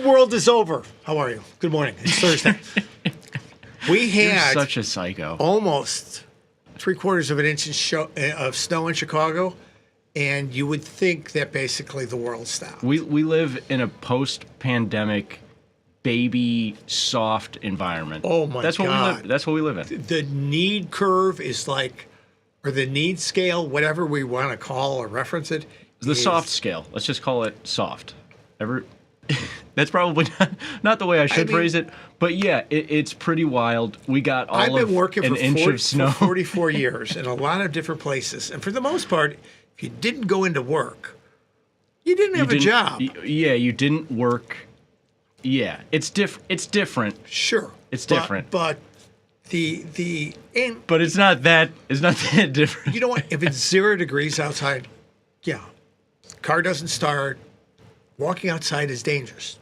world is over. How are you? Good morning. It's Thursday. We You're had such a psycho. almost 3/4 of an inch of snow in Chicago, and you would think that basically the world stopped. We live in a post-pandemic, baby soft environment. Oh my That's what we God. live. That's what we live in. The need curve is like, or the need scale, whatever we want to call or reference it. The is- soft scale. Let's just call it soft. That's probably not the way I should phrase it, but yeah, it's pretty wild. We got all I've been of working an for, inch 40, of snow. for 44 years in a lot of different places. And for the most part, if you didn't go into work, you didn't have a job. Yeah, you didn't work. Yeah, it's different. Sure. It's different. But and But it's not that different. you know what? If it's 0 degrees outside, yeah, car doesn't start. Walking outside is dangerous.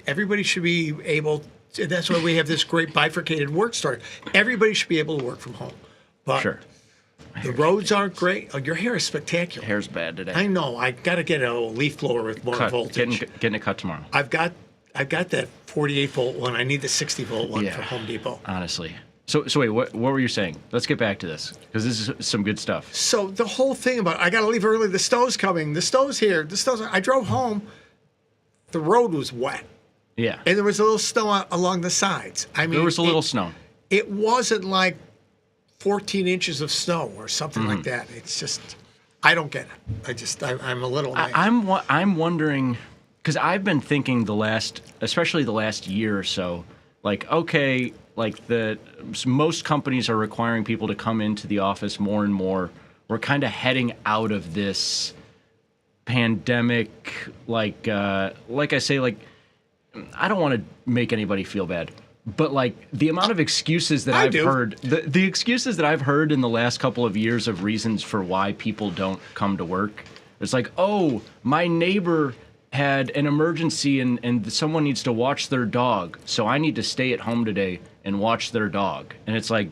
Everybody should be able to, that's why we have this great bifurcated work story. Everybody should be able to work from home. But Sure. the roads aren't great. Oh, your hair is spectacular. Hair's bad today. I know. I got to get a leaf blower with more voltage. Getting a cut tomorrow. I've got that 48 volt one. I need the 60 volt one Yeah. from Home Depot. Honestly. So wait, what were you saying? Let's get back to this because this is some good stuff. So the whole thing about I got to leave early. The snow's coming. The snow's here. I drove home. The road was wet, Yeah. and there was a little snow along the sides. I mean, There was a little snow. It wasn't like 14 inches of snow or something like that. It's just, I don't get it. I'm a little. I'm wondering because I've been thinking especially the last year or so, like okay, like most companies are requiring people to come into the office more and more. We're kind of heading out of this pandemic, like I say, like I don't want to make anybody feel bad, but like the amount of excuses that I've heard, the excuses that I've heard in the last couple of years of reasons for why people don't come to work. It's like, oh, my neighbor had an emergency and someone needs to watch their dog, so I need to stay at home today and watch their dog. And it's like,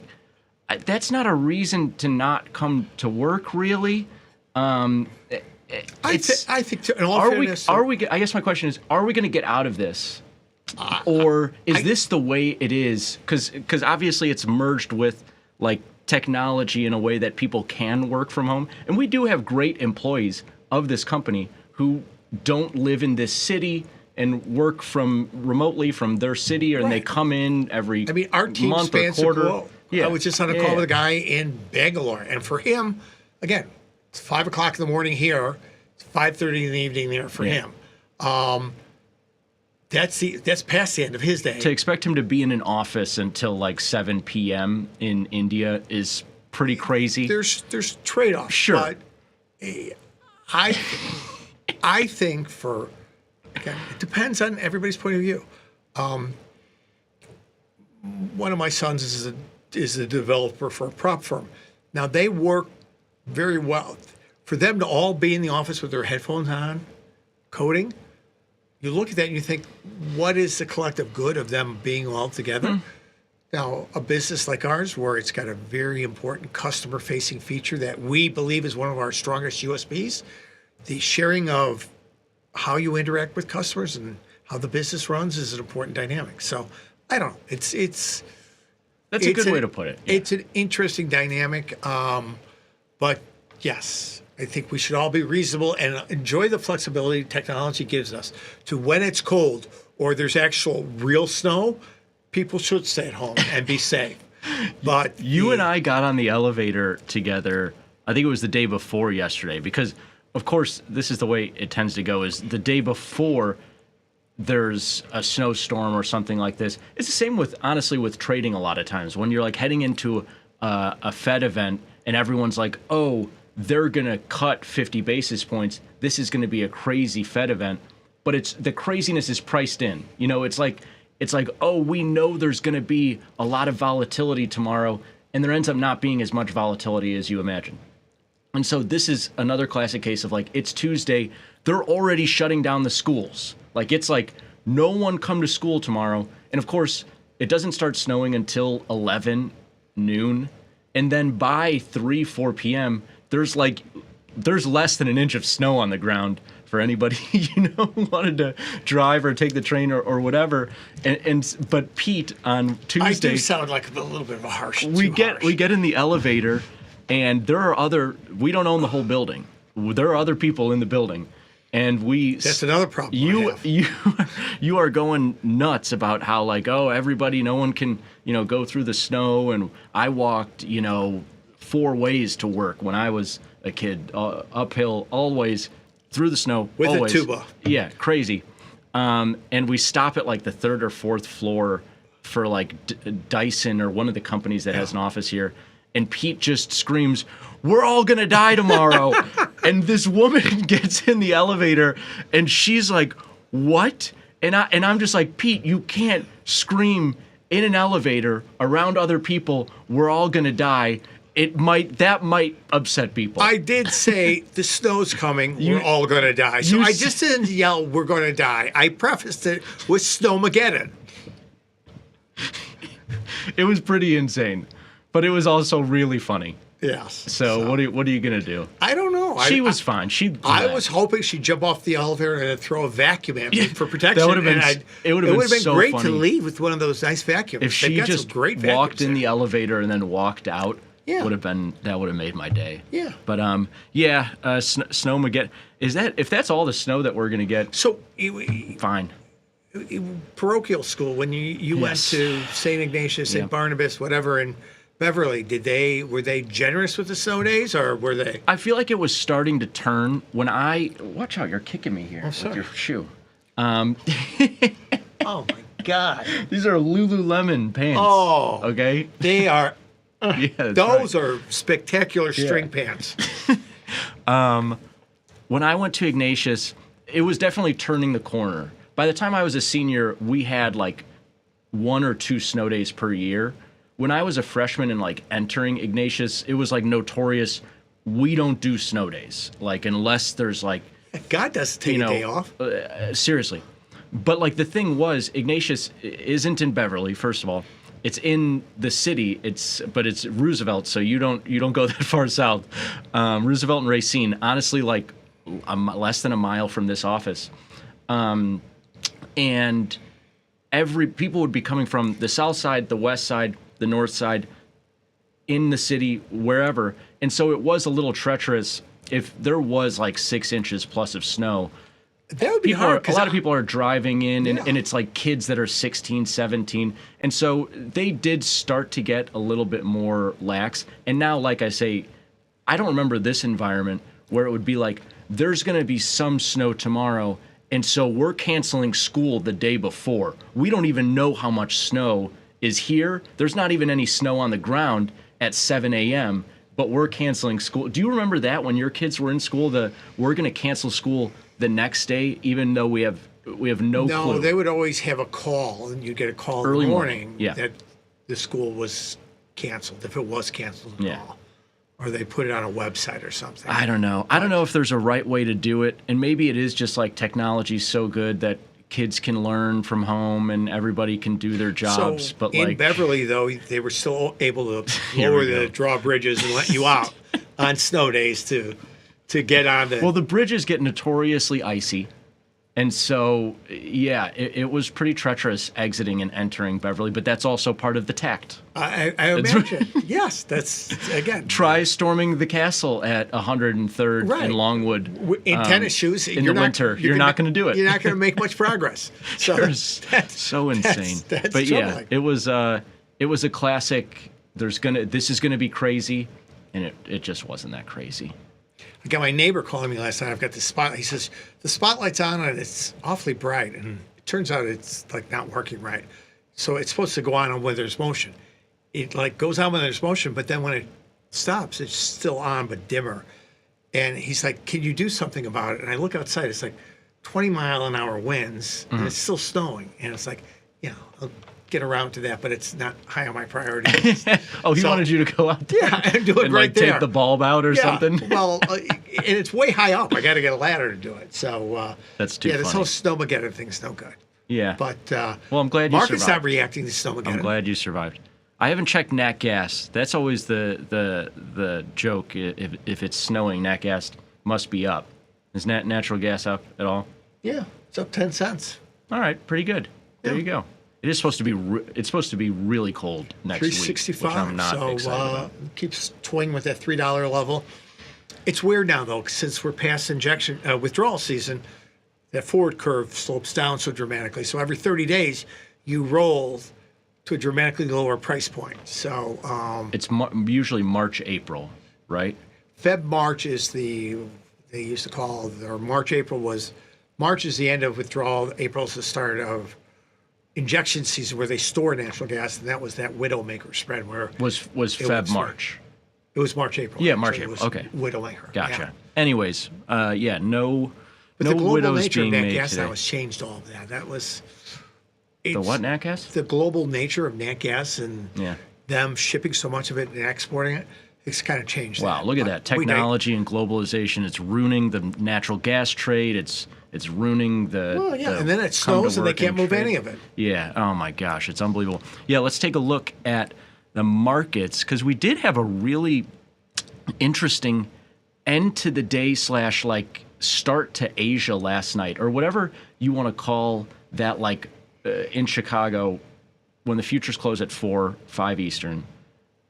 that's not a reason to not come to work, really. I think. In all Are fairness, we? I guess my question is: are we going to get out of this, or is this the way it is? Because obviously it's merged with like technology in a way that people can work from home, and we do have great employees of this company who don't live in this city and work from remotely from their city, and they come in every. I mean, our team month spans or the quarter. globe. Yeah. I was just on a call with a guy in Bangalore, and for him, again, it's 5 o'clock in the morning here. It's 5:30 in the evening there for him. That's past the end of his day. To expect him to be in an office until like 7 p.m. in India is pretty crazy. There's trade-offs. Sure. But I think again, it depends on everybody's point of view. One of my sons is a developer for a prop firm. Now they work very well. For them to all be in the office with their headphones on, coding, you look at that and you think, what is the collective good of them being all together? Now, a business like ours, where it's got a very important customer-facing feature that we believe is one of our strongest USPs, the sharing of how you interact with customers and how the business runs is an important dynamic. So, I don't know. That's a good way to put it. Yeah. It's an interesting dynamic, but yes, I think we should all be reasonable and enjoy the flexibility technology gives us to when it's cold or there's actual real snow, people should stay at home and be safe. But you and I got on the elevator together, I think it was the day before yesterday, because of course this is the way it tends to go, is the day before there's a snowstorm or something like this. It's the same with, honestly, with trading a lot of times. When you're like heading into a Fed event and everyone's like, oh, they're going to cut 50 basis points. This is going to be a crazy Fed event. But the craziness is priced in. You know, it's like, oh, we know there's going to be a lot of volatility tomorrow, and there ends up not being as much volatility as you imagine. And so this is another classic case of like, it's Tuesday, they're already shutting down the schools. Like, it's like, no one come to school tomorrow. And of course, it doesn't start snowing until 11 noon. And then by 3, 4 p.m., there's like there's less than an inch of snow on the ground for anybody who wanted to drive or take the train or whatever. But Pete on Tuesday, I do sound like a little bit of a harsh. we get in the elevator, and we don't own the whole building. There are other people in the building, and that's another problem. You are going nuts about how like, oh, everybody, no one can go through the snow, and I walked 4 ways to work when I was a kid, uphill always through the snow with always. a tuba. Yeah, crazy. And we stop at like the 3rd or 4th floor for like Dyson or one of the companies that has an office here. And Pete just screams, "We're all going to die tomorrow." And this woman gets in the elevator and she's like, "What?" And I'm just like, "Pete, you can't scream in an elevator around other people, 'We're all going to die.' That might upset people." I did say the snow's coming. We're all going to die. So I just didn't yell, "We're going to die." I prefaced it with Snowmageddon. It was pretty insane, but it was also really funny. Yes. So what are you gonna do? I don't know. She was fine. I was hoping she'd jump off the elevator and then throw a vacuum at me for protection. That would have been. It would have been so great funny to leave with one of those nice vacuums. if she just great walked in there. the elevator and then walked out. Yeah. That would have made my day. Yeah. But Snowmageddon. If that's all the snow that we're gonna get? So Fine. parochial school, when you went Yes. to St. Ignatius, St. Yeah. Barnabas, whatever, in Beverly, were they generous with the snow days, or were they? I feel like it was starting to turn when watch out, you're kicking me here with your shoe. Oh my God! These are Lululemon pants. Oh, okay. They are. Yeah, that's Those right. are spectacular string pants. When I went to Ignatius, it was definitely turning the corner. By the time I was a senior, we had like 1 or 2 snow days per year. When I was a freshman and like entering Ignatius, it was like notorious. We don't do snow days, like unless there's like God doesn't take a day off. Seriously. But like the thing was, Ignatius isn't in Beverly. First of all, it's in the city. But it's Roosevelt, so you don't go that far south. Roosevelt and Racine, honestly, like less than a mile from this office. And people would be coming from the south side, the west side, the north side, in the city, wherever. And so it was a little treacherous if there was like 6 inches plus of snow. That would be hard. A lot of people are driving in, and it's like kids that are 16, 17. And so they did start to get a little bit more lax. And now, like I say, I don't remember this environment where it would be like, there's going to be some snow tomorrow, and so we're canceling school the day before. We don't even know how much snow is here. There's not even any snow on the ground at 7 a.m., but we're canceling school. Do you remember that when your kids were in school, we're going to cancel school the next day, even though we have no clue? No, they would always have a call, and you'd get a call Early in the morning, morning yeah. that the school was canceled, if it was canceled at Yeah. all. Or they put it on a website or something. I don't know. I don't know if there's a right way to do it, and maybe it is just like technology's so good that kids can learn from home and everybody can do their jobs. So but in like Beverly, though, they were still able to Here lower we go. the drawbridges and let you out on snow days to get on the. well, the bridges get notoriously icy. And so, yeah, it was pretty treacherous exiting and entering Beverly, but that's also part of the tact. I imagine. Yes, that's again. Try storming the castle at 103rd Right. and Longwood In tennis shoes in the winter. You're not going to do it. You're not going to make much progress. So that's so insane. That's but yeah, troubling. it was a classic. This is gonna be crazy, and it just wasn't that crazy. I got my neighbor calling me last night. I've got the spotlight. He says the spotlight's on and it's awfully bright, and it turns out it's like not working right. So it's supposed to go on when there's motion. It like goes on when there's motion, but then when it stops, it's still on but dimmer. And he's like, "Can you do something about it?" And I look outside. It's like 20-mile-an-hour winds, and it's still snowing. And it's like, yeah, I'll get around to that, but it's not high on my priority list. Oh, he So- wanted you to go out there Yeah, and do it and right like there. take the bulb out or something. Well, and it's way high up. I got to get a ladder to do it. So That's too Yeah, this funny. whole Snowmageddon thing's no good. Yeah. But Well, I'm glad you Mark is survived. not reacting to Snowmageddon. I'm glad you survived. I haven't checked nat gas. That's always the joke if it's snowing. Nat gas must be up. Is natural gas up at all? Yeah, it's up 10 cents. All right, pretty good. There Yeah. you go. It is supposed to be. It's supposed to be really cold next week, which 365. I'm not excited about. Keeps toying with that $3 level. It's weird now though, since we're past withdrawal season, that forward curve slopes down so dramatically. So every 30 days, you roll to a dramatically lower price point. So It's usually March, April, right? March is they used to call, or March, April March is the end of withdrawal. April is the start of injection season where they store natural gas, and that was that Widowmaker spread where Was March? it was March, April. Yeah, actually. March, It April. was Okay. Widowmaker. Gotcha. Yeah. Anyways, no But no the global widows nature of being nat made gas today. now has changed all of that. That was The what, nat gas? the global nature of nat gas and Yeah. them shipping so much of it and exporting it. It's kind of changed. Wow, look at But that technology and globalization. It's ruining the natural gas trade. It's ruining the. Well, yeah, the and then it come to snows and they work can't move trade. any of it. Yeah. Oh my gosh, it's unbelievable. Yeah, let's take a look at the markets because we did have a really interesting end to the day / like start to Asia last night or whatever you want to call that. Like in Chicago, when the futures close at 5 Eastern,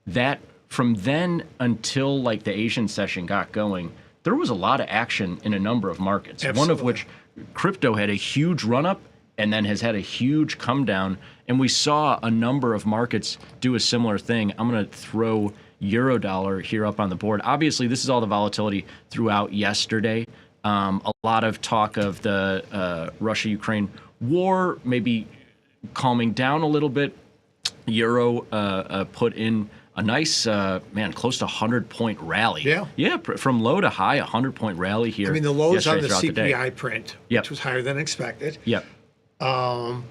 that from then until like the Asian session got going, there was a lot of action in a number of markets. One of Absolutely. which crypto had a huge run up and then has had a huge come down. And we saw a number of markets do a similar thing. I'm going to throw Eurodollar here up on the board. Obviously, this is all the volatility throughout yesterday. A lot of talk of the Russia-Ukraine war maybe calming down a little bit. Euro put in a nice, close to 100-point rally. Yeah. Yeah, from low to high, 100-point rally here. I mean, the lows on yesterday the throughout day. CPI print, Yep. which was higher than expected, Yep. and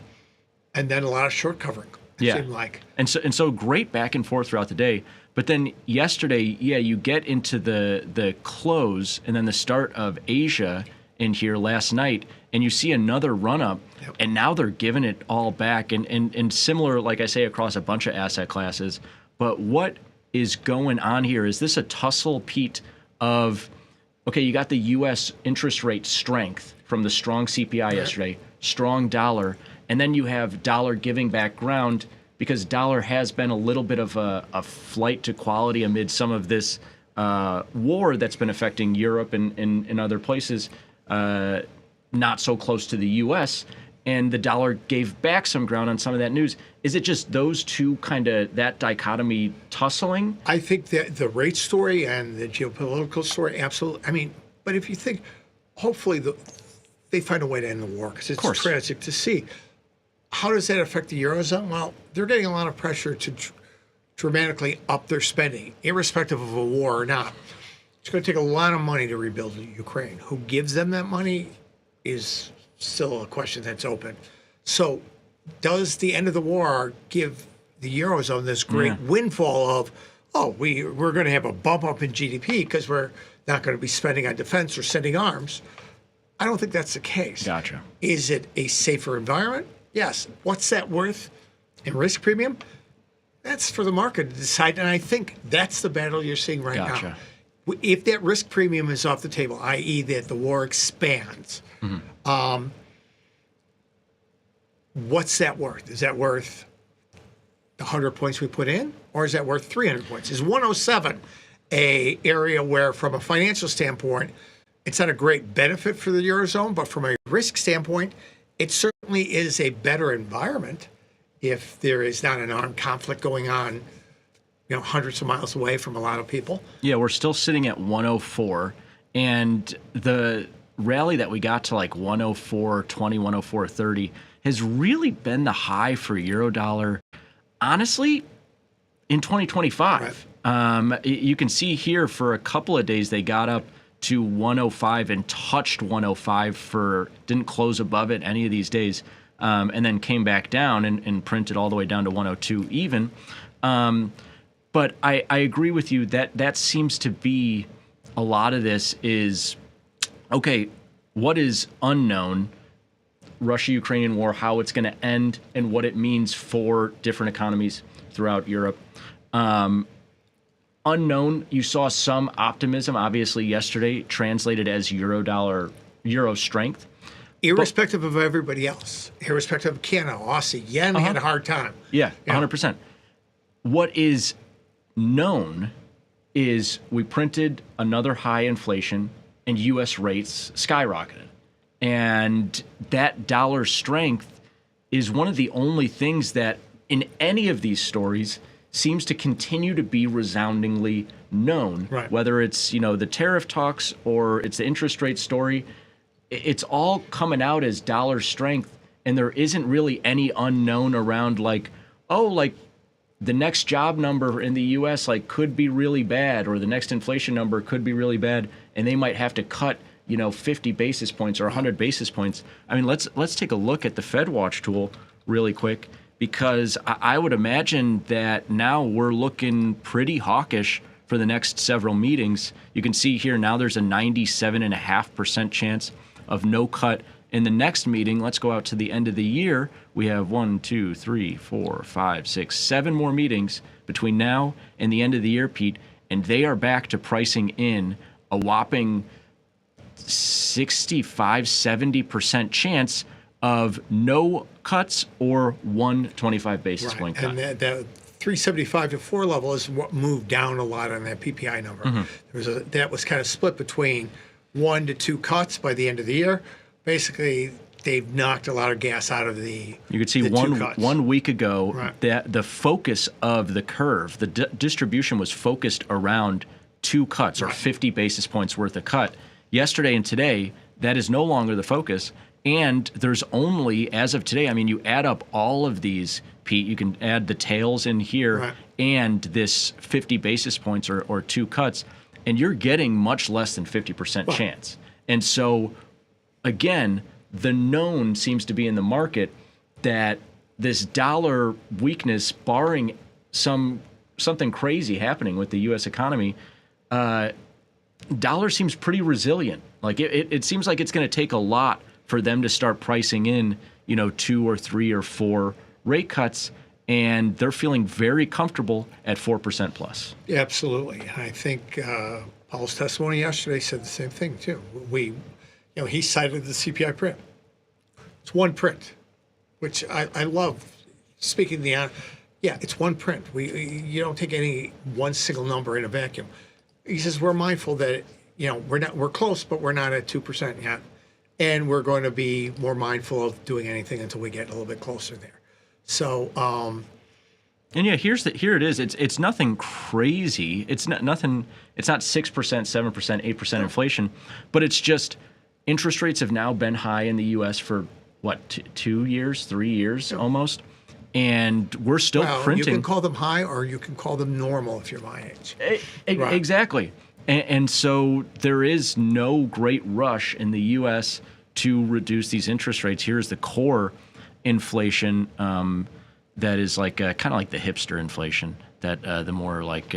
then a lot of short covering. It Yeah. seemed like. And so great back and forth throughout the day. But then yesterday, yeah, you get into the close and then the start of Asia in here last night, and you see another run up, Yep. and now they're giving it all back. And similar, like I say, across a bunch of asset classes. But what is going on here? Is this a tussle, Pete, of, okay, you got the U.S. interest rate strength from the strong CPI yesterday, strong dollar, and then you have dollar giving back ground because dollar has been a little bit of a flight to quality amid some of this war that's been affecting Europe and other places, not so close to the U.S., and the dollar gave back some ground on some of that news. Is it just those two kind of, that dichotomy tussling? I think that the rate story and the geopolitical story, absolutely. I mean, but if you think, hopefully they find a way to end the war because it's course. tragic to see. How does that affect the Eurozone? Well, they're getting a lot of pressure to dramatically up their spending, irrespective of a war or not. It's going to take a lot of money to rebuild Ukraine. Who gives them that money is still a question that's open. So does the end of the war give the Eurozone this great windfall of, we're going to have a bump up in GDP because we're not going to be spending on defense or sending arms? I don't think that's the case. Gotcha. Is it a safer environment? Yes. What's that worth in risk premium? That's for the market to decide. And I think that's the battle you're seeing right Gotcha. now. If that risk premium is off the table, i.e. that the war expands, what's that worth? Is that worth the 100 points we put in? Or is that worth 300 points? Is 107 a area where, from a financial standpoint, it's not a great benefit for the Eurozone, but from a risk standpoint, it certainly is a better environment if there is not an armed conflict going on, hundreds of miles away from a lot of people. Yeah, we're still sitting at 104, and the rally that we got to like 104.20, 104.30 has really been the high for Eurodollar, honestly, in 2025. You can see here for a couple of days they got up to 105 and touched 105 didn't close above it any of these days, and then came back down and printed all the way down to 102 even. But I agree with you that seems to be a lot of this is, okay, what is unknown, Russia-Ukrainian war, how it's going to end, and what it means for different economies throughout Europe. unknown. You saw some optimism, obviously, yesterday, translated as euro strength. Irrespective of everybody else, irrespective of Canada, Aussie, yen had a hard time. Yeah, 100%. What is known is we printed another high inflation and U.S. rates skyrocketed. And that dollar strength is one of the only things that in any of these stories seems to continue to be resoundingly known. Right. Whether it's, the tariff talks or it's the interest rate story, it's all coming out as dollar strength, and there isn't really any unknown around the next job number in the U.S. could be really bad, or the next inflation number could be really bad, and they might have to cut 50 basis points or 100 basis points. I mean, let's take a look at the Fed Watch tool really quick, because I would imagine that now we're looking pretty hawkish for the next several meetings. You can see here now there's a 97.5% chance of no cut in the next meeting. Let's go out to the end of the year. We have 1, 2, 3, 4, 5, 6, 7 more meetings between now and the end of the year, Pete, and they are back to pricing in a whopping 65-70% chance of no cuts or 125 basis point cut. And the 375 to 4 level is what moved down a lot on that PPI number. That was kind of split between 1 to 2 cuts by the end of the year. Basically, they've knocked a lot of gas out of the. You could see the 2 cuts. one week ago Right. that the focus of the curve, the distribution was focused around 2 cuts or 50 basis points worth of cut. Yesterday and today, that is no longer the focus. And there's only, as of today, I mean, you add up all of these, Pete, you can add the tails in here Right. and this 50 basis points or 2 cuts, and you're getting much less than 50% chance. And so, again, the known seems to be in the market that this dollar weakness, barring something crazy happening with the U.S. economy, dollar seems pretty resilient. Like it seems like it's going to take a lot for them to start pricing in, 2 or 3 or 4 rate cuts, and they're feeling very comfortable at 4% plus. Yeah, absolutely. I think Paul's testimony yesterday said the same thing too. He cited the CPI print. It's one print, which I love. Speaking it's one print. You don't take any one single number in a vacuum. He says we're mindful that we're close, but we're not at 2% yet, and we're going to be more mindful of doing anything until we get a little bit closer there. So. And yeah, here it is. It's nothing crazy. It's not nothing. It's not 6%, 7%, 8% inflation, but it's just interest rates have now been high in the U.S. for what 2 years, 3 years almost, and we're still printing. You can call them high, or you can call them normal if you're my age. Right. Exactly. And so there is no great rush in the U.S. to reduce these interest rates. Here's the core inflation that is like kind of like the hipster inflation, that the more like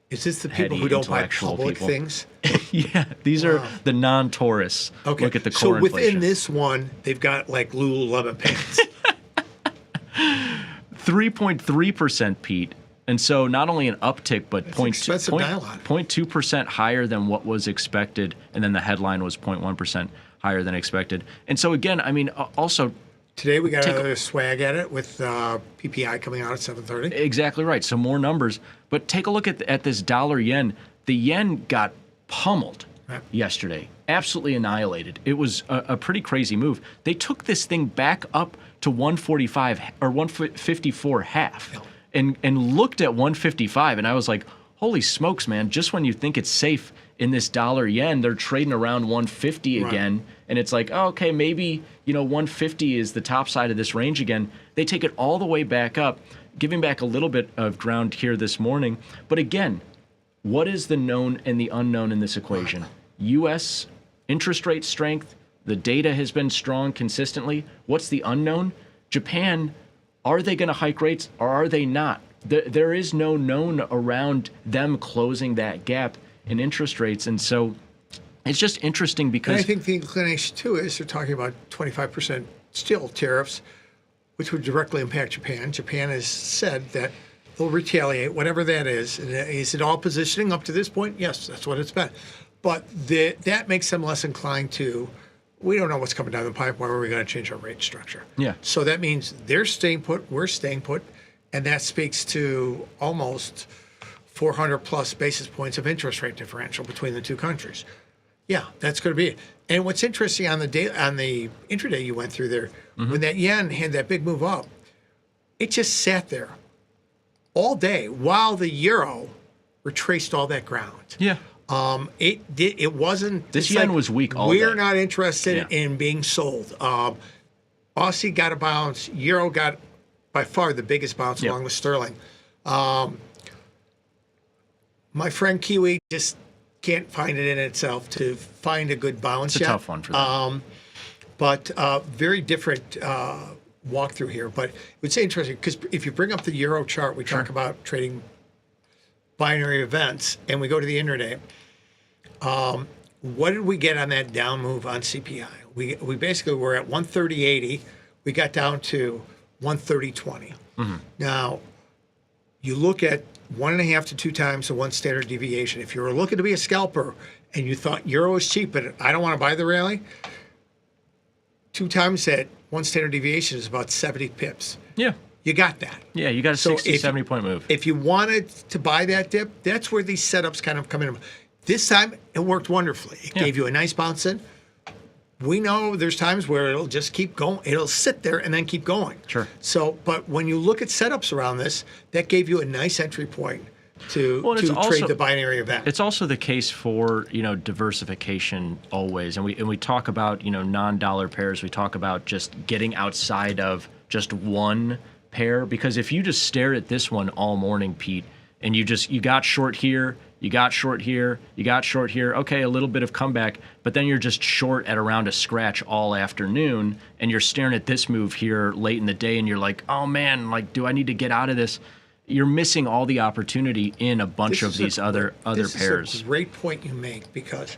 is this the people who don't buy public things? Yeah, these are the non-tourists. Okay. Look at the core so within inflation. this one, they've got like Lululemon pants. 3.3%, Pete. And so not only an uptick, but 0.2% higher than what was expected. And then the headline was 0.1% higher than expected. And so again, I mean, also today we got another swag at it with PPI coming out at 7:30. Exactly right. So more numbers. But take a look at this dollar yen. The yen got pummeled yesterday, absolutely annihilated. It was a pretty crazy move. They took this thing back up to 145 or 154 half. And looked at 155, and I was like, holy smokes, man, just when you think it's safe in this dollar yen, they're trading around 150 again. And it's like, oh, okay, maybe 150 is the top side of this range again. They take it all the way back up, giving back a little bit of ground here this morning. But again, what is the known and the unknown in this equation? U.S. interest rate strength, the data has been strong consistently. What's the unknown? Japan. Are they going to hike rates or are they not? There is no known around them closing that gap in interest rates. And so it's just interesting because. And I think the inclination, too, is they're talking about 25% still tariffs, which would directly impact Japan. Japan has said that they'll retaliate, whatever that is. And is it all positioning up to this point? Yes, that's what it's been. But that makes them less inclined to, we don't know what's coming down the pipe. Why are we going to change our rate structure? Yeah. So that means they're staying put, we're staying put, and that speaks to almost 400 plus basis points of interest rate differential between the two countries. Yeah, that's going to be it. And what's interesting on the intraday you went through there, when that yen had that big move up, it just sat there all day while the euro retraced all that ground. Yeah. It wasn't. This yen was weak all day. We're not interested in being sold. Aussie got a bounce. Euro got by far the biggest bounce along with sterling. My friend Kiwi just can't find it in itself to find a good balance. It's a tough one for them. But very different walkthrough here. But it's interesting because if you bring up the euro chart, we talk about trading binary events, and we go to the intraday. What did we get on that down move on CPI? We basically were at 130.80. We got down to 130.20. Now, you look at 1.5 to 2 times the one standard deviation. If you were looking to be a scalper and you thought euro is cheap, but I don't want to buy the rally, 2 times that one standard deviation is about 70 pips. Yeah. You got that. Yeah, you got a 60, 70 point move. If you wanted to buy that dip, that's where these setups kind of come in. This time, it worked wonderfully. It gave you a nice bounce in. We know there's times where it'll just keep going. It'll sit there and then keep going. Sure. So, but when you look at setups around this, that gave you a nice entry point to trade the binary event. It's also the case for, diversification always. And we talk about, non-dollar pairs. We talk about just getting outside of just one pair, because if you just stare at this one all morning, Pete, and you got short here, you got short here, you got short here, okay, a little bit of comeback, but then you're just short at around a scratch all afternoon, and you're staring at this move here late in the day, and you're like, oh man, do I need to get out of this? You're missing all the opportunity in a bunch of these other pairs. This is a great point you make, because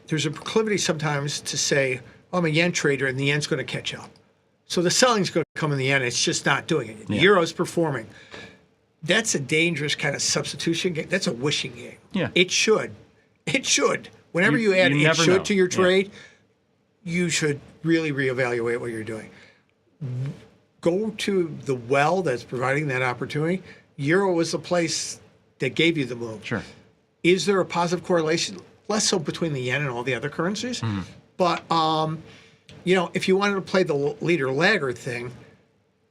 there's a proclivity sometimes to say, oh, I'm a yen trader and the yen's going to catch up. So the selling's going to come in the yen. It's just not doing it. The euro's performing. That's a dangerous kind of substitution game. That's a wishing game. Yeah. It should. Whenever you add it should to your trade, you should really reevaluate what you're doing. Go to the well that's providing that opportunity. Euro was the place that gave you the move. Sure. Is there a positive correlation? Less so between the yen and all the other currencies. But, if you wanted to play the leader lagger thing,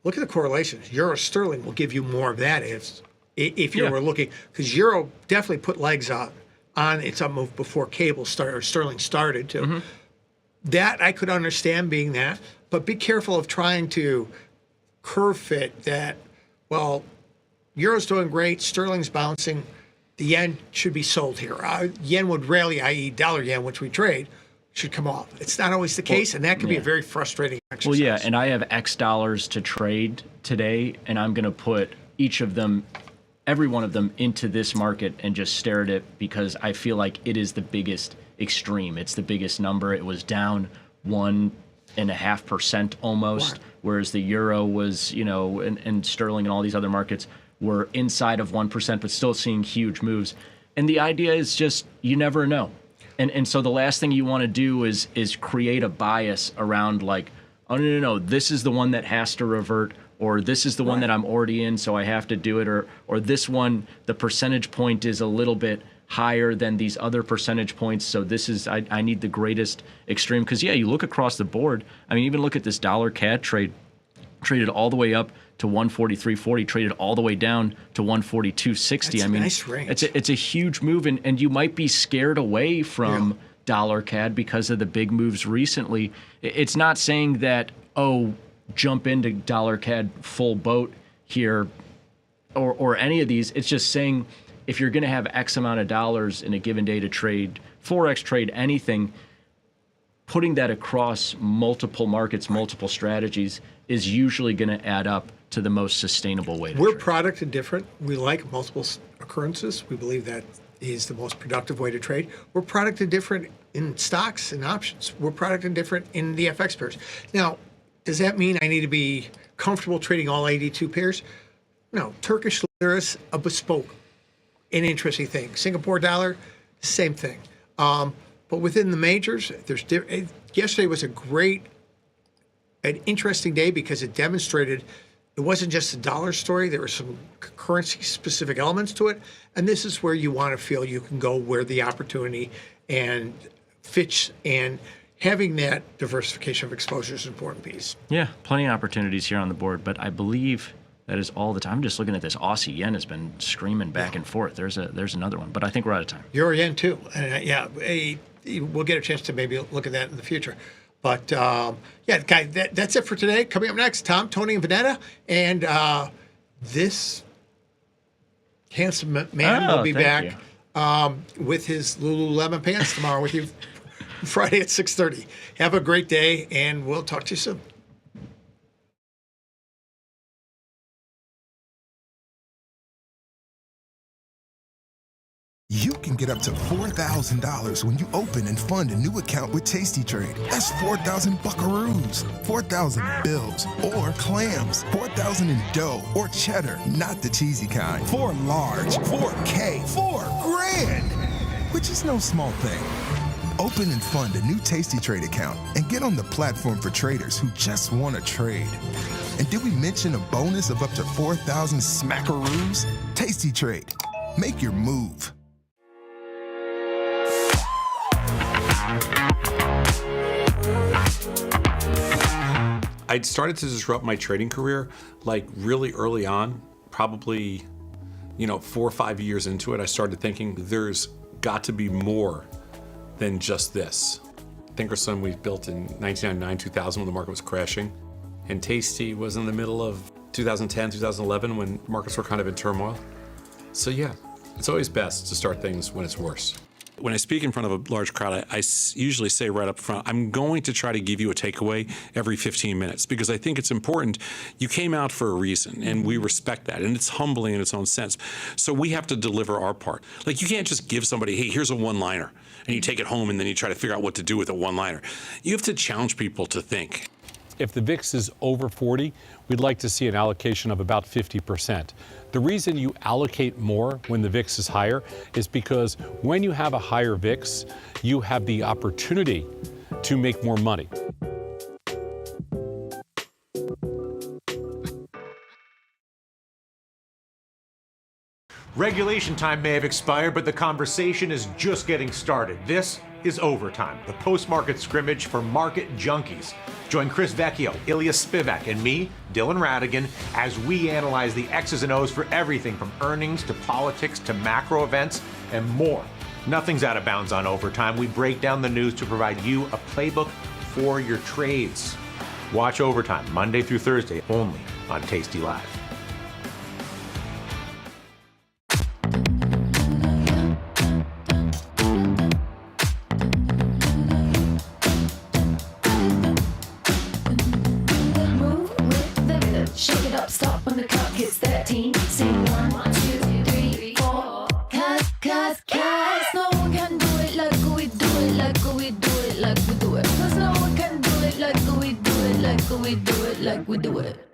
look at the correlations. Euro sterling will give you more of that if you were looking, because euro definitely put legs on its up move before cable started or sterling started to. That I could understand being that, but be careful of trying to curve fit that. Well, euro's doing great, sterling's bouncing, the yen should be sold here. Yen would rally, i.e., dollar yen, which we trade, should come off. It's not always the case, and that can be a very frustrating exercise. Well, yeah, and I have X dollars to trade today, and I'm going to put each of them, every one of them, into this market and just stare at it, because I feel like it is the biggest extreme. It's the biggest number. It was down 1.5% almost, whereas the euro was, and sterling and all these other markets were inside of 1%, but still seeing huge moves. And the idea is just, you never know. And so the last thing you want to do is create a bias around oh, no, this is the one that has to revert, or this is the one that I'm already in, so I have to do it, or this one, the percentage point is a little bit higher than these other percentage points, so this is, I need the greatest extreme. Because, you look across the board. I mean, even look at this dollar CAD trade, traded all the way up to 143.40, traded all the way down to 142.60. I mean, nice range. It's a huge move, and you might be scared away from dollar CAD because of the big moves recently. It's not saying that, jump into dollar CAD full boat here or any of these. It's just saying if you're going to have X amount of dollars in a given day to trade, Forex trade, anything, putting that across multiple markets, multiple strategies is usually going to add up to the most sustainable way to We're trade. product indifferent. We like multiple occurrences. We believe that is the most productive way to trade. We're product indifferent in stocks and options. We're product indifferent in the FX pairs. Now, does that mean I need to be comfortable trading all 82 pairs? No, Turkish lira is a bespoke, an interesting thing. Singapore dollar, same thing. But within the majors, yesterday was an interesting day because it demonstrated it wasn't just a dollar story. There were some currency-specific elements to it, and this is where you want to feel you can go where the opportunity and fits, and having that diversification of exposure is an important piece. Yeah, plenty of opportunities here on the board, but I believe that is all the time. I'm just looking at this. Aussie yen has been screaming back and forth. There's another one, but I think we're out of time. Euro yen too, and we'll get a chance to maybe look at that in the future. But guy, that's it for today. Coming up next, Tom, Tony, and Vanetta, and this handsome man will be back with his Lululemon pants tomorrow with you Friday at 6:30. Have a great day, and we'll talk to you soon. You can get up to $4,000 when you open and fund a new account with tastytrade. That's 4,000 buckaroos, 4,000 bills, or clams, 4,000 in dough or cheddar, not the cheesy kind. 4 large, 4K, 4 grand, which is no small thing. Open and fund a new tastytrade account and get on the platform for traders who just want to trade. And did we mention a bonus of up to 4,000 smackaroos? tastytrade. Make your move. I'd started to disrupt my trading career like really early on, probably 4 or 5 years into it. I started thinking there's got to be more than just this. Thinkorswim we built in 1999, 2000 when the market was crashing. And Tasty was in the middle of 2010, 2011 when markets were kind of in turmoil. So yeah, it's always best to start things when it's worse. When I speak in front of a large crowd, I usually say right up front, I'm going to try to give you a takeaway every 15 minutes because I think it's important. You came out for a reason, and we respect that, and it's humbling in its own sense. So we have to deliver our part. Like, you can't just give somebody, hey, here's a one-liner, and you take it home, and then you try to figure out what to do with a one-liner. You have to challenge people to think. If the VIX is over 40, we'd like to see an allocation of about 50%. The reason you allocate more when the VIX is higher is because when you have a higher VIX, you have the opportunity to make more money. Regulation time may have expired, but the conversation is just getting started. This is Overtime, the post-market scrimmage for market junkies. Join Chris Vecchio, Ilya Spivak, and me, Dylan Radigan, as we analyze the X's and O's for everything from earnings to politics to macro events and more. Nothing's out of bounds on Overtime. We break down the news to provide you a playbook for your trades. Watch Overtime Monday through Thursday only on tastylive. Shake it up, stop when the clock hits 13. Sing 1, 2, 3, 4. Cause no one can do it like we do it, like we do it, like we do it. Cause no one can do it like we do it, like we do it, like we do it.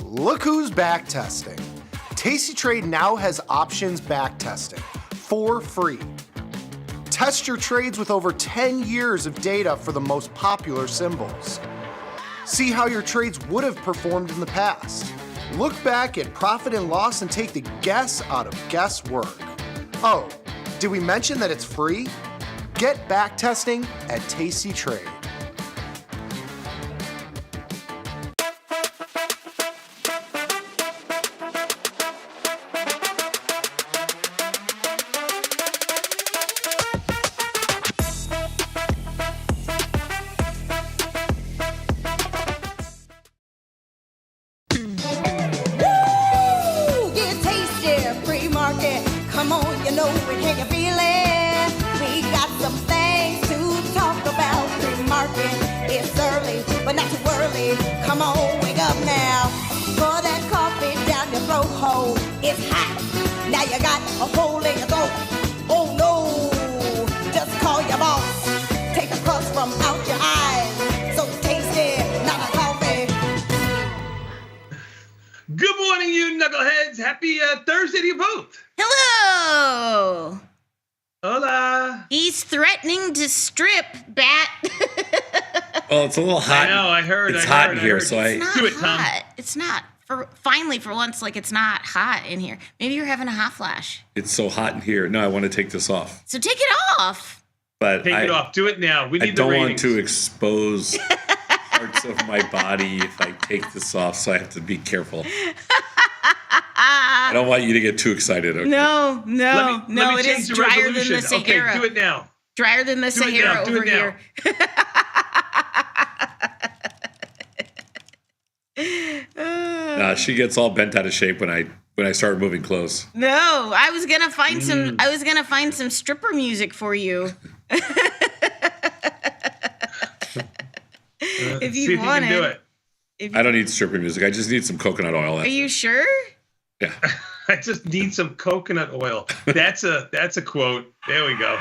Look who's back testing. tastytrade now has options back testing for free. Test your trades with over 10 years of data for the most popular symbols. See how your trades would have performed in the past. Look back at profit and loss and take the guess out of guesswork. Oh, did we mention that it's free? Get back testing at tastytrade. Come on, you know it, can you feel it? We got some things to talk about. Pre-market, it's early. It's hot. Now you got a cold in your throat. Oh no, just call your boss. Take the crust from out your eyes. So tasty, not a coffee. Good morning, you knuckleheads. Happy Thursday to you both. Hello. Hola. He's threatening to strip, Bat. Well, it's a little hot. I know, I heard. It's I hot heard, in I here, heard. so It's not Do it, Tom. hot. It's not. Finally, for once, like it's not hot in here. Maybe you're having a hot flash. It's so hot in here. No, I want to take this off. So take it off. But Take it off. Do it now. We I need don't the want ratings. to expose parts of my body if I take this off, so I have to be careful. I don't want you to get too excited. Okay? No, Let me it change is the drier than the resolution. Sahara. Okay, do it now. Drier than the Do it Sahara now. Do over it now. here. Nah, she gets all bent out of shape when I start moving close. No, I was gonna find some. I was gonna find some stripper music for you. If See you if want you can do it. I don't need stripping music. I just need some coconut oil. Are you sure? Yeah. I just need some coconut oil. That's a quote. There we go.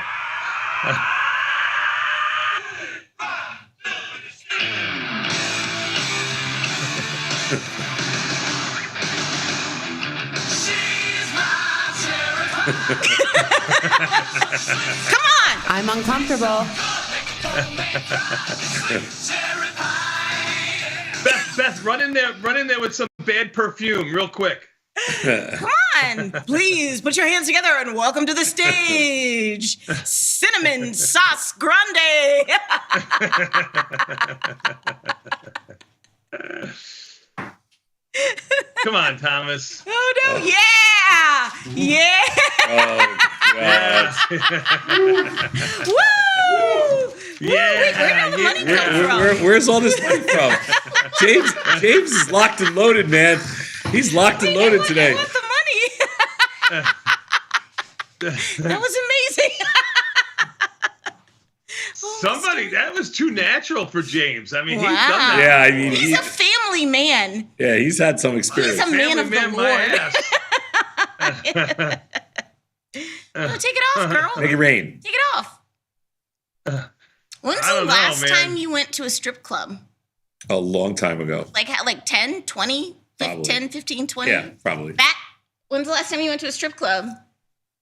Come on! I'm uncomfortable. Beth, run in there with some bad perfume real quick. Come on! Please put your hands together and welcome to the stage, Cinnamon Sauce Grande. Come on, Thomas. Oh no! Yeah! Yeah! Oh, God. Woo! Yeah, Wait, where did the money come from? Where's all this money from? James is locked and loaded, man. He's locked and loaded today. I want the money. That was amazing. Somebody, that was too natural for James. I mean, Wow. he's done that. Yeah, I mean, He's a family man. yeah, he's had some experience. He's a man Family of man, the my Lord. ass. No, take it off, girl. Make it rain. Take it off. When's I the don't know, last man. time you went to a strip club? A long time ago. Like 10, 20, Probably. 10, 15, 20? Yeah, probably. Bat, when's the last time you went to a strip club?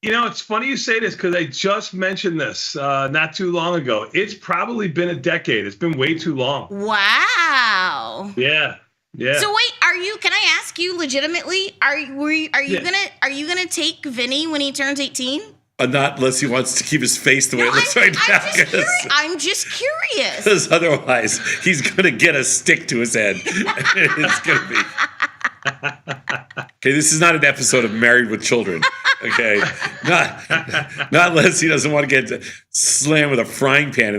You know, it's funny you say this because I just mentioned this not too long ago. It's probably been a decade. It's been way too long. Wow. Yeah. Yeah. So wait, can I ask you legitimately, are you Yeah. gonna take Vinny when he turns 18? Not unless he wants to keep his face the way it looks right now. I'm just curious. Because otherwise, he's going to get a stick to his head. It's going to be. Okay, this is not an episode of Married with Children. Okay, not unless he doesn't want to get slammed with a frying pan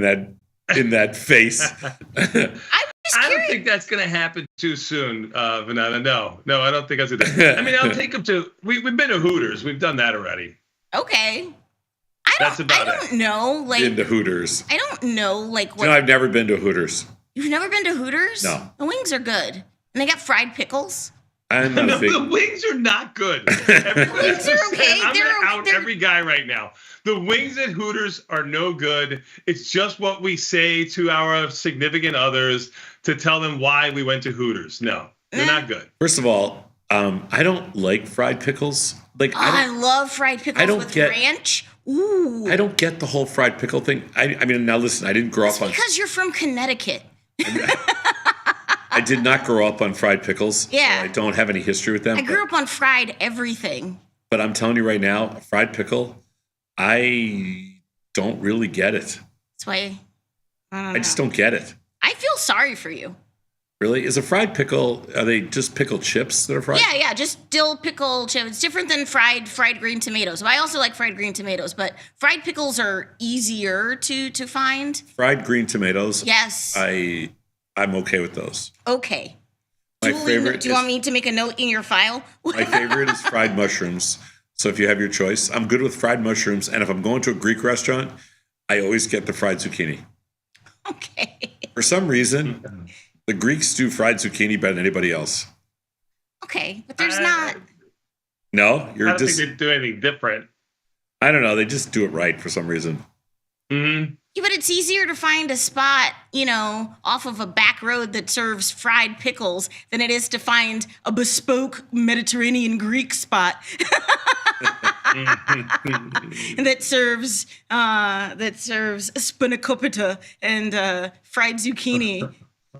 in that face. I don't think that's going to happen too soon, Vanessa. No, I don't think that's going to. I mean, I'll take him to. We've been to Hooters. We've done that already. Okay. That's I about don't know, like Into Hooters. I don't know, like what. You know, I've never been to Hooters. You've never been to Hooters? No. The wings are good, and they got fried pickles. I'm not No, a big. the wings are not good. Everybody Wings are okay. I'm They're- gonna out they're- every guy right now. The wings at Hooters are no good. It's just what we say to our significant others to tell them why we went to Hooters. No, they're not good. First of all, I don't like fried pickles. Like I love fried pickles with ranch. Ooh. I don't get the whole fried pickle thing. I mean, now listen, I didn't grow up on. Because you're from Connecticut. I did not grow up on fried pickles. Yeah. So I don't have any history with them. I grew up on fried everything. But I'm telling you right now, a fried pickle, I don't really get it. That's why I just don't get it. I feel sorry for you. Really? Is a fried pickle, are they just pickled chips that are fried? Yeah, just dill pickle chip. It's different than fried green tomatoes. I also like fried green tomatoes, but fried pickles are easier to find. Fried green tomatoes. Yes. I'm okay with those. Okay. My Do favorite you want me to make a note in your file? My favorite is fried mushrooms. So if you have your choice, I'm good with fried mushrooms. And if I'm going to a Greek restaurant, I always get the fried zucchini. Okay. For some reason, the Greeks do fried zucchini better than anybody else. Okay, but there's not. No, I don't think they do anything different. I don't know. They just do it right for some reason. Mm-hmm. Yeah, but it's easier to find a spot, off of a back road that serves fried pickles than it is to find a bespoke Mediterranean Greek spot that serves spanakopita and fried zucchini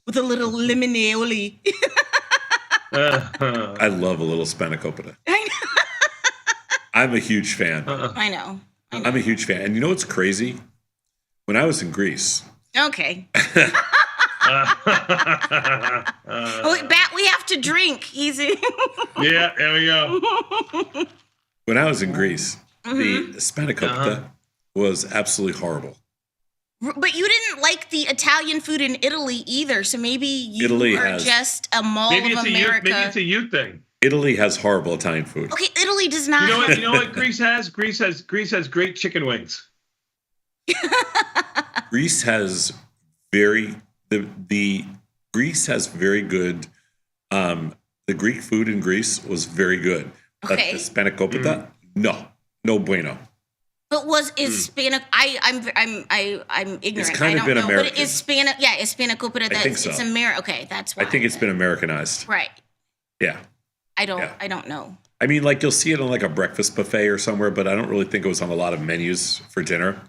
with a little lemon aioli. I love a little spanakopita. I know. I'm a huge fan. I know. I'm a huge fan. And you know what's crazy? When I was in Greece. Okay. Bat, we have to drink. Easy. Yeah, there we go. When I was in Greece, the spanakopita was absolutely horrible. But you didn't like the Italian food in Italy either, so maybe you Italy are has- just a mall of America. Maybe it's a you thing. Italy has horrible Italian food. Okay, Italy does not. You know what Greece has? Greece has great chicken wings. Greece has Greece has very good. The Greek food in Greece was very good. Okay. But the spanakopita, no bueno. But is Spanic? I'm ignorant. It's kind I of don't been know. American. But is Spanakopita? I think so. It's Okay, that's why. I think it's been Americanized. Right. Yeah. I don't know. I mean, like you'll see it on like a breakfast buffet or somewhere, but I don't really think it was on a lot of menus for dinner.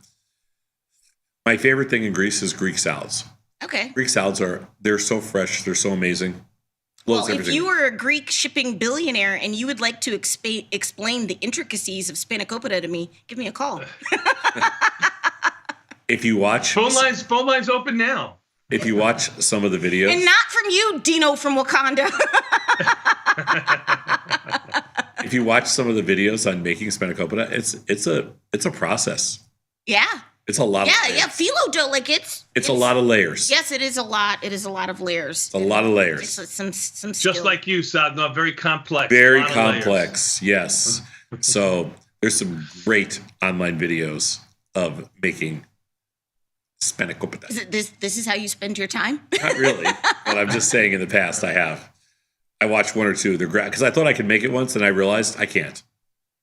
My favorite thing in Greece is Greek salads. Okay. Greek salads they're so fresh, they're so amazing. Well, Loves if everything. you were a Greek shipping billionaire and you would like to explain the intricacies of Spanakopita to me, give me a call. If you watch phone lines open now. If you watch some of the videos, And not from you, Dino from Wakanda. if you watch some of the videos on making spanakopita, it's a process. Yeah. It's a lot. Yeah, of layers. yeah. Phyllo dough, like it's a lot of layers. Yes, it is a lot. It is a lot of layers. It's a lot of layers. It's some skill. Just like you, Sadna, very complex. Very A lot of layers. complex. Yes. So there's some great online videos of making spanakopita. Is it this is how you spend your time? Not really, but I'm just saying in the past I have. I watched one or two. They're great because I thought I could make it once, and I realized I can't.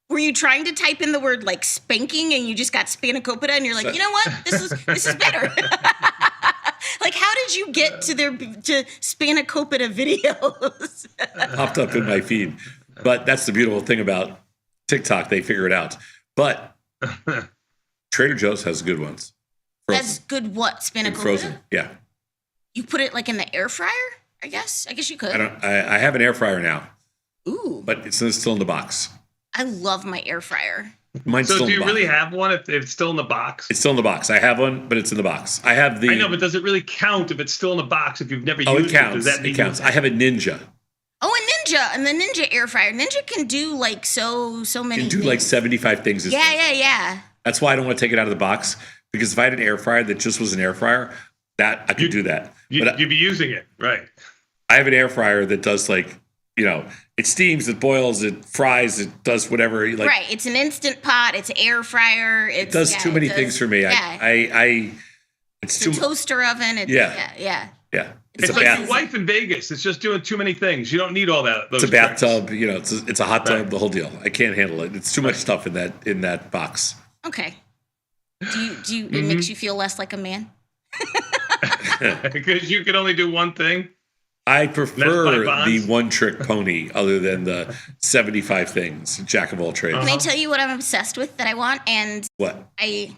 Were you trying to type in the word like spanking and you just got Spanakopita and you're like, you know what? This is better. Like, how did you get to Spanakopita videos? Popped up in my feed. But that's the beautiful thing about TikTok. They figure it out. But Trader Joe's has good ones. Frozen. That's good. What Spanakopita? Frozen. Yeah. You put it like in the air fryer? I guess you could. I have an air fryer now. Ooh. But it's still in the box. I love my air fryer. Mine's So still do in you the box. really have one if it's still in the box? It's still in the box. I have one, but it's in the box. I have the. I know, but does it really count if it's still in the box if you've never Oh, used it counts. Does that mean It counts. I have a Ninja. Oh, a Ninja and the Ninja air fryer. Ninja can do like so many. You do things. like 75 things. Yeah. That's why I don't want to take it out of the box, because if I had an air fryer that just was an air fryer, that I could do that. But You'd be using it, right? I have an air fryer that does like, it steams, it boils, it fries, it does whatever. Like, right. It's an instant pot. It's an air fryer. It does too many things for me. Yeah. It's a toaster oven. Yeah. Yeah. It's It's a like bath. your wife in Vegas. It's just doing too many things. You don't need all that. It's a bathtub. It's a hot tub. The whole deal. I can't handle it. It's too much stuff in that box. Okay. It makes you feel less like a man? Because you can only do one thing. I prefer That's my the bonds. one-trick pony, other than the 75 things, jack of all trades. Can I tell you what I'm obsessed with that I want? And What? I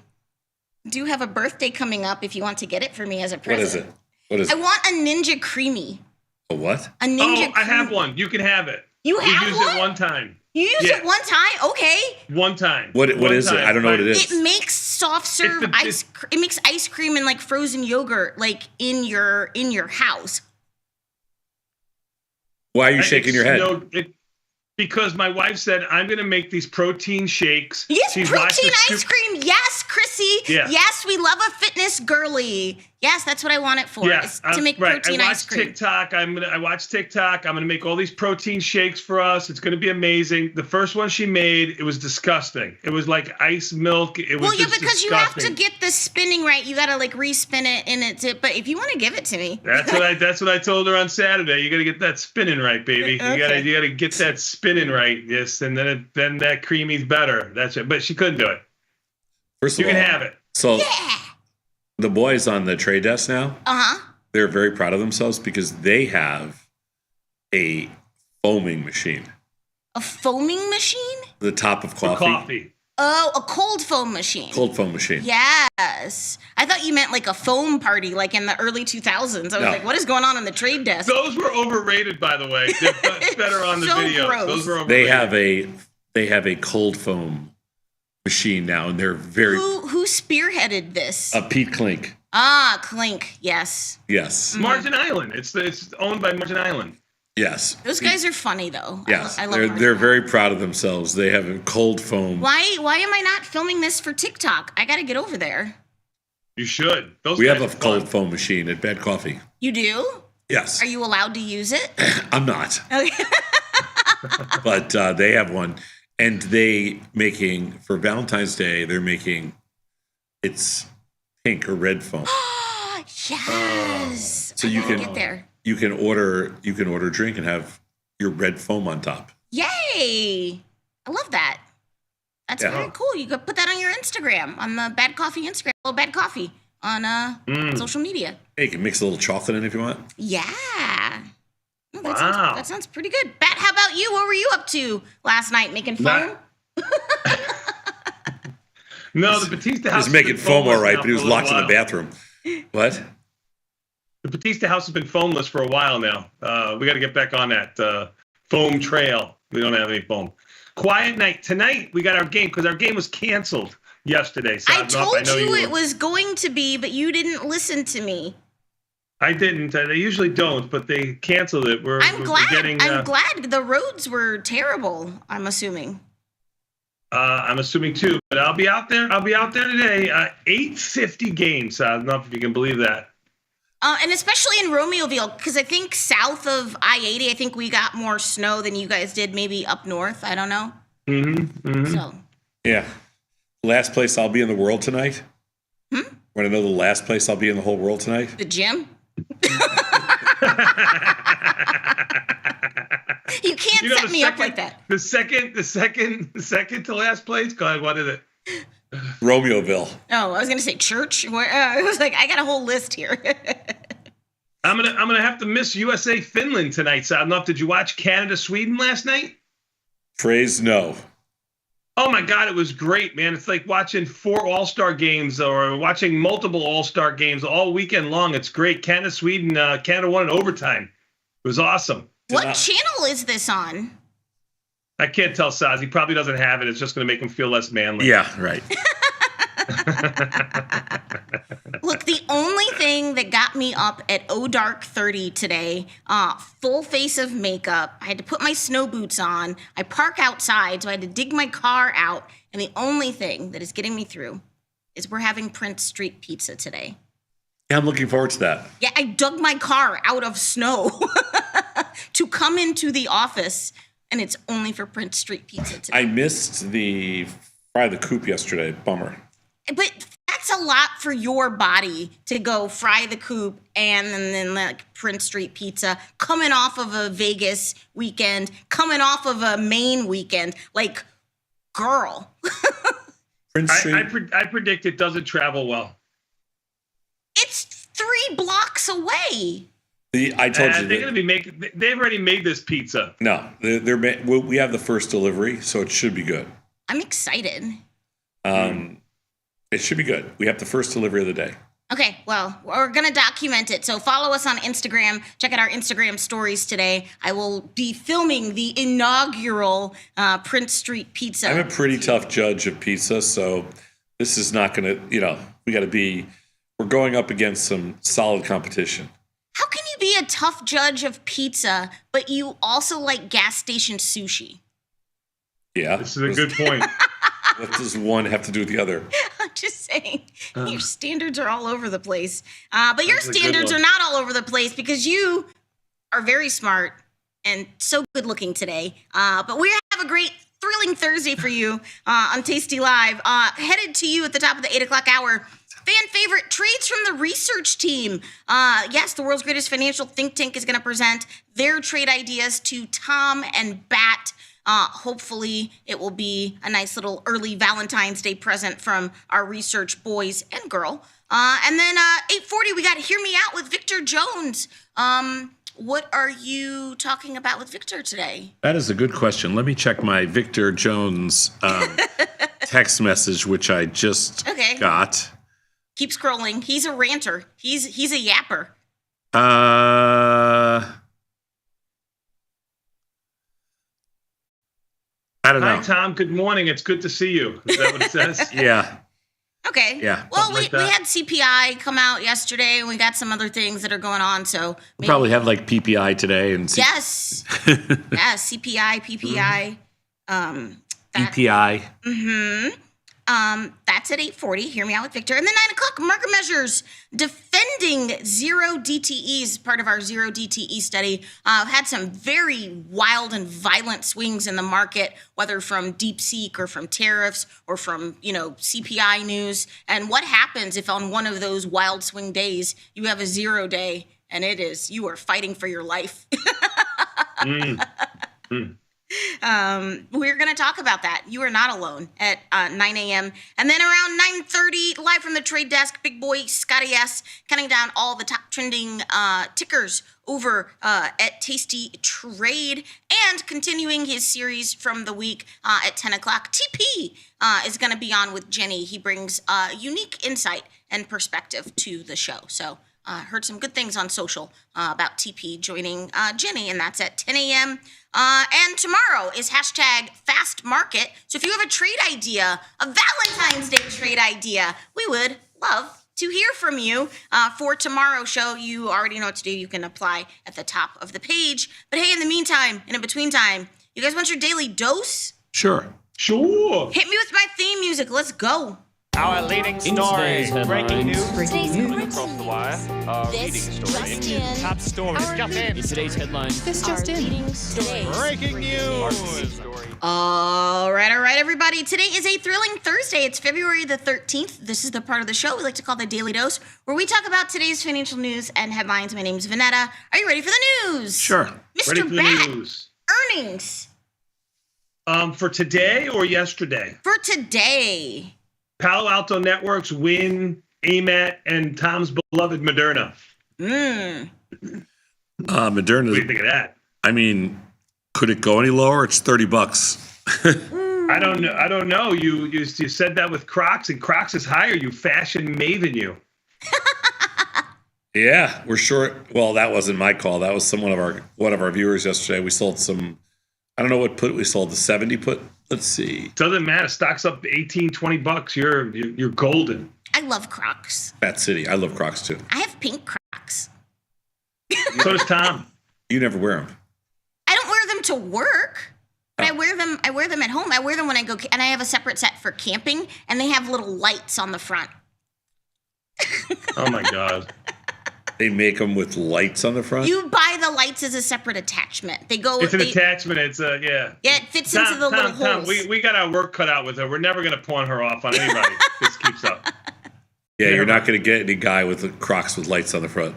do have a birthday coming up if you want to get it for me as a What present. is it? What is I it? want a Ninja Creamy. A what? A Ninja Oh, I have Creamy. one. You can have it. You have We used one? it one time. You used Yeah. it one time? Okay. One time. What One is it? time. I don't know what it is. It makes soft serve it makes ice cream and like frozen yogurt like in your house. Why are you shaking your head? Because my wife said, I'm going to make these protein shakes. Yes, She watched protein the ice cream. Yes, Chrissy. Yeah. Yes, we love a fitness girly. Yes, that's what I want it for. Yes, is to make right. protein I ice watched cream. TikTok. I watched TikTok. I'm gonna make all these protein shakes for us. It's gonna be amazing. The first one she made, it was disgusting. It was like ice milk. It was Well, yeah, just because disgusting. you have to get the spinning right. You got to like respin it in it. But if you want to give it to me, That's what I told her on Saturday. You got to get that spinning right, baby. Okay. You gotta get that spinning right. Yes, and then that creamy's better. That's it. But she couldn't do it. First of You all, can have it. So the boys on the trade desk now, they're very proud of themselves because they have a foaming machine. a foaming machine. The top of For coffee. coffee. Oh, a cold foam machine. Cold foam machine. Yes. I thought you meant like a foam party, like in the early 2000s. I was No. like, what is going on in the trade desk? Those were overrated, by the way. They're much better on the So videos. gross. Those were overrated. They have a cold foam machine now, and they're very Who spearheaded this? Pete Klink. Clink. Yes. Yes. Margin Island. It's owned by Margin Island. Yes. Those guys are funny though. Yes. I love they're Marshmallow. very proud of themselves. They have a cold foam. Why am I not filming this for TikTok? I got to get over there. You should. Those We guys have a are fun. cold foam machine at Bad Coffee. You do? Yes. Are you allowed to use it? I'm not, Okay. but they have one, and they making for Valentine's Day. They're making it's pink or red foam. Yes. So I you gotta can get there. You can order a drink and have your red foam on top. Yay! I love that. That's Yeah. very cool. You could put that on your Instagram, on the Bad Coffee Instagram. Oh, Bad Coffee on social media. Hey, you can mix a little chocolate in if you want. Yeah. Oh, Wow. That sounds pretty good. Bat, how about you? What were you up to last night? Making foam? No, the Batista house. He was making has been foam all foamless right, now but he was for a little locked in the while. bathroom. What? The Batista house has been foamless for a while now. We got to get back on that foam trail. We don't have any foam. Quiet night. Tonight, we got our game because our game was canceled yesterday. So I told know you were- it was going to be, but you didn't listen to me. I didn't. They usually don't, but they canceled it. I'm we're glad. getting. I'm glad the roads were terrible. I'm assuming. I'm assuming too, but I'll be out there. I'll be out there today. 850 games. I don't know if you can believe that. And especially in Romeoville, because I think south of I-80, I think we got more snow than you guys did. Maybe up north. I don't know. So Yeah. Last place I'll be in the world tonight. Want to know the last place I'll be in the whole world tonight? the gym. You can't You know, set the me up second- like that. The second to last place. Go ahead. What is it? Romeoville. Oh, I was gonna say church. Where I was like, I got a whole list here. I'm gonna have to miss USA Finland tonight. So I don't know. Did you watch Canada Sweden last night? Phrase no. Oh my God, it was great, man. It's like watching 4 All-Star games or watching multiple All-Star games all weekend long. It's great. Canada Sweden. Canada won in overtime. It was awesome. What channel is this on? I can't tell Saz. He probably doesn't have it. It's just going to make him feel less manly. Yeah, right. Look, the only thing that got me up at dark 30 today, full face of makeup. I had to put my snow boots on. I park outside, so I had to dig my car out. And the only thing that is getting me through is we're having Prince Street Pizza today. Yeah, I'm looking forward to that. Yeah, I dug my car out of snow to come into the office, and it's only for Prince Street Pizza today. I missed the fry the coop yesterday. Bummer. But that's a lot for your body to go fry the coop and then like Prince Street Pizza, coming off of a Vegas weekend, coming off of a Maine weekend. Like, girl. Prince Street. I predict it doesn't travel well. It's 3 blocks away. I told you. They're going to be making. They've already made this pizza. No, we have the first delivery, so it should be good. I'm excited. It should be good. We have the first delivery of the day. Okay, well, we're going to document it. So follow us on Instagram. Check out our Instagram stories today. I will be filming the inaugural Prince Street Pizza. I'm a pretty tough judge of pizza, so this is not going to, we're going up against some solid competition. How can you be a tough judge of pizza, but you also like gas station sushi? Yeah. This is a good point. What does one have to do with the other? I'm just saying. Your standards are all over the place. But your That's a good standards one. are not all over the place because you are very smart and so good looking today. But we have a great, thrilling Thursday for you on Tasty Live. Headed to you at the top of the 8 o'clock hour. Fan favorite trades from the research team. Yes, the world's greatest financial think tank is going to present their trade ideas to Tom and Bat. Hopefully, it will be a nice little early Valentine's Day present from our research boys and girl. And then 8:40, we got Hear Me Out with Victor Jones. What are you talking about with Victor today? That is a good question. Let me check my Victor Jones text message, which I just got. Keep scrolling. He's a ranter. He's a yapper. I don't know. Hi, Tom. Good morning. It's good to see you. Is that what it says? Yeah. Okay. Yeah. Well, we like that. had CPI come out yesterday, and we got some other things that are going on. So maybe, Probably have like PPI today and yes, yes, CPI, PPI. EPI. That's at 8:40. Hear Me Out with Victor. And then 9 o'clock, market measures. Defending zero DTEs, part of our zero DTE study. Had some very wild and violent swings in the market, whether from DeepSeek or from tariffs or from, CPI news. And what happens if on one of those wild swing days you have a 0 day and you are fighting for your life? We're going to talk about that. You are not alone at 9 a.m. And then around 9:30, live from the trade desk, big boy Scotty S. counting down all the top trending tickers over at Tasty Trade and continuing his series from the week at 10 o'clock. TP is going to be on with Jenny. He brings unique insight and perspective to the show. So heard some good things on social about TP joining Jenny, and that's at 10 a.m. And tomorrow is hashtag Fast Market. So if you have a trade idea, a Valentine's Day trade idea, we would love to hear from you for tomorrow's show. You already know what to do. You can apply at the top of the page. But hey, in the meantime, in between time, you guys want your daily dose? Sure. Sure. Hit me with my theme music. Let's go. Our leading story. Breaking news. Coming across the wire. Leading story. Top story. Just in. In today's headlines. This just in. Breaking news. All right, everybody. Today is a thrilling Thursday. It's February the 13th. This is the part of the show we like to call the Daily Dose, where we talk about today's financial news and headlines. My name is Vanetta. Are you ready for the news? Sure. Mr. Ready for the Bat, news. earnings For today or yesterday? for today. Palo Alto Networks win AMAT and Tom's beloved Moderna. Mm. What do you Moderna. think of that? I mean, could it go any lower? It's $30. I don't know. You said that with Crocs, and Crocs is higher. You fashion maven, you. Yeah, we're short. Well, that wasn't my call. That was one of our viewers yesterday. We sold some. I don't know what put we sold. The 70 put. Let's see. Doesn't matter. Stock's up $18-20. You're golden. I love Crocs. Fat City. I love Crocs too. I have pink Crocs. So does Tom. You never wear them. I don't wear them to work, but I wear them at home. I wear them when I go, and I have a separate set for camping, and they have little lights on the front. Oh my God. They make them with lights on the front. You buy the lights as a separate attachment. They go. It's an attachment. It's yeah. Yeah, it fits into the little Tom, holes. we got our work cut out with her. We're never gonna pawn her off on anybody. This keeps up. Yeah, you're not going to get any guy with the Crocs with lights on the front.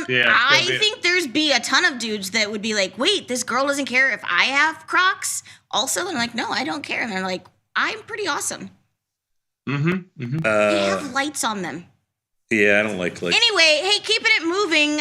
Yeah, I think there's a ton of dudes that would be like, wait, this girl doesn't care if I have Crocs also? And I'm like, no, I don't care. And they're like, I'm pretty awesome. Mm-hmm. They have lights on them. Yeah, I don't like lights. Anyway, hey, keeping it moving.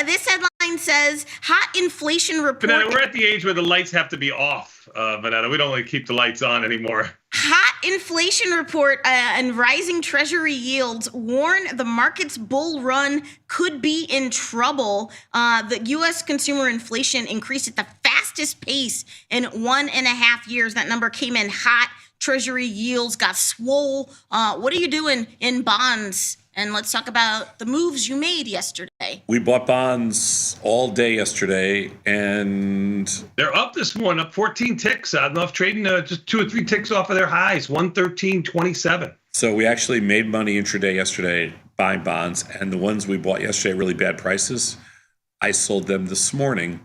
This headline says, hot inflation report. Vanetta, we're at the age where the lights have to be off, Vanetta. We don't really keep the lights on anymore. Hot inflation report and rising treasury yields warn the market's bull run could be in trouble. The U.S. consumer inflation increased at the fastest pace in 1.5 years. That number came in hot. Treasury yields got swole. What are you doing in bonds? And let's talk about the moves you made yesterday. We bought bonds all day yesterday, and they're up this morning, up 14 ticks. I don't know if trading just 2 or 3 ticks off of their highs, 113.27. So we actually made money intraday yesterday buying bonds, and the ones we bought yesterday at really bad prices, I sold them this morning,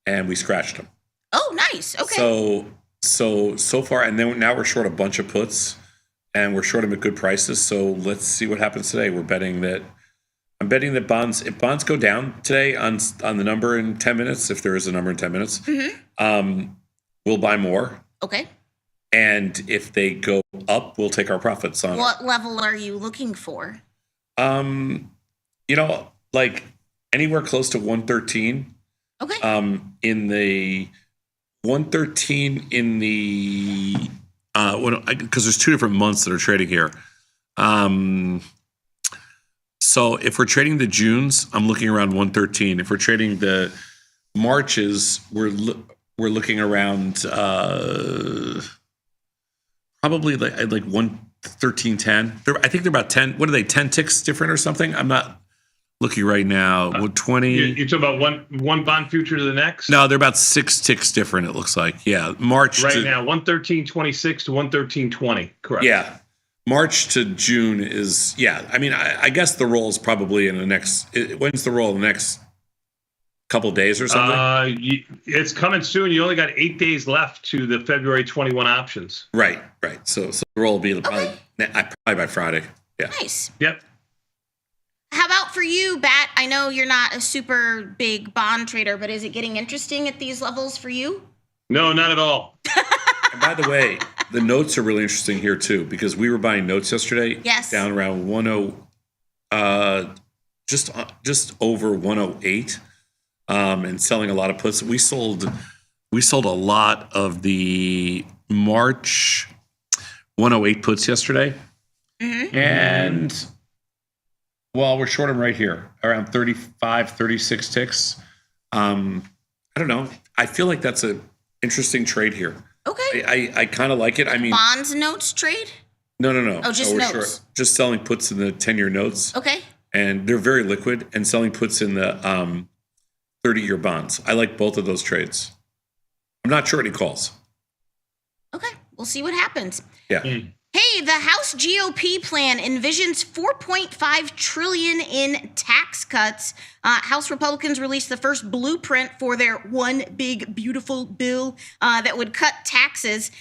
and we scratched them. Oh, nice. Okay. So far, and then now we're short a bunch of puts, and we're short them at good prices. So let's see what happens today. I'm betting that bonds, if bonds go down today on the number in 10 minutes, if there is a number in 10 minutes, we'll buy more. Okay. And if they go up, we'll take our profits on What level are you looking for? Like anywhere close to 113. Okay. In the 113 in the because there's two different months that are trading here. So if we're trading the Junes, I'm looking around 113. If we're trading the Marches, we're looking around probably like 113.10. I think they're about 10. What are they? 10 ticks different or something? I'm not looking right now. 20. You're talking about one bond future to the next? No, they're about 6 ticks different. It looks like. Yeah, March right now 113.26 to 113.20. Correct. Yeah. March to June is, I mean, I guess the roll is probably in the next, when's the roll? The next couple of days or something? It's coming soon. You only got 8 days left to the February 21 options. Right. So the roll will be probably by Friday. Yeah. Nice. Yep. How about for you, Bat? I know you're not a super big bond trader, but is it getting interesting at these levels for you? No, not at all. And by the way, the notes are really interesting here too, because we were buying notes yesterday. Yes. Down around 10, just over 108, and selling a lot of puts. We sold a lot of the March 108 puts yesterday, and we're short them right here, around 35, 36 ticks. I don't know. I feel like that's an interesting trade here. Okay. I kind of like it. I mean, bonds notes trade? No. Oh, just notes. Short. Just selling puts in the 10-year notes. Okay. And they're very liquid, and selling puts in the 30-year bonds. I like both of those trades. I'm not sure any calls. Okay. We'll see what happens. Yeah. Hey, the House GOP plan envisions $4.5 trillion in tax cuts. House Republicans released the first blueprint for their one big beautiful bill that would cut taxes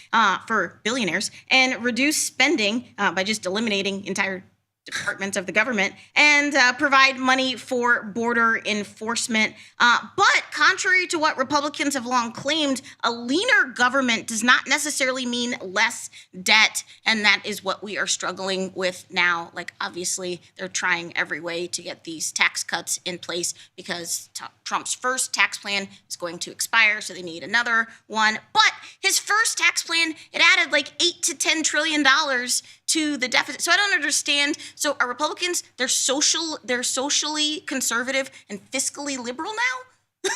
for billionaires and reduce spending by just eliminating entire departments of the government and provide money for border enforcement. But contrary to what Republicans have long claimed, a leaner government does not necessarily mean less debt. And that is what we are struggling with now. Like, obviously, they're trying every way to get these tax cuts in place because Trump's first tax plan is going to expire, so they need another one. But his first tax plan, it added like $8 to $10 trillion to the deficit. So I don't understand. So are Republicans, they're socially conservative and fiscally liberal now?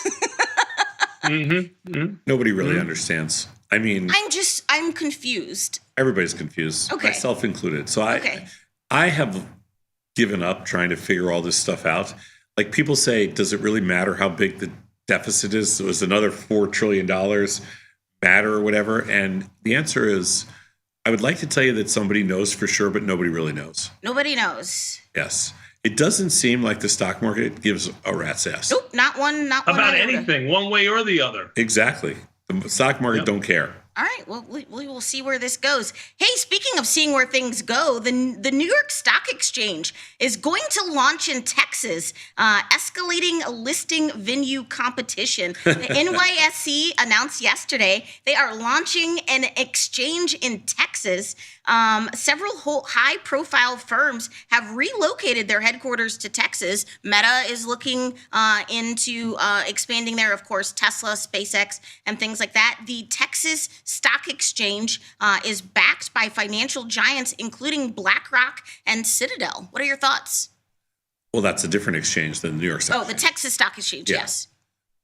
Nobody really understands. I mean, I'm confused. Everybody's confused, Okay. myself included. So I have given up trying to figure all this stuff out. Like, people say, does it really matter how big the deficit is? Was another $4 trillion matter or whatever? And the answer is, I would like to tell you that somebody knows for sure, but nobody really knows. Nobody knows. Yes. It doesn't seem like the stock market gives a rat's ass. Nope, not one. About anything, one way or the other. Exactly. The stock market don't care. All right, well, we will see where this goes. Hey, speaking of seeing where things go, the New York Stock Exchange is going to launch in Texas, escalating a listing venue competition. The NYSE announced yesterday they are launching an exchange in Texas. Several high-profile firms have relocated their headquarters to Texas. Meta is looking into expanding there, of course, Tesla, SpaceX, and things like that. The Texas Stock Exchange is backed by financial giants, including BlackRock and Citadel. What are your thoughts? Well, that's a different exchange than the New York Stock Exchange. The Texas Stock Exchange, yes.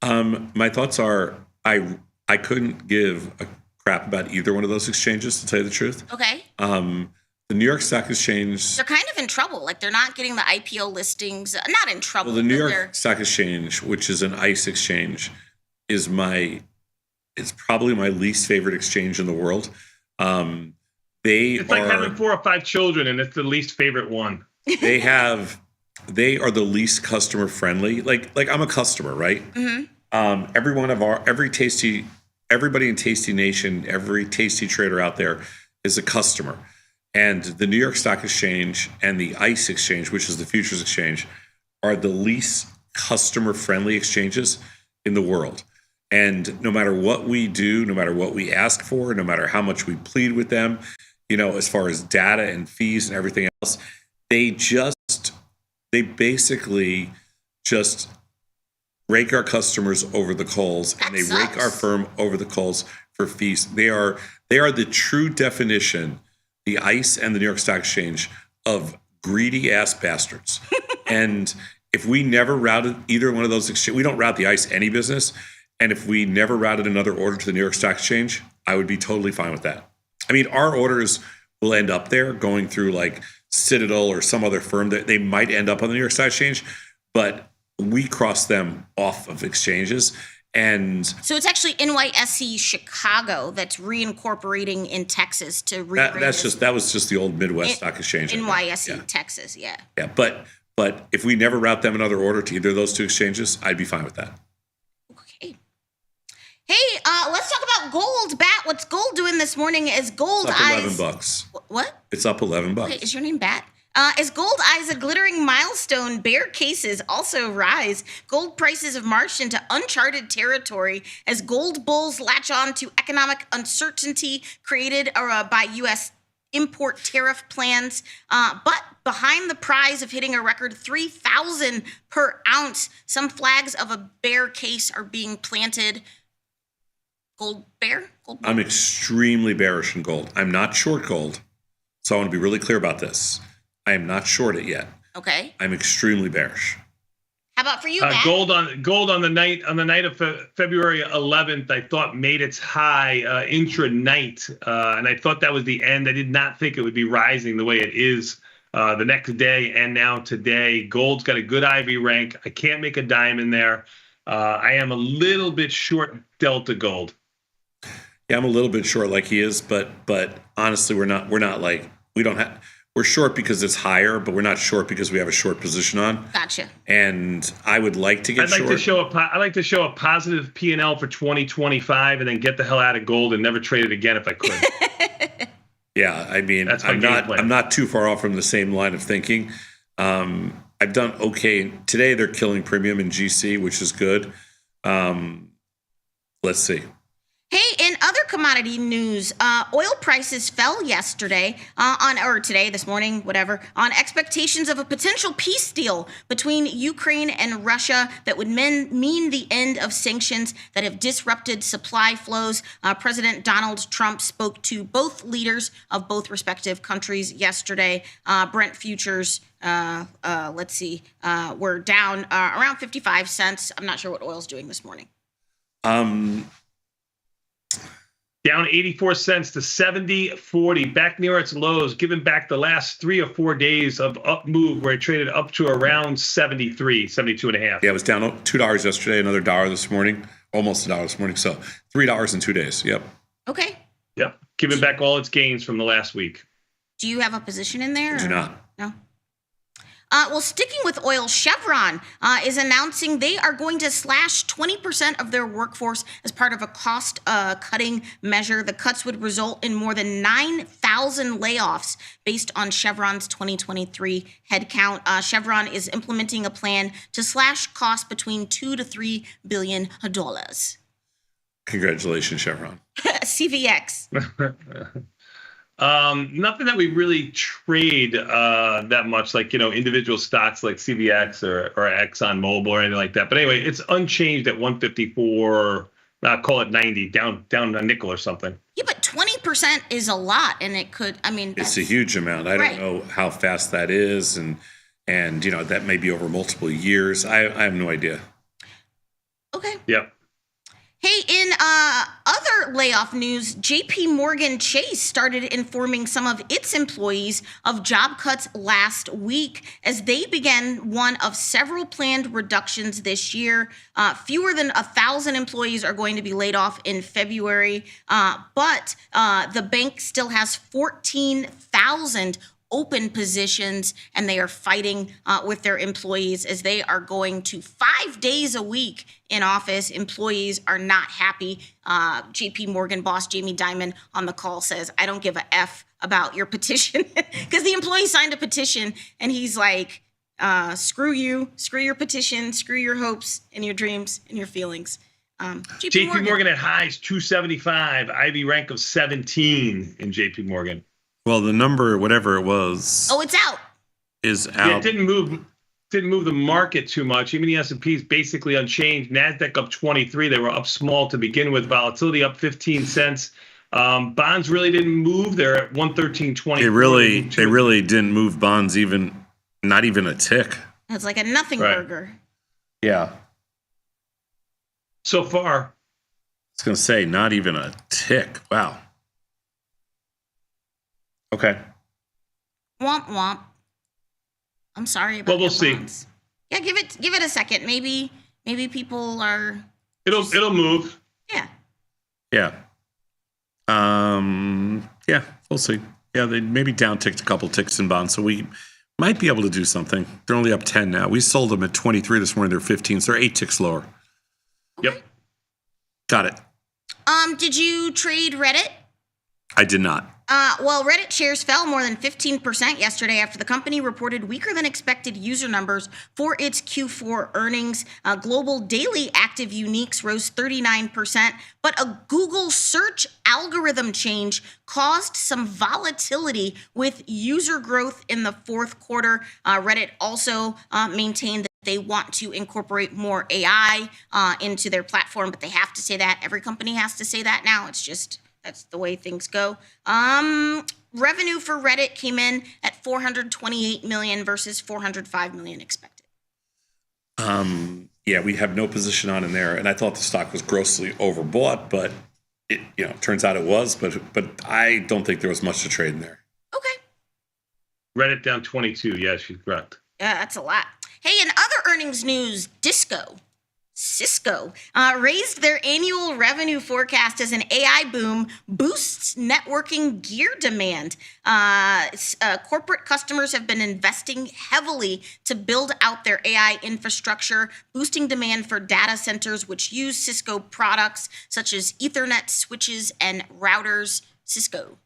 My thoughts are I couldn't give a crap about either one of those exchanges, to tell you the truth. Okay. The New York Stock Exchange... They're kind of in trouble. Like, they're not getting the IPO listings. Not in trouble. Well, the New York Stock Exchange, which is an ICE exchange, it's probably my least favorite exchange in the world. It's like having 4 or 5 children, and it's the least favorite one. They are the least customer friendly. Like I'm a customer, right? Mm-hmm. Everybody in Tasty Nation, every Tasty trader out there is a customer. And the New York Stock Exchange and the ICE exchange, which is the futures exchange, are the least customer friendly exchanges in the world. And no matter what we do, no matter what we ask for, no matter how much we plead with them, as far as data and fees and everything else, they basically just rake our customers over the coals, and they rake our firm over the coals for fees. They are the true definition, the ICE and the New York Stock Exchange, of greedy ass bastards. And if we never routed either one of those exchanges, we don't route the ICE any business. And if we never routed another order to the New York Stock Exchange, I would be totally fine with that. I mean, our orders will end up there going through like Citadel or some other firm that they might end up on the New York Stock Exchange, but we cross them off of exchanges. And so it's actually NYSE Chicago that's reincorporating in Texas to that was just the old Midwest Stock Exchange. NYSE Texas, yeah. Yeah, but if we never route them another order to either of those two exchanges, I'd be fine with that. Okay. Hey, let's talk about gold. Bat, what's gold doing this morning? Is gold It's up eyes $11. What? It's up $11. Okay, is your name Bat? As gold eyes a glittering milestone, bear cases also rise. Gold prices have marched into uncharted territory as gold bulls latch on to economic uncertainty created by U.S. import tariff plans. But behind the prize of hitting a record $3,000 per ounce, some flags of a bear case are being planted. Gold bear? I'm extremely bearish in gold. I'm not short gold, so I want to be really clear about this. I am not short it yet. Okay. I'm extremely bearish. How about for you, Matt? Gold on the night of February 11th, I thought made its high intra-night, and I thought that was the end. I did not think it would be rising the way it is the next day and now today. Gold's got a good IV rank. I can't make a dime in there. I am a little bit short Delta Gold. Yeah, I'm a little bit short like he is, but honestly, we're short because it's higher, but we're not short because we have a short position on. Gotcha. And I would like to get I'd like short. I like to show a positive P&L for 2025 and then get the hell out of gold and never trade it again if I could. Yeah, I mean, I'm not too far off from the same line of thinking. I've done okay. Today they're killing premium in GC, which is good. Let's see. Hey, in other commodity news, oil prices fell yesterday this morning, whatever, on expectations of a potential peace deal between Ukraine and Russia that would mean the end of sanctions that have disrupted supply flows. President Donald Trump spoke to both leaders of both respective countries yesterday. Brent futures, were down around 55 cents. I'm not sure what oil's doing this morning. Down 84 cents to 70.40, back near its lows, giving back the last 3 or 4 days of up move where it traded up to around 72 and a half. Yeah, it was down $2 yesterday, another $1 this morning, almost $1 this morning. So $3 in 2 days. Yep. Okay. Yep. Giving back all its gains from the last week. Do you have a position in there? I do not. No. Sticking with oil, Chevron is announcing they are going to slash 20% of their workforce as part of a cost-cutting measure. The cuts would result in more than 9,000 layoffs based on Chevron's 2023 headcount. Chevron is implementing a plan to slash costs between $2 to $3 billion. Congratulations, Chevron. CVX. Nothing that we really trade that much, like, individual stocks like CVX or ExxonMobil or anything like that. But anyway, it's unchanged at 154, call it 90, down a nickel or something. Yeah, but 20% is a lot, and it could, it's a huge amount. I don't know how fast that is, and that may be over multiple years. I have no idea. Okay. Yep. Hey, in other layoff news, JP Morgan Chase started informing some of its employees of job cuts last week as they began one of several planned reductions this year. Fewer than 1,000 employees are going to be laid off in February, but the bank still has 14,000 open positions, and they are fighting with their employees as they are going to 5 days a week in office. Employees are not happy. JP Morgan boss Jamie Dimon on the call says, I don't give a F about your petition, because the employee signed a petition and he's like, screw you, screw your petition, screw your hopes and your dreams and your feelings. JP Morgan at highs 275, Ivy rank of 17 in JP Morgan. Well, the number, whatever it was, Oh, it's out. is out. Yeah, it didn't move the market too much. Even the S&P is basically unchanged. Nasdaq up 23. They were up small to begin with. Volatility up 15 cents. Bonds really didn't move. They're at 113.20. They really didn't move bonds not even a tick. It's like a nothing burger. Yeah. So far. I was going to say, not even a tick. Wow. Okay. Womp womp. I'm sorry about. Well, we'll see. Bonds. Yeah, give it a second. Maybe people are. It'll move. Yeah. Yeah. Yeah, we'll see. Yeah, they maybe down ticked a couple ticks in bonds, so we might be able to do something. They're only up 10 now. We sold them at 23 this morning. They're 15, so they're 8 ticks lower. Okay. Yep. Got it. Did you trade Reddit? I did not. Well, Reddit shares fell more than 15% yesterday after the company reported weaker than expected user numbers for its Q4 earnings. Global daily active uniques rose 39%, but a Google search algorithm change caused some volatility with user growth in the fourth quarter. Reddit also maintained that they want to incorporate more AI into their platform, but they have to say that. Every company has to say that now. It's just... that's the way things go. Revenue for Reddit came in at $428 million versus $405 million expected. Yeah, we have no position on in there, and I thought the stock was grossly overbought, but it turns out it was. But I don't think there was much to trade in there. Okay. Reddit down 22. Yeah, she's correct. Yeah, that's a lot. Hey, in other earnings news, Cisco raised their annual revenue forecast as an AI boom boosts networking gear demand. Corporate customers have been investing heavily to build out their AI infrastructure, boosting demand for data centers which use Cisco products such as Ethernet switches and routers. Cisco.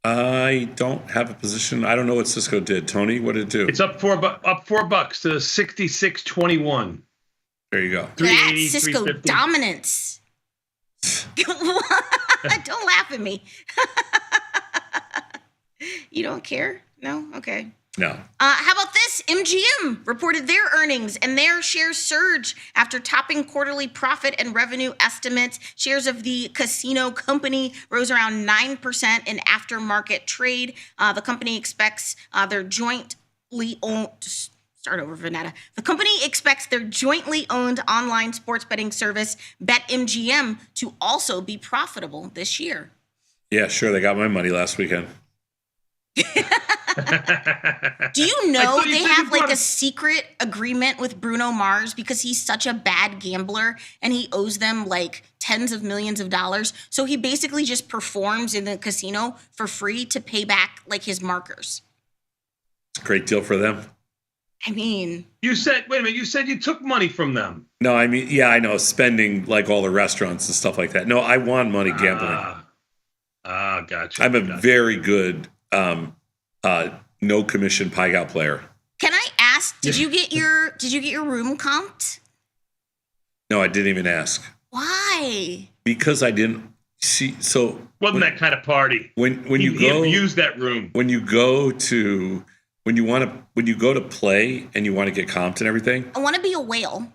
I don't have a position. I don't know what Cisco did. Tony, what did it do? It's up $4 to 66.21. There you go. That's Cisco dominance. Don't laugh at me. You don't care? No? Okay. No. How about this? MGM reported their earnings and their shares surge after topping quarterly profit and revenue estimates. Shares of the casino company rose around 9% in aftermarket trade. The company expects their jointly owned... Start over, Vanetta. The company expects their jointly owned online sports betting service, BetMGM, to also be profitable this year. Yeah, sure. They got my money last weekend. Do you know they have like a secret agreement with Bruno Mars because he's such a bad gambler and he owes them like tens of millions of dollars? So he basically just performs in the casino for free to pay back like his markers. It's a great deal for them. I mean, you said you took money from them. No, I mean, yeah, I know, spending like all the restaurants and stuff like that. No, I want money gambling. Gotcha. I'm a very good no commission pie gout player. Can I ask, did you get your room comped? No, I didn't even ask. Why? Because I didn't see. So wasn't that kind of party? When you go use that room. When you go to play and you want to get comped and everything. I want to be a whale.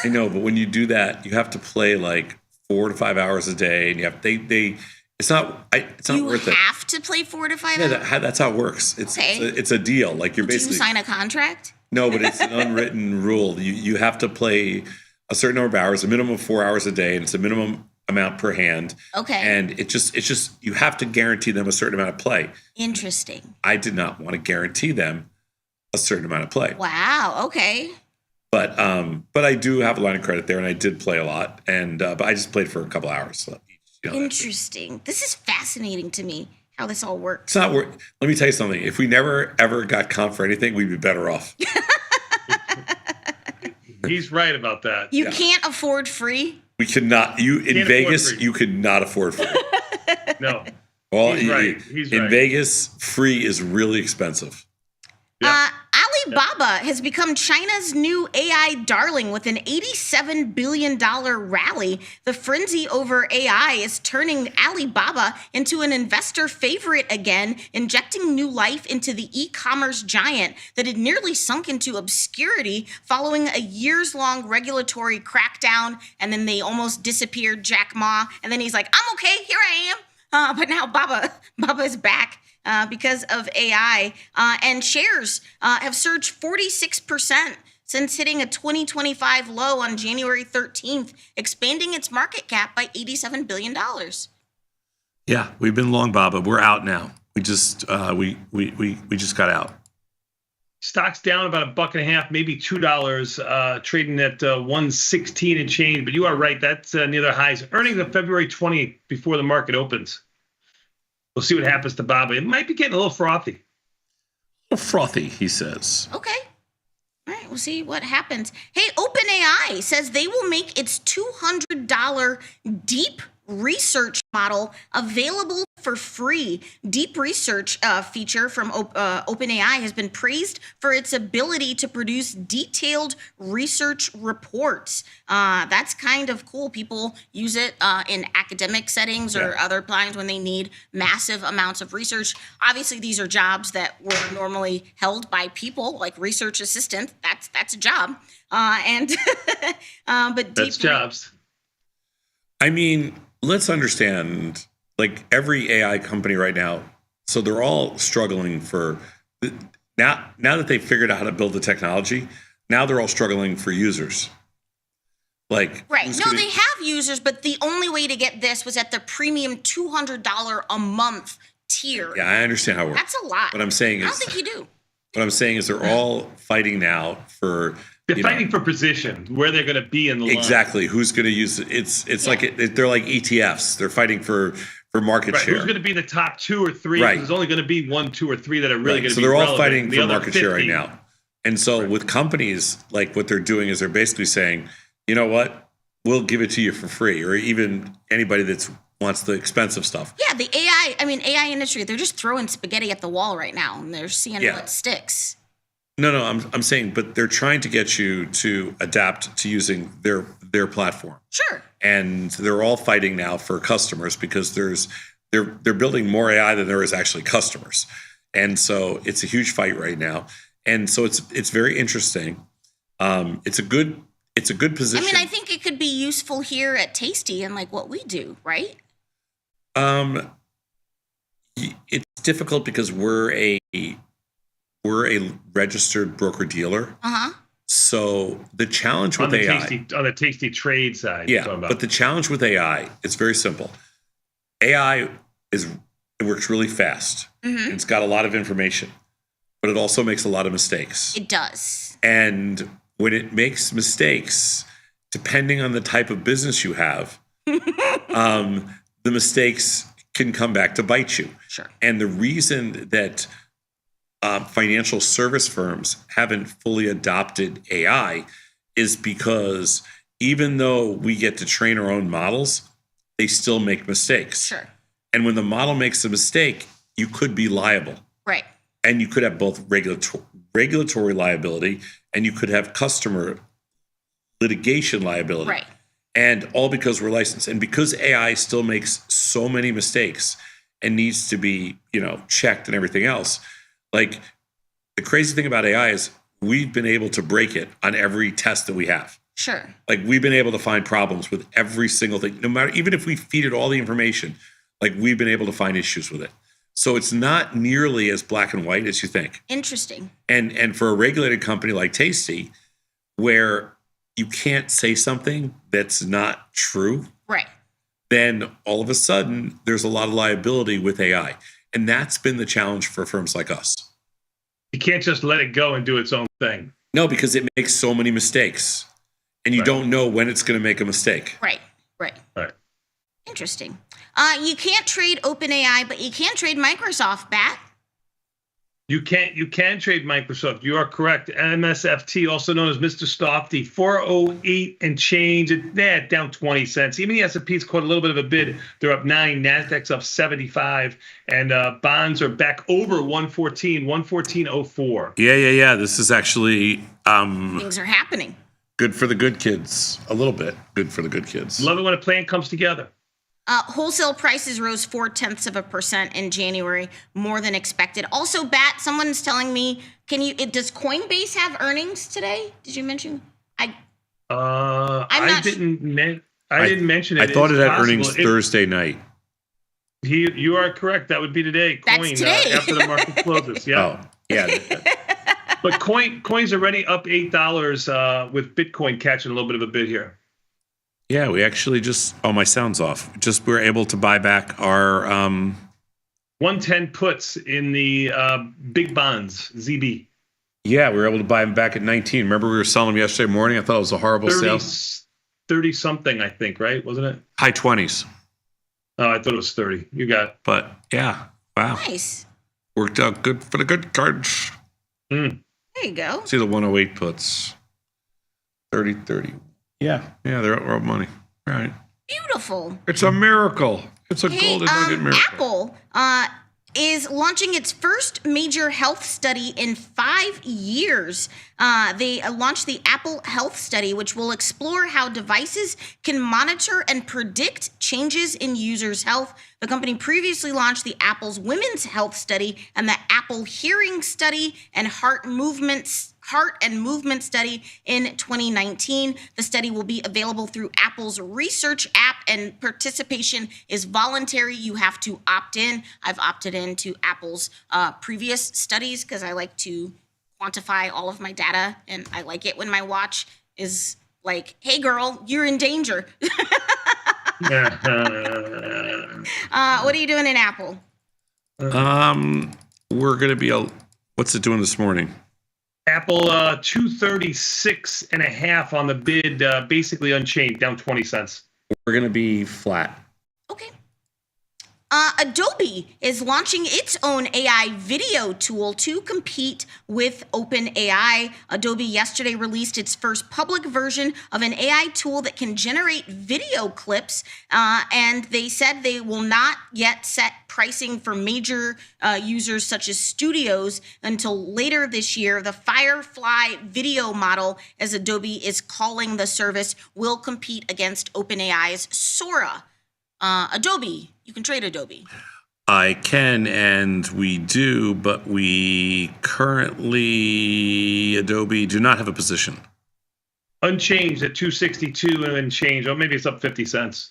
I know, but when you do that, you have to play like 4 to 5 hours a day, and you have it's not worth it. You have to play 4 to 5 hours. Yeah, that's how it works. It's a deal. Like you're basically. Did you sign a contract? No, but it's an unwritten rule. You have to play a certain number of hours, a minimum of 4 hours a day, and it's a minimum amount per hand. Okay. And it's just you have to guarantee them a certain amount of play. Interesting. I did not want to guarantee them a certain amount of play. Wow. Okay. But I do have a line of credit there, and I did play a lot, and but I just played for a couple hours. So, Interesting. This is fascinating to me, how this all works. It's not work. Let me tell you something. If we never ever got comp for anything, we'd be better off. He's right about that. You can't afford free? We cannot. You in Can't Vegas, afford free. you could not afford free. No. Well, He's right. He's in right. Vegas, free is really expensive. Alibaba has become China's new AI darling with an $87 billion rally. The frenzy over AI is turning Alibaba into an investor favorite again, injecting new life into the e-commerce giant that had nearly sunk into obscurity following a years-long regulatory crackdown, and then they almost disappeared, Jack Ma, and then he's like, I'm okay, here I am. But now Baba is back. Because of AI, and shares have surged 46% since hitting a 2025 low on January 13th, expanding its market cap by $87 billion. Yeah, we've been long, Baba. We're out now. We just we just got out. Stock's down about $1.50, maybe $2, trading at 116 and change. But you are right, that's near the highs. Earnings on February 20th before the market opens. We'll see what happens to Baba. It might be getting a little frothy. A little frothy, he says. Okay. All right, we'll see what happens. Hey, OpenAI says they will make its $200 deep research model available for free. Deep research feature from OpenAI has been praised for its ability to produce detailed research reports. That's kind of cool. People use it in academic settings or other times when they need massive amounts of research. Obviously, these are jobs that were normally held by people, like research assistant. That's a job. But that's jobs. I mean, let's understand, like every AI company right now, so they're all struggling for now that they've figured out how to build the technology, now they're all struggling for users. Like right. No, they have users, but the only way to get this was at the premium $200 a month tier. Yeah, I understand how it works. That's a lot. What I'm saying is, I don't think you do. What I'm saying is they're all fighting now for They're fighting for position, where they're going to be in the line. Exactly. Who's going to use it? It's like they're like ETFs. They're fighting for market share. Who's going to be in the top 2 or 3? Right. There's only going to be 1, 2, or 3 that are really going to be So they're all relevant. fighting The for other market share right 50 now. And so with companies, like what they're doing is they're basically saying, you know what? We'll give it to you for free, or even anybody that wants the expensive stuff. Yeah, the AI industry, they're just throwing spaghetti at the wall right now, and they're seeing what sticks. No, I'm saying, but they're trying to get you to adapt to using their platform. Sure. And they're all fighting now for customers because they're building more AI than there is actually customers. And so it's a huge fight right now. And so it's very interesting. It's a good position. I mean, I think it could be useful here at Tasty and like what we do, right? It's difficult because we're a registered broker dealer. Uh-huh. So the challenge with on the AI on the Tasty trade side. Yeah, but the challenge with AI, it's very simple. AI it works really fast. Mm-hmm. It's got a lot of information, but it also makes a lot of mistakes. It does. And when it makes mistakes, depending on the type of business you have, the mistakes can come back to bite you. Sure. And the reason that financial service firms haven't fully adopted AI is because even though we get to train our own models, they still make mistakes. Sure. And when the model makes a mistake, you could be liable. Right. And you could have both regulatory liability and you could have customer litigation liability. Right. And all because we're licensed. And because AI still makes so many mistakes and needs to be, checked and everything else, like the crazy thing about AI is we've been able to break it on every test that we have. Sure. Like we've been able to find problems with every single thing, no matter, even if we feed it all the information, like we've been able to find issues with it. So it's not nearly as black and white as you think. Interesting. And for a regulated company like Tasty, where you can't say something that's not true, Right. then all of a sudden there's a lot of liability with AI. And that's been the challenge for firms like us. You can't just let it go and do its own thing. No, because it makes so many mistakes. And you don't know when it's going to make a mistake. Right. Right. Interesting. You can't trade OpenAI, but you can trade Microsoft, Bat. You can trade Microsoft. You are correct. MSFT, also known as Mr. Softy, 408 and change. Down 20 cents. Even the S&P's caught a little bit of a bid. They're up 9. Nasdaq's up 75, and bonds are back over 114, 114.04. Yeah. This is actually Things are happening. good for the good kids. A little bit good for the good kids. Love it when a plan comes together. Wholesale prices rose 0.4% in January, more than expected. Also, Bat, someone's telling me, does Coinbase have earnings today? Did you mention? I didn't mention it. I thought it It's had earnings possible. Thursday night. You are correct. That would be today. That's Coin today. After the market closes. Yeah. Oh, yeah. But coin's already up $8 with Bitcoin catching a little bit of a bid here. Yeah, we actually my sound's off. We were able to buy back our 110 puts in the big bonds, ZB. Yeah, we were able to buy them back at 19. Remember we were selling them yesterday morning? I thought it was a horrible sale. 30 something, I think, right? Wasn't it? High 20s. Oh, I thought it was 30. You got it. But yeah, wow. Nice. Worked out good for the good cards. There you go. See the 108 puts. 30. Yeah, they're up money. All right. Beautiful. It's a miracle. It's a golden nugget miracle. Apple is launching its first major health study in 5 years. They launched the Apple Health Study, which will explore how devices can monitor and predict changes in users' health. The company previously launched the Apple's Women's Health Study and the Apple Hearing Study and Heart and Movement Study in 2019. The study will be available through Apple's Research app, and participation is voluntary. You have to opt in. I've opted into Apple's previous studies because I like to quantify all of my data, and I like it when my watch is like, hey girl, you're in danger. What are you doing in Apple? We're going to be what's it doing this morning? Apple 236.5 on the bid, basically unchanged, down 20 cents. We're going to be flat. Okay. Adobe is launching its own AI video tool to compete with OpenAI. Adobe yesterday released its first public version of an AI tool that can generate video clips, and they said they will not yet set pricing for major users such as studios until later this year. The Firefly video model, as Adobe is calling the service, will compete against OpenAI's Sora. Adobe, you can trade Adobe. I can, and we do, but we currently, Adobe, do not have a position. Unchanged at 262 and change. Oh, maybe it's up 50 cents.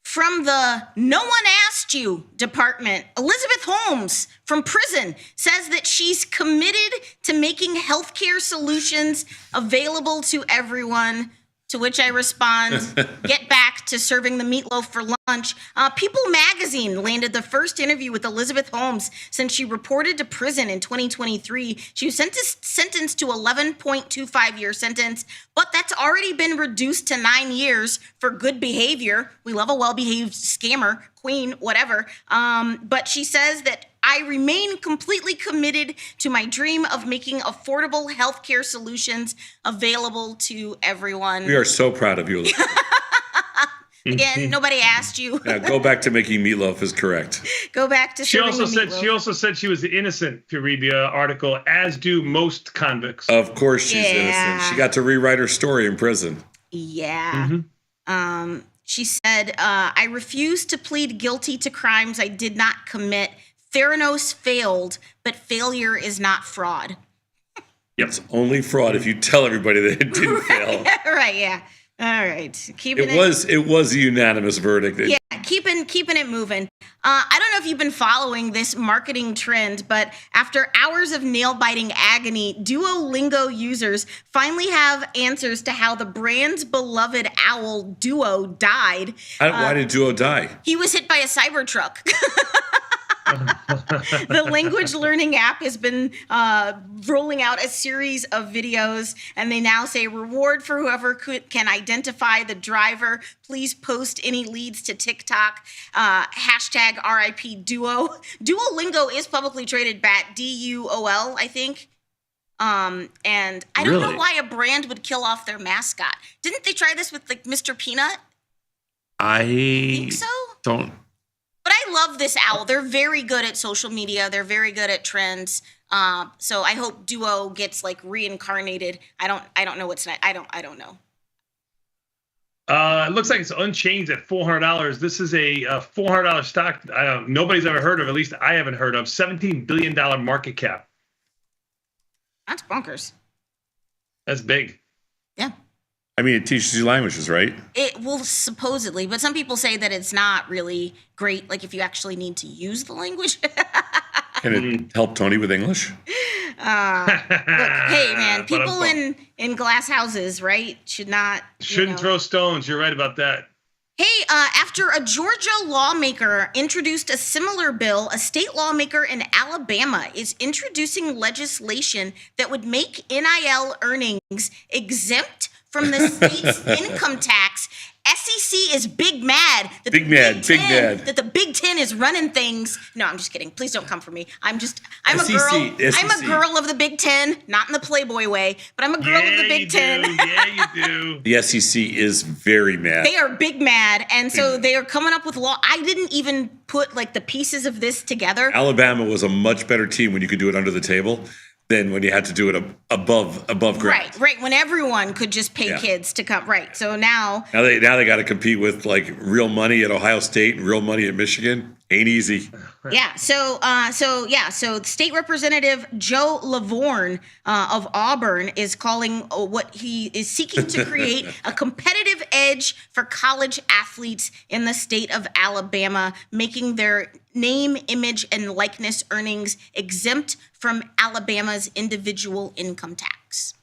From the No One Asked You department, Elizabeth Holmes from prison says that she's committed to making healthcare solutions available to everyone. To which I respond, get back to serving the meatloaf for lunch. People magazine landed the first interview with Elizabeth Holmes since she reported to prison in 2023. She was sentenced to 11.25-year sentence, but that's already been reduced to 9 years for good behavior. We love a well-behaved scammer, queen, whatever. But she says that I remain completely committed to my dream of making affordable healthcare solutions available to everyone. We are so proud of you. Again, nobody asked you. Yeah, go back to making meatloaf is correct. Go back to She serving also the said meatloaf. she was innocent. If you read the article, as do most convicts. Of course she's innocent. She got to rewrite her story in prison. Yeah. She said, I refuse to plead guilty to crimes I did not commit. Theranos failed, but failure is not fraud. Yep. It's only fraud if you tell everybody that it didn't fail. Right, yeah. All right, keeping It was a unanimous verdict. Yeah, keeping it moving. I don't know if you've been following this marketing trend, but after hours of nail-biting agony, Duolingo users finally have answers to how the brand's beloved owl Duo died. Why did Duo die? He was hit by a Cybertruck. The language learning app has been rolling out a series of videos, and they now say reward for whoever can identify the driver. Please post any leads to TikTok. Hashtag RIP Duo. Duolingo is publicly traded BAT, DUOL, I think. And I don't know why a brand would kill off their mascot. Didn't they try this with like Mr. Peanut? I think so. Don't. But I love this owl. They're very good at social media. They're very good at trends. So I hope Duo gets like reincarnated. I don't know what's next. I don't know. It looks like it's unchanged at $400. This is a $400 stock. Nobody's ever heard of. At least I haven't heard of. $17 billion market cap. That's bonkers. That's big. Yeah. I mean, it teaches you languages, right? It will supposedly, but some people say that it's not really great. Like if you actually need to use the language. Can it help Tony with English? Look, hey man, people in glass houses, right, shouldn't throw stones. You're right about that. Hey, after a Georgia lawmaker introduced a similar bill, a state lawmaker in Alabama is introducing legislation that would make NIL earnings exempt from the state's income tax. SEC is big mad that that the Big Ten is running things. No, I'm just kidding. Please don't come for me. I'm a girl. I'm a girl of the Big Ten, not in the Playboy way, but I'm a girl of the Big Ten. Yeah, you do. The SEC is very mad. They are big mad, and so they are coming up with law. I didn't even put like the pieces of this together. Alabama was a much better team when you could do it under the table than when you had to do it above ground. Right. When everyone could just pay kids to come. Right. So now they got to compete with like real money at Ohio State and real money at Michigan. Ain't easy. Yeah. So State Representative Joe Lavorne of Auburn is calling what he is seeking to create a competitive edge for college athletes in the state of Alabama, making their name, image, and likeness earnings exempt from Alabama's individual income tax.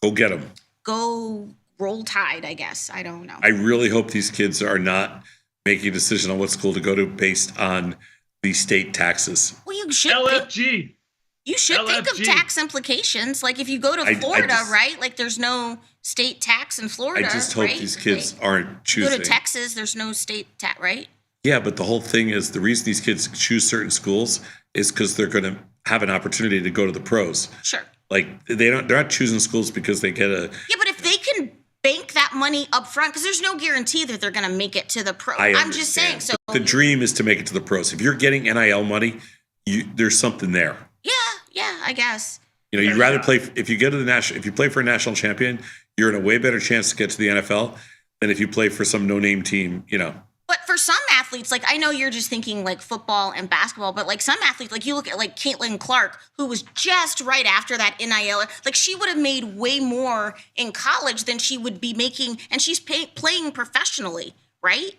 Go get them. Go roll tide, I guess. I don't know. I really hope these kids are not making a decision on what school to go to based on the state taxes. Well, you should LFG. You should think of tax implications. Like if you go to Florida, right? Like there's no state tax in Florida. I just hope these kids aren't choosing. Go to Texas, there's no state tax, right? Yeah, but the whole thing is the reason these kids choose certain schools is because they're going to have an opportunity to go to the pros. Sure. Like they're not choosing schools because they get a. Yeah, but if they can bank that money up front, because there's no guarantee that they're going to make it to the pro. I'm just saying. So the dream is to make it to the pros. If you're getting NIL money, there's something there. Yeah, I guess. You know, you'd rather play if you go to if you play for a national champion, you're in a way better chance to get to the NFL than if you play for some no-name team. You know. But for some athletes, like I know you're just thinking like football and basketball, but like some athletes, like you look at like Caitlin Clark, who was just right after that NIL, like she would have made way more in college than she would be making, and she's playing professionally, right?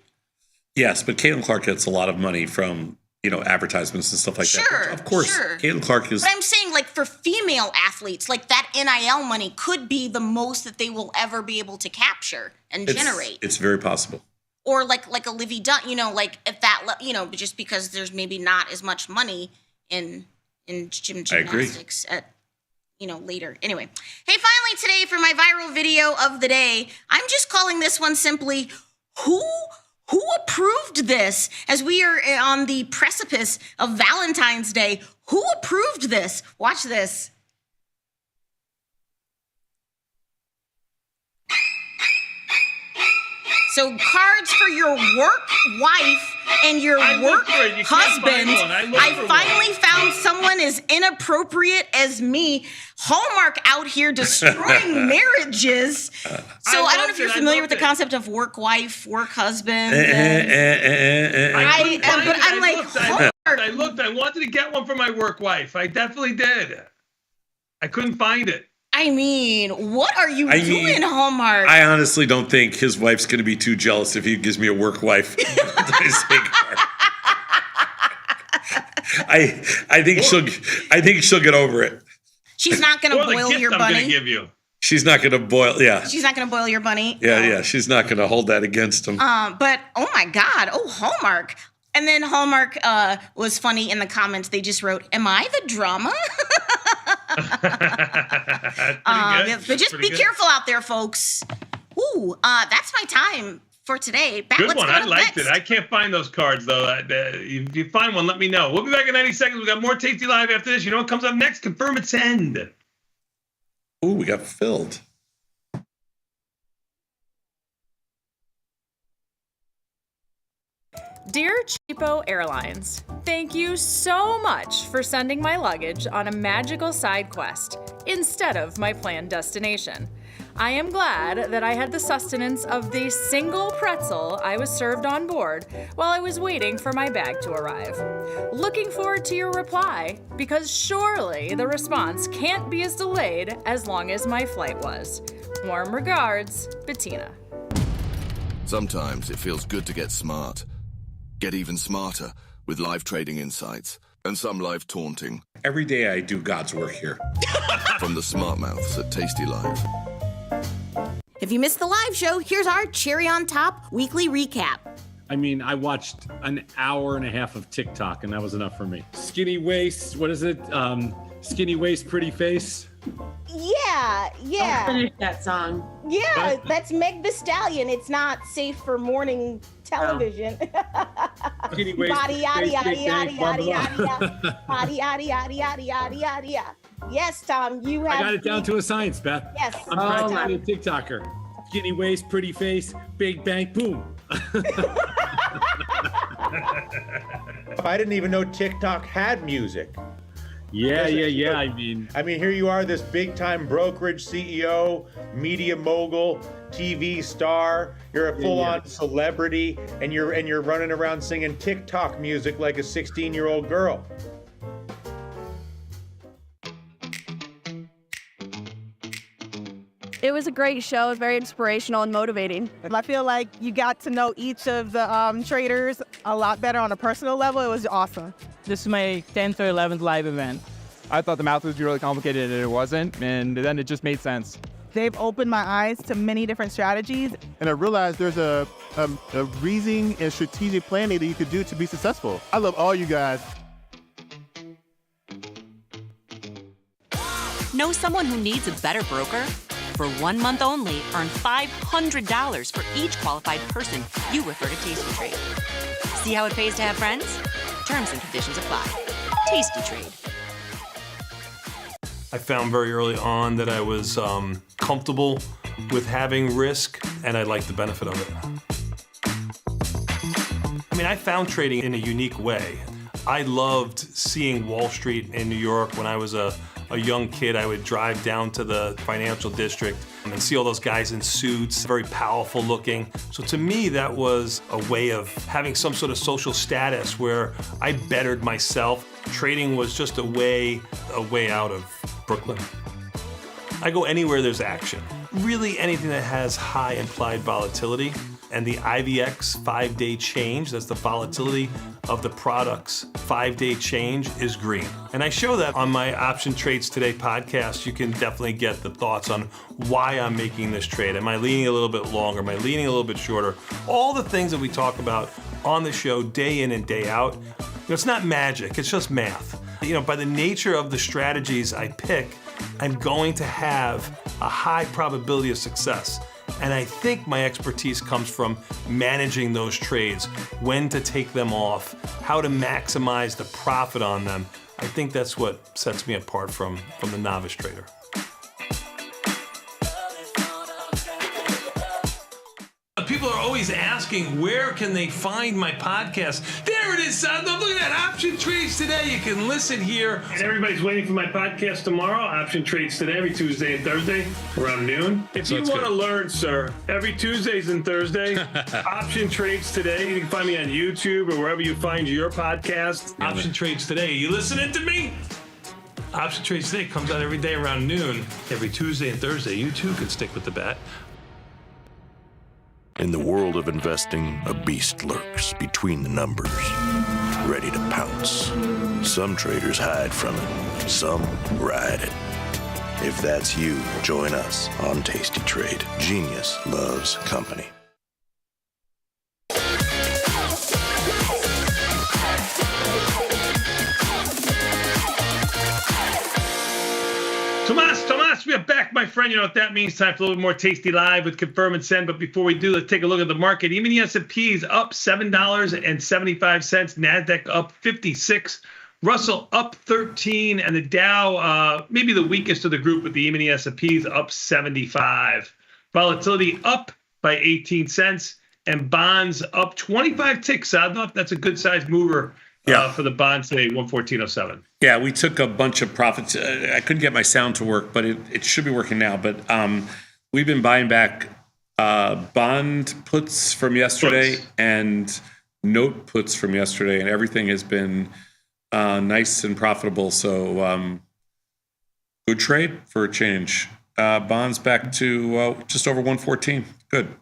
Yes, but Caitlin Clark gets a lot of money from, you know, advertisements and stuff like that. Sure, of course, Caitlin Clark is. But I'm saying like for female athletes, like that NIL money could be the most that they will ever be able to capture and generate. It's very possible. Or like a Livy Dunn, you know, like if that, you know, just because there's maybe not as much money in gymnastics at, you know, later. Anyway, hey, finally today for my viral video of the day, I'm just calling this one simply, who approved this? As we are on the precipice of Valentine's Day, who approved this? Watch this. So cards for your work wife and your work husband. I finally found someone as inappropriate as me. Hallmark out here destroying marriages. So I don't know if you're familiar with the concept of work wife, work husband. I looked. I wanted to get one for my work wife. I definitely did. I couldn't find it. I mean, what are you doing, Hallmark? I honestly don't think his wife's going to be too jealous if he gives me a work wife. I think she'll get over it. She's not going to boil your bunny. I'm gonna give you. She's not going to boil. Yeah. She's not going to boil your bunny. Yeah. She's not going to hold that against him. But oh my God, Hallmark. And then Hallmark was funny in the comments. They just wrote, "Am I the drama?" But just be careful out there, folks. Ooh, that's my time for today. Good one. I liked it. I can't find those cards, though. If you find one, let me know. We'll be back in 90 seconds. We got more Tasty Live after this. You know what comes up next? Confirm its end. Ooh, we got filled. Dear Cheapo Airlines, thank you so much for sending my luggage on a magical side quest instead of my planned destination. I am glad that I had the sustenance of the single pretzel I was served on board while I was waiting for my bag to arrive. Looking forward to your reply, because surely the response can't be as delayed as long as my flight was. Warm regards, Bettina. Sometimes it feels good to get smart. Get even smarter with live trading insights and some live taunting. Every day I do God's work here. From the smart mouths at tastylive. If you missed the live show, here's our cherry on top weekly recap. I mean, I watched an hour and a half of TikTok, and that was enough for me. Skinny waist, what is it? Skinny waist, pretty face. Yeah. I'll finish that song. Yeah, that's Meg the Stallion. It's not safe for morning television. Skinny waist, Body yada face, yada big yada bang, blah, yada blah. yada. Body yada yada yada yada yada yada. Yes, Tom, you have. I got it down to a science, Beth. Yes. I'm practically a TikToker. Skinny waist, pretty face, big bang, boom. I didn't even know TikTok had music. Yeah. I mean, here you are, this big-time brokerage CEO, media mogul, TV star. You're a full-on celebrity, and you're running around singing TikTok music like a 16-year-old girl. It was a great show. It was very inspirational and motivating. I feel like you got to know each of the traders a lot better on a personal level. It was awesome. This is my 10th or 11th live event. I thought the math was really complicated and it wasn't, and then it just made sense. They've opened my eyes to many different strategies. And I realized there's a reasoning and strategic planning that you could do to be successful. I love all you guys. Know someone who needs a better broker? For 1 month only, earn $500 for each qualified person you refer to Tasty Trade. See how it pays to have friends? Terms and conditions apply. Tasty Trade. I found very early on that I was comfortable with having risk, and I liked the benefit of it. I mean, I found trading in a unique way. I loved seeing Wall Street in New York when I was a young kid. I would drive down to the financial district and see all those guys in suits, very powerful looking. So to me, that was a way of having some sort of social status where I bettered myself. Trading was just a way out of Brooklyn. I go anywhere there's action. Really anything that has high implied volatility. And the IVX 5-day change, that's the volatility of the product's 5-day change, is green. And I show that on my Option Trades Today podcast. You can definitely get the thoughts on why I'm making this trade. Am I leaning a little bit longer? Am I leaning a little bit shorter? All the things that we talk about on the show day in and day out. It's not magic, it's just math. By the nature of the strategies I pick, I'm going to have a high probability of success. And I think my expertise comes from managing those trades, when to take them off, how to maximize the profit on them. I think that's what sets me apart from the novice trader. People are always asking, where can they find my podcast? There it is, son. Look at that. Option Trades Today. You can listen here. And everybody's waiting for my podcast tomorrow. Option Trades Today, every Tuesday and Thursday around noon. If you want to learn, sir, every Tuesdays and Thursday, Option Trades Today. You can find me on YouTube or wherever you find your podcast. Option Trades Today. You listening to me? Option Trades Today comes out every day around noon. Every Tuesday and Thursday, you too can stick with the bat. In the world of investing, a beast lurks between the numbers, ready to pounce. Some traders hide from it, some ride it. If that's you, join us on Tasty Trade. Genius loves company. Tomas, we are back, my friend. You know what that means. Time for a little more Tasty Live with Confirm and Send. But before we do, let's take a look at the market. Even the S&P is up $7.75. NASDAQ up 56. Russell up 13. And the Dow, maybe the weakest of the group with the E-mini S&P is up 75. Volatility up by 18 cents. And bonds up 25 ticks. I don't know if that's a good-sized mover for the bonds today, 114.07. Yeah, we took a bunch of profits. I couldn't get my sound to work, but it should be working now. But we've been buying back bond puts from yesterday and note puts from yesterday, and everything has been nice and profitable. So good trade for a change. Bonds back to just over 114. Good.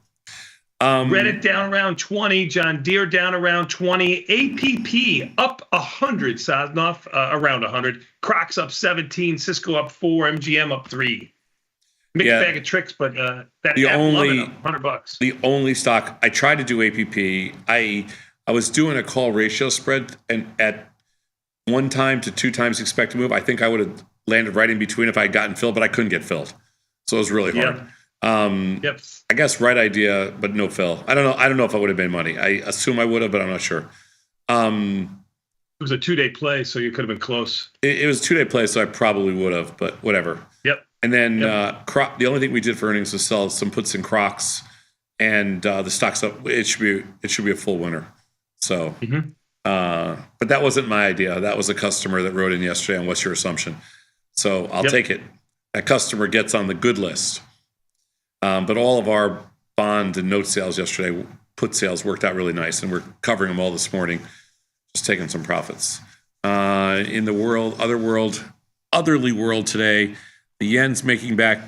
Reddit down around 20, John Deere down around 20, APP up 100, Sosnoff around 100, Crocs up 17, Cisco up 4, MGM up 3. Mixed bag of tricks, but that the only $100. The only stock I tried to do APP. I was doing a call ratio spread, and at 1 time to 2 times expected move, I think I would have landed right in between if I had gotten filled, but I couldn't get filled, so it was really hard. I guess right idea, but no fill. I don't know if I would have made money. I assume I would have, but I'm not sure. It was a 2-day play, so you could have been close. It was a 2-day play, so I probably would have, but whatever. Yep. And then the only thing we did for earnings was sell some puts in Crocs, and the stock's up. It should be a full winner. So, but that wasn't my idea. That was a customer that wrote in yesterday on what's your assumption. So I'll take it. That customer gets on the good list. But all of our bond and note sales yesterday, put sales, worked out really nice, and we're covering them all this morning, just taking some profits. In the otherly world today, the yen's making back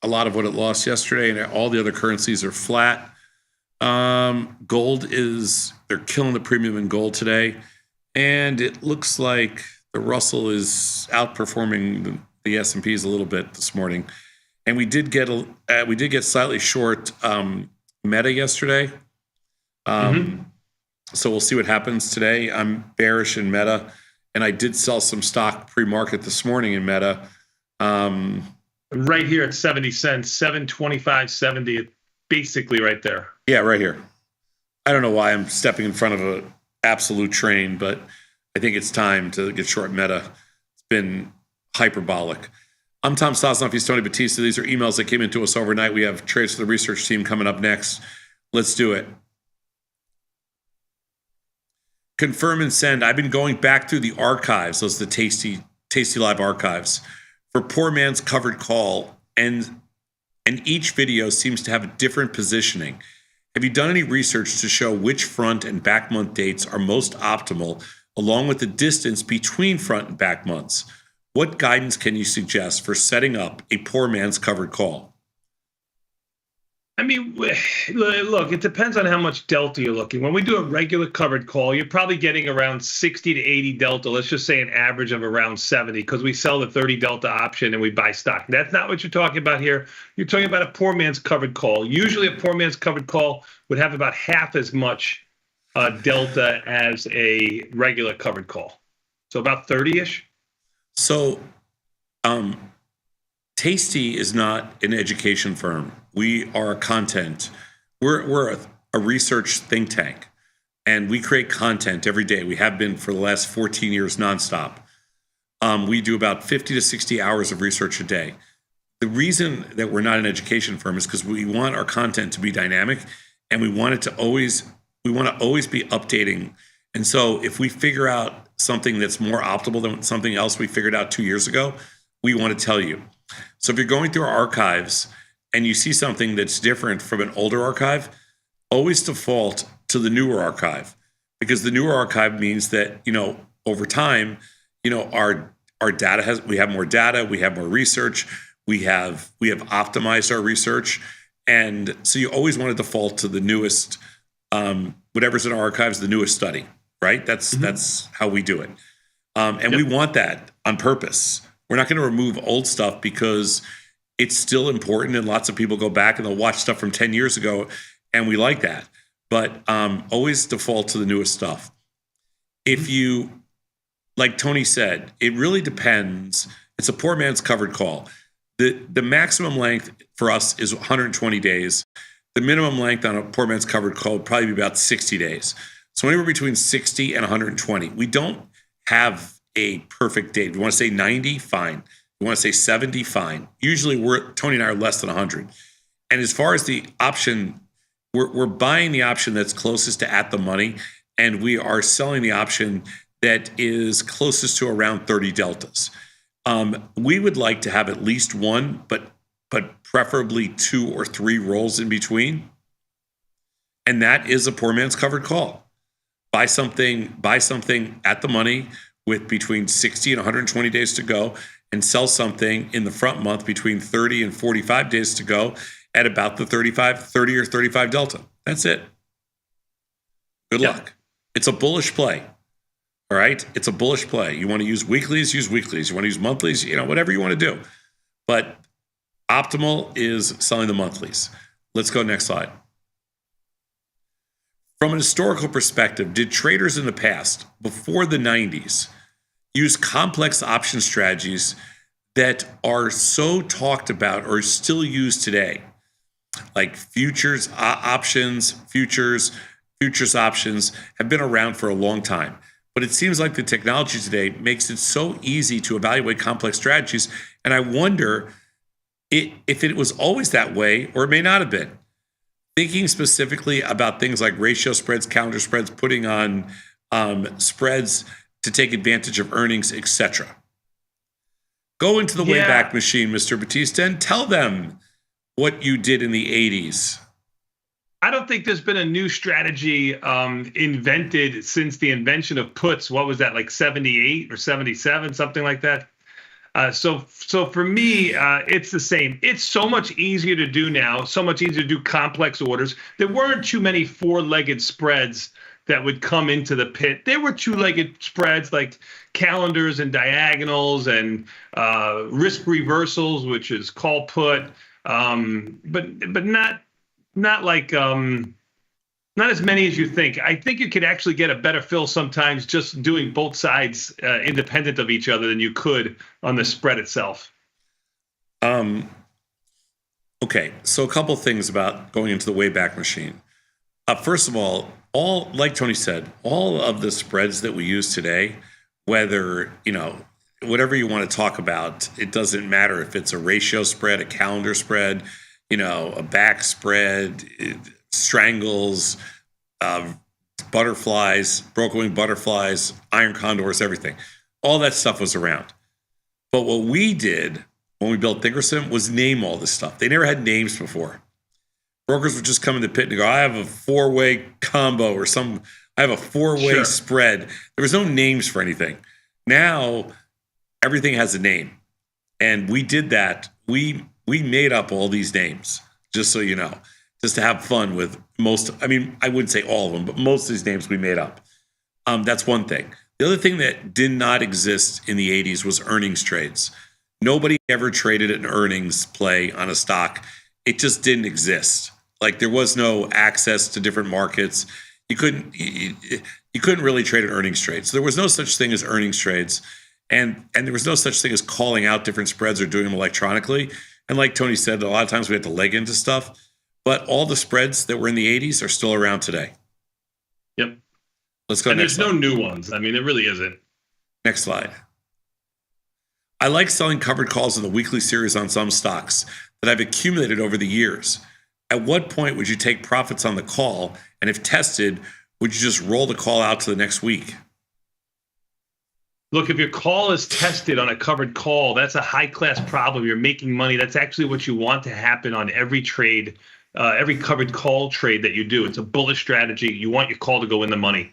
a lot of what it lost yesterday, and all the other currencies are flat. They're killing the premium in gold today, and it looks like the Russell is outperforming the S&Ps a little bit this morning. And we did get slightly short Meta yesterday. So we'll see what happens today. I'm bearish in Meta, and I did sell some stock pre-market this morning in Meta. Right here at 70 cents, 725.70, basically right there. Yeah, right here. I don't know why I'm stepping in front of an absolute train, but I think it's time to get short Meta. It's been hyperbolic. I'm Tom Sosnoff. He's Tony Batista. These are emails that came into us overnight. We have trades for the research team coming up next. Let's do it. Confirm and Send. I've been going back through the archives, those are the Tasty Live archives, for Poor Man's Covered Call, and each video seems to have a different positioning. Have you done any research to show which front and back month dates are most optimal, along with the distance between front and back months? What guidance can you suggest for setting up a Poor Man's Covered Call? I mean, look, it depends on how much delta you're looking. When we do a regular covered call, you're probably getting around 60 to 80 delta. Let's just say an average of around 70, because we sell the 30 delta option and we buy stock. That's not what you're talking about here. You're talking about a poor man's covered call. Usually a poor man's covered call would have about half as much delta as a regular covered call. So about 30-ish. So Tasty is not an education firm. We are content. We're a research think tank, and we create content every day. We have been for the last 14 years nonstop. We do about 50 to 60 hours of research a day. The reason that we're not an education firm is because we want our content to be dynamic, and we want to always be updating. And so if we figure out something that's more optimal than something else we figured out 2 years ago, we want to tell you. So if you're going through our archives and you see something that's different from an older archive, always default to the newer archive, because the newer archive means that, over time, our our data we have more data, we have more research, we have optimized our research. And so you always want to default to the newest, whatever's in our archives, the newest study, right? That's how we do it. And we want that on purpose. We're not going to remove old stuff because it's still important, and lots of people go back and they'll watch stuff from 10 years ago, and we like that. But always default to the newest stuff. If you, like Tony said, it really depends. It's a poor man's covered call. The maximum length for us is 120 days. The minimum length on a poor man's covered call would probably be about 60 days. So anywhere between 60 and 120. We don't have a perfect date. If you want to say 90, fine. If you want to say 70, fine. Usually Tony and I are less than 100. And as far as the option, we're buying the option that's closest to at the money, and we are selling the option that is closest to around 30 deltas. We would like to have at least one, but preferably 2 or 3 rolls in between. And that is a poor man's covered call. Buy something at the money with between 60 and 120 days to go, and sell something in the front month between 30 and 45 days to go at about the 30 or 35 delta. That's it. Good luck. It's a bullish play. All right? It's a bullish play. You want to use weeklies, use weeklies. You want to use monthlies, whatever you want to do. But optimal is selling the monthlies. Let's go next slide. From an historical perspective, did traders in the past, before the 90s, use complex option strategies that are so talked about or still used today? Like futures options options have been around for a long time. But it seems like the technology today makes it so easy to evaluate complex strategies. And I wonder if it was always that way, or it may not have been. Thinking specifically about things like ratio spreads, calendar spreads, putting on spreads to take advantage of earnings, etc. Go into the Wayback Machine, Mr. Batista, and tell them what you did in the 80s. I don't think there's been a new strategy invented since the invention of puts. What was that, like 78 or 77, something like that? So for me, it's the same. It's so much easier to do now, so much easier to do complex orders. There weren't too many four-legged spreads that would come into the pit. There were two-legged spreads like calendars and diagonals and risk reversals, which is call put, but not like not as many as you think. I think you could actually get a better fill sometimes just doing both sides independent of each other than you could on the spread itself. Okay, so a couple things about going into the Wayback Machine. First of all, like Tony said, all of the spreads that we use today, whether, whatever you want to talk about, it doesn't matter if it's a ratio spread, a calendar spread, a back spread, strangles, butterflies, broken wing butterflies, iron condors, everything. All that stuff was around. But what we did when we built Thinkorswim was name all this stuff. They never had names before. Brokers would just come in the pit and go, I have a four-way combo or I have a four-way spread. There was no names for anything. Now, everything has a name. And we did that. We made up all these names, just so you know, just to have fun with most. I mean, I wouldn't say all of them, but most of these names we made up. That's one thing. The other thing that did not exist in the 80s was earnings trades. Nobody ever traded an earnings play on a stock. It just didn't exist. Like, there was no access to different markets. You couldn't really trade an earnings trade. So there was no such thing as earnings trades. And there was no such thing as calling out different spreads or doing them electronically. And like Tony said, a lot of times we had to leg into stuff. But all the spreads that were in the 80s are still around today. Yep. Let's go and next there's slide. no new ones. I mean, there really isn't. Next slide. I like selling covered calls in the weekly series on some stocks that I've accumulated over the years. At what point would you take profits on the call? And if tested, would you just roll the call out to the next week? Look, if your call is tested on a covered call, that's a high-class problem. You're making money. That's actually what you want to happen on every trade, every covered call trade that you do. It's a bullish strategy. You want your call to go in the money.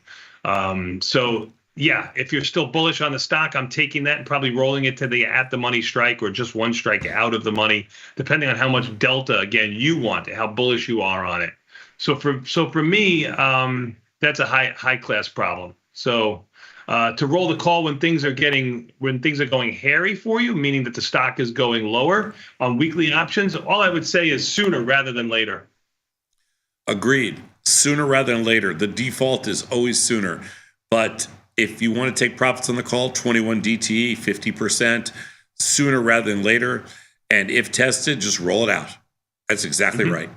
So yeah, if you're still bullish on the stock, I'm taking that and probably rolling it to the at the money strike or just one strike out of the money, depending on how much delta again you want, how bullish you are on it. So for me, that's a high class problem. So to roll the call when things are going hairy for you, meaning that the stock is going lower on weekly options, all I would say is sooner rather than later. Agreed. Sooner rather than later. The default is always sooner. But if you want to take profits on the call, 21 DTE, 50%, sooner rather than later. And if tested, just roll it out. That's exactly right.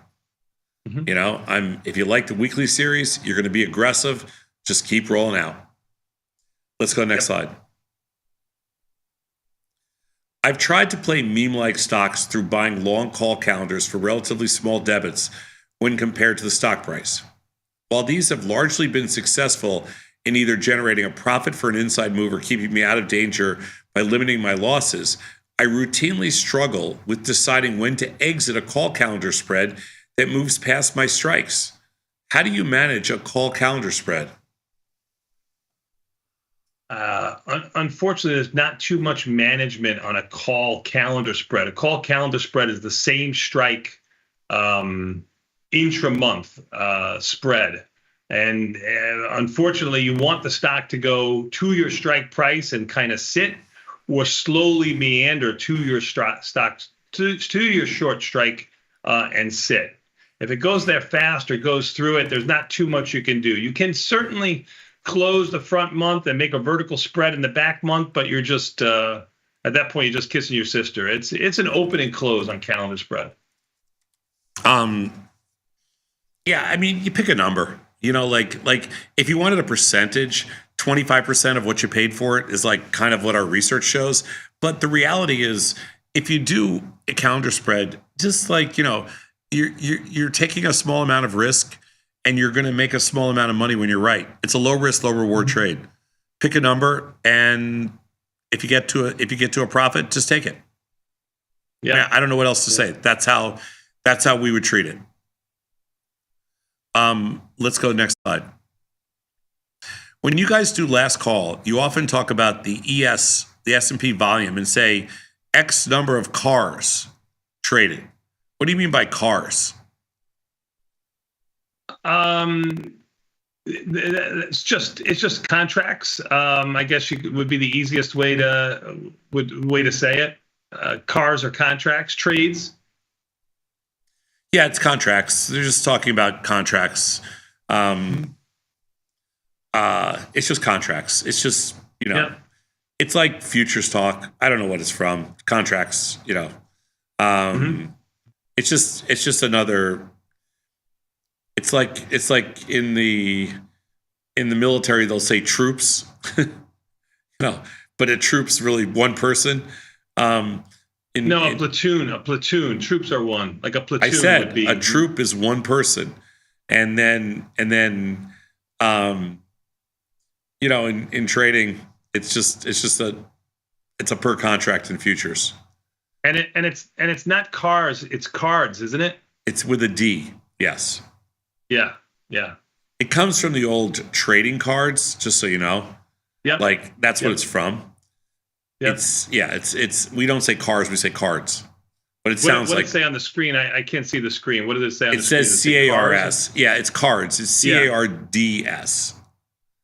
You know, if you like the weekly series, you're going to be aggressive. Just keep rolling out. Let's go next slide. I've tried to play meme-like stocks through buying long call calendars for relatively small debits when compared to the stock price. While these have largely been successful in either generating a profit for an inside move or keeping me out of danger by limiting my losses, I routinely struggle with deciding when to exit a call calendar spread that moves past my strikes. How do you manage a call calendar spread? Unfortunately, there's not too much management on a call calendar spread. A call calendar spread is the same strike intra-month spread. And unfortunately, you want the stock to go to your strike price and kind of sit, or slowly meander to your to your short strike and sit. If it goes there fast or goes through it, there's not too much you can do. You can certainly close the front month and make a vertical spread in the back month, but you're just at that point you're just kissing your sister. It's an open and close on calendar spread. Yeah, I mean, you pick a number. You know, like if you wanted a percentage, 25% of what you paid for it is like kind of what our research shows. But the reality is, if you do a calendar spread, just like, you know, you're taking a small amount of risk and you're going to make a small amount of money when you're right. It's a low risk, low reward trade. Pick a number, and if you get to a profit, just take it. Yeah, I don't know what else to say. That's how we would treat it. Let's go next slide. When you guys do last call, you often talk about the S&P volume, and say X number of cars traded. What do you mean by cars? It's just contracts. I guess would be the easiest way to say it. Cars or contracts, trades. Yeah, it's contracts. They're just talking about contracts. It's just contracts. It's just, you know, It's like futures talk. I don't know what it's from. Contracts, you know. It's just another. It's like in the military they'll say troops, but a troop's really one person. A platoon. Troops are one. Like a platoon. I said would be. A troop is one person, and then you know, in trading, it's a per contract in futures. And it's not cars, it's cards, isn't it? It's with a D. Yes. Yeah. It comes from the old trading cards, just so you know. Yeah. Like that's what it's from. Yep. It's we don't say cars, we say cards. But it sounds like. What does it say on the screen? I can't see the screen. What does it say on the screen? It says CARS. Yeah, it's cards. It's CARDS.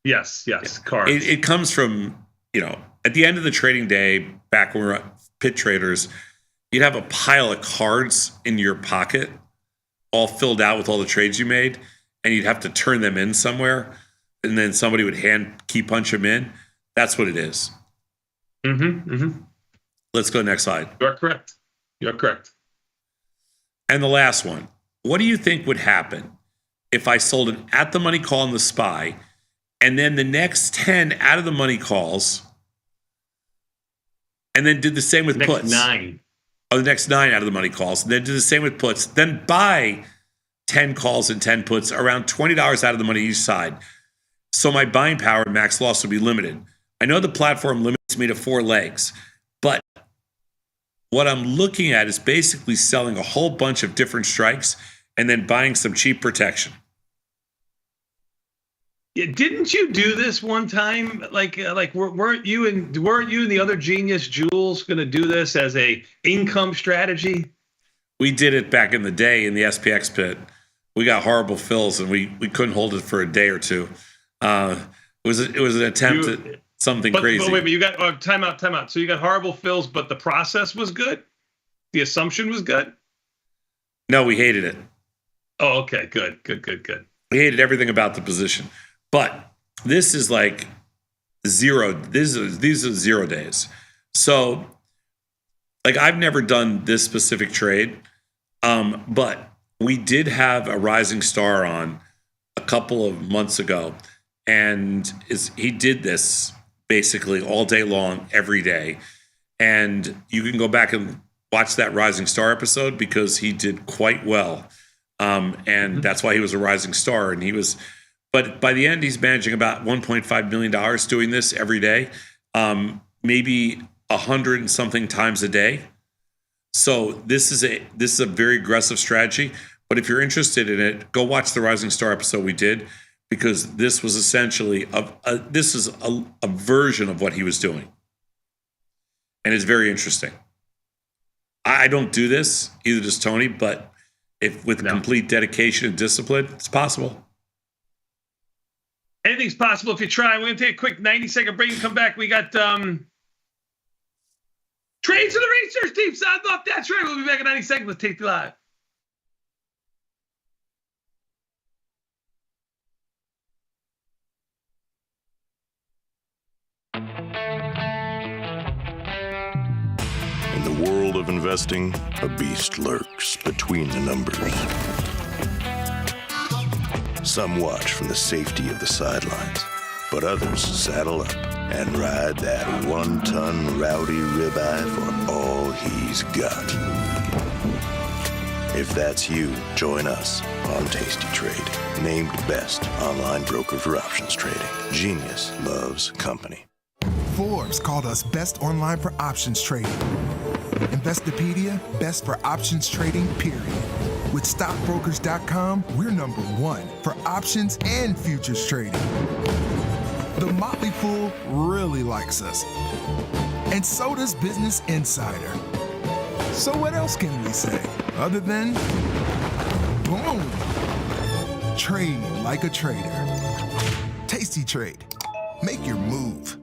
Yes, cards. It comes from, you know, at the end of the trading day, back when we were pit traders, you'd have a pile of cards in your pocket, all filled out with all the trades you made, and you'd have to turn them in somewhere, and then somebody would key punch them in. That's what it is. Let's go next slide. You're correct. And the last one. What do you think would happen if I sold an at-the-money call on the SPY, and then the next 10 out-of-the-money calls, and then did the same with puts? The next 9 out-of-the-money calls, and then do the same with puts. Then buy 10 calls and 10 puts, around $20 out of the money each side. So my buying power and max loss would be limited. I know the platform limits me to 4 legs, but what I'm looking at is basically selling a whole bunch of different strikes and then buying some cheap protection. Didn't you do this one time? Weren't you and the other genius Jules going to do this as a income strategy? We did it back in the day in the SPX pit. We got horrible fills, and we couldn't hold it for a day or two. It was an attempt at something crazy. But wait, but you got time out. So you got horrible fills, but the process was good. The assumption was good. No, we hated it. Oh, okay, good. We hated everything about the position. But this is like zero. These are 0 days. So, like, I've never done this specific trade, but we did have a rising star on a couple of months ago, and he did this basically all day long, every day. And you can go back and watch that rising star episode because he did quite well. And that's why he was a rising star. And but by the end, he's managing about $1.5 million doing this every day, maybe 100 and something times a day. So this is a very aggressive strategy. But if you're interested in it, go watch the rising star episode we did, because this was essentially a version of what he was doing. And it's very interesting. I don't do this, either does Tony, but with complete dedication and discipline, it's possible. Anything's possible if you try. We're going to take a quick 90-second break and come back. We got trades for the research team. Sound off. That's right. We'll be back in 90 seconds with Tasty Live. In the world of investing, a beast lurks between the numbers. Some watch from the safety of the sidelines, but others saddle up and ride that 1-ton rowdy ribeye for all he's got. If that's you, join us on Tasty Trade, named best online broker for options trading. Genius loves company. Forbes called us best online for options trading. Investopedia, best for options trading, period. With stockbrokers.com, we're number 1 for options and futures trading. The Motley Fool really likes us. And so does Business Insider. So what else can we say other than boom? Trade like a trader. Tasty Trade. Make your move.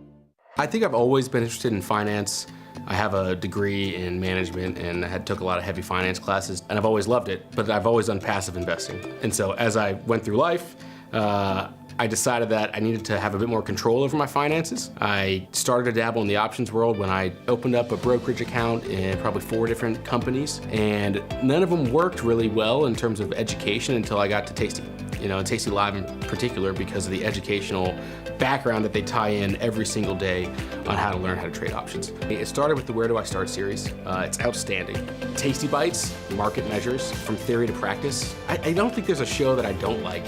I think I've always been interested in finance. I have a degree in management and I took a lot of heavy finance classes, and I've always loved it, but I've always done passive investing. And so as I went through life, I decided that I needed to have a bit more control over my finances. I started to dabble in the options world when I opened up a brokerage account in probably 4 different companies, and none of them worked really well in terms of education until I got to Tasty. And Tasty Live in particular, because of the educational background that they tie in every single day on how to learn how to trade options. It started with the Where Do I Start series. It's outstanding. Tasty Bites, market measures from theory to practice. I don't think there's a show that I don't like,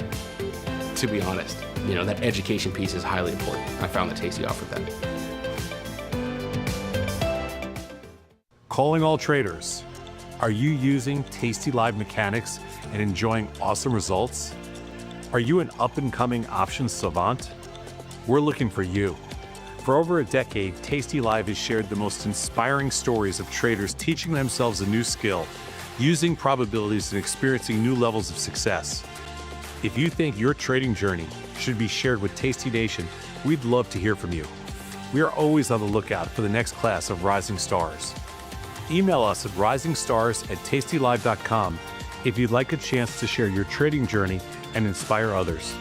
to be honest. That education piece is highly important. I found that Tasty offered that. Calling all traders. Are you using Tasty Live mechanics and enjoying awesome results? Are you an up-and-coming options savant? We're looking for you. For over a decade, Tasty Live has shared the most inspiring stories of traders teaching themselves a new skill, using probabilities and experiencing new levels of success. If you think your trading journey should be shared with Tasty Nation, we'd love to hear from you. We are always on the lookout for the next class of rising stars. Email us at risingstars@tastylive.com if you'd like a chance to share your trading journey and inspire others.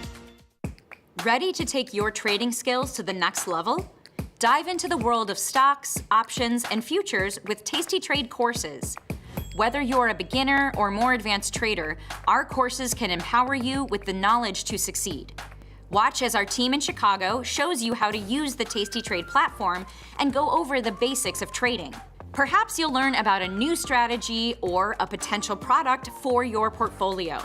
Ready to take your trading skills to the next level? Dive into the world of stocks, options, and futures with Tasty Trade courses. Whether you're a beginner or more advanced trader, our courses can empower you with the knowledge to succeed. Watch as our team in Chicago shows you how to use the Tasty Trade platform and go over the basics of trading. Perhaps you'll learn about a new strategy or a potential product for your portfolio.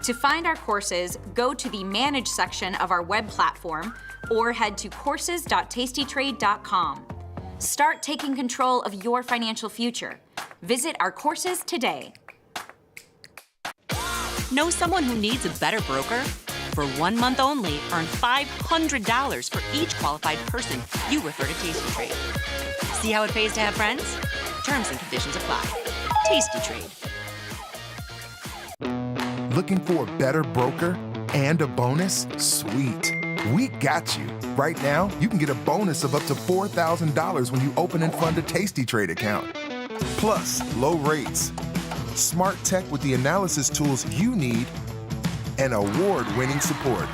To find our courses, go to the Manage section of our web platform or head to courses.tastytrade.com. Start taking control of your financial future. Visit our courses today. Know someone who needs a better broker? For 1 month only, earn $500 for each qualified person you refer to Tasty Trade. See how it pays to have friends? Terms and conditions apply. Tasty Trade. Looking for a better broker and a bonus? Sweet. We got you. Right now, you can get a bonus of up to $4,000 when you open and fund a Tasty Trade account. Plus, low rates, smart tech with the analysis tools you need, and award-winning support.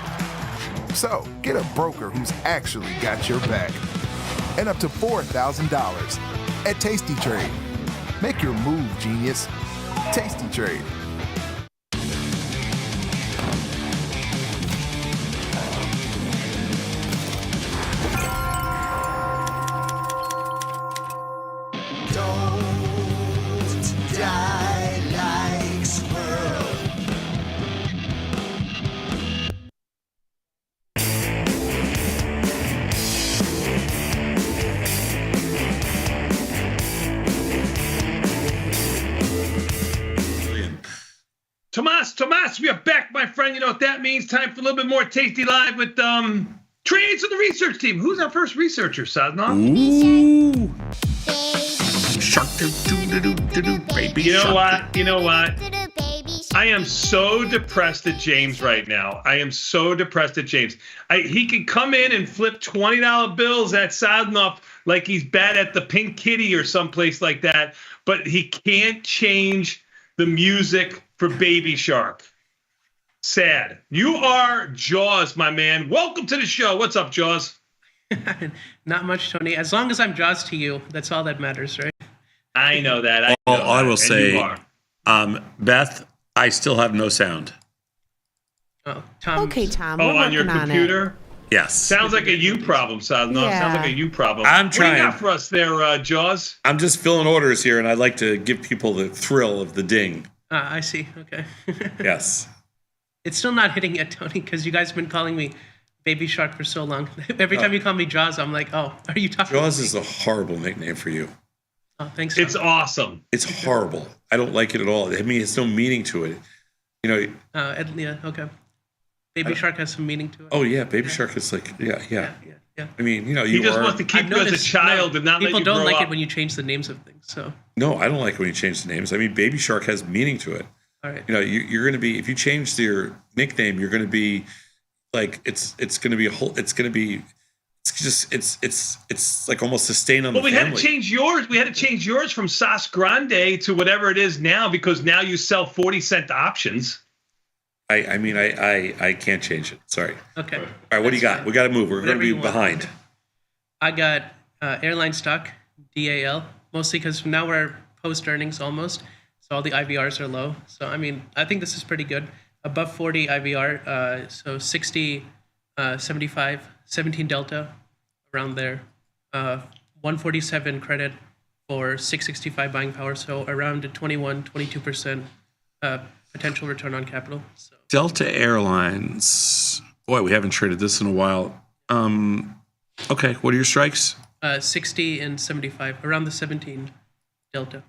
So, get a broker who's actually got your back. And up to $4,000 at Tasty Trade. Make your move, genius. Tasty Trade. Tomas, we are back, my friend. You know what that means? Time for a little bit more Tasty Live with trades of the research team. Who's our first researcher, Sadnov? Ooh. Shark baby. You know what? I am so depressed at James right now. He can come in and flip $20 bills at Sadnov like he's bad at the Pink Kitty or someplace like that, but he can't change the music for Baby Shark. Sad. You are Jaws, my man. Welcome to the show. What's up, Jaws? Not much, Tony. As long as I'm Jaws to you, that's all that matters, right? I know that. I will say, Beth, I still have no sound. Oh, Tom. Okay, Tom. Oh, on your computer? Yes. Sounds like a you problem, Sadnov. Yeah. Sounds like a you problem. I'm trying. What do you got for us there, Jaws? I'm just filling orders here, and I'd like to give people the thrill of the ding. I see. Okay. Yes. It's still not hitting yet, Tony, because you guys have been calling me Baby Shark for so long. Every time you call me Jaws, I'm like, oh, are you talking Jaws is a horrible nickname for you. Oh, thanks. It's awesome. It's horrible. I don't like it at all. I mean, it's no meaning to it. You know. Yeah, okay. Baby Shark has some meaning to it. Oh, yeah. Baby Shark is like, yeah. I mean, you know, he just wants to keep you as a child and not let you grow up. People don't like it when you change the names of things, so. No, I don't like it when you change the names. I mean, Baby Shark has meaning to it. All right. You know, you're going to be, if you change your nickname, you're going to be like, it's going to be a whole, it's like almost a stain on the family. We had to change yours. We had to change yours from Sas Grande to whatever it is now because now you sell 40-cent options. I mean, I can't change it. Sorry. Okay. All right, what do you got? We got to move. We're going to be behind. I got airline stock, DAL, mostly because now we're post-earnings almost, so all the IVRs are low. So, I mean, I think this is pretty good. Above 40 IVR, so 60, 75, 17 delta, around there. 147 credit for 665 buying power, so around a 21, 22% potential return on capital. So. Delta Airlines. Boy, we haven't traded this in a while. Okay, what are your strikes? 60 and 75, around the 17 delta.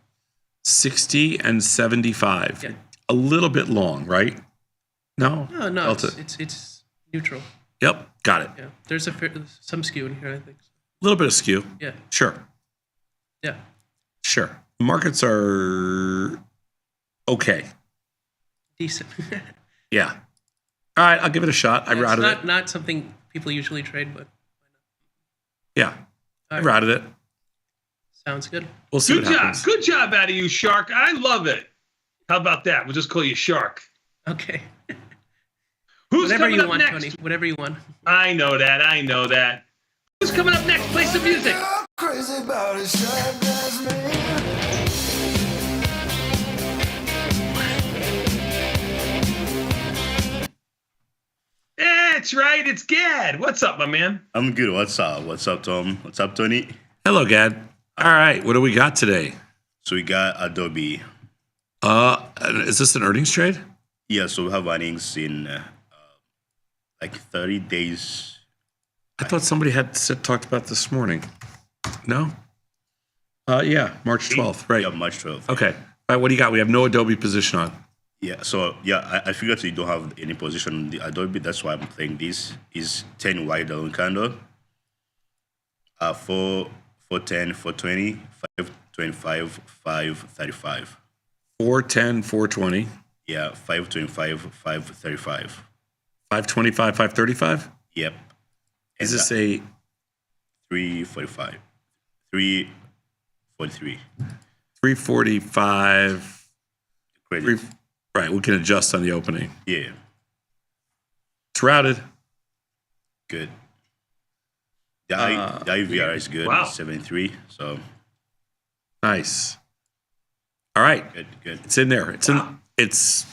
60 and 75. Yeah. A little bit long, right? No? No, Delta. it's neutral. Yep, got it. Yeah, there's some skew in here, I think. A little bit of skew. Yeah. Sure. Yeah. Sure. Markets are okay. Decent. Yeah. All right, I'll give it a shot. I routed it. Not something people usually trade, but Yeah. I routed it. sounds good. We'll see Good what job. happens. Good job out of you, Shark. I love it. How about that? We'll just call you Shark. Okay. Who's Whatever coming you up want, next? Tony. Whatever you want. I know that. Who's coming up next? Play some music. Crazy about it, sharp as me. That's right. It's Gad. What's up, my man? I'm good. What's up? What's up, Tom? What's up, Tony? Hello, Gad. All right, what do we got today? So we got Adobe. Is this an earnings trade? Yeah, so we have earnings in like 30 days. I thought somebody had talked about this morning. No? Yeah, March 12th, right. Yeah, March 12th. Okay. All right, what do you got? We have no Adobe position on. Yeah, so yeah, I figured you don't have any position on the Adobe. That's why I'm playing this. Is 10 wide down candle. 410, 420, 525, 535. 410, 420. Yeah, 525, 535. 525, 535? Yep. Is this a 345? 343. 345. Credit. Right, we can adjust on the opening. Yeah. It's routed. Good. The IVR is good. Wow. 73. So nice. All right. Good. It's in there. It's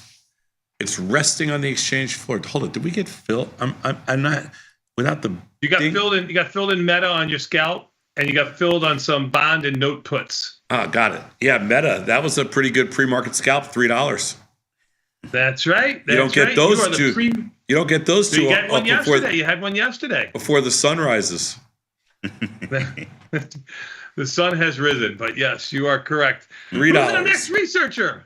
resting on the exchange floor. Hold it. Did we get filled? I'm not without the. You got filled in Meta on your scalp, and you got filled on some bond and note puts. Oh, got it. Yeah, Meta. That was a pretty good pre-market scalp. $3. That's right. You don't get those two. You don't get those two. You had one yesterday. You had one yesterday. Before the sun rises. The sun has risen, but yes, you are correct. $3. Who's our next researcher?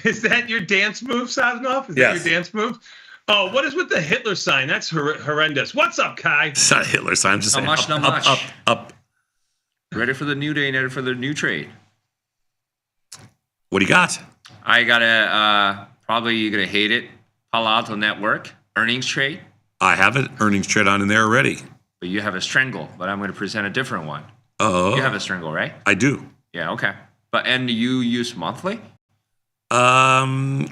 Is that your dance move, Saznoff? Is that your dance move? Oh, what is with the Hitler sign? That's horrendous. What's up, Kai? It's not a Hitler sign. I'm just saying. Not much. Up. Ready for the new day, ready for the new trade. What do you got? I got a, probably you're going to hate it, Palo Alto Network, earnings trade. I have an earnings trade on in there already. But you have a strangle, but I'm going to present a different one. Oh. You have a strangle, right? I do. Yeah, okay. And you use monthly? Palo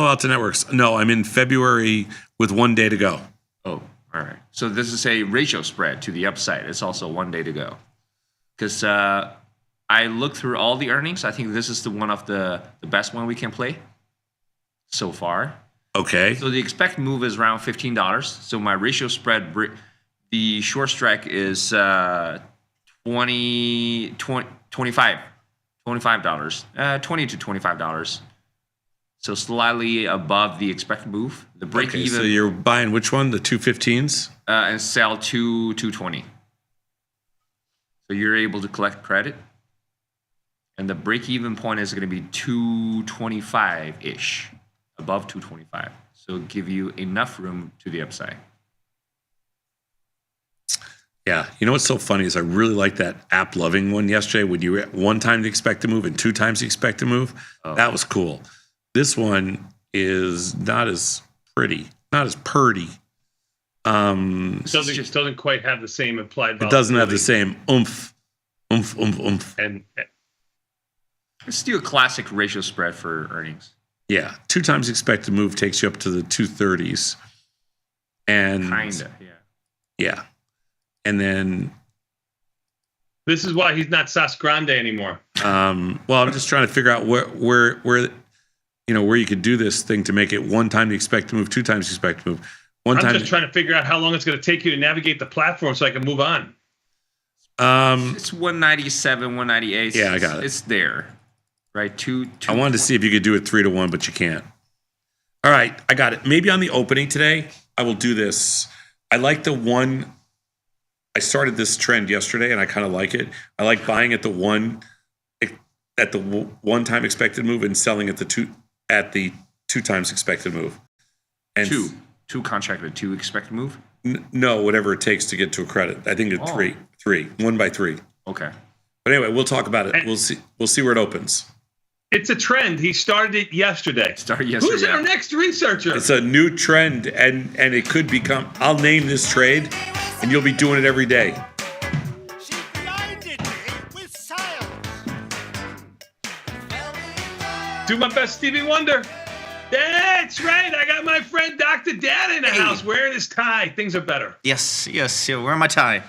Alto Networks. No, I'm in February with 1 day to go. Oh, all right. So this is a ratio spread to the upside. It's also 1 day to go. Because I looked through all the earnings. I think this is one of the best one we can play so far. Okay. So the expected move is around $15. So my ratio spread, the short strike is $20 to $25. So slightly above the expected move. The break even. So you're buying which one? The 215s? And sell 220. So you're able to collect credit. And the break even point is going to be 225-ish, above 225. So give you enough room to the upside. Yeah. You know what's so funny is I really like that app loving one yesterday when you were at 1 time the expected move and 2 times the expected move. Oh. That was cool. This one is not as pretty, not as purdy. It doesn't quite have the same implied volatility. It doesn't have the same oomph. And let's do a classic ratio spread for earnings. Yeah. 2 times expected move takes you up to the 230s. And kinda, yeah. Yeah. And then this is why he's not Sas Grande anymore. Well, I'm just trying to figure out where you could do this thing to make it 1 time the expected move, 2 times the expected move. I'm just trying to figure out how long it's going to take you to navigate the platform so I can move on. It's 197, 198. Yeah, I got it. It's there, right? Two. I wanted to see if you could do it 3 to 1, but you can't. All right, I got it. Maybe on the opening today, I will do this. I like the one. I started this trend yesterday, and I kind of like it. I like buying at the 1 time expected move and selling at the 2 times expected move. And two contracted, 2 expected move. No, whatever it takes to get to a credit. I think it's 3, 1 by 3. Okay. But anyway, we'll talk about it. We'll see where it opens. It's a trend. He started it yesterday. Who's our next researcher? It's a new trend, and it could become. I'll name this trade, and you'll be doing it every day. Do my best, Stevie Wonder. That's right. I got my friend Dr. Dad in the house wearing his tie. Things are better. Yes. Wearing my tie.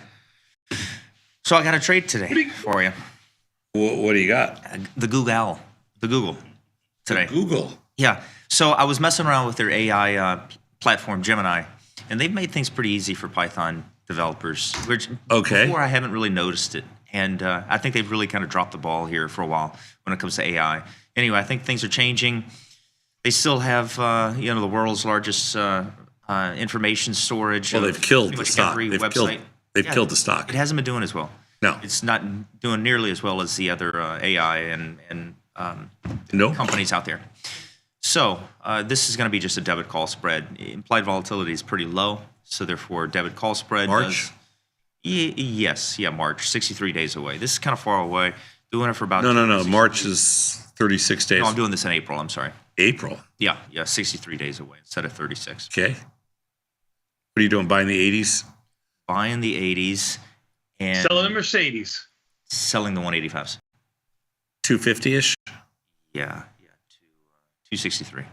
So I got a trade today for you. What do you got? The Google today. The Google? Yeah. So I was messing around with their AI platform, Gemini, and they've made things pretty easy for Python developers. Which before I haven't really noticed it. And I think they've really kind of dropped the ball here for a while when it comes to AI. Anyway, I think things are changing. They still have, the world's largest information storage. Well, of they've killed pretty the much stock. every They've website. killed the stock. It hasn't been doing as well. No. It's not doing nearly as well as the other AI and companies out there. So this is going to be just a debit call spread. Implied volatility is pretty low, so therefore debit call spread. March? Yes, March, 63 days away. This is kind of far away. Doing it for about No. March is 36 days. No, I'm doing this in April. I'm sorry. April? Yeah, 63 days away instead of 36. Okay. What are you doing? Buying the 80s? Buying the 80s and selling the Mercedes. Selling the 185s. 250-ish? Yeah, 263.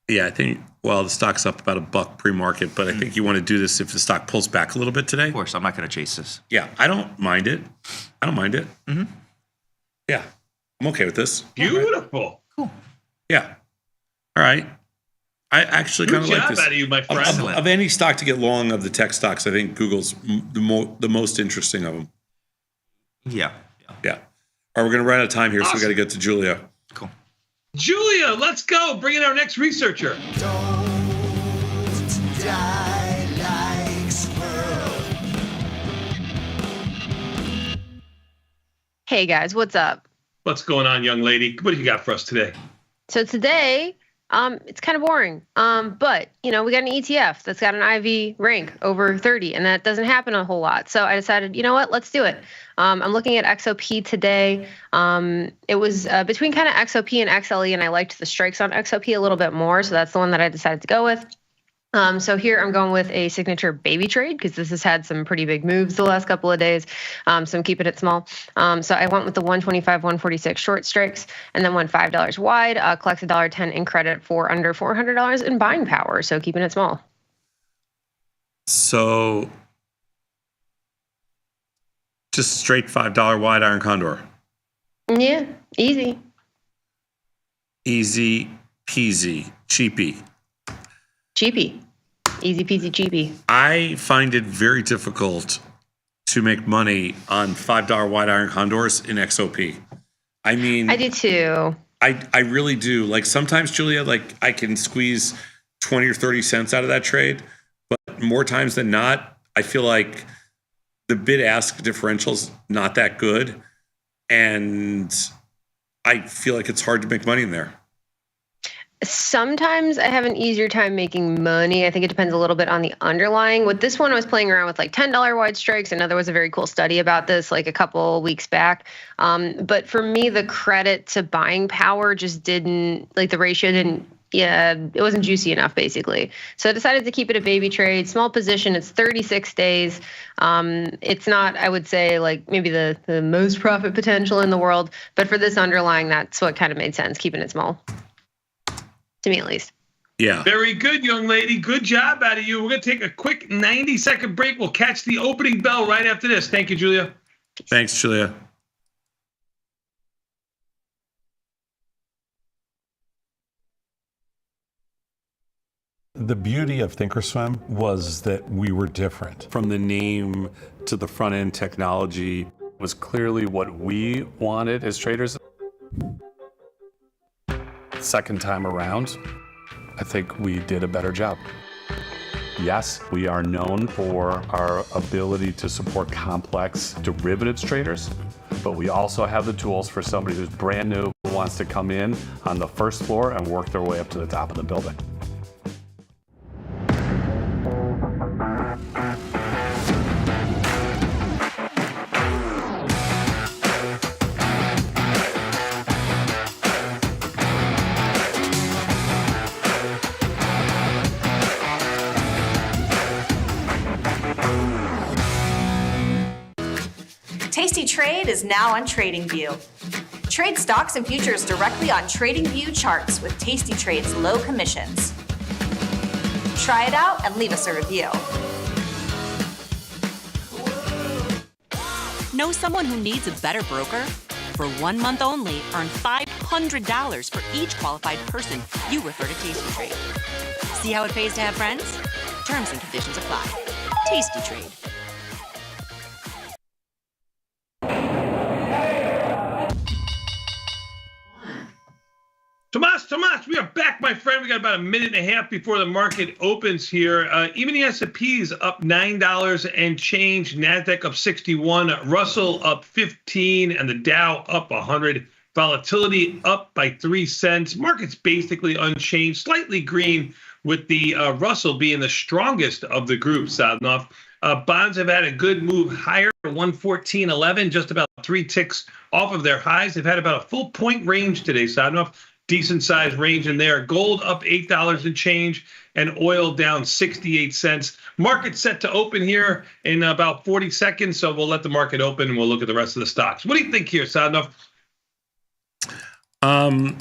Yeah, I think, well, the stock's up about $1 pre-market, but I think you want to do this if the stock pulls back a little bit today. Of course, I'm not going to chase this. Yeah, I don't mind it. Mm-hmm. Yeah, I'm okay with this. Beautiful. Cool. Yeah. All right. I actually kind of like this. Good job out of you, my friend. Of any stock to get long of the tech stocks, I think Google's the most interesting of them. Yeah. All right, we're going to run out of time here, so we got to get to Julia. Cool. Julia, let's go. Bring in our next researcher. Die like squirrel. Hey guys, what's up? What's going on, young lady? What do you got for us today? So today, it's kind of boring. But we got an ETF that's got an IV rank over 30, and that doesn't happen a whole lot. So I decided, you know what, let's do it. I'm looking at XOP today. It was between kind of XOP and XLE, and I liked the strikes on XOP a little bit more. So that's the one that I decided to go with. So here I'm going with a signature baby trade because this has had some pretty big moves the last couple of days. So I'm keeping it small. So I went with the 125, 146 short strikes and then went $5 wide, collects $1.10 in credit for under $400 in buying power. So keeping it small. So just straight $5 wide iron condor. Yeah, easy. Easy peasy, cheapy. Cheapy. Easy peasy cheapy. I find it very difficult to make money on $5 wide iron condors in XOP. I mean, I do too. I really do. Like sometimes, Julia, like I can squeeze 20 or 30 cents out of that trade, but more times than not, I feel like the bid-ask differential's not that good, and I feel like it's hard to make money in there. Sometimes I have an easier time making money. I think it depends a little bit on the underlying. With this one, I was playing around with like $10 wide strikes. I know there was a very cool study about this like a couple weeks back. But for me, the credit to buying power just didn't, like the ratio didn't, it wasn't juicy enough basically. So I decided to keep it a baby trade, small position. It's 36 days. It's not, I would say, like maybe the most profit potential in the world. But for this underlying, that's what kind of made sense, keeping it small. To me, at least. Yeah. Very good, young lady. Good job out of you. We're going to take a quick 90-second break. We'll catch the opening bell right after this. Thank you, Julia. Thanks, Julia. The beauty of Thinkorswim was that we were different. From the name to the front end technology was clearly what we wanted as traders. Second time around, I think we did a better job. Yes, we are known for our ability to support complex derivatives traders, but we also have the tools for somebody who's brand new who wants to come in on the first floor and work their way up to the top of the building. Tasty Trade is now on TradingView. Trade stocks and futures directly on TradingView charts with Tasty Trade's low commissions. Try it out and leave us a review. Know someone who needs a better broker? For 1 month only, earn $500 for each qualified person you refer to Tasty Trade. See how it pays to have friends? Terms and conditions apply. Tasty Trade. Tomas, stocks. We are back, my friend. We got about a minute and a half before the market opens here. Even the S&P's up $9 and change. Nasdaq up 61. Russell up 15, and the Dow up 100. Volatility up by 3 cents. Market's basically unchanged, slightly green, with the Russell being the strongest of the group. Sadnov. Bonds have had a good move higher, 114.11, just about 3 ticks off of their highs. They've had about a full point range today, Sadnov. Decent sized range in there. Gold up $8 and change, and oil down 68 cents. Market set to open here in about 40 seconds, so we'll let the market open and we'll look at the rest of the stocks. What do you think here, Sadnov? I'm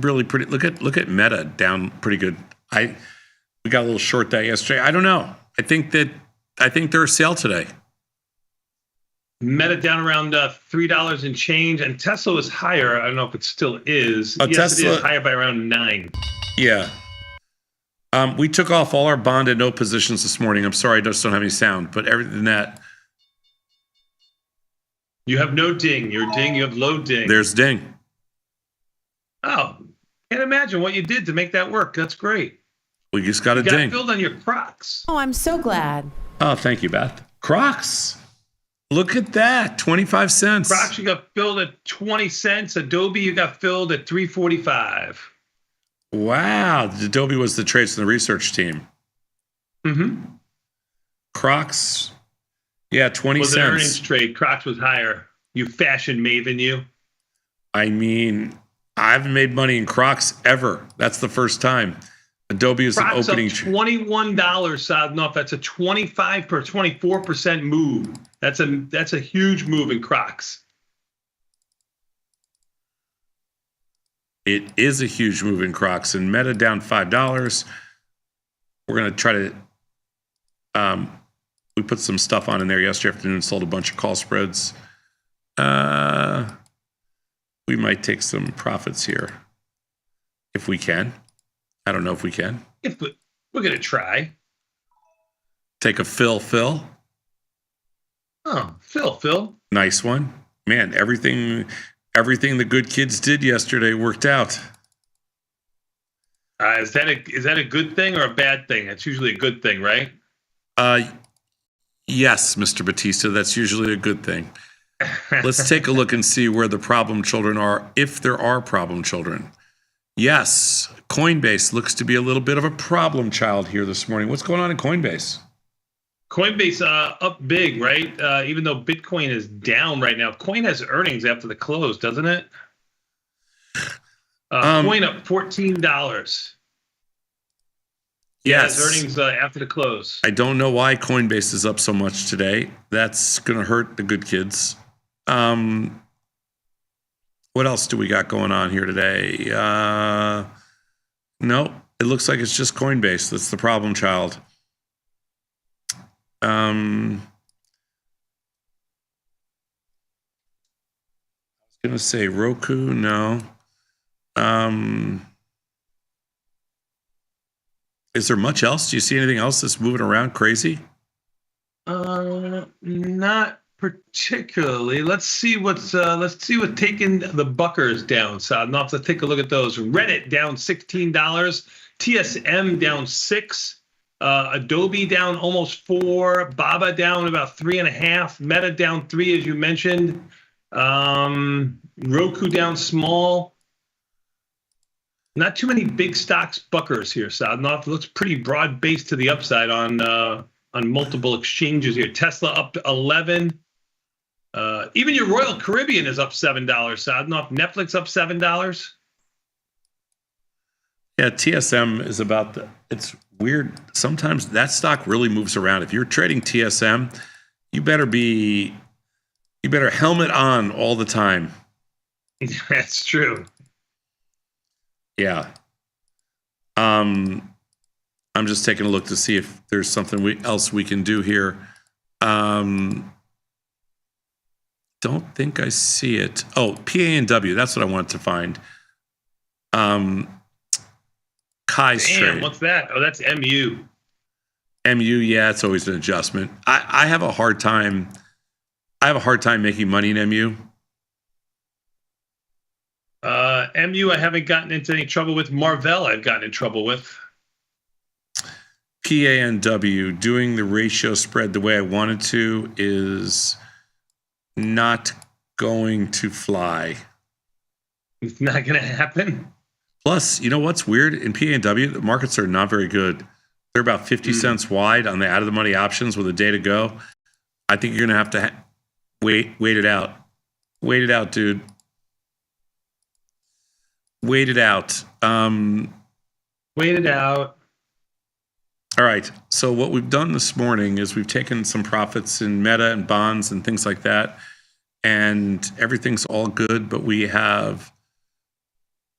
really pretty. Look at Meta down pretty good. We got a little short that yesterday. I don't know. I think they're a sale today. Meta down around $3 and change, and Tesla was higher. I don't know if it still is. Oh, yes, Tesla, it is higher by around 9. Yeah. We took off all our bond and no positions this morning. I'm sorry, I just don't have any sound, but everything that. You have no ding. You're ding. You have low ding. There's ding. Oh, can't imagine what you did to make that work. That's great. We just got a You ding. got filled on your Crocs. Oh, I'm so glad. Oh, thank you, Beth. Crocs. Look at that, 25 cents. Crocs, you got filled at 20 cents. Adobe, you got filled at $3.45. Wow, Adobe was the trades and the research team. Mm-hmm. Crocs, yeah, 20 was cents. An earnings trade. Crocs was higher. You fashion maven, you. I mean, I haven't made money in Crocs ever. That's the first time. Adobe is Crocs an opening. Up $21, Sadnov. That's a 24% move. That's a huge move in Crocs. It is a huge move in Crocs, and Meta down $5. We're gonna try to. We put some stuff on in there yesterday afternoon. Sold a bunch of call spreads. We might take some profits here if we can. I don't know if we can. We're gonna try. Take a fill. Oh, Phil. Nice one. Man, everything the good kids did yesterday worked out. Is that a good thing or a bad thing? It's usually a good thing, right? Yes, Mr. Batista, that's usually a good thing. Let's take a look and see where the problem children are, if there are problem children. Yes, Coinbase looks to be a little bit of a problem child here this morning. What's going on in Coinbase? Coinbase up big, right? Even though Bitcoin is down right now. Coin has earnings after the close, doesn't it? Coin up $14. Yes. Yeah, earnings after the close. I don't know why Coinbase is up so much today. That's going to hurt the good kids. What else do we got going on here today? No, it looks like it's just Coinbase. That's the problem child. I was going to say Roku. No. Is there much else? Do you see anything else that's moving around crazy? Not particularly. Let's see what's taking the buckers down. So I'll have to take a look at those. Reddit down $16, TSM down $6, Adobe down almost $4, Baba down about $3.5, Meta down $3 as you mentioned, Roku down small. Not too many big stocks buckers here, Sadnov. Looks pretty broad based to the upside on multiple exchanges here. Tesla up to 11. Even your Royal Caribbean is up $7, Sadnov. Netflix up $7. Yeah, TSM is about it's weird. Sometimes that stock really moves around. If you're trading TSM, you better helmet on all the time. That's true. Yeah. I'm just taking a look to see if there's something else we can do here. Don't think I see it. Oh, PANW. That's what I wanted to find. Kai's trade. What's that? Oh, that's MU. MU, yeah, it's always an adjustment. I have a hard time. MU, I haven't gotten into any trouble with. Marvell, I've gotten in trouble with. PANW, doing the ratio spread the way I wanted to is not going to fly. It's not going to happen. Plus, you know what's weird? In PANW, the markets are not very good. They're about 50 cents wide on the out-of-the-money options with a day to go. I think you're going to have to wait it out. Wait it out, dude. Wait it out. Wait it out. All right. So what we've done this morning is we've taken some profits in Meta and bonds and things like that, and everything's all good, but we have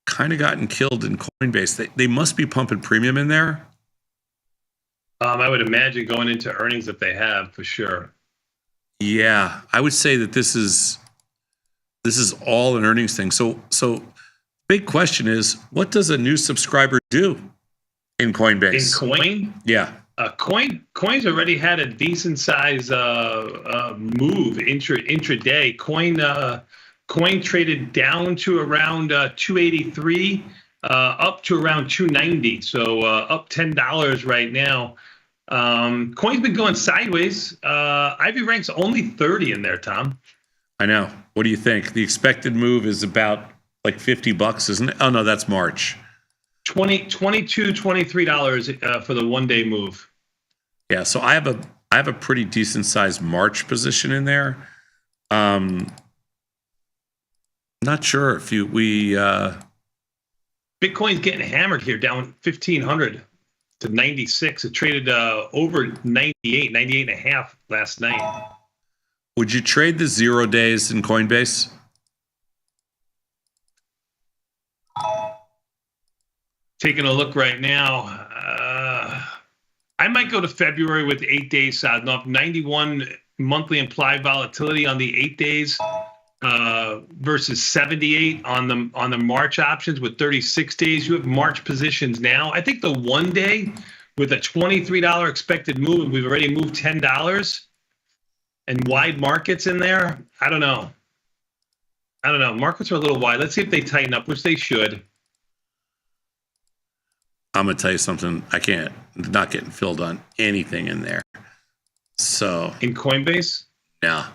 kind of gotten killed in Coinbase. They must be pumping premium in there. I would imagine going into earnings if they have, for sure. Yeah, I would say that this is all an earnings thing. So big question is, what does a new subscriber do in Coinbase? In Coin? Yeah. Coin's already had a decent size move intraday. Coin traded down to around 283, up to around 290. So up $10 right now. Coin's been going sideways. Ivy ranks only 30 in there, Tom. I know. What do you think? The expected move is about like $50, isn't it? Oh no, that's March. $22, $23 for the 1 day move. Yeah, so I have a pretty decent sized March position in there. Not sure if Bitcoin's getting hammered here, down 1,500 to 96. It traded over 98 and a half last night. Would you trade the 0 days in Coinbase? Taking a look right now. I might go to February with 8 days, Sadnov. 91 monthly implied volatility on the 8 days versus 78 on the March options with 36 days. You have March positions now. I think the 1 day with a $23 expected move, and we've already moved $10 and wide markets in there. I don't know. Markets are a little wide. Let's see if they tighten up, which they should. I'm gonna tell you something. Not getting filled on anything in there. So in Coinbase, yeah.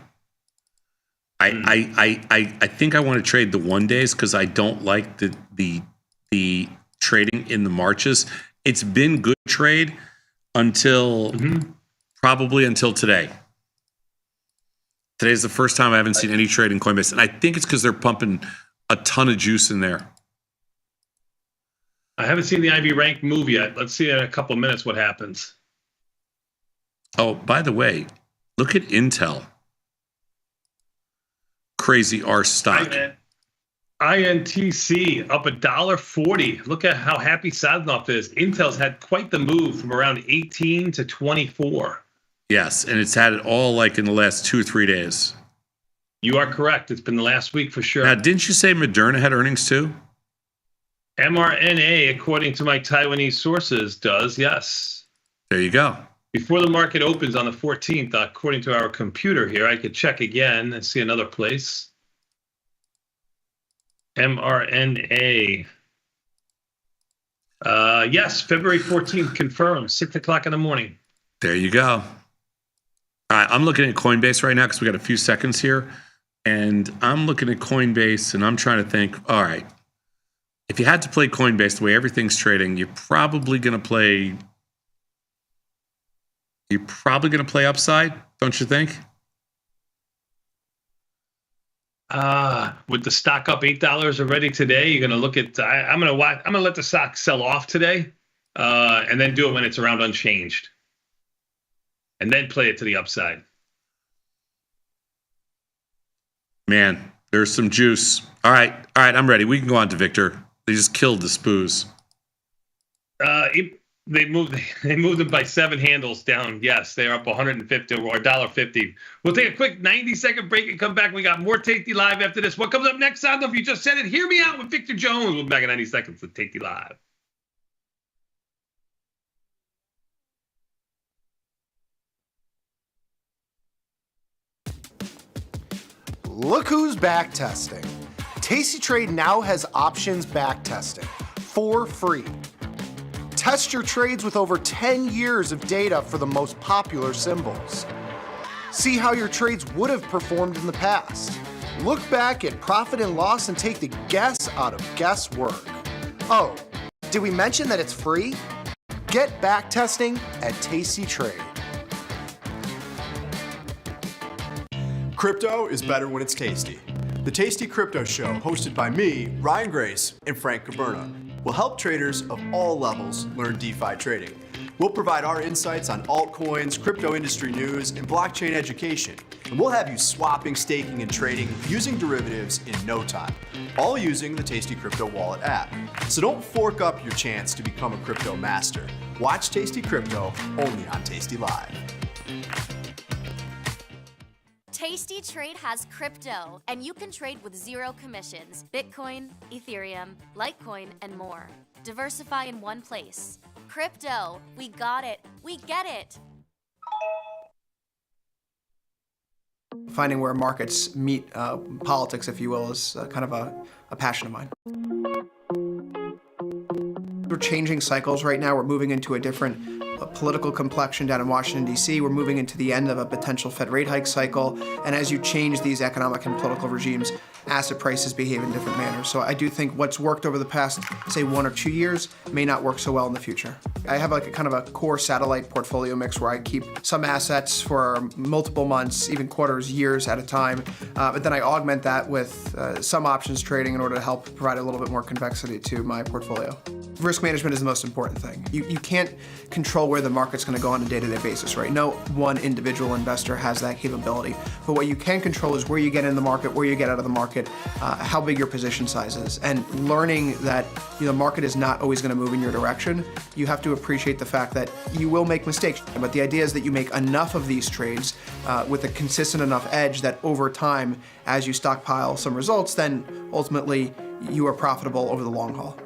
I think I want to trade the 1 days because I don't like the trading in the Marches. It's been good trade until probably until today. Today's the first time I haven't seen any trade in Coinbase, and I think it's because they're pumping a ton of juice in there. I haven't seen the Ivy rank move yet. Let's see in a couple of minutes what happens. Oh, by the way, look at Intel. Crazy R stock. INTC up $1.40. Look at how happy Sadnov is. Intel's had quite the move from around 18 to 24. Yes, and it's had it all like in the last 2 or 3 days. You are correct. It's been the last week for sure. Now, didn't you say Moderna had earnings too? mRNA, according to my Taiwanese sources, does, yes. There you go. Before the market opens on the 14th, according to our computer here, I could check again and see another place. mRNA. Yes, February 14th confirmed, 6 o'clock in the morning. There you go. All right, I'm looking at Coinbase right now because we got a few seconds here. And I'm looking at Coinbase and I'm trying to think, all right, if you had to play Coinbase the way everything's trading, you're probably going to play upside, don't you think? With the stock up $8 already today, you're going to look at. I'm going to let the stock sell off today, and then do it when it's around unchanged, and then play it to the upside. Man, there's some juice. All right, I'm ready. We can go on to Victor. They just killed the spoos. They moved them by 7 handles down. Yes, they're up 150 or $1.50. We'll take a quick 90-second break and come back. We got more Tasty Live after this. What comes up next, Sound? If you just said it, hear me out with Victor Jones. We'll be back in 90 seconds with Tasty Live. Look who's back testing. tastytrade now has options backtesting for free. Test your trades with over 10 years of data for the most popular symbols. See how your trades would have performed in the past. Look back at profit and loss and take the guess out of guesswork. Oh, did we mention that it's free? Get backtesting at tastytrade. Crypto is better when it's tasty. The Tasty Crypto Show, hosted by me, Ryan Grace, and Frank Caberna, will help traders of all levels learn DeFi trading. We'll provide our insights on altcoins, crypto industry news, and blockchain education. And we'll have you swapping, staking, and trading using derivatives in no time, all using the Tasty Crypto Wallet app. So don't fork up your chance to become a crypto master. Watch Tasty Crypto only on tastylive. tastytrade has crypto, and you can trade with zero commissions. Bitcoin, Ethereum, Litecoin, and more. Diversify in one place. Crypto, we got it. We get it. Finding where markets meet politics, if you will, is kind of a passion of mine. We're changing cycles right now. We're moving into a different political complexion down in Washington, D.C. We're moving into the end of a potential Fed rate hike cycle. And as you change these economic and political regimes, asset prices behave in different manners. So I do think what's worked over the past, say, 1 or 2 years may not work so well in the future. I have like a kind of a core satellite portfolio mix where I keep some assets for multiple months, even quarters, years at a time. But then I augment that with some options trading in order to help provide a little bit more convexity to my portfolio. Risk management is the most important thing. You can't control where the market's going to go on a day-to-day basis, right? No one individual investor has that capability. But what you can control is where you get in the market, where you get out of the market, how big your position size is, and learning that the market is not always going to move in your direction. You have to appreciate the fact that you will make mistakes. But the idea is that you make enough of these trades with a consistent enough edge that over time, as you stockpile some results, then ultimately you are profitable over the long haul.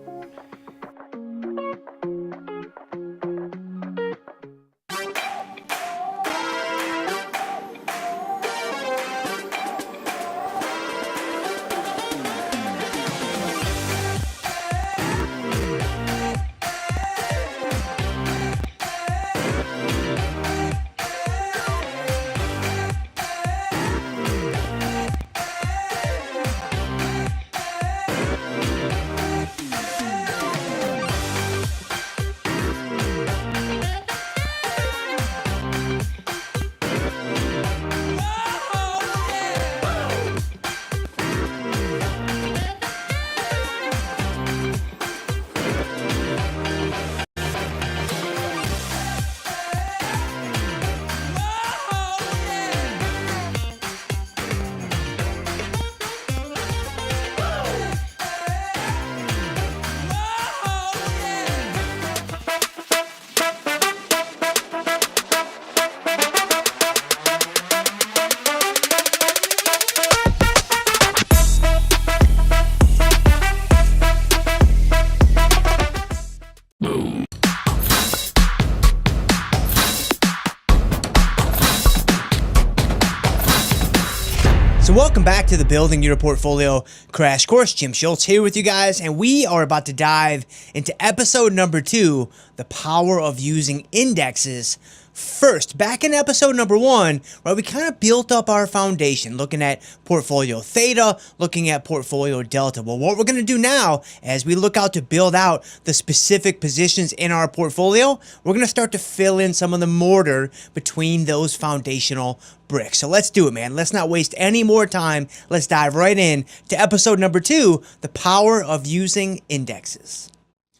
So welcome back to the Building Your Portfolio Crash Course. Jim Schultz here with you guys, and we are about to dive into episode number 2, the power of using indexes. First, back in episode number 1, where we kind of built up our foundation, looking at portfolio theta, looking at portfolio delta. Well, what we're going to do now, as we look out to build out the specific positions in our portfolio, we're going to start to fill in some of the mortar between those foundational bricks. So let's do it, man. Let's not waste any more time. Let's dive right in to episode number 2, the power of using indexes.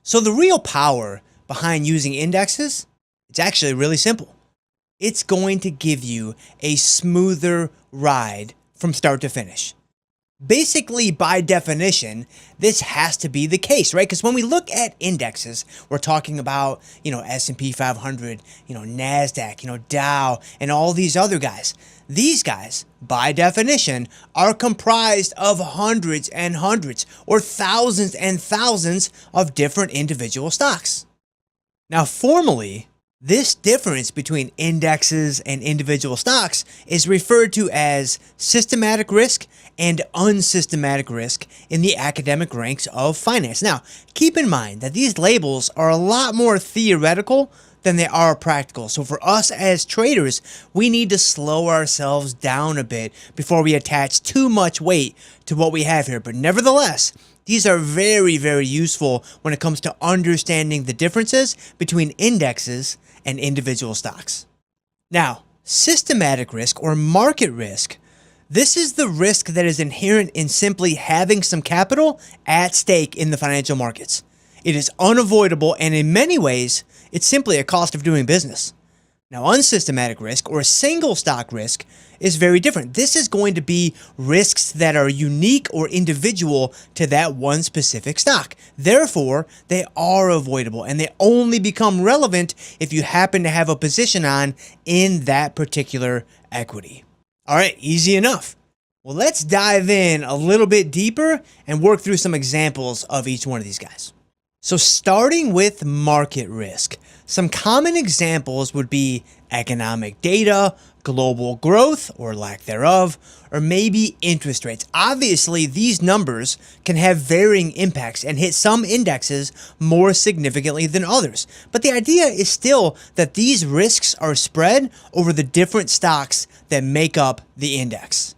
So the real power behind using indexes, it's actually really simple. It's going to give you a smoother ride from start to finish. Basically, by definition, this has to be the case, right? Because when we look at indexes, we're talking about, S&P 500, NASDAQ, Dow, and all these other guys. These guys, by definition, are comprised of hundreds and hundreds or thousands and thousands of different individual stocks. Now, formally, This difference between indexes and individual stocks is referred to as systematic risk and unsystematic risk in the academic ranks of finance. Now, keep in mind that these labels are a lot more theoretical than they are practical. So for us as traders, we need to slow ourselves down a bit before we attach too much weight to what we have here. But nevertheless, these are very, very useful when it comes to understanding the differences between indexes and individual stocks. Now, systematic risk or market risk, this is the risk that is inherent in simply having some capital at stake in the financial markets. It is unavoidable, and in many ways, it's simply a cost of doing business. Now, unsystematic risk or single stock risk is very different. This is going to be risks that are unique or individual to that one specific stock. Therefore, they are avoidable, and they only become relevant if you happen to have a position on in that particular equity. All right, easy enough. Well, let's dive in a little bit deeper and work through some examples of each one of these guys. So starting with market risk, some common examples would be economic data, global growth or lack thereof, or maybe interest rates. Obviously, these numbers can have varying impacts and hit some indexes more significantly than others. But the idea is still that these risks are spread over the different stocks that make up the index.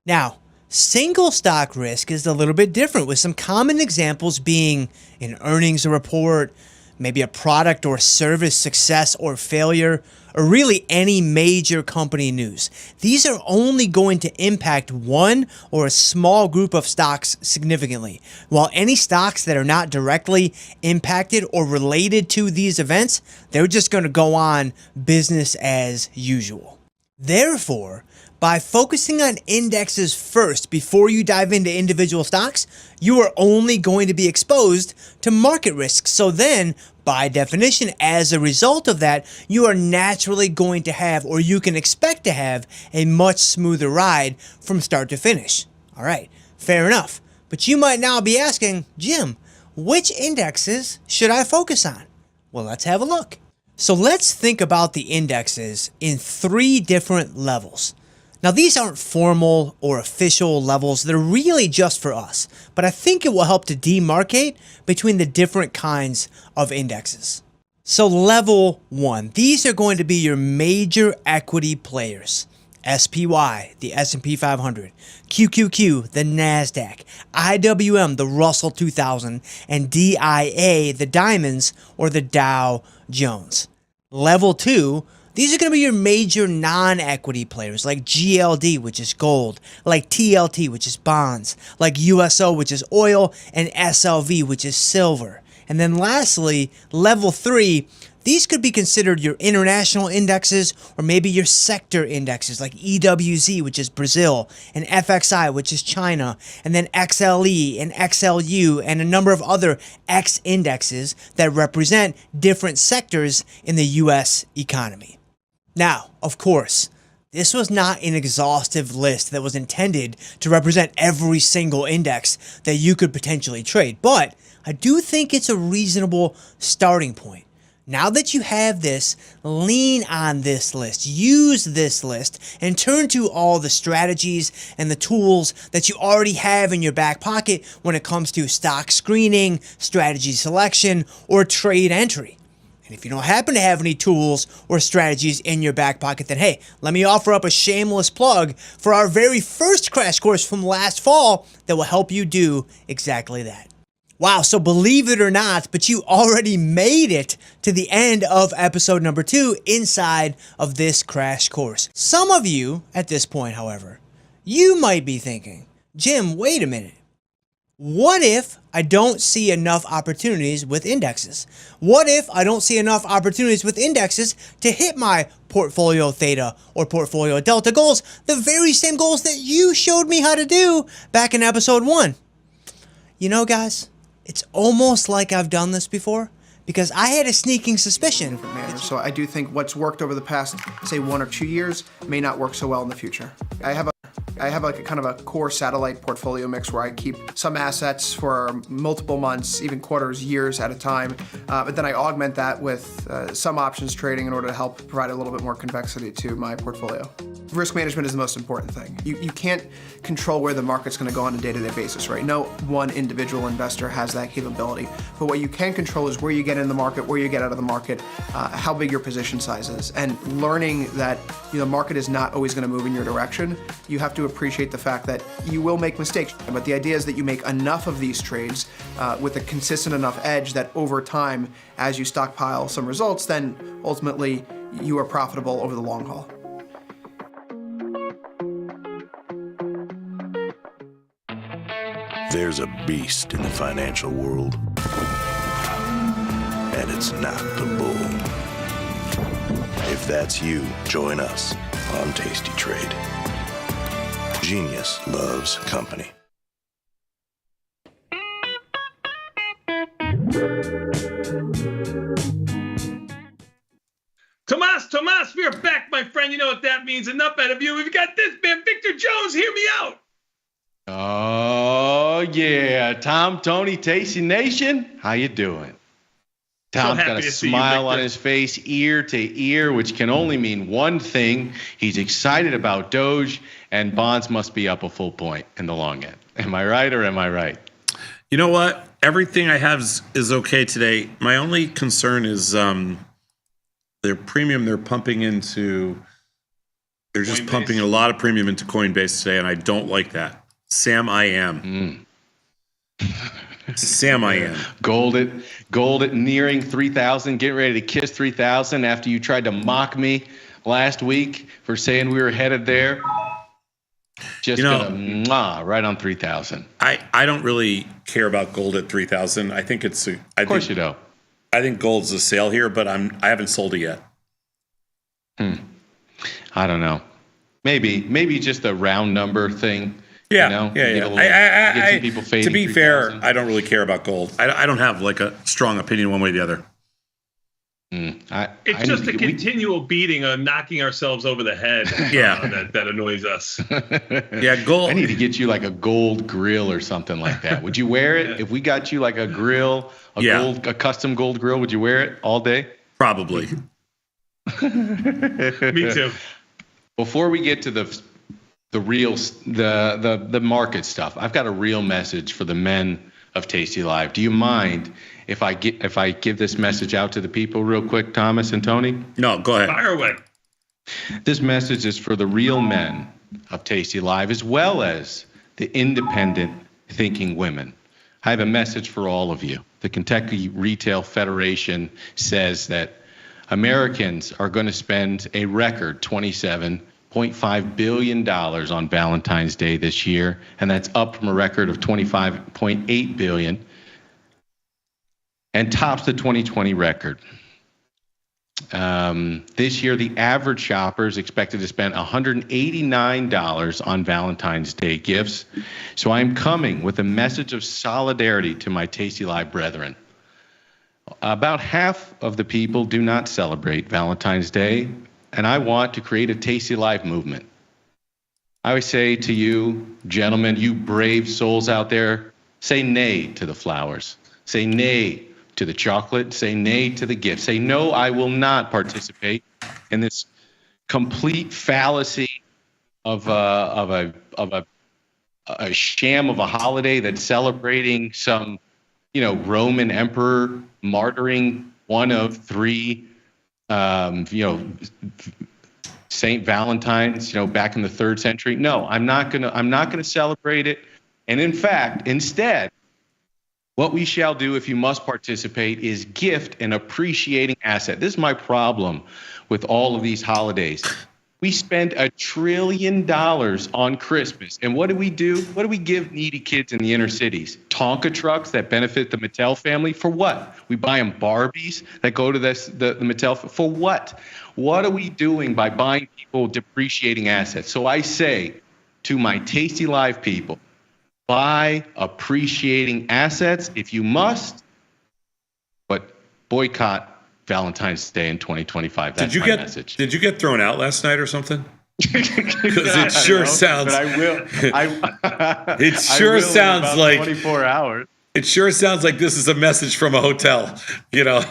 Now, single stock risk is a little bit different, with some common examples being an earnings report, maybe a product or service success or failure, or really any major company news. These are only going to impact one or a small group of stocks significantly, while any stocks that are not directly impacted or related to these events, they're just going to go on business as usual. Therefore, by focusing on indexes first before you dive into individual stocks, you are only going to be exposed to market risks. So then, by definition, as a result of that, you are naturally going to have, or you can expect to have, a much smoother ride from start to finish. All right, fair enough. But you might now be asking, Jim, which indexes should I focus on? Well, let's have a look. So let's think about the indexes in 3 different levels. Now, these aren't formal or official levels. They're really just for us, but I think it will help to demarcate between the different kinds of indexes. So level 1, these are going to be your major equity players. SPY, the S&P 500, QQQ, the NASDAQ, IWM, the Russell 2000, and DIA, the Diamonds, or the Dow Jones. Level 2, these are going to be your major non-equity players like GLD, which is gold, like TLT, which is bonds, like USO, which is oil, and SLV, which is silver. And then lastly, level 3, these could be considered your international indexes or maybe your sector indexes like EWZ, which is Brazil, and FXI, which is China, and then XLE and XLU and a number of other X indexes that represent different sectors in the US economy. Now, of course, this was not an exhaustive list that was intended to represent every single index that you could potentially trade, but I do think it's a reasonable starting point. Now that you have this, lean on this list, use this list, and turn to all the strategies and the tools that you already have in your back pocket when it comes to stock screening, strategy selection, or trade entry. And if you don't happen to have any tools or strategies in your back pocket, then hey, let me offer up a shameless plug for our very first crash course from last fall that will help you do exactly that. Wow, so believe it or not, but you already made it to the end of episode number 2 inside of this crash course. Some of you, at this point, however, you might be thinking, Jim, wait a minute. What if I don't see enough opportunities with indexes? What if I don't see enough opportunities with indexes to hit my portfolio theta or portfolio delta goals, the very same goals that you showed me how to do back in episode 1? You know, guys, it's almost like I've done this before because I had a sneaking suspicion. So I do think what's worked over the past, say, 1 or 2 years may not work so well in the future. I have a I have like a kind of a core satellite portfolio mix where I keep some assets for multiple months, even quarters, years at a time. But then I augment that with some options trading in order to help provide a little bit more convexity to my portfolio. Risk management is the most important thing. You can't control where the market's going to go on a day-to-day basis, right? No one individual investor has that capability. But what you can control is where you get in the market, where you get out of the market, how big your position size is, and learning that the market is not always going to move in your direction. You have to appreciate the fact that you will make mistakes. But the idea is that you make enough of these trades with a consistent enough edge that over time, as you stockpile some results, then ultimately you are profitable over the long haul. There's a beast in the financial world, and it's not the bull. If that's you, join us on Tasty Trade. Genius loves company. Tomas, we are back, my friend. You know what that means. Enough out of you. We've got this man, Victor Jones. Hear me out. Oh, yeah. Tom, Tony, Tasty Nation, how you doing? Tom's got a smile on his face, ear to ear, which can only mean one thing. He's excited about Doge, and bonds must be up a full point in the long end. Am I right or am I right? You know what? Everything I have is okay today. My only concern is their premium they're pumping into. They're just pumping a lot of premium into Coinbase today, and I don't like that. Sam, I am. Sam, I am. Gold at nearing 3,000. Getting ready to kiss 3,000 after you tried to mock me last week for saying we were headed there. Just gonna right on 3,000. I don't really care about gold at 3,000. I think it's a. Of course you don't. I think gold's a sale here, but I haven't sold it yet. I don't know. Maybe just a round number thing. Yeah, Get some people fading. To be fair, I don't really care about gold. I don't have like a strong opinion one way or the other. It's just a continual beating on knocking ourselves over the head. That annoys us. Yeah, gold. I need to get you like a gold grill or something like that. Would you wear it if we got you like a grill, a custom gold grill? Would you wear it all day? Probably. Me too. Before we get to the market stuff, I've got a real message for the men of Tasty Live. Do you mind if I give this message out to the people real quick, Thomas and Tony? No, go ahead. Fire away. This message is for the real men of Tasty Live as well as the independent thinking women. I have a message for all of you. The Kentucky Retail Federation says that Americans are going to spend a record $27.5 billion on Valentine's Day this year, and that's up from a record of $25.8 billion and tops the 2020 record. This year, the average shopper is expected to spend $189 on Valentine's Day gifts. So I'm coming with a message of solidarity to my Tasty Live brethren. About half of the people do not celebrate Valentine's Day, and I want to create a Tasty Live movement. I would say to you, gentlemen, you brave souls out there, say nay to the flowers. Say nay to the chocolate. Say nay to the gift. Say no, I will not participate in this complete fallacy of a sham of a holiday that's celebrating some, Roman emperor martyring one of three, Saint Valentine's, back in the 3rd century. No, I'm not gonna celebrate it. And in fact, instead, what we shall do if you must participate is gift an appreciating asset. This is my problem with all of these holidays. We spend $1 trillion on Christmas. And what do we do? What do we give needy kids in the inner cities? Tonka trucks that benefit the Mattel family? For what? We buy them Barbies that go to the Mattel. For what? What are we doing by buying people depreciating assets? So I say to my Tasty Live people, buy appreciating assets if you must, but boycott Valentine's Day in 2025. That's my message. Did you get thrown out last night or something? Because it sure sounds. But I will. It sure sounds like 24 hours. It sure sounds like this is a message from a hotel. You know.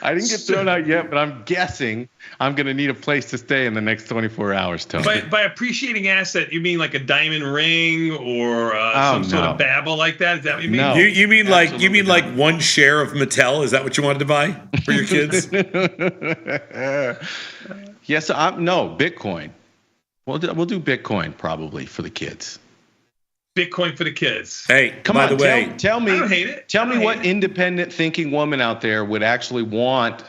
I didn't get thrown out yet, but I'm guessing I'm going to need a place to stay in the next 24 hours, Tony. By appreciating asset, you mean like a diamond ring or some sort of babble like that? Is that what you mean? No. You mean like one share of Mattel? Is that what you wanted to buy for your kids? Yes, no, Bitcoin. We'll do Bitcoin probably for the kids. Bitcoin for the kids. Hey, come on, on, the way, tell me, I don't hate it. Tell me what independent thinking woman out there would actually want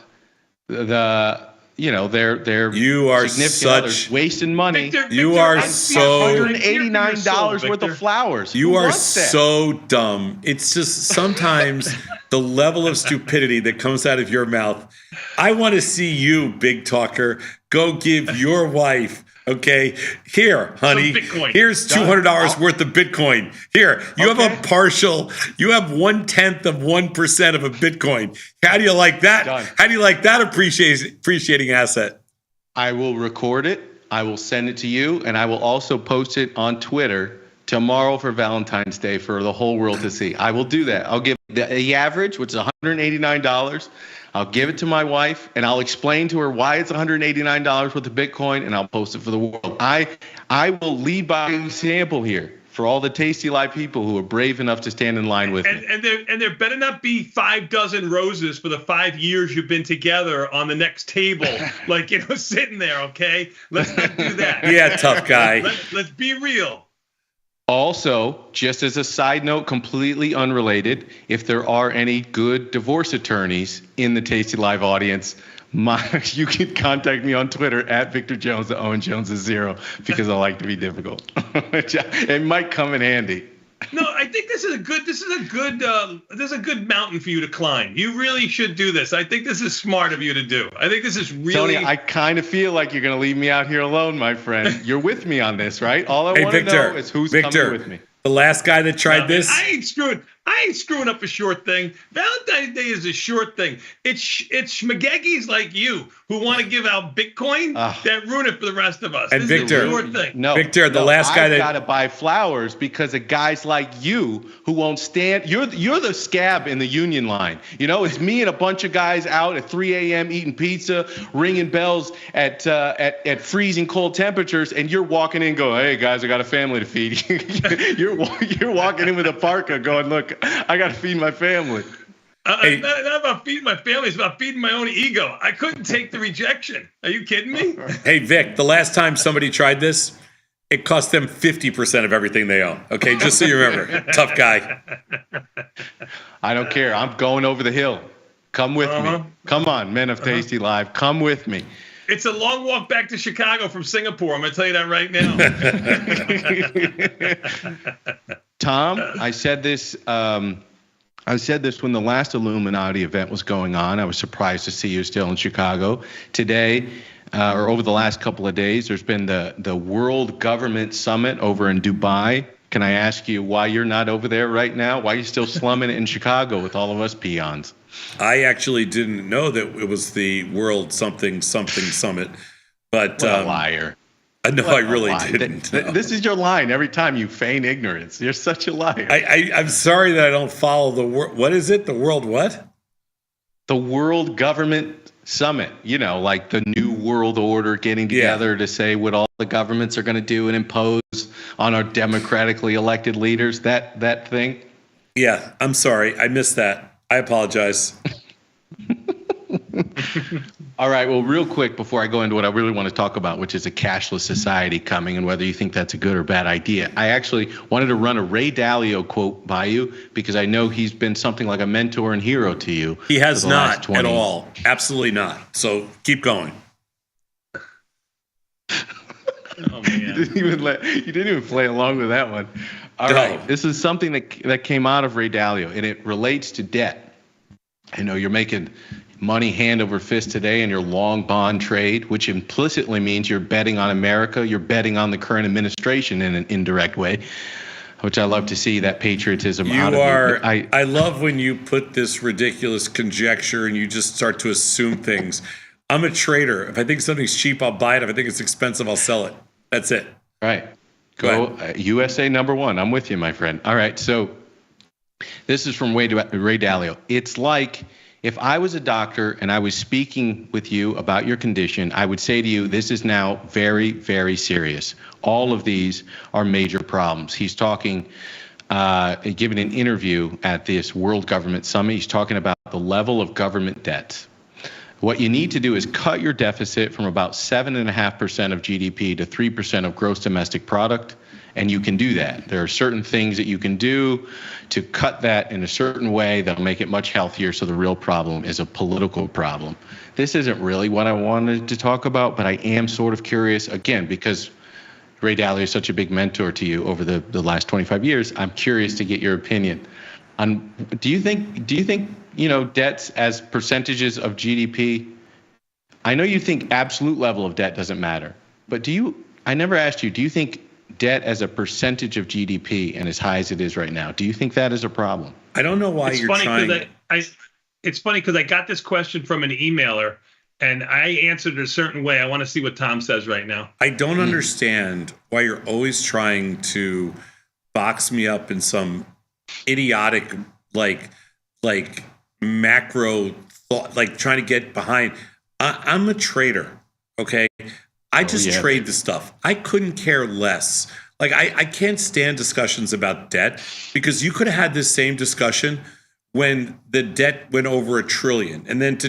their you are significant others wasting money. You are so $189 worth of flowers. You are so dumb. It's just sometimes the level of stupidity that comes out of your mouth. I want to see you, big talker, go give your wife. Okay, here, honey. Here's $200 worth of Bitcoin. Here, you have a partial. You have 1/10 of 1% of a Bitcoin. How do you like that? Done. How do you like that appreciating asset? I will record it. I will send it to you, and I will also post it on Twitter tomorrow for Valentine's Day for the whole world to see. I will do that. I'll give the average, which is $189. I'll give it to my wife, and I'll explain to her why it's $189 worth of Bitcoin, and I'll post it for the world. I will lead by example here for all the Tasty Live people who are brave enough to stand in line with me. And there better not be 5 dozen roses for the 5 years you've been together on the next table, like, sitting there, okay? Let's not do that. Yeah, tough guy. Let's be real. Also, just as a side note, completely unrelated, if there are any good divorce attorneys in the Tasty Live audience, you can contact me on Twitter at Victor Jones. The Owen Jones is 0 because I like to be difficult. It might come in handy. No, I think this is a good mountain for you to climb. You really should do this. I think this is smart of you to do. I think this is really. Tony, I kind of feel like you're going to leave me out here alone, my friend. You're with me on this, right? All I want to know is who's coming with me. The last guy that tried this. I ain't screwing up a short thing. Valentine's Day is a short thing. It's schmageggies like you who want to give out Bitcoin that ruin it for the rest of us. And this Victor, is a short thing. Victor, the last guy I've got to buy flowers because of guys like you who won't stand. You're the scab in the union line. It's me and a bunch of guys out at 3 a.m. eating pizza, ringing bells at freezing cold temperatures, and you're walking in going, "Hey guys, I got a family to feed." You're walking in with a parka going, "Look, I got to feed my family." It's not about feeding my family. It's about feeding my own ego. I couldn't take the rejection. Are you kidding me? Hey, Vic, the last time somebody tried this, it cost them 50% of everything they own. Okay, just so you remember. Tough guy. I don't care. I'm going over the hill. Come with me. Come on, men of Tasty Live. Come with me. It's a long walk back to Chicago from Singapore. I'm going to tell you that right now. Tom, I said this when the last Illuminati event was going on. I was surprised to see you still in Chicago. Today, or over the last couple of days, there's been the World Government Summit over in Dubai. Can I ask you why you're not over there right now? Why are you still slumming it in Chicago with all of us peons? I actually didn't know that it was the World Something Summit. But what a liar. No, I really didn't. This is your line every time you feign ignorance. You're such a liar. I'm sorry that I don't follow the world. What is it? The world what? The World Government Summit. Like the New World Order getting together to say what all the governments are going to do and impose on our democratically elected leaders. That thing. Yeah, I'm sorry. I missed that. I apologize. All right. Well, real quick before I go into what I really want to talk about, which is a cashless society coming and whether you think that's a good or bad idea. I actually wanted to run a Ray Dalio quote by you because I know he's been something like a mentor and hero to you. He has not at all. Absolutely not. So keep going. Oh, man. You didn't even play along with that one. All right. This is something that came out of Ray Dalio, and it relates to debt. I know you're making money hand over fist today in your long bond trade, which implicitly means you're betting on America. You're betting on the current administration in an indirect way, which I love to see that patriotism out of you. I love when you put this ridiculous conjecture and you just start to assume things. I'm a trader. If I think something's cheap, I'll buy it. If I think it's expensive, I'll sell it. That's it. Right. Go USA number one. I'm with you, my friend. All right. So this is from Ray Dalio. It's like if I was a doctor and I was speaking with you about your condition, I would say to you, this is now very, very serious. All of these are major problems. He's talking, giving an interview at this World Government Summit. He's talking about the level of government debt. What you need to do is cut your deficit from about 7.5% of GDP to 3% of gross domestic product, and you can do that. There are certain things that you can do to cut that in a certain way that'll make it much healthier, so the real problem is a political problem. This isn't really what I wanted to talk about, but I am sort of curious, again, because Ray Dalio is such a big mentor to you over the last 25 years. I'm curious to get your opinion on, do you think debts as percentages of GDP? I know you think absolute level of debt doesn't matter, but I never asked you, do you think debt as a percentage of GDP and as high as it is right now, do you think that is a problem? I don't know why you're trying. It's funny because I got this question from an emailer and I answered it a certain way. I want to see what Tom says right now. I don't understand why you're always trying to box me up in some idiotic, like macro thought, like trying to get behind. I'm a trader, okay? I just trade the stuff. I couldn't care less. Like I can't stand discussions about debt because you could have had this same discussion when the debt went over $1 trillion, and then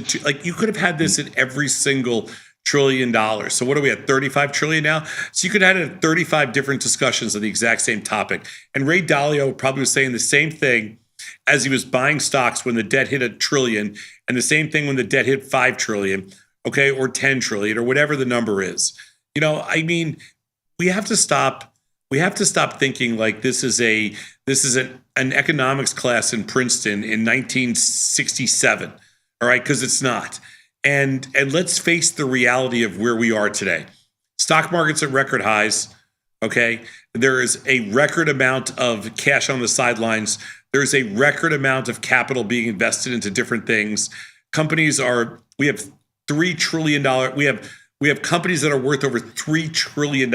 you could have had this in every single $1 trillion. So what are we at, 35 trillion now? So you could have had 35 different discussions on the exact same topic. And Ray Dalio probably was saying the same thing as he was buying stocks when the debt hit $1 trillion, and the same thing when the debt hit 5 trillion, okay, or 10 trillion, or whatever the number is. I mean, we have to stop thinking like this is an economics class in Princeton in 1967, all right? Because it's not. And let's face the reality of where we are today. Stock market's at record highs, okay? There is a record amount of cash on the sidelines. There's a record amount of capital being invested into different things. We have $3 trillion. We have companies that are worth over $3 trillion,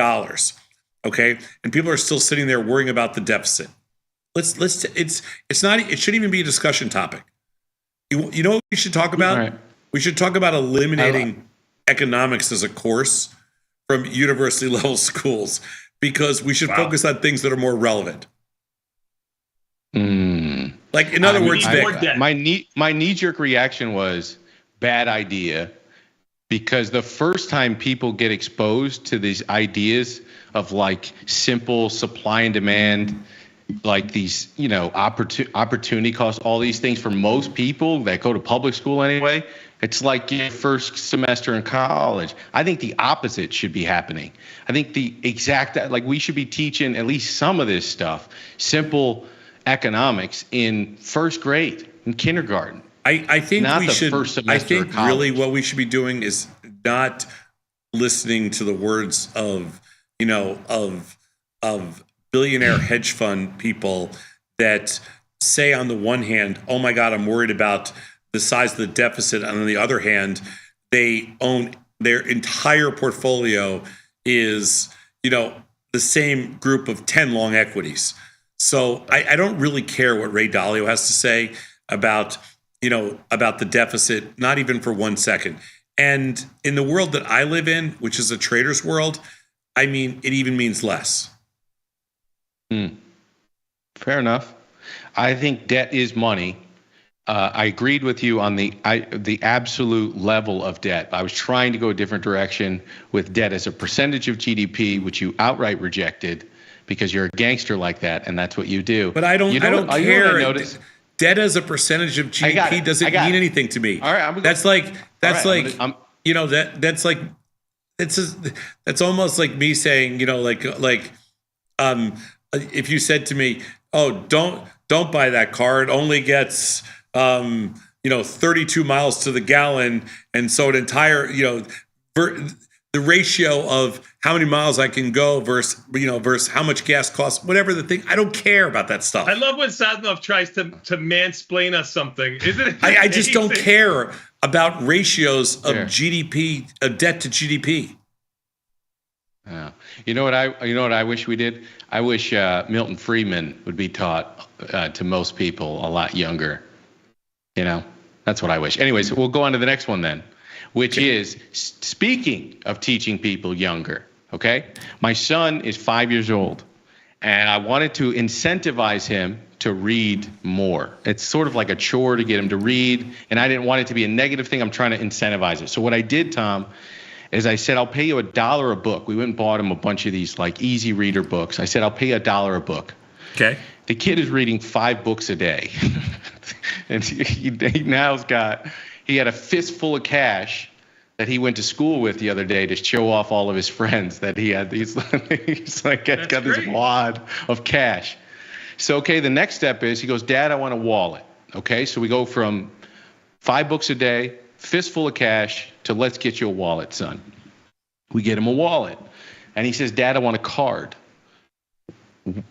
okay? And people are still sitting there worrying about the deficit. It shouldn't even be a discussion topic. You know what we should talk about? Right. We should talk about eliminating economics as a course from university level schools, because we should focus on things that are more relevant. Like, in other words, my knee-jerk reaction was bad idea, because the first time people get exposed to these ideas of like simple supply and demand, like these, opportunity costs, all these things, for most people that go to public school anyway, it's like your first semester in college. I think the opposite should be happening. I think we should be teaching at least some of this stuff, simple economics, in first grade, in kindergarten. I think not we the should. First semester I think of college. Really what we should be doing is not listening to the words of billionaire hedge fund people that say, on the one hand, oh my God, I'm worried about the size of the deficit, and on the other hand, they own their entire portfolio is the same group of 10 long equities. So I don't really care what Ray Dalio has to say about the deficit, not even for 1 second. And in the world that I live in, which is a trader's world, I mean, it even means less. Fair enough. I think debt is money. I agreed with you on the absolute level of debt. I was trying to go a different direction with debt as a percentage of GDP, which you outright rejected because you're a gangster like that, and that's what you do. But I don't care. Debt as a percentage of GDP doesn't mean anything to me. All right, that's almost like me saying, if you said to me, oh, don't buy that car, it only gets 32 miles to the gallon, and so an entire the ratio of how many miles I can go versus how much gas costs, whatever the thing. I don't care about that stuff. I love when Sadnov tries to mansplain us something. Isn't it? I just don't care. about ratios of GDP, of debt to GDP. Yeah. You know what I wish we did? I wish Milton Friedman would be taught to most people a lot younger. You know, that's what I wish. Anyways, we'll go on to the next one then, which is speaking of teaching people younger. Okay, my son is 5 years old, and I wanted to incentivize him to read more. It's sort of like a chore to get him to read, and I didn't want it to be a negative thing. I'm trying to incentivize it. So what I did, Tom, is I said, I'll pay you $1 a book. We went and bought him a bunch of these like easy reader books. I said, I'll pay you $1 a book. Okay. The kid is reading 5 books a day. And he had a fistful of cash that he went to school with the other day to show off all of his friends that he had these, he's like, got this wad of cash. So, okay, the next step is he goes, Dad, I want a wallet. Okay, so we go from 5 books a day, fistful of cash, to let's get you a wallet, son. We get him a wallet. And he says, Dad, I want a card.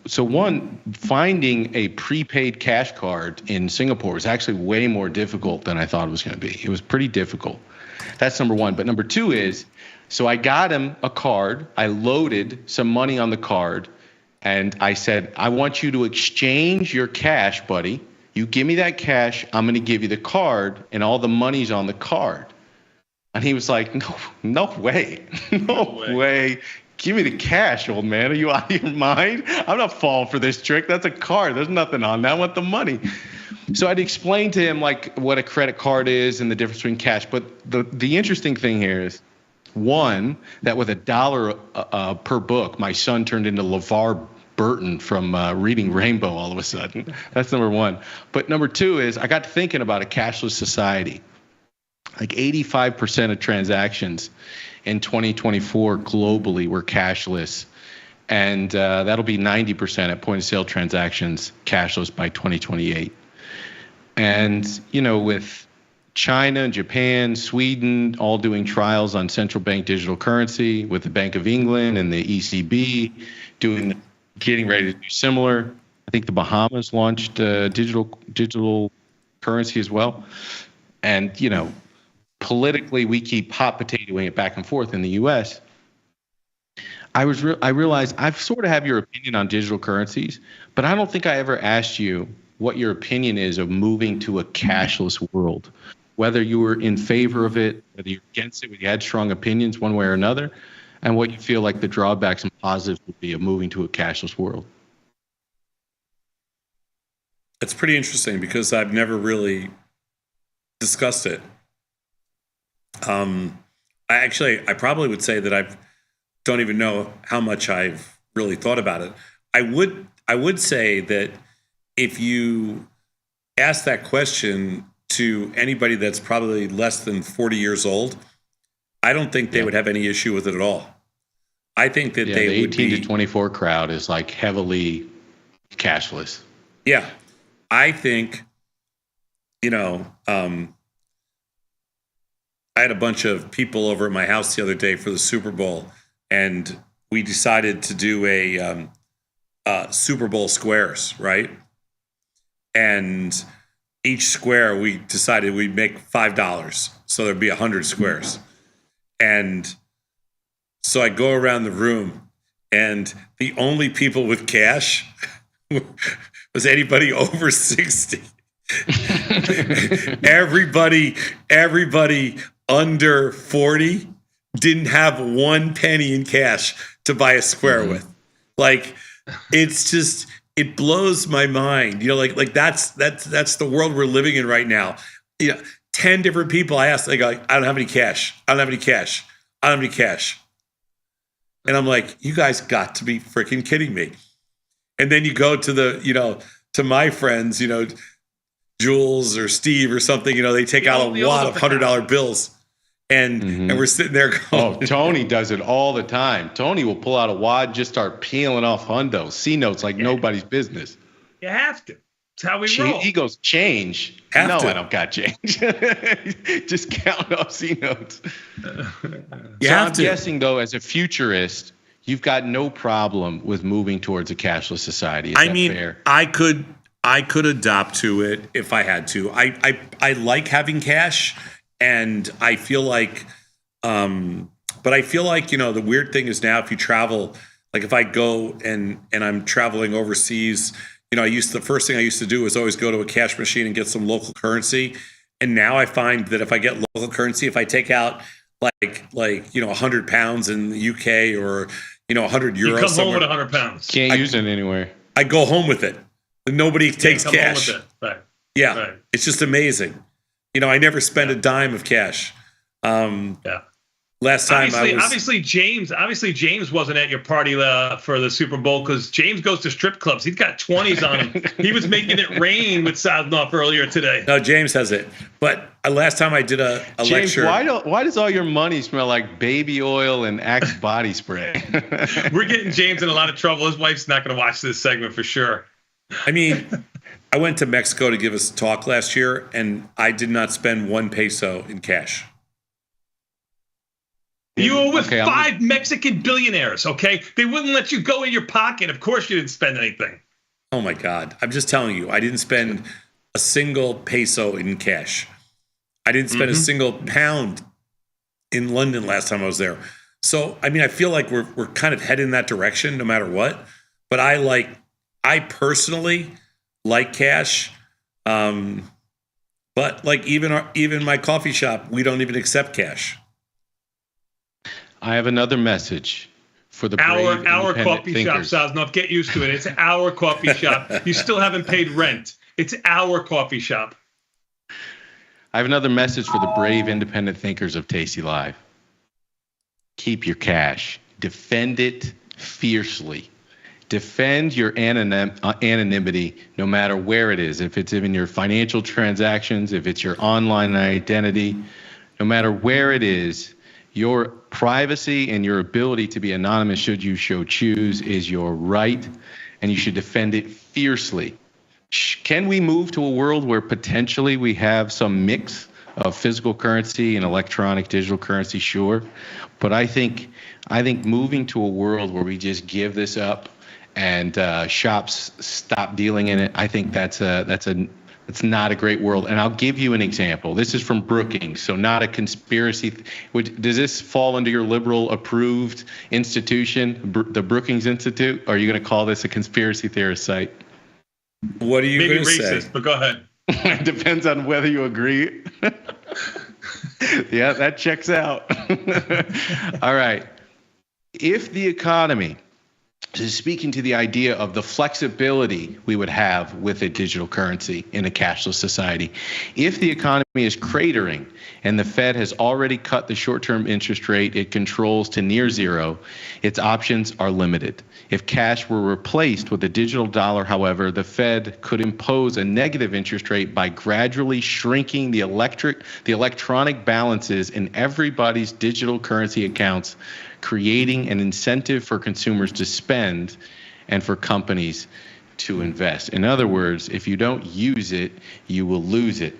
So finding a prepaid cash card in Singapore was actually way more difficult than I thought it was going to be. It was pretty difficult. That's number one. But number two is, so I got him a card. I loaded some money on the card. And I said, I want you to exchange your cash, buddy. You give me that cash, I'm going to give you the card, and all the money's on the card. And he was like, no way. No way. Give me the cash, old man. Are you out of your mind? I'm not falling for this trick. That's a card. There's nothing on that. I want the money. So I'd explain to him like what a credit card is and the difference between cash. But the interesting thing here is, one, that with $1 per book, my son turned into LeVar Burton from Reading Rainbow all of a sudden. That's number one. But number two is I got to thinking about a cashless society. Like 85% of transactions in 2024 globally were cashless. And that'll be 90% at point of sale transactions cashless by 2028. And, you know, with China, Japan, Sweden all doing trials on central bank digital currency, with the Bank of England and the ECB getting ready to do similar. I think the Bahamas launched digital currency as well. And, you know, politically, we keep hot potatoing it back and forth in the U.S. I realized I sort of have your opinion on digital currencies, but I don't think I ever asked you what your opinion is of moving to a cashless world, whether you were in favor of it, whether you're against it, whether you had strong opinions one way or another, and what you feel like the drawbacks and positives would be of moving to a cashless world. It's pretty interesting because I've never really discussed it. I probably would say that I don't even know how much I've really thought about it. I would say that if you ask that question to anybody that's probably less than 40 years old, I don't think they would have any issue with it at all. I think that they would be. The 18 to 24 crowd is like heavily cashless. Yeah. I think, you know, I had a bunch of people over at my house the other day for the Super Bowl, and we decided to do a Super Bowl squares, right? And each square we decided we'd make $5, so there'd be 100 squares. And so I go around the room, and the only people with cash was anybody over 60. Everybody under 40 didn't have 1 penny in cash to buy a square with. Like, it's just, it blows my mind. You know, like that's the world we're living in right now. You know, 10 different people I asked, they go, I don't have any cash. I don't have any cash. I don't have any cash. And I'm like, you guys got to be freaking kidding me. And then you go to the, you know, to my friends, you know, Jules or Steve or something, you know, they take out a wad of $100 bills. And we're sitting there going, oh, Tony does it all the time. Tony will pull out a wad, just start peeling off hundos, C-notes like nobody's business. You have to. It's how we roll. He goes, change. I don't got change. Just count off C-notes. I'm guessing, though, as a futurist, you've got no problem with moving towards a cashless society. Is that fair? I could adopt to it if I had to. I like having cash. And I feel like, but I feel like, the weird thing is now if you travel, like if I go and I'm traveling overseas, the first thing I used to do was always go to a cash machine and get some local currency. And now I find that if I get local currency, if I take out like 100 pounds in the UK or 100 euros, You come somewhere, home with 100 pounds. Can't use it anywhere. I go home with it. Nobody takes Come home cash. with it. Right. Yeah, Right. it's just amazing. I never spend a dime of cash. Yeah. Last time Obviously, James wasn't at your party for the Super Bowl because James goes to strip clubs. He's got 20s on him. He was making it rain with Sadnoff earlier today. No, James has it. But last time I did a James, lecture. why does all your money smell like baby oil and Axe body spray? We're getting James in a lot of trouble. His wife's not going to watch this segment for sure. I mean, I went to Mexico to give us a talk last year, and I did not spend 1 peso in cash. You were with 5 Mexican billionaires, okay? They wouldn't let you go in your pocket. Of course you didn't spend anything. Oh, my God. I'm just telling you, I didn't spend a single peso in cash. I didn't spend a single pound in London last time I was there. So, I mean, I feel like we're kind of heading that direction no matter what. But I personally like cash. But like even my coffee shop, we don't even accept cash. I have another message for the brave our independent coffee thinkers. shop, Sosnoff. Get used to it. It's our coffee shop. You still haven't paid rent. It's our coffee shop. I have another message for the brave independent thinkers of Tasty Live. Keep your cash. Defend it fiercely. Defend your anonymity no matter where it is. If it's in your financial transactions, if it's your online identity, no matter where it is, your privacy and your ability to be anonymous, should you so choose, is your right, and you should defend it fiercely. Can we move to a world where potentially we have some mix of physical currency and electronic digital currency? Sure. But I think moving to a world where we just give this up and shops stop dealing in it, I think that's not a great world. And I'll give you an example. This is from Brookings, so not a conspiracy. Does this fall under your liberal approved institution, the Brookings Institute? Or are you going to call this a conspiracy theorist site? What are you Maybe going to say? racist, but go ahead. It depends on whether you agree. Yeah, that checks out. All right. If the economy, speaking to the idea of the flexibility we would have with a digital currency in a cashless society, if the economy is cratering and the Fed has already cut the short-term interest rate it controls to near zero, its options are limited. If cash were replaced with a digital dollar, however, the Fed could impose a negative interest rate by gradually shrinking the electronic balances in everybody's digital currency accounts, creating an incentive for consumers to spend and for companies to invest. In other words, if you don't use it, you will lose it.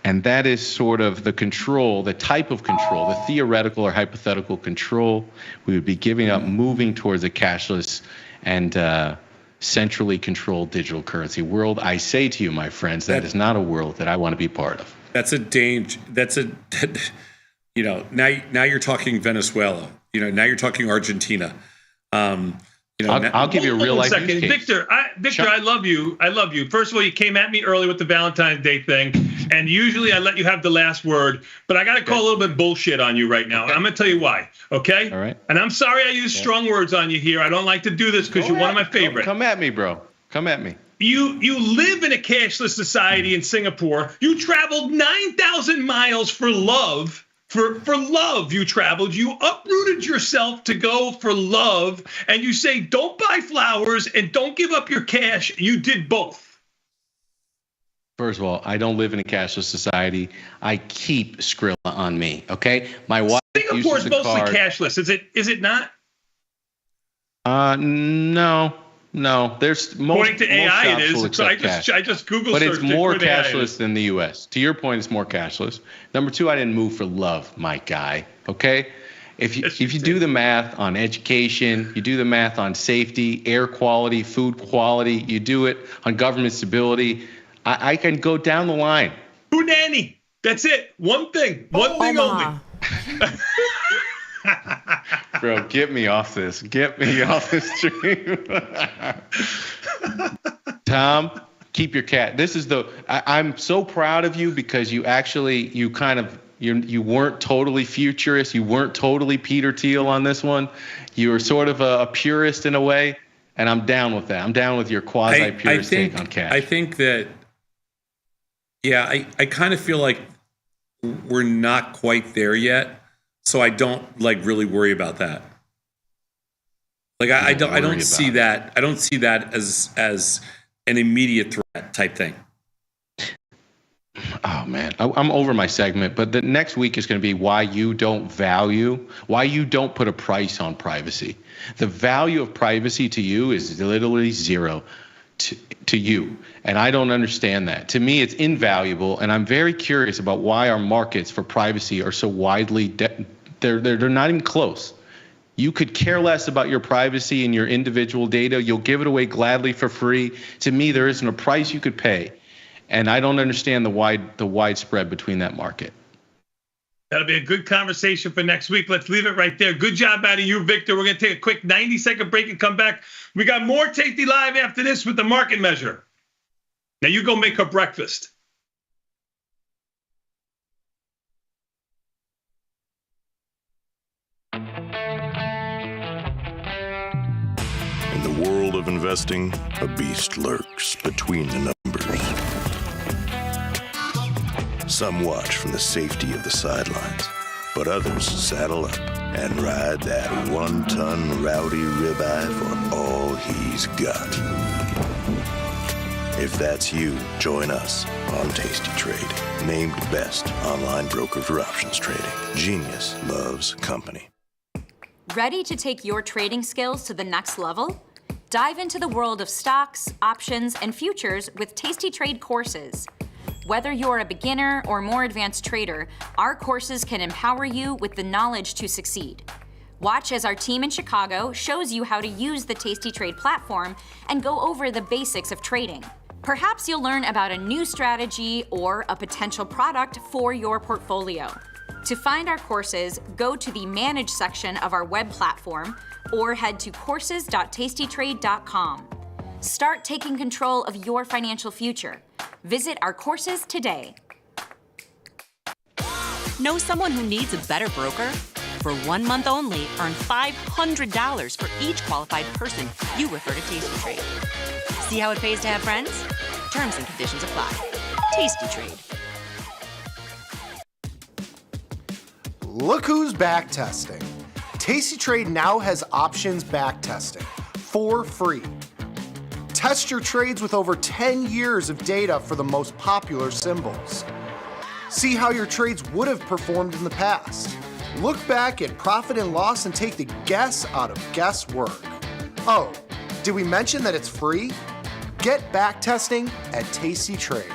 And that is sort of the control, the type of control, the theoretical or hypothetical control we would be giving up, moving towards a cashless and centrally controlled digital currency world. I say to you, my friends, that is not a world that I want to be part of. That's a danger. Now you're talking Venezuela. Now you're talking Argentina. I'll give you a real life use case. Victor, I love you. I love you. First of all, you came at me early with the Valentine's Day thing, and usually I let you have the last word, but I got to call a little bit bullshit on you right now. I'm going to tell you why, okay? All right. And I'm sorry I use strong words on you here. I don't like to do this because you're one of my favorite. Come at me, bro. Come at me. You live in a cashless society in Singapore. You traveled 9,000 miles for love. For love, you traveled. You uprooted yourself to go for love, and you say, don't buy flowers and don't give up your cash. You did both. First of all, I don't live in a cashless society. I keep Skrilla on me, okay? My wife Singapore's uses the mostly card. cashless. Is it not? No. There's According to AI, it is. So I cash. just Google But searched it's more it. AI cashless is. than the U.S. To your point, it's more cashless. Number two, I didn't move for love, my guy. Okay, if you do the math on education, you do the math on safety, air quality, food quality, you do it on government stability, I can go down the line. Who nanny? That's it. One thing Omaha. only. Bro, get me off this. Get me off this stream. Tom, keep your cat. This is I'm so proud of you because you weren't totally futurist. You weren't totally Peter Thiel on this one. You were sort of a purist in a way, and I'm down with that. I'm down with your quasi-purist take on cash. I think that, I kind of feel like we're not quite there yet, so I don't really worry about that. Like I don't see that. I don't see that as an immediate threat type thing. Oh man, I'm over my segment, but the next week is going to be why you don't put a price on privacy. The value of privacy to you is literally zero to you, and I don't understand that. To me, it's invaluable, and I'm very curious about why our markets for privacy are so widely they're not even close. You could care less about your privacy and your individual data. You'll give it away gladly for free. To me, there isn't a price you could pay. And I don't understand the widespread between that market. That'll be a good conversation for next week. Let's leave it right there. Good job out of you, Victor. We're going to take a quick 90-second break and come back. We got more Tasty Live after this with the market measure. Now you go make her breakfast. In the world of investing, a beast lurks between the numbers. Some watch from the safety of the sidelines, but others saddle up and ride that one-ton rowdy ribeye for all he's got. If that's you, join us on Tasty Trade, named best online broker for options trading. Genius loves company. Ready to take your trading skills to the next level? Dive into the world of stocks, options, and futures with Tasty Trade courses. Whether you're a beginner or more advanced trader, our courses can empower you with the knowledge to succeed. Watch as our team in Chicago shows you how to use the Tasty Trade platform and go over the basics of trading. Perhaps you'll learn about a new strategy or a potential product for your portfolio. To find our courses, go to the Manage section of our web platform or head to courses.tastytrade.com. Start taking control of your financial future. Visit our courses today. Know someone who needs a better broker? For 1 month only, earn $500 for each qualified person you refer to Tasty Trade. See how it pays to have friends? Terms and conditions apply. Tasty Trade. Look who's back testing. Tasty Trade now has options back testing for free. Test your trades with over 10 years of data for the most popular symbols. See how your trades would have performed in the past. Look back at profit and loss and take the guess out of guesswork. Oh, did we mention that it's free? Get back testing at Tasty Trade.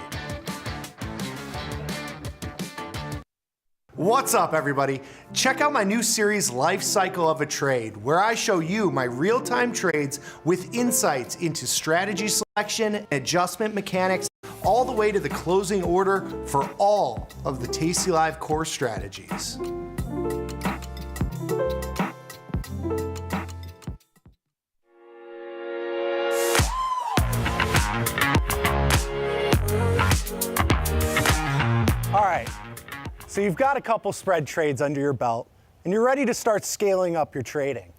What's up, everybody? Check out my new series, Life Cycle of a Trade, where I show you my real-time trades with insights into strategy selection, adjustment mechanics, all the way to the closing order for all of the Tasty Live core strategies. All right. So you've got a couple spread trades under your belt, and you're ready to start scaling up your trading.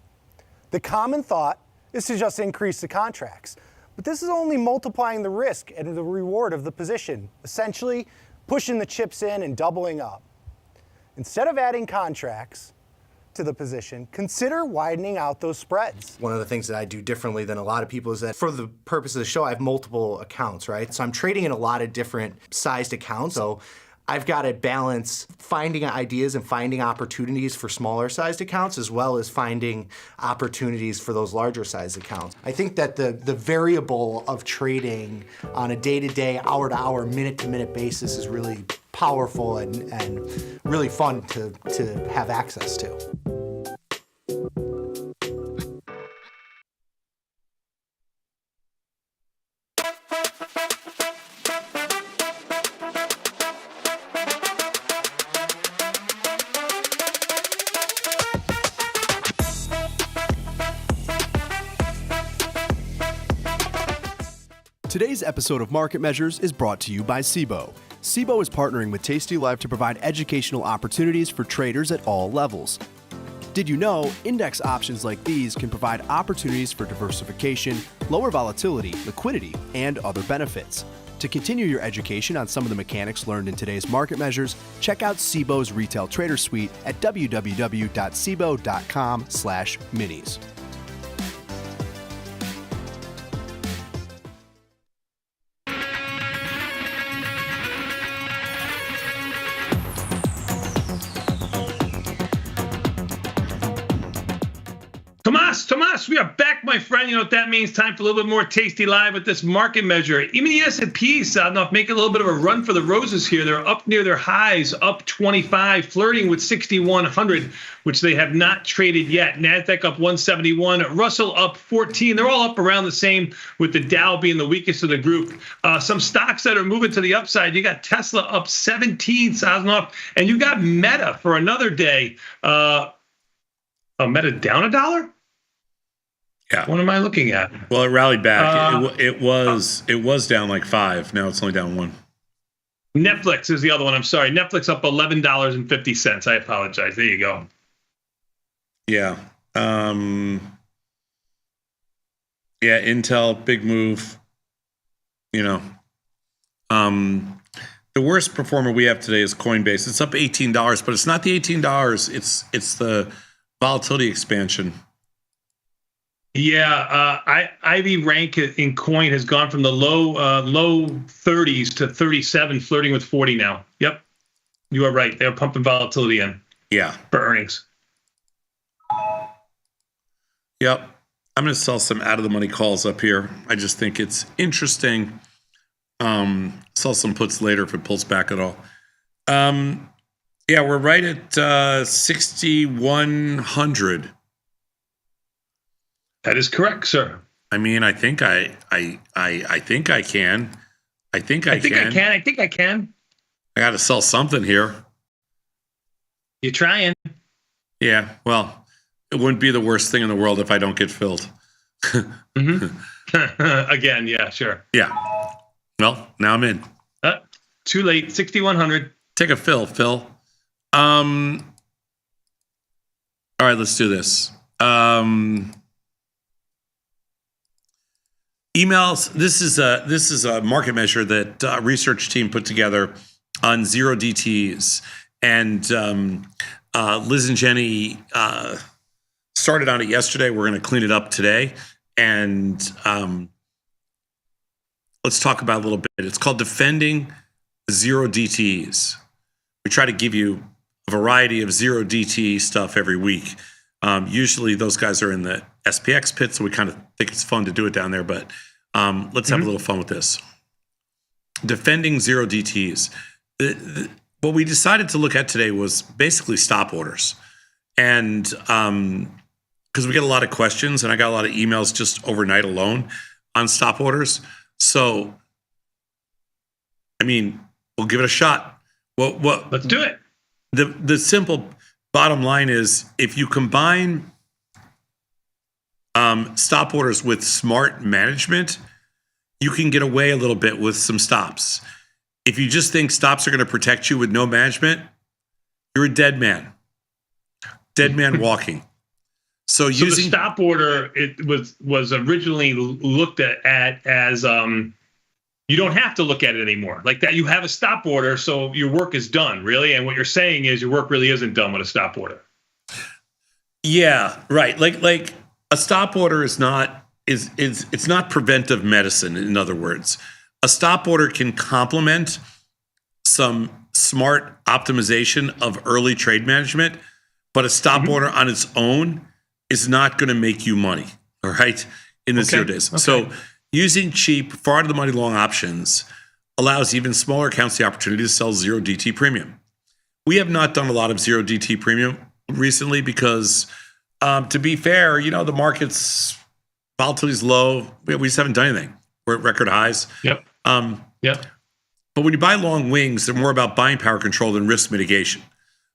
The common thought is to just increase the contracts, but this is only multiplying the risk and the reward of the position, essentially pushing the chips in and doubling up. Instead of adding contracts to the position, consider widening out those spreads. One of the things that I do differently than a lot of people is that for the purpose of the show, I have multiple accounts, right? So I'm trading in a lot of different sized accounts. So I've got to balance finding ideas and finding opportunities for smaller sized accounts as well as finding opportunities for those larger sized accounts. I think that the variable of trading on a day-to-day, hour-to-hour, minute-to-minute basis is really powerful and really fun to have access to. Today's episode of Market Measures is brought to you by SIBO. SIBO is partnering with tastylive to provide educational opportunities for traders at all levels. Did you know index options like these can provide opportunities for diversification, lower volatility, liquidity, and other benefits? To continue your education on some of the mechanics learned in today's Market Measures, check out SIBO's Retail Trader Suite at www.sibo.com/minis. Tomas, we are back, my friend. You know what that means? Time for a little bit more Tasty Live with this market measure. Even the S&Ps, making a little bit of a run for the roses here. They're up near their highs, up 25, flirting with 6,100, which they have not traded yet. NASDAQ up 171, Russell up 14. They're all up around the same, with the Dow being the weakest of the group. Some stocks that are moving to the upside. You got Tesla up 17, Saznoff, and you got Meta for another day. Meta down $1? Yeah. What am I looking at? Well, it rallied back. It was down like 5. Now it's only down 1. Netflix is the other one. I'm sorry. Netflix up $11.50. I apologize. There you go. Yeah. Intel, big move. The worst performer we have today is Coinbase. It's up $18, but it's not the $18. It's the volatility expansion. Yeah, IV rank in coin has gone from the low 30s to 37, flirting with 40 now. Yep, you are right. They're pumping volatility in. Yeah, for earnings. Yep, I'm going to sell some out of the money calls up here. I just think it's interesting. Sell some puts later if it pulls back at all. We're right at 6,100. That is correct, sir. I mean, I think I can. I think I can. I think I can. I got to sell something here. You're trying. Yeah. Well, it wouldn't be the worst thing in the world if I don't get filled. Again, yeah, sure. Yeah. Well, now I'm in. Too late. 6,100. Take a fill, Phil. All right, let's do this. Emails. This is a market measure that a research team put together on zero DTs, and Liz and Jenny started on it yesterday. We're going to clean it up today, and let's talk about it a little bit. It's called Defending Zero DTs. We try to give you a variety of zero DT stuff every week. Usually those guys are in the SPX pit, so we kind of think it's fun to do it down there, but let's have a little fun with this. Defending zero DTs. What we decided to look at today was basically stop orders. And because we get a lot of questions, and I got a lot of emails just overnight alone on stop orders. So, I mean, we'll give it a shot. Let's do it. The simple bottom line is, if you combine stop orders with smart management, you can get away a little bit with some stops. If you just think stops are going to protect you with no management, you're a dead man. Dead man walking. So using the stop order, it was originally looked at as you don't have to look at it anymore. Like that, you have a stop order, so your work is done, really. And what you're saying is your work really isn't done with a stop order. Yeah, right. Like a stop order is not it's not preventive medicine. In other words, a stop order can complement some smart optimization of early trade management, but a stop order on its own is not going to make you money. All right, in the 0 days. Okay. So using cheap, far out of the money long options allows even smaller accounts the opportunity to sell zero DT premium. We have not done a lot of zero DT premium recently because, to be fair, the market's volatility is low. We just haven't done anything. We're at record highs. Yep. Yep. But when you buy long wings, they're more about buying power control than risk mitigation.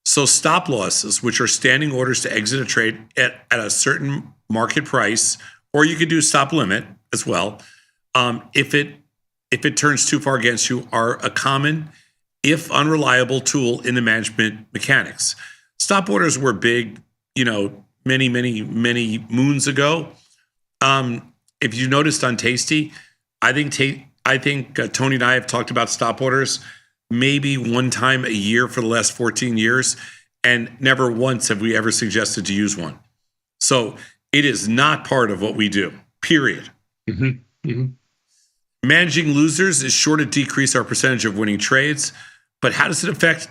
So stop losses, which are standing orders to exit a trade at a certain market price, or you could do stop limit as well. If it if it turns too far against you, are a common, if unreliable, tool in the management mechanics. Stop orders were big, many, many, many moons ago. If you noticed on Tasty, I think Tony and I have talked about stop orders maybe one time a year for the last 14 years, and never once have we ever suggested to use one. So it is not part of what we do, period. Managing losers is sure to decrease our percentage of winning trades, but how does it affect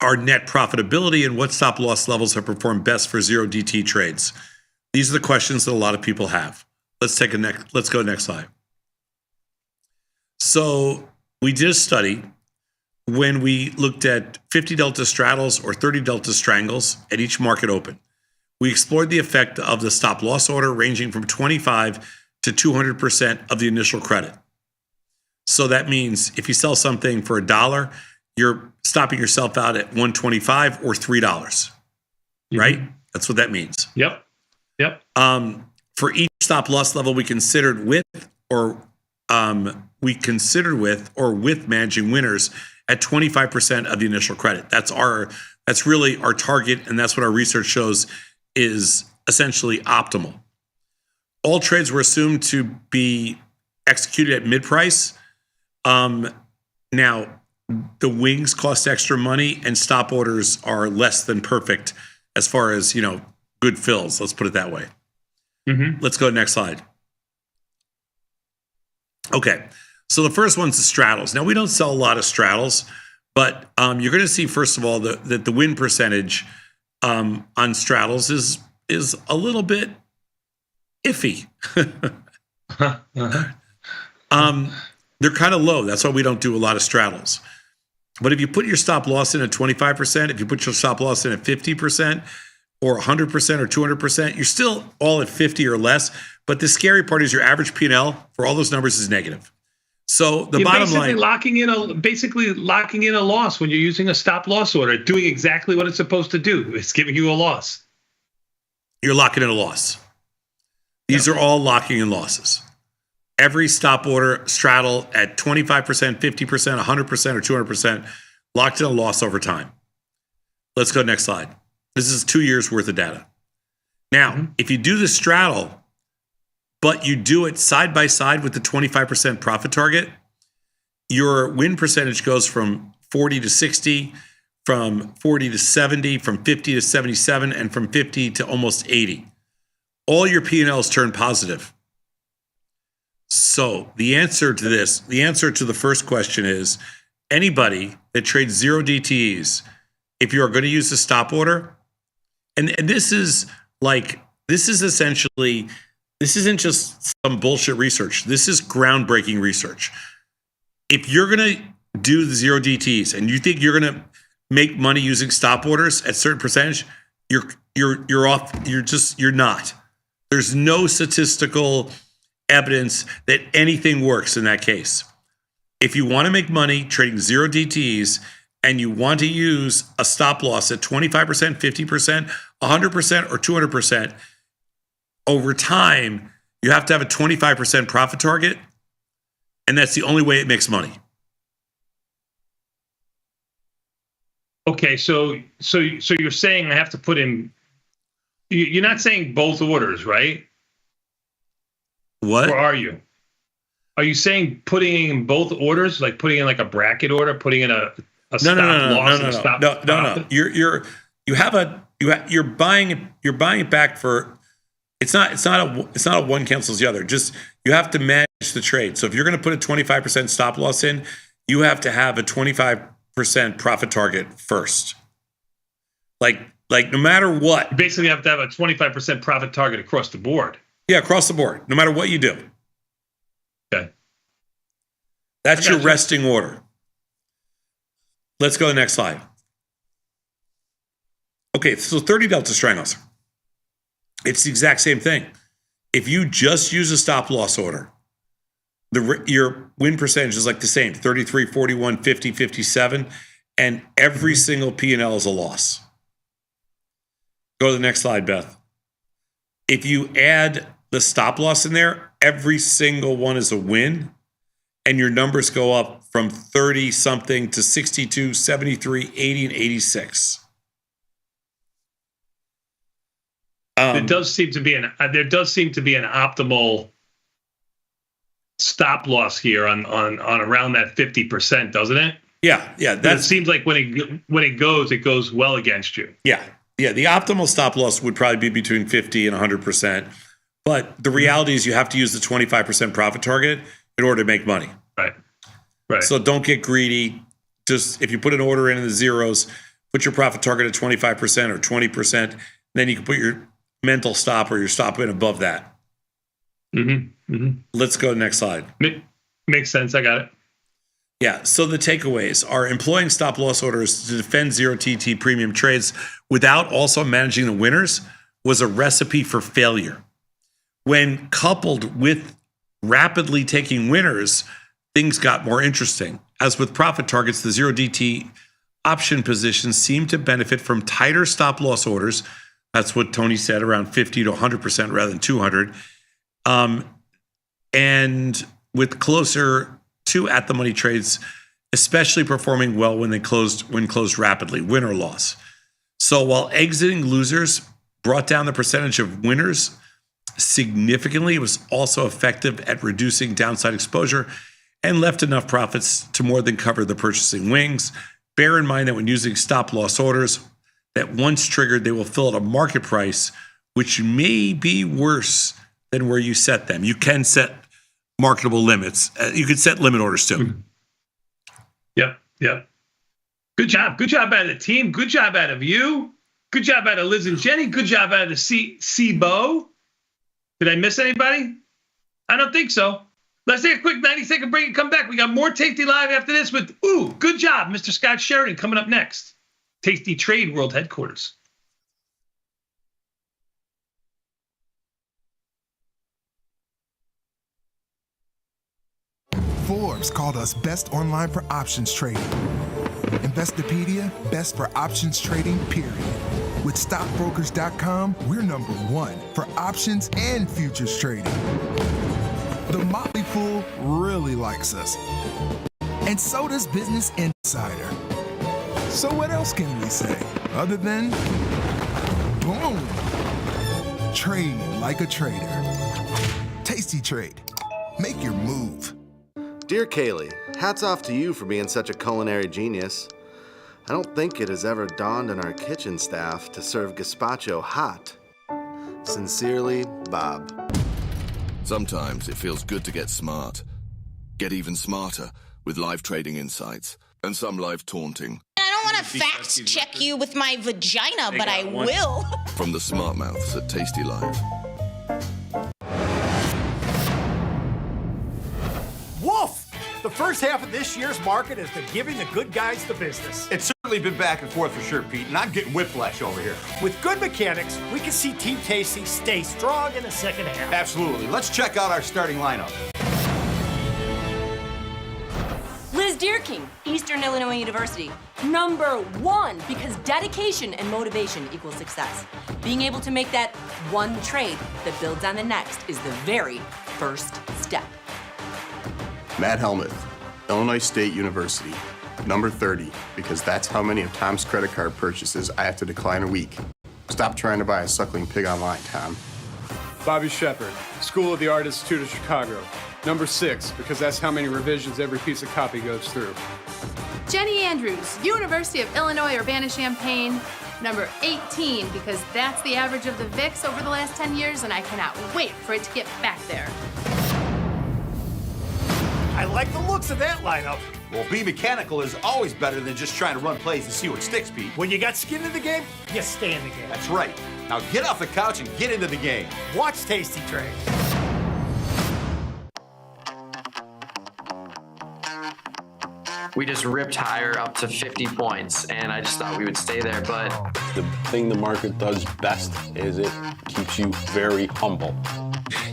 our net profitability, and what stop loss levels have performed best for zero DT trades? These are the questions that a lot of people have. Let's go to the next slide. So we did a study when we looked at 50 delta straddles or 30 delta strangles at each market open. We explored the effect of the stop loss order ranging from 25 to 200% of the initial credit. So that means if you sell something for $1, you're stopping yourself out at $1.25 or $3, right? That's what that means. Yep. For each stop loss level we considered with or with managing winners at 25% of the initial credit. That's really our target, and that's what our research shows is essentially optimal. All trades were assumed to be executed at mid-price. Now, the wings cost extra money, and stop orders are less than perfect as far as, good fills. Let's put it that way. Let's go to the next slide. Okay, so the first one's the straddles. Now, we don't sell a lot of straddles, but you're going to see, first of all, that the win percentage on straddles is a little bit iffy. They're kind of low. That's why we don't do a lot of straddles. But if you put your stop loss in at 25%, if you put your stop loss in at 50%, or 100% or 200%, you're still all at 50 or less. But the scary part is your average P&L for all those numbers is negative. So the bottom line, basically locking in a loss when you're using a stop loss order, doing exactly what it's supposed to do. It's giving you a loss. You're locking in a loss. These are all locking in losses. Every stop order straddle at 25%, 50%, 100%, or 200% locked in a loss over time. Let's go next slide. This is 2 years worth of data. Now, if you do the straddle, but you do it side by side with the 25% profit target, your win percentage goes from 40 to 60, from 40 to 70, from 50 to 77, and from 50 to almost 80. All your P&Ls turn positive. So the answer to the first question is, anybody that trades zero DTEs, if you are going to use a stop order, and this is essentially, this isn't just some bullshit research. This is groundbreaking research. If you're going to do the zero DTEs and you think you're going to make money using stop orders at certain percentage, you're off. You're not. There's no statistical evidence that anything works in that case. If you want to make money trading zero DTEs and you want to use a stop loss at 25%, 50%, 100%, or 200%, over time, you have to have a 25% profit target, and that's the only way it makes money. Okay, so you're saying I have to put in. You're not saying both orders, right? What? Or are you? Are you saying putting in both orders, like putting in like a bracket order, putting in a stop loss and a stop? No. You're buying it back for. It's not a one cancels the other. Just you have to manage the trade. So if you're going to put a 25% stop loss in, you have to have a 25% profit target first. Like no matter what. You basically have to have a 25% profit target across the board. Yeah, across the board, no matter what you do. Okay. That's your resting order. Let's go to the next slide. Okay, so 30 delta strangles. It's the exact same thing. If you just use a stop loss order, your win percentage is like the same, 33, 41, 50, 57, and every single P&L is a loss. Go to the next slide, Beth. If you add the stop loss in there, every single one is a win, and your numbers go up from 30 something to 62, 73, 80, and 86. There does seem to be an optimal stop loss here on around that 50%, doesn't it? Yeah. It seems like when it goes well against you. Yeah. The optimal stop loss would probably be between 50 and 100%. But the reality is you have to use the 25% profit target in order to make money. Right. So don't get greedy. Just if you put an order in the zeros, put your profit target at 25% or 20%. Then you can put your mental stop or your stop in above that. Let's go to the next slide. Makes sense. I got it. Yeah. So the takeaways are employing stop loss orders to defend zero TT premium trades without also managing the winners was a recipe for failure. When coupled with rapidly taking winners, things got more interesting. As with profit targets, the zero DT option positions seem to benefit from tighter stop loss orders. That's what Tony said, around 50 to 100% rather than 200. And with closer to at the money trades, especially performing well when closed rapidly, win or loss. So while exiting losers brought down the percentage of winners significantly, it was also effective at reducing downside exposure and left enough profits to more than cover the purchasing wings. Bear in mind that when using stop loss orders, that once triggered, they will fill at a market price, which may be worse than where you set them. You can set marketable limits. You could set limit orders too. Yep. Good job out of the team. Good job out of you. Good job out of Liz and Jenny. Good job out of the CBO. Did I miss anybody? I don't think so. Let's take a quick 90-second break and come back. We got more Tasty Live after this with, good job, Mr. Scott Sheridan, coming up next. Tasty Trade World Headquarters. Forbes called us best online for options trading. Investopedia, best for options trading, period. With stockbrokers.com, we're number one for options and futures trading. The Motley Fool really likes us. And so does Business Insider. So what else can we say other than boom? Trade like a trader. Tasty Trade. Make your move. Dear Kaylee, hats off to you for being such a culinary genius. I don't think it has ever dawned on our kitchen staff to serve gazpacho hot. Sincerely, Bob. Sometimes it feels good to get smart. Get even smarter with live trading insights and some live taunting. I don't want to fact check you with my vagina, but I will. From the smart mouths at Tasty Live. Woof! The first half of this year's market has been giving the good guys the business. It's certainly been back and forth for sure, Pete, and I'm getting whiplash over here. With good mechanics, we can see Team Tasty stay strong in the second half. Absolutely. Let's check out our starting lineup. Liz Deerking, Eastern Illinois University. #1, because dedication and motivation equals success. Being able to make that one trade that builds on the next is the very first step. Matt Helmuth, Illinois State University. #30, because that's how many of Tom's credit card purchases I have to decline a week. Stop trying to buy a suckling pig online, Tom. Bobby Shepard, School of the Art Institute of Chicago. #6, because that's how many revisions every piece of copy goes through. Jenny Andrews, University of Illinois Urbana-Champaign. #18, because that's the average of the VIX over the last 10 years, and I cannot wait for it to get back there. I like the looks of that lineup. Well, be mechanical is always better than just trying to run plays and see what sticks, Pete. When you got skin in the game, you stay in the game. That's right. Now get off the couch and get into the game. Watch Tasty Trade. We just ripped higher up to 50 points, and I just thought we would stay there, but... The thing the market does best is it keeps you very humble.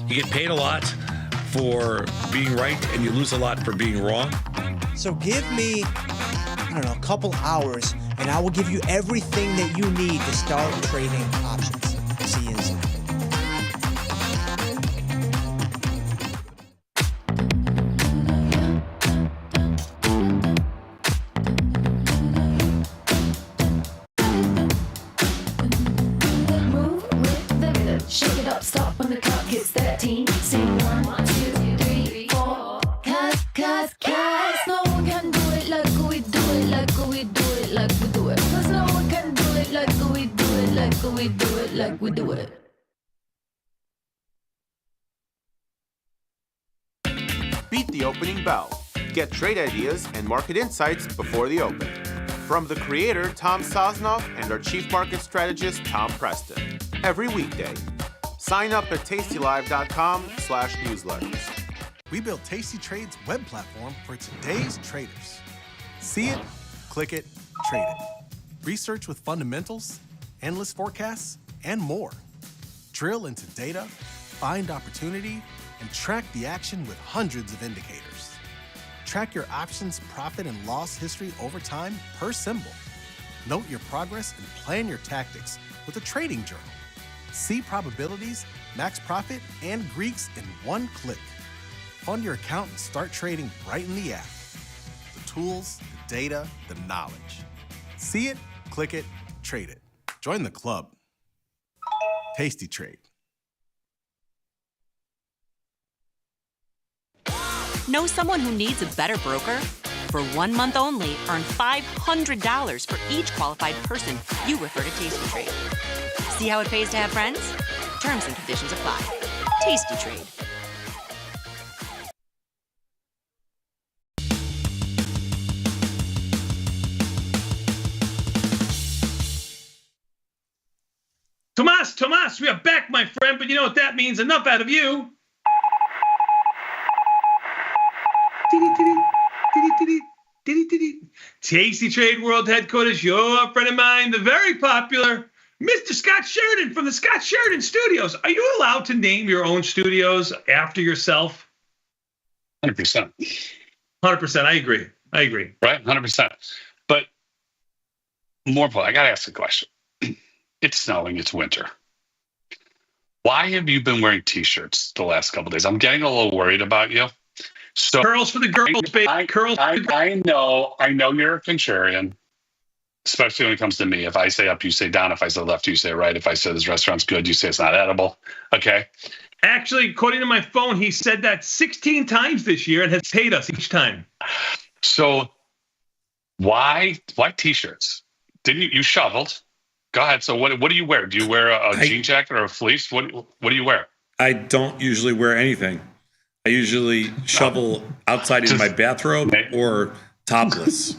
You get paid a lot for being right, and you lose a lot for being wrong. So give me, a couple hours, and I will give you everything that you need to start trading options. See you inside. clock is 13. Sing 1, 2, 3, 4. Cause no one can do it like we do it, like we do it, like we do it. Cause no one can do it like we do it, like we do it, like we do it. Beat the opening bell. Get trade ideas and market insights before the open. From the creator, Tom Sosnoff, and our chief market strategist, Tom Preston. Every weekday. Sign up at tastylive.com/newsletters. We built Tasty Trade's web platform for today's traders. See it, click it, trade it. Research with fundamentals, endless forecasts, and more. Drill into data, find opportunity, and track the action with hundreds of indicators. Track your options profit and loss history over time per symbol. Note your progress and plan your tactics with a trading journal. See probabilities, max profit, and Greeks in one click. Fund your account and start trading right in the app. The tools, the data, the knowledge. See it, click it, trade it. Join the club. Tasty Trade. Know someone who needs a better broker? For 1 month only, earn $500 for each qualified person you refer to Tasty Trade. See how it pays to have friends? Terms and conditions apply. Tasty Trade. Tomas, we are back, my friend, but you know what that means. Enough out of you. Tasty Trade World Headquarters, your friend of mine, the very popular Mr. Scott Sheridan from the Scott Sheridan Studios. Are you allowed to name your own studios after yourself? 100%. 100%. I agree. Right? 100%. But more important, I got to ask a question. It's snowing. It's winter. Why have you been wearing T-shirts the last couple of days? I'm getting a little worried about you. So curls for the girls, baby. Curls. I know you're a contrarian, especially when it comes to me. If I say up, you say down. If I say left, you say right. If I say this restaurant's good, you say it's not edible. Okay. Actually, according to my phone, he said that 16 times this year and has paid us each time. So why T-shirts? Didn't you shoveled? Go ahead. So what do you wear? Do you wear a jean jacket or a fleece? What do you wear? I don't usually wear anything. I usually shovel outside in my bathrobe or topless.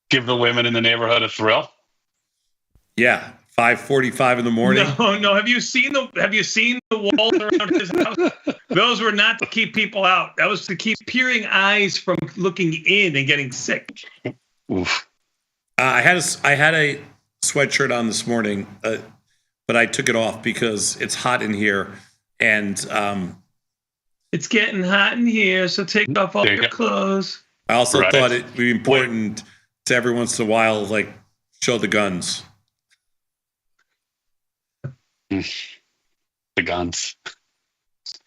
Give the women in the neighborhood a thrill? Yeah, 5:45 in the morning. No. Have you seen the walls around his house? Those were not to keep people out. That was to keep peering eyes from looking in and getting sick. Oof. I had a sweatshirt on this morning, but I took it off because it's hot in here, and it's getting hot in here. So take off all your clothes. I also thought it'd be important to every once in a while, like, show the guns. The guns.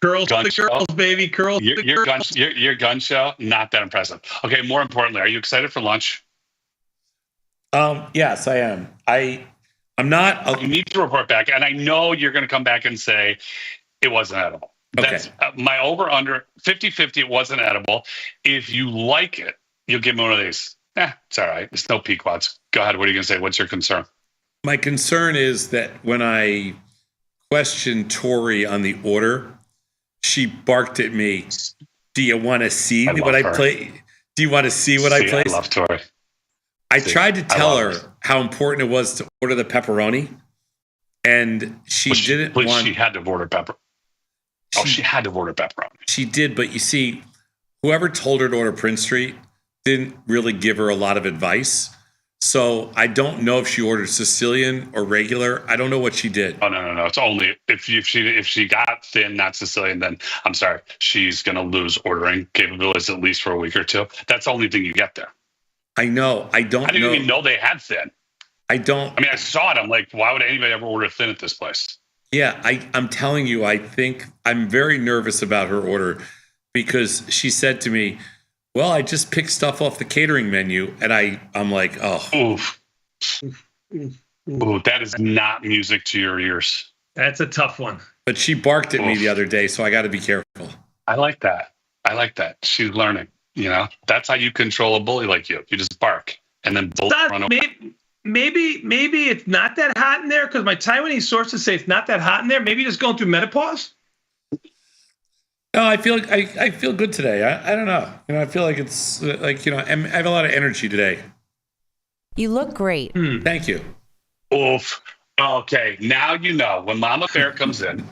Girls, gun the girls, show. Baby, girls. Your gun show, not that impressive. Okay, more importantly, are you excited for lunch? Yes, I am. I'm not. You need to report back, and I know you're going to come back and say it wasn't edible. Okay. That's my over/under 50-50. It wasn't edible. If you like it, you'll give me one of these. It's all right. It's no Pequods. Go ahead. What are you going to say? What's your concern? My concern is that when I questioned Tori on the order, she barked at me. Do you want to see what I play? Do you want to see what I placed? I love Tori. I tried to tell her how important it was to order the pepperoni, and she didn't want. She had to order pepper. She had to order pepperoni. She did, but you see, whoever told her to order Prince Street didn't really give her a lot of advice. So I don't know if she ordered Sicilian or regular. I don't know what she did. Oh no! It's only if she got thin, not Sicilian. Then I'm sorry, she's going to lose ordering capabilities at least for a week or two. That's the only thing you get there. I know. I didn't even know they had thin. I mean, I saw it. I'm like, why would anybody ever order thin at this place? Yeah, I'm telling you, I think I'm very nervous about her order because she said to me, well, I just picked stuff off the catering menu. And I'm like, oh. Oof. Ooh, that is not music to your ears. That's a tough one. But she barked at me the other day, so I got to be careful. I like that. She's learning. That's how you control a bully like you. You just bark and then run away. Maybe it's not that hot in there because my Taiwanese sources say it's not that hot in there. Maybe just going through menopause. No, I feel good today. I don't know. I feel like it's like I have a lot of energy today. You look great. Thank you. Oof. Okay, now you know when Mama Bear comes in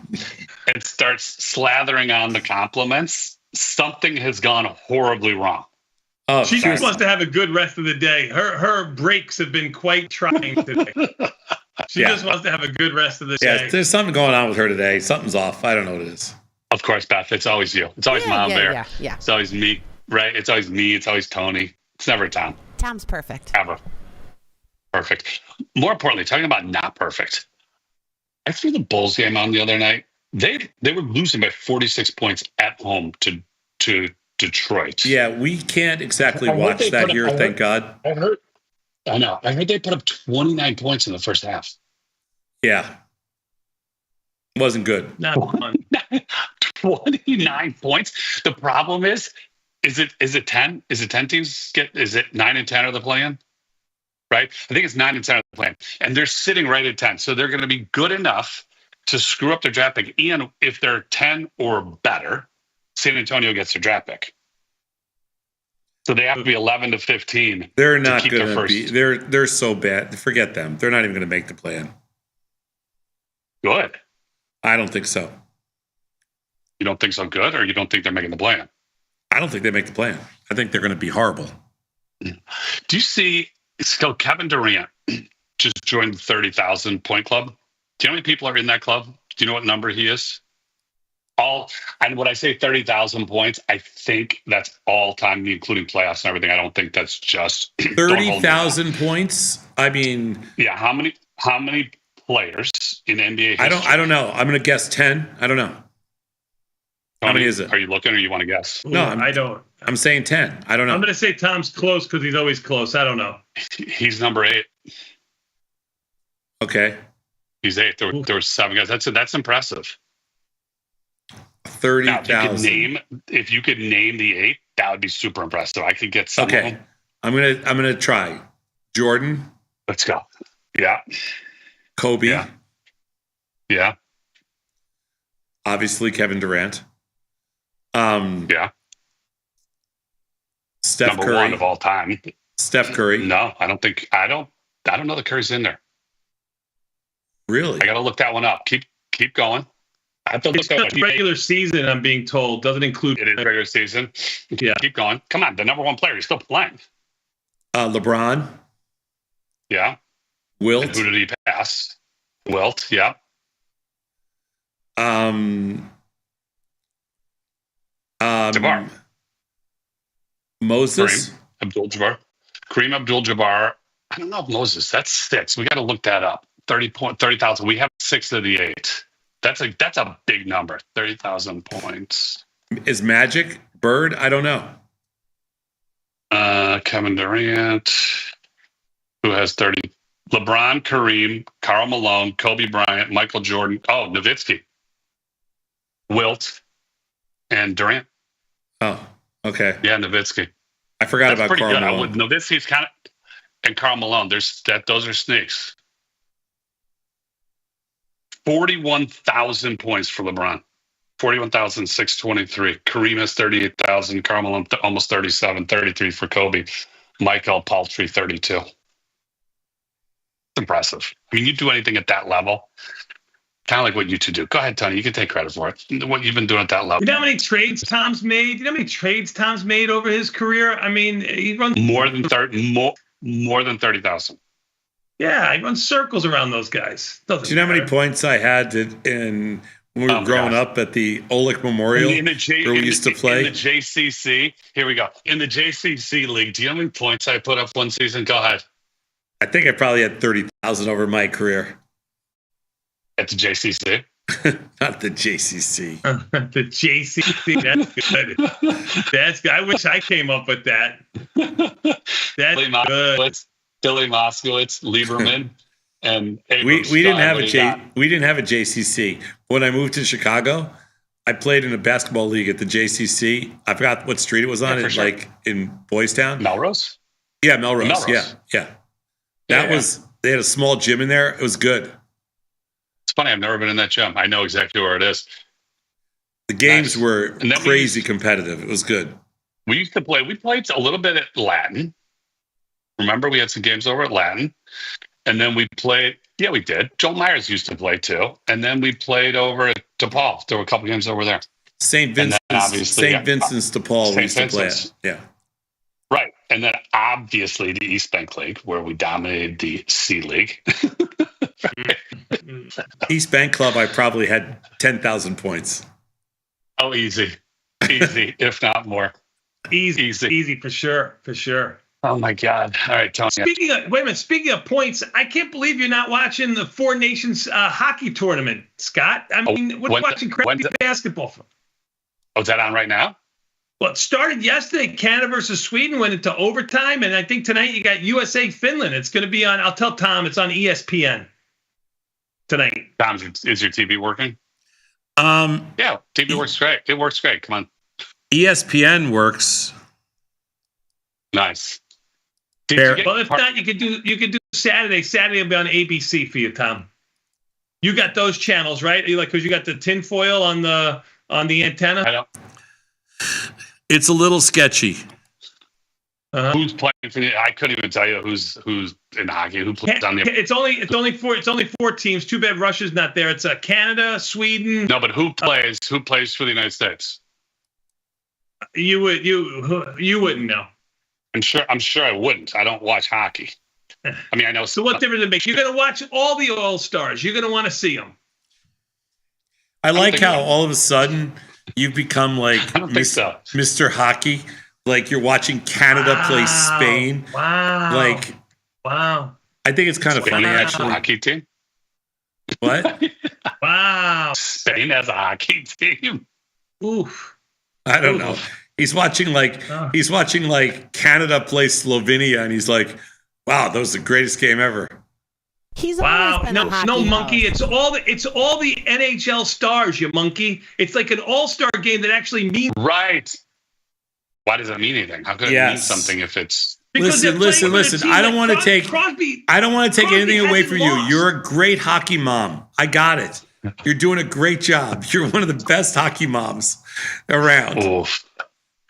and starts slathering on the compliments, something has gone horribly wrong. Oh, she just wants to have a good rest of the day. Her breaks have been quite trying today. She just wants to have a good rest of the day. Yeah, there's something going on with her today. Something's off. I don't know what it is. Of course, Beth. It's always you. It's always Mama Bear. Yeah. It's always me, right? It's always me. It's always Tony. It's never Tom. Tom's perfect. Ever. Perfect. More importantly, talking about not perfect. I threw the Bulls game on the other night. They were losing by 46 points at home to Detroit. Yeah, we can't exactly watch that here, thank God. I know. I heard they put up 29 points in the first half. Yeah. Wasn't good. Not fun. 29 points. The problem is it 10? Is it 10 teams is it 9 and 10 are the play-in? Right? I think it's 9 and 10 are the play-in. And they're sitting right at 10. So they're going to be good enough to screw up their draft pick. And if they're 10 or better, San Antonio gets their draft pick. So they have to be 11 to 15. They're not going to be. They're so bad. Forget them. They're not even going to make the play-in. Good. I don't think so. You don't think so good, or you don't think they're making the play-in? I don't think they make the play-in. I think they're going to be horrible. Do you see? So Kevin Durant just joined the 30,000 point club. Do you know how many people are in that club? Do you know what number he is? And when I say 30,000 points, I think that's all time, including playoffs and everything. I don't think that's just 30,000 points. I mean, yeah. How many players in NBA history? I don't know. I'm going to guess 10. I don't know. Tony, how many is it? Are you looking, or you want to guess? No, I don't. I'm saying 10. I don't know. I'm going to say Tom's close because he's always close. I don't know. He's number 8. Okay. He's 8. There were 7 guys. That's impressive. 30,000. If you could name the 8, that would be super impressive. I could get some. Okay. Of them. I'm gonna try. Jordan. Let's go. Yeah. Kobe. Yeah. Obviously Kevin Durant. Yeah. Steph Number Curry. 1 of all time. Steph Curry. No, I don't know that Curry's in there. Really? I got to look that one up. Keep going. I have to look It's regular season, I'm being told. Doesn't include it. Is regular season. Yeah. Keep going. Come on, the number 1 player. He's still playing. LeBron. Yeah. Wilt. And who did he pass? Wilt. Yeah. Jabbar. Moses. Kareem Abdul-Jabbar. Kareem Abdul-Jabbar. I don't know if Moses. That's 6. We got to look that up. 30,000. We have 6 of the 8. That's a big number. 30,000 points. Is Magic Bird? I don't know. Kevin Durant, who has 30. LeBron, Kareem, Karl Malone, Kobe Bryant, Michael Jordan. Oh, Nowitzki, Wilt, and Durant. Oh, okay. Yeah, Nowitzki. I forgot about Karl Malone. Nowitzki's kind of, and Karl Malone. Those are snakes. 41,000 points for LeBron. 41,623. Kareem has 38,000. Karl Malone almost 37. 33 for Kobe. Michael Paltry 32. It's impressive. I mean, you do anything at that level, kind of like what you two do. Go ahead, Tony. You can take credit for it. What you've been doing at that level. You know how many trades Tom's made? You know how many trades Tom's made over his career? I mean, he runs more than 30,000. Yeah, he runs circles around those guys. Do you know how many points I had when we were growing up at the Olick Memorial where we used to play? In the JCC. Here we go. In the JCC league, do you know how many points I put up one season? Go ahead. I think I probably had 30,000 over my career. At the JCC? Not the JCC. The JCC, that's good. That's good. I wish I came up with that. That's good. Billy Moskowitz, Lieberman. And we didn't have a JCC. When I moved to Chicago, I played in a basketball league at the JCC. I forgot what street it was on. In Boys Town. Melrose. Yeah, Melrose. Yeah. They had a small gym in there. It was good. It's funny. I've never been in that gym. I know exactly where it is. The games were crazy competitive. It was good. We used to play. We played a little bit at Latin. Remember, we had some games over at Latin, and then we played. Yeah, we did. Joel Myers used to play too, and then we played over at DePaul. There were a couple games over there. St. Vincent's DePaul. We used to play at. Yeah. Right. And then obviously the East Bank League, where we dominated the C League. East Bank Club, I probably had 10,000 points. Oh, easy, if not more. Easy for sure. Oh my God! All right, Tony. Speaking of points, I can't believe you're not watching the Four Nations hockey tournament, Scott. I mean, we're watching crappy basketball. Oh, is that on right now? Well, it started yesterday. Canada versus Sweden went into overtime, and I think tonight you got USA Finland. It's going to be on. I'll tell Tom it's on ESPN tonight. Tom, is your TV working? Yeah, TV works great. It works great. Come on. ESPN works. Nice. Well, if not, you could do Saturday. Saturday will be on ABC for you, Tom. You got those channels, right? Because you got the tinfoil on the antenna. I don't. It's a little sketchy. Who's playing for you? I couldn't even tell you who's in hockey. Who plays on the? It's only four teams. Too bad Russia's not there. It's Canada, Sweden. No, but who plays for the United States? You wouldn't know. I'm sure I wouldn't. I don't watch hockey. I mean, I know. So what difference does it make? You're going to watch all the All-Stars. You're going to want to see them. I like how all of a sudden you've become like Mr. Hockey. Like you're watching Canada play Spain. Wow. Wow. I think it's kind of funny, actually. Hockey team. What? Wow. Spain has a hockey team. Oof. I don't know. He's watching like Canada play Slovenia, and he's like, "Wow, that was the greatest game ever." He's always been a hockey monkey. host. It's all the NHL stars, you monkey. It's like an all-star game that actually means right. Why does it mean anything? How could it mean something if it's? Listen. I don't want to take anything away from you. You're a great hockey mom. I got it. You're doing a great job. You're one of the best hockey moms around. Oof.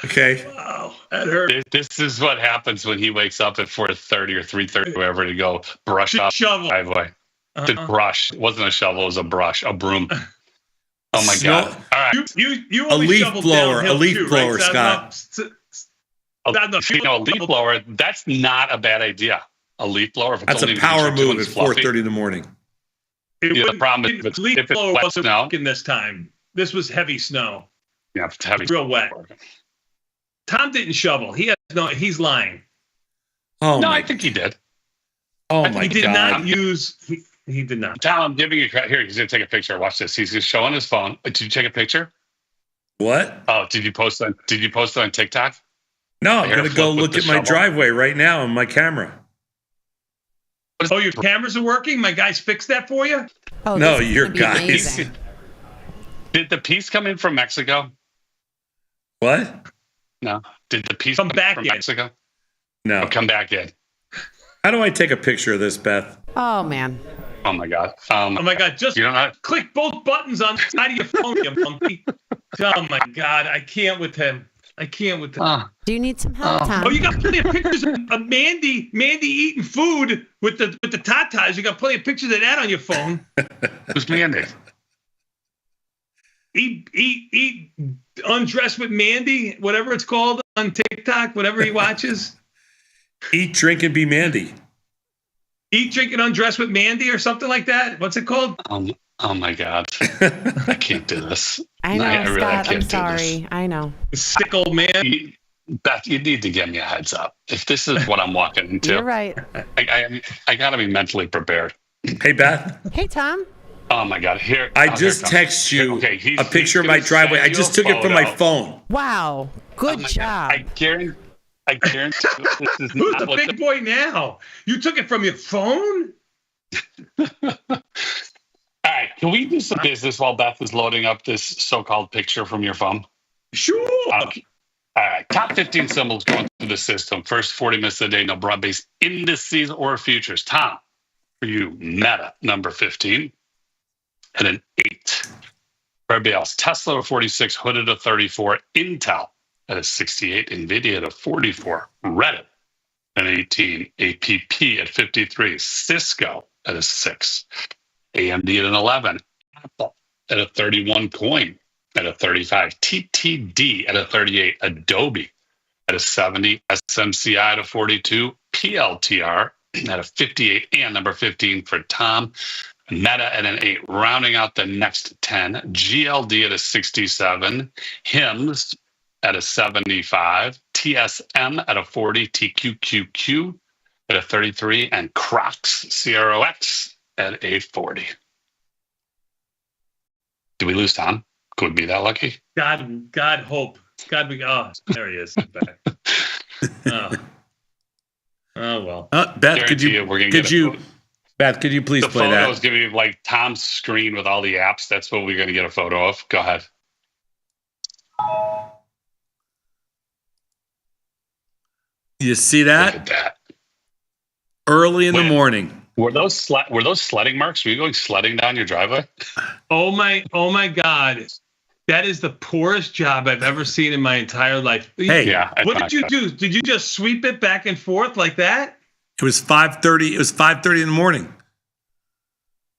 Okay. Wow, that hurt. This is what happens when he wakes up at 4:30 or 3:30, whatever, to go brush off the driveway. To brush. It wasn't a shovel. It was a brush, a broom. Oh my God! All right. You a only leaf shovel blower, downhill a leaf too, blower, right? Scott. A leaf blower. That's not a bad idea. A leaf blower. That's a power move at 4:30 in the morning. The problem is leaf blower wasn't snow. working this time. This was heavy snow. Yeah, it's heavy. Real wet. Tom didn't shovel. He's lying. Oh no, I think he did. Oh my God. He did not use. He did not. Tom, I'm giving you credit. Here, he's gonna take a picture. Watch this. He's just showing his phone. Did you take a picture? What? Oh, did you post it on TikTok? No, I'm gonna go look at my driveway right now on my camera. Oh, your cameras are working? My guys fixed that for you? Oh, no, your guys. Did the piece come in from Mexico? What? No. Did the piece come back from in Mexico? No. Come back in. How do I take a picture of this, Beth? Oh man. Oh my God. Oh my God. Just click both buttons on the side of your phone, you monkey. Oh my God. I can't with him. Do you need some help, Tom? Oh, you got plenty of pictures of Mandy eating food with the tatas. You got plenty of pictures of that on your phone. Who's Mandy? Eat undress with Mandy, whatever it's called on TikTok, whatever he watches. Eat, drink, and be Mandy. Eat, drink, and undress with Mandy or something like that. What's it called? Oh my God. I can't do this. I know, I Scott. can't I'm sorry. I know. Sick old man. Beth, you need to give me a heads up. If this is what I'm walking into. You're right. I got to be mentally prepared. Hey, Beth. Hey, Tom. Oh my God! I just text you a picture of my driveway. I just took it from my phone. Wow! Good job. I guarantee this is Who's not the big boy now? You took it from your phone? All right, can we do some business while Beth is loading up this so-called picture from your phone? Sure. Okay. All right, top 15 symbols going through the system. First 40 minutes of the day, no broad-based indices or futures. Tom, for you, Meta, number 15, at an 8. For everybody else, Tesla at 46, Hooded at 34, Intel at a 68, NVIDIA at a 44, Reddit at 18, APP at 53, Cisco at a 6, AMD at an 11, Apple at a 31, Coin at a 35, TTD at a 38, Adobe at a 70, SMCI at a 42, PLTR at a 58, and number 15 for Tom, Meta at an 8. Rounding out the next 10, GLD at a 67, HIMS at a 75, TSM at a 40, TQQQ at a 33, and Crocs, CROX at a 40. Did we lose Tom? Could we be that lucky? God hope. God, there he is. Back. Oh well. Beth, could you Beth, could you please play that? The photo is going to be like Tom's screen with all the apps. That's what we're going to get a photo of. Go ahead. You see that? Look at that. Early in the morning. Were those sledding marks? Were you going sledding down your driveway? Oh my God. That is the poorest job I've ever seen in my entire life. Hey, yeah. What did you do? Did you just sweep it back and forth like that? It was 5:30. It was 5:30 in the morning.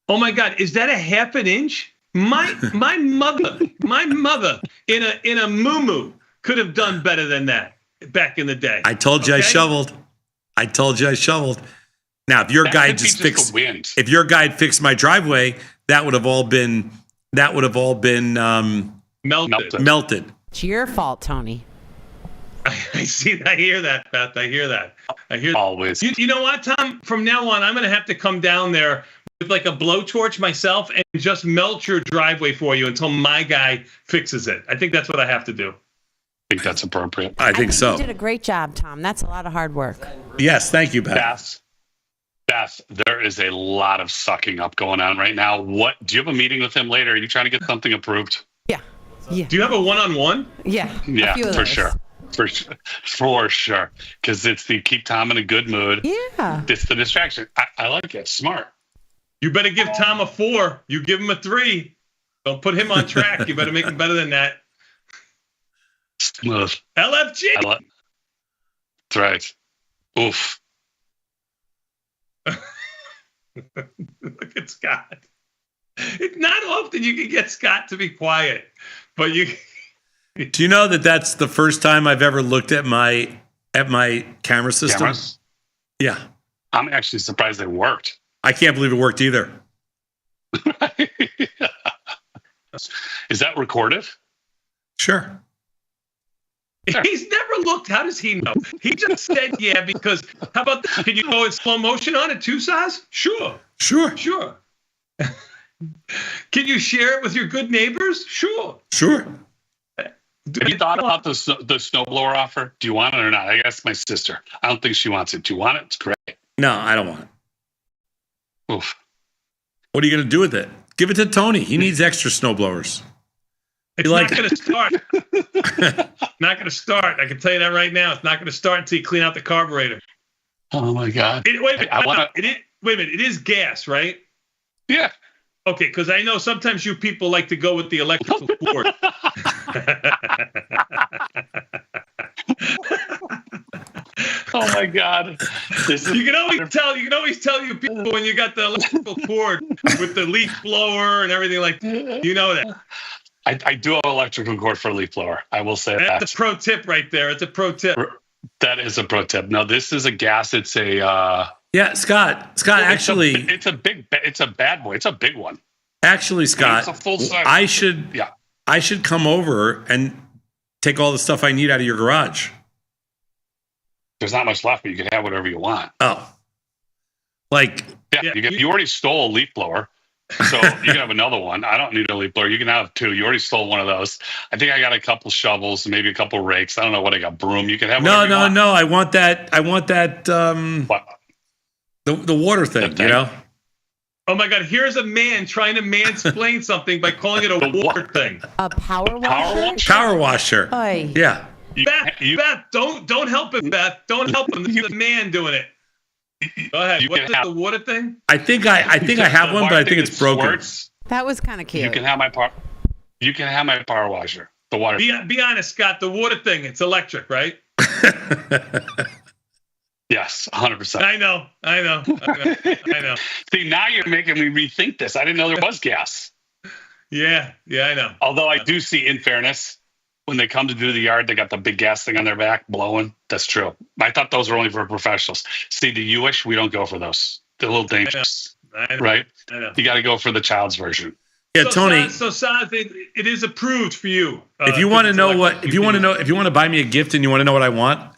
Oh my God. Is that a half an inch? My mother in a muumuu could have done better than that back in the day. I told you I shoveled. Now, if your guy just fixed, if your guy had fixed my driveway, that would have all been melted. It's your fault, Tony. I see that. I hear that, Beth. I hear that. Always. You know what, Tom? From now on, I'm going to have to come down there with like a blowtorch myself and just melt your driveway for you until my guy fixes it. I think that's what I have to do. I think that's appropriate. I think so. You did a great job, Tom. That's a lot of hard work. Yes, thank you, Beth. Beth, there is a lot of sucking up going on right now. Do you have a meeting with him later? Are you trying to get something approved? Yeah. Do you have a one-on-one? Yeah. Yeah, for sure. For sure. Because it's the keep Tom in a good mood. Yeah. It's the distraction. I like it. Smart. You better give Tom a 4. You give him a 3. Don't put him on track. You better make him better than that. Smooth. LFG. That's right. Oof. Look at Scott. It's not often you can get Scott to be quiet, but you. Do you know that that's the first time I've ever looked at my camera system? Cameras? Yeah. I'm actually surprised they worked. I can't believe it worked either. Is that recorded? Sure. He's never looked. How does he know? He just said, yeah, because how about this? Can you go in slow motion on it too, Saz? Sure. Can you share it with your good neighbors? Sure. Have you thought about the snowblower offer? Do you want it or not? I asked my sister. I don't think she wants it. Do you want it? It's great. No, I don't want it. Oof. What are you going to do with it? Give it to Tony. He needs extra snowblowers. It's not going to start. Not going to start. I can tell you that right now. It's not going to start until you clean out the carburetor. Oh my God! Wait a minute. Wait a minute. It is gas, right? Yeah. Okay, because I know sometimes you people like to go with the electrical cord. Oh my God! You can always tell you people when you got the electrical cord with the leaf blower and everything like that. You know that. I do have an electrical cord for a leaf blower. I will say that's a pro tip right there. It's a pro tip. That is a pro tip. No, this is a gas. It's a yeah, Scott. Actually, it's a bad boy. It's a big one. Actually, Scott, it's a full size. I should come over and take all the stuff I need out of your garage. There's not much left, but you can have whatever you want. Oh, like you already stole a leaf blower. So you can have another one. I don't need a leaf blower. You can have 2. You already stole one of those. I think I got a couple shovels, maybe a couple rakes. I don't know what I got. Broom. You can have. No. I want that. What? The water thing. You know. Oh my God! Here's a man trying to mansplain something by calling it a water thing. A power washer? Power washer. Oy. Yeah. Beth, don't help him, Beth. Don't help him. This is a man doing it. Go ahead. What's the water thing? I think I have one, but I think it's broken. That was kind of cute. You can have my power washer. The water. Be honest, Scott. The water thing. It's electric, right? Yes, 100%. I know. See, now you're making me rethink this. I didn't know there was gas. Yeah, I know. Although I do see, in fairness, when they come to do the yard, they got the big gas thing on their back blowing. That's true. I thought those were only for professionals. See, the U-ish, we don't go for those. They're a little dangerous, right? I know. You got to go for the child's version. Yeah, Tony. So it is approved for you. If you want to know if you want to buy me a gift and you want to know what I want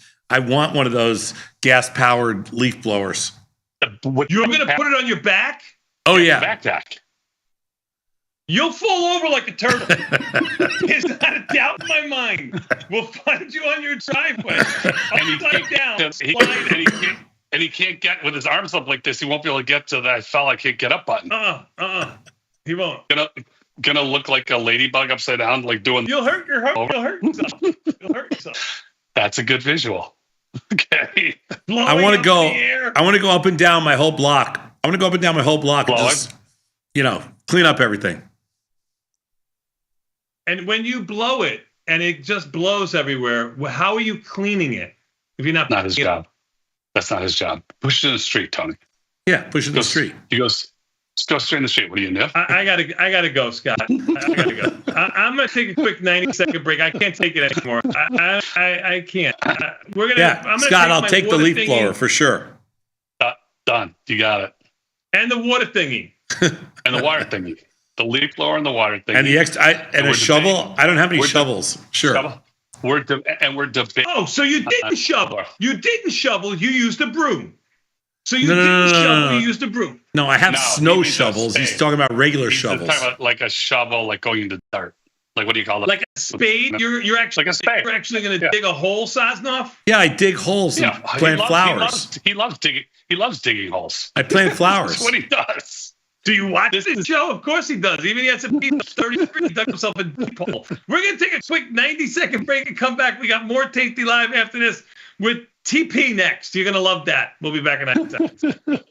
one of those gas-powered leaf blowers. You're going to put it on your back? Oh yeah. Backpack. You'll fall over like a turtle. There's not a doubt in my mind. We'll find you on your driveway, upside down, and he can't get with his arms up like this. He won't be able to get to that I can't get up button. He won't. Gonna look like a ladybug upside down, like doing. You'll hurt yourself. You'll hurt yourself. That's a good visual. Okay. I want to go up and down my whole block. I want to go up and down my whole block and just, clean up everything. And when you blow it and it just blows everywhere, how are you cleaning it? If you're not his job. That's not his job. Push it in the street, Tony. Yeah, push it in the street. He goes, just go straight in the street. What do you know? I gotta go, Scott. I gotta go. I'm gonna take a quick 90-second break. I can't take it anymore. I can't. Scott, I'll take the leaf blower for sure. Done. You got it. And the water thingy. And the water thingy. The leaf blower and the water thingy. And a shovel. I don't have any shovels. Sure. Shovel. We're debating. Oh, so you didn't shovel. You didn't shovel. You used a broom. So you didn't shovel. You used a broom. No, I have snow shovels. He's talking about regular shovels. He's talking about like a shovel, like going into dirt. Like, what do you call it? Like a spade? You're actually like a spade. You're actually going to dig a hole, Sosnoff? Yeah, I dig holes and plant flowers. He loves digging holes. I plant flowers. That's what he does. Do you watch this show? Of course he does. Even he has a piece of 33. He dug himself a deep hole. We're going to take a quick 90-second break and come back. We got more Tasty Live after this with TP next. You're going to love that. We'll be back in 90 seconds.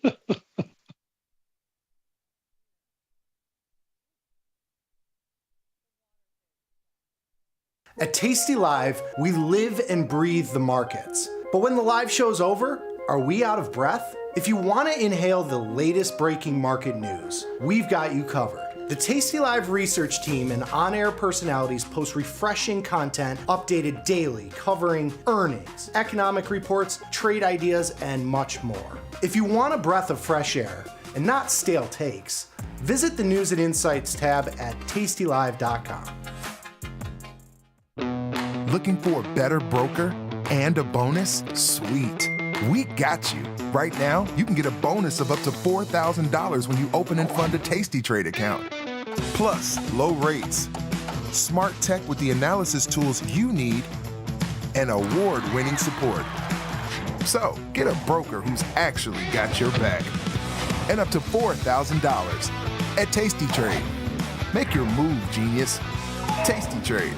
At Tasty Live, we live and breathe the markets. But when the live show's over, are we out of breath? If you want to inhale the latest breaking market news, we've got you covered. The Tasty Live research team and on-air personalities post refreshing content updated daily covering earnings, economic reports, trade ideas, and much more. If you want a breath of fresh air and not stale takes, visit the News and Insights tab at tastylive.com. Looking for a better broker and a bonus? Sweet. We got you. Right now, you can get a bonus of up to $4,000 when you open and fund a Tasty Trade account. Plus, low rates, smart tech with the analysis tools you need, and award-winning support. So, get a broker who's actually got your back. And up to $4,000 at Tasty Trade. Make your move, genius. Tasty Trade.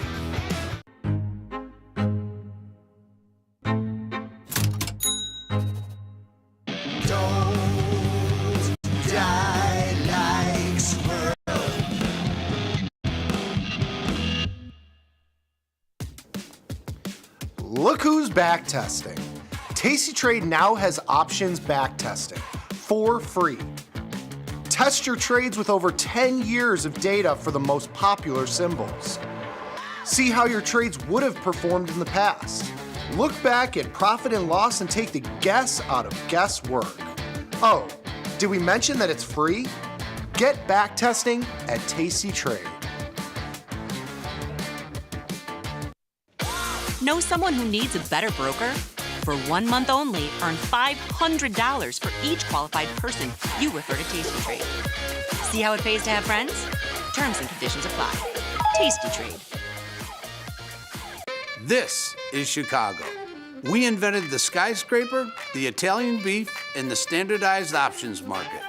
Look who's back testing. Tasty Trade now has options back testing for free. Test your trades with over 10 years of data for the most popular symbols. See how your trades would have performed in the past. Look back at profit and loss and take the guess out of guesswork. Oh, did we mention that it's free? Get back testing at Tasty Trade. Know someone who needs a better broker? For 1 month only, earn $500 for each qualified person you refer to Tasty Trade. See how it pays to have friends? Terms and conditions apply. Tasty Trade. This is Chicago. We invented the skyscraper, the Italian beef, and the standardized options market.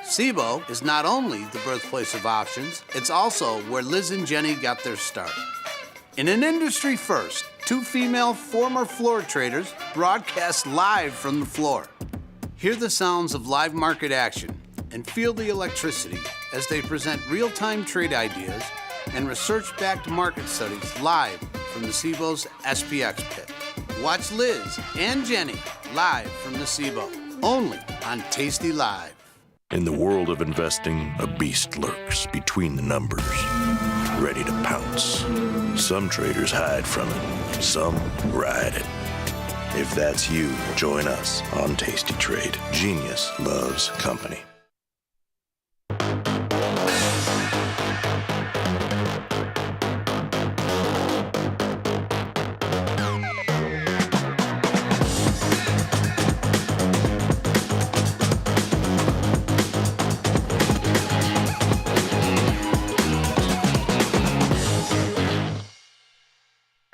SIBO is not only the birthplace of options, it's also where Liz and Jenny got their start. In an industry first, two female former floor traders broadcast live from the floor. Hear the sounds of live market action and feel the electricity as they present real-time trade ideas and research-backed market studies live from the SIBO's SPX pit. Watch Liz and Jenny live from the SIBO, only on tastylive. In the world of investing, a beast lurks between the numbers, ready to pounce. Some traders hide from it, some ride it. If that's you, join us on Tasty Trade. Genius loves company.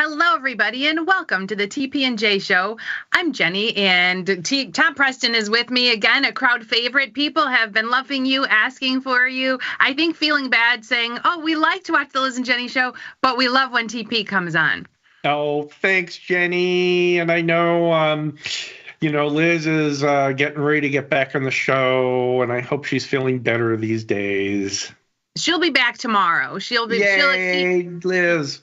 Hello, everybody, and welcome to the TP&J Show. I'm Jenny, and Tom Preston is with me again, a crowd favorite. People have been loving you, asking for you. I think feeling bad, saying, "Oh, we like to watch the Liz and Jenny Show, but we love when TP comes on." Oh, thanks, Jenny. And I know, Liz is getting ready to get back on the show, and I hope she's feeling better these days. She'll be back tomorrow. Yay, Liz.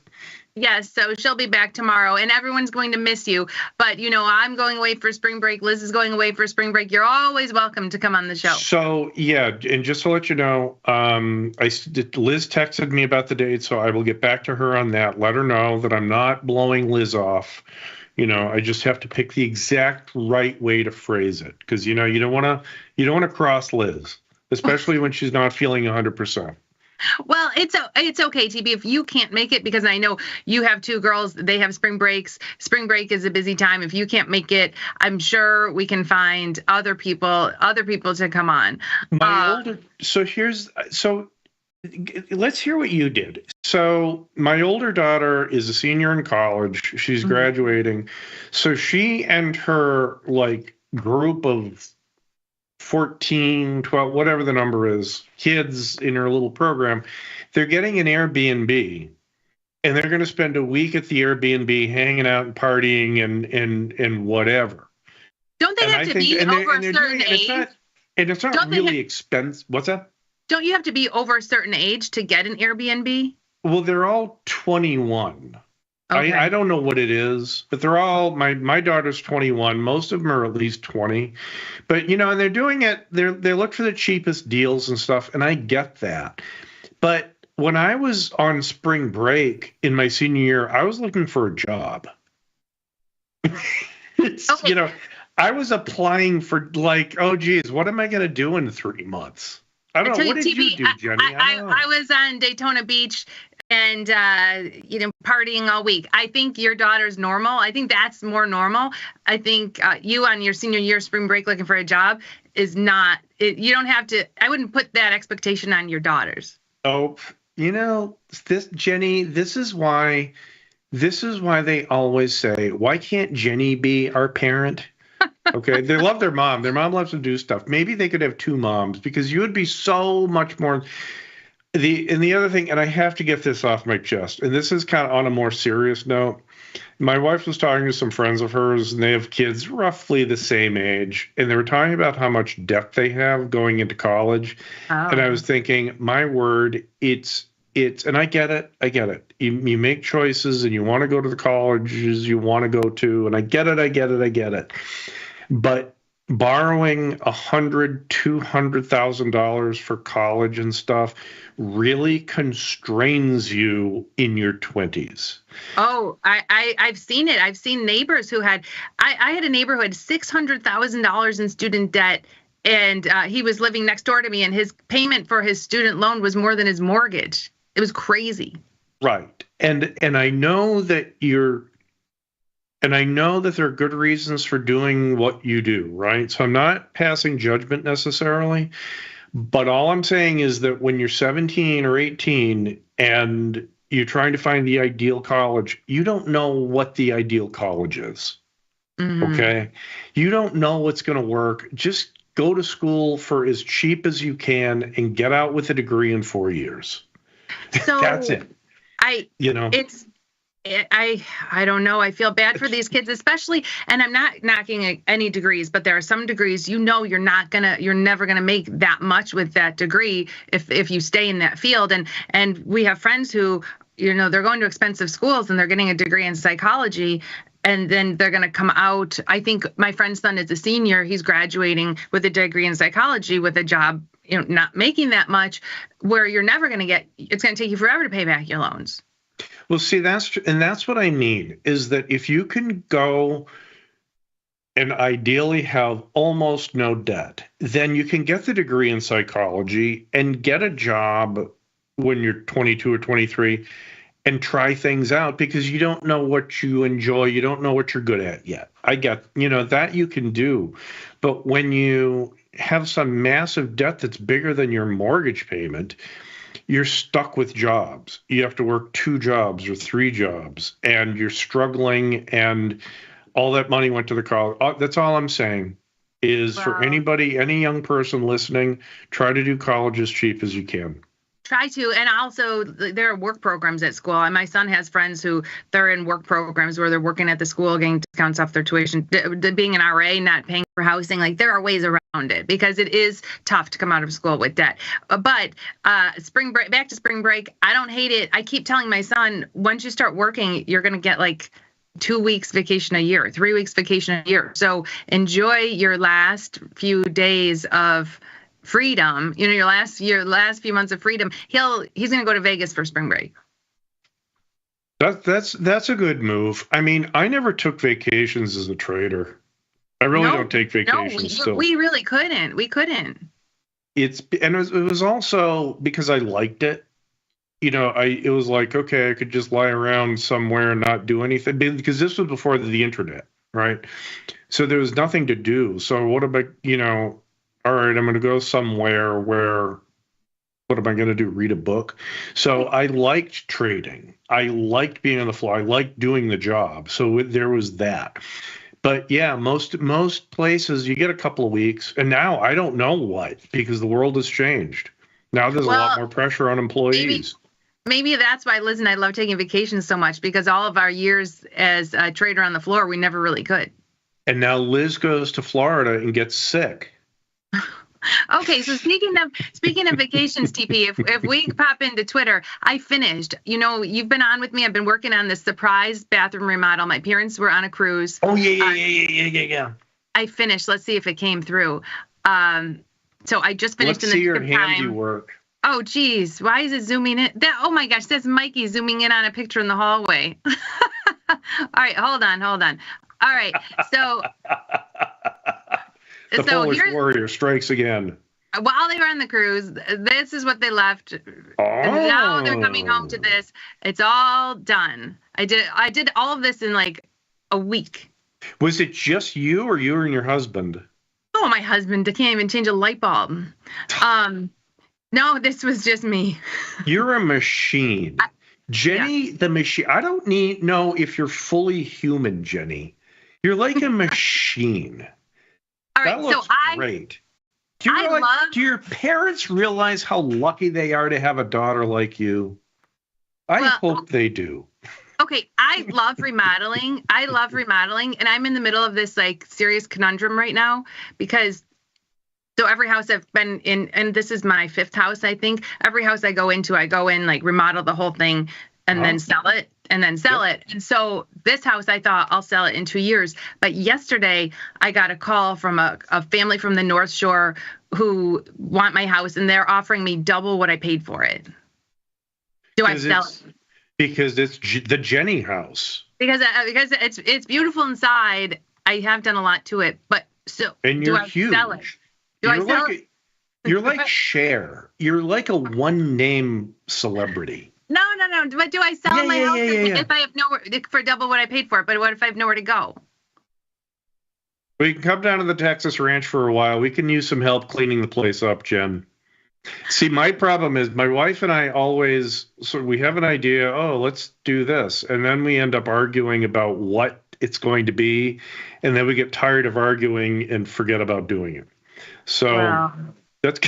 Yes, so she'll be back tomorrow, and everyone's going to miss you. But, I'm going away for spring break. Liz is going away for spring break. You're always welcome to come on the show. So, yeah, and just to let you know, Liz texted me about the date, so I will get back to her on that. Let her know that I'm not blowing Liz off. I just have to pick the exact right way to phrase it, because, you don't want to cross Liz, especially when she's not feeling 100%. Well, it's okay, TB, if you can't make it, because I know you have two girls. They have spring breaks. Spring break is a busy time. If you can't make it, I'm sure we can find other people to come on. So let's hear what you did. So my older daughter is a senior in college. She's graduating. So she and her group of 14, 12, whatever the number is, kids in her little program, they're getting an Airbnb, and they're going to spend a week at the Airbnb hanging out and partying and whatever. Don't they have to be over a certain age? It's not really expensive. What's that? Don't you have to be over a certain age to get an Airbnb? Well, they're all 21. Okay. I don't know what it is, but they're all, my daughter's 21. Most of them are at least 20. But, and they're doing it, they look for the cheapest deals and stuff, and I get that. But when I was on spring break in my senior year, I was looking for a job. I was applying for oh, geez, what am I going to do in 3 months? I don't know. What did you do, Jenny? I was on Daytona Beach and, partying all week. I think your daughter's normal. I think that's more normal. I think you on your senior year spring break looking for a job is not, you don't have to, I wouldn't put that expectation on your daughters. Oh, Jenny, this is why they always say, why can't Jenny be our parent? Okay, they love their mom. Their mom loves to do stuff. Maybe they could have two moms, because you would be so much more. The other thing, and I have to get this off my chest, and this is kind of on a more serious note. My wife was talking to some friends of hers, and they have kids roughly the same age, and they were talking about how much debt they have going into college. Oh. And I was thinking, my word, it's, and I get it. You make choices, and you want to go to the colleges you want to go to, and I get it. But borrowing $100,000-$200,000 for college and stuff really constrains you in your 20s. Oh, I've seen it. I've seen neighbors who had, I had a neighbor who had $600,000 in student debt, and he was living next door to me, and his payment for his student loan was more than his mortgage. It was crazy. Right. And I know that there are good reasons for doing what you do, right? So I'm not passing judgment necessarily, but all I'm saying is that when you're 17 or 18 and you're trying to find the ideal college, you don't know what the ideal college is. Mm-hmm. Okay? You don't know what's going to work. Just go to school for as cheap as you can and get out with a degree in 4 years. So That's it. I don't know. I feel bad for these kids, especially, and I'm not knocking any degrees, but there are some degrees, you're never gonna make that much with that degree if you stay in that field. And we have friends who, they're going to expensive schools and they're getting a degree in psychology, and then they're going to come out. I think my friend's son is a senior. He's graduating with a degree in psychology with a job, not making that much, where you're never going to get, it's going to take you forever to pay back your loans. Well, see, that's what I mean, is that if you can go and ideally have almost no debt, then you can get the degree in psychology and get a job when you're 22 or 23 and try things out, because you don't know what you enjoy. You don't know what you're good at yet. I get, that you can do. But when you have some massive debt that's bigger than your mortgage payment, you're stuck with jobs. You have to work 2 jobs or 3 jobs, and you're struggling, and all that money went to the college. That's all I'm saying is, for anybody, any young person listening, try to do college as cheap as you can. Try to. And also, there are work programs at school. And my son has friends who they're in work programs where they're working at the school, getting discounts off their tuition, being an RA, not paying for housing. Like, there are ways around it, because it is tough to come out of school with debt. But spring break, back to spring break, I don't hate it. I keep telling my son, once you start working, you're going to get like 2 weeks vacation a year, 3 weeks vacation a year. So enjoy your last few days of freedom, your last few months of freedom. He's going to go to Vegas for spring break. That's a good move. I mean, I never took vacations as a trader. I really don't take vacations. No, we really couldn't. We couldn't. It was also because I liked it. It was like, okay, I could just lie around somewhere and not do anything, because this was before the internet, right? So there was nothing to do. So what about, all right, I'm going to go somewhere where, what am I going to do? Read a book? So I liked trading. I liked being on the floor. I liked doing the job. So there was that. But yeah, most places you get a couple of weeks, and now I don't know what, because the world has changed. Now there's a lot more pressure on employees. Maybe that's why Liz and I love taking vacations so much, because all of our years as a trader on the floor, we never really could. And now Liz goes to Florida and gets sick. Okay, so speaking of vacations, TP, if we pop into Twitter, I finished. You've been on with me. I've been working on this surprise bathroom remodel. My parents were on a cruise. Oh, yeah. I finished. Let's see if it came through. So I just finished. Let's see your handiwork. Oh, geez. Why is it zooming in? Oh, my gosh. That's Mikey zooming in on a picture in the hallway. All right. Hold on. All right. So... The Polish warrior strikes again. While they were on the cruise, this is what they left. And now they're coming home to this. It's all done. I did all of this in like a week. Was it just you, or you and your husband? Oh, my husband can't even change a light bulb. No, this was just me. You're a machine. Jenny, the machine. I don't know if you're fully human, Jenny. You're like a machine. All right, that looks great. Do your parents realize how lucky they are to have a daughter like you? I hope they do. Okay, I love remodeling. And I'm in the middle of this like serious conundrum right now, because every house I've been in, and this is my 5th house, I think. Every house I go in, like remodel the whole thing and then sell it. And so this house, I thought I'll sell it in 2 years. But yesterday I got a call from a family from the North Shore who want my house, and they're offering me double what I paid for it. Do I sell it? Because it's the Jenny house. Because it's beautiful inside. I have done a lot to it, but do I huge. Sell it? You're like Cher. You're like a one-name celebrity. No. But do I sell my house if I have nowhere for double what I paid for it? But what if I have nowhere to go? We can come down to the Texas ranch for a while. We can use some help cleaning the place up, Jen. See, my problem is my wife and I always, we have an idea, let's do this. And then we end up arguing about what it's going to be. And then we get tired of arguing and forget about doing it. So Well, that's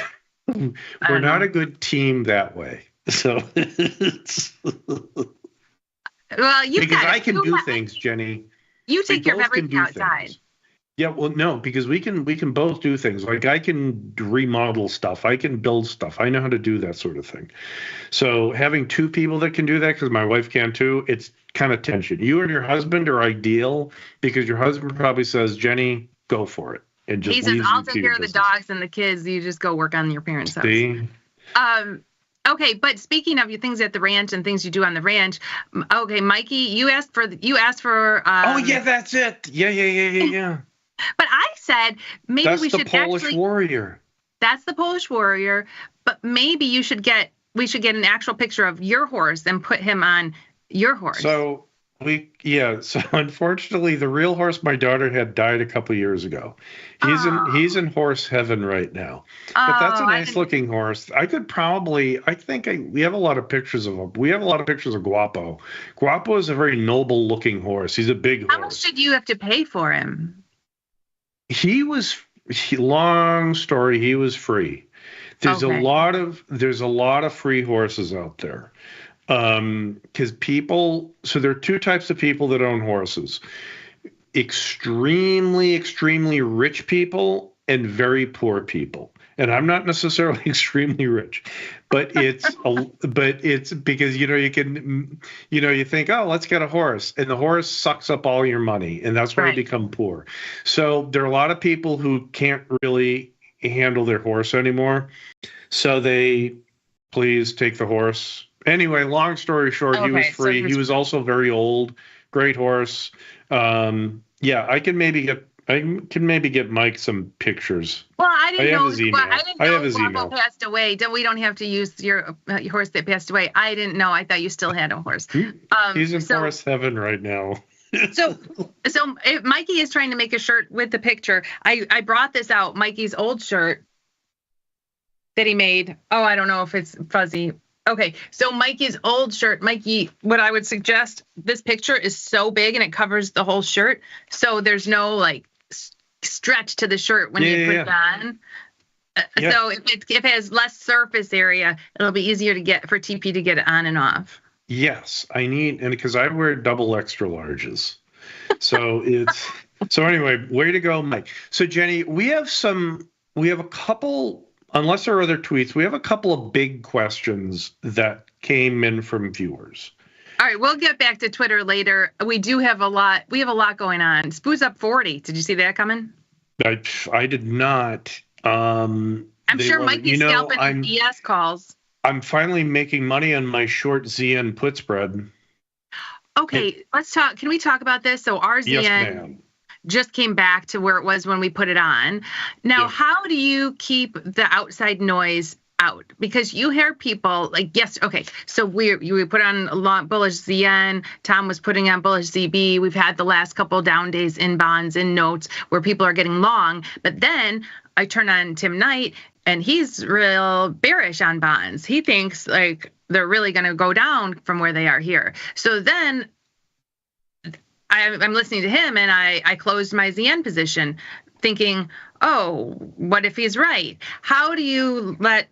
we're not a good team that way. So well, you because got I can do things, Jenny. You We take care of both can everything do outside. things. Yeah, well, no, because we can both do things. Like I can remodel stuff, I can build stuff. I know how to do that sort of thing. So having two people that can do that, because my wife can too, it's kind of tension. You and your husband are ideal because your husband probably says, "Jenny, go for it," and just He says, leaves "I'll you to take your care of the business. dogs and the kids. You just go work on your parents' house." See? Okay, but speaking of your things at the ranch and things you do on the ranch, okay, Mikey, you asked for Oh yeah, that's it. Yeah. But I said maybe That's we the should Polish actually. warrior. That's the Polish warrior, but maybe we should get an actual picture of your horse and put him on your horse. So so unfortunately the real horse my daughter had died a couple years ago. He's in horse heaven right now. But that's a nice looking horse. I think we have a lot of pictures of him. We have a lot of pictures of Guapo. Guapo is a very noble looking horse. He's a big horse. How much did you have to pay for him? Long story, he was free. There's Okay. a lot of free horses out there. Because so there are two types of people that own horses: extremely rich people and very poor people. And I'm not necessarily extremely rich, but it's because you think, oh, let's get a horse, and the horse sucks up all your money, and that's where you become poor. So there are a lot of people who can't really handle their horse anymore, so they please take the horse. Anyway, long story short, he was free. He was also very old. Great horse. I can maybe get Mike some pictures. Well, I didn't know. His email. I have his Guapo email. passed away. We don't have to use your horse that passed away. I didn't know. I thought you still had a horse. He's in horse heaven right now. So if Mikey is trying to make a shirt with the picture. I brought this out, Mikey's old shirt that he made. Oh, I don't know if it's fuzzy. Okay, so Mikey's old shirt. Mikey, what I would suggest, this picture is so big and it covers the whole shirt, so there's no stretch to the shirt when you put it on. So if it has less surface area, it'll be easier for TP to get it on and off. Yes, and because I wear double extra larges, so so anyway, way to go, Mike. So Jenny, we have a couple. Unless there are other tweets, we have a couple of big questions that came in from viewers. All right, we'll get back to Twitter later. We do have a lot. We have a lot going on. Spoo's up 40. Did you see that coming? I did not. I'm sure Mikey's scalping ES calls. I'm finally making money on my short ZN put spread. Okay, let's talk. Can we talk about this? So our ZN. Yes, ma'am. Just came back to where it was when we put it on. Now, how do you keep the outside noise out? Because you hear people so we put on a lot bullish ZN. Tom was putting on bullish ZB. We've had the last couple down days in bonds, in notes, where people are getting long. But then I turn on Tim Knight, and he's real bearish on bonds. He thinks they're really going to go down from where they are here. So then I'm listening to him, and I closed my ZN position thinking, oh, what if he's right? How do you let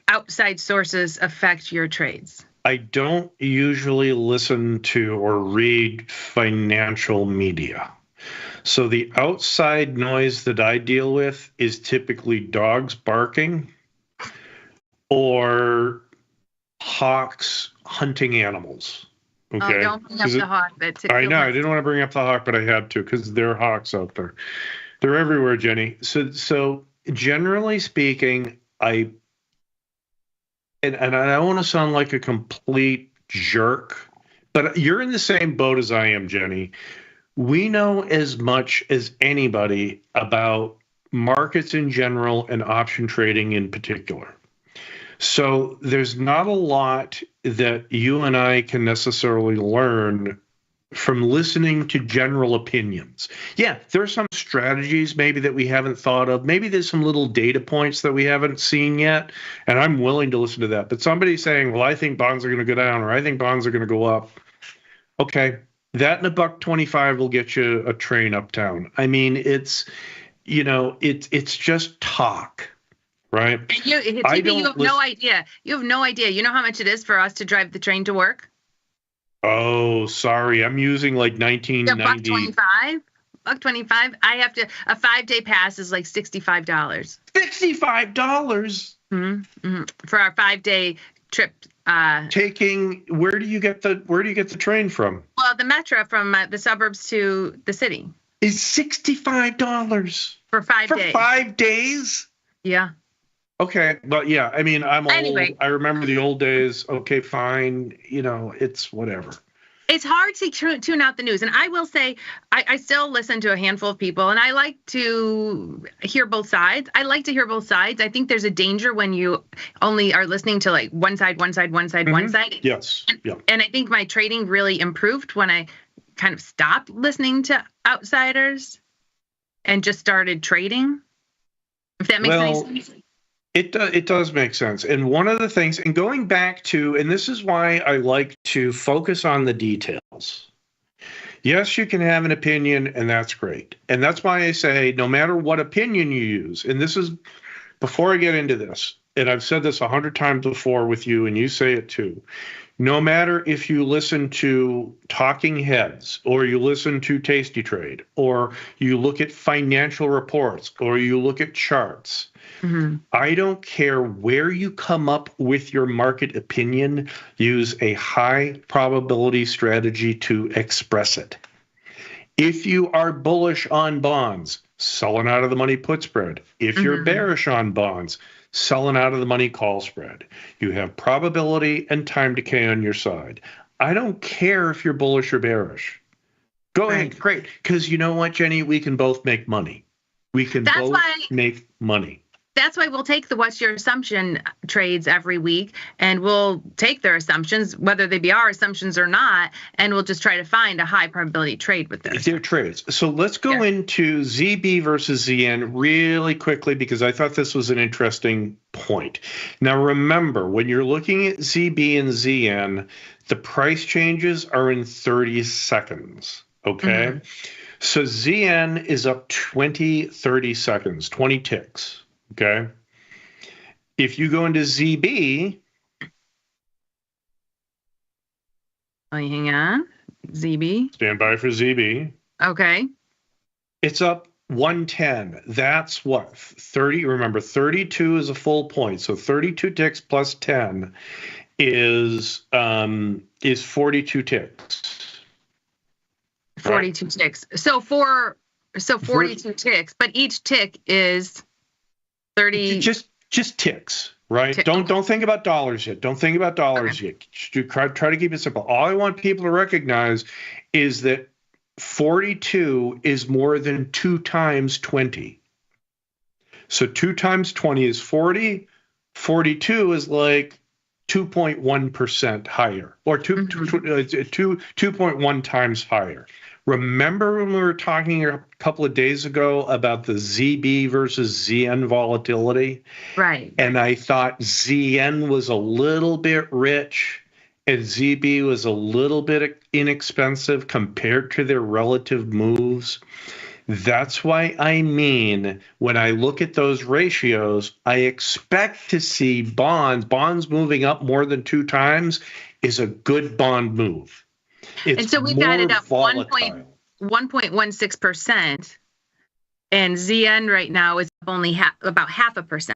outside sources affect your trades? I don't usually listen to or read financial media. So the outside noise that I deal with is typically dogs barking or hawks hunting animals. Okay. Oh, don't bring up the hawk. I know. I didn't want to bring up the hawk, but I had to because there are hawks out there. They're everywhere, Jenny. So generally speaking, and I don't want to sound like a complete jerk, but you're in the same boat as I am, Jenny. We know as much as anybody about markets in general and option trading in particular. So there's not a lot that you and I can necessarily learn from listening to general opinions. Yeah, there are some strategies maybe that we haven't thought of. Maybe there's some little data points that we haven't seen yet, and I'm willing to listen to that. But somebody saying, well, I think bonds are going to go down, or I think bonds are going to go up. Okay, that and $1.25 will get you a train uptown. I mean, it's just talk, right? And TP, you have no idea. You have no idea. You know how much it is for us to drive the train to work? Oh, sorry. I'm using like 1990. $1.25. I have to. A 5-day pass is like $65. $65 for our 5-day trip. Where do you get the train from? Well, the metro from the suburbs to the city is $65 for 5 days. For 5 days? Yeah. Okay, but yeah, I mean, I'm old. Anyway. I remember the old days. Okay, fine. It's whatever. It's hard to tune out the news. And I will say, I still listen to a handful of people, and I like to hear both sides. I think there's a danger when you only are listening to like one side. Yes. Yeah. And I think my trading really improved when I kind of stopped listening to outsiders and just started trading. If that makes any sense. It does make sense. And one of the things, and going back to, and this is why I like to focus on the details. Yes, you can have an opinion, and that's great. And that's why I say, no matter what opinion you use, and this is, before I get into this, and I've said this 100 times before with you, and you say it too, no matter if you listen to talking heads, or you listen to Tasty Trade, or you look at financial reports, or you look at charts, I don't care where you come up with your market opinion, use a high probability strategy to express it. If you are bullish on bonds, selling out of the money put spread. If you're bearish on bonds, selling out of the money call spread. You have probability and time decay on your side. I don't care if you're bullish or bearish. Go ahead, great. Because you know what, Jenny? We can both make money. Make money. That's why we'll take the what's your assumption trades every week, and we'll take their assumptions, whether they be our assumptions or not, and we'll just try to find a high probability trade with this. Their trades. So let's go into ZB versus ZN really quickly, because I thought this was an interesting point. Now, remember, when you're looking at ZB and ZN, the price changes are in 30 seconds, okay? So ZN is up 30 seconds, 20 ticks. Okay. If you go into ZB. Hang on. ZB. Stand by for ZB. Okay. It's up 110. That's what? 30. Remember, 32 is a full point. So 32 ticks plus 10 is 42 ticks. 42 ticks. So 42 ticks, but each tick is 30. Just ticks, right? Don't think about dollars yet. Don't think about dollars yet. Try to keep it simple. All I want people to recognize is that 42 is more than 2 times 20. So 2 times 20 is 40. 42 is like 2.1% higher, or 2.1 times higher. Remember when we were talking a couple of days ago about the ZB versus ZN volatility? Right. And I thought ZN was a little bit rich and ZB was a little bit inexpensive compared to their relative moves. That's why I mean, when I look at those ratios, I expect to see bonds moving up more than 2 times is a good bond move. And so we've got it up 1.16%, and ZN right now is only about 0.5%.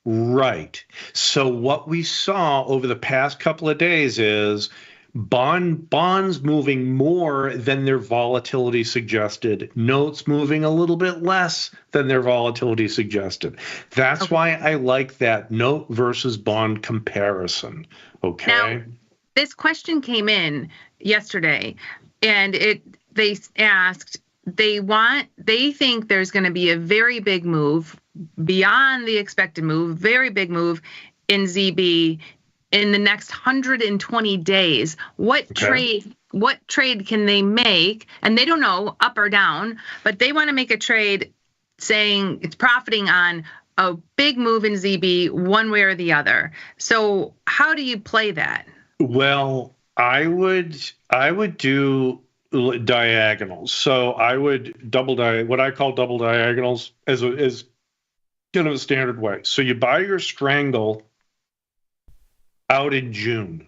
Right. So what we saw over the past couple of days is bonds moving more than their volatility suggested, notes moving a little bit less than their volatility suggested. That's why I like that note versus bond comparison. Okay. Now, this question came in yesterday, and they asked, they think there's going to be a very big move beyond the expected move, very big move in ZB in the next 120 days. What trade can they make? And they don't know up or down, but they want to make a trade saying it's profiting on a big move in ZB one way or the other. So how do you play that? Well, I would do diagonals. So I would what I call double diagonals as kind of a standard way. So you buy your strangle out in June.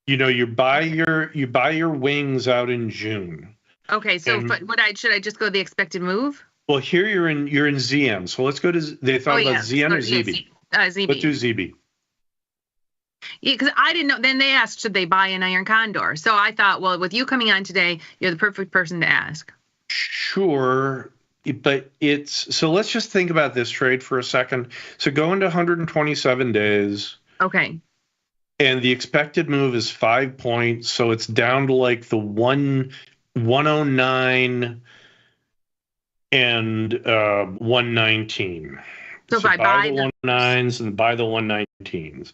You buy your wings out in June. Okay, so should I just go the expected move? Well, here you're in ZM. So let's go to they thought about ZM or ZB. ZB. Let's do ZB. Yeah, because I didn't know. Then they asked, should they buy an iron condor? So I thought, well, with you coming on today, you're the perfect person to ask. Sure, but so let's just think about this trade for a second. So go into 127 days. Okay. And the expected move is 5 points, so it's down to like the 109 and 119. So if I buy the 109s and buy the 119s.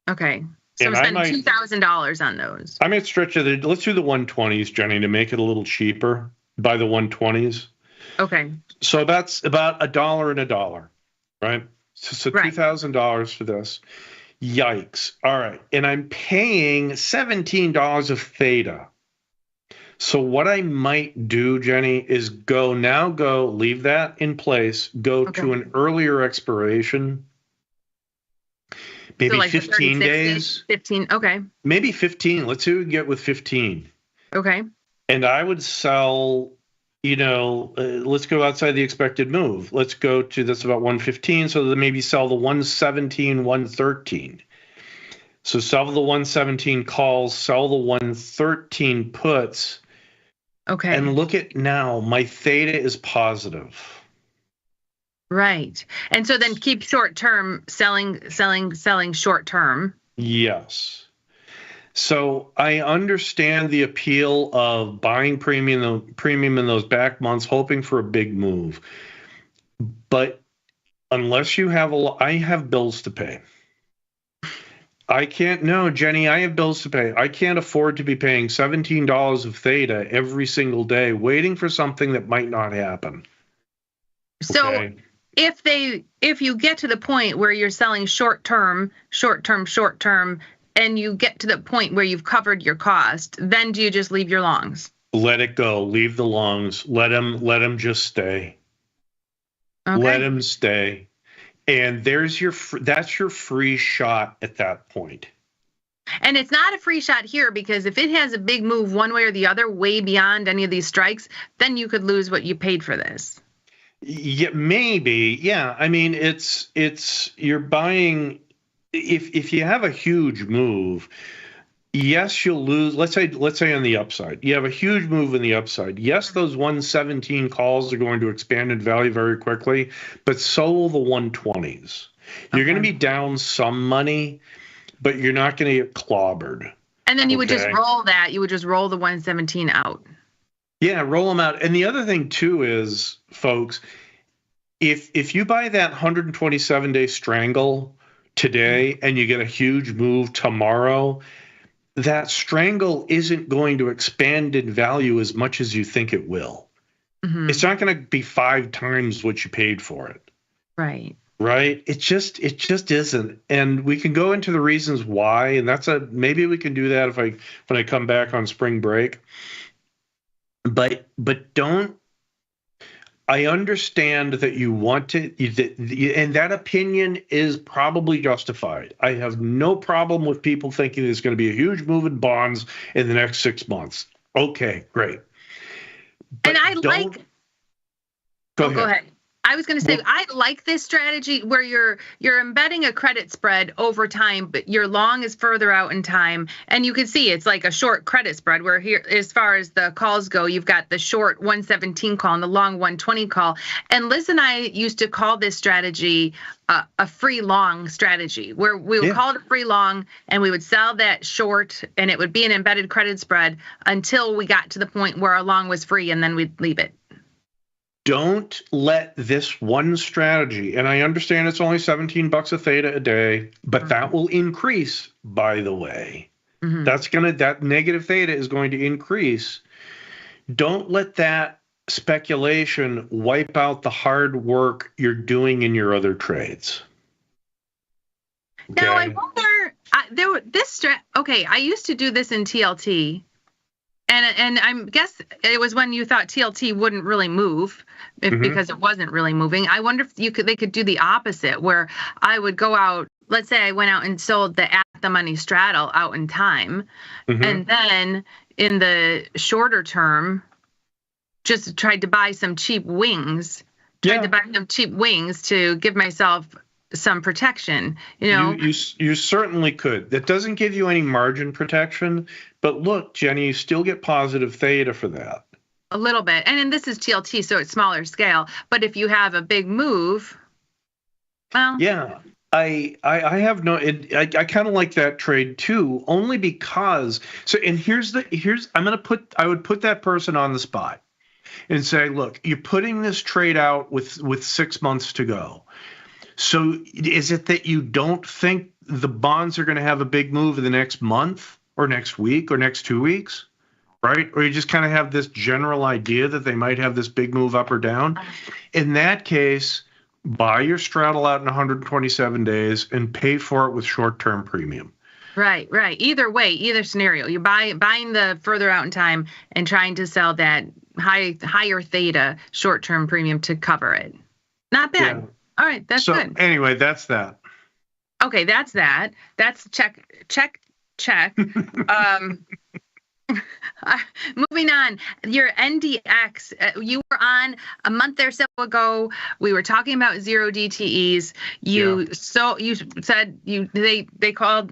Okay. So I'm spending $2,000 on those. I might stretch it. Let's do the 120s, Jenny, to make it a little cheaper. Buy the 120s. Okay. So that's about $1 and $1, right? So right. $2,000 for this. Yikes. All right. And I'm paying $17 of theta. So what I might do, Jenny, is leave that in place, go to an earlier expiration. Maybe like 15 days. 15. Okay. Maybe 15. Let's see what we can get with 15. Okay. And I would sell, let's go outside the expected move. Let's go to this about 115. So then maybe sell the 117, 113. So sell the 117 calls, sell the 113 puts. Okay. And look at now, my theta is positive. Right. And so then keep short term, selling short term. Yes. So I understand the appeal of buying premium in those back months, hoping for a big move. But unless you have I have bills to pay. Jenny, I have bills to pay. I can't afford to be paying $17 of theta every single day, waiting for something that might not happen. So okay? if you get to the point where you're selling short term, and you get to the point where you've covered your cost, then do you just leave your longs? Let it go. Leave the longs. Let them just stay. Okay. Let them stay. And that's your free shot at that point. And it's not a free shot here because if it has a big move one way or the other, way beyond any of these strikes, then you could lose what you paid for this. Yeah, maybe. Yeah. I mean, it's you're buying. If you have a huge move, yes, you'll lose. Let's say on the upside, you have a huge move in the upside. Yes, those 117 calls are going to expand in value very quickly, but so will the 120s. You're going to be down some money, but you're not going to get clobbered. And then you would just roll that. You would just roll the 117 out. Yeah, roll them out. And the other thing too is, folks, if you buy that 127-day strangle today and you get a huge move tomorrow, that strangle isn't going to expand in value as much as you think it will. Mm-hmm. It's not going to be 5 times what you paid for it. Right. Right. It just isn't. And we can go into the reasons why. And maybe we can do that when I come back on spring break. But don't. I understand that you want to, and that opinion is probably justified. I have no problem with people thinking there's going to be a huge move in bonds in the next 6 months. Okay, great. But Go ahead. I was going to say, I like this strategy where you're embedding a credit spread over time, but your long is further out in time. And you can see it's like a short credit spread where here, as far as the calls go, you've got the short 117 call and the long 120 call. And Liz and I used to call this strategy a free long strategy, where we would call it a free long and we would sell that short and it would be an embedded credit spread until we got to the point where our long was free and then we'd leave it. Don't let this one strategy, and I understand it's only $17 a theta a day, but that will increase, by the way. Mm-hmm. That negative theta is going to increase. Don't let that speculation wipe out the hard work you're doing in your other trades. Okay? Now I wonder, I used to do this in TLT. And I guess it was when you thought TLT wouldn't really move because it wasn't really moving. I wonder if they could do the opposite, where I would go out. Let's say I went out and sold the at the money straddle out in time, and then in the shorter term, just tried to buy some cheap wings. Tried to buy some cheap wings to give myself some protection. You certainly could. That doesn't give you any margin protection, but look, Jenny, you still get positive theta for that. A little bit, and this is TLT, so it's smaller scale. But if you have a big move, well, yeah, I have no. I kind of like that trade too, only because. So, and here's I would put that person on the spot and say, look, you're putting this trade out with 6 months to go. So is it that you don't think the bonds are going to have a big move in the next month or next week or next 2 weeks, right? Or you just kind of have this general idea that they might have this big move up or down? In that case, buy your straddle out in 127 days and pay for it with short-term premium. Right. Either way, either scenario, you're buying the further out in time and trying to sell that higher theta short-term premium to cover it. Not bad. Yeah. All right, that's good. Anyway, that's that. Okay, that's that. That's check. Moving on, your NDX. You were on a month or so ago. We were talking about zero DTEs.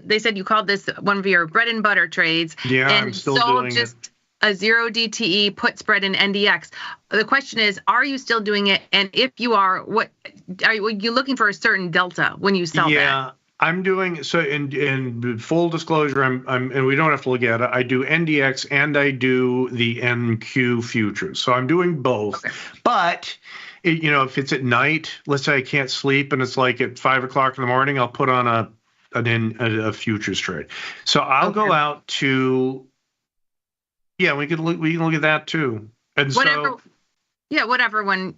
They said you called this one of your bread and butter trades. Yeah, and I'm still sold doing just it. A zero DTE put spread in NDX. The question is, are you still doing it? And if you are, what are you looking for a certain delta when you sell that? Yeah, I'm doing so. In full disclosure, I'm and we don't have to look at it. I do NDX and I do the NQ futures. So I'm doing both. Okay. But if it's at night, let's say I can't sleep and it's like at 5 o'clock in the morning, I'll put on a futures trade. So I'll go out to. Yeah, we can look at that too. And whatever one.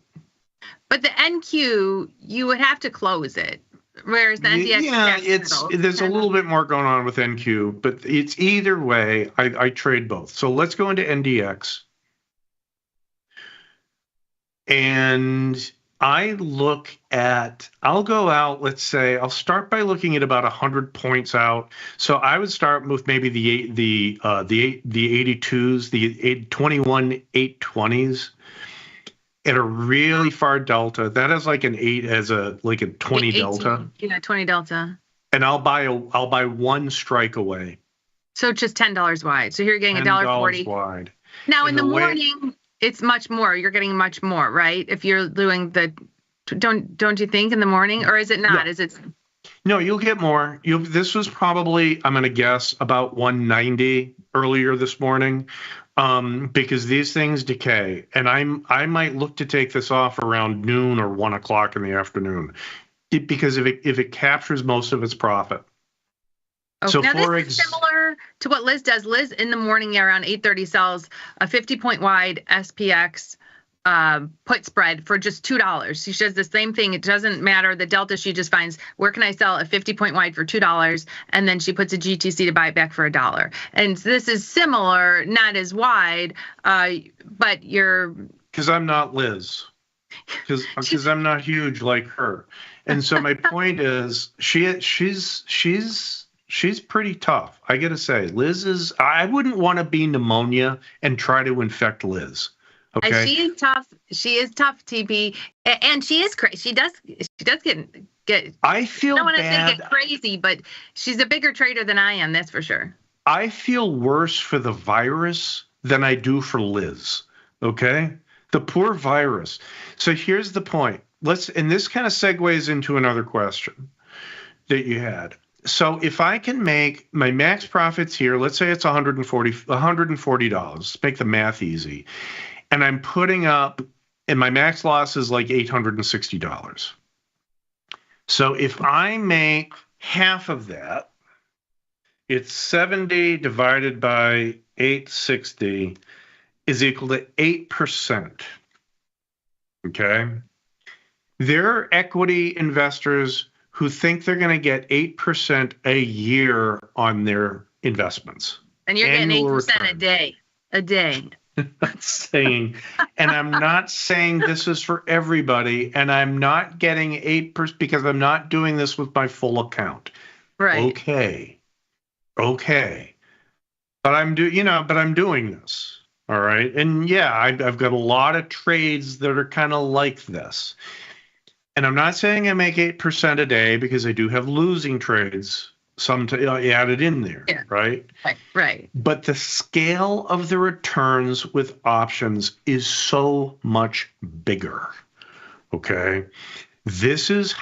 But the NQ, you would have to close it. Whereas the NDX, there's a little bit more going on with NQ, but it's either way. I trade both. So let's go into NDX, and I'll go out. Let's say I'll start by looking at about 100 points out. So I would start with maybe the 82s, the 21 820s. At a really far delta, that is like an 8 as a 20 delta. Yeah, 20 delta. And I'll buy one strike away. So just $10 wide. So here you're getting $1.40 wide. Now in the morning, it's much more. You're getting much more, right? If you're doing don't you think in the morning, or is it not? No. Is it? No, you'll get more. This was probably, I'm going to guess, about 190 earlier this morning. Because these things decay, and I might look to take this off around noon or 1 o'clock in the afternoon, because if it captures most of its profit. Okay. So now this is similar to what Liz does. Liz in the morning around 8:30 sells a 50-point wide SPX put spread for just $2. She says the same thing. It doesn't matter the delta. She just finds where can I sell a 50-point wide for $2, and then she puts a GTC to buy it back for $1. And this is similar, not as wide, but you're because I'm not Liz, because I'm not huge like her, and so my point is she's pretty tough. I gotta say, Liz is. I wouldn't want to be pneumonia and try to infect Liz. Okay. She is tough. She is tough, TP, and she is crazy. She does get. I feel I don't want to bad. say get crazy, but she's a bigger trader than I am. That's for sure. I feel worse for the virus than I do for Liz. Okay, the poor virus. So here's the point. And this kind of segues into another question that you had. So if I can make my max profits here, let's say it's $140. Let's make the math easy. And I'm putting up, and my max loss is like $860. So if I make half of that, it's 70 divided by 860 is equal to 8%. Okay? There are equity investors who think they're going to get 8% a year on their investments. And you're getting 8% a day. a day. Not saying, and I'm not saying this is for everybody, and I'm not getting 8% because I'm not doing this with my full account. Right. Okay. But I'm doing this. All right. And yeah, I've got a lot of trades that are kind of like this. And I'm not saying I make 8% a day because I do have losing trades, some added in there, right? Right. But the scale of the returns with options is so much bigger. Okay. This is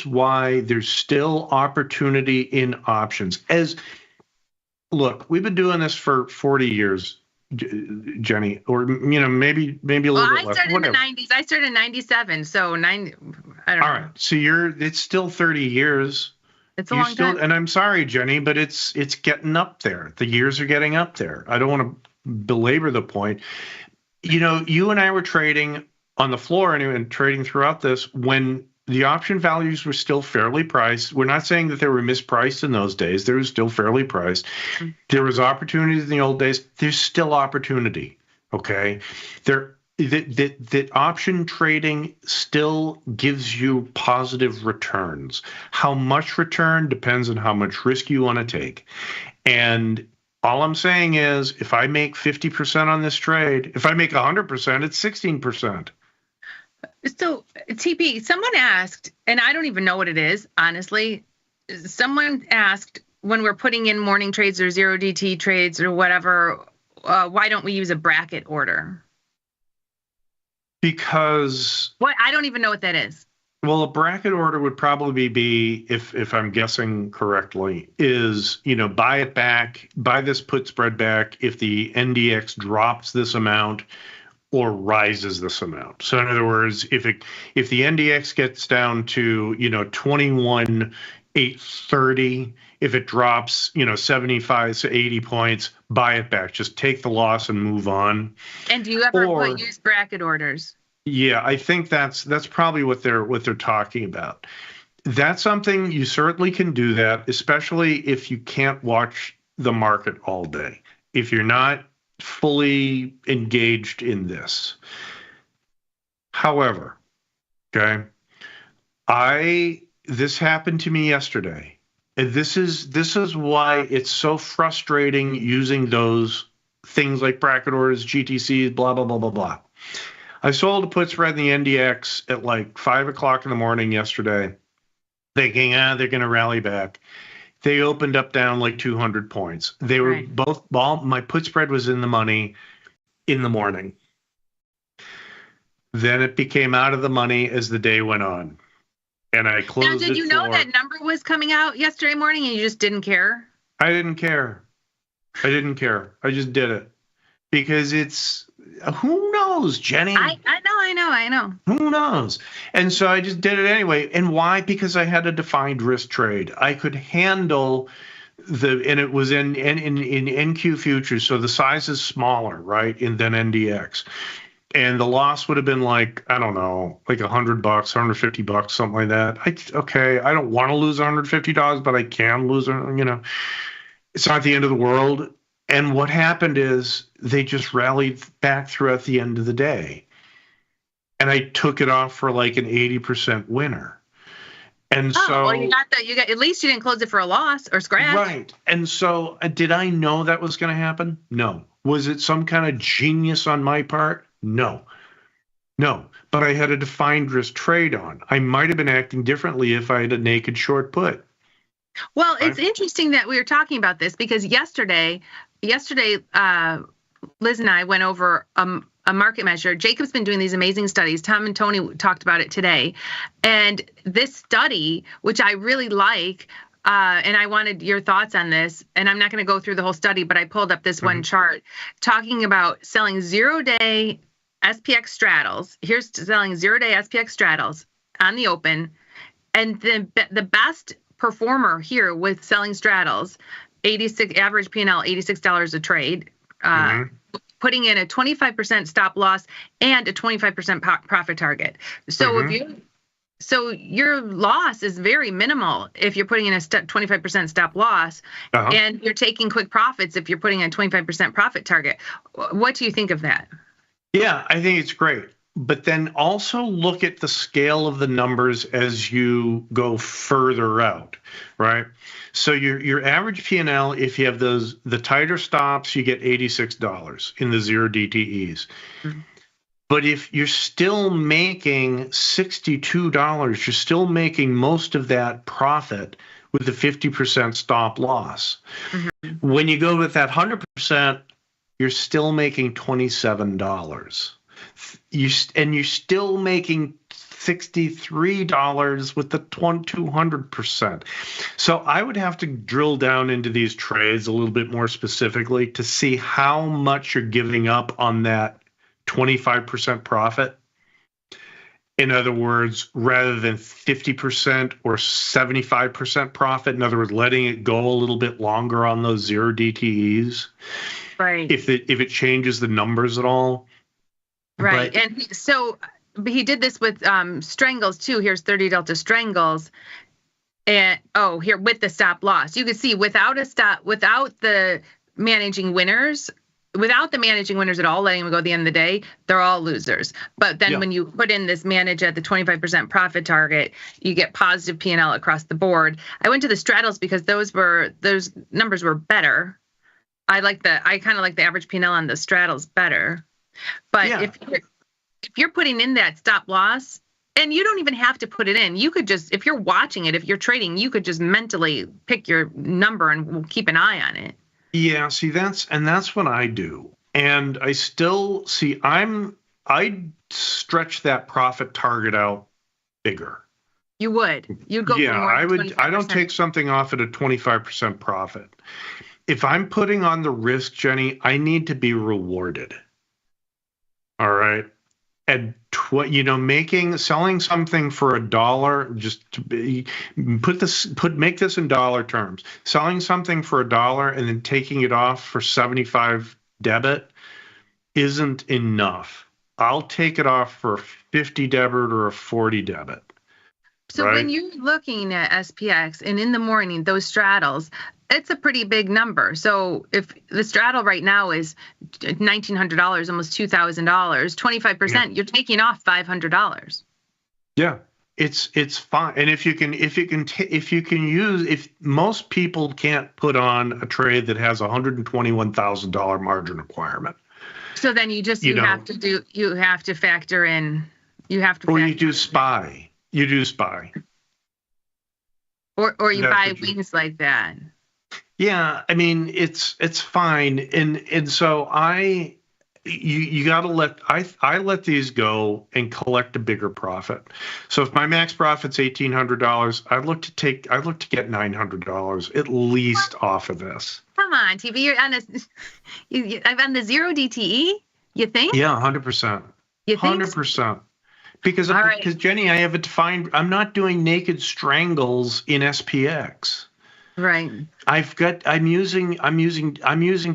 why there's still opportunity in options. Look, we've been doing this for 40 years, Jenny, or maybe a little bit less. I started in the 90s. I started in 97, so 90. I don't know. All right, so it's still 30 years. It's a long time. And I'm sorry, Jenny, but it's getting up there. The years are getting up there. I don't want to belabor the point. You and I were trading on the floor and trading throughout this when the option values were still fairly priced. We're not saying that they were mispriced in those days. They were still fairly priced. Mm-hmm. There was opportunities in the old days. There's still opportunity. Okay. That option trading still gives you positive returns. How much return depends on how much risk you want to take. And all I'm saying is if I make 50% on this trade, if I make 100%, it's 16%. So, TP, someone asked, and I don't even know what it is, honestly. Someone asked when we're putting in morning trades or 0DT trades or whatever, why don't we use a bracket order? Because... What? I don't even know what that is. Well, a bracket order would probably be, if I'm guessing correctly, is, buy it back, buy this put spread back if the NDX drops this amount or rises this amount. So in other words, if the NDX gets down to 21,830, if it drops 75 to 80 points, buy it back. Just take the loss and move on. And do you ever use bracket orders? Yeah, I think that's probably what they're talking about. That's something you certainly can do that, especially if you can't watch the market all day. If you're not fully engaged in this. However, okay, this happened to me yesterday. And this is why it's so frustrating using those things like bracket orders, GTCs, blah, blah, blah, blah, blah. I sold a put spread in the NDX at like 5 o'clock in the morning yesterday, thinking, they're going to rally back. They opened up down like 200 points. They were my put spread was in the money in the morning. Then it became out of the money as the day went on. And I closed it. Now, did you know that number was coming out yesterday morning and you just didn't care? I didn't care. I just did it. Because who knows, Jenny? I know. Who knows? And so I just did it anyway. And why? Because I had a defined risk trade. I could handle and it was in NQ futures, so the size is smaller, right, than NDX. And the loss would have been like, I don't know, like $100, $150, something like that. I don't want to lose $150, but I can lose, it's not the end of the world. And what happened is they just rallied back throughout the end of the day. And I took it off for like an 80% winner. And well, you got at least you didn't close it for a loss or scratch. Right. And so did I know that was going to happen? No. Was it some kind of genius on my part? No. But I had a defined risk trade on. I might have been acting differently if I had a naked short put. Well, it's interesting that we were talking about this because yesterday, Liz and I went over a market measure. Jacob's been doing these amazing studies. Tom and Tony talked about it today. And this study, which I really like, and I wanted your thoughts on this, and I'm not going to go through the whole study, but I pulled up this one chart talking about selling 0-day SPX straddles. Here's selling 0-day SPX straddles on the open. And the best performer here with selling straddles, 86 average P&L, $86 a trade, putting in a 25% stop loss and a 25% profit target. So So your loss is very minimal if you're putting in a 25% stop loss, and you're taking quick profits if you're putting in a 25% profit target. What do you think of that? Yeah, I think it's great. But then also look at the scale of the numbers as you go further out, right? So your average P&L, if you have the tighter stops, you get $86 in the 0 DTEs. But if you're still making $62, you're still making most of that profit with the 50% stop loss. When you go with that 100%, you're still making $27. You're still making $63 with the 200%. So I would have to drill down into these trades a little bit more specifically to see how much you're giving up on that 25% profit. In other words, rather than 50% or 75% profit, in other words, letting it go a little bit longer on those 0 DTEs. Right. If it changes the numbers at all. Right. But he did this with strangles too. Here's 30 delta strangles. And here with the stop loss. You can see without the managing winners at all, letting them go at the end of the day, they're all losers. But then when you put in this manage at the 25% profit target, you get positive P&L across the board. I went to the straddles because those numbers were better. I kind of like the average P&L on the straddles better. But if you're putting in that stop loss, and you don't even have to put it in, you could just, if you're watching it, if you're trading, you could just mentally pick your number and keep an eye on it. Yeah, see, that's what I do. And I still see I stretch that profit target out bigger. You would. You'd go for more I would 25%. I don't take something off at a 25% profit. If I'm putting on the risk, Jenny, I need to be rewarded. All right. And selling something for $1, just to make this in dollar terms. Selling something for $1 and then taking it off for 75 debit isn't enough. I'll take it off for a 50 debit or a 40 debit. So when you're looking at SPX and in the morning, those straddles, it's a pretty big number. So if the straddle right now is $1,900, almost $2,000, 25%, you're taking off $500. Yeah, it's fine. And if most people can't put on a trade that has a $121,000 margin requirement. So then you have to factor in. Or you do SPY. You do SPY. Or you buy wings like that. Yeah, I mean it's fine, and so you got to let these go and collect a bigger profit. So if my max profit's $1,800, I'd look to get $900 at least off of this. Come on, TV, you're on the 0 DTE. You think? Yeah, 100%. You think? 100%. Because Jenny, I have a defined. I'm not doing naked strangles in SPX. Right. I'm using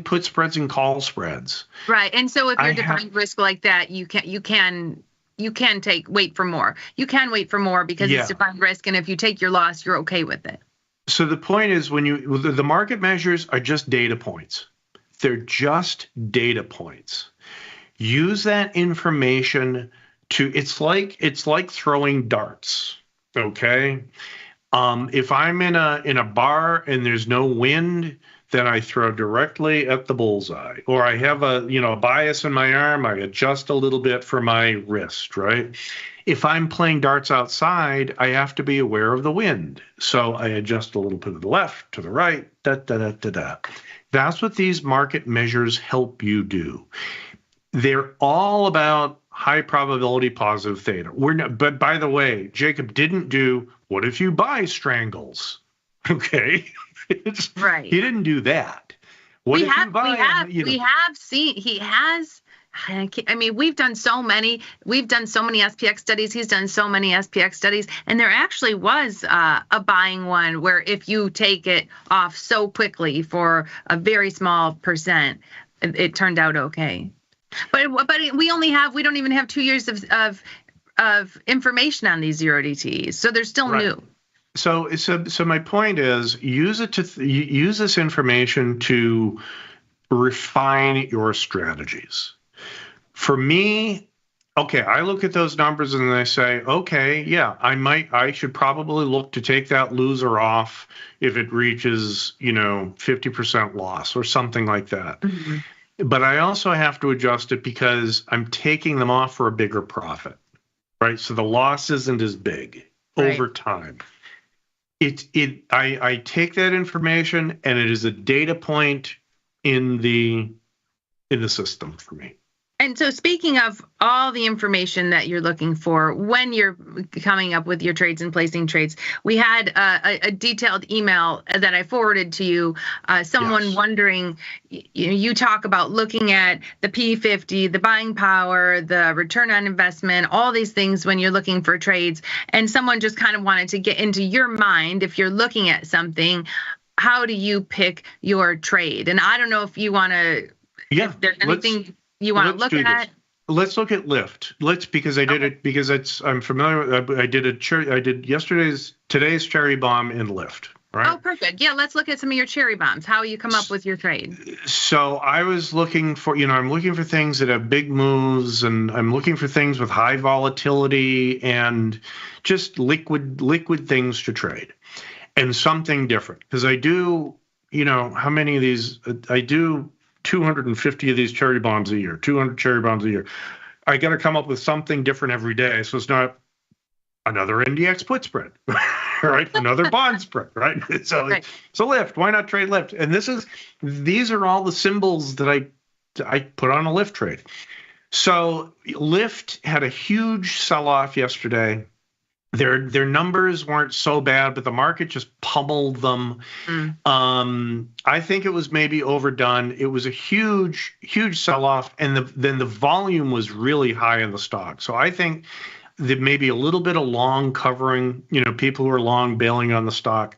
put spreads and call spreads. Right. And so if you're defined risk like that, you can wait for more. You can wait for more because it's defined risk, and if you take your loss, you're okay with it. So the point is, the market measures are just data points. They're just data points. Use that information it's like throwing darts. Okay. If I'm in a bar and there's no wind, then I throw directly at the bullseye. Or I have a bias in my arm, I adjust a little bit for my wrist, right? If I'm playing darts outside, I have to be aware of the wind. So I adjust a little bit to the left, to the right, da-da-da-da-da. That's what these market measures help you do. They're all about high probability positive theta. But by the way, Jacob didn't do, what if you buy strangles? Okay. Right. He didn't do that. We have seen, he has, I mean, we've done so many SPX studies. He's done so many SPX studies. And there actually was a buying one where if you take it off so quickly for a very small percent, it turned out okay. But we don't even have 2 years of of information on these 0DTs, so they're still new. So my point is, use this information to refine your strategies. For me, okay, I look at those numbers and I say, okay, yeah, I should probably look to take that loser off if it reaches, 50% loss or something like that. But I also have to adjust it because I'm taking them off for a bigger profit, right? So the loss isn't as big over time. I take that information and it is a data point in the system for me. And so speaking of all the information that you're looking for when you're coming up with your trades and placing trades, we had a detailed email that I forwarded to you, someone wondering, you talk about looking at the P50, the buying power, the return on investment, all these things when you're looking for trades. And someone just kind of wanted to get into your mind, if you're looking at something, how do you pick your trade? And I don't know if you want to, if there's anything you want to look at. Let's look at Lyft. Because I did it because I'm familiar. I did today's cherry bomb in Lyft. Right. Oh, perfect. Yeah, let's look at some of your cherry bombs. How you come up with your trade. So I was looking for, I'm looking for things that have big moves, and I'm looking for things with high volatility and just liquid things to trade, and something different. Because I do, how many of these? I do 250 of these cherry bombs a year, 200 cherry bombs a year. I got to come up with something different every day. So it's not another NDX put spread, right? Another bond spread, right? So Lyft, why not trade Lyft? And these are all the symbols that I put on a Lyft trade. So Lyft had a huge sell-off yesterday. Their numbers weren't so bad, but the market just pummeled them. I think it was maybe overdone. It was a huge sell-off, and then the volume was really high in the stock. So I think that maybe a little bit of long covering, people who are long bailing on the stock.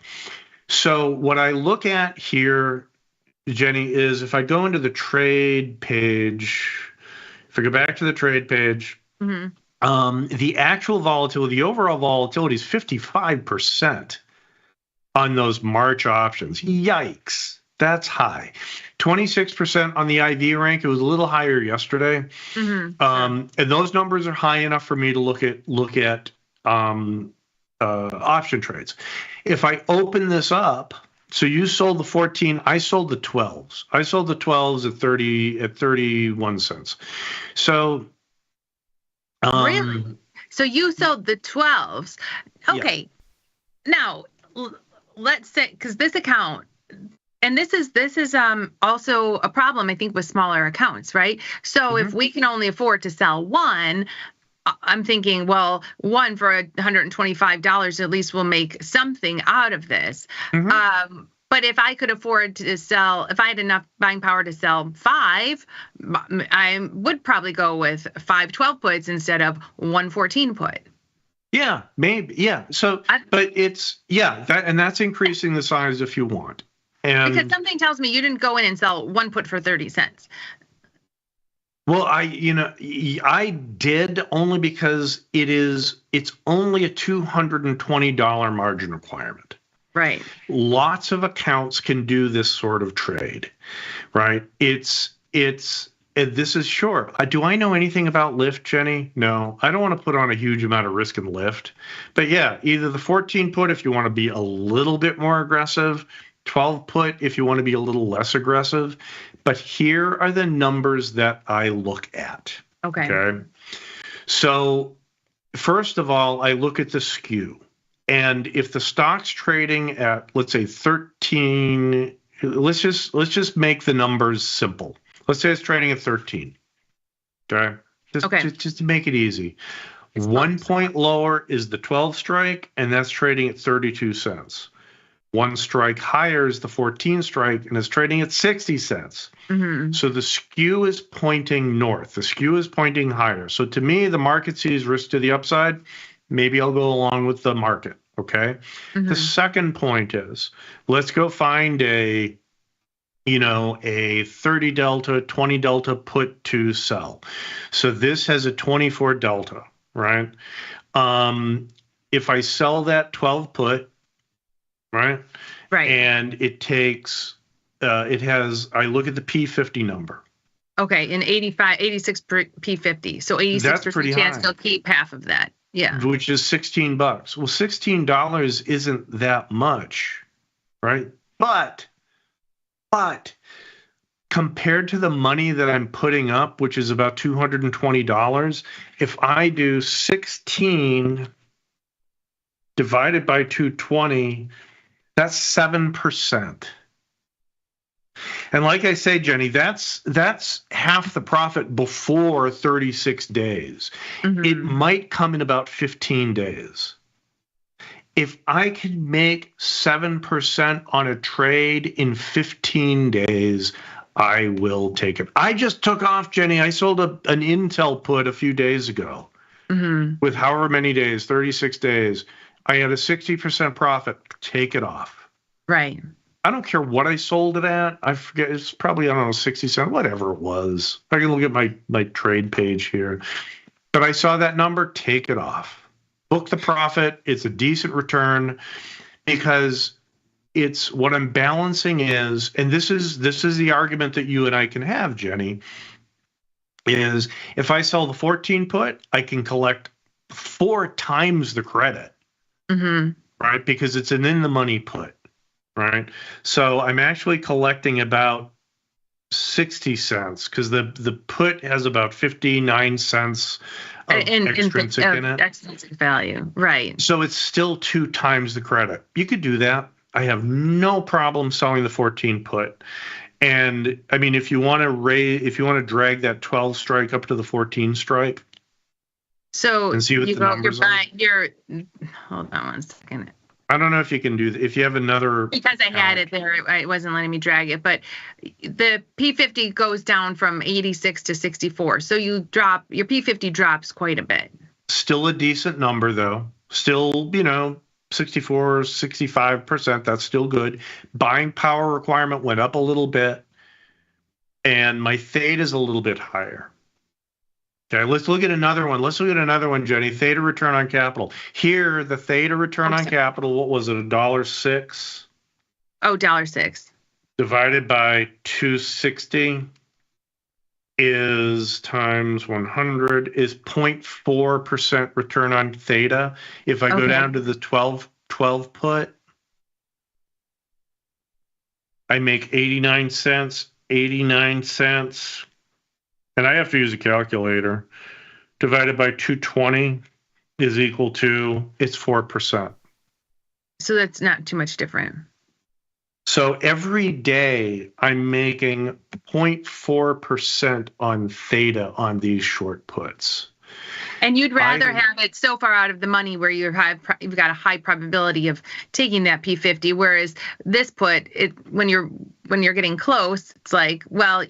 So what I look at here, Jenny, is if I go into the trade page, if I go back to the trade page, the actual volatility, the overall volatility is 55% on those March options. Yikes, that's high. 26% on the IV rank. It was a little higher yesterday, and those numbers are high enough for me to look at option trades. If I open this up, so you sold the 14, I sold the 12s. I sold the 12s at 31 cents. So. Really? So you sold the 12s. Okay. Yeah. Now, let's say, because this account, and this is also a problem, I think, with smaller accounts, right? So if we can only afford to sell one, I'm thinking, well, one for $125, at least we'll make something out of this. But if I could afford to sell, if I had enough buying power to sell 5, I would probably go with 5 12 puts instead of 1 14 put. Yeah, maybe. Yeah. So, but it's, that's increasing the size if you want. And because something tells me you didn't go in and sell 1 put for 30 cents. Well, I did, only because it's only a $220 margin requirement. Right. Lots of accounts can do this sort of trade, right? This is sure. Do I know anything about Lyft, Jenny? No, I don't want to put on a huge amount of risk in Lyft. But yeah, either the 14 put if you want to be a little bit more aggressive, 12 put if you want to be a little less aggressive. But here are the numbers that I look at. Okay. So first of all, I look at the skew. And if the stock's trading at, let's say 13, let's just make the numbers simple. Let's say it's trading at 13. Okay. Just to make it easy. 1 point lower is the 12 strike, and that's trading at 32 cents. 1 strike higher is the 14 strike, and it's trading at 60 cents. So the skew is pointing north. The skew is pointing higher. So to me, the market sees risk to the upside. Maybe I'll go along with the market, okay? The second point is, let's go find a 30 delta, 20 delta put to sell. So this has a 24 delta, right? If I sell that 12 put, right? Right. And it takes, I look at the P50 number. Okay, in 86 per P50. So 86% That's pretty chance high. they'll keep half of that. Yeah. Which is $16. Well, $16 isn't that much, right? But compared to the money that I'm putting up, which is about $220, if I do 16 divided by 220, that's 7%. And like I say, Jenny, that's half the profit before 36 days. It might come in about 15 days. If I can make 7% on a trade in 15 days, I will take it. I just took off, Jenny. I sold an Intel put a few days ago with however many days, 36 days. I had a 60% profit. Take it off. Right. I don't care what I sold it at. I forget. It's probably, I don't know, 60 cents, whatever it was. I can look at my trade page here. But I saw that number, take it off. Book the profit. It's a decent return because it's what I'm balancing is, and this is the argument that you and I can have, Jenny, is if I sell the 14 put, I can collect 4 times the credit, right? Because it's an in the money put. Right. So I'm actually collecting about 60 cents because the put has about 59 cents of extrinsic in it. Extrinsic value. Right. So it's still 2 times the credit. You could do that. I have no problem selling the 14 put. And I mean, if you want to drag that 12 strike up to the 14 strike. So and see what the numbers are. Hold on one second. I don't know if you can do that. If you have another... Because I had it there, it wasn't letting me drag it. But the P50 goes down from 86 to 64. So your P50 drops quite a bit. Still a decent number, though. Still, 64, 65%. That's still good. Buying power requirement went up a little bit. And my theta is a little bit higher. Okay, let's look at another one. Jenny. Theta return on capital. Here, the theta return on capital, what was it, $1.06? Oh, $1.06. Divided by 260 is times 100 is 0.4% return on theta. If I go down to the 12 put, I make 89 cents. And I have to use a calculator, divided by 220 is equal to, it's 4%. So that's not too much different. So every day I'm making 0.4% on theta on these short puts. And you'd rather have it so far out of the money where you've got a high probability of taking that P50, whereas this put, when you're getting close, it's like, well,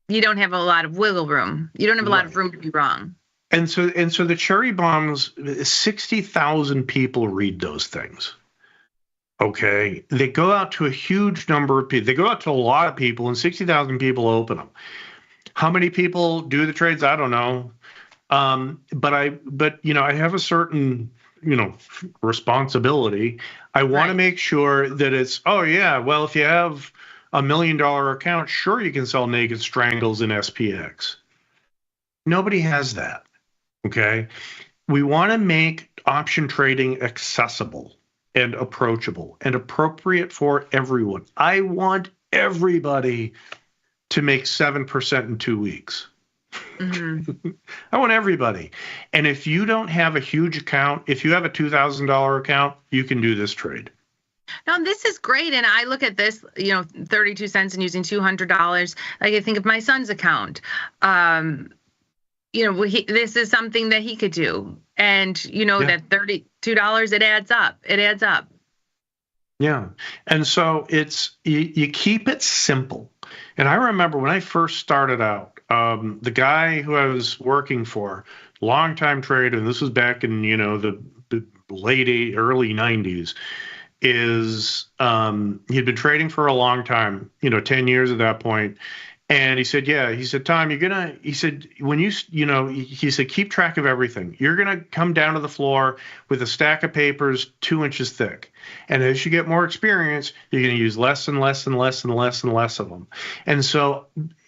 you don't have a lot of wiggle room. You don't have a lot of room to be wrong. And so the cherry bombs, 60,000 people read those things. Okay. They go out to a huge number of people. They go out to a lot of people, and 60,000 people open them. How many people do the trades? I don't know. But I have a certain, responsibility. I want to make sure that it's, well, if you have $1 million account, sure, you can sell naked strangles in SPX. Nobody has that. Okay. We want to make option trading accessible and approachable and appropriate for everyone. I want everybody to make 7% in 2 weeks. I want everybody. And if you don't have a huge account, if you have a $2,000 account, you can do this trade. Now, this is great. And I look at this, 32 cents and using $200. Like, I think of my son's account. This is something that he could do. And, that $32, it adds up. It adds up. Yeah. And so it's, you keep it simple. And I remember when I first started out, the guy who I was working for, longtime trader, and this was back in, the early 90s, is he'd been trading for a long time, 10 years at that point. And he said, yeah. He said, Tom, he said, when he said, keep track of everything. You're going to come down to the floor with a stack of papers 2 inches thick. And as you get more experience, you're going to use less and less and less and less and less of them. And so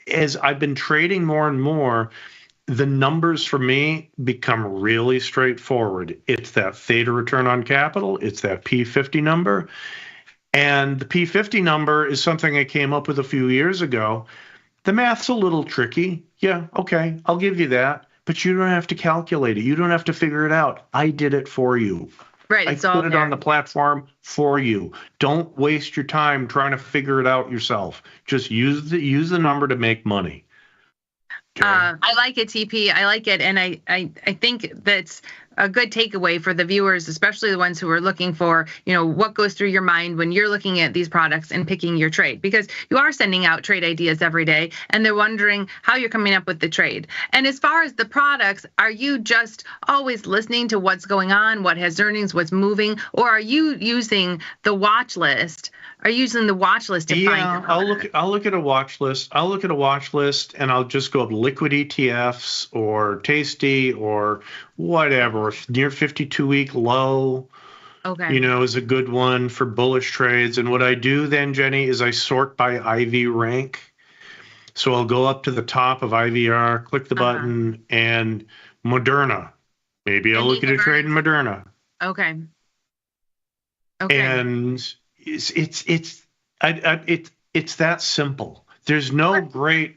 as I've been trading more and more, the numbers for me become really straightforward. It's that theta return on capital. It's that P50 number. And the P50 number is something I came up with a few years ago. The math's a little tricky. Yeah, okay, I'll give you that. But you don't have to calculate it. You don't have to figure it out. I did it for you. Right, I it's all put it there. on the platform for you. Don't waste your time trying to figure it out yourself. Just use the number to make money. I like it, TP. I like it. And I think that's a good takeaway for the viewers, especially the ones who are looking for, what goes through your mind when you're looking at these products and picking your trade, because you are sending out trade ideas every day and they're wondering how you're coming up with the trade. And as far as the products, are you just always listening to what's going on, what has earnings, what's moving, or are you using the watch list? Are you using the watch list to find? I'll look at a watch list. I'll look at a watch list and I'll just go up liquid ETFs or Tasty or whatever. Near 52-week low, is a good one for bullish trades. And what I do then, Jenny, is I sort by IV rank. So I'll go up to the top of IVR, click the button, and Moderna. Maybe I'll look at a trade in Moderna. Okay. And it's that simple. There's no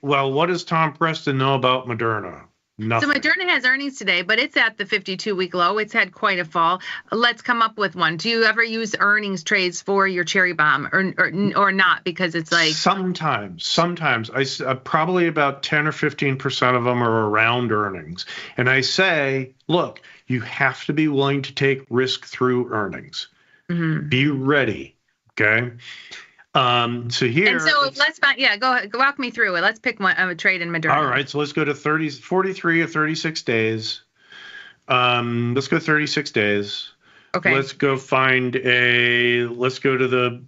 what does Tom Preston know about Moderna? Nothing. So Moderna has earnings today, but it's at the 52-week low. It's had quite a fall. Let's come up with one. Do you ever use earnings trades for your cherry bomb or not? Because it's like sometimes I probably about 10 or 15% of them are around earnings. And I say, look, you have to be willing to take risk through earnings. Mm-hmm. Be ready. Okay. So here. And so let's find, go walk me through it. Let's pick one a trade in Moderna. All right. So let's go to 43 or 36 days. Let's go 36 days. Okay. Let's go let's go to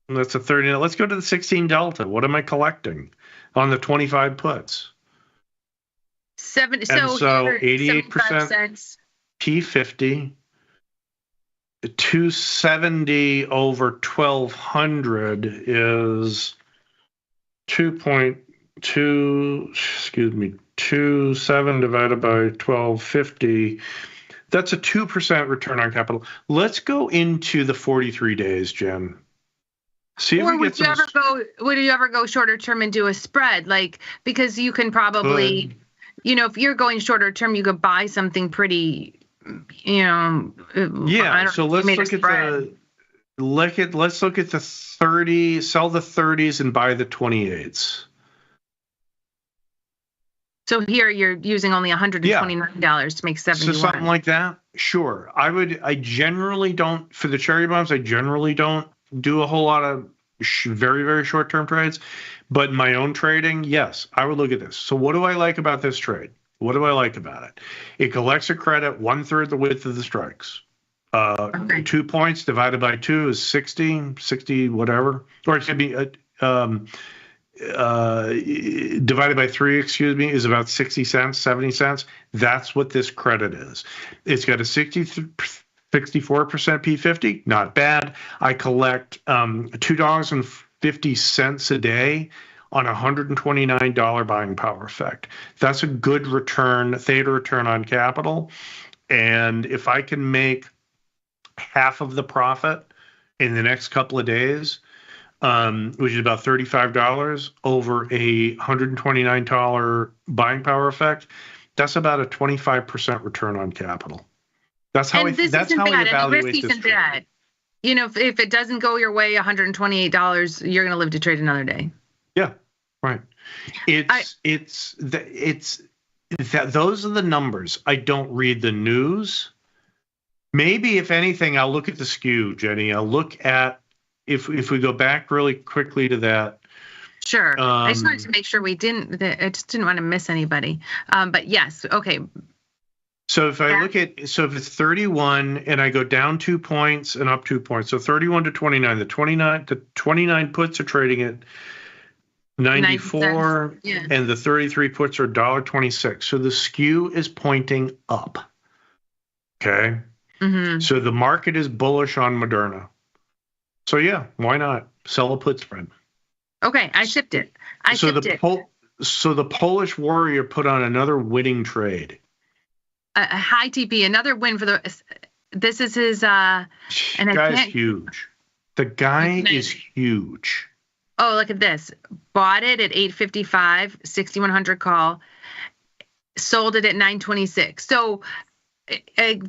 that's a 30. Let's go to the 16 delta. What am I collecting on the 25 puts? 88% P50. 270 over 1200 is 27 divided by 1250. That's a 2% return on capital. Let's go into the 43 days, Jen. See if we get some. Would you ever go shorter term and do a spread? Because you can probably, if you're going shorter term, you could buy something pretty. So let's look at the 30, sell the 30s and buy the 28s. So here you're using only $129 to make 71. So something like that. Sure. I generally don't, for the cherry bombs, I generally don't do a whole lot of very, very short-term trades, but my own trading, yes, I would look at this. So what do I like about this trade? What do I like about it? It collects a credit 1/3 the width of the strikes. 2 points divided by 2 is 60 whatever. Or it could be divided by 3, is about 60 cents, 70 cents. That's what this credit is. It's got a 64% P50, not bad. I collect $2.50 a day on $129 buying power effect. That's a good return, theta return on capital. And if I can make half of the profit in the next couple of days, which is about $35 over a $129 buying power effect, that's about a 25% return on capital. That's how I evaluate this trade. If it doesn't go your way, $128, you're going to live to trade another day. Yeah, right. Those are the numbers. I don't read the news. Maybe if anything, I'll look at the skew, Jenny. I'll look at if we go back really quickly to that. Sure. I just wanted to make sure I just didn't want to miss anybody. But yes, okay. So if I look at, if it's 31 and I go down 2 points and up 2 points, so 31 to 29, the 29 puts are trading at 94, Yeah. and the 33 puts are $1.26. So the skew is pointing up. Okay. Mm-hmm. So the market is bullish on Moderna. So yeah, why not sell a put spread? Okay, I shipped it. So the Polish warrior put on another winning trade. A high TP, another win for the. This is his. And Guy's huge. The guy is huge. Oh, look at this. Bought it at 855, 6100 call. Sold it at 926. So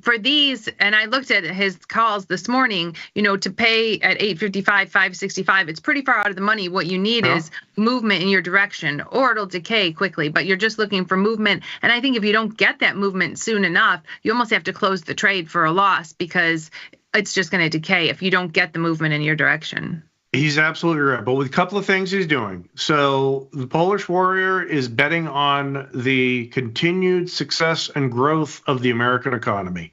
for these, and I looked at his calls this morning, to pay at 855, 565, it's pretty far out of the money. What you need is movement in your direction, or it'll decay quickly, but you're just looking for movement. And I think if you don't get that movement soon enough, you almost have to close the trade for a loss because it's just going to decay if you don't get the movement in your direction. He's absolutely right. But with a couple of things he's doing. So the Polish warrior is betting on the continued success and growth of the American economy.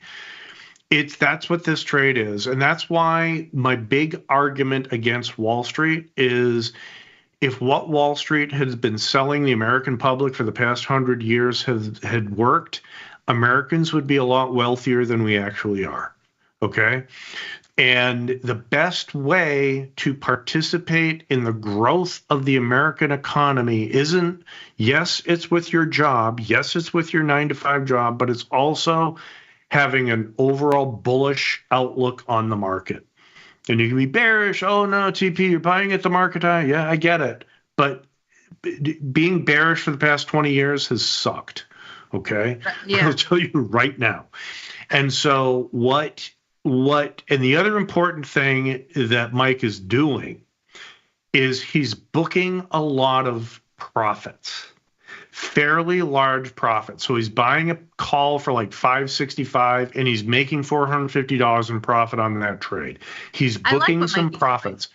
That's what this trade is. And that's why my big argument against Wall Street is if what Wall Street has been selling the American public for the past 100 years had worked, Americans would be a lot wealthier than we actually are. Okay? And the best way to participate in the growth of the American economy isn't, yes, it's with your job. Yes, it's with your 9-to-5 job, but it's also having an overall bullish outlook on the market. And you can be bearish. Oh, no, TP, you're buying at the market high. Yeah, I get it. But being bearish for the past 20 years has sucked. Okay? Yeah. I'll tell you right now. And so and the other important thing that Mike is doing is he's booking a lot of profits, fairly large profits. So he's buying a call for like 565 and he's making $450 in profit on that trade. He's booking some profits.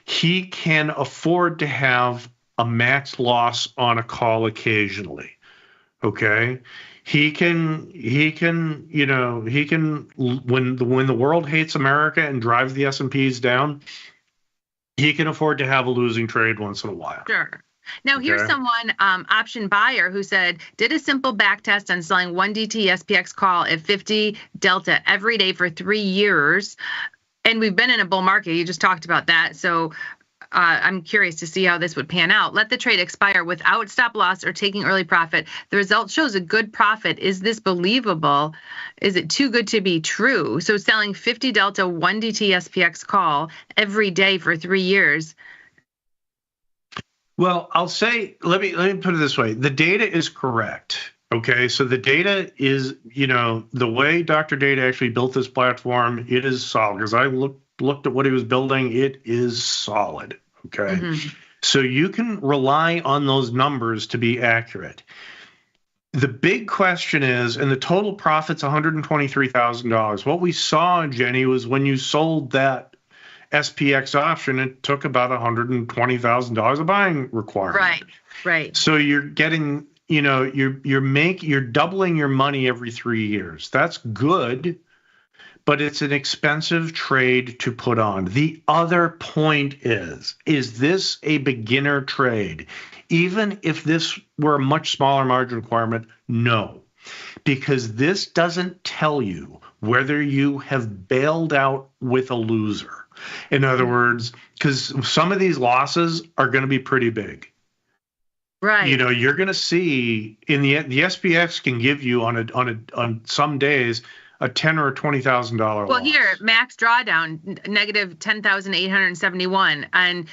He can afford to have a max loss on a call occasionally. Okay. He can, when the world hates America and drives the S&Ps down, he can afford to have a losing trade once in a while. Sure. Now, here's someone, option buyer, who said, did a simple back test on selling 1 DT SPX call at 50 delta every day for 3 years. And we've been in a bull market. You just talked about that. So I'm curious to see how this would pan out. Let the trade expire without stop loss or taking early profit. The result shows a good profit. Is this believable? Is it too good to be true? So selling 50 delta 1 DT SPX call every day for 3 years. Well, I'll say, let me put it this way. The data is correct. Okay, so the data is, the way Dr. Data actually built this platform, it is solid. Because I looked at what he was building, it is solid. Okay, so you can rely on those numbers to be accurate. The big question is, and the total profit's $123,000. What we saw, Jenny, was when you sold that SPX option, it took about $120,000 of buying requirement. Right. So you're getting, you're doubling your money every 3 years. That's good, but it's an expensive trade to put on. The other point is this a beginner trade? Even if this were a much smaller margin requirement, no, because this doesn't tell you whether you have bailed out with a loser. In other words, because some of these losses are going to be pretty big. Right. You're going to see in the SPX can give you on some days a $10,000 or $20,000 loss. Well, here, max drawdown, negative 10,871 on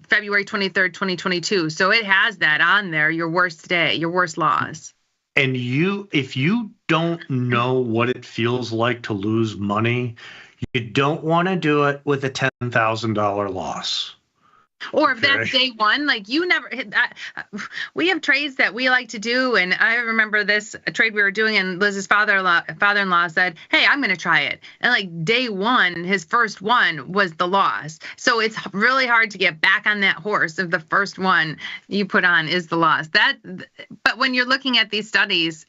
February 23rd, 2022. So it has that on there, your worst day, your worst loss. And if you don't know what it feels like to lose money, you don't want to do it with a $10,000 loss. Or if that's day one, like you never hit that. We have trades that we like to do. And I remember this trade we were doing, and Liz's father-in-law said, hey, I'm going to try it. And like day one, his first one was the loss. So it's really hard to get back on that horse if the first one you put on is the loss. But when you're looking at these studies,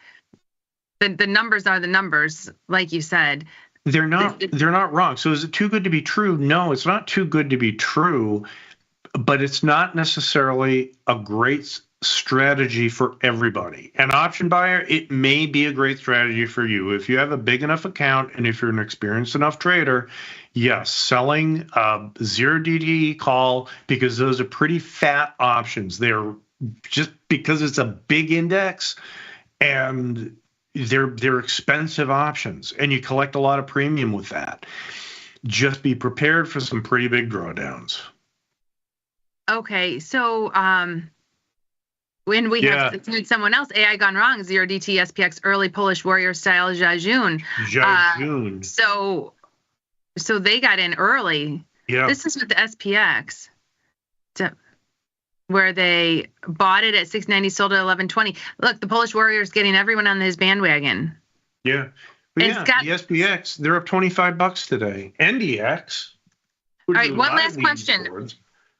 the numbers are the numbers, like you said. They're not wrong. So is it too good to be true? No, it's not too good to be true. but it's not necessarily a great strategy for everybody. An option buyer, it may be a great strategy for you. If you have a big enough account and if you're an experienced enough trader, yes, selling zero DTE call, because those are pretty fat options. They're just because it's a big index and they're expensive options, and you collect a lot of premium with that. Just be prepared for some pretty big drawdowns. Okay, so when we have someone else, AI gone wrong, zero DT SPX early Polish warrior style Jajun. So they got in early. Yeah. This is with the SPX, where they bought it at 690, sold at 1120. Look, the Polish warrior is getting everyone on his bandwagon. Yeah. But yeah, the SPX, they're up $25 today. NDX. All right, one last question.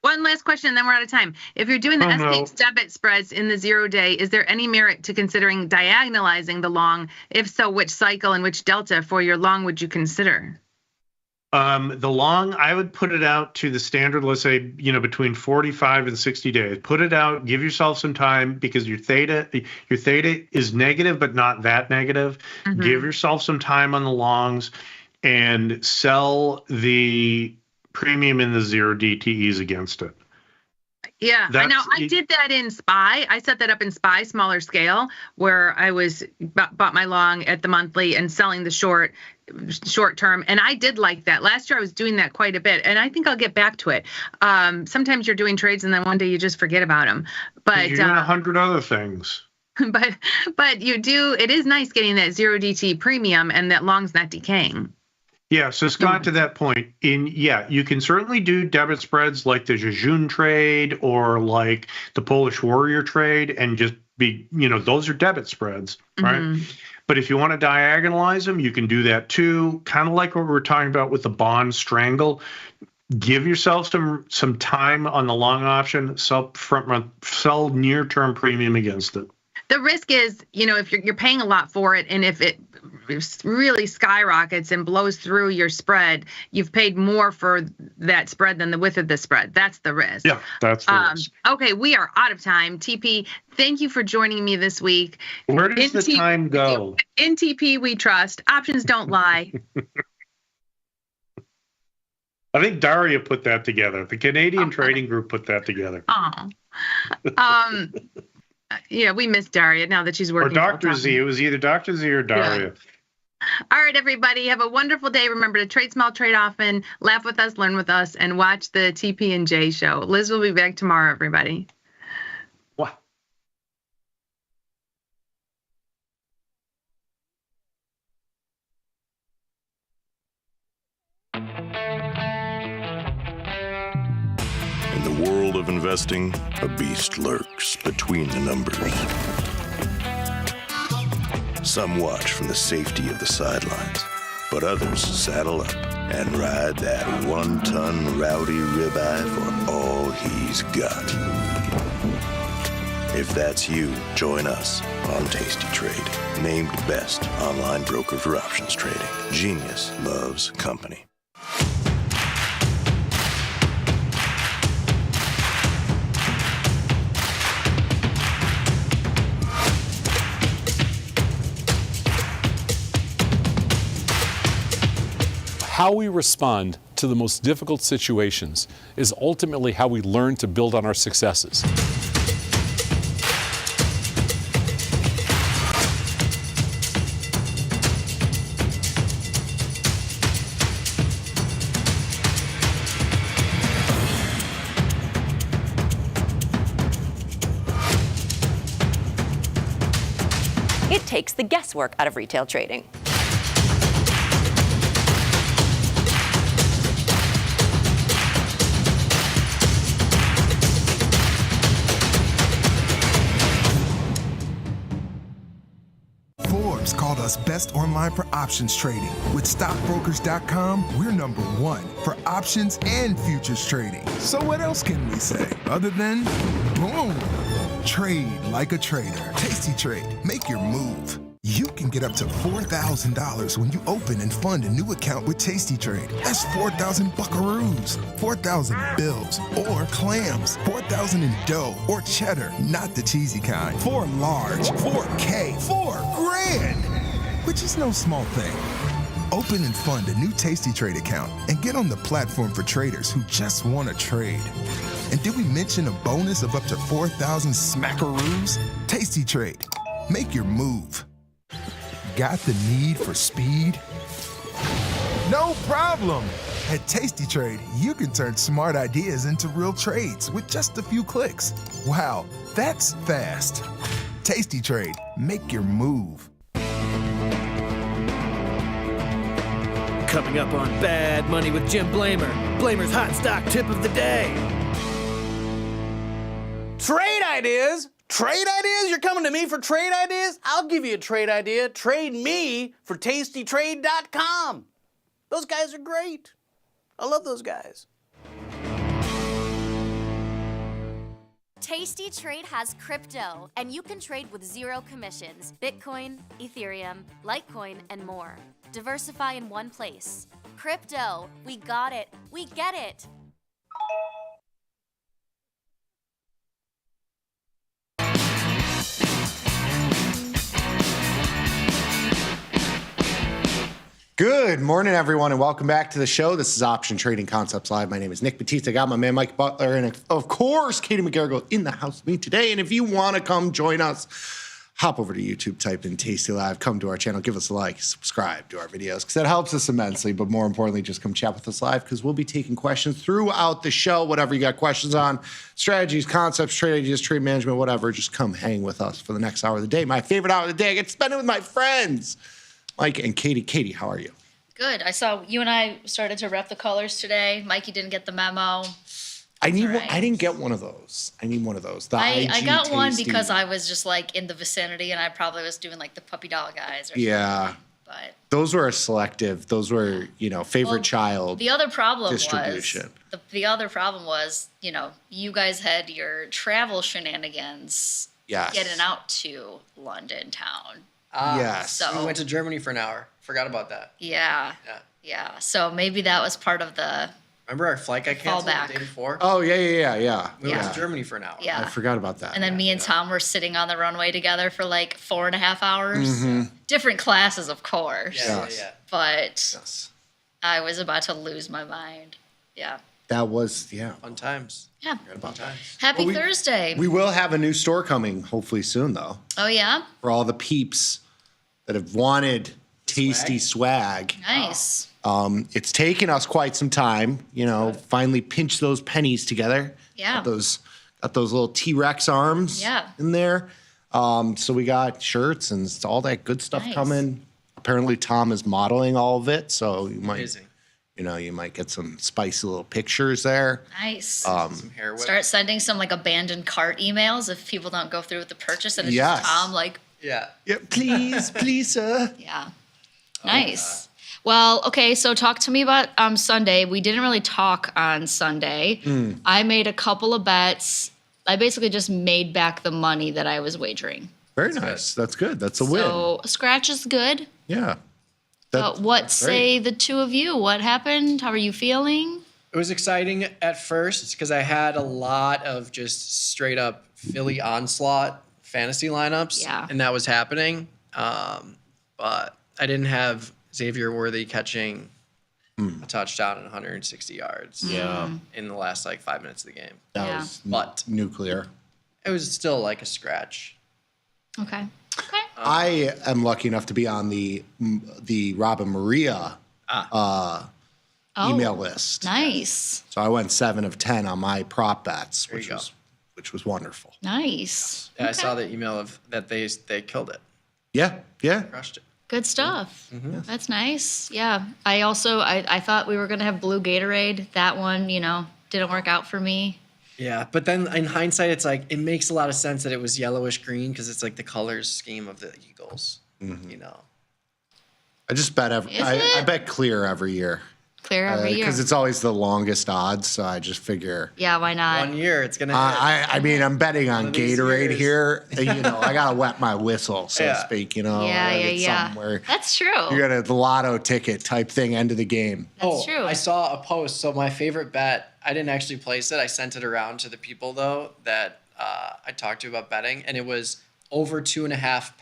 One last question, then we're out of time. If you're doing the SPX debit spreads in the 0 day, is there any merit to considering diagonalizing the long? If so, which cycle and which delta for your long would you consider? The long, I would put it out to the standard, let's say, between 45 and 60 days. Put it out, give yourself some time, because your theta is negative, but not that negative. Mm-hmm. Give yourself some time on the longs and sell the premium in the zero DTEs against it. Yeah, I know. I did that in SPY. I set that up in SPY, smaller scale, where I was bought my long at the monthly and selling the short term. And I did like that. Last year I was doing that quite a bit, and I think I'll get back to it. Sometimes you're doing trades and then one day you just forget about them. But you're doing 100 other things. But you do. It is nice getting that zero DT premium and that long's not decaying. Yeah, so Scott, to that point, you can certainly do debit spreads like the Jajun trade or like the Polish warrior trade and just be, those are debit spreads, right? Mm-hmm. But if you want to diagonalize them, you can do that too. Kind of like what we were talking about with the bond strangle. Give yourself some time on the long option, sell near-term premium against it. The risk is, if you're paying a lot for it, and if it really skyrockets and blows through your spread, you've paid more for that spread than the width of the spread. That's the risk. Yeah, that's the risk. Okay, we are out of time. TP, thank you for joining me this week. Where does the time go? In TP, we trust. Options don't lie. I think Daria put that together. The Canadian Trading Group put that together. Oh. Yeah, we miss Daria now that she's working. Or Dr. Z. It was either Dr. Z or Daria. Yeah. All right, everybody. Have a wonderful day. Remember to trade small, trade often, laugh with us, learn with us, and watch the TP and J show. Liz will be back tomorrow, everybody. What? In the world of investing, a beast lurks between the numbers. Some watch from the safety of the sidelines, but others saddle up and ride that one-ton rowdy ribeye for all he's got. If that's you, join us on Tasty Trade, named best online broker for options trading. Genius loves company. How we respond to the most difficult situations is ultimately how we learn to build on our successes. It takes the guesswork out of retail trading. Forbes called us best online for options trading. With stockbrokers.com, we're number one for options and futures trading. So what else can we say other than boom? Trade like a trader. Tasty Trade. Make your move. You can get up to $4,000 when you open and fund a new account with Tasty Trade. That's 4,000 buckaroos, 4,000 bills, or clams, 4,000 in dough or cheddar, not the cheesy kind. 4 large, 4K, 4 grand, which is no small thing. Open and fund a new Tasty Trade account and get on the platform for traders who just want to trade. And did we mention a bonus of up to 4,000 smackaroos? Tasty Trade. Make your move. Got the need for speed? No problem. At Tasty Trade, you can turn smart ideas into real trades with just a few clicks. Wow, that's fast. Tasty Trade. Make your move. Coming up on Bad Money with Jim Blamer. Blamer's hot stock tip of the day. Trade ideas? Trade ideas? You're coming to me for trade ideas? I'll give you a trade idea. Trade me for tastytrade.com. Those guys are great. I love those guys. Tasty Trade has crypto, and you can trade with 0 commissions. Bitcoin, Ethereum, Litecoin, and more. Diversify in one place. Crypto, we got it. We get it. Good morning, everyone, and welcome back to the show. This is Option Trading Concepts Live. My name is Nick Batista. I got my man Mike Butler, and of course, Katie McGarrigle in the house with me today. And if you want to come join us, hop over to YouTube, type in tastylive, come to our channel, give us a like, subscribe to our videos, because that helps us immensely. But more importantly, just come chat with us live, because we'll be taking questions throughout the show. Whatever you got questions on, strategies, concepts, trade ideas, trade management, whatever, just come hang with us for the next hour of the day. My favorite hour of the day. I get to spend it with my friends, Mike and Katie. Katie, how are you? Good. I saw you and I started to rep the colors today. Mikey didn't get the memo. I need one. I didn't get one of those. I need one of those. I got one because I was just like in the vicinity, and I probably was doing like the puppy dog eyes. Or something. But those were selective. Those were favorite child. the other problem distribution. was the other problem was you guys had your travel shenanigans. Yes. Getting out to London town. Yes. So we went to Germany for an hour. Forgot about that. Yeah. So maybe that was part of the. Remember our flight got canceled Fallback. the day before? Oh, yeah. We went to Germany for an hour. Yeah. I forgot about that. And then me and Tom were sitting on the runway together for like 4.5 hours. Mhm. Different classes, of course. Yeah. But I was about to lose my mind. Yeah. That was, Fun times. Yeah. about that. Happy Well, Thursday. We will have a new store coming hopefully soon, though, Oh, yeah? for all the peeps that have wanted tasty swag. Nice. It's taken us quite some time, finally pinch those pennies together. Yeah. Got those little T-Rex arms in there. So we got shirts and all that good stuff Nice. coming. Apparently Tom is modeling all of it, so you might, Amazing. You might get some spicy little pictures there. Nice. Some hair whip. Start sending some like abandoned cart emails if people don't go through with the purchase, and it's Yes. just Tom like, Yeah. Please, sir. yeah. Nice. Well, okay, so talk to me about Sunday. We didn't really talk on Sunday. I made a couple of bets. I basically just made back the money that I was wagering. Very nice. That's good. That's a win. So scratch is good. Yeah. What that's say the two of you? What happened? How are you feeling? It was exciting at first because I had a lot of just straight up Philly onslaught fantasy lineups. Yeah. And that was happening. But I didn't have Xavier Worthy catching a touchdown and 160 yards. Yeah. In the last 5 minutes of the game. That was nuclear. It was still like a scratch. Okay. I am lucky enough to be on the Robin Maria email list. Nice. So I went 7 of 10 on my prop bets, There you which was wonderful. Nice. Yeah, I saw the email of that they killed it. Yeah. Crushed it. Good stuff. That's nice. Yeah. I also I thought we were gonna have blue Gatorade. That one, didn't work out for me. Yeah, but then in hindsight, it's it makes a lot of sense that it was yellowish green because it's the colors scheme of the Eagles. I just bet I bet clear every year. Clear every year. Because it's always the longest odds, so I just figure. Yeah, why not? 1 year, it's gonna. I mean, I'm betting on of these Gatorade years. here. I gotta wet my whistle, so to Yeah. speak. Yeah. Somewhere That's true. you got the lotto ticket type thing, end of the game. That's true. I saw a post. So my favorite bet, I didn't actually place it. I sent it around to the people though that I talked to about betting, and it was over 2.5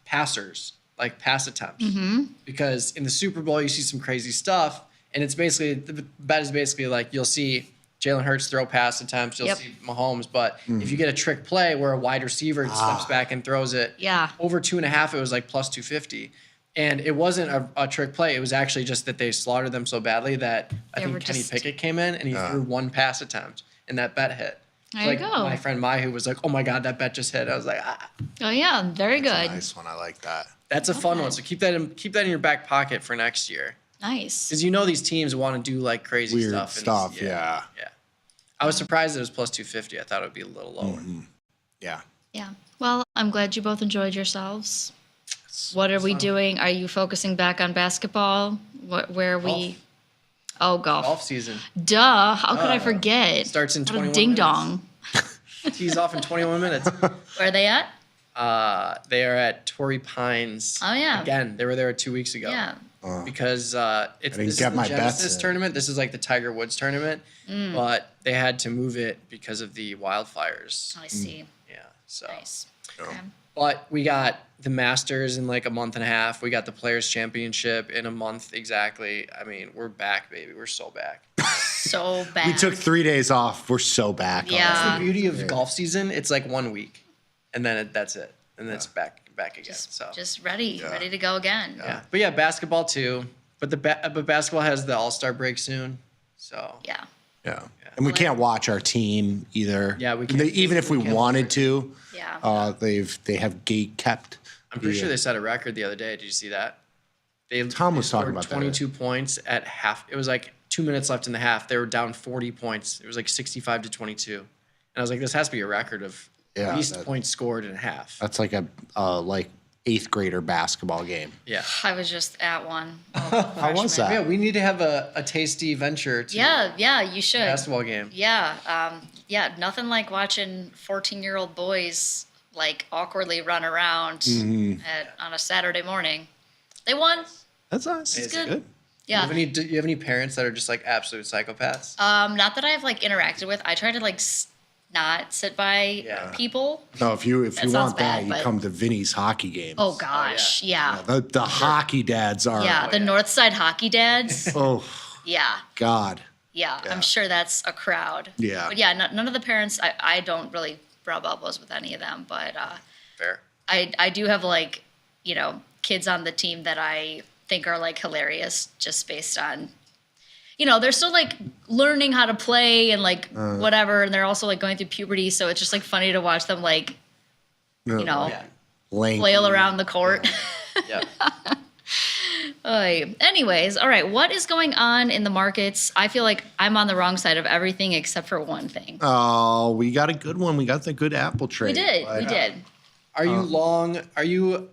passers, like pass attempts. Mm-hmm. Because in the Super Bowl, you see some crazy stuff, and it's basically the bet is basically like you'll see Jalen Hurts throw pass attempts, you'll see Mahomes, but if you get a trick play where a wide receiver steps back and throws it, over 2.5, it was like plus 250. And it wasn't a trick play. It was actually just that they slaughtered them so badly that I think Kenny Pickett came in and he threw one pass attempt, and that bet hit. There you go. My friend Mahu was like, "Oh my God, that bet just hit." I was like, "Ah." Oh yeah, very good. Nice one. I like that. That's a fun one. So keep that in your back pocket for next year. Nice. Because these teams want to do like crazy Weird stuff. stuff. Yeah. I was surprised it was plus 250. I thought it would be a little lower. Yeah. Yeah. Well, I'm glad you both enjoyed yourselves. What are we doing? Are you focusing back on basketball? Where are we? Oh, golf. Golf season. Duh. How could I forget? Starts in What a 21 ding minutes. dong. Tees off in 21 minutes. Where are they at? They are at Torrey Pines. Oh, yeah. Again, they were there 2 weeks ago. Yeah. Because didn't this is get the my Genesis bets in. tournament. This is like the Tiger Woods tournament, but they had to move it because of the wildfires. I see. Yeah. So. Nice. Okay. But we got the Masters in like a month and a half. We got the Players Championship in a month exactly. I mean, we're back, baby. We're so back. So bad. We took 3 days off. We're so back. Yeah. That's the beauty of golf season. It's like 1 week, and then that's it, and then it's back again. Just ready to go again. Yeah. But yeah, basketball too. But but basketball has the All-Star break soon. So yeah. Yeah. And we can't watch our team either. Yeah, we can't. Even if we wanted to. Yeah. They have gate kept. I'm pretty sure they set a record the other day. Did you see that? Tom was talking scored about 22 points at half. It was like 2 minutes left in the half. They were down 40 points. It was like 65 to 22. And I was like, this has to be a record of at least points scored in half. That's like a like 8th grader basketball game. Yeah. I was just at one. How was that? Yeah, we need to have a tasty venture to Yeah, you should. basketball game. Yeah, nothing like watching 14-year-old boys like awkwardly run around on a Saturday morning. They won. That's nice. It's good. Yeah. Do you have any parents that are just like absolute psychopaths? Not that I've like interacted with. I try to like not sit by people. No, if you sounds want that, bad, you but- come to Vinny's hockey games. Oh gosh, yeah. The hockey dads are. Yeah, the Northside hockey dads. Oh Yeah. God. Yeah, I'm sure that's a crowd. Yeah. But yeah, none of the parents, I don't really rub elbows with any of them, but Fair. I do have like, kids on the team that I think are like hilarious just based on, they're still like learning how to play and like whatever. And they're also like going through puberty. So it's just like funny to watch them like, flail around the court. Yeah. Anyways, all right. What is going on in the markets? I feel like I'm on the wrong side of everything except for one thing. Oh, we got a good one. We got the good Apple trade. We did. Are you long? Are you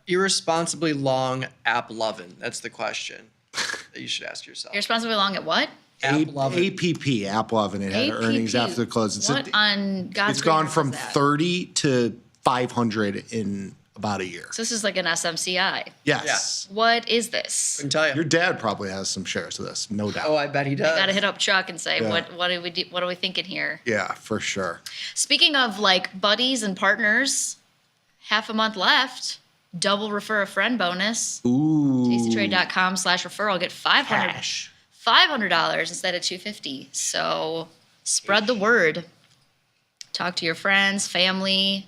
irresponsibly long app loving? That's the question that you should ask yourself. You're responsibly long at what? APP, App Lovin'. It had APP. earnings after the close. What on God's It's gone green earth from is that? 30 to 500 in about a year. So this is like an SMCI. Yes. What is this? I can tell you. Your dad probably has some shares of this, no doubt. Oh, I bet he does. I gotta hit up Chuck and say, Yeah. what are we do? What are we thinking here? Yeah, for sure. Speaking of like buddies and partners, half a month left. Double refer a friend bonus. Ooh. tastytrade.com/referral. Get $500 instead of $250. So spread the word. Talk to your friends, family,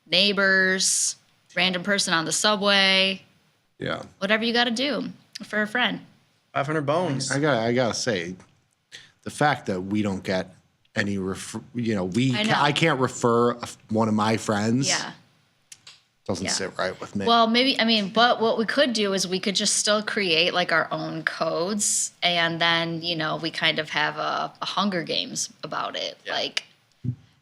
neighbors, random person on the subway, Yeah. whatever you got to do for a friend. 500 bones. I gotta say, the fact that we don't get any I know. I can't refer one of my friends. Yeah. Doesn't Yeah. sit right with me. Well, but what we could do is we could just still create like our own codes, and then we kind of have a Hunger Games about it. Like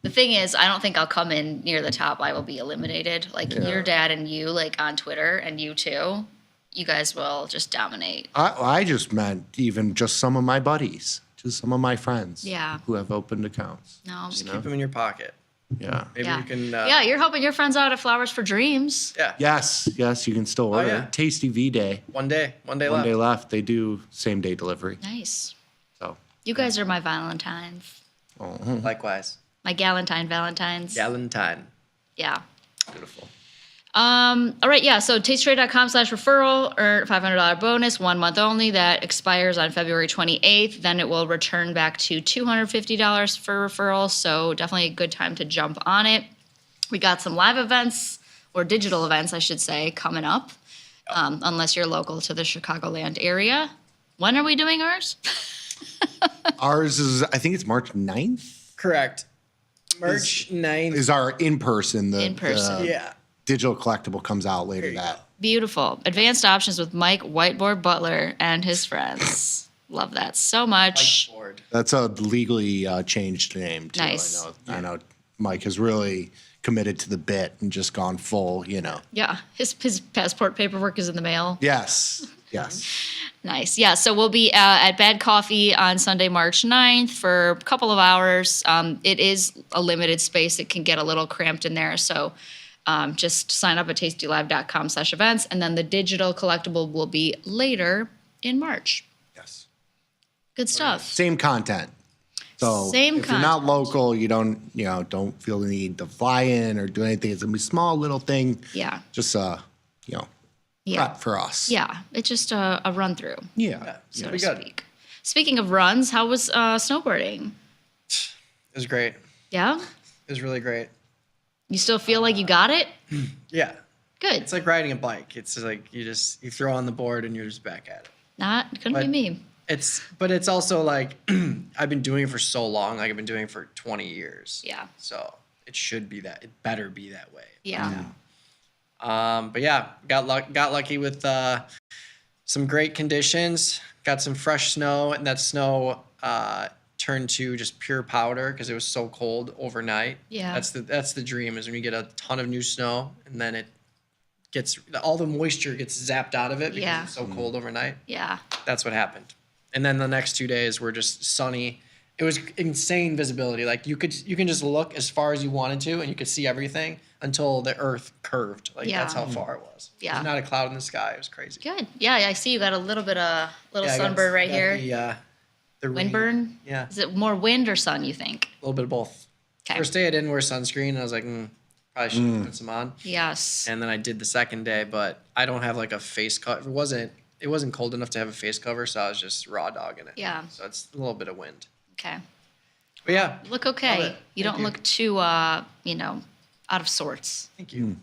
the thing is, I don't think I'll come in near the top. I will be eliminated. Like your dad and you, like on Twitter, and you too. you guys will just dominate. I just meant even just some of my buddies, just some of my friends Yeah. who have opened accounts. No. Just keep them in your pocket. Yeah. Maybe Yeah. you can. Yeah, you're helping your friends out at Flowers for Dreams. Yeah. Yes, you can still order. yeah. Tasty V Day. One day One left. day left. They do same day delivery. Nice. So. You guys are my Valentines. Oh. Likewise. My Galentine Valentines. Galentine. Yeah. Beautiful. All right, yeah. So tastytrade.com/referral, earn $500 bonus, 1 month only. That expires on February 28th. Then it will return back to $250 for referral. So definitely a good time to jump on it. We got some live events, or digital events, I should say, coming up. Unless you're local to the Chicagoland area. When are we doing ours? Ours is, I think it's March 9th. Correct. March 9th. Is our in-person. Yeah. Digital collectible comes out later that. Beautiful. Advanced options with Mike Whiteboard Butler and his friends. Love that so much. That's a legally changed name, too. Nice. I know Mike has really committed to the bit and just gone full, Yeah, his passport paperwork is in the mail. Yes. Nice. Yeah, so we'll be at Bad Coffee on Sunday, March 9th for a couple of hours. It is a limited space. It can get a little cramped in there, so just sign up at tastylive.com/events, and then the digital collectible will be later in March. Yes. Good stuff. Same content. So Same if you're not local, you don't feel the need to fly in or do anything. It's gonna be a small little thing. Yeah. Just prep for us. Yeah, it's just a run through. Yeah. So to speak. Speaking of runs, how was snowboarding? It was great. Yeah? It was really great. You still feel like you got it? Yeah. Good. It's like riding a bike. It's just like you throw on the board and you're just back at it. Couldn't be me. But it's also like I've been doing it for so long. Like I've been doing it for 20 years. Yeah. So it should be that. It better be that way. Yeah. But yeah, got lucky with some great conditions. Got some fresh snow, and that snow turned to just pure powder because it was so cold overnight. Yeah. That's the dream, is when you get a ton of new snow and then it gets all the moisture gets zapped out of it because it's so cold overnight. Yeah. That's what happened. And then the next 2 days were just sunny. It was insane visibility. Like you can just look as far as you wanted to and you could see everything until the earth curved. Like that's how far it was. Yeah. There's not a cloud in the sky. It was crazy. Good. Yeah, I see you got a little bit of I got- sunburn right got here. The Windburn? Yeah. Is it more wind or sun, you think? A little bit of both. Okay. First day I didn't wear sunscreen and I was like, probably should put some on. Yes. And then I did the second day, but I don't have like a face cover. It wasn't cold enough to have a face cover, so I was just raw dogging it. Yeah. So it's a little bit of wind. Okay. But yeah. You look okay. You don't look too out of sorts. Thank you.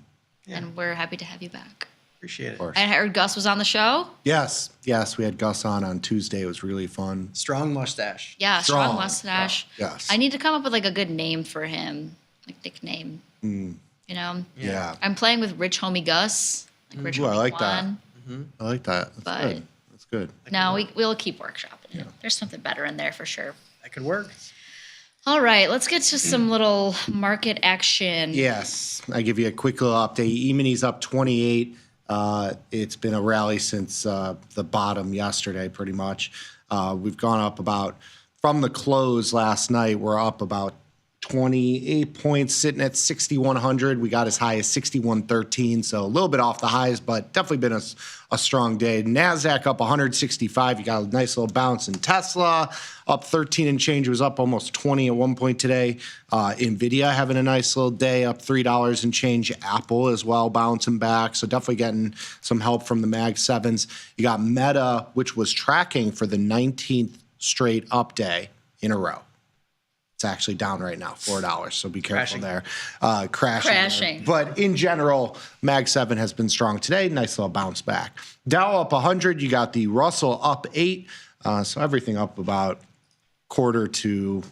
And we're happy to have you back. Appreciate it. I heard Gus was on the show. Yes, we had Gus on Tuesday. It was really fun. Strong mustache. Yeah, strong mustache. Yes. I need to come up with like a good name for him, like nickname. Mm. Yeah. I'm playing with Rich Homie Gus. Like Rich Ooh, I Homie like that. Juan. I like that. That's But- good. That's good. No, we'll keep workshopping it. There's something better in there for sure. That could work. All right, let's get to some little market action. Yes, I give you a quick little update. E-mini's up 28. It's been a rally since the bottom yesterday, pretty much. We've gone up from the close last night, we're up about 28 points, sitting at 6,100. We got as high as 6,113, so a little bit off the highs, but definitely been a strong day. NASDAQ up 165. You got a nice little bounce in Tesla, up 13 and change. It was up almost 20 at one point today. NVIDIA having a nice little day, up $3 and change. Apple as well, bouncing back, so definitely getting some help from the Mag 7s. You got Meta, which was tracking for the 19th straight up day in a row. It's actually down right now, $4. So be careful there. Crashing. There. But in general, Mag 7 has been strong today. Nice little bounce back. Dow up 100. You got the Russell up 8. So everything up about 0.25 to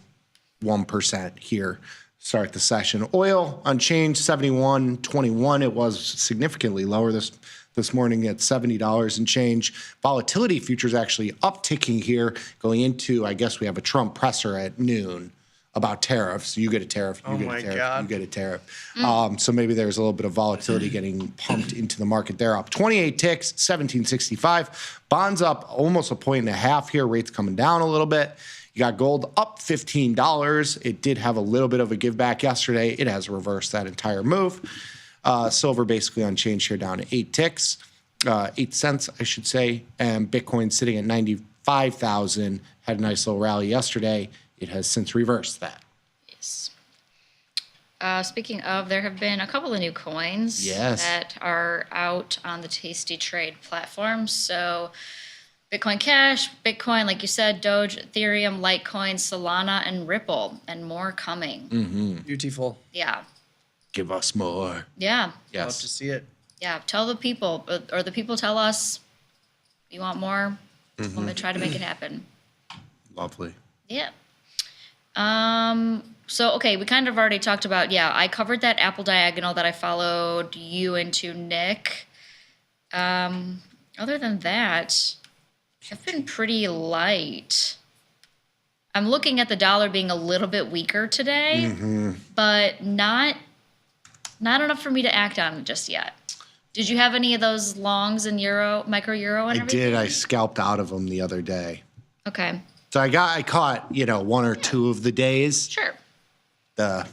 1% here. Start the session. Oil unchanged, 71.21. It was significantly lower this morning at $70 and change. Volatility futures actually upticking here going into, I guess we have a Trump presser at noon. about tariffs. You get a tariff, you Oh get my a tariff, God. you get a tariff. So maybe there's a little bit of volatility getting pumped into the market. They're up 28 ticks, 1765. Bonds up almost 1.5 points here. Rates coming down a little bit. You got gold up $15. It did have a little bit of a give back yesterday. It has reversed that entire move. Silver basically unchanged here, down to 8 ticks, 8 cents, I should say. And Bitcoin sitting at 95,000. Had a nice little rally yesterday. It has since reversed that. Yes. Speaking of, there have been a couple of new coins that are out on the Tasty Trade platform. So Bitcoin Cash, Bitcoin, like you said, Doge, Ethereum, Litecoin, Solana, and Ripple, and more coming. Mm-hmm. Beautiful. Yeah. Give us more. Yeah. Yes. Love to see it. Yeah. Tell the people, or the people tell us, you want more? Mhm. Let me try to make it happen. Lovely. Yeah. So, okay, we kind of already talked about, I covered that Apple diagonal that I followed you into, Nick. Other than that, I've been pretty light. I'm looking at the dollar being a little bit weaker today, but not enough for me to act on just yet. Did you have any of those longs in euro, micro euro and I everything? did. I scalped out of them the other day. Okay. So I caught, 1 or 2 of the days. Sure. The,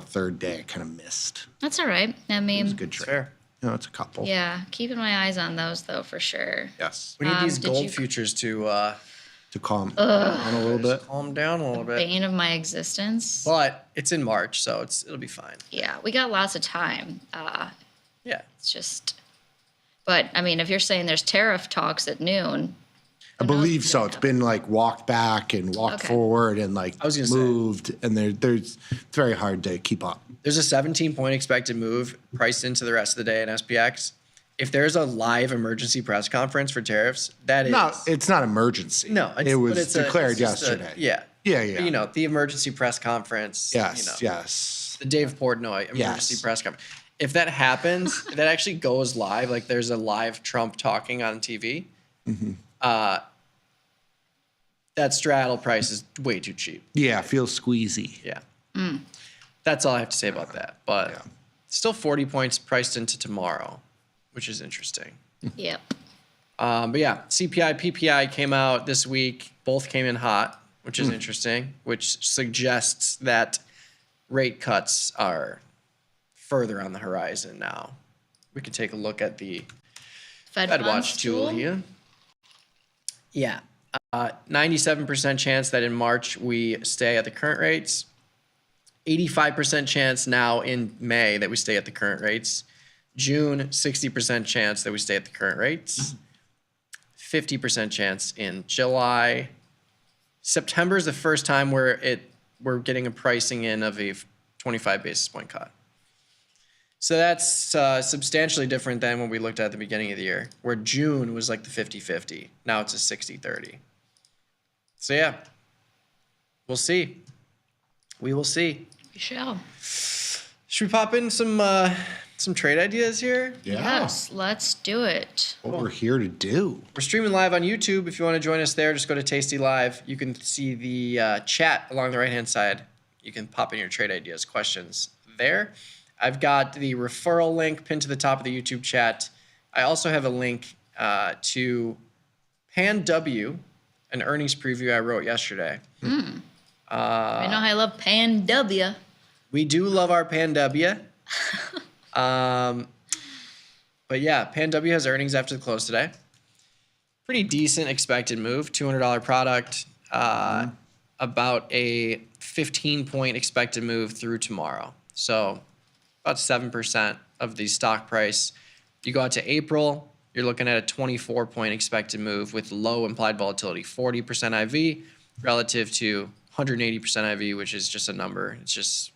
third day I kind of missed. That's all right. I mean, It was a good trade. Fair. It's a couple. yeah, keeping my eyes on those though for sure. Yes. We need these did gold you- futures to calm down a little bit. Calm down a little bit. Bane of my existence. But it's in March, so it'll be fine. Yeah, we got lots of time. Yeah. It's just, but I mean, if you're saying there's tariff talks at noon, I believe so. It's been walked back and walked forward and moved, and it's very hard to keep up. There's a 17-point expected move priced into the rest of the day in SPX. If there's a live emergency press conference for tariffs, that is No, it's not emergency. No, it was but declared it's just yesterday. Yeah. Yeah. The emergency press conference. Yes, yes. The Dave Portnoy emergency press conference. If that happens, if that actually goes live, like there's a live Trump talking on TV, that straddle price is way too cheap. Yeah, feels squeezy. Yeah. That's all I have to say about that. But still 40 points priced into tomorrow, which is interesting. Yep. But yeah, CPI, PPI came out this week. Both came in hot, which is interesting, which suggests that rate cuts are further on the horizon now. We can take a look at the Fed Watch funds tool here. Yeah. 97% chance that in March we stay at the current rates. 85% chance now in May that we stay at the current rates. June, 60% chance that we stay at the current rates. 50% chance in July. September is the first time we're getting a pricing in of a 25 basis point cut. So that's substantially different than what we looked at the beginning of the year, where June was like the 50-50. Now it's a 60-30. So yeah, we'll see. We will see. We shall. Should we pop in some trade ideas here? Yes, let's do it. What we're here to do. We're streaming live on YouTube. If you want to join us there, just go to Tasty Live. You can see the chat along the right-hand side. You can pop in your trade ideas, questions there. I've got the referral link pinned to the top of the YouTube chat. I also have a link to Pan W, an earnings preview I wrote yesterday. I know I love Pan W. We do love our Pan W. But yeah, Pan W has earnings after the close today. Pretty decent expected move, $200 product, about a 15-point expected move through tomorrow. So about 7% of the stock price. You go out to April, you're looking at a 24-point expected move with low implied volatility, 40% IV relative to 180% IV, which is just a number. It's just,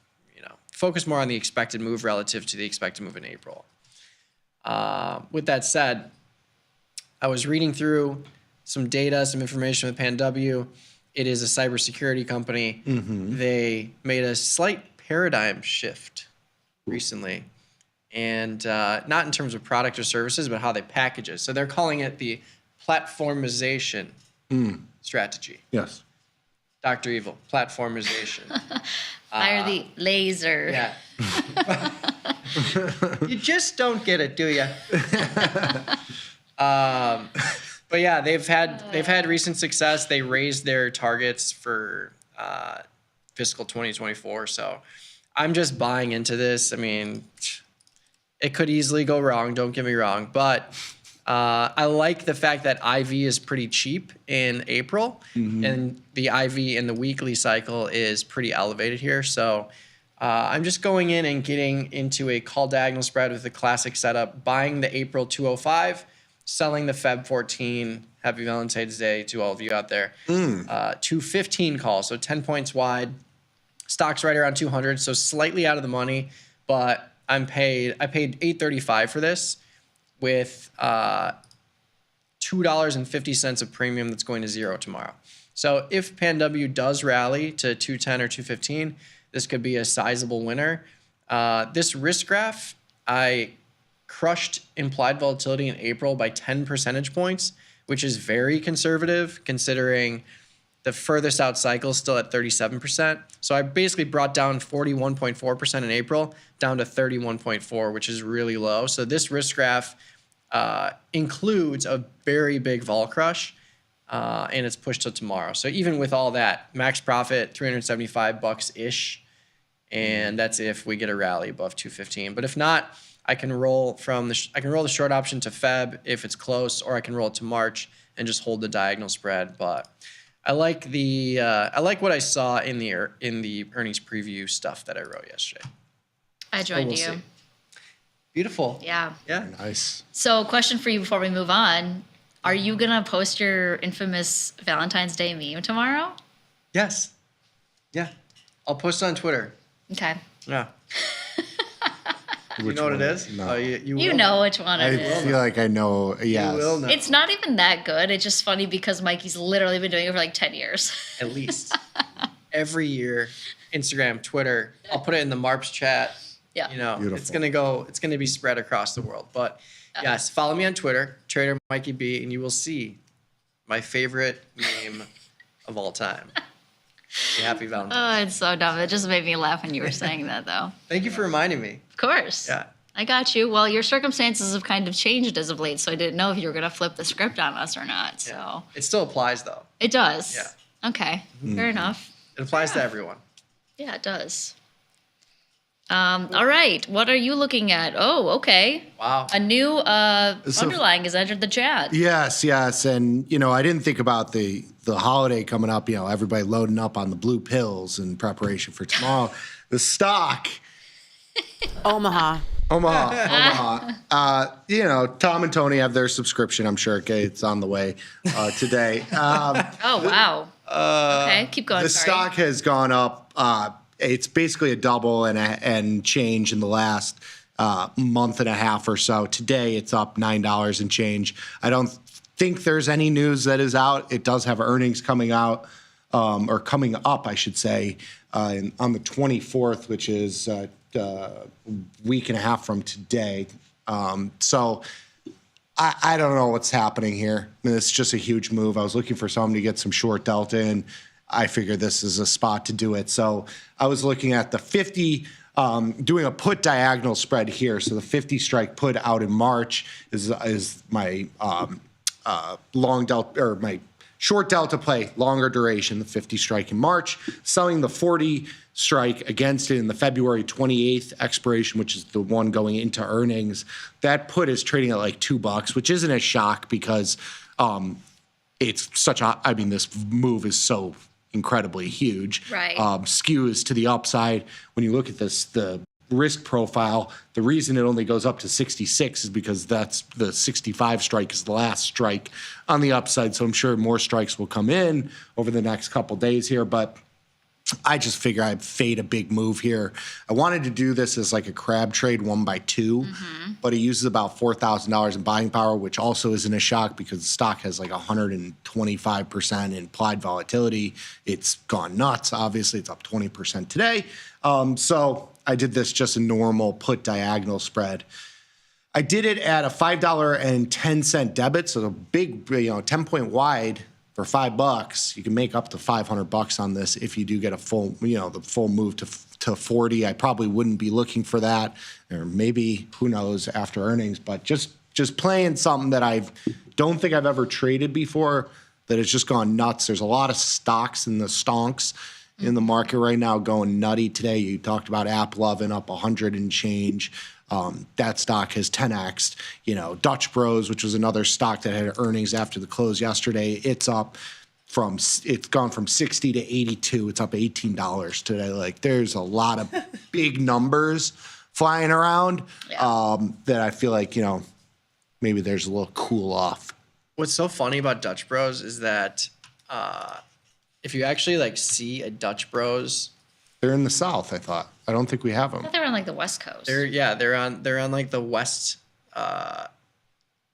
focus more on the expected move relative to the expected move in April. With that said, I was reading through some data, some information with Pan W. It is a cybersecurity company. They made a slight paradigm shift recently, and not in terms of product or services, but how they package it. So they're calling it the platformization strategy. Yes. Dr. Evil, platformization. Fire the laser. Yeah. You just don't get it, do you? But yeah, they've had recent success. They raised their targets for fiscal 2024. So I'm just buying into this. I mean, it could easily go wrong. Don't get me wrong, but I like the fact that IV is pretty cheap in April, and the IV in the weekly cycle is pretty elevated here. So I'm just going in and getting into a call diagonal spread with the classic setup, buying the April 205, selling the Feb 14. Happy Valentine's Day to all of you out there. 215 call, so 10 points wide. Stock's right around 200, so slightly out of the money, but I paid $8.35 for this with $2.50 of premium that's going to zero tomorrow. So if PanW does rally to 210 or 215, this could be a sizable winner. This risk graph, I crushed implied volatility in April by 10 percentage points, which is very conservative considering the furthest out cycle is still at 37%. So I basically brought down 41.4% in April down to 31.4, which is really low. So this risk graph includes a very big vol crush, and it's pushed till tomorrow. So even with all that, max profit $375-ish, and that's if we get a rally above 215. But if not, I can roll the short option to Feb if it's close, or I can roll it to March and just hold the diagonal spread. But I like what I saw in the earnings preview stuff that I wrote yesterday. I joined you. See. Beautiful. Yeah. Yeah. Nice. So, question for you before we move on: are you gonna post your infamous Valentine's Day meme tomorrow? Yes. Yeah. I'll post it on Twitter. Okay. Yeah. You know what it is? No. Oh, you You will know which one it is. I feel like I know. Yes. You will know. It's not even that good. It's just funny because Mikey's literally been doing it for like 10 years. At least. Every year, Instagram, Twitter. I'll put it in the MARPS chat. Yeah. You know, Beautiful. it's gonna be spread across the world. But yes, follow me on Twitter, Trader Mikey B, and you will see my favorite meme of all time. Happy Valentine's. Oh, it's so dumb. It just made me laugh when you were saying that, though. Thank you for reminding me. Of course. Yeah. I got you. Well, your circumstances have kind of changed as of late, so I didn't know if you were going to flip the script on us or not. So Yeah. It still applies though. it does. Yeah. Okay. Fair enough. It applies to everyone. Yeah, it does. All right. What are you looking at? Oh, okay. Wow. A new underlying has entered the chat. Yes, and I didn't think about the holiday coming up. Everybody loading up on the blue pills in preparation for tomorrow. The stock, Omaha. Tom and Tony have their subscription. I'm sure. Okay, it's on the way today. Oh, wow. Okay, keep going. The Sorry. stock has gone up. It's basically a double and change in the last month and a half or so. Today, it's up $9 and change. I don't think there's any news that is out. It does have earnings coming out, or coming up, I should say, on the 24th, which is a week and a half from today. So I don't know what's happening here. I mean, it's just a huge move. I was looking for someone to get some short delta in. I figured this is a spot to do it. So I was looking at the 50, doing a put diagonal spread here. So the 50 strike put out in March is my long delta, or my short delta play, longer duration, the 50 strike in March, selling the 40 strike against it in the February 28th expiration, which is the one going into earnings. That put is trading at like $2, which isn't a shock because it's such a, I mean, this move is so incredibly huge. Right. Skews to the upside. When you look at this, the risk profile, the reason it only goes up to 66 is because that's the 65 strike is the last strike on the upside. So I'm sure more strikes will come in over the next couple days here, but I just figure I'd fade a big move here. I wanted to do this as like a crab trade 1x2, but it uses about $4,000 in buying power, which also isn't a shock because the stock has like 125% implied volatility. It's gone nuts. Obviously, it's up 20% today. So I did this just a normal put diagonal spread. I did it at a $5.10 debit, so a big, 10-point wide for $5, you can make up to $500 on this if you do get a full, the full move to 40. I probably wouldn't be looking for that, or maybe, who knows, after earnings, but just playing something that I don't think I've ever traded before that has just gone nuts. There's a lot of stocks in the stonks in the market right now going nutty today. You talked about AppLovin up 100 and change. That stock has 10x'd. Dutch Bros, which was another stock that had earnings after the close yesterday, it's gone from 60 to 82. It's up $18 today. Like, there's a lot of big numbers flying around that I feel like, maybe there's a little cool off. What's so funny about Dutch Bros is that if you actually see a Dutch Bros, they're in the South. I thought. I don't think we have them. I thought they were on the West Coast. They're on the west.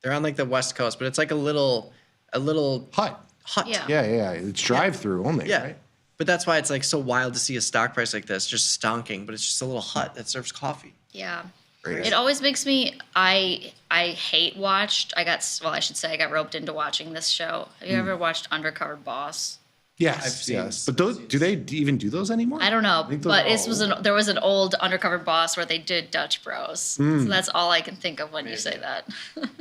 They're on the West Coast, but it's like a little hut. Yeah. It's drive-through only. Yeah. Right? But that's why it's so wild to see a stock price like this, just stonking. But it's just a little hut that serves coffee. Yeah. Great. It always makes me. I hate watched. I got roped into watching this show. Have you ever watched Undercover Boss? Yes, yes. But do they even do those anymore? I don't know, think those but are there was an old Undercover Boss where they did Dutch Bros. So that's all I can think of when you say that.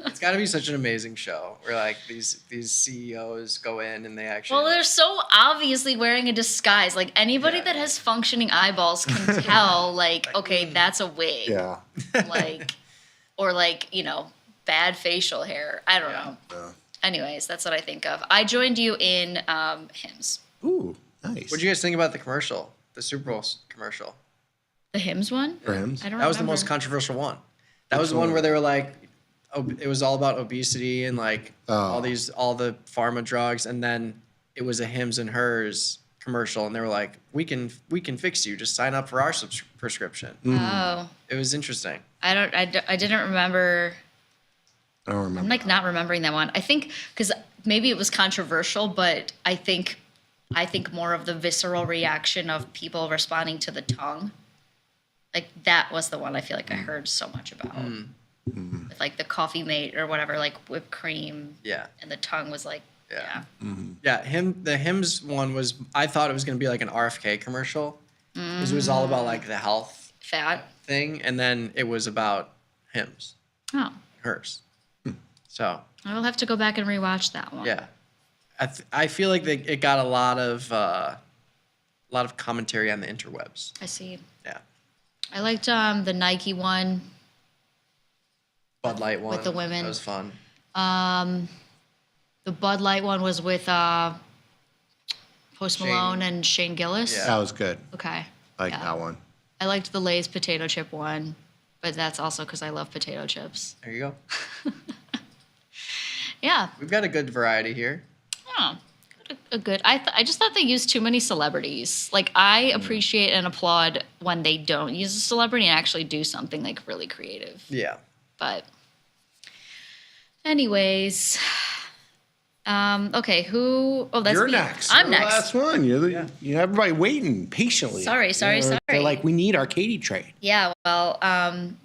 It's got to be such an amazing show where these CEOs go in and they actually. Well, they're so obviously wearing a disguise. Like, anybody that has functioning eyeballs can tell. Okay, that's a wig. Yeah. Or bad facial hair. I don't know. Yeah. Anyways, that's what I think of. I joined you in Hims. Ooh, nice. What do you guys think about the commercial, the Super Bowl commercial? The Hims one? For Hims? I don't That was the remember. most controversial one. That was the one where they were it was all about obesity and all the pharma drugs, and then it was a Hims and Hers commercial, and they were like, we can fix you. Just sign up for our prescription. Oh. It was interesting. I didn't remember. I don't remember. I'm not remembering that one. I think because maybe it was controversial, but I think more of the visceral reaction of people responding to the tongue. That was the one I feel like I heard so much about. With the coffee mate or whatever, whipped cream. Yeah. And the tongue was yeah. The Hims one was, I thought it was going to be an RFK commercial because it was all about the health fat thing, and then it was about Hims. Oh. Hers. So I will have to go back and rewatch that one. yeah, I feel like it got a lot of commentary on the interwebs. I see. Yeah. I liked the Nike one. Bud Light one with the women. That was fun. The Bud Light one was with Post Malone and Shane Gillis. Yeah. That was good. Okay. I like that one. I liked the Lay's potato chip one, but that's also because I love potato chips. There you go. Yeah. We've got a good variety here. Yeah. A good. I just thought they used too many celebrities. I appreciate and applaud when they don't use a celebrity and actually do something really creative. Yeah. But anyways, okay, who? Oh, that's You're me. next. I'm You're the next. last one. You have everybody waiting patiently. Sorry. They're like, we need our Katie trade. Yeah, well, I'm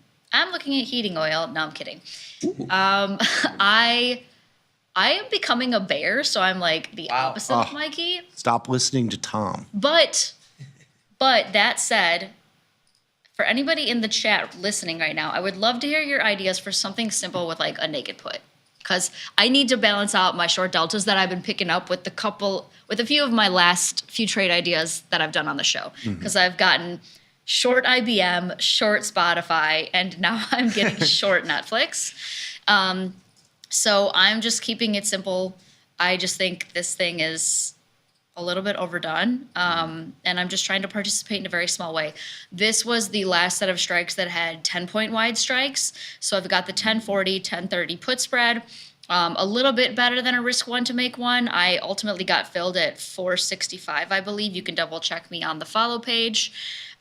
looking at heating oil. No, I'm kidding. I am becoming a bear, so I'm the opposite of Mikey. Stop listening to Tom. But that said, for anybody in the chat listening right now, I would love to hear your ideas for something simple with a naked put. Because I need to balance out my short deltas that I've been picking up with a few of my last few trade ideas that I've done on the show. Because I've gotten short IBM, short Spotify, and now I'm getting short Netflix. So I'm just keeping it simple. I just think this thing is a little bit overdone. And I'm just trying to participate in a very small way. This was the last set of strikes that had 10-point wide strikes. So I've got the 1040, 1030 put spread. A little bit better than a risk one to make one. I ultimately got filled at 465, I believe. You can double check me on the follow page.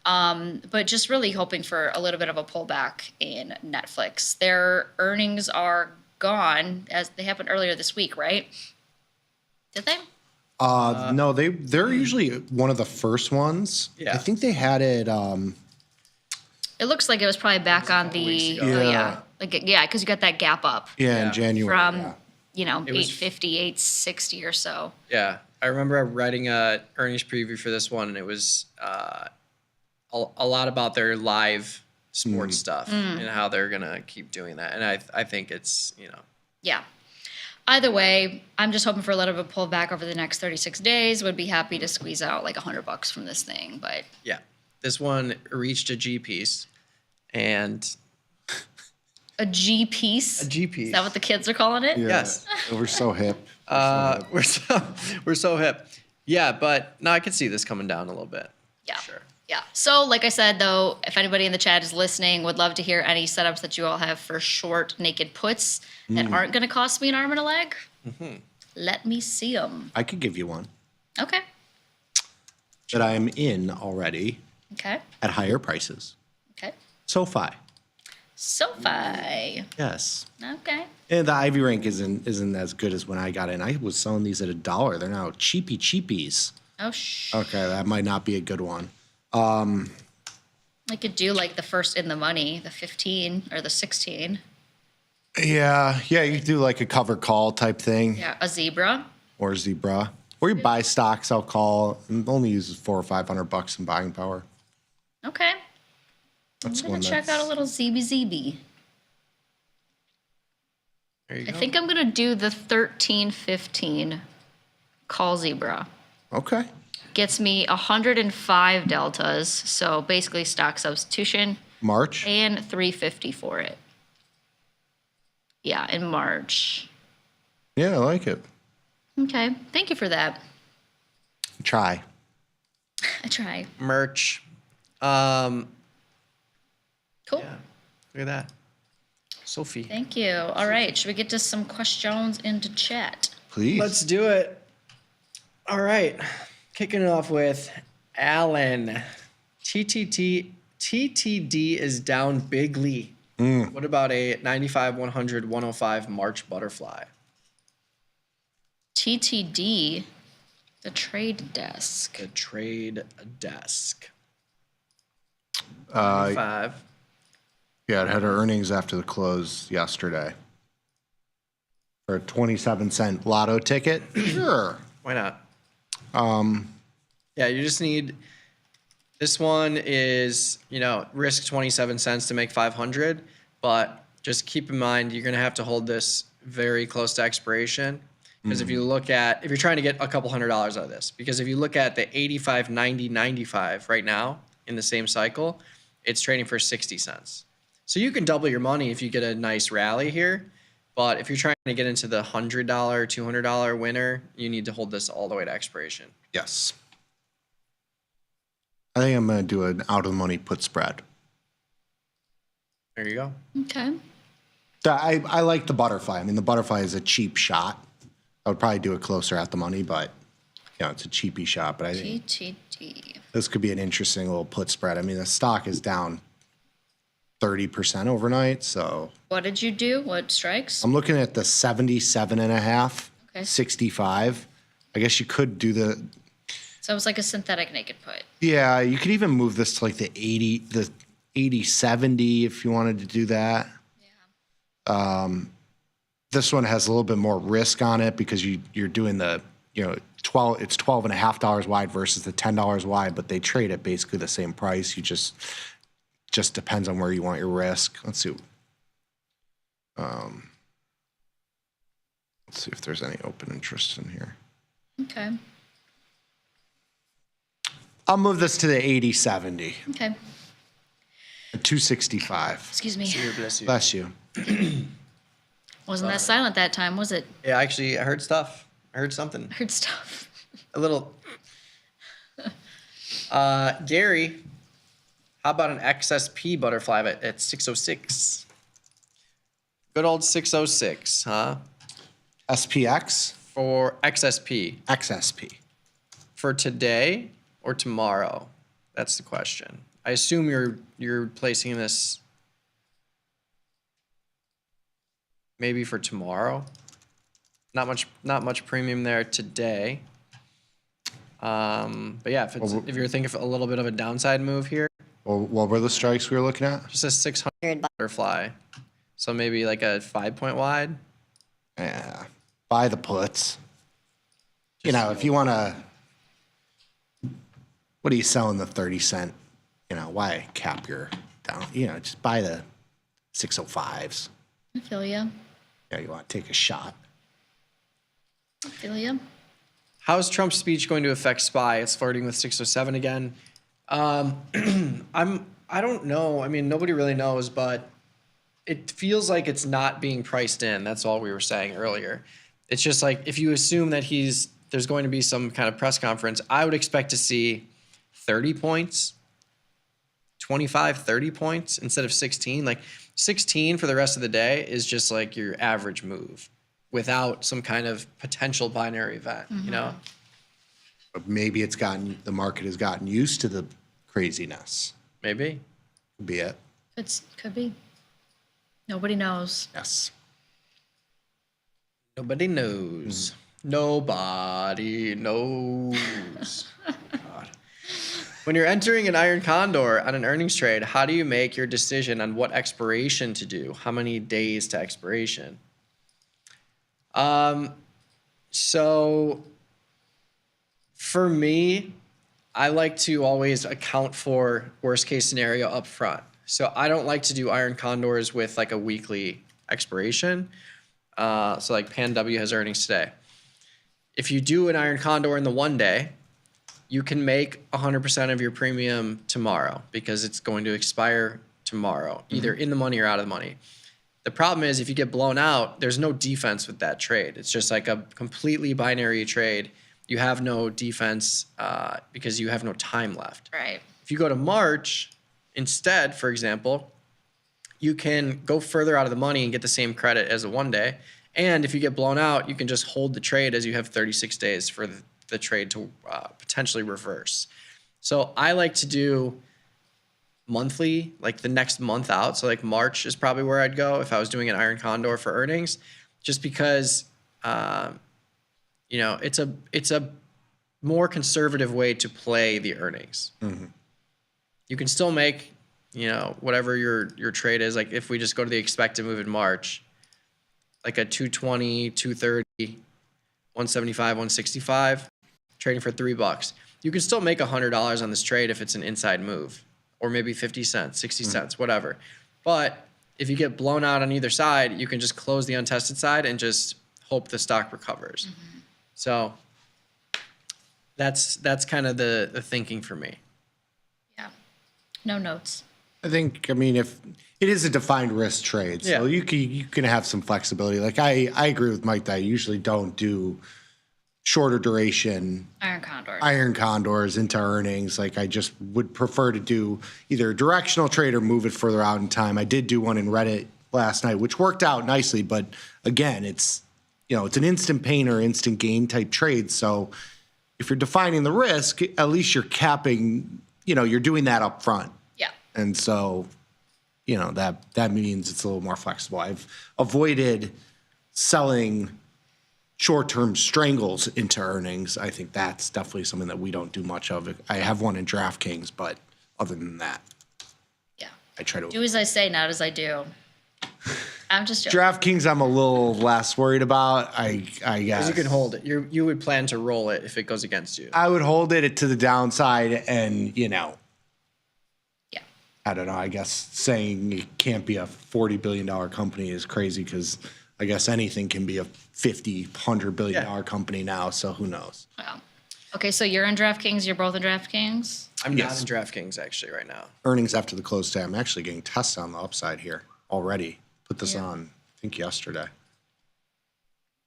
But just really hoping for a little bit of a pullback in Netflix. Their earnings are gone, as they happened earlier this week, right? Did they? No, they're usually one of the first ones. Yeah. I think they had it. It looks like it was probably back on the. Yeah. Because you got that gap up. Yeah, in January. From It was- 850, 860 or so. Yeah, I remember writing a earnings preview for this one, and it was a lot about their live sports stuff and how they're gonna keep doing that. And I think it's Yeah. Either way, I'm just hoping for a little bit of a pullback over the next 36 days. Would be happy to squeeze out like $100 from this thing, but yeah, this one reached a G piece, and a G piece. A G piece. Is that what the kids are calling it? Yes. We're so hip. we're so hip. Yeah, but no, I could see this coming down a little bit. Yeah. Sure. Yeah. So, like I said, though, if anybody in the chat is listening, would love to hear any setups that you all have for short naked puts that aren't going to cost me an arm and a leg. Let me see them. I could give you one Okay. that I am in already Okay. at higher prices. Okay. SoFi. SoFi. Yes. Okay. And the Ivy Rank isn't as good as when I got in. I was selling these at $1. They're now cheapies. Oh, Okay, that might not be a good one. I could do like the first in the money, the 15 or the 16. Yeah, you could do like a cover call type thing. Yeah. A zebra. Or zebra. Or you buy stocks, I'll call. It only uses $400 or $500 in buying power. Okay. That's I'm one going to check out a little ZB. There you I go. think I'm going to do the 1315 call zebra. Okay. Gets me 105 deltas, so basically stock substitution. March. And 350 for it. Yeah, in March. Yeah, I like it. Okay, thank you for that. Try. I try. Merch. Cool. Look at that. Sophie. Thank you. All right, should we get to some questions into chat? Please. Let's do it. All right. Kicking it off with Alan. TTD is down bigly. What about a 95, 100, 105 March butterfly? TTD, the trade desk. The trade desk. 5. Yeah, it had our earnings after the close yesterday. For a 27-cent lotto ticket? Sure. Why not? Yeah, you just need. This one is, risk 27 cents to make 500, but just keep in mind you're going to have to hold this very close to expiration. Because if you're trying to get a couple $100 out of this, because if you look at the 85, 90, 95 right now in the same cycle, it's trading for 60 cents. So you can double your money if you get a nice rally here. But if you're trying to get into the $100, $200 winner, you need to hold this all the way to expiration. Yes. I think I'm going to do an out-of-the-money put spread. There you go. Okay. I like the butterfly. I mean, the butterfly is a cheap shot. I would probably do it closer at the money, but, it's a cheapy shot. But I think TTD. this could be an interesting little put spread. I mean, the stock is down 30% overnight, so What did you do? What strikes? I'm looking at the 77.5, Okay. 65. I guess you could do the, So it was like a synthetic naked put. yeah, you could even move this to like the 80, 70 if you wanted to do that. Yeah. This one has a little bit more risk on it because you're doing the, it's $12.50 wide versus the $10 wide, but they trade at basically the same price. You just depends on where you want your risk. Let's see. Let's see if there's any open interest in here. Okay. I'll move this to the 80-70. Okay. 265. Excuse me. Bless you. Wasn't that silent that time, was it? Yeah, actually, I heard stuff. I heard something. I heard stuff. A little. Gary, how about an XSP butterfly at 606? Good old 606, huh? SPX? For XSP. XSP. For today or tomorrow? That's the question. I assume you're placing this maybe for tomorrow. Not much premium there today. But yeah, if you're thinking of a little bit of a downside move here. Well, what were the strikes we were looking at? Just a 600 butterfly. So maybe like a 5-point wide. Yeah. buy the puts. You know, if you want to, what are you selling the 30 cent? You know, why cap your down? You know, just buy the 605s. I feel you. Yeah, you want to take a shot. I feel you. How is Trump's speech going to affect SPY? It's flirting with 607 again. I don't know. I mean, nobody really knows, but it feels like it's not being priced in. That's all we were saying earlier. It's just like if you assume that there's going to be some kind of press conference, I would expect to see 30 points, 25, 30 points instead of 16. Like 16 for the rest of the day is just like your average move without some kind of potential binary event, you know? But maybe the market has gotten used to the craziness. Maybe. Could be it. Could be. Nobody knows. Yes. Nobody knows. Nobody knows. God. When you're entering an iron condor on an earnings trade, how do you make your decision on what expiration to do? How many days to expiration? So for me, I like to always account for worst case scenario up front. So I don't like to do iron condors with like a weekly expiration. So like Pan W has earnings today. If you do an iron condor in the 1 day, you can make 100% of your premium tomorrow because it's going to expire tomorrow, either in the money or out of the money. The problem is if you get blown out, there's no defense with that trade. It's just like a completely binary trade. You have no defense because you have no time left. Right. If you go to March instead, for example, you can go further out of the money and get the same credit as a 1 day. And if you get blown out, you can just hold the trade as you have 36 days for the trade to potentially reverse. So I like to do monthly, like the next month out. So like March is probably where I'd go if I was doing an iron condor for earnings, just because, you know, it's a more conservative way to play the earnings. Mm-hmm. You can still make, you know, whatever your trade is. Like if we just go to the expected move in March, like a 220, 230, 175, 165, trading for $3. You can still make $100 on this trade if it's an inside move, or maybe 50 cents, 60 cents, whatever. But if you get blown out on either side, you can just close the untested side and just hope the stock recovers. So that's kind of the thinking for me. Yeah. No notes. I think, I mean, if it is a defined risk trade, so you can have some flexibility. Like I agree with Mike that I usually don't do shorter duration iron condors into earnings. Like I just would prefer to do either a directional trade or move it further out in time. I did do one in Reddit last night, which worked out nicely, but again, it's, you know, it's an instant pain or instant gain type trade. So if you're defining the risk, at least you're capping, you know, you're doing that up front. Yeah. And so, you know, that means it's a little more flexible. I've avoided selling short-term strangles into earnings. I think that's definitely something that we don't do much of. I have one in DraftKings, but other than that, yeah, I try to do as I say, not as I do. I'm just joking. DraftKings I'm a little less worried about. I guess. Because you can hold it. You would plan to roll it if it goes against you. I would hold it to the downside and, you know. Yeah. I don't know. I guess saying it can't be a $40 billion company is crazy because I guess anything can be a $100 billion company now. So who knows? Wow. Okay, so you're in DraftKings. You're both in DraftKings? I'm not in DraftKings actually right now. Earnings after the close today. I'm actually getting tests on the upside here already. Put this on, I think yesterday,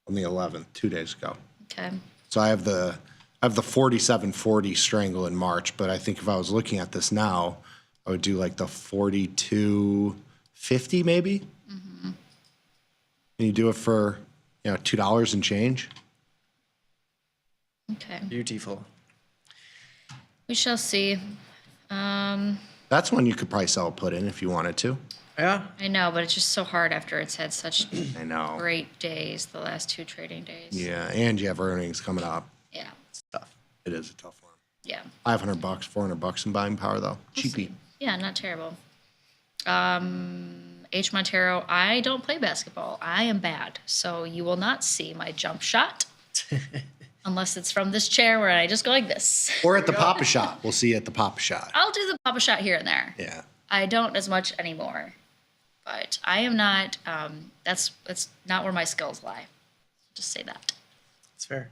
on the 11th, 2 days ago. Okay. So I have the 4740 strangle in March, but I think if I was looking at this now, I would do like the 4250 maybe. Mm-hmm. And you do it for, you know, $2 and change. Okay. Beautiful. We shall see. That's one you could probably sell a put in if you wanted to. Yeah. I know, but it's just so hard after it's had such I know. great days, the last 2 trading days. Yeah, and you have earnings coming up. Yeah. It's tough. It is a tough one. Yeah. $500, $400 in buying power though. Cheapy. Yeah, not terrible. H. Montero, I don't play basketball. I am bad. So you will not see my jump shot unless it's from this chair where I just go like this. Or at the Papa Shot. We'll see you at the Papa Shot. I'll do the pop-a shot here and there. Yeah. I don't as much anymore. But I am not, that's not where my skills lie. Just say that. That's fair.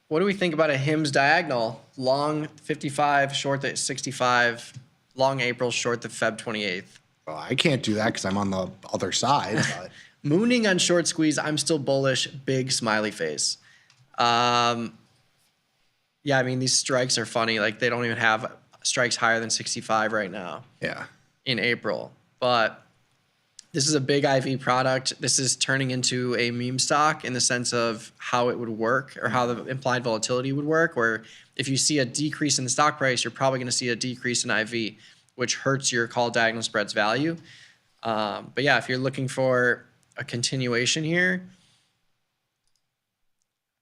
What do we think about a Hims diagonal? Long 55, short the 65, long April, short the Feb 28th. Well, I can't do that because I'm on the other side. But. Mooning on short squeeze, I'm still bullish, big smiley face. Yeah, I mean, these strikes are funny. Like, they don't even have strikes higher than 65 right now. Yeah. In April. But this is a big IV product. This is turning into a meme stock in the sense of how it would work or how the implied volatility would work. Where if you see a decrease in the stock price, you're probably going to see a decrease in IV, which hurts your call diagonal spreads value. But yeah, if you're looking for a continuation here,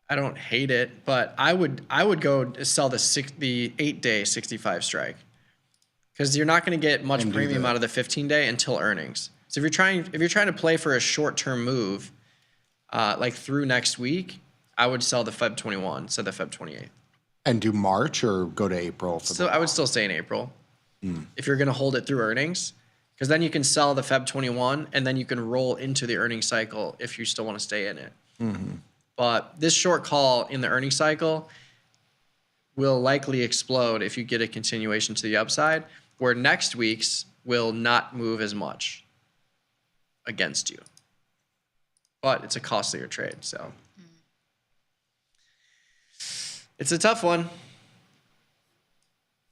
I don't hate it, but I would go sell the 8-day 65 strike because you're not going to get much premium out of the 15-day until earnings. So if you're trying to play for a short-term move, like through next week, I would sell the Feb 21 instead of the Feb 28. And do March or go to April? So I would still stay in April if you're going to hold it through earnings, because then you can sell the Feb 21 and then you can roll into the earnings cycle if you still want to stay in it. Mm-hmm. But this short call in the earnings cycle will likely explode if you get a continuation to the upside, where next week's will not move as much against you. But it's a costlier trade, so. It's a tough one.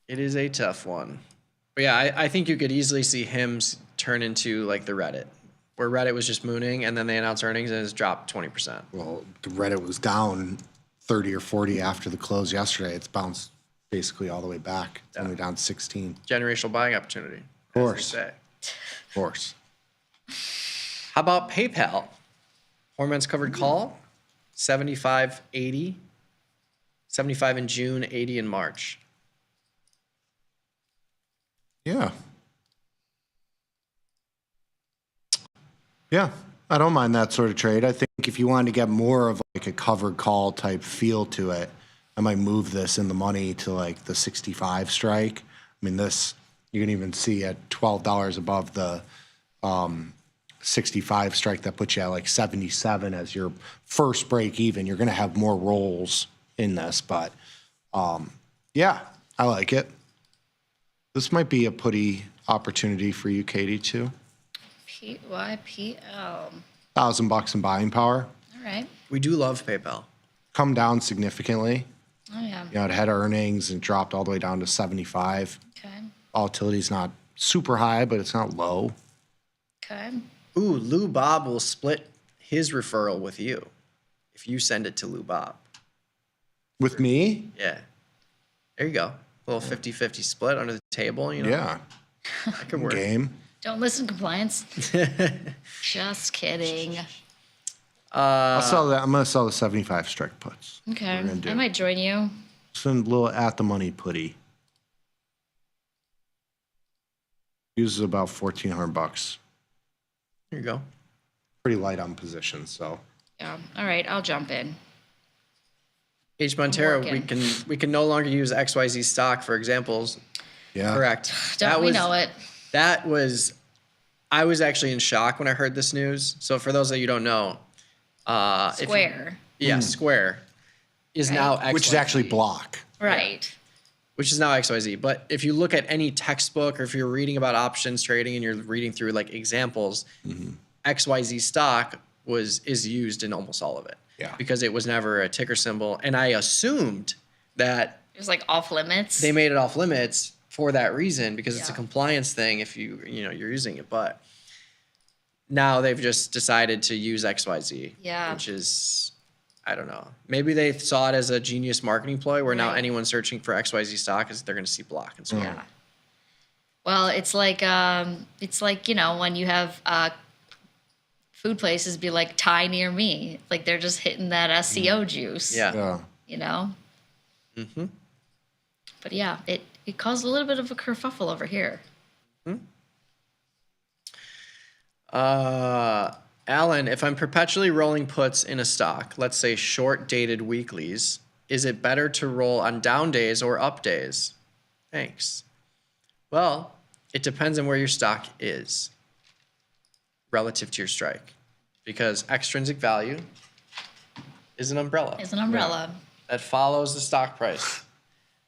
It is a tough one. But yeah, I think you could easily see Hims turn into like the Reddit, where Reddit was just mooning and then they announced earnings and it's dropped 20%. Well, the Reddit was down 30 or 40 after the close yesterday. It's bounced basically all the way back. It's only down 16. Generational buying opportunity. Of course. Say. Of course. How about PayPal? Poor man's covered call, 75.80. 75 in June, 80 in March. Yeah. Yeah, I don't mind that sort of trade. I think if you wanted to get more of like a covered call type feel to it, I might move this in the money to like the 65 strike. I mean, this you can even see at $12 above the 65 strike that puts you at like 77 as your first break even. You're going to have more rolls in this, but yeah, I like it. This might be a putty opportunity for you, Katie, too. PYPL. $1,000 in buying power. All right. We do love PayPal. Come down significantly. Oh, yeah. You know, it had earnings and dropped all the way down to 75. Okay. Volatility's not super high, but it's not low. Okay. Ooh, Lou Bob will split his referral with you if you send it to Lou Bob. With me? Yeah. There you go. A little 50-50 split under the table, you know? Yeah. That could work. Game. Don't listen, compliance. Just kidding. I'll sell that. I'm going to sell the 75 strike puts. Okay. I might join you. Some little at the money putty. Uses about $1,400. Here you go. Pretty light on position, so. Yeah. All right. I'll jump in. H. Montero, working. we can no longer use XYZ stock for examples. Yeah. Correct. Don't we know it? I was actually in shock when I heard this news. So for those of you who don't know, Square. Square is now XYZ. Which is actually Block. Right. Which is now XYZ. But if you look at any textbook or if you're reading about options trading and you're reading through like examples, XYZ stock is used in almost all of it. Yeah. Because it was never a ticker symbol. And I assumed that It was like off limits. they made it off limits for that reason because it's a compliance thing if you're using it. But now they've just decided to use XYZ. Yeah. Which is, I don't know. Maybe they saw it as a genius marketing ploy where now anyone searching for XYZ stock they're going to see Block and Square. Yeah. Well, it's like when you have food places be like Thai near me, like they're just hitting that SEO juice. Yeah. You know. Mm-hmm. But yeah, it caused a little bit of a kerfuffle over here. Alan, if I'm perpetually rolling puts in a stock, let's say short dated weeklies, is it better to roll on down days or up days? Thanks. Well, it depends on where your stock is relative to your strike, because extrinsic value is an umbrella. It's an umbrella. That follows the stock price.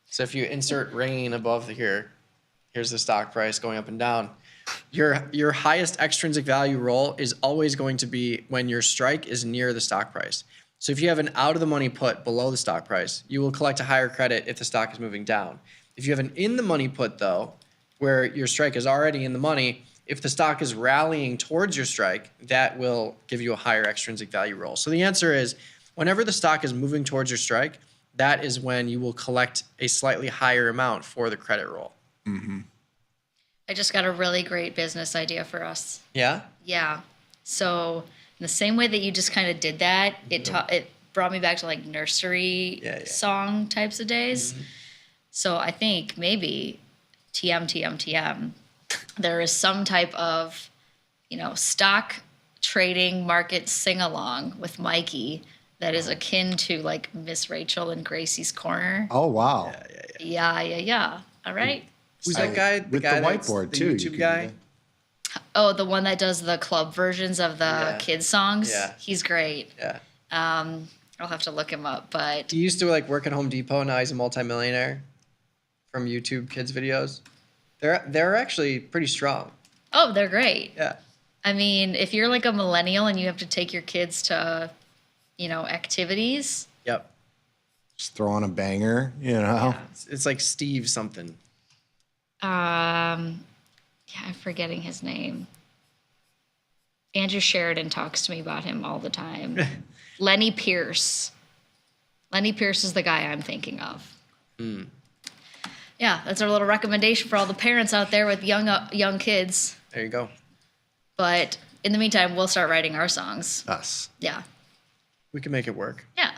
So if you insert rain above here, here's the stock price going up and down. Your highest extrinsic value roll is always going to be when your strike is near the stock price. So if you have an out of the money put below the stock price, you will collect a higher credit if the stock is moving down. If you have an in the money put though, where your strike is already in the money, if the stock is rallying towards your strike, that will give you a higher extrinsic value roll. So the answer is whenever the stock is moving towards your strike, that is when you will collect a slightly higher amount for the credit roll. Mm-hmm. I just got a really great business idea for us. Yeah? Yeah. So in the same way that you just kind of did that, it brought me back to like nursery song types of days. Mm-hmm. So I think maybe TM, there is some type of, stock trading market sing-along with Mikey that is akin to like Miss Rachel and Gracie's Corner. Oh, wow. Yeah. All right. Who's that guy? With the whiteboard, the too. YouTube guy? Oh, the one that does the club versions of the kids songs? Yeah. He's great. Yeah. I'll have to look him up, but He used to like work at Home Depot. Now he's a multimillionaire from YouTube kids videos. They're actually pretty strong. oh, they're great. Yeah. I mean, if you're like a millennial and you have to take your kids to, activities. Yep. Just throw on a banger, It's like Steve something. I'm forgetting his name. Andrew Sheridan talks to me about him all the time. Lenny Pierce. Lenny Pierce is the guy I'm thinking of. Yeah, that's our little recommendation for all the parents out there with young kids. There you go. But in the meantime, we'll start writing our songs. Us. Yeah. We can make it work. Yeah.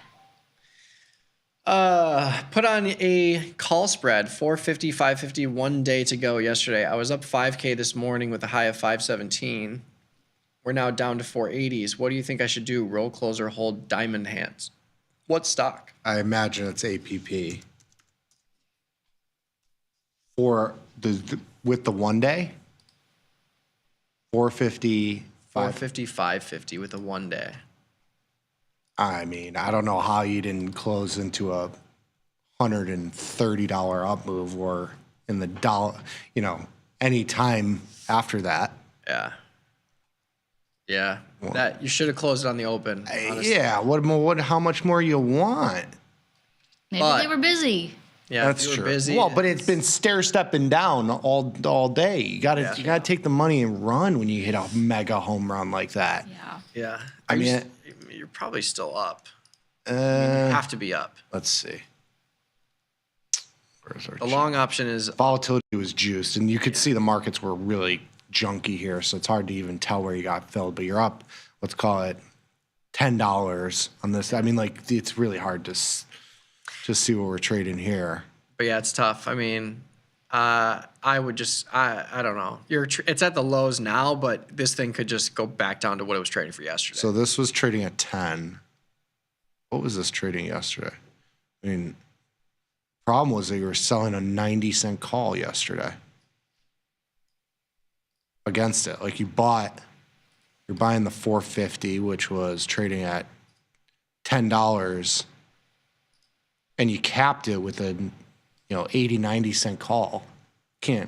Put on a call spread, 450, 550, 1 day to go yesterday. I was up 5K this morning with a high of 517. We're now down to 480s. What do you think I should do? Roll, close, or hold diamond hands? What stock? I imagine it's APP. For with the 1 day? 450, 450, 550 with a 1 day. I mean, I don't know how you didn't close into a $130 up move or in the dollar, any time after that. Yeah. Yeah. That you should have closed it on the open. Honestly. Yeah. What? How much more you want? Maybe they were busy. Yeah, that's if you true. were busy. Well, but it's been stair stepping down all day. You gotta take the money and run when you hit a mega home run like that. Yeah. I mean, you're probably still up. You have to be up. Let's see. Where's our The long option is volatility was juiced, and you could see the markets were really junky here, so it's hard to even tell where you got filled. But you're up, let's call it $10 on this. I mean, like it's really hard to just see what we're trading here. But yeah, it's tough. I mean, I would just I don't know. It's at the lows now, but this thing could just go back down to what it was trading for yesterday. So this was trading at 10. What was this trading yesterday? I mean, problem was they were selling a 90-cent call yesterday against it. Like you're buying the 450, which was trading at $10, and you capped it with a 80, 90-cent call. You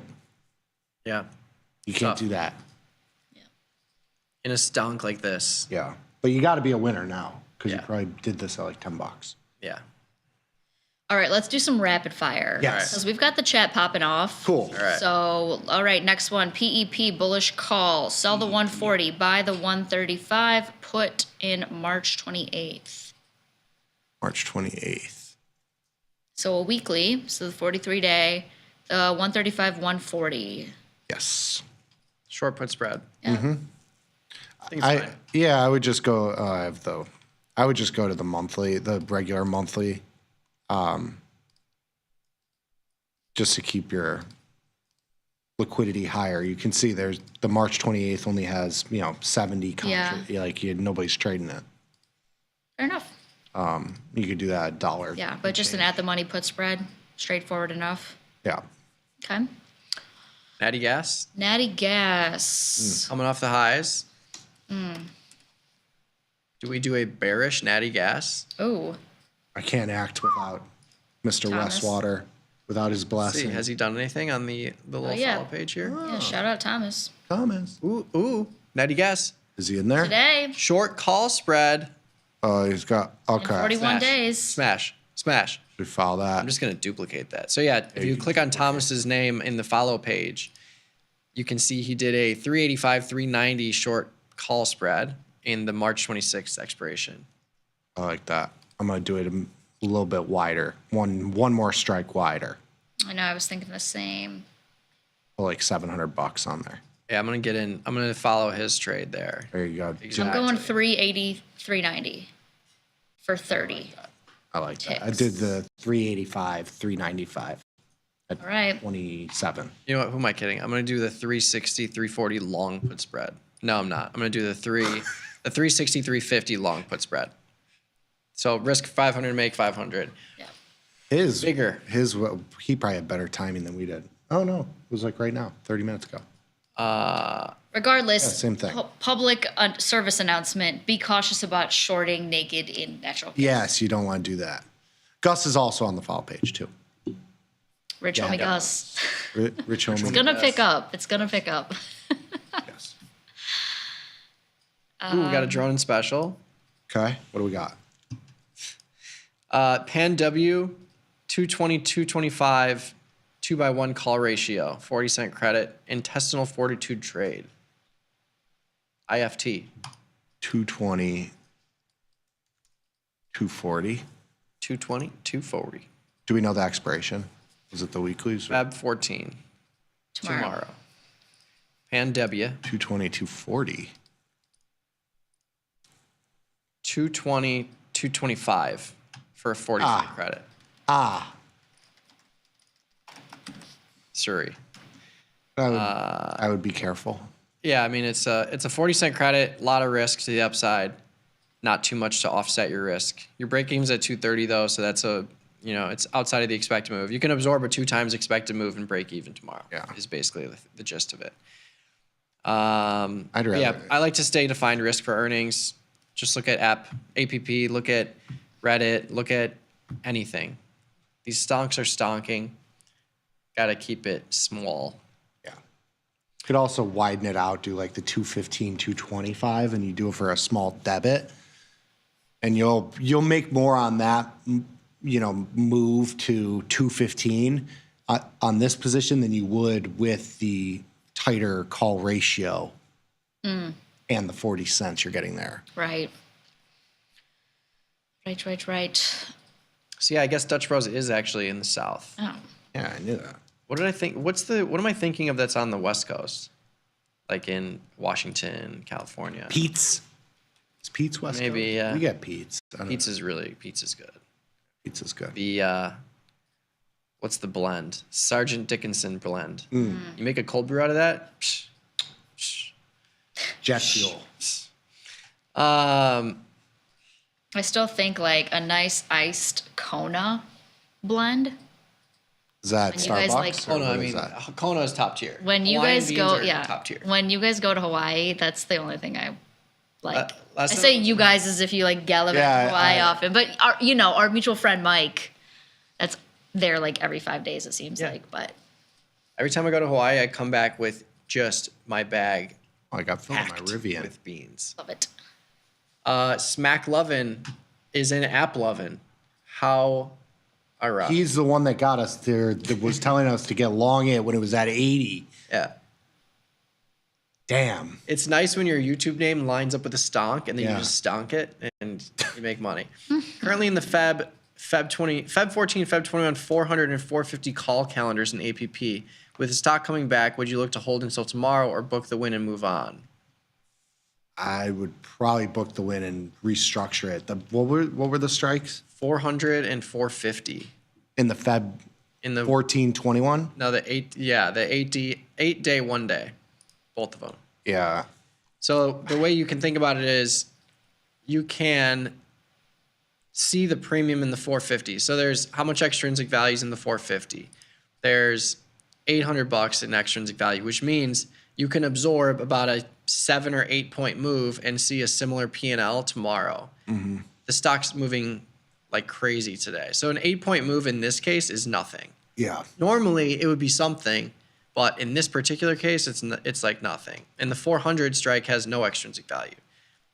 can't do that. In a stunk like this. Yeah. But you got to be a winner now because you probably did this at like $10. Yeah. All right, let's do some rapid fire. Yes. Because we've got the chat popping off. Cool. All right. So, all right, next one. PEP, bullish call. Sell the 140, buy the 135, put in March 28th. March 28th. So a weekly, so the 43-day, 135, 140. Yes. Short put spread. Yeah. Mm-hmm. Fine. I would just go. I would just go to the monthly, the regular monthly, just to keep your liquidity higher. You can see there's the March 28th only has 70 contracts. Like nobody's trading it. Fair enough. You could do that $1. Yeah, but just an at the money put spread, straightforward enough. Yeah. Okay. Natty gas. Natty gas. Coming off the highs. Mm. Do we do a bearish natty gas? Oh. I can't act without Mr. Thomas. Westwater, without his blessing. See, has he done anything on the little follow page here? Yeah, shout out Thomas. Ooh, natty gas. Is he in there? Today. Short call spread. Oh, he's got, okay. 41 days. Smash. Should follow that. I'm just going to duplicate that. So yeah, if you click on Thomas's name in the follow page, you can see he did a 385, 390 short call spread in the March 26th expiration. I like that. I'm going to do it a little bit wider. One more strike wider. I know, I was thinking the same. Like $700 on there. Yeah, I'm going to get in. I'm going to follow his trade there. There you go. I'm going 380, 390 for 30. I like that. I did the 385, 395 at All right. 27. You know what? Who am I kidding? I'm going to do the 360, 340 long put spread. No, I'm not. I'm going to do the 360, 350 long put spread. So risk 500, make 500. Yeah. His bigger. He probably had better timing than we did. Oh no, it was like right now, 30 minutes ago. Regardless, Yeah, same thing. Public service announcement, be cautious about shorting naked in natural gas. Yes, you don't want to do that. Gus is also on the follow page too. Rich Yeah. homie Gus. Rich homie. It's gonna pick up. It's gonna pick up. Yes. Ooh, we got a drone special. Okay, what do we got? Pan W, 220, 225, 2-by-1 call ratio, 40-cent credit, intestinal fortitude trade. IFT. 220, 240. 220, 240. Do we know the expiration? Was it the weeklies? Feb 14. Tomorrow. Pan W. 220, 240. 220, 225 for a 40-cent credit. Surrey. I would be careful. Yeah, I mean it's a 40-cent credit, a lot of risk to the upside, not too much to offset your risk. Your break even's at 230 though, so that's it's outside of the expected move. You can absorb a 2 times expected move and break even tomorrow. Yeah, is basically the gist of it. I'd rather. Yeah, I like to stay defined risk for earnings. Just look at APP, look at Reddit, look at anything. These stonks are stonking. Got to keep it small. Could also widen it out, do like the 215, 225, and you do it for a small debit, and you'll make more on that, move to 215 on this position than you would with the tighter call ratio and the 40 cents you're getting there. Right. Right. So yeah, I guess Dutch Bros is actually in the south. Oh. Yeah, I knew that. What did I think? What am I thinking of that's on the West Coast? Like in Washington, California. Pete's. Is Pete's West Maybe, Coast? yeah. We got Pete's. Pizza's good. Pizza's good. The what's the blend? Sergeant Dickinson blend. Mm. You make a cold brew out of that? Jet fuel. I still think like a nice iced Kona blend. Is that When you guys, Starbucks? like- or Kona, what I is mean, that? Kona is top tier. When you Hawaiian guys beans go, are top tier. when you guys go to Hawaii, that's the only thing I like. I last say time- you guys as if you like gallivant Yeah, to Hawaii I- often, but our mutual friend Mike, that's there like every 5 days it seems like. But Every time I go to Hawaii, I come back with just my bag. I got filled with my packed Rivian. with beans. love it. Smack Lovin' is in App Lovin'. How ironic. He's the one that got us there, that was telling us to get long it when it was at 80. Yeah. Damn. It's nice when your YouTube name lines up with a stonk and then Yeah. you just stonk it and you make money. Currently in the Feb 14, Feb 21, 400 and 450 call calendars in APP. With the stock coming back, would you look to hold until tomorrow or book the win and move on? I would probably book the win and restructure it. What were the strikes? 400 and 450. In the Feb In the 1421? No, the 8 day, 1 day. Both of them. Yeah. So the way you can think about it is you can see the premium in the 450. So there's how much extrinsic value is in the 450. There's $800 in extrinsic value, which means you can absorb about a 7 or 8 point move and see a similar P&L tomorrow. Mm-hmm. The stock's moving like crazy today. So an 8 point move in this case is nothing. Yeah. Normally it would be something, but in this particular case, it's like nothing. And the 400 strike has no extrinsic value.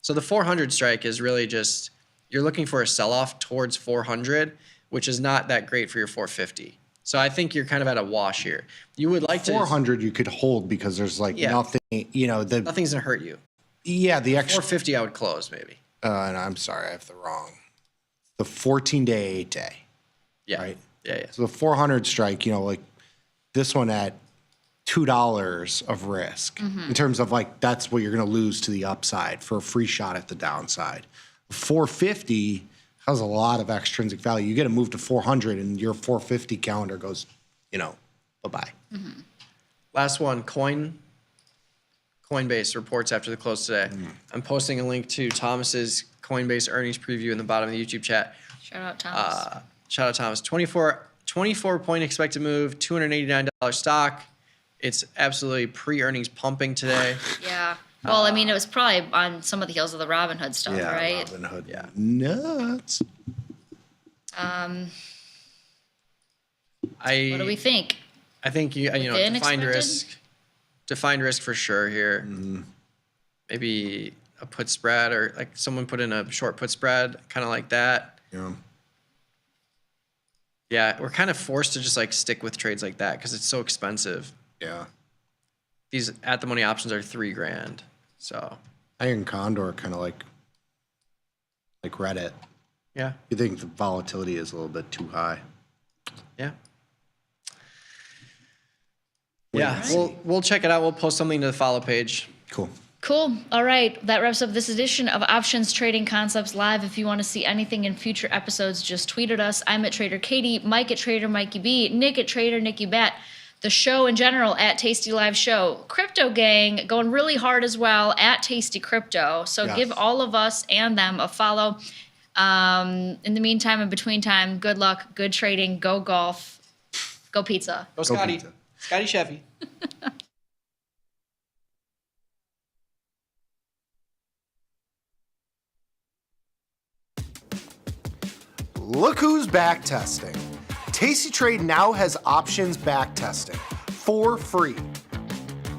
So the 400 strike is really just, you're looking for a sell-off towards 400, which is not that great for your 450. So I think you're kind of at a wash here. You would like 400 you could hold because there's like nothing, nothing's gonna hurt you. Yeah, the extra 450 I would close maybe. And I'm sorry, I have the wrong. The 14-day, 8-day. Yeah. Right? Yeah. So the 400 strike, like this one at $2 of risk in terms of like that's what you're going to lose to the upside for a free shot at the downside. 450 has a lot of extrinsic value. You get a move to 400 and your 450 calendar goes, bye-bye. Mm-hmm. Last one, Coinbase reports after the close today. I'm posting a link to Thomas's Coinbase earnings preview in the bottom of the YouTube chat. Shout out Thomas. Shout out Thomas. 24 point expected move, $289 stock. It's absolutely pre-earnings pumping today. Yeah. Well, I mean, it was probably on some of the heels of the Robinhood stuff, right? Robinhood. Yeah. Nuts. What do we think? I think Within defined expected? risk. Defined risk for sure here. Mm-hmm. Maybe a put spread or like someone put in a short put spread, kind of like that. Yeah. Yeah, we're kind of forced to just like stick with trades like that because it's so expensive. Yeah. These at the money options are $3,000. So Iron Condor kind of like Reddit. Yeah. You think the volatility is a little bit too high? Yeah. Wait Yeah, and see. we'll check it out. We'll post something to the follow page. Cool. Cool. All right. That wraps up this edition of Options Trading Concepts Live. If you want to see anything in future episodes, just tweet at us. I'm at Trader Katie, Mike at Trader Mikey B, Nick at Trader Nicky Bat, the show in general at Tasty Live Show. Crypto Gang going really hard as well at Tasty Crypto. So Yes. give all of us and them a follow. In the meantime, in between time, good luck, good trading, go golf, go pizza. Go Scotty. Scotty Chevy. Look who's back testing. Tasty Trade now has options back testing for free.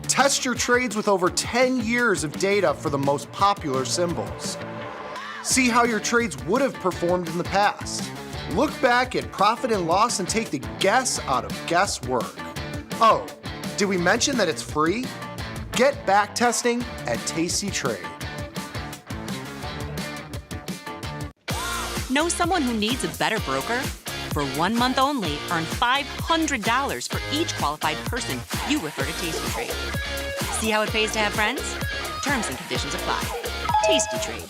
Test your trades with over 10 years of data for the most popular symbols. See how your trades would have performed in the past. Look back at profit and loss and take the guess out of guesswork. Oh, did we mention that it's free? Get back testing at Tasty Trade. Know someone who needs a better broker? For 1 month only, earn $500 for each qualified person you refer to Tasty Trade. See how it pays to have friends? Terms and conditions apply. Tasty Trade.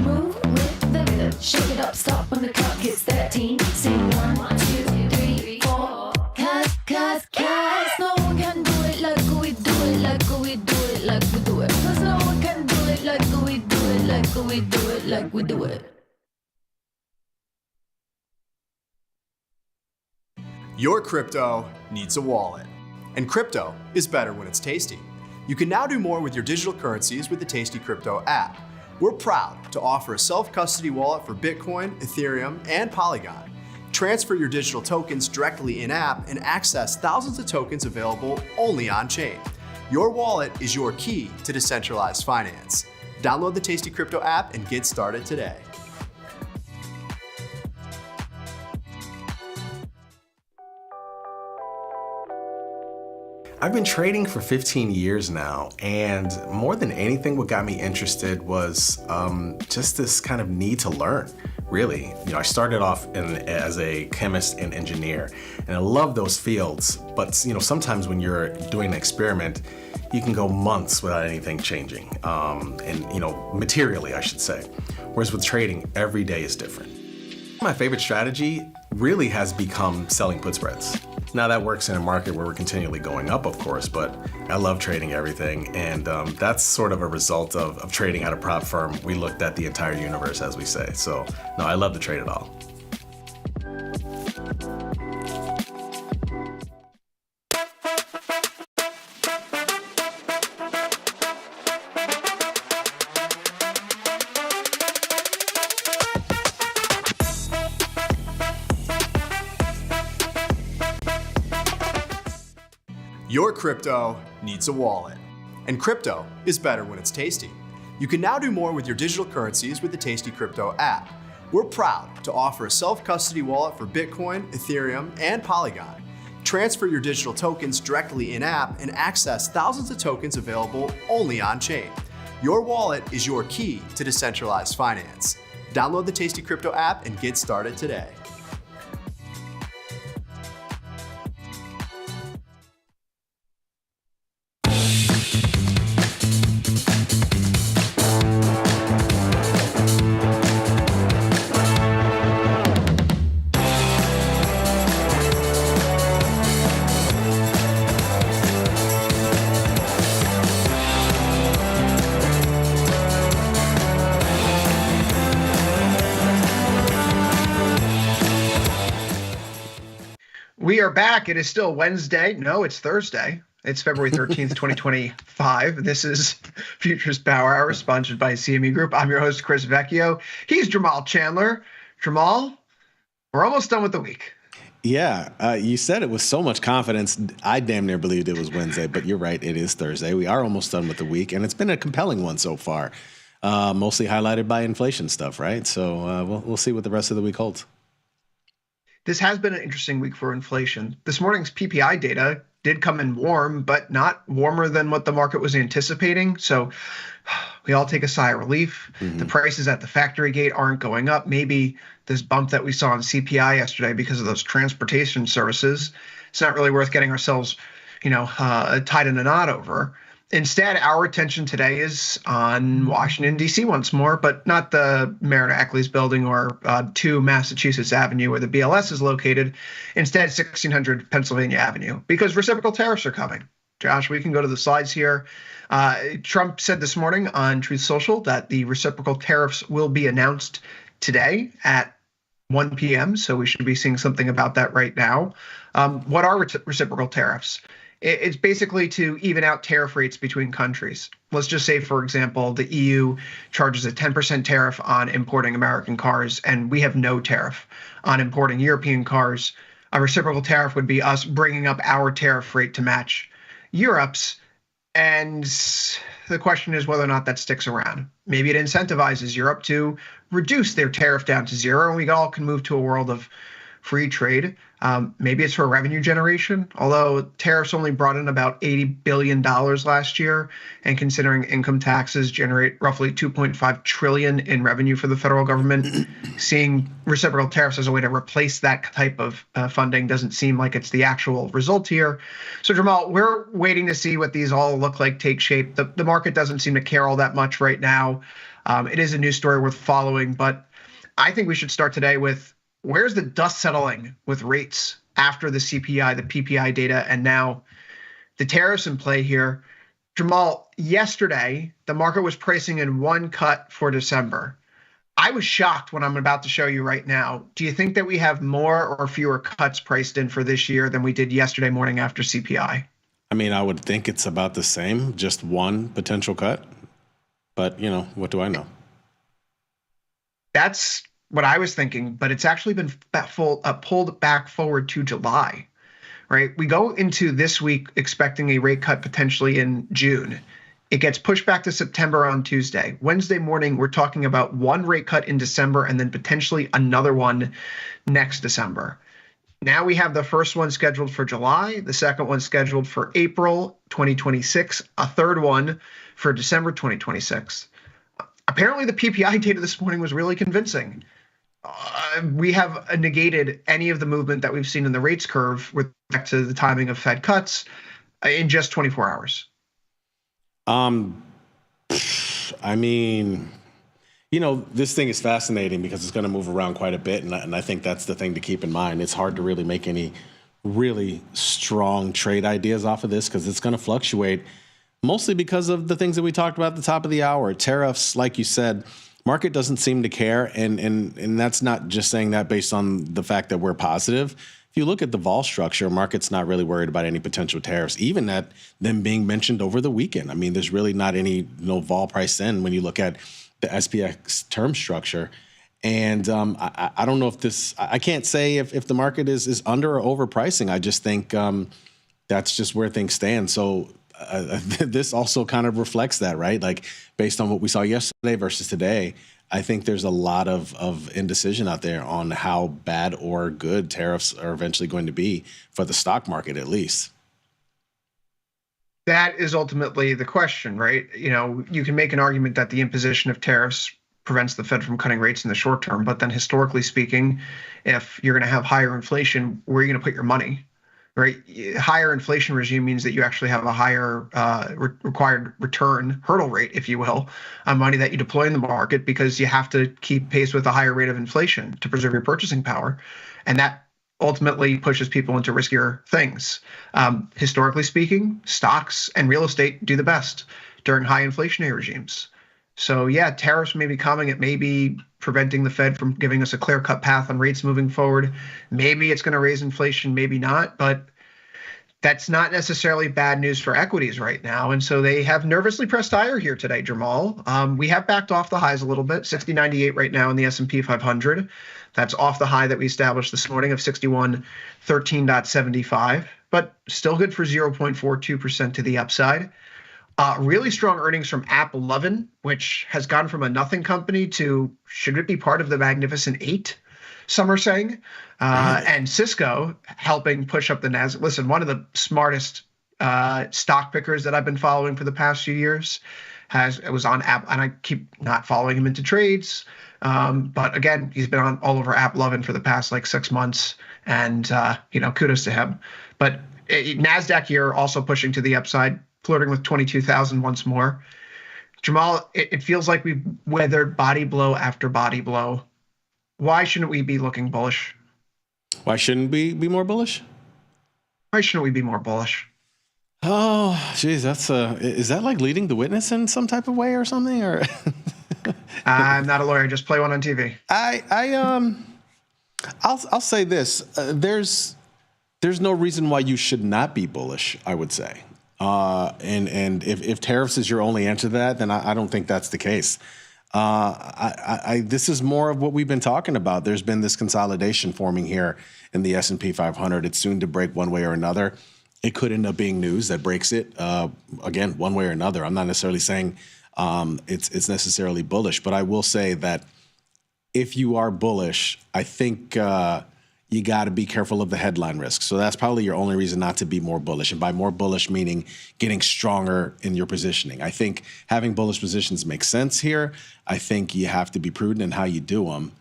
Move with the rhythm. Shake it up, stop when the clock hits 13. Sing 1, 2, 3, 4. Cause no one can do it like we do it, like we do it, like we do it. Cause no one can do it like we do it, like we do it, like we do it. Your crypto needs a wallet. And crypto is better when it's tasty. You can now do more with your digital currencies with the Tasty Crypto app. We're proud to offer a self-custody wallet for Bitcoin, Ethereum, and Polygon. Transfer your digital tokens directly in-app and access thousands of tokens available only on-chain. Your wallet is your key to decentralized finance. Download the Tasty Crypto app and get started today. I've been trading for 15 years now, and more than anything, what got me interested was just this kind of need to learn, really. I started off as a chemist and engineer, and I love those fields, but sometimes when you're doing an experiment, you can go months without anything changing, and materially, I should say. Whereas with trading, every day is different. My favorite strategy really has become selling put spreads. Now that works in a market where we're continually going up, of course, but I love trading everything, and that's sort of a result of trading at a prop firm. We looked at the entire universe, as we say. So, no, I love to trade it all. Your crypto needs a wallet. And crypto is better when it's tasty. You can now do more with your digital currencies with the Tasty Crypto app. We're proud to offer a self-custody wallet for Bitcoin, Ethereum, and Polygon. Transfer your digital tokens directly in-app and access thousands of tokens available only on-chain. Your wallet is your key to decentralized finance. Download the Tasty Crypto app and get started today. We are back. It is still Wednesday. No, it's Thursday. It's February 13th, 2025. This is Futures Power Hour, sponsored by CME Group. I'm your host, Chris Vecchio. He's Jamal Chandler. Jamal, we're almost done with the week. Yeah, you said it with so much confidence. I damn near believed it was Wednesday, but you're right. It is Thursday. We are almost done with the week, and it's been a compelling one so far, mostly highlighted by inflation stuff, right? So we'll see what the rest of the week holds. This has been an interesting week for inflation. This morning's PPI data did come in warm, but not warmer than what the market was anticipating. So we all take a sigh of relief. The prices at the factory gate aren't going up. Maybe this bump that we saw in CPI yesterday because of those transportation services, it's not really worth getting ourselves, tied in a knot over. Instead, our attention today is on Washington, D.C. once more, but not the Merritt Ackley's building or 2 Massachusetts Avenue where the BLS is located. Instead, 1600 Pennsylvania Avenue, because reciprocal tariffs are coming. Josh, we can go to the slides here. Trump said this morning on Truth Social that the reciprocal tariffs will be announced today at 1 p.m., so we should be seeing something about that right now. What are reciprocal tariffs? It's basically to even out tariff rates between countries. Let's just say, for example, the EU charges a 10% tariff on importing American cars, and we have no tariff on importing European cars. A reciprocal tariff would be us bringing up our tariff rate to match Europe's. And the question is whether or not that sticks around. Maybe it incentivizes Europe to reduce their tariff down to zero, and we all can move to a world of free trade. Maybe it's for revenue generation, although tariffs only brought in about $80 billion last year, and considering income taxes generate roughly $2.5 trillion in revenue for the federal government, seeing reciprocal tariffs as a way to replace that type of funding doesn't seem like it's the actual result here. So Jamal, we're waiting to see what these all look like take shape. The market doesn't seem to care all that much right now. It is a news story worth following, but I think we should start today with where's the dust settling with rates after the CPI, the PPI data, and now the tariffs in play here. Jamal, yesterday, the market was pricing in 1 cut for December. I was shocked when I'm about to show you right now. Do you think that we have more or fewer cuts priced in for this year than we did yesterday morning after CPI? I mean, I would think it's about the same, just one potential cut. But, what do I know? That's what I was thinking, but it's actually been pulled back forward to July, right? We go into this week expecting a rate cut potentially in June. It gets pushed back to September on Tuesday. Wednesday morning, we're talking about 1 rate cut in December and then potentially another one next December. Now we have the first one scheduled for July, the second one scheduled for April 2026, a third one for December 2026. Apparently, the PPI data this morning was really convincing. We have negated any of the movement that we've seen in the rates curve with respect to the timing of Fed cuts in just 24 hours. I mean, this thing is fascinating because it's going to move around quite a bit, and I think that's the thing to keep in mind. It's hard to really make any really strong trade ideas off of this because it's going to fluctuate, mostly because of the things that we talked about at the top of the hour. Tariffs, like you said, market doesn't seem to care, and that's not just saying that based on the fact that we're positive. If you look at the vol structure, market's not really worried about any potential tariffs, even at them being mentioned over the weekend. I mean, there's really not no vol price in when you look at the SPX term structure. And I don't know if I can't say if the market is under or overpricing. I just think that's just where things stand. So this also kind of reflects that, right? Like based on what we saw yesterday versus today, I think there's a lot of indecision out there on how bad or good tariffs are eventually going to be for the stock market, at least. That is ultimately the question, right? You can make an argument that the imposition of tariffs prevents the Fed from cutting rates in the short term, but then historically speaking, if you're going to have higher inflation, where are you going to put your money? Right? Higher inflation regime means that you actually have a higher required return hurdle rate, if you will, on money that you deploy in the market because you have to keep pace with a higher rate of inflation to preserve your purchasing power. And that ultimately pushes people into riskier things. Historically speaking, stocks and real estate do the best during high inflationary regimes. So yeah, tariffs may be coming. It may be preventing the Fed from giving us a clear-cut path on rates moving forward. Maybe it's going to raise inflation, maybe not, but that's not necessarily bad news for equities right now. And so they have nervously pressed higher here today, Jamal. We have backed off the highs a little bit, 60.98 right now in the S&P 500. That's off the high that we established this morning of 6113.75, but still good for 0.42% to the upside. Really strong earnings from AppLovin, which has gone from a nothing company to should it be part of the Magnificent Eight, some are saying. And Cisco helping push up the NASDAQ. Listen, one of the smartest stock pickers that I've been following for the past few years was on App, and I keep not following him into trades. But again, he's been on all over AppLovin for the past 6 months, and kudos to him. But NASDAQ here also pushing to the upside, flirting with 22,000 once more. Jamal, it feels like we've weathered body blow after body blow. Why shouldn't we be looking bullish? Why shouldn't we be more bullish? Why shouldn't we be more bullish? Oh, geez, is that like leading the witness in some type of way or something? Or I'm not a lawyer. Just play one on TV. I'll say this: there's no reason why you should not be bullish, I would say. And if tariffs is your only answer to that, then I don't think that's the case. This is more of what we've been talking about. There's been this consolidation forming here in the S&P 500. It's soon to break one way or another. It could end up being news that breaks it again one way or another. I'm not necessarily saying it's necessarily bullish, but I will say that if you are bullish, I think you got to be careful of the headline risk. So that's probably your only reason not to be more bullish. And by more bullish, meaning getting stronger in your positioning. I think having bullish positions makes sense here. I think you have to be prudent in how you do them.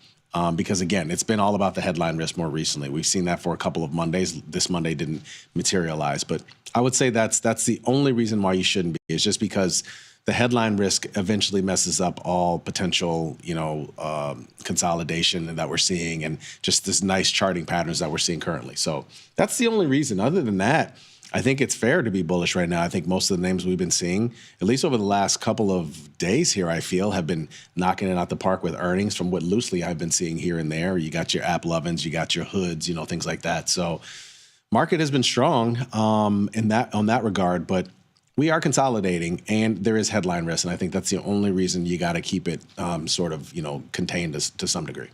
Because again, it's been all about the headline risk more recently. We've seen that for a couple of Mondays. This Monday didn't materialize, but I would say that's the only reason why you shouldn't be. It's just because the headline risk eventually messes up all potential, consolidation that we're seeing and just this nice charting patterns that we're seeing currently. So that's the only reason. Other than that, I think it's fair to be bullish right now. I think most of the names we've been seeing, at least over the last couple of days here, I feel have been knocking it out the park with earnings from what loosely I've been seeing here and there. You got your AppLovins, you got your Hoods, things like that. So market has been strong on that regard, but we are consolidating and there is headline risk. And I think that's the only reason you got to keep it contained to some degree.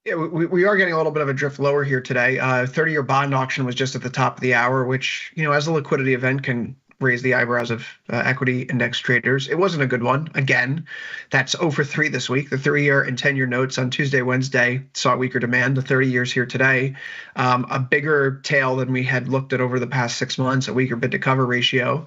Yeah, we are getting a little bit of a drift lower here today. 30-year bond auction was just at the top of the hour, which, as a liquidity event can raise the eyebrows of equity index traders. It wasn't a good one. Again, that's 0 for 3 this week. The 3-year and 10-year notes on Tuesday, Wednesday saw weaker demand. The 30 years here today, a bigger tail than we had looked at over the past 6 months, a weaker bid to cover ratio.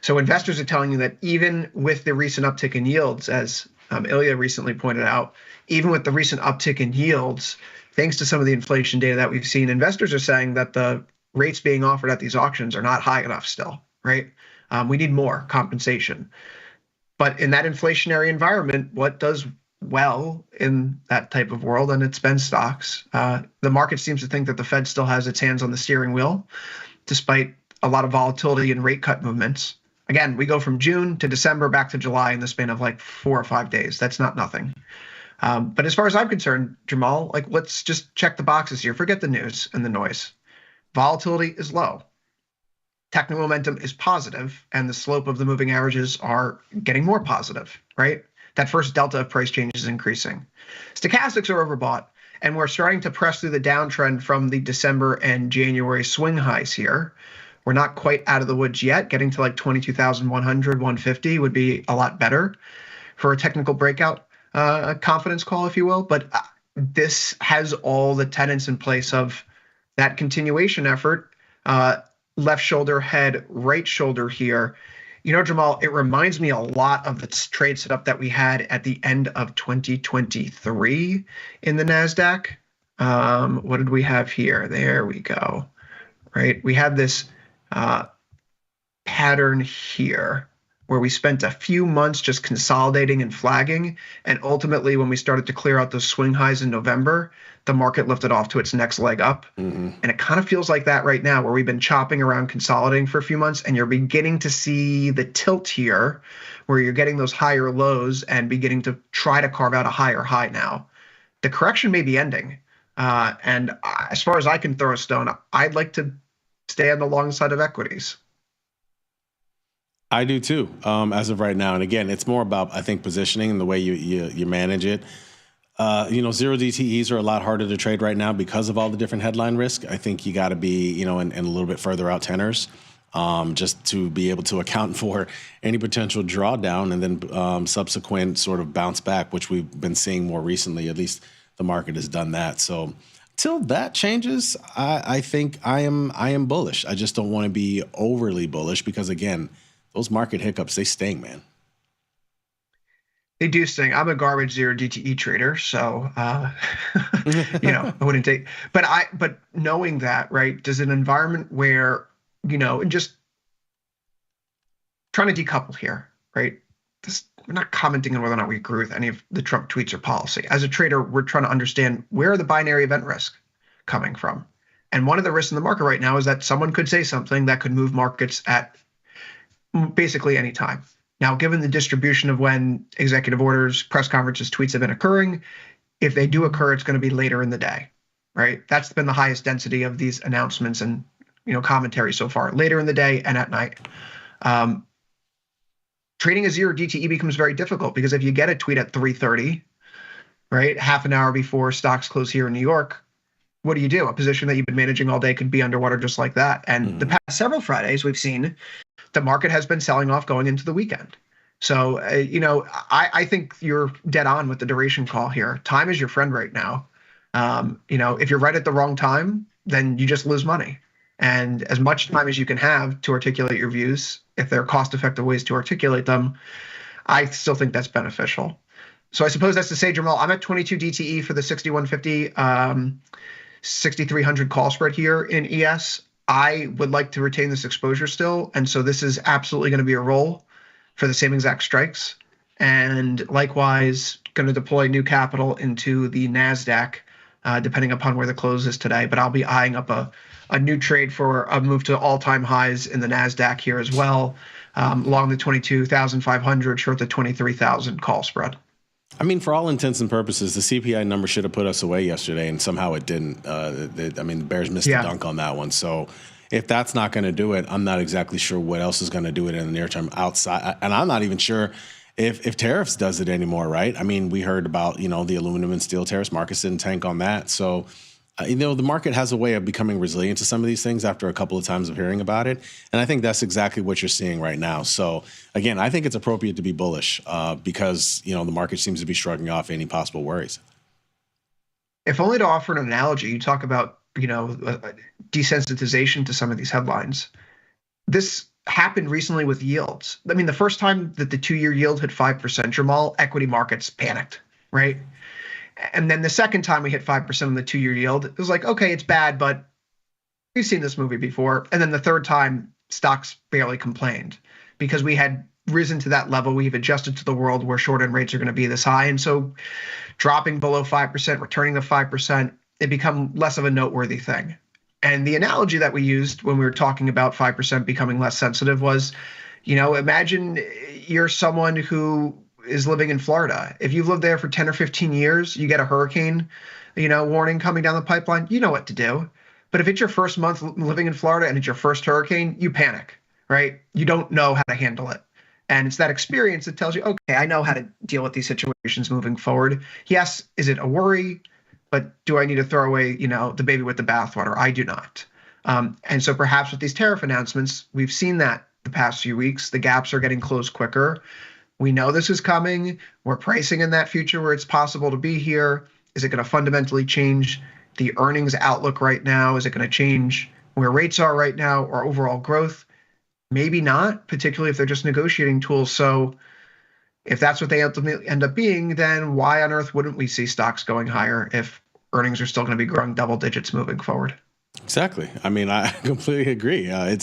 So investors are telling you that even with the recent uptick in yields, as Ilya recently pointed out, even with the recent uptick in yields, thanks to some of the inflation data that we've seen, investors are saying that the rates being offered at these auctions are not high enough still, right? We need more compensation. But in that inflationary environment, what does well in that type of world? And it's been stocks. The market seems to think that the Fed still has its hands on the steering wheel, despite a lot of volatility and rate cut movements. Again, we go from June to December back to July in the span of like 4 or 5 days. That's not nothing. But as far as I'm concerned, Jamal, like, let's just check the boxes here. Forget the news and the noise. Volatility is low. Technical momentum is positive, and the slope of the moving averages are getting more positive, right? That first delta of price change is increasing. Stochastics are overbought, and we're starting to press through the downtrend from the December and January swing highs here. We're not quite out of the woods yet. Getting to like 22,100, 150 would be a lot better for a technical breakout, a confidence call, if you will. But this has all the tenets in place of that continuation effort. Left shoulder, head, right shoulder here. You know, Jamal, it reminds me a lot of the trade setup that we had at the end of 2023 in the NASDAQ. What did we have here? There we go. Right. We had this pattern here where we spent a few months just consolidating and flagging. And ultimately, when we started to clear out those swing highs in November, the market lifted off to its next leg up. And it kind of feels like that right now, where we've been chopping around, consolidating for a few months, and you're beginning to see the tilt here, where you're getting those higher lows and beginning to try to carve out a higher high now. The correction may be ending. And as far as I can throw a stone, I'd like to stay on the long side of equities. I do too, as of right now. And again, it's more about, I think, positioning and the way you manage it. Zero DTEs are a lot harder to trade right now because of all the different headline risk. I think you got to be, in a little bit further out tenors, just to be able to account for any potential drawdown and then subsequent sort of bounce back, which we've been seeing more recently. At least the market has done that. So till that changes, I think I am bullish. I just don't want to be overly bullish because, again, those market hiccups, they sting, man. They do sting. I'm a garbage zero DTE trader, so I wouldn't take. But knowing that, right, does an environment where and just trying to decouple here, right? We're not commenting on whether or not we agree with any of the Trump tweets or policy. As a trader, we're trying to understand where are the binary event risk coming from, and one of the risks in the market right now is that someone could say something that could move markets at basically any time. Now, given the distribution of when executive orders, press conferences, tweets have been occurring, if they do occur, it's going to be later in the day, right? That's been the highest density of these announcements and commentary so far, later in the day and at night. Trading a zero DTE becomes very difficult because if you get a tweet at 3:30, right, half an hour before stocks close here in New York, what do you do? A position that you've been managing all day could be underwater just like that. And the past several Fridays, we've seen the market has been selling off going into the weekend. So, I think you're dead on with the duration call here. Time is your friend right now. If you're right at the wrong time, then you just lose money. And as much time as you can have to articulate your views, if there are cost-effective ways to articulate them, I still think that's beneficial. So I suppose that's to say, Jamal, I'm at 22 DTE for the 6150, 6300 call spread here in ES. I would like to retain this exposure still. And so this is absolutely going to be a roll for the same exact strikes. And likewise, going to deploy new capital into the NASDAQ, depending upon where the close is today. But I'll be eyeing up a new trade for a move to all-time highs in the NASDAQ here as well, along the 22,500, short the 23,000 call spread. I mean, for all intents and purposes, the CPI number should have put us away yesterday, and somehow it didn't. The Bears missed the dunk on that one. So if that's not going to do it, I'm not exactly sure what else is going to do it in the near term outside. And I'm not even sure if tariffs does it anymore, right? I mean, we heard about, the aluminum and steel tariffs. Markets didn't tank on that. So, the market has a way of becoming resilient to some of these things after a couple of times of hearing about it. And I think that's exactly what you're seeing right now. So, again, I think it's appropriate to be bullish because, the market seems to be shrugging off any possible worries. If only to offer an analogy, you talk about, desensitization to some of these headlines. This happened recently with yields. I mean, the first time that the 2-year yield hit 5%, Jamal, equity markets panicked, right? And then the second time we hit 5% on the 2-year yield, it was like, okay, it's bad, but we've seen this movie before. And then the third time, stocks barely complained because we had risen to that level. We've adjusted to the world where short-end rates are going to be this high. And so dropping below 5%, returning to 5%, it become less of a noteworthy thing. And the analogy that we used when we were talking about 5% becoming less sensitive was, imagine you're someone who is living in Florida. If you've lived there for 10 or 15 years, you get a hurricane, warning coming down the pipeline, you know what to do. But if it's your first month living in Florida and it's your first hurricane, you panic, right? You don't know how to handle it. And it's that experience that tells you, okay, I know how to deal with these situations moving forward. Yes, is it a worry? But do I need to throw away, the baby with the bathwater? I do not. And so perhaps with these tariff announcements, we've seen that the past few weeks. The gaps are getting closed quicker. We know this is coming. We're pricing in that future where it's possible to be here. Is it going to fundamentally change the earnings outlook right now? Is it going to change where rates are right now or overall growth? Maybe not, particularly if they're just negotiating tools. So if that's what they ultimately end up being, then why on earth wouldn't we see stocks going higher if earnings are still going to be growing double digits moving forward? Exactly. I mean, I completely agree. I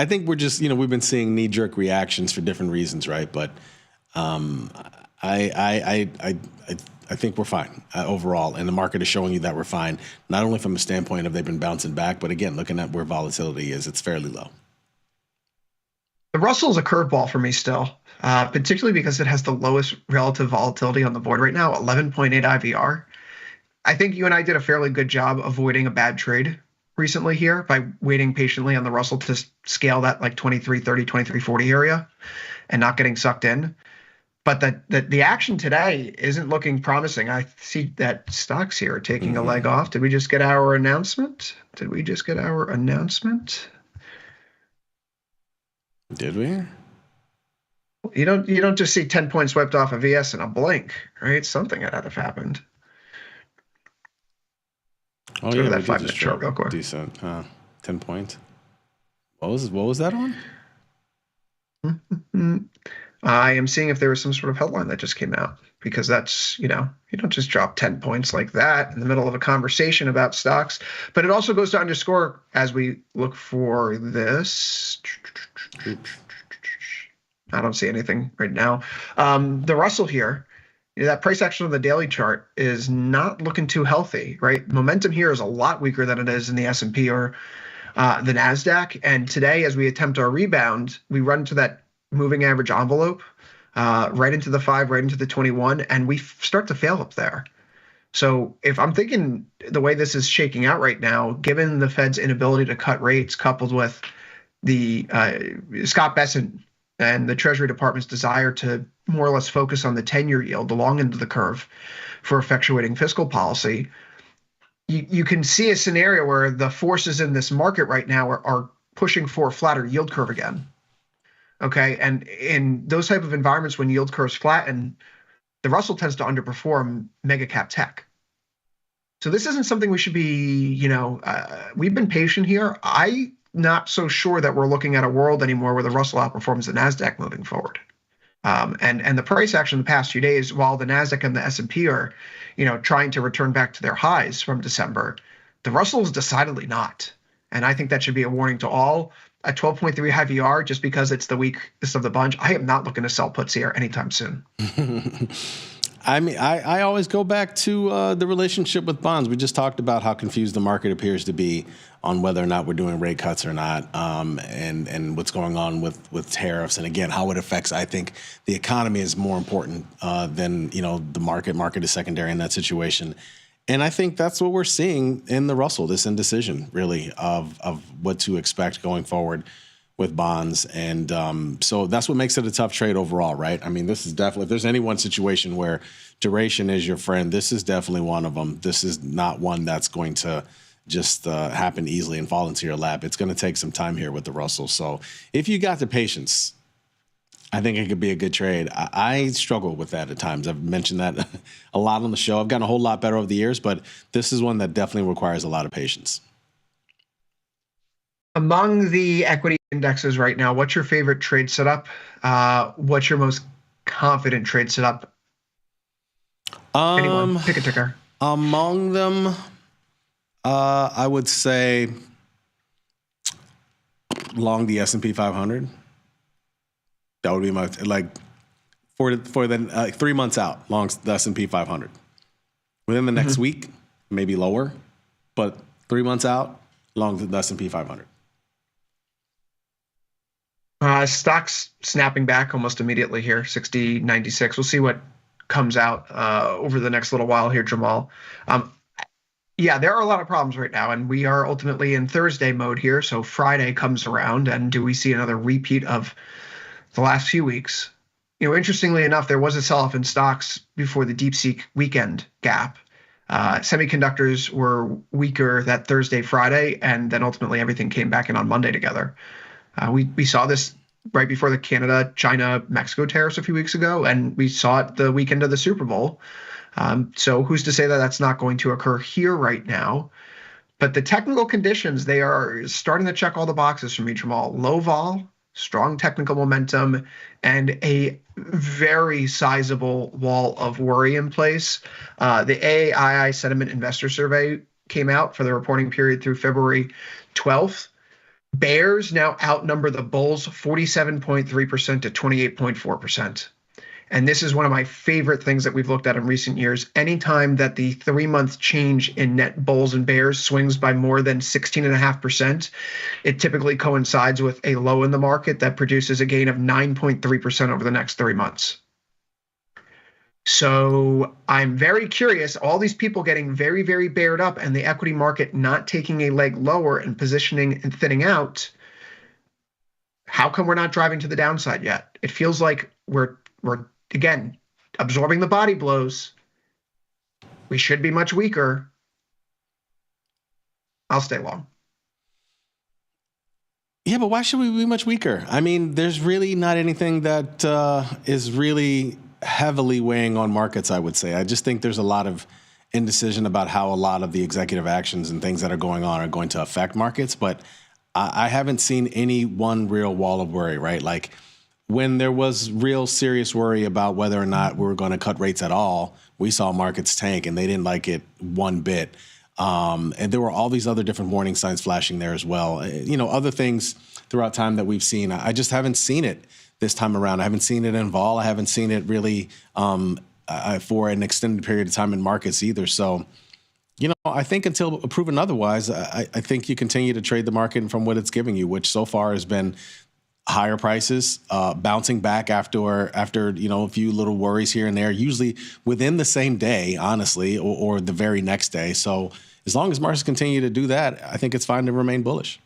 think we're just, we've been seeing knee-jerk reactions for different reasons, right? But I think we're fine overall, and the market is showing you that we're fine. Not only from a standpoint of they've been bouncing back, but again, looking at where volatility is, it's fairly low. The Russell's a curveball for me still, particularly because it has the lowest relative volatility on the board right now, 11.8 IVR. I think you and I did a fairly good job avoiding a bad trade recently here by waiting patiently on the Russell to scale that like 2330, 2340 area and not getting sucked in. But the action today isn't looking promising. I see that stocks here are taking a leg off. Did we just get our announcement? Did we? You don't just see 10 points wiped off a VS in a blink, right? Something had to have happened. Oh yeah, that 5-minute chart real quick. Decent, 10 points. What was that on? I am seeing if there was some sort of headline that just came out, because that's, you don't just drop 10 points like that in the middle of a conversation about stocks. But it also goes to underscore, as we look for this, I don't see anything right now. The Russell here, that price action on the daily chart is not looking too healthy, right? Momentum here is a lot weaker than it is in the S&P or the NASDAQ. And today, as we attempt our rebound, we run to that moving average envelope, right into the 5, right into the 21, and we start to fail up there. So if I'm thinking the way this is shaking out right now, given the Fed's inability to cut rates coupled with the Scott Bessent and the Treasury Department's desire to more or less focus on the 10-year yield, the long end of the curve, for effectuating fiscal policy, you can see a scenario where the forces in this market right now are pushing for a flatter yield curve again. Okay, and in those type of environments, when yield curves flatten, the Russell tends to underperform mega cap tech. So this isn't something we should be, we've been patient here. I'm not so sure that we're looking at a world anymore where the Russell outperforms the NASDAQ moving forward. And the price action in the past few days, while the NASDAQ and the S&P are, trying to return back to their highs from December, the Russell is decidedly not. And I think that should be a warning to all. At 12.3 high VR, just because it's the weakest of the bunch, I am not looking to sell puts here anytime soon. I mean, I always go back to the relationship with bonds. We just talked about how confused the market appears to be on whether or not we're doing rate cuts or not, and what's going on with tariffs. And again, how it affects, I think, the economy is more important than, the market. Market is secondary in that situation. And I think that's what we're seeing in the Russell, this indecision, really, of what to expect going forward with bonds. And so that's what makes it a tough trade overall, right? I mean, this is definitely, if there's any one situation where duration is your friend, this is definitely one of them. This is not one that's going to just happen easily and fall into your lap. It's going to take some time here with the Russell. So if you got the patience, I think it could be a good trade. I struggle with that at times. I've mentioned that a lot on the show. I've gotten a whole lot better over the years, but this is one that definitely requires a lot of patience. Among the equity indexes right now, what's your favorite trade setup? What's your most confident trade setup? Anyone, pick a ticker. Among them, I would say long the S&P 500. That would be my for the 3 months out, long the S&P 500. Within the next week, maybe lower, but 3 months out, long the S&P 500. Stocks snapping back almost immediately here, 60.96. We'll see what comes out over the next little while here, Jamal. Yeah, there are a lot of problems right now, and we are ultimately in Thursday mode here. So Friday comes around, and do we see another repeat of the last few weeks? Interestingly enough, there was a sell-off in stocks before the DeepSeek weekend gap. Semiconductors were weaker that Thursday, Friday, and then ultimately everything came back in on Monday together. We saw this right before the Canada, China, Mexico tariffs a few weeks ago, and we saw it the weekend of the Super Bowl. So who's to say that that's not going to occur here right now? But the technical conditions, they are starting to check all the boxes for me, Jamal. Low vol, strong technical momentum, and a very sizable wall of worry in place. The AAII Sentiment Investor Survey came out for the reporting period through February 12th. Bears now outnumber the bulls 47.3% to 28.4%. And this is one of my favorite things that we've looked at in recent years. Anytime that the 3-month change in net bulls and bears swings by more than 16.5%, it typically coincides with a low in the market that produces a gain of 9.3% over the next 3 months. So I'm very curious, all these people getting very, very bared up and the equity market not taking a leg lower and positioning and thinning out. How come we're not driving to the downside yet? It feels like we're again, absorbing the body blows. We should be much weaker. I'll stay long. Yeah, but why should we be much weaker? I mean, there's really not anything that is really heavily weighing on markets, I would say. I just think there's a lot of indecision about how a lot of the executive actions and things that are going on are going to affect markets. But I haven't seen any one real wall of worry, right? Like, when there was real serious worry about whether or not we were going to cut rates at all, we saw markets tank, and they didn't like it one bit. And there were all these other different warning signs flashing there as well. Other things throughout time that we've seen. I just haven't seen it this time around. I haven't seen it in vol. I haven't seen it really for an extended period of time in markets either. So, I think until proven otherwise, I think you continue to trade the market from what it's giving you, which so far has been higher prices, bouncing back after a few little worries here and there, usually within the same day, honestly, or the very next day. So as long as markets continue to do that, I think it's fine to remain bullish.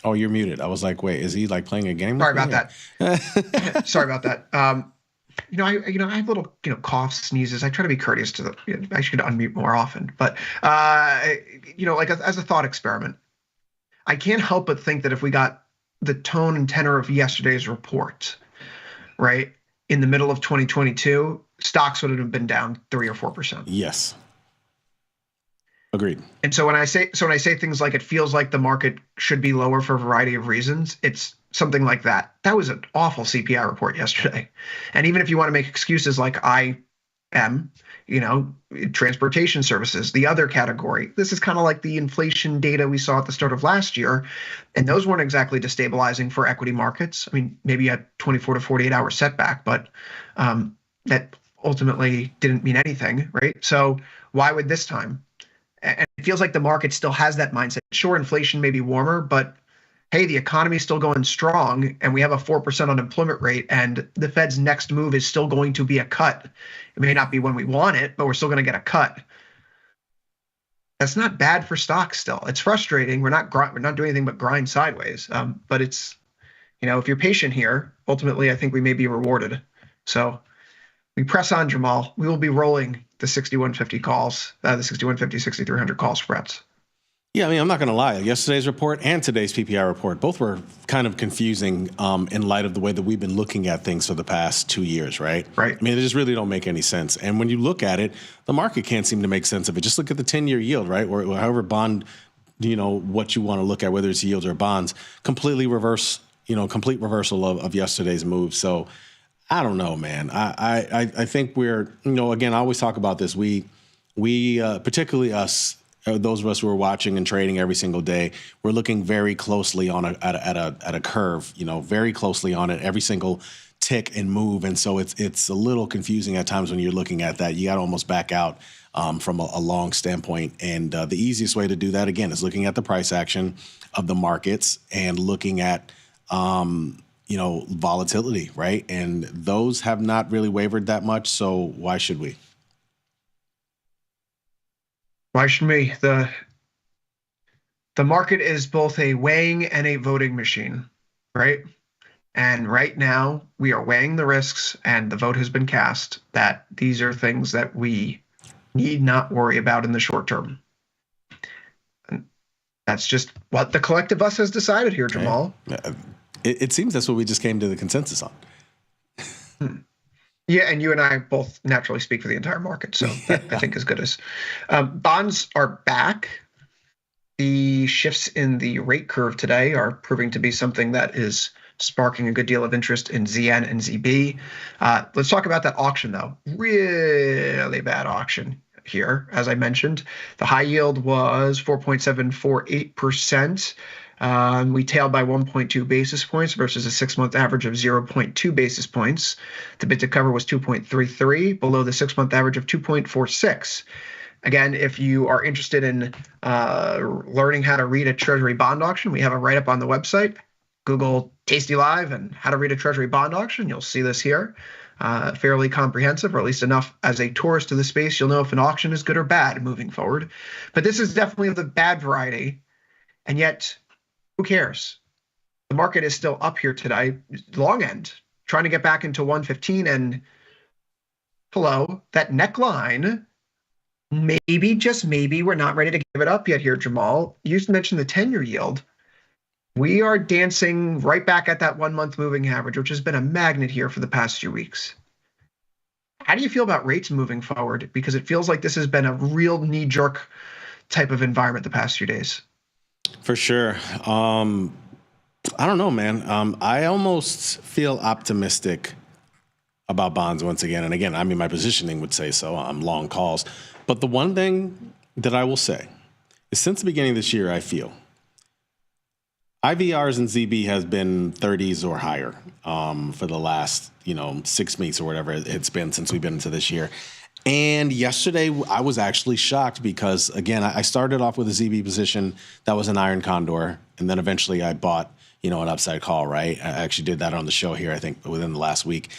Oh, you're muted. I was like, wait, is he like playing a game? Sorry about that. Sorry about that. I have little, coughs, sneezes. I try to be courteous to the. I should unmute more often, but as a thought experiment, I can't help but think that if we got the tone and tenor of yesterday's report, right, in the middle of 2022, stocks would have been down 3 or 4%. Yes. Agreed. And so when I say things like it feels like the market should be lower for a variety of reasons, it's something like that. That was an awful CPI report yesterday. And even if you want to make excuses like transportation services, the other category, this is kind of like the inflation data we saw at the start of last year. And those weren't exactly destabilizing for equity markets. I mean, maybe a 24 to 48 hour setback, but that ultimately didn't mean anything, right? So why would this time? And it feels like the market still has that mindset. Sure, inflation may be warmer, but hey, the economy is still going strong, and we have a 4% unemployment rate, and the Fed's next move is still going to be a cut. It may not be when we want it, but we're still going to get a cut. That's not bad for stocks still. It's frustrating. We're not doing anything but grind sideways. But it's, if you're patient here, ultimately, I think we may be rewarded. So we press on, Jamal. We will be rolling the 6150 calls, the 6150, 6300 call spreads. Yeah, I mean, I'm not going to lie. Yesterday's report and today's PPI report, both were kind of confusing in light of the way that we've been looking at things for the past 2 years, right? Right. I mean, they just really don't make any sense. And when you look at it, the market can't seem to make sense of it. Just look at the 10-year yield, right? Or however bond, what you want to look at, whether it's yields or bonds, complete reversal of yesterday's move. So I don't know, man. I think we're, again, I always talk about this. We particularly us, those of us who are watching and trading every single day, we're looking very closely on at a curve, very closely on it, every single tick and move. And so it's a little confusing at times when you're looking at that. You got to almost back out from a long standpoint. And the easiest way to do that, again, is looking at the price action of the markets and looking at, volatility, right? And those have not really wavered that much. So why should we? Why should we? The market is both a weighing and a voting machine, right? And right now we are weighing the risks, and the vote has been cast that these are things that we need not worry about in the short term. And that's just what the collective us has decided here, Jamal. It seems that's what we just came to the consensus on. Yeah, and you and I both naturally speak for the entire market, so that I think is good as. Bonds are back. The shifts in the rate curve today are proving to be something that is sparking a good deal of interest in ZN and ZB. Let's talk about that auction, though. Really bad auction here, as I mentioned. The high yield was 4.748%. We tailed by 1.2 basis points versus a 6-month average of 0.2 basis points. The bid to cover was 2.33, below the 6-month average of 2.46. Again, if you are interested in learning how to read a Treasury bond auction, we have a write-up on the website. Google tastylive and how to read a Treasury bond auction. You'll see this here. Fairly comprehensive, or at least enough as a tourist to the space. You'll know if an auction is good or bad moving forward. But this is definitely the bad variety. And yet, who cares? The market is still up here today, long end, trying to get back into 115. And hello, that neckline, maybe, just maybe, we're not ready to give it up yet here, Jamal. You mentioned the 10-year yield. We are dancing right back at that 1-month moving average, which has been a magnet here for the past few weeks. How do you feel about rates moving forward? Because it feels like this has been a real knee-jerk type of environment the past few days. For sure. I don't know, man. I almost feel optimistic about bonds once again. And again, I mean, my positioning would say so. I'm long calls. But the one thing that I will say is since the beginning of this year, I feel IVRs and ZB has been 30s or higher for the last, 6 weeks or whatever it's been since we've been into this year. And yesterday I was actually shocked because, again, I started off with a ZB position that was an iron condor. And then eventually I bought, an upside call, right? I actually did that on the show here, I think, within the last week.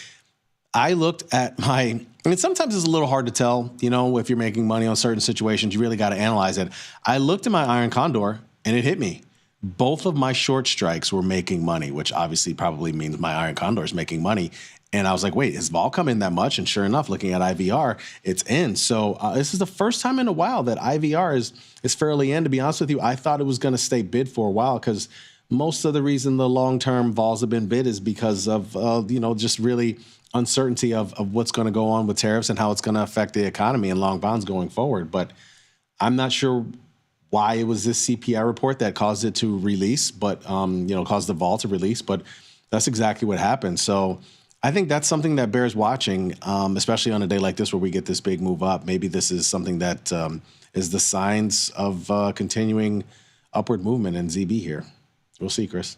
I looked at sometimes it's a little hard to tell, if you're making money on certain situations, you really got to analyze it. I looked at my iron condor and it hit me. Both of my short strikes were making money, which obviously probably means my iron condor is making money. And I was like, wait, is vol come in that much? And sure enough, looking at IVR, it's in. So this is the first time in a while that IVR is fairly in. To be honest with you, I thought it was going to stay bid for a while because most of the reason the long-term vols have been bid is because of, just really uncertainty of what's going to go on with tariffs and how it's going to affect the economy and long bonds going forward. But I'm not sure why it was this CPI report that caused it to release, but, caused the vol to release. But that's exactly what happened. So I think that's something that bears watching, especially on a day like this where we get this big move up. Maybe this is something that is the signs of continuing upward movement in ZB here. We'll see, Chris.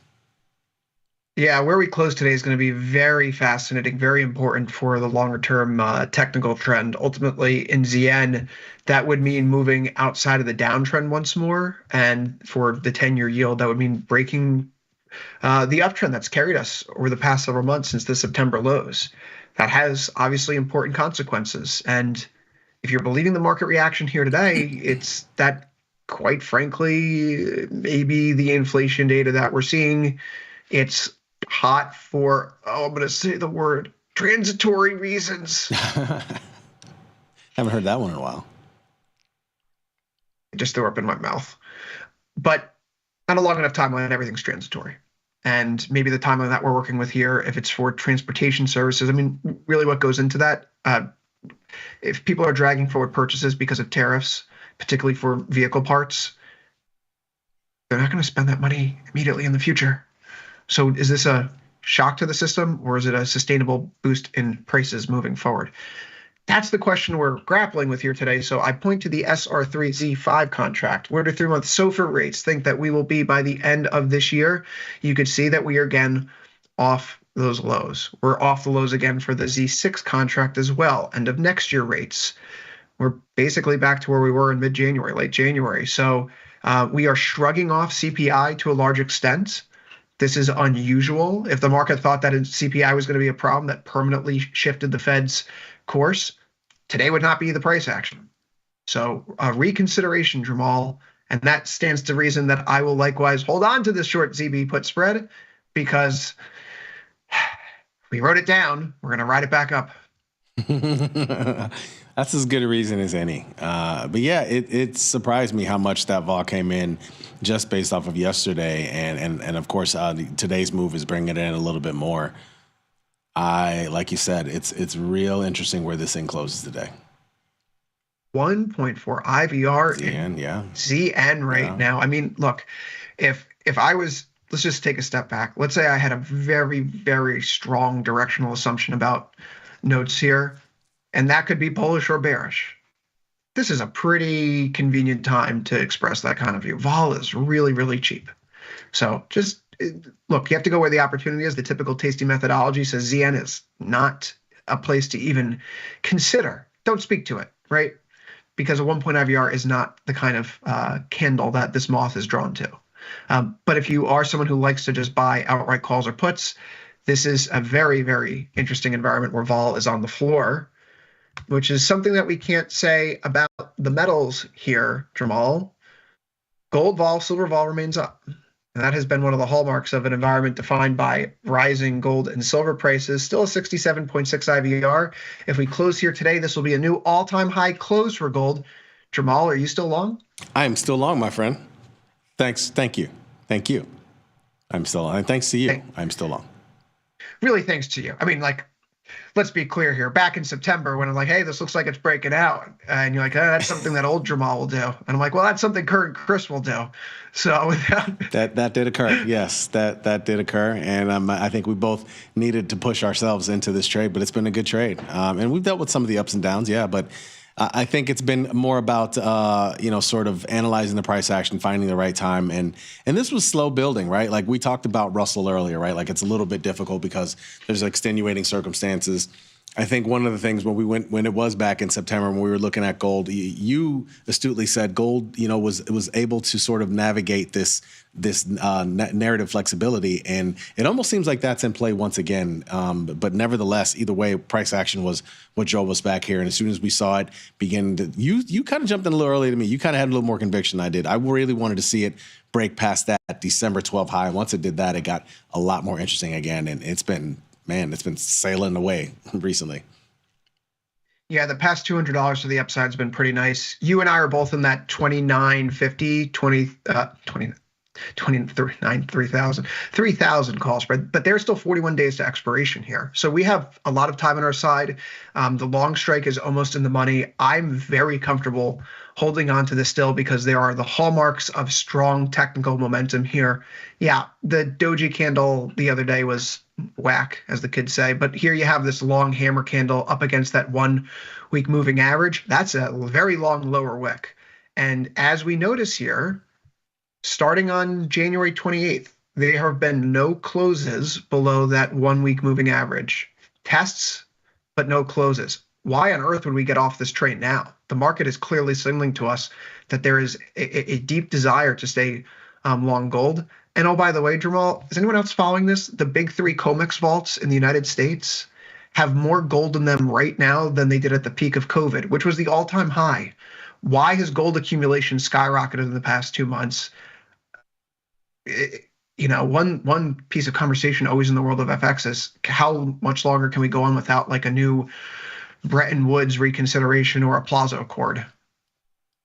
Yeah, where we close today is going to be very fascinating, very important for the longer-term technical trend. Ultimately, in ZN, that would mean moving outside of the downtrend once more. And for the 10-year yield, that would mean breaking the uptrend that's carried us over the past several months since the September lows. That has obviously important consequences. And if you're believing the market reaction here today, it's that, quite frankly, maybe the inflation data that we're seeing, it's hot for, I'm going to say the word, transitory reasons. Haven't heard that one in a while. It just threw up in my mouth. But not a long enough timeline, everything's transitory. And maybe the timeline that we're working with here, if it's for transportation services, I mean, really what goes into that, if people are dragging forward purchases because of tariffs, particularly for vehicle parts, they're not going to spend that money immediately in the future. So is this a shock to the system, or is it a sustainable boost in prices moving forward? That's the question we're grappling with here today. So I point to the SR3Z5 contract, where the 3-month SOFR rates think that we will be by the end of this year. You could see that we are again off those lows. We're off the lows again for the Z6 contract as well. End of next year rates. We're basically back to where we were in mid-January, late January. So we are shrugging off CPI to a large extent. This is unusual. If the market thought that CPI was going to be a problem that permanently shifted the Fed's course, today would not be the price action. So reconsideration, Jamal, and that stands to reason that I will likewise hold on to this short ZB put spread, because we wrote it down. We're going to ride it back up. That's as good a reason as any. But yeah, it surprised me how much that vol came in just based off of yesterday. And of course, today's move is bringing it in a little bit more. Like you said, it's real interesting where this thing closes today. 1.4 IVR ZN, yeah. ZN right now. I mean, look, if I was, let's just take a step back. Let's say I had a very, very strong directional assumption about notes here, and that could be bullish or bearish. This is a pretty convenient time to express that kind of view. Vol is really, really cheap. So just look, you have to go where the opportunity is. The typical Tasty methodology says ZN is not a place to even consider. Don't speak to it, right? Because a 1 point IVR is not the kind of candle that this moth is drawn to. But if you are someone who likes to just buy outright calls or puts, this is a very, very interesting environment where vol is on the floor, which is something that we can't say about the metals here, Jamal. Gold vol, silver vol remains up. And that has been one of the hallmarks of an environment defined by rising gold and silver prices. Still a 67.6 IVR. If we close here today, this will be a new all-time high close for gold. Jamal, are you still long? I am still long, my friend. Thanks. Thank you. Thank you. I'm still long. And thanks to you, I'm still long. Really, thanks to you. I mean, like, let's be clear here. Back in September, when I'm like, hey, this looks like it's breaking out, and you're like, oh, that's something that old Jamal will do. And I'm like, well, that's something current Chris will do. So that did occur. Yes, that did occur. And I think we both needed to push ourselves into this trade, but it's been a good trade. And we've dealt with some of the ups and downs, yeah, but I think it's been more about, sort of analyzing the price action, finding the right time. And this was slow building, right? Like we talked about Russell earlier, right? Like it's a little bit difficult because there's extenuating circumstances. I think one of the things when it was back in September, when we were looking at gold, you astutely said gold, was able to sort of navigate this narrative flexibility, and it almost seems like that's in play once again. But nevertheless, either way, price action was what drove us back here. And as soon as we saw it begin to, you kind of jumped in a little early to me. You kind of had a little more conviction than I did. I really wanted to see it break past that December 12 high. Once it did that, it got a lot more interesting again, and it's been sailing away recently. Yeah, the past $200 to the upside has been pretty nice. You and I are both in that 2950, 3,000 call spread, but there's still 41 days to expiration here. So we have a lot of time on our side. The long strike is almost in the money. I'm very comfortable holding on to this still because there are the hallmarks of strong technical momentum here. Yeah, the doji candle the other day was whack, as the kids say, but here you have this long hammer candle up against that 1 week moving average. That's a very long lower wick. And as we notice here, starting on January 28th, there have been no closes below that 1 week moving average. Tests, but no closes. Why on earth would we get off this train now? The market is clearly signaling to us that there is a deep desire to stay long gold. And oh, by the way, Jamal, is anyone else following this? The big three COMEX vaults in the United States have more gold in them right now than they did at the peak of COVID, which was the all-time high. Why has gold accumulation skyrocketed in the past 2 months? One piece of conversation always in the world of FX is how much longer can we go on without like a new Bretton Woods reconsideration or a Plaza Accord?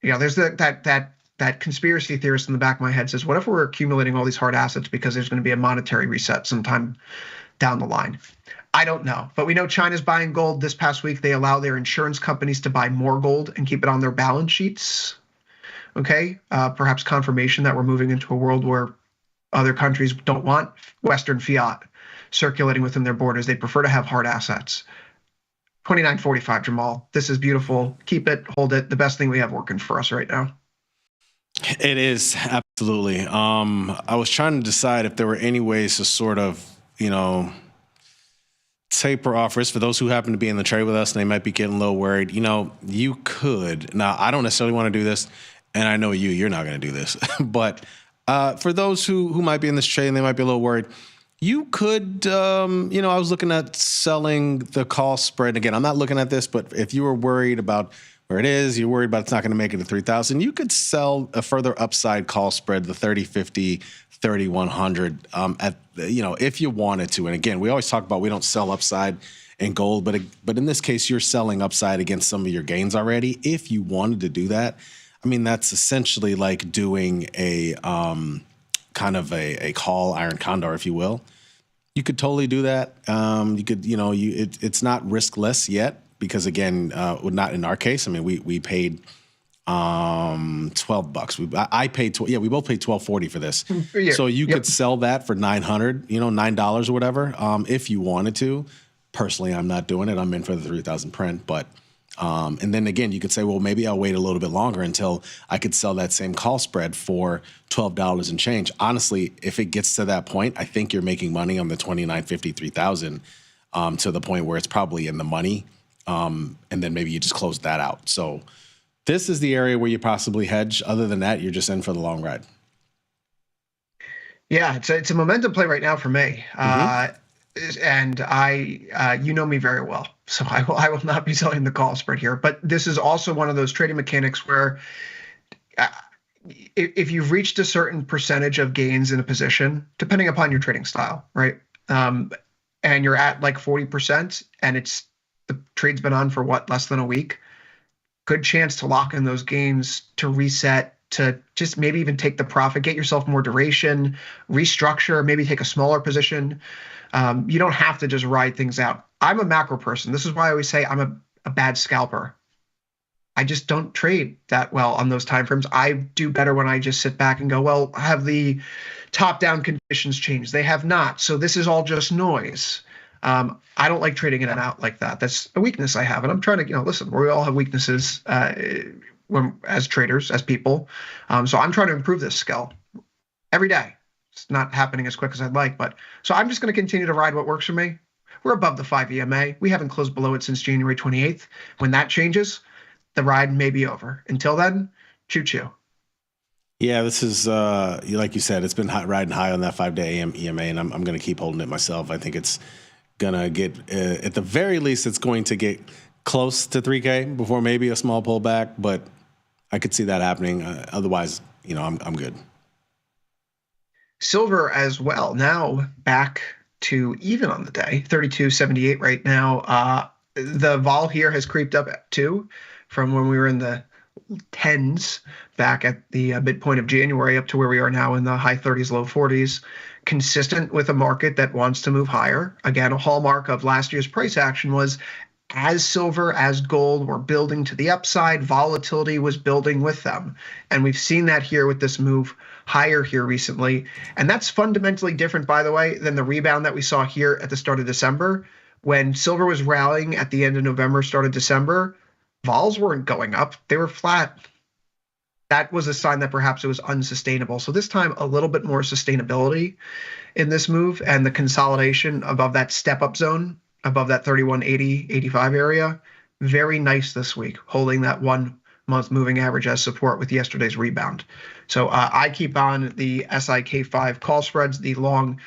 There's that conspiracy theorist in the back of my head says, what if we're accumulating all these hard assets because there's going to be a monetary reset sometime down the line? I don't know, but we know China's buying gold. This past week, they allow their insurance companies to buy more gold and keep it on their balance sheets. Okay, perhaps confirmation that we're moving into a world where other countries don't want Western fiat circulating within their borders. They prefer to have hard assets. 29.45, Jamal. This is beautiful. Keep it, hold it. The best thing we have working for us right now. It is, absolutely. I was trying to decide if there were any ways to sort of, taper offers for those who happen to be in the trade with us and they might be getting a little worried. You could. Now, I don't necessarily want to do this, and I know you're not going to do this. But for those who might be in this trade and they might be a little worried, you could, I was looking at selling the call spread. Again, I'm not looking at this, but if you were worried about where it is, you're worried about it's not going to make it to 3,000, you could sell a further upside call spread, the 30-50, 3,100, if you wanted to. And again, we always talk about we don't sell upside in gold, but in this case, you're selling upside against some of your gains already. If you wanted to do that, that's essentially like doing a kind of a call iron condor, if you will. You could totally do that. You could, it's not riskless yet because again, not in our case. We paid $12. I paid we both paid $12.40 for this. Yeah. So you could sell that for $900, $9 or whatever, if you wanted to. Personally, I'm not doing it. I'm in for the 3,000 print, but. And then again, you could say, well, maybe I'll wait a little bit longer until I could sell that same call spread for $12 and change. Honestly, if it gets to that point, I think you're making money on the 29.50, 3,000 to the point where it's probably in the money. And then maybe you just close that out. So this is the area where you possibly hedge. Other than that, you're just in for the long ride. Yeah, it's a momentum play right now for me. And I, you know me very well, so I will not be selling the call spread here. But this is also one of those trading mechanics where if you've reached a certain percentage of gains in a position, depending upon your trading style, right, and you're at like 40%, and the trade's been on for less than a week, good chance to lock in those gains, to reset, to just maybe even take the profit, get yourself more duration, restructure, maybe take a smaller position. You don't have to just ride things out. I'm a macro person. This is why I always say I'm a bad scalper. I just don't trade that well on those timeframes. I do better when I just sit back and go, well, have the top-down conditions changed? They have not. So this is all just noise. I don't like trading in and out like that. That's a weakness I have. And I'm trying to, listen, we all have weaknesses as traders, as people. So I'm trying to improve this skill every day. It's not happening as quick as I'd like, but so I'm just going to continue to ride what works for me. We're above the 5 EMA. We haven't closed below it since January 28th. When that changes, the ride may be over. Until then, choo-choo. Yeah, this is, like you said, it's been riding high on that 5-day EMA, and I'm going to keep holding it myself. I think it's going to get, at the very least, it's going to get close to 3K before maybe a small pullback, but I could see that happening. Otherwise, I'm good. Silver as well, now back to even on the day, 32.78 right now. The vol here has creeped up too from when we were in the 10s back at the midpoint of January up to where we are now in the high 30s, low 40s, consistent with a market that wants to move higher. Again, a hallmark of last year's price action was as silver, as gold were building to the upside, volatility was building with them. And we've seen that here with this move higher here recently. And that's fundamentally different, by the way, than the rebound that we saw here at the start of December. When silver was rallying at the end of November, start of December, vols weren't going up. They were flat. That was a sign that perhaps it was unsustainable. So this time, a little bit more sustainability in this move and the consolidation above that step-up zone, above that 31.80, 85 area. Very nice this week, holding that 1 month moving average as support with yesterday's rebound. So I keep on the SIK5 call spreads, the long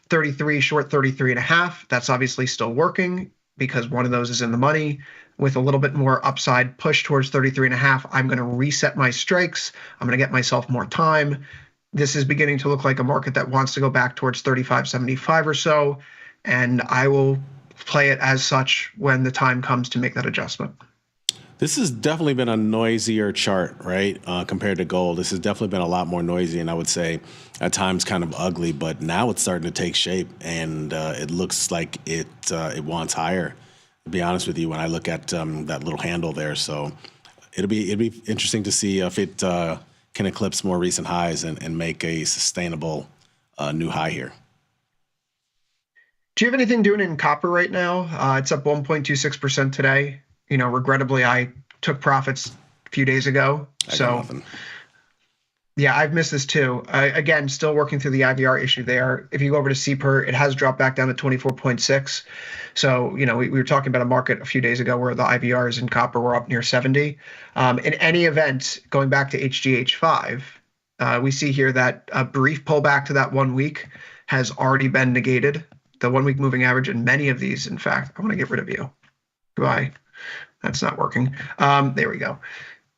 33, short 33.5. That's obviously still working because one of those is in the money. With a little bit more upside push towards 33.5, I'm going to reset my strikes. I'm going to get myself more time. This is beginning to look like a market that wants to go back towards 35.75 or so, and I will play it as such when the time comes to make that adjustment. This has definitely been a noisier chart, right, compared to gold. This has definitely been a lot more noisy, and I would say at times kind of ugly, but now it's starting to take shape, and it looks like it wants higher, to be honest with you, when I look at that little handle there. So it'll be interesting to see if it can eclipse more recent highs and make a sustainable new high here. Do you have anything doing in copper right now? It's up 1.26% today. Regrettably, I took profits a few days ago. Yeah, I've missed this too. Again, still working through the IVR issue there. If you go over to CPER, it has dropped back down to 24.6. So, we were talking about a market a few days ago where the IVRs in copper were up near 70. In any event, going back to HGH5, we see here that a brief pullback to that 1 week has already been negated. The 1 week moving average in many of these, in fact, I want to get rid of you. Goodbye. That's not working. There we go.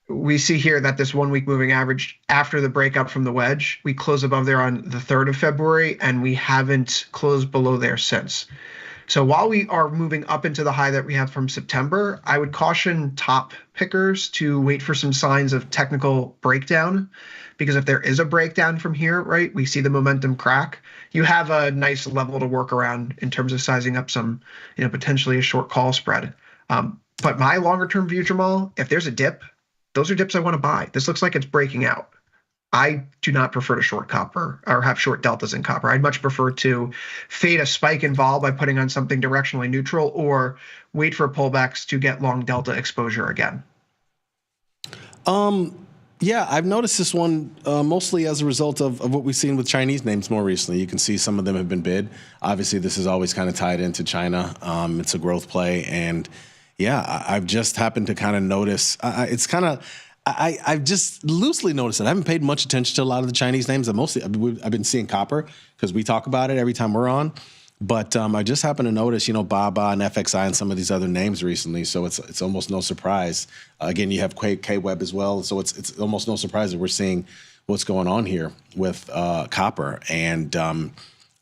We see here that this 1 week moving average after the breakup from the wedge, we close above there on the 3rd of February, and we haven't closed below there since. So while we are moving up into the high that we have from September, I would caution top pickers to wait for some signs of technical breakdown, because if there is a breakdown from here, right, we see the momentum crack, you have a nice level to work around in terms of sizing up some, potentially a short call spread. But my longer term view, Jamal, if there's a dip, those are dips I want to buy. This looks like it's breaking out. I do not prefer to short copper or have short deltas in copper. I'd much prefer to fade a spike in vol by putting on something directionally neutral or wait for pullbacks to get long delta exposure again. Yeah, I've noticed this one mostly as a result of what we've seen with Chinese names more recently. You can see some of them have been bid. Obviously, this is always kind of tied into China. It's a growth play. And yeah, I've just happened to kind of notice. I've just loosely noticed it. I haven't paid much attention to a lot of the Chinese names. I've been seeing copper because we talk about it every time we're on. But I just happened to notice, Baba and FXI and some of these other names recently. So it's almost no surprise. Again, you have K-Web as well. So it's almost no surprise that we're seeing what's going on here with copper. And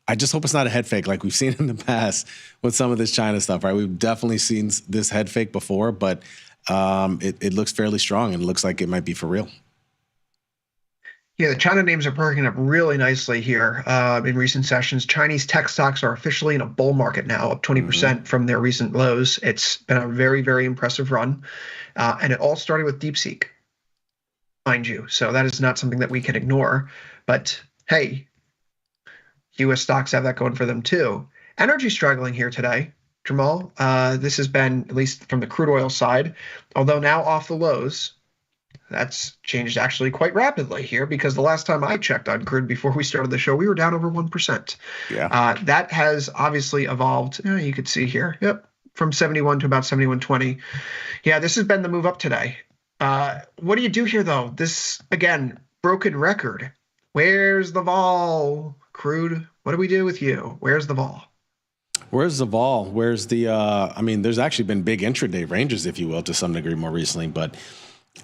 I just hope it's not a head fake like we've seen in the past with some of this China stuff, right? We've definitely seen this head fake before, but it looks fairly strong and it looks like it might be for real. Yeah, the China names are perking up really nicely here in recent sessions. Chinese tech stocks are officially in a bull market now, up 20% from their recent lows. It's been a very, very impressive run. And it all started with DeepSeek, mind you. So that is not something that we can ignore. But hey, U.S. stocks have that going for them too. Energy struggling here today, Jamal. This has been, at least from the crude oil side, although now off the lows. That's changed actually quite rapidly here because the last time I checked on crude before we started the show, we were down over 1%. Yeah. That has obviously evolved. You could see here. Yep. From 71 to about 71.20. Yeah, this has been the move up today. What do you do here, though? This, again, broken record. Where's the vol, crude? What do we do with you? Where's the vol? Where's the vol? Where's the, there's actually been big intraday ranges, if you will, to some degree more recently, but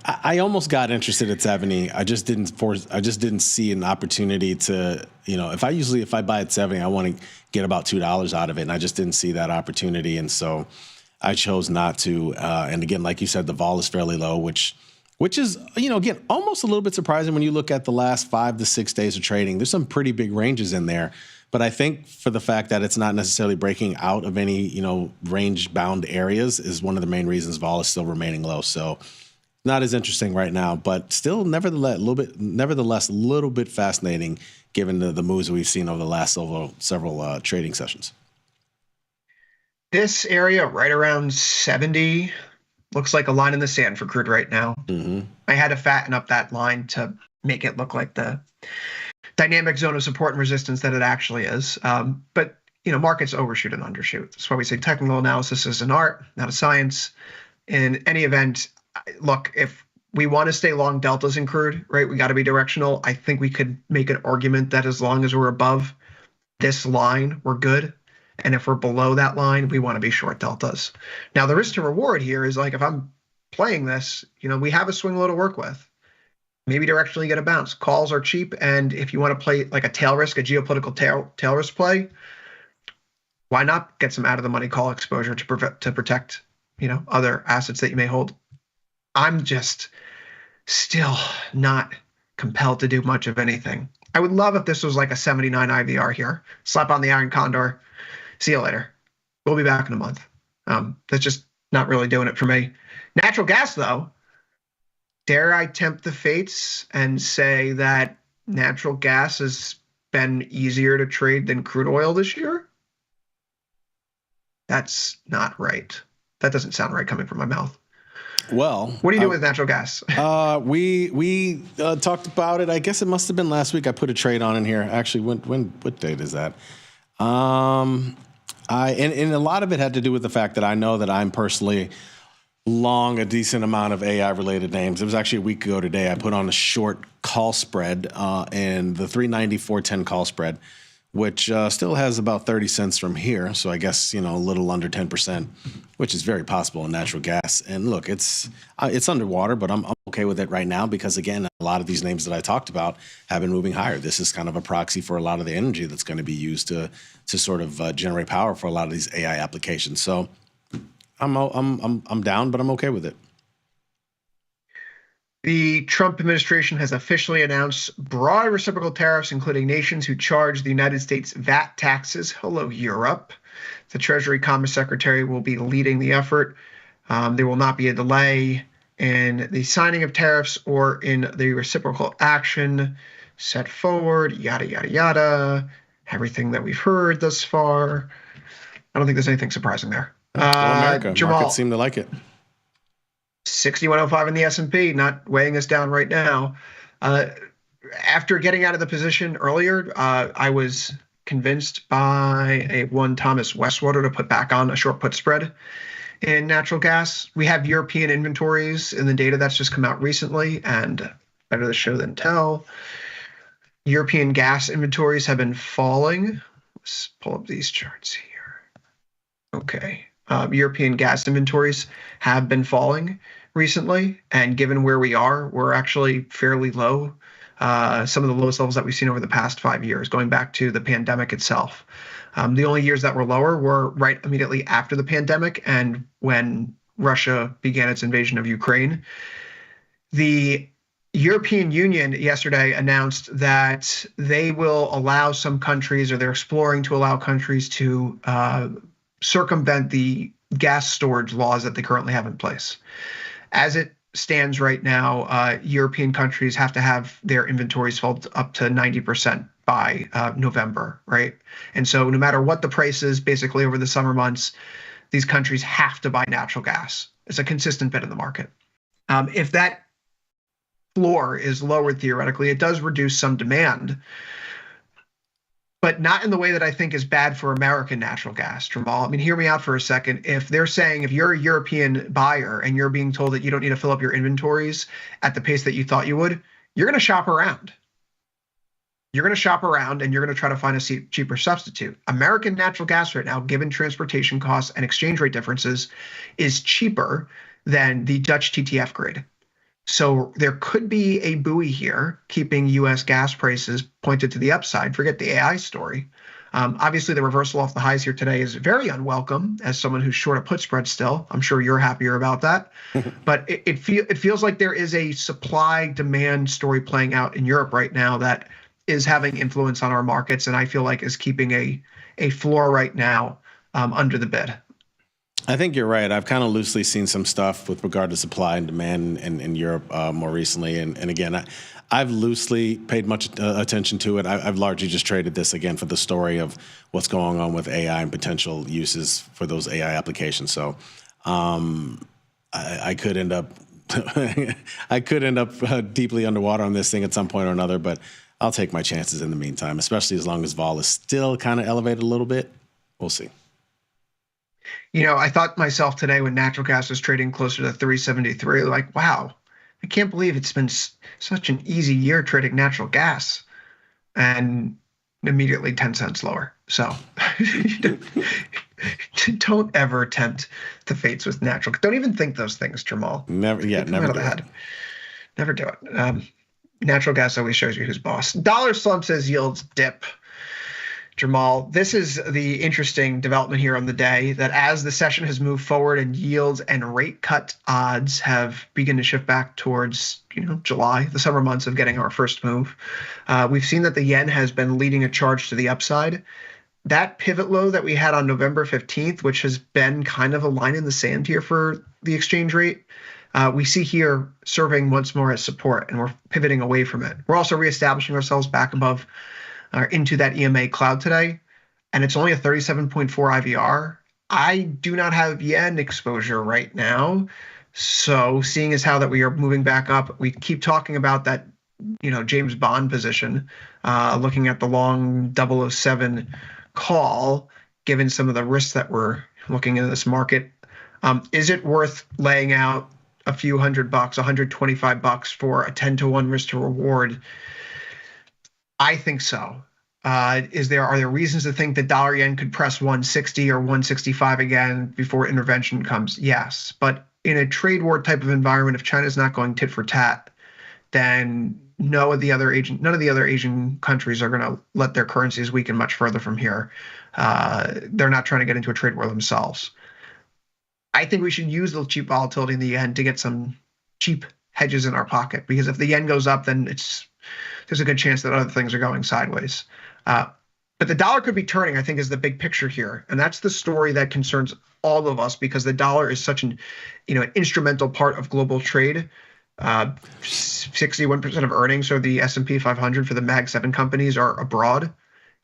I almost got interested at 70. I just didn't see an opportunity to, if I buy at 70, I want to get about $2 out of it. And I just didn't see that opportunity. And so I chose not to. And again, like you said, the vol is fairly low, which is, again, almost a little bit surprising when you look at the last 5 to 6 days of trading. There's some pretty big ranges in there. But I think for the fact that it's not necessarily breaking out of any, range bound areas is one of the main reasons vol is still remaining low. So not as interesting right now, but still, nevertheless, a little bit fascinating given the moves we've seen over the last several trading sessions. This area right around 70 looks like a line in the sand for crude right now. Mm-hmm. I had to fatten up that line to make it look like the dynamic zone of support and resistance that it actually is. But markets overshoot and undershoot. That's why we say technical analysis is an art, not a science. In any event, look, if we want to stay long deltas in crude, right, we got to be directional. I think we could make an argument that as long as we're above this line, we're good. And if we're below that line, we want to be short deltas. Now, the risk to reward here is like if I'm playing this, we have a swing low to work with. Maybe directionally get a bounce. Calls are cheap. And if you want to play like a tail risk, a geopolitical tail risk play, why not get some out of the money call exposure to protect, other assets that you may hold? I'm just still not compelled to do much of anything. I would love if this was like a 79 IVR here. Slap on the iron condor. See you later. We'll be back in a month. That's just not really doing it for me. Natural gas, though. Dare I tempt the fates and say that natural gas has been easier to trade than crude oil this year? That's not right. That doesn't sound right coming from my mouth. Well, what do you do with natural gas? We talked about it. I guess it must have been last week. I put a trade on in here. Actually, what date is that? And a lot of it had to do with the fact that I know that I'm personally long a decent amount of AI related names. It was actually a week ago today. I put on a short call spread and the 390-410 call spread, which still has about 30 cents from here. So I guess, a little under 10%, which is very possible in natural gas. And look, it's underwater, but I'm okay with it right now because, again, a lot of these names that I talked about have been moving higher. This is kind of a proxy for a lot of the energy that's going to be used to sort of generate power for a lot of these AI applications. So I'm down, but I'm okay with it. The Trump administration has officially announced broad reciprocal tariffs, including nations who charge the United States VAT taxes. Hello, Europe. The Treasury Commerce Secretary will be leading the effort. There will not be a delay in the signing of tariffs or in the reciprocal action set forward, yada, yada, yada. Everything that we've heard thus far. I don't think there's anything surprising there. America. Jamal, Markets seem to like it. 6105 in the S&P, not weighing us down right now. After getting out of the position earlier, I was convinced by one Thomas Westwater to put back on a short put spread in natural gas. We have European inventories in the data that's just come out recently, and better to show than tell. European gas inventories have been falling. Let's pull up these charts here. Okay. European gas inventories have been falling recently, and given where we are, we're actually fairly low. Some of the lowest levels that we've seen over the past 5 years, going back to the pandemic itself. The only years that were lower were right immediately after the pandemic and when Russia began its invasion of Ukraine. The European Union yesterday announced that they will allow some countries, or they're exploring to allow countries to circumvent the gas storage laws that they currently have in place. As it stands right now, European countries have to have their inventories filled up to 90% by November, right? And so no matter what the price is, basically over the summer months, these countries have to buy natural gas. It's a consistent bid in the market. If that floor is lowered theoretically, it does reduce some demand, but not in the way that I think is bad for American natural gas, Jamal. I mean, hear me out for a second. If they're saying if you're a European buyer and you're being told that you don't need to fill up your inventories at the pace that you thought you would, you're going to shop around. You're going to shop around and you're going to try to find a cheaper substitute. American natural gas right now, given transportation costs and exchange rate differences, is cheaper than the Dutch TTF grade. So there could be a buoy here, keeping U.S. gas prices pointed to the upside. Forget the AI story. Obviously, the reversal off the highs here today is very unwelcome. As someone who's short a put spread still, I'm sure you're happier about that. But it feels like there is a supply-demand story playing out in Europe right now that is having influence on our markets, and I feel like is keeping a floor right now under the bid. I think you're right. I've kind of loosely seen some stuff with regard to supply and demand in Europe more recently. And again, I've loosely paid much attention to it. I've largely just traded this again for the story of what's going on with AI and potential uses for those AI applications. So I could end up deeply underwater on this thing at some point or another, but I'll take my chances in the meantime, especially as long as vol is still kind of elevated a little bit. We'll see. I thought myself today when natural gas was trading closer to 373, like, wow, I can't believe it's been such an easy year trading natural gas, and immediately 10 cents lower. So don't ever tempt the fates with natural. Don't even think those things, Jamal. Never do it. Never do it. Natural gas always shows you who's boss. Dollar slumps as yields dip. Jamal, this is the interesting development here on the day, that as the session has moved forward and yields and rate cut odds have begun to shift back towards, July, the summer months of getting our first move, we've seen that the yen has been leading a charge to the upside. That pivot low that we had on November 15th, which has been kind of a line in the sand here for the exchange rate, we see here serving once more as support, and we're pivoting away from it. We're also reestablishing ourselves back above into that EMA cloud today, and it's only a 37.4 IVR. I do not have yen exposure right now. So seeing as how that we are moving back up, we keep talking about that, James Bond position, looking at the long 007 call, given some of the risks that we're looking in this market. Is it worth laying out a few $100, $125 for a 10-to-1 risk to reward? I think so. Are there reasons to think that dollar yen could press 160 or 165 again before intervention comes? Yes, but in a trade war type of environment, if China's not going tit for tat, then none of the other Asian countries are going to let their currencies weaken much further from here. They're not trying to get into a trade war themselves. I think we should use the cheap volatility in the yen to get some cheap hedges in our pocket, because if the yen goes up, then there's a good chance that other things are going sideways. But the dollar could be turning, I think, is the big picture here. And that's the story that concerns all of us, because the dollar is such an instrumental part of global trade. 61% of earnings or the S&P 500 for the Mag 7 companies are abroad.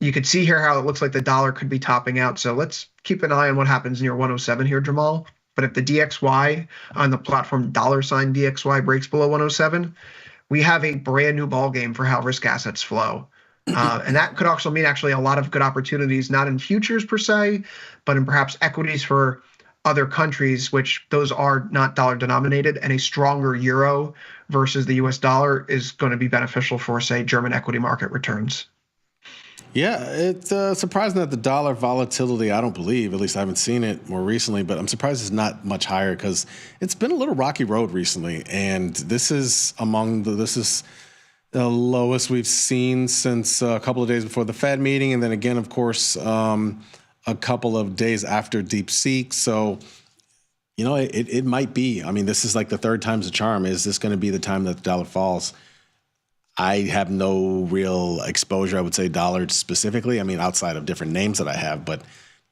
You could see here how it looks like the dollar could be topping out. So let's keep an eye on what happens near 107 here, Jamal. But if the DXY on the platform $DXY breaks below 107, we have a brand new ball game for how risk assets flow. And that could also mean actually a lot of good opportunities, not in futures per se, but in perhaps equities for other countries, which those are not dollar denominated, and a stronger euro versus the US dollar is going to be beneficial for, say, German equity market returns. Yeah, it's surprising that the dollar volatility, I don't believe, at least I haven't seen it more recently, but I'm surprised it's not much higher, because it's been a little rocky road recently. And this is the lowest we've seen since a couple of days before the Fed meeting. And then again, of course, a couple of days after DeepSeek. So, it might be. I mean, this is like the third time's the charm. Is this going to be the time that the dollar falls? I have no real exposure, I would say, dollar specifically. I mean, outside of different names that I have, but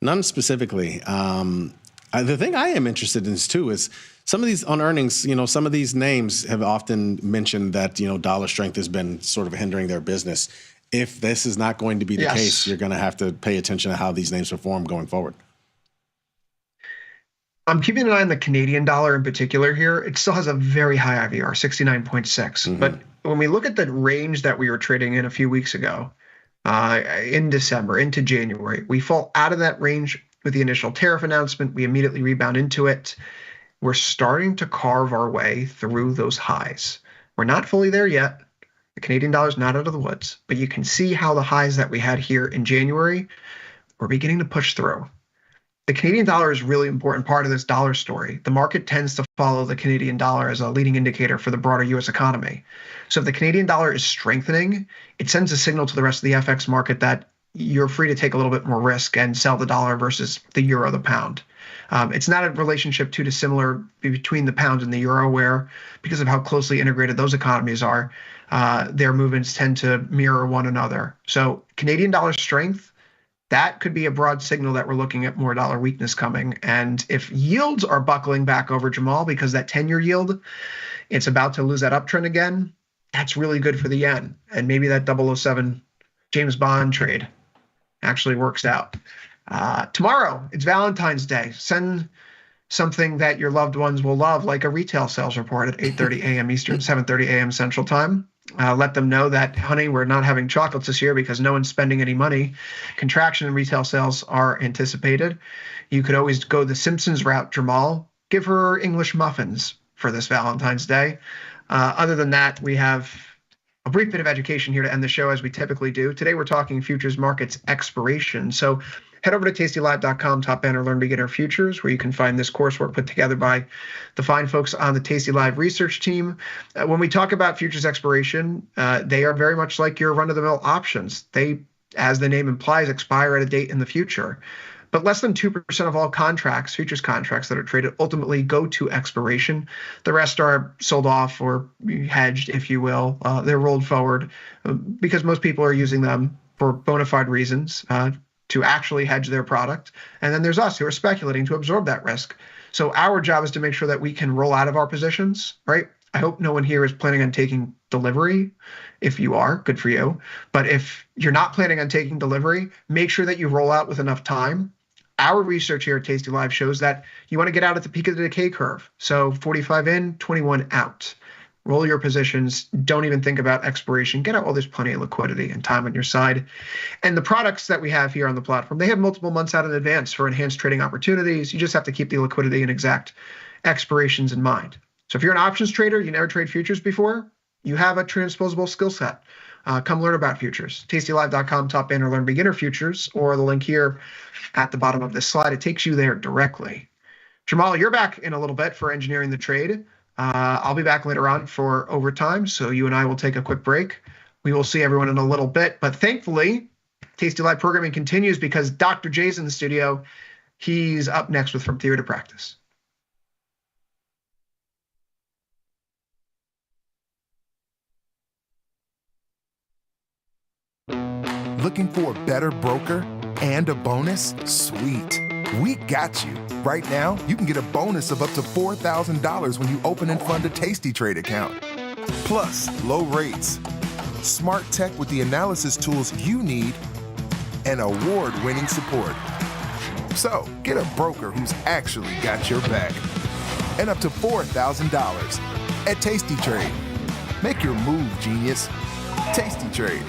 none specifically. The thing I am interested in too is some of these on earnings, some of these names have often mentioned that, dollar strength has been sort of hindering their business. If this is not going to be the case, you're going to have to pay attention to how these names perform going forward. I'm keeping an eye on the Canadian dollar in particular here. It still has a very high IVR, 69.6. But when we look at the range that we were trading in a few weeks ago, in December, into January, we fall out of that range with the initial tariff announcement. We immediately rebound into it. We're starting to carve our way through those highs. We're not fully there yet. The Canadian dollar is not out of the woods, but you can see how the highs that we had here in January, we're beginning to push through. The Canadian dollar is a really important part of this dollar story. The market tends to follow the Canadian dollar as a leading indicator for the broader U.S. economy. So if the Canadian dollar is strengthening, it sends a signal to the rest of the FX market that you're free to take a little bit more risk and sell the dollar versus the euro, the pound. It's not a relationship too dissimilar between the pound and the euro, where because of how closely integrated those economies are, their movements tend to mirror one another. So Canadian dollar strength, that could be a broad signal that we're looking at more dollar weakness coming. And if yields are buckling back over, Jamal, because that 10-year yield, it's about to lose that uptrend again, that's really good for the yen. And maybe that 007 James Bond trade actually works out. Tomorrow, it's Valentine's Day. Send something that your loved ones will love, like a retail sales report at 8:30 a.m. Eastern, 7:30 a.m. Central Time. Let them know that, honey, we're not having chocolates this year because no one's spending any money. Contraction in retail sales are anticipated. You could always go the Simpsons route, Jamal. Give her English muffins for this Valentine's Day. Other than that, we have a brief bit of education here to end the show, as we typically do. Today, we're talking futures markets expiration. So head over to tastylive.com, top banner, Learn Beginner Futures, where you can find this coursework put together by the fine folks on the Tasty Live research team. When we talk about futures expiration, they are very much like your run-of-the-mill options. They, as the name implies, expire at a date in the future. But less than 2% of all contracts, futures contracts that are traded, ultimately go to expiration. The rest are sold off or hedged, if you will. They're rolled forward because most people are using them for bona fide reasons, to actually hedge their product. And then there's us who are speculating to absorb that risk. So our job is to make sure that we can roll out of our positions, right? I hope no one here is planning on taking delivery. If you are, good for you. But if you're not planning on taking delivery, make sure that you roll out with enough time. Our research here at Tasty Live shows that you want to get out at the peak of the decay curve. So 45 in, 21 out. Roll your positions. Don't even think about expiration. Get out while there's plenty of liquidity and time on your side. And the products that we have here on the platform, they have multiple months out in advance for enhanced trading opportunities. You just have to keep the liquidity and exact expirations in mind. So if you're an options trader, you never trade futures before, you have a transposable skill set. Come learn about futures. tastylive.com, top banner, learn beginner futures, or the link here at the bottom of this slide. It takes you there directly. Jamal, you're back in a little bit for engineering the trade. I'll be back later on for overtime, so you and I will take a quick break. We will see everyone in a little bit, but thankfully, Tasty Live programming continues because Dr. J's in the studio. He's up next with From Theory to Practice. Looking for a better broker and a bonus? Sweet. We got you. Right now, you can get a bonus of up to $4,000 when you open and fund a Tasty Trade account. Plus, low rates, smart tech with the analysis tools you need, and award-winning support. So, get a broker who's actually got your back. And up to $4,000 at Tasty Trade. Make your move, genius. Tasty Trade.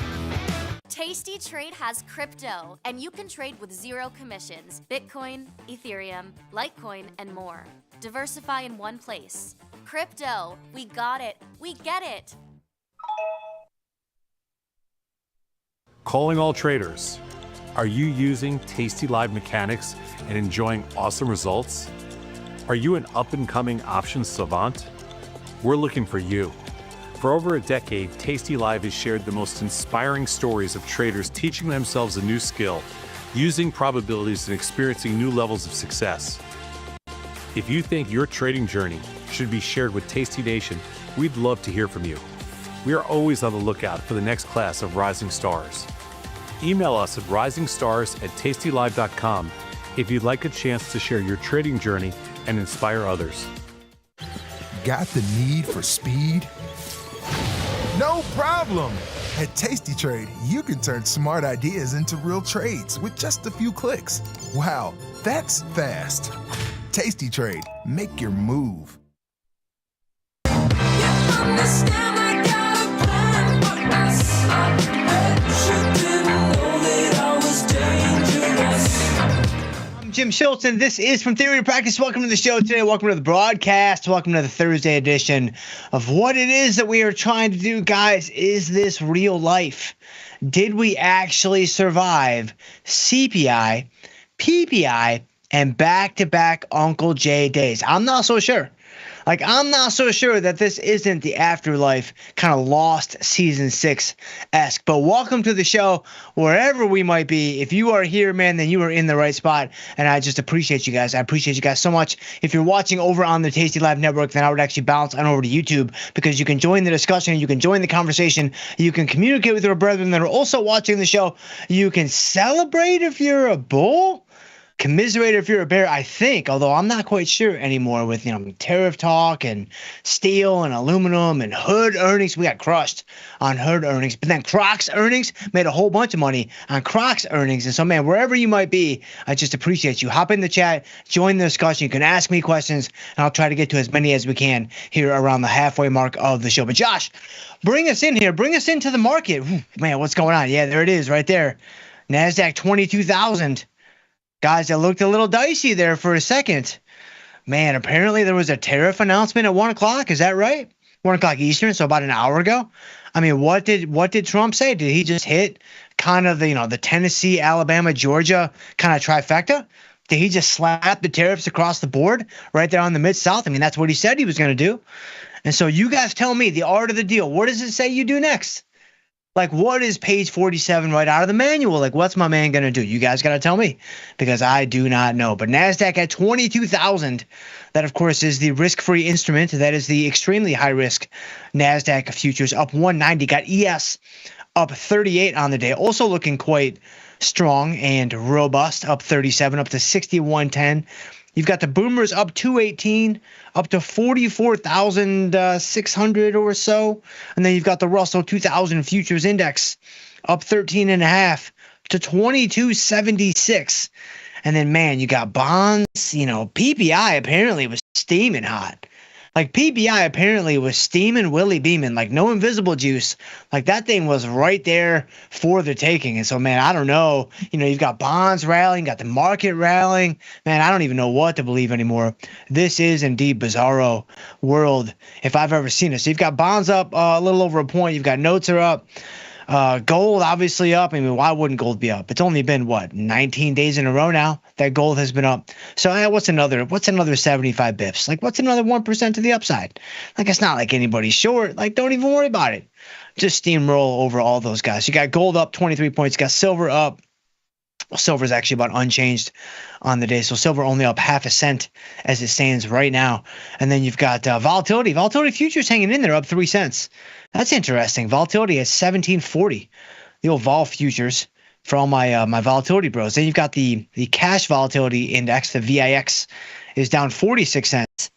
Tasty Trade has crypto, and you can trade with zero commissions. Bitcoin, Ethereum, Litecoin, and more. Diversify in one place. Crypto, we got it. We get it. Calling all traders. Are you using Tasty Live mechanics and enjoying awesome results? Are you an up-and-coming options savant? We're looking for you. For over a decade, Tasty Live has shared the most inspiring stories of traders teaching themselves a new skill, using probabilities and experiencing new levels of success. If you think your trading journey should be shared with Tasty Nation, we'd love to hear from you. We are always on the lookout for the next class of rising stars. Email us at risingstars@tastylive.com if you'd like a chance to share your trading journey and inspire others. Got the need for speed? No problem. At Tasty Trade, you can turn smart ideas into real trades with just a few clicks. Wow, that's fast. Tasty Trade, make your move. Jim Schultz, and this is From Theory to Practice. Welcome to the show today. Welcome to the broadcast. Welcome to the Thursday edition of what it is that we are trying to do, guys. Is this real life? Did we actually survive CPI, PPI, and back-to-back Uncle J days? I'm not so sure. I'm not so sure that this isn't the afterlife kind of Lost Season 6-esque. But welcome to the show, wherever we might be. If you are here, man, then you are in the right spot. And I just appreciate you guys. I appreciate you guys so much. If you're watching over on the Tasty Live Network, then I would actually bounce on over to YouTube, because you can join the discussion. You can join the conversation. You can communicate with your brethren that are also watching the show. You can celebrate if you're a bull. Commiserate if you're a bear, I think, although I'm not quite sure anymore with, tariff talk and steel and aluminum and Hood earnings. We got crushed on Hood earnings, but then Crocs earnings made a whole bunch of money on Crocs earnings. And so, man, wherever you might be, I just appreciate you. Hop in the chat, join the discussion. You can ask me questions, and I'll try to get to as many as we can here around the halfway mark of the show. But Josh, bring us in here. Bring us into the market. Man, what's going on? Yeah, there it is right there. NASDAQ 22,000. Guys, it looked a little dicey there for a second. Man, apparently there was a tariff announcement at 1 o'clock. Is that right? 1 o'clock Eastern, so about an hour ago. I mean, what did Trump say? Did he just hit kind of the Tennessee, Alabama, Georgia kind of trifecta? Did he just slap the tariffs across the board right there on the Mid-South? I mean, that's what he said he was going to do. And so you guys tell me the art of the deal. What does it say you do next? What is page 47 right out of the manual? What's my man going to do? You guys got to tell me, because I do not know. But NASDAQ at 22,000. That, of course, is the risk-free instrument. That is the extremely high-risk NASDAQ futures, up 190. Got ES up 38 on the day. Also looking quite strong and robust, up 37, up to 6110. You've got the boomers up 218, up to 44,600 or so. And then you've got the Russell 2000 Futures Index up 13.5 to 2276. And then, man, you got bonds. You know, PPI apparently was steaming hot. Like, PPI apparently was steaming Willie Beeman, like no invisible juice. Like, that thing was right there for the taking. And so, man, I don't know. You know, you've got bonds rallying, got the market rallying. Man, I don't even know what to believe anymore. This is indeed bizarro world if I've ever seen it. So you've got bonds up a little over a point. You've got notes are up. Gold obviously up. I mean, why wouldn't gold be up? It's only been 19 days in a row now that gold has been up. So what's another 75 bips? Like, what's another 1% to the upside? Like, it's not like anybody's short. Like, don't even worry about it. Just steamroll over all those guys. You got gold up 23 points. You got silver up. Silver is actually about unchanged on the day. So silver only up half a cent as it stands right now. And then you've got volatility. Volatility futures hanging in there up 3 cents. That's interesting. Volatility is 1740. The old vol futures for all my my volatility bros. Then you've got the cash volatility index, the VIX, is down 46 cents.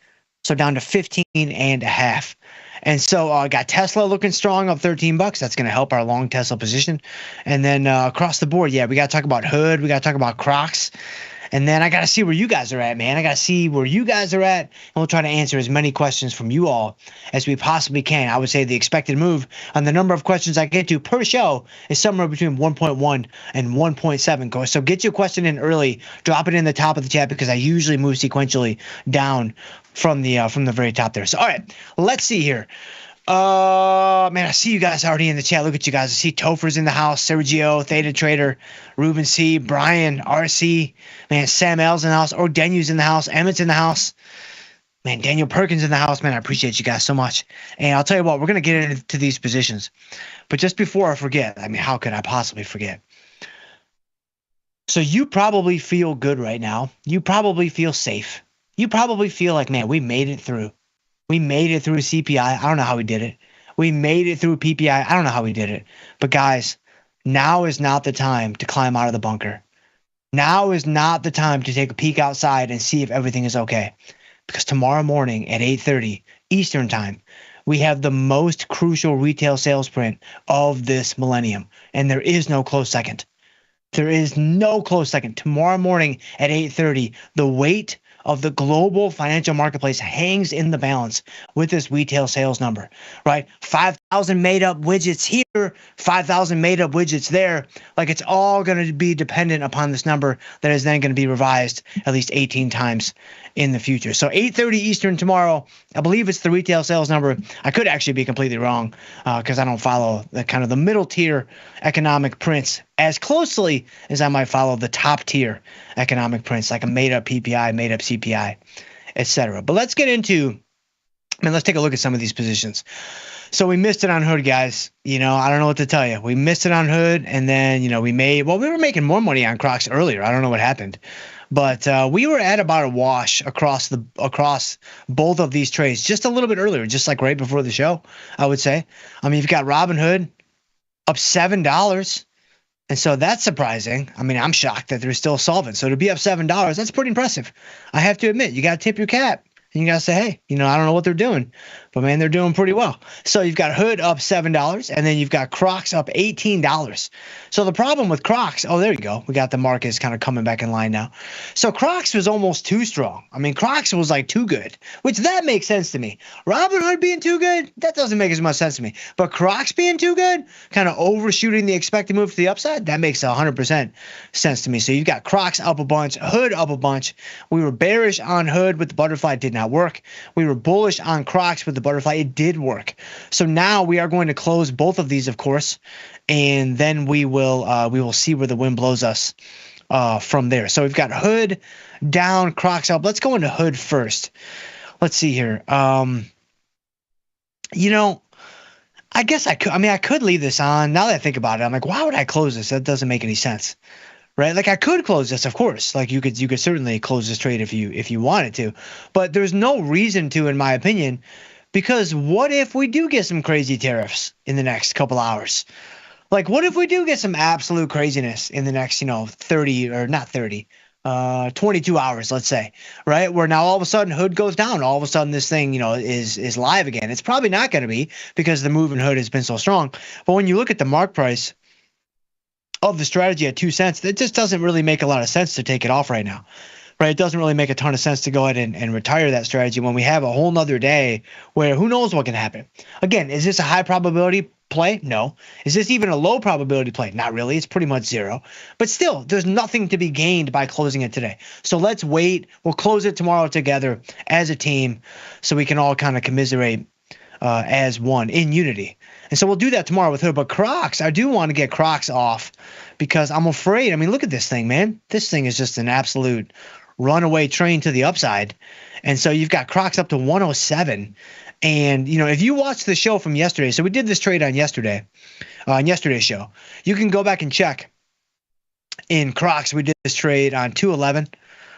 So down to 15.5. And so I got Tesla looking strong, up $13. That's going to help our long Tesla position. And then across the board, we got to talk about Hood. We got to talk about Crocs. And then I got to see where you guys are at, man. I got to see where you guys are at. And we'll try to answer as many questions from you all as we possibly can. I would say the expected move on the number of questions I get to per show is somewhere between 1.1 and 1.7. So get your question in early. Drop it in the top of the chat because I usually move sequentially down from the very top there. So, all right, let's see here. Man, I see you guys already in the chat. Look at you guys. I see Topher's in the house, Sergio, Theta Trader, Ruben C, Brian, RC, man, Sam L's in the house, Ordenu's in the house, Emmett's in the house, man, Daniel Perkins in the house. Man, I appreciate you guys so much. And I'll tell you what, we're going to get into these positions. But just before I forget, I mean, how could I possibly forget? So you probably feel good right now. You probably feel safe. You probably feel like, man, we made it through. We made it through CPI. I don't know how we did it. We made it through PPI. I don't know how we did it. But guys, now is not the time to climb out of the bunker. Now is not the time to take a peek outside and see if everything is okay. Because tomorrow morning at 8:30 Eastern time, we have the most crucial retail sales print of this millennium. And there is no close second. There is no close second. Tomorrow morning at 8:30, the weight of the global financial marketplace hangs in the balance with this retail sales number, right? 5,000 made up widgets here, 5,000 made up widgets there. Like, it's all going to be dependent upon this number that is then going to be revised at least 18 times in the future. So 8:30 Eastern tomorrow, I believe it's the retail sales number. I could actually be completely wrong because I don't follow the kind of the middle tier economic prints as closely as I might follow the top tier economic prints, like a made up PPI, made up CPI, etc. But let's get into, let's take a look at some of these positions. So we missed it on Hood, guys. You know, I don't know what to tell you. We missed it on Hood, and then, you know, we were making more money on Crocs earlier. I don't know what happened. But we were at about a wash across both of these trades just a little bit earlier, just like right before the show, I would say. I mean, you've got Robinhood up $7. And so that's surprising. I mean, I'm shocked that they're still solvent. So to be up $7, that's pretty impressive. I have to admit, you got to tip your cap. And you got to say, hey, you know, I don't know what they're doing, but man, they're doing pretty well. So you've got Hood up $7, and then you've got Crocs up $18. So the problem with Crocs, oh, there you go. We got the markets kind of coming back in line now. So Crocs was almost too strong. I mean, Crocs was like too good, which that makes sense to me. Robinhood being too good, that doesn't make as much sense to me. But Crocs being too good, kind of overshooting the expected move to the upside, that makes 100% sense to me. So you've got Crocs up a bunch, Hood up a bunch. We were bearish on Hood with the butterfly, did not work. We were bullish on Crocs with the butterfly. It did work. So now we are going to close both of these, of course, and then we will see where the wind blows us from there. So we've got Hood down, Crocs up. Let's go into Hood first. Let's see here. You know, I guess I could leave this on. Now that I think about it, I'm like, why would I close this? That doesn't make any sense. Right? Like, I could close this, of course. Like, you could certainly close this trade if you wanted to. But there's no reason to, in my opinion, because what if we do get some crazy tariffs in the next couple hours? Like, what if we do get some absolute craziness in the next, 22 hours, let's say, right? Where now all of a sudden Hood goes down. All of a sudden this thing, is live again. It's probably not going to be because the move in Hood has been so strong. But when you look at the mark price of the strategy at 2 cents, it just doesn't really make a lot of sense to take it off right now. Right? It doesn't really make a ton of sense to go ahead and retire that strategy when we have a whole nother day where who knows what can happen. Again, is this a high probability play? No. Is this even a low probability play? Not really. It's pretty much zero. But still, there's nothing to be gained by closing it today. So let's wait. We'll close it tomorrow together as a team so we can all kind of commiserate as one in unity. And so we'll do that tomorrow with her. But Crocs, I do want to get Crocs off because I'm afraid. I mean, look at this thing, man. This thing is just an absolute runaway train to the upside. And so you've got Crocs up to 107. And, you know, if you watch the show from yesterday, so we did this trade on yesterday's show. You can go back and check in Crocs. We did this trade on 211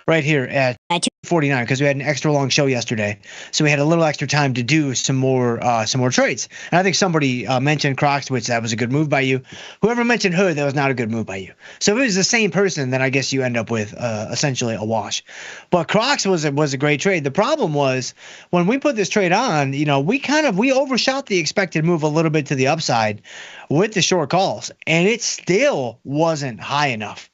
right here at 249 because we had an extra long show yesterday. So we had a little extra time to do some more trades. And I think somebody mentioned Crocs, which that was a good move by you. Whoever mentioned Hood, that was not a good move by you. So if it was the same person, then I guess you end up with essentially a wash. But Crocs was a great trade. The problem was when we put this trade on, you know, we overshot the expected move a little bit to the upside with the short calls, and it still wasn't high enough.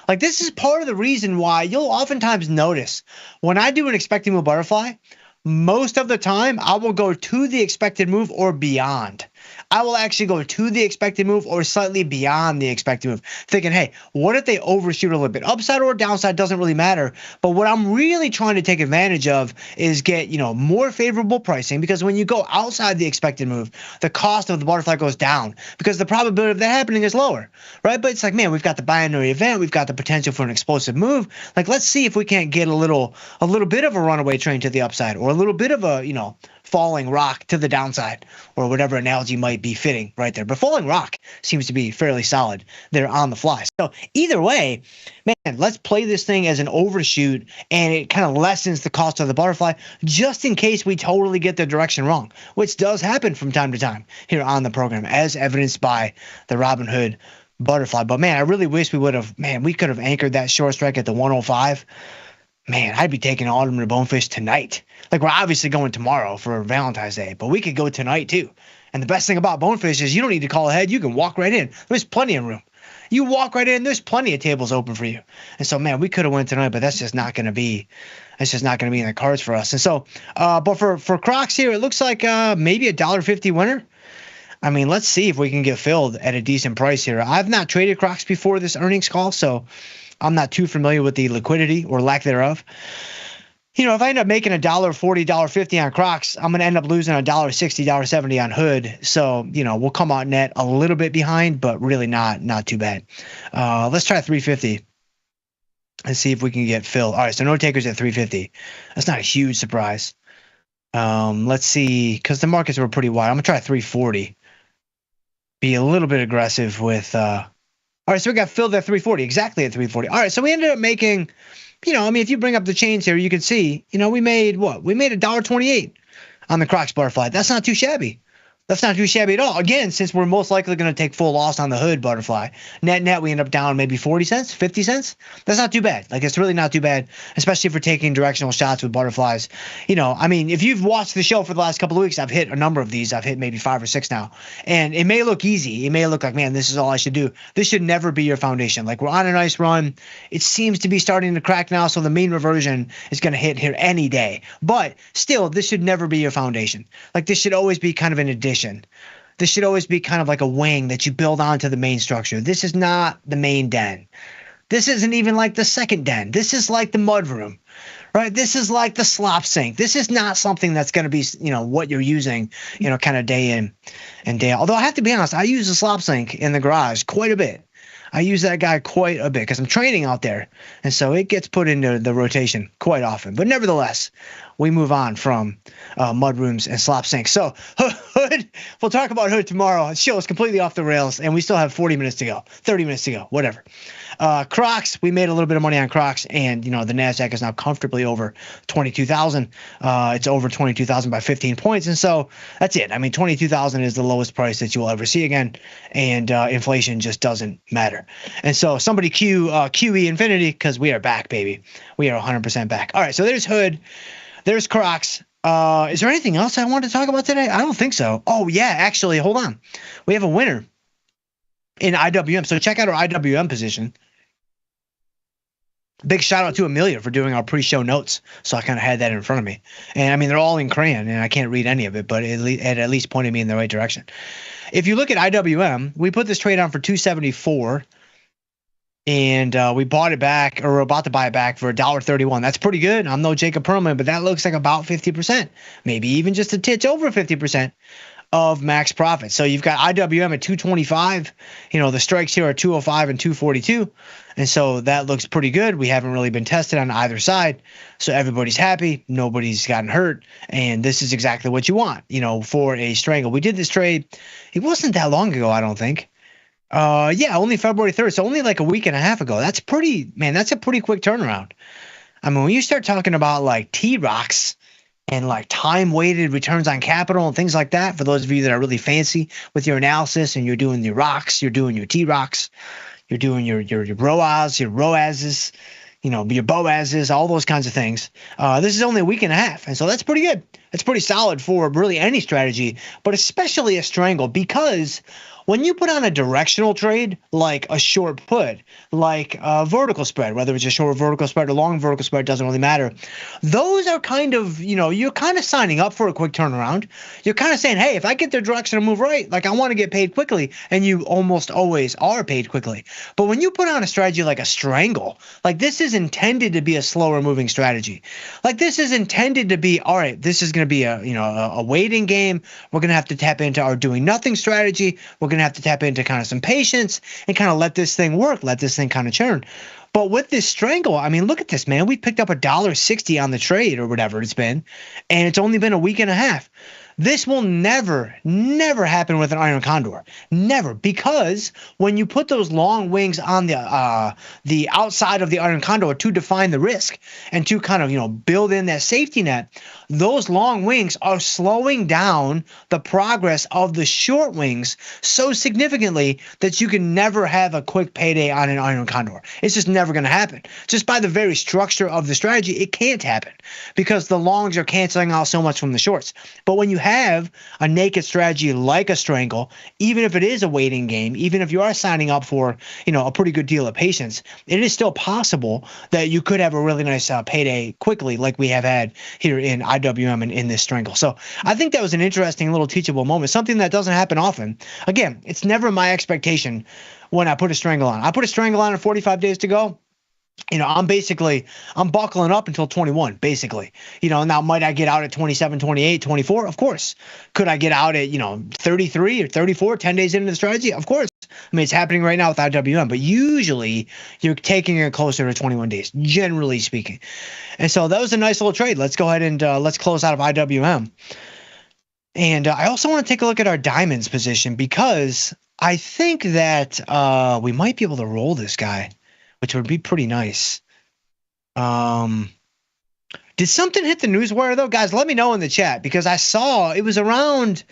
Like, this is part of the reason why you'll oftentimes notice when I do an expected move butterfly, most of the time I will go to the expected move or beyond. I will actually go to the expected move or slightly beyond the expected move, thinking, hey, what if they overshoot a little bit? Upside or downside doesn't really matter. But what I'm really trying to take advantage of is get, you know, more favorable pricing, because when you go outside the expected move, the cost of the butterfly goes down because the probability of that happening is lower, right? But it's like, man, we've got the binary event, we've got the potential for an explosive move. Like, let's see if we can't get a little bit of a runaway train to the upside, or a little bit of a, you know, falling rock to the downside, or whatever analogy might be fitting right there. But falling rock seems to be fairly solid there on the fly. So either way, man, let's play this thing as an overshoot, and it kind of lessens the cost of the butterfly just in case we totally get the direction wrong, which does happen from time to time here on the program, as evidenced by the Robinhood butterfly. But man, I really wish we could have anchored that short strike at the 105. Man, I'd be taking Autumn to Bonefish tonight. Like, we're obviously going tomorrow for Valentine's Day, but we could go tonight too. And the best thing about Bonefish is you don't need to call ahead. You can walk right in. There's plenty of room. You walk right in. There's plenty of tables open for you. And so, man, we could have went tonight, but that's just not going to be in the cards for us. And so, but for Crocs here, it looks like maybe a $1.50 winner. I mean, let's see if we can get filled at a decent price here. I've not traded Crocs before this earnings call, so I'm not too familiar with the liquidity or lack thereof. You know, if I end up making $1.40, $1.50 on Crocs, I'm going to end up losing $1.60, $1.70 on Hood. So, you know, we'll come out net a little bit behind, but really not too bad. Let's try 350 and see if we can get filled. All right, so no takers at 350. That's not a huge surprise. Let's see, because the markets were pretty wide. I'm going to try 340. Be a little bit aggressive with all right, so we got filled at 340, exactly at 340. All right, so we ended up making, you know, I mean, if you bring up the chains here, you can see, you know, we made what? We made $1.28 on the Crocs butterfly. That's not too shabby. That's not too shabby at all. Again, since we're most likely going to take full loss on the Hood butterfly, net, we end up down maybe 40 cents, 50 cents. That's not too bad. Like, it's really not too bad, especially if we're taking directional shots with butterflies. You know, I mean, if you've watched the show for the last couple of weeks, I've hit a number of these. I've hit maybe 5 or 6 now. And it may look easy. It may look like, man, this is all I should do. This should never be your foundation. Like, we're on a nice run. It seems to be starting to crack now, so the mean reversion is going to hit here any day. But still, this should never be your foundation. Like, this should always be kind of an addition. This should always be kind of like a wing that you build onto the main structure. This is not the main den. This isn't even like the second den. This is like the mudroom, right? This is like the slop sink. This is not something that's going to be, you know, what you're using, you know, kind of day in and day out. Although I have to be honest, I use the slop sink in the garage quite a bit. I use that guy quite a bit because I'm training out there. And so it gets put into the rotation quite often. But nevertheless, we move on from mud rooms and slop sinks. So Hood, we'll talk about Hood tomorrow. The show is completely off the rails, and we still have 40 minutes to go, 30 minutes to go, whatever. Crocs, we made a little bit of money on Crocs, and, you know, the NASDAQ is now comfortably over 22,000. It's over 22,000 by 15 points. And so that's it. I mean, 22,000 is the lowest price that you will ever see again. And inflation just doesn't matter. And so somebody QE Infinity, because we are back, baby. We are 100% back. All right, so there's Hood. There's Crocs. Is there anything else I want to talk about today? I don't think so. Oh, yeah, actually, hold on. We have a winner. in IWM. So check out our IWM position. Big shout out to Amelia for doing our pre-show notes. So I kind of had that in front of me. And I mean, they're all in crayon and I can't read any of it, but it at least pointed me in the right direction. If you look at IWM, we put this trade on for 274 and we bought it back, or we're about to buy it back for $1.31. That's pretty good. I'm no Jacob Perlman, but that looks like about 50%, maybe even just a titch over 50% of max profit. So you've got IWM at 225. You know, the strikes here are 205 and 242. And so that looks pretty good. We haven't really been tested on either side. So everybody's happy. Nobody's gotten hurt. And this is exactly what you want, you know, for a strangle. We did this trade. It wasn't that long ago, I don't think. Yeah, only February 3rd. So only like a week and a half ago. That's a pretty quick turnaround. I mean, when you start talking about like T-Rocks and like time-weighted returns on capital and things like that, for those of you that are really fancy with your analysis and you're doing your rocks, you're doing your T-Rocks, you're doing your ROAS, your ROASs, you know, your BOASs, all those kinds of things. This is only a week and a half, and so that's pretty good. That's pretty solid for really any strategy, but especially a strangle, because when you put on a directional trade, like a short put, like a vertical spread, whether it's a short vertical spread or long vertical spread, doesn't really matter. Those are kind of, you know, you're kind of signing up for a quick turnaround. You're kind of saying, hey, if I get the direction to move right, like I want to get paid quickly, and you almost always are paid quickly. But when you put on a strategy like a strangle, like this is intended to be a slower moving strategy. Like this is intended to be, all right, this is going to be a waiting game. We're going to have to tap into our doing nothing strategy. We're going to have to tap into kind of some patience and kind of let this thing work, let this thing kind of churn. But with this strangle, I mean, look at this, man. We picked up $1.60 on the trade or whatever it's been, and it's only been a week and a half. This will never happen with an iron condor. Never. Because when you put those long wings on the outside of the iron condor to define the risk and to kind of, you know, build in that safety net, those long wings are slowing down the progress of the short wings so significantly that you can never have a quick payday on an iron condor. It's just never going to happen. Just by the very structure of the strategy, it can't happen because the longs are canceling out so much from the shorts. But when you have a naked strategy like a strangle, even if it is a waiting game, even if you are signing up for, you know, a pretty good deal of patience, it is still possible that you could have a really nice payday quickly, like we have had here in IWM and in this strangle. So I think that was an interesting little teachable moment, something that doesn't happen often. Again, it's never my expectation when I put a strangle on. I put a strangle on at 45 days to go. You know, I'm buckling up until 21, basically. You know, now might I get out at 27, 28, 24? Of course. Could I get out at, 33 or 34, 10 days into the strategy? Of course. I mean, it's happening right now with IWM, but usually you're taking it closer to 21 days, generally speaking. And so that was a nice little trade. Let's go ahead and let's close out of IWM. And I also want to take a look at our diamonds position because I think that we might be able to roll this guy, which would be pretty nice. Did something hit the newswire though? Guys, let me know in the chat because I saw it was around,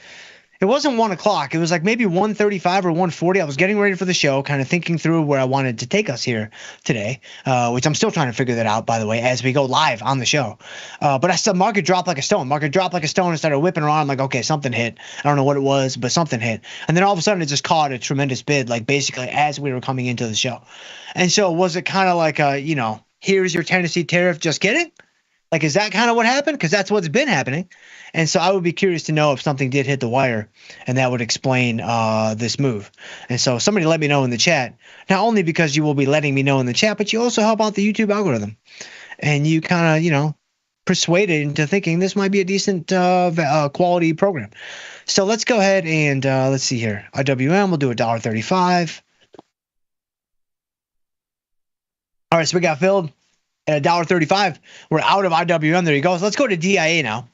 it wasn't 1 o'clock. It was like maybe 1:35 or 1:40. I was getting ready for the show, kind of thinking through where I wanted to take us here today, which I'm still trying to figure that out, by the way, as we go live on the show. But I saw market drop like a stone. Market dropped like a stone and started whipping around. I'm like, okay, something hit. I don't know what it was, but something hit. And then all of a sudden it just caught a tremendous bid, like basically as we were coming into the show. And so was it kind of like a, here's your Tennessee tariff, just kidding? Like, is that kind of what happened? Because that's what's been happening. And so I would be curious to know if something did hit the wire, and that would explain this move. And so somebody let me know in the chat, not only because you will be letting me know in the chat, but you also help out the YouTube algorithm. And you kind of, persuaded into thinking this might be a decent quality program. So let's go ahead and let's see here. IWM, we'll do $1.35. All right, so we got filled at $1.35. We're out of IWM. There you go. So let's go to DIA now.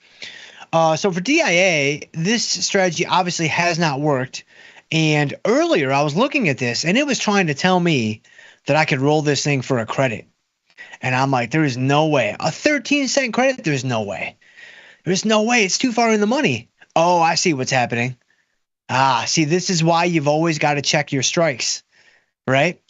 So for DIA, this strategy obviously has not worked. And earlier I was looking at this and it was trying to tell me that I could roll this thing for a credit. And I'm like, there is no way. A 13-cent credit? There's no way. There's no way. It's too far in the money. Oh, I see what's happening. See, this is why you've always got to check your strikes, right?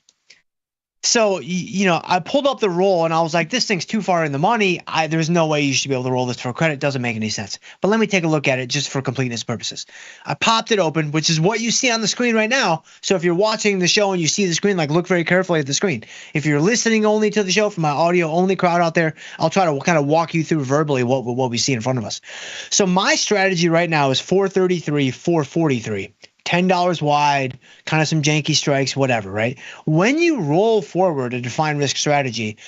So, I pulled up the roll and I was like, this thing's too far in the money. There's no way you should be able to roll this for credit. It doesn't make any sense. But let me take a look at it just for completeness purposes. I popped it open, which is what you see on the screen right now. So if you're watching the show and you see the screen, like look very carefully at the screen. If you're listening only to the show from my audio only crowd out there, I'll try to kind of walk you through verbally what we see in front of us. So my strategy right now is 433, 443. $10 wide, kind of some janky strikes, whatever, right? When you roll forward a defined risk strategy,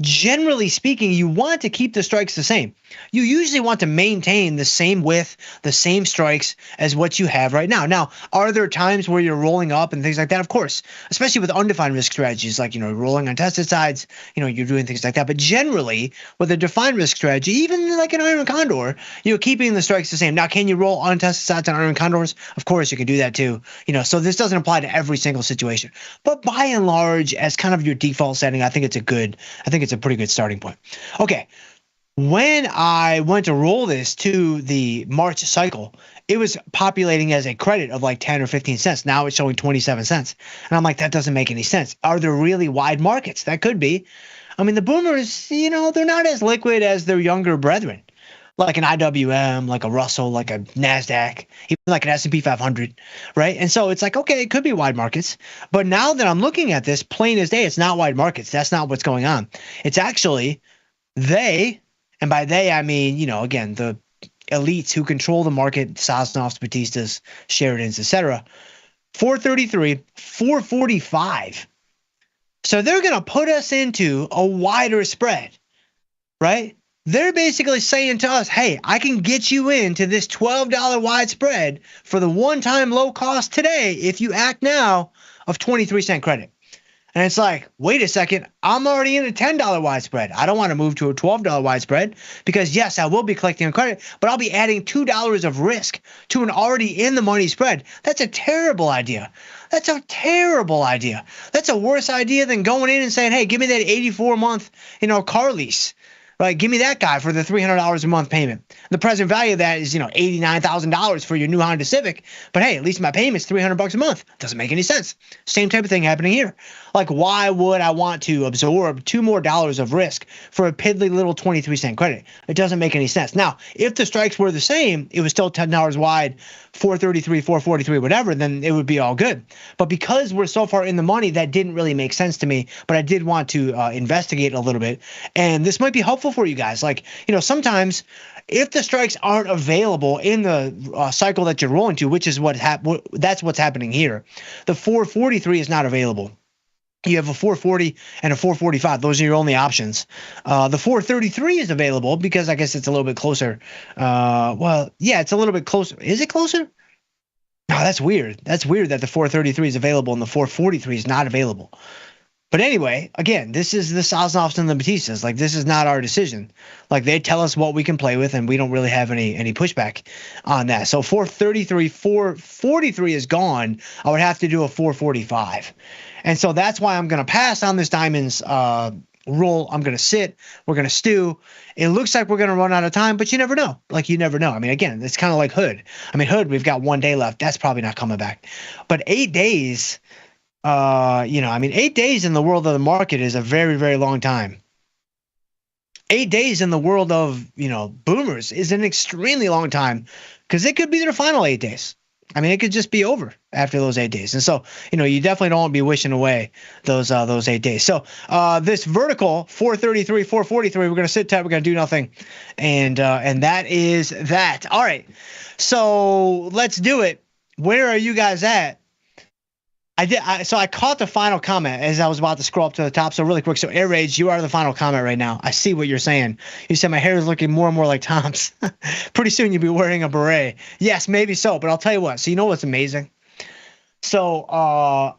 generally speaking, you want to keep the strikes the same. You usually want to maintain the same width, the same strikes as what you have right now. Now, are there times where you're rolling up and things like that? Of course, especially with undefined risk strategies, like, rolling on tested sides, you're doing things like that. But generally, with a defined risk strategy, even like an Iron Condor, you're keeping the strikes the same. Now, can you roll untested sides on Iron Condors? Of course, you can do that too. So this doesn't apply to every single situation. But by and large, as kind of your default setting, I think it's a pretty good starting point. Okay. When I went to roll this to the March cycle, it was populating as a credit of like 10 or 15 cents. Now it's showing 27 cents. And I'm like, that doesn't make any sense. Are there really wide markets? That could be. I mean, the boomers, they're not as liquid as their younger brethren, like an IWM, like a Russell, like a NASDAQ, even like an S&P 500, right? And so it's like, okay, it could be wide markets. But now that I'm looking at this, plain as day, it's not wide markets. That's not what's going on. It's actually they, and by they, I mean, again, the elites who control the market, Sosnoffs, Batistas, Sheridans, etc. 433, 445. So they're going to put us into a wider spread, right? They're basically saying to us, hey, I can get you into this $12 wide spread for the one-time low cost today if you act now of 23-cent credit. And it's like, wait a second, I'm already in a $10 wide spread. I don't want to move to a $12 wide spread because, yes, I will be collecting on credit, but I'll be adding $2 of risk to an already in the money spread. That's a terrible idea. That's a terrible idea. That's a worse idea than going in and saying, hey, give me that 84-month, car lease. Right, give me that guy for the $300 a month payment. The present value of that is, $89,000 for your new Honda Civic. But hey, at least my payment's $300 a month. Doesn't make any sense. Same type of thing happening here. Like, why would I want to absorb $2 more of risk for a piddly little 23-cent credit? It doesn't make any sense. Now, if the strikes were the same, it was still $10 wide, 433, 443, whatever, then it would be all good. But because we're so far in the money, that didn't really make sense to me. But I did want to investigate a little bit. And this might be helpful for you guys. Like, sometimes if the strikes aren't available in the cycle that you're rolling to, which is that's what's happening here, the 443 is not available. You have a 440 and a 445. Those are your only options. The 433 is available because I guess it's a little bit closer. It's a little bit closer. Is it closer? No, that's weird. That's weird that the 433 is available and the 443 is not available. But anyway, again, this is the Sosnoffs and the Batistas. Like, this is not our decision. Like, they tell us what we can play with, and we don't really have any pushback on that. So 433, 443 is gone. I would have to do a 445. And so that's why I'm going to pass on this diamonds roll. I'm going to sit. We're going to stew. It looks like we're going to run out of time, but you never know. Like, you never know. I mean, again, it's kind of like Hood. I mean, Hood, we've got 1 day left. That's probably not coming back. But 8 days... 8 days in the world of the market is a very, very long time. 8 days in the world of, boomers is an extremely long time because it could be their final 8 days. I mean, it could just be over after those 8 days. And so, you definitely don't want to be wishing away those 8 days. So this vertical 433, 443, we're going to sit tight. We're going to do nothing. And that is that. All right. So let's do it. Where are you guys at? So I caught the final comment as I was about to scroll up to the top. So really quick. So Air Rage, you are the final comment right now. I see what you're saying. You said my hair is looking more and more like Tom's. Pretty soon you'll be wearing a beret. Yes, maybe so. But I'll tell you what. So you know what's amazing? So I'll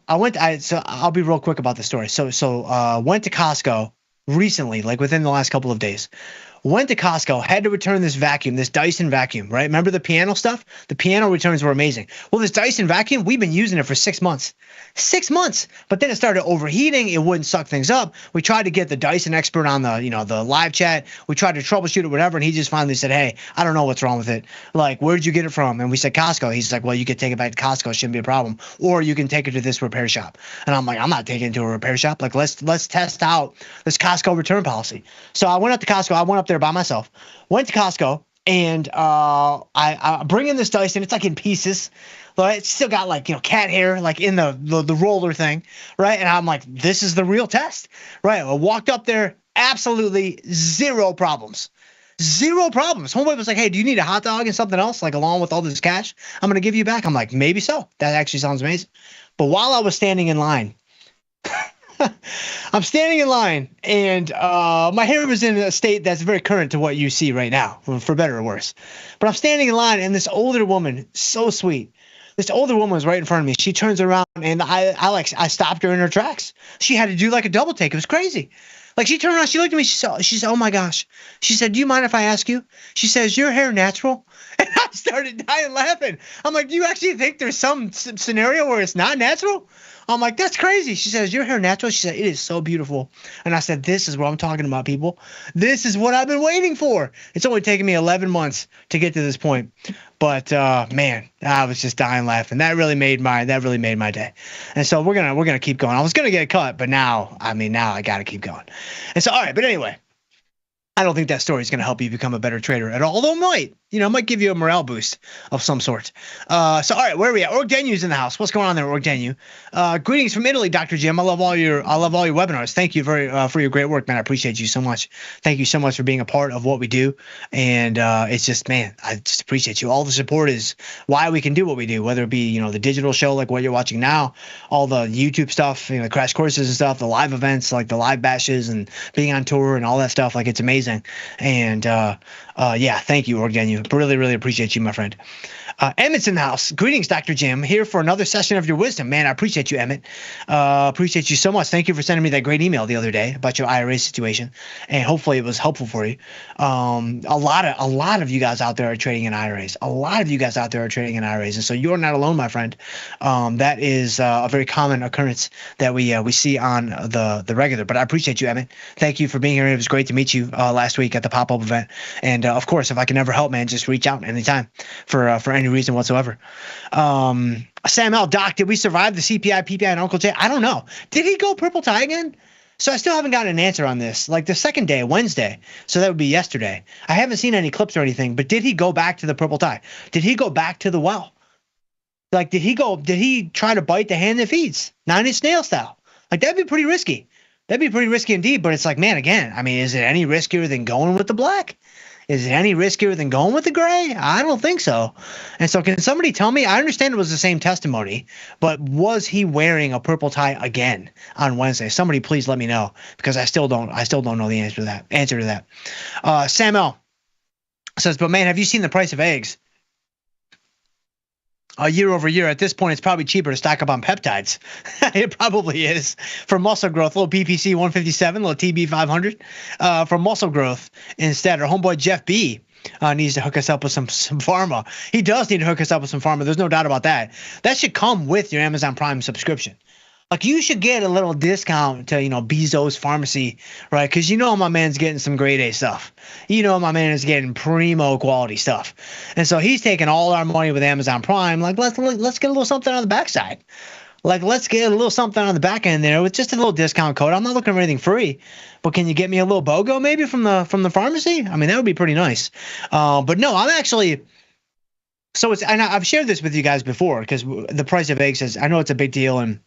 be real quick about the story. So went to Costco recently, like within the last couple of days. Went to Costco, had to return this vacuum, this Dyson vacuum, right? Remember the piano stuff? The piano returns were amazing. Well, this Dyson vacuum, we've been using it for 6 months. 6 months. But then it started overheating. It wouldn't suck things up. We tried to get the Dyson expert on the, the live chat. We tried to troubleshoot it, whatever, and he just finally said, hey, I don't know what's wrong with it. Like, where'd you get it from? And we said Costco. He's like, well, you could take it back to Costco. It shouldn't be a problem. Or you can take it to this repair shop. And I'm like, I'm not taking it to a repair shop. Like, let's test out this Costco return policy. So I went up to Costco. I went up there by myself. Went to Costco, and I bring in this Dyson. It's like in pieces. Right? It's still got cat hair in the roller thing, right? And I'm like, this is the real test, right? I walked up there, absolutely zero problems. Zero problems. Homeboy was like, hey, do you need a hot dog and something else, along with all this cash I'm going to give you back? I'm like, maybe so. That actually sounds amazing. But while I was standing in line, I'm standing in line, and my hair was in a state that's very current to what you see right now, for better or worse. But I'm standing in line, and this older woman, so sweet. This older woman was right in front of me. She turns around, and I stopped her in her tracks. She had to do a double take. It was crazy. She turned around, she looked at me, she said, oh my gosh. She said, do you mind if I ask you? She says, your hair natural? And I started dying laughing. I'm like, do you actually think there's some scenario where it's not natural? I'm like, that's crazy. She says, your hair natural? She said, it is so beautiful. And I said, this is what I'm talking about, people. This is what I've been waiting for. It's only taken me 11 months to get to this point. But man, I was just dying laughing. That really made my day. And so we're gonna keep going. I was gonna get a cut, but now I gotta keep going. And so all right, but anyway, I don't think that story is going to help you become a better trader at all, although it might give you a morale boost of some sort. So, all right, where are we at? Org Denu's in the house. What's going on there, Org Denu? Greetings from Italy, Dr. Jim. I love all your webinars. Thank you for your great work, man. I appreciate you so much. Thank you so much for being a part of what we do. And it's just, man, I just appreciate you. All the support is why we can do what we do, whether it be, the digital show like what you're watching now, all the YouTube stuff, the crash courses and stuff, the live events like the live bashes and being on tour and all that stuff. It's amazing. And yeah, thank you, Org Denu. Really, really appreciate you, my friend. Emmett's in the house. Greetings, Dr. Jim. Here for another session of your wisdom. Man, I appreciate you, Emmett. Appreciate you so much. Thank you for sending me that great email the other day about your IRA situation, and hopefully it was helpful for you. A lot of you guys out there are trading in IRAs. And so you're not alone, my friend. That is a very common occurrence that we see on the regular. But I appreciate you, Emmett. Thank you for being here. It was great to meet you last week at the pop-up event. And of course, if I can ever help, man, just reach out anytime for any reason whatsoever. Sam L. Doc, did we survive the CPI, PPI, and Uncle Jay? I don't know. Did he go purple tie again? So I still haven't gotten an answer on this. The second day, Wednesday, so that would be yesterday. I haven't seen any clips or anything, but did he go back to the purple tie? Did he go back to the well? Did he try to bite the hand that feeds? 9-inch nail style. That'd be pretty risky. That'd be pretty risky indeed, but it's man, again, is it any riskier than going with the black? Is it any riskier than going with the gray? I don't think so. And so can somebody tell me? I understand it was the same testimony, but was he wearing a purple tie again on Wednesday? Somebody please let me know, because I still don't know the answer to that. Sam L. says, but man, have you seen the price of eggs? Year over year, at this point, it's probably cheaper to stock up on peptides. It probably is. For muscle growth, little BPC 157, little TB 500. For muscle growth instead, our homeboy Jeff B needs to hook us up with some pharma. He does need to hook us up with some pharma. There's no doubt about that. That should come with your Amazon Prime subscription. You should get a little discount to, Bezos Pharmacy, right? Because my man's getting some grade A stuff. My man is getting primo quality stuff. And so he's taking all our money with Amazon Prime. Let's get a little something on the backside. Let's get a little something on the back end there with just a little discount code. I'm not looking for anything free, but can you get me a little BOGO maybe from the pharmacy? That would be pretty nice. But no, I'm actually... So and I've shared this with you guys before, because the price of eggs I know it's a big deal and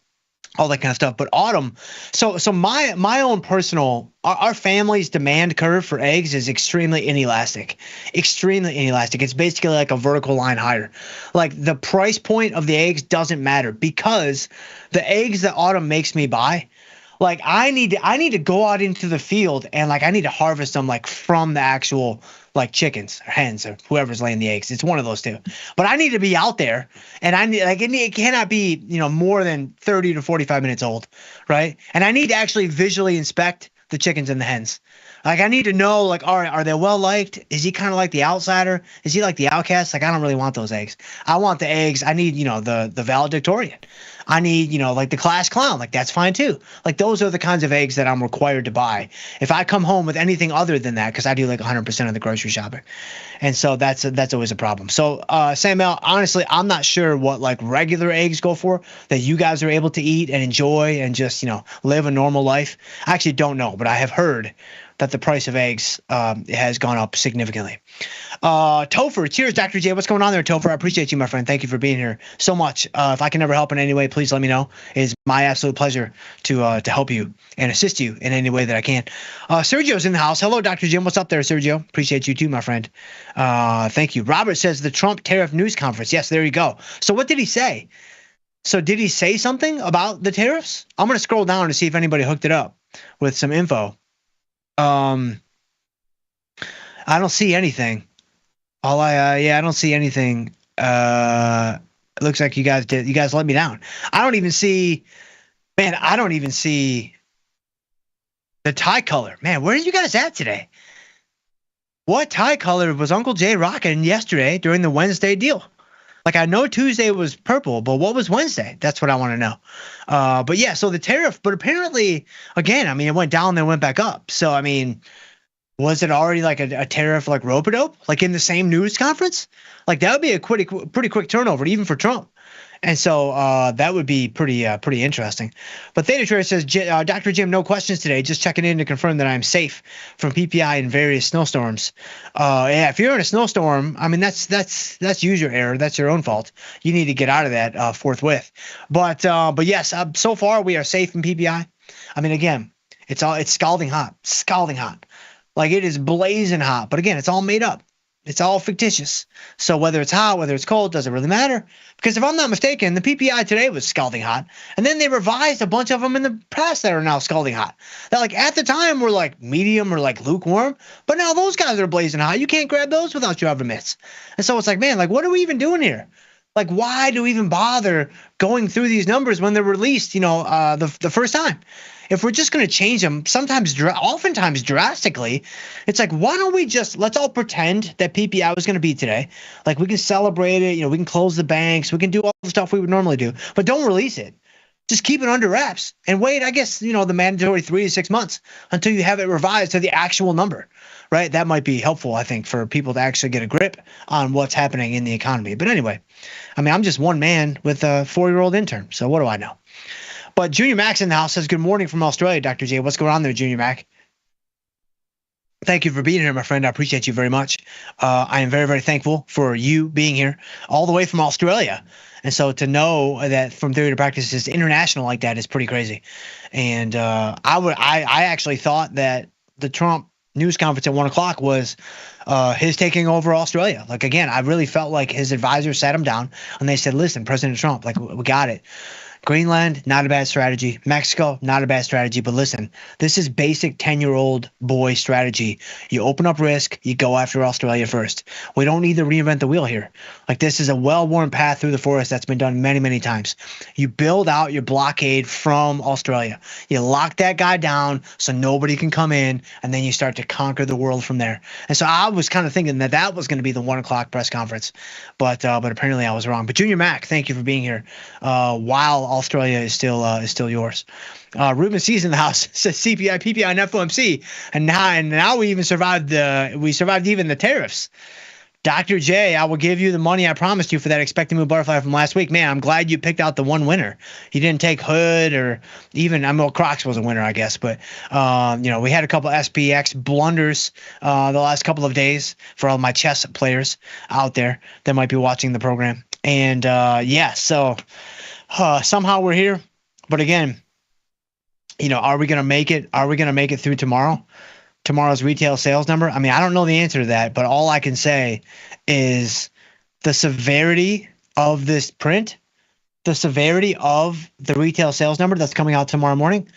all that kind of stuff. But Autumn, so my own personal, our family's demand curve for eggs is extremely inelastic. It's basically like a vertical line higher. The price point of the eggs doesn't matter, because the eggs that Autumn makes me buy, I need to go out into the field and I need to harvest them from the actual chickens or hens or whoever's laying the eggs. It's one of those two. But I need to be out there, and I need it cannot be more than 30 to 45 minutes old, right? And I need to actually visually inspect the chickens and the hens. Like, I need to know, like, all right, are they well liked? Is he kind of like the outsider? Is he like the outcast? Like, I don't really want those eggs. I want the eggs. I need, the valedictorian. I need, like the class clown. Like, that's fine too. Like, those are the kinds of eggs that I'm required to buy. If I come home with anything other than that, because I do like 100% of the grocery shopping. And so that's always a problem. So, Samuel, honestly, I'm not sure what like regular eggs go for that you guys are able to eat and enjoy and just, live a normal life. I actually don't know, but I have heard that the price of eggs has gone up significantly. Topher, cheers, Dr. J. What's going on there, Topher? I appreciate you, my friend. Thank you for being here so much. If I can ever help in any way, please let me know. It's my absolute pleasure to help you and assist you in any way that I can. Sergio's in the house. Hello, Dr. Jim. What's up there, Sergio? Appreciate you too, my friend. Thank you. Robert says the Trump tariff news conference. Yes, there you go. So what did he say? So did he say something about the tariffs? I'm going to scroll down to see if anybody hooked it up with some info. I don't see anything. I don't see anything. It looks like you guys let me down. I don't even see the tie color. Man, where are you guys at today? What tie color was Uncle Jay rocking yesterday during the Wednesday deal? Like, I know Tuesday was purple, but what was Wednesday? That's what I want to know. But yeah, so the tariff, but apparently, again, I mean, it went down, then went back up. So, I mean, was it already like a tariff like rope-a-dope, like in the same news conference? Like, that would be a pretty quick turnover, even for Trump. And so that would be pretty interesting. But Theta Trader says, Dr. Jim, no questions today. Just checking in to confirm that I'm safe from PPI and various snowstorms. Yeah, if you're in a snowstorm, I mean, that's user error. That's your own fault. You need to get out of that forthwith. But yes, so far we are safe from PPI. I mean, again, it's scalding hot. Like, it is blazing hot. But again, it's all made up. It's all fictitious. So whether it's hot, whether it's cold, doesn't really matter. Because if I'm not mistaken, the PPI today was scalding hot. And then they revised a bunch of them in the past that are now scalding hot. That, like, at the time were like medium or like lukewarm. But now those guys are blazing hot. You can't grab those without your oven mitts. And so it's like, man, like, what are we even doing here? Like, why do we even bother going through these numbers when they're released, the first time? If we're just going to change them, oftentimes drastically, it's like, why don't we let's all pretend that PPI was going to be today. Like, we can celebrate it, we can close the banks, we can do all the stuff we would normally do, but don't release it. Just keep it under wraps and wait, I guess, the mandatory 3 to 6 months until you have it revised to the actual number, right? That might be helpful, I think, for people to actually get a grip on what's happening in the economy. But anyway, I mean, I'm just one man with a 4-year-old intern, so what do I know? But Junior Mac's in the house says, good morning from Australia, Dr. J. What's going on there, Junior Mac? Thank you for being here, my friend. I appreciate you very much. I am very, very thankful for you being here all the way from Australia. And so to know that from theory to practice is international like that is pretty crazy. And I actually thought that the Trump news conference at 1 o'clock was his taking over Australia. Like, again, I really felt like his advisors sat him down and they said, listen, President Trump, like, we got it. Greenland, not a bad strategy. Mexico, not a bad strategy. But listen, this is basic 10-year-old boy strategy. You open up risk, you go after Australia first. We don't need to reinvent the wheel here. Like, this is a well-worn path through the forest that's been done many, many times. You build out your blockade from Australia. You lock that guy down so nobody can come in, and then you start to conquer the world from there. And so I was kind of thinking that was going to be the 1 o'clock press conference, but apparently I was wrong. But Junior Mac, thank you for being here. While Australia is still yours. Ruben C's in the house, says CPI, PPI, and FOMC, and now we even survived even the tariffs. Dr. J, I will give you the money I promised you for that expected move butterfly from last week. Man, I'm glad you picked out the one winner. You didn't take Hood or even, Crocs was a winner, I guess. But, we had a couple SPX blunders the last couple of days for all my chess players out there that might be watching the program. And, so somehow we're here. But again, are we going to make it? Are we going to make it through tomorrow's retail sales number? I mean, I don't know the answer to that, but all I can say is the severity of this print, the severity of the retail sales number that's coming out tomorrow morning.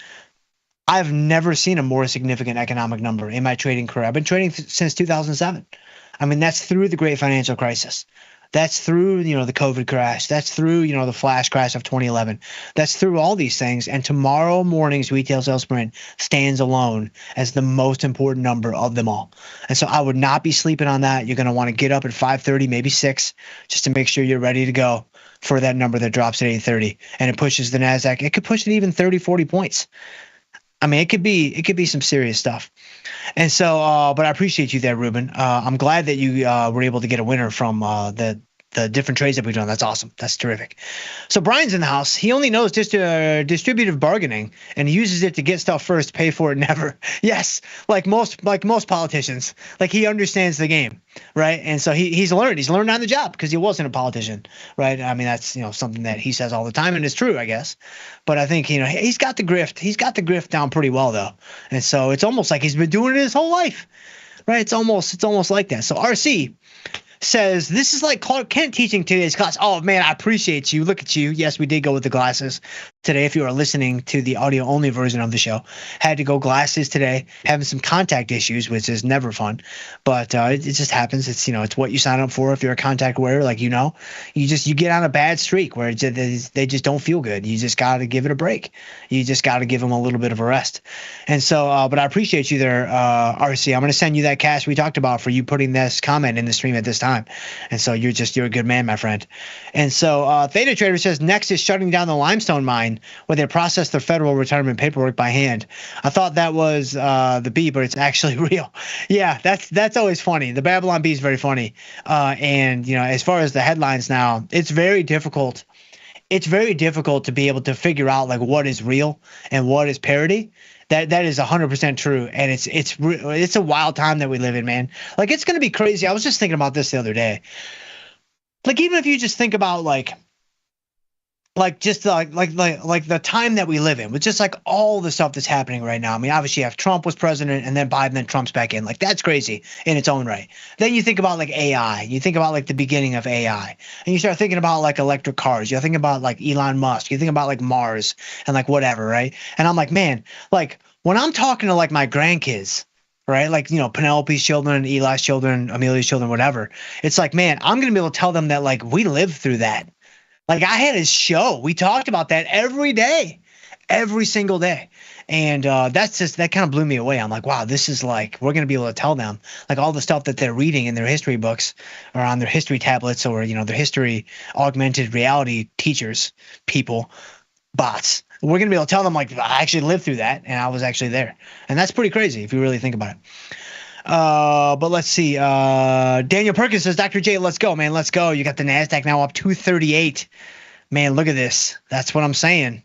I've never seen a more significant economic number in my trading career. I've been trading since 2007. I mean, that's through the great financial crisis. That's through, the COVID crash. That's through, the flash crash of 2011. That's through all these things. And tomorrow morning's retail sales print stands alone as the most important number of them all. And so I would not be sleeping on that. You're going to want to get up at 5:30, maybe 6, just to make sure you're ready to go for that number that drops at 8:30. And it pushes the NASDAQ. It could push it even 30, 40 points. I mean, it could be some serious stuff. And so, but I appreciate you there, Ruben. I'm glad that you were able to get a winner from the different trades that we've done. That's awesome. That's terrific. So Brian's in the house. He only knows just distributive bargaining, and he uses it to get stuff first, pay for it never. Yes, like most politicians. Like, he understands the game, right? And so he's learned. He's learned on the job because he wasn't a politician, right? I mean, that's something that he says all the time, and it's true, I guess. But I think he's got the grift. He's got the grift down pretty well, though. And so it's almost like he's been doing it his whole life, right? It's almost like that. So RC says, this is like Clark Kent teaching today's class. Oh man, I appreciate you. Look at you. Yes, we did go with the glasses today. If you are listening to the audio only version of the show, had to go glasses today, having some contact issues, which is never fun, but it just happens. It's it's what you sign up for. If you're a contact wearer, you get on a bad streak where they just don't feel good. You just got to give it a break. You just got to give them a little bit of a rest. And so, but I appreciate you there, RC. I'm going to send you that cash we talked about for you putting this comment in the stream at this time. And so you're a good man, my friend. And so Theta Trader says Next is shutting down the limestone mine where they process their federal retirement paperwork by hand. I thought that was the bee, but it's actually real. Yeah, that's always funny. The Babylon bee is very funny. And as far as the headlines now, it's very difficult. It's very difficult to be able to figure out like what is real and what is parody. That is 100% true, and it's a wild time that we live in, man. Like, it's gonna be crazy. I was just thinking about this the other day. Like, even if you just think about like the time that we live in, with just like all the stuff that's happening right now. I mean, obviously you have Trump was president, and then Biden, then Trump's back in. Like, that's crazy in its own right. Then you think about like AI. You think about like the beginning of AI, and you start thinking about like electric cars. You think about like Elon Musk. You think about like Mars and like whatever, right? And I'm like, man, like when I'm talking to like my grandkids, right? Like, Penelope's children, Eli's children, Amelia's children, whatever. It's like, man, I'm going to be able to tell them that like we lived through that. Like, I had his show. We talked about that every day, every single day. And that kind of blew me away. I'm like, wow, this is like, we're going to be able to tell them like all the stuff that they're reading in their history books or on their history tablets or, their history augmented reality teachers, people, bots. We're going to be able to tell them like, I actually lived through that and I was actually there. And that's pretty crazy if you really think about it. But let's see. Daniel Perkins says, Dr. J, let's go, man. Let's go. You got the NASDAQ now up 238. Man, look at this. That's what I'm saying.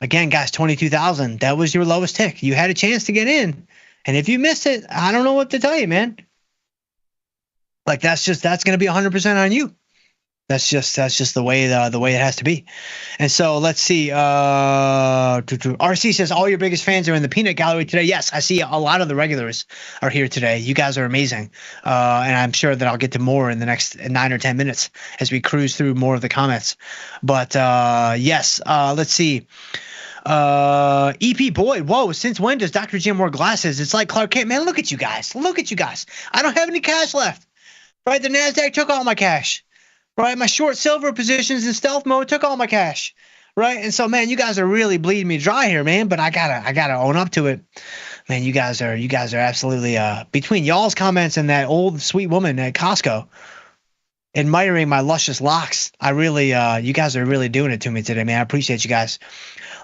Again, guys, 22,000. That was your lowest tick. You had a chance to get in. And if you missed it, I don't know what to tell you, man. Like, that's going to be 100% on you. That's just the way it has to be. And so let's see. RC says all your biggest fans are in the peanut gallery today. Yes, I see a lot of the regulars are here today. You guys are amazing. And I'm sure that I'll get to more in the next 9 or 10 minutes as we cruise through more of the comments. But yes, let's see. EP Boyd, whoa, since when does Dr. Jim wear glasses? It's like Clark Kent. Man, look at you guys. Look at you guys. I don't have any cash left. Right? The NASDAQ took all my cash. Right, my short silver positions in stealth mode took all my cash, right? And so, man, you guys are really bleeding me dry here, man. But I gotta own up to it, man. You guys are absolutely between y'all's comments and that old sweet woman at Costco admiring my luscious locks. I really, you guys are really doing it to me today, man. I appreciate you guys.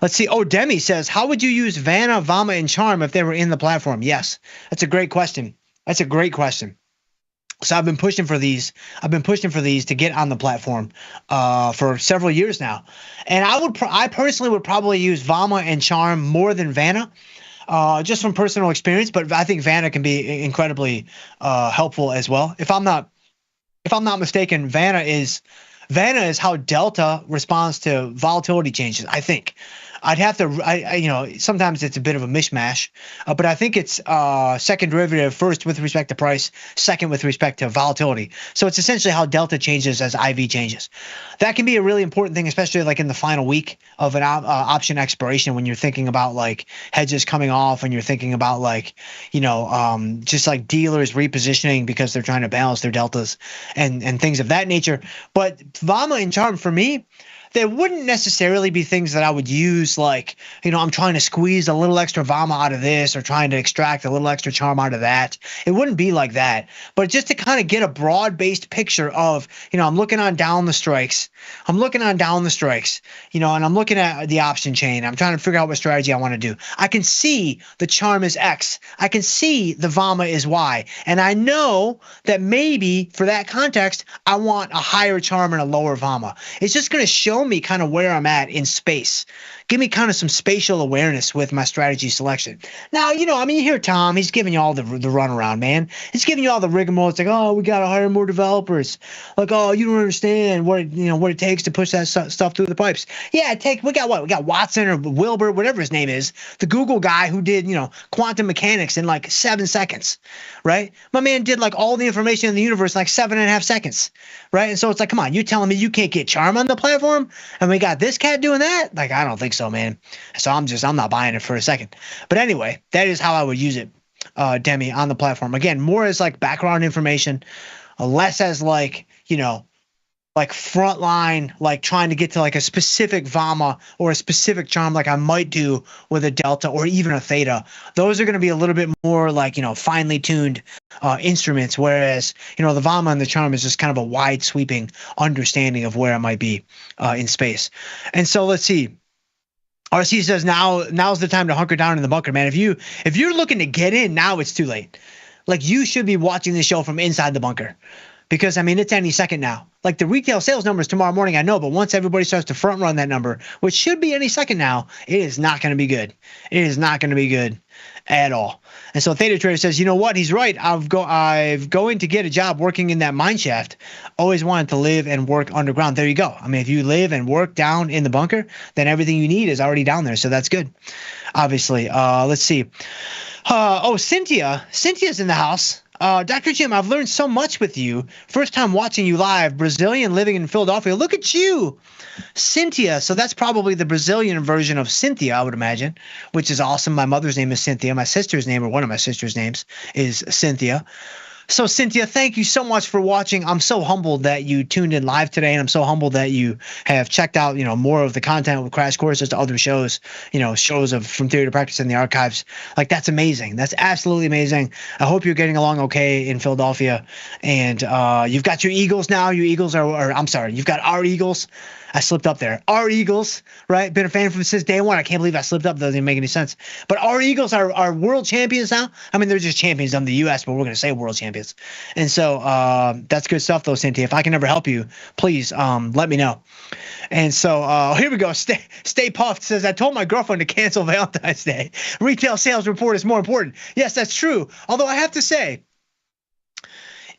Let's see. Oh, Demi says, how would you use Vanna, Vama, and Charm if they were in the platform? Yes, that's a great question. That's a great question. So I've been pushing for these. To get on the platform for several years now, and I personally would probably use Vama and Charm more than Vanna, just from personal experience. But I think Vanna can be incredibly helpful as well. If I'm not mistaken, Vanna is how Delta responds to volatility changes, I think. I'd have to, sometimes it's a bit of a mishmash, but I think it's second derivative, first with respect to price, second with respect to volatility. So it's essentially how delta changes as IV changes. That can be a really important thing, especially like in the final week of an option expiration when you're thinking about like hedges coming off and you're thinking about like, just like dealers repositioning because they're trying to balance their deltas and things of that nature. But VAMA and charm for me, there wouldn't necessarily be things that I would use like, I'm trying to squeeze a little extra VAMA out of this or trying to extract a little extra charm out of that. It wouldn't be like that. But just to kind of get a broad-based picture of, I'm looking on down the strikes. And I'm looking at the option chain. I'm trying to figure out what strategy I want to do. I can see the charm is X. I can see the VAMA is Y. And I know that maybe for that context, I want a higher charm and a lower VAMA. It's just going to show me kind of where I'm at in space. Give me kind of some spatial awareness with my strategy selection. Now, you hear Tom, he's giving you all the runaround, man. He's giving you all the rigmarole. It's like, oh, we got to hire more developers. Like, oh, you don't understand what it takes to push that stuff through the pipes. Yeah, we got what? We got Watson or Wilbur, whatever his name is, the Google guy who did, quantum mechanics in like 7 seconds, right? My man did like all the information in the universe in like 7.5 seconds, right? And so it's like, come on, you telling me you can't get charm on the platform? And we got this cat doing that? Like, I don't think so, man. So I'm not buying it for a second. But anyway, that is how I would use it, Demi, on the platform. Again, more as like background information, less as like, like frontline, like trying to get to like a specific VAMA or a specific charm like I might do with a delta or even a theta. Those are going to be a little bit more like, finely tuned instruments, whereas, the VAMA and the charm is just kind of a wide sweeping understanding of where I might be in space. And so let's see. RC says now's the time to hunker down in the bunker, man. If you're looking to get in, now it's too late. Like, you should be watching this show from inside the bunker. Because, it's any second now. Like, the retail sales numbers tomorrow morning, I know, but once everybody starts to front run that number, which should be any second now, it is not going to be good. It is not going to be good at all. And so Theta Trader says, you know what? He's right. I've going to get a job working in that mine shaft. Always wanted to live and work underground. There you go. If you live and work down in the bunker, then everything you need is already down there. So that's good. Obviously. Let's see. Cynthia. Cynthia's in the house. Dr. Jim, I've learned so much with you. First time watching you live. Brazilian living in Philadelphia. Look at you, Cynthia. So that's probably the Brazilian version of Cynthia, I would imagine, which is awesome. My mother's name is Cynthia. My sister's name, or one of my sister's names, is Cynthia. So, Cynthia, thank you so much for watching. I'm so humbled that you tuned in live today, and I'm so humbled that you have checked out, more of the content with Crash Courses to other shows, shows of From Theory to Practice in the archives. Like, that's amazing. That's absolutely amazing. I hope you're getting along okay in Philadelphia. And you've got your Eagles now. Your Eagles you've got our Eagles. I slipped up there. Our Eagles, right? Been a fan from since day one. I can't believe I slipped up. Doesn't even make any sense. But our Eagles are world champions now. They're just champions of the U.S., but we're going to say world champions. And so that's good stuff, though, Cynthia. If I can ever help you, please let me know. And so here we go. Stay Puffed says, I told my girlfriend to cancel Valentine's Day. Retail sales report is more important. Yes, that's true. Although I have to say,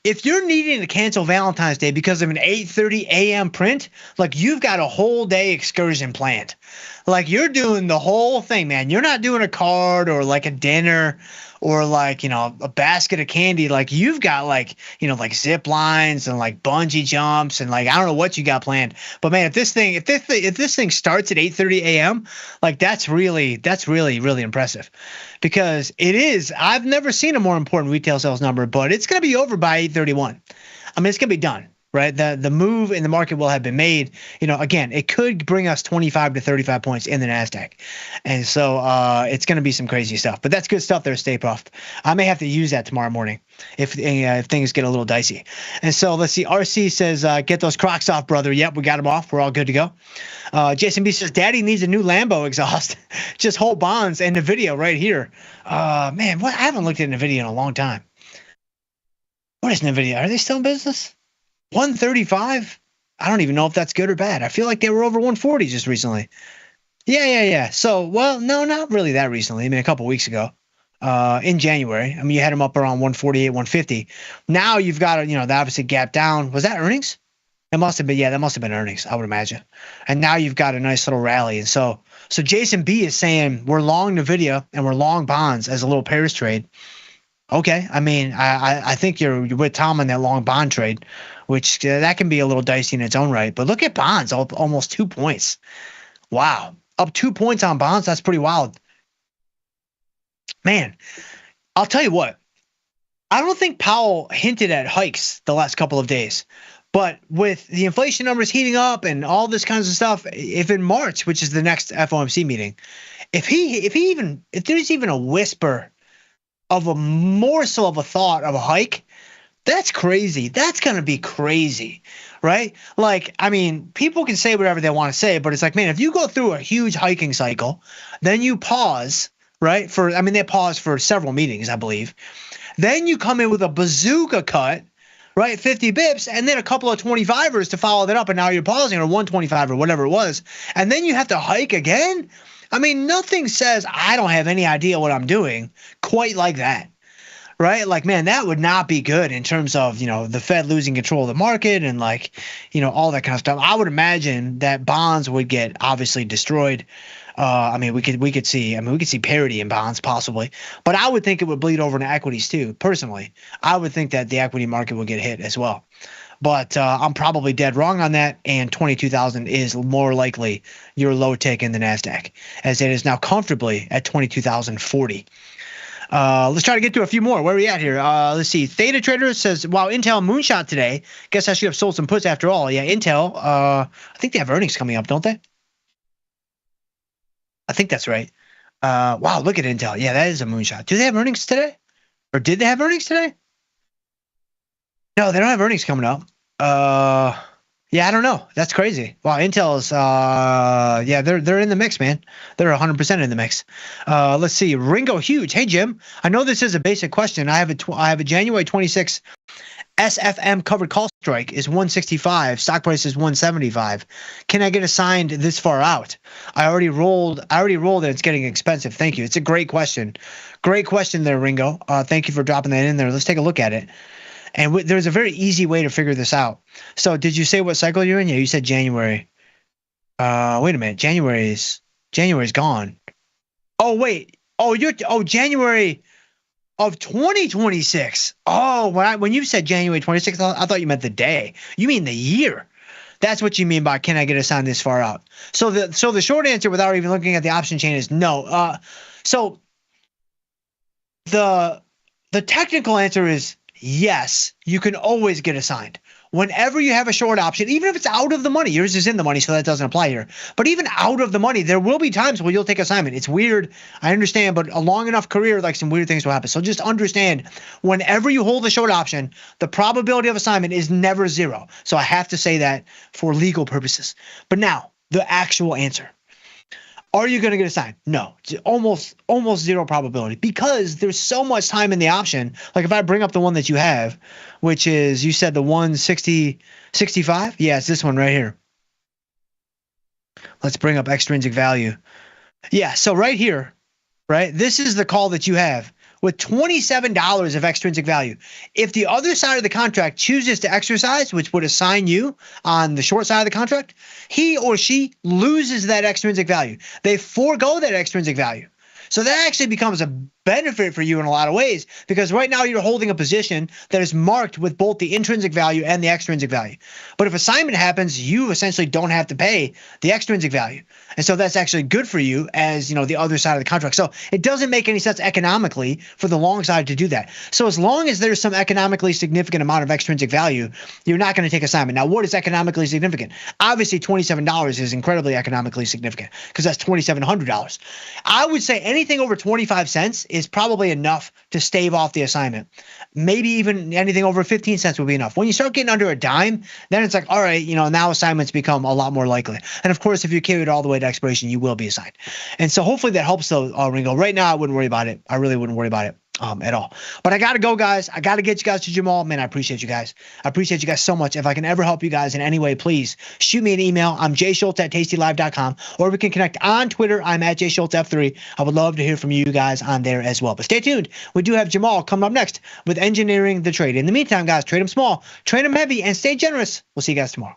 if you're needing to cancel Valentine's Day because of an 8:30 a.m. print, like, you've got a whole day excursion planned. Like, you're doing the whole thing, man. You're not doing a card or like a dinner or like, a basket of candy. Like, you've got like zip lines and like bungee jumps and like, I don't know what you got planned. But man, if this thing starts at 8:30 a.m., like, that's really, really impressive. Because I've never seen a more important retail sales number, but it's going to be over by 8:31. It's going to be done. Right, the move in the market will have been made. Again, it could bring us 25 to 35 points in the Nasdaq, and so it's going to be some crazy stuff. But that's good stuff there, Stay Puffed. I may have to use that tomorrow morning if things get a little dicey. And so let's see. RC says, "Get those Crocs off, brother." Yep, we got them off. We're all good to go. Jason B says, "Daddy needs a new Lambo exhaust. Just hold bonds." And the video right here. Man, I haven't looked at NVIDIA in a long time. What is NVIDIA? Are they still in business? 135? I don't even know if that's good or bad. I feel like they were over 140 just recently. Yeah. So, well, no, not really that recently. A couple weeks ago, in January. You had them up around 148, 150. Now you've got, they obviously gap down. Was that earnings? That must have been earnings, I would imagine. And now you've got a nice little rally. And so Jason B is saying we're long Nvidia and we're long bonds as a little pairs trade. Okay, I mean, I think you're with Tom on that long bond trade, which that can be a little dicey in its own right. But look at bonds, almost 2 points. Wow, up 2 points on bonds. That's pretty wild. Man, I'll tell you what. I don't think Powell hinted at hikes the last couple of days. But with the inflation numbers heating up and all this kinds of stuff, if in March, which is the next FOMC meeting, if there's even a whisper of a morsel of a thought of a hike, that's crazy. That's going to be crazy, right? Like, I mean, people can say whatever they want to say, but it's like, man, if you go through a huge hiking cycle, then you pause, right? They pause for several meetings, I believe. Then you come in with a bazooka cut, right? 50 bips, and then a couple of 25ers to follow that up, and now you're pausing, or 125 or whatever it was. And then you have to hike again? I mean, nothing says I don't have any idea what I'm doing quite like that, right? Like, man, that would not be good in terms of, the Fed losing control of the market and all that kind of stuff. I would imagine that bonds would get obviously destroyed. We could see parity in bonds possibly, but I would think it would bleed over into equities too. Personally, I would think that the equity market would get hit as well. But I'm probably dead wrong on that, and 22,000 is more likely your low tick in the NASDAQ, as it is now comfortably at 22,040. Let's try to get to a few more. Where are we at here? Let's see. Theta Trader says, wow, Intel moonshot today. Guess I should have sold some puts after all. Yeah, Intel, I think they have earnings coming up, don't they? I think that's right. Wow, look at Intel. Yeah, that is a moonshot. Do they have earnings today? Or did they have earnings today? No, they don't have earnings coming up. Yeah, I don't know. That's crazy. Wow, Intel's they're in the mix, man. They're 100% in the mix. Let's see. Ringo Huge. Hey Jim, I know this is a basic question. I have a January 26 SFM covered call strike is 165. Stock price is 175. Can I get assigned this far out? I already rolled and it's getting expensive. Thank you. It's a great question. Great question there, Ringo. Thank you for dropping that in there. Let's take a look at it. And there's a very easy way to figure this out. So did you say what cycle you're in? Yeah, you said January. Wait a minute. January's gone. Oh, wait. Oh, January of 2026. Oh, when you said January 26th, I thought you meant the day. You mean the year. That's what you mean by can I get assigned this far out? So the short answer without even looking at the option chain is no. So the technical answer is yes, you can always get assigned. Whenever you have a short option, even if it's out of the money, yours is in the money, so that doesn't apply here. But even out of the money, there will be times where you'll take assignment. It's weird, I understand, but a long enough career, some weird things will happen. So just understand, whenever you hold a short option, the probability of assignment is never zero. So I have to say that for legal purposes. But now, the actual answer. Are you going to get assigned? No, almost zero probability, because there's so much time in the option. Like if I bring up the one that you have, which is, you said the 165? Yeah, it's this one right here. Let's bring up extrinsic value. Yeah, so right here, right? This is the call that you have with $27 of extrinsic value. If the other side of the contract chooses to exercise, which would assign you on the short side of the contract, he or she loses that extrinsic value. They forego that extrinsic value. So that actually becomes a benefit for you in a lot of ways, because right now you're holding a position that is marked with both the intrinsic value and the extrinsic value. But if assignment happens, you essentially don't have to pay the extrinsic value. And so that's actually good for you as, the other side of the contract. So it doesn't make any sense economically for the long side to do that. So as long as there's some economically significant amount of extrinsic value, you're not going to take assignment. Now, what is economically significant? Obviously, $27 is incredibly economically significant because that's $2,700. I would say anything over 25 cents is probably enough to stave off the assignment. Maybe even anything over 15 cents would be enough. When you start getting under a dime, then it's like, all right, now assignments become a lot more likely. And of course, if you carry it all the way to expiration, you will be assigned. And so hopefully that helps though, Ringo. Right now, I wouldn't worry about it. I really wouldn't worry about it at all. But I got to go, guys. I got to get you guys to Jamal. Man, I appreciate you guys. I appreciate you guys so much. If I can ever help you guys in any way, please shoot me an email. I'm jschultz@tastylive.com, or we can connect on Twitter. I'm at jschultzf3. I would love to hear from you guys on there as well. But stay tuned. We do have Jamal coming up next with engineering the trade. In the meantime, guys, trade them small, trade them heavy, and stay generous. We'll see you guys tomorrow.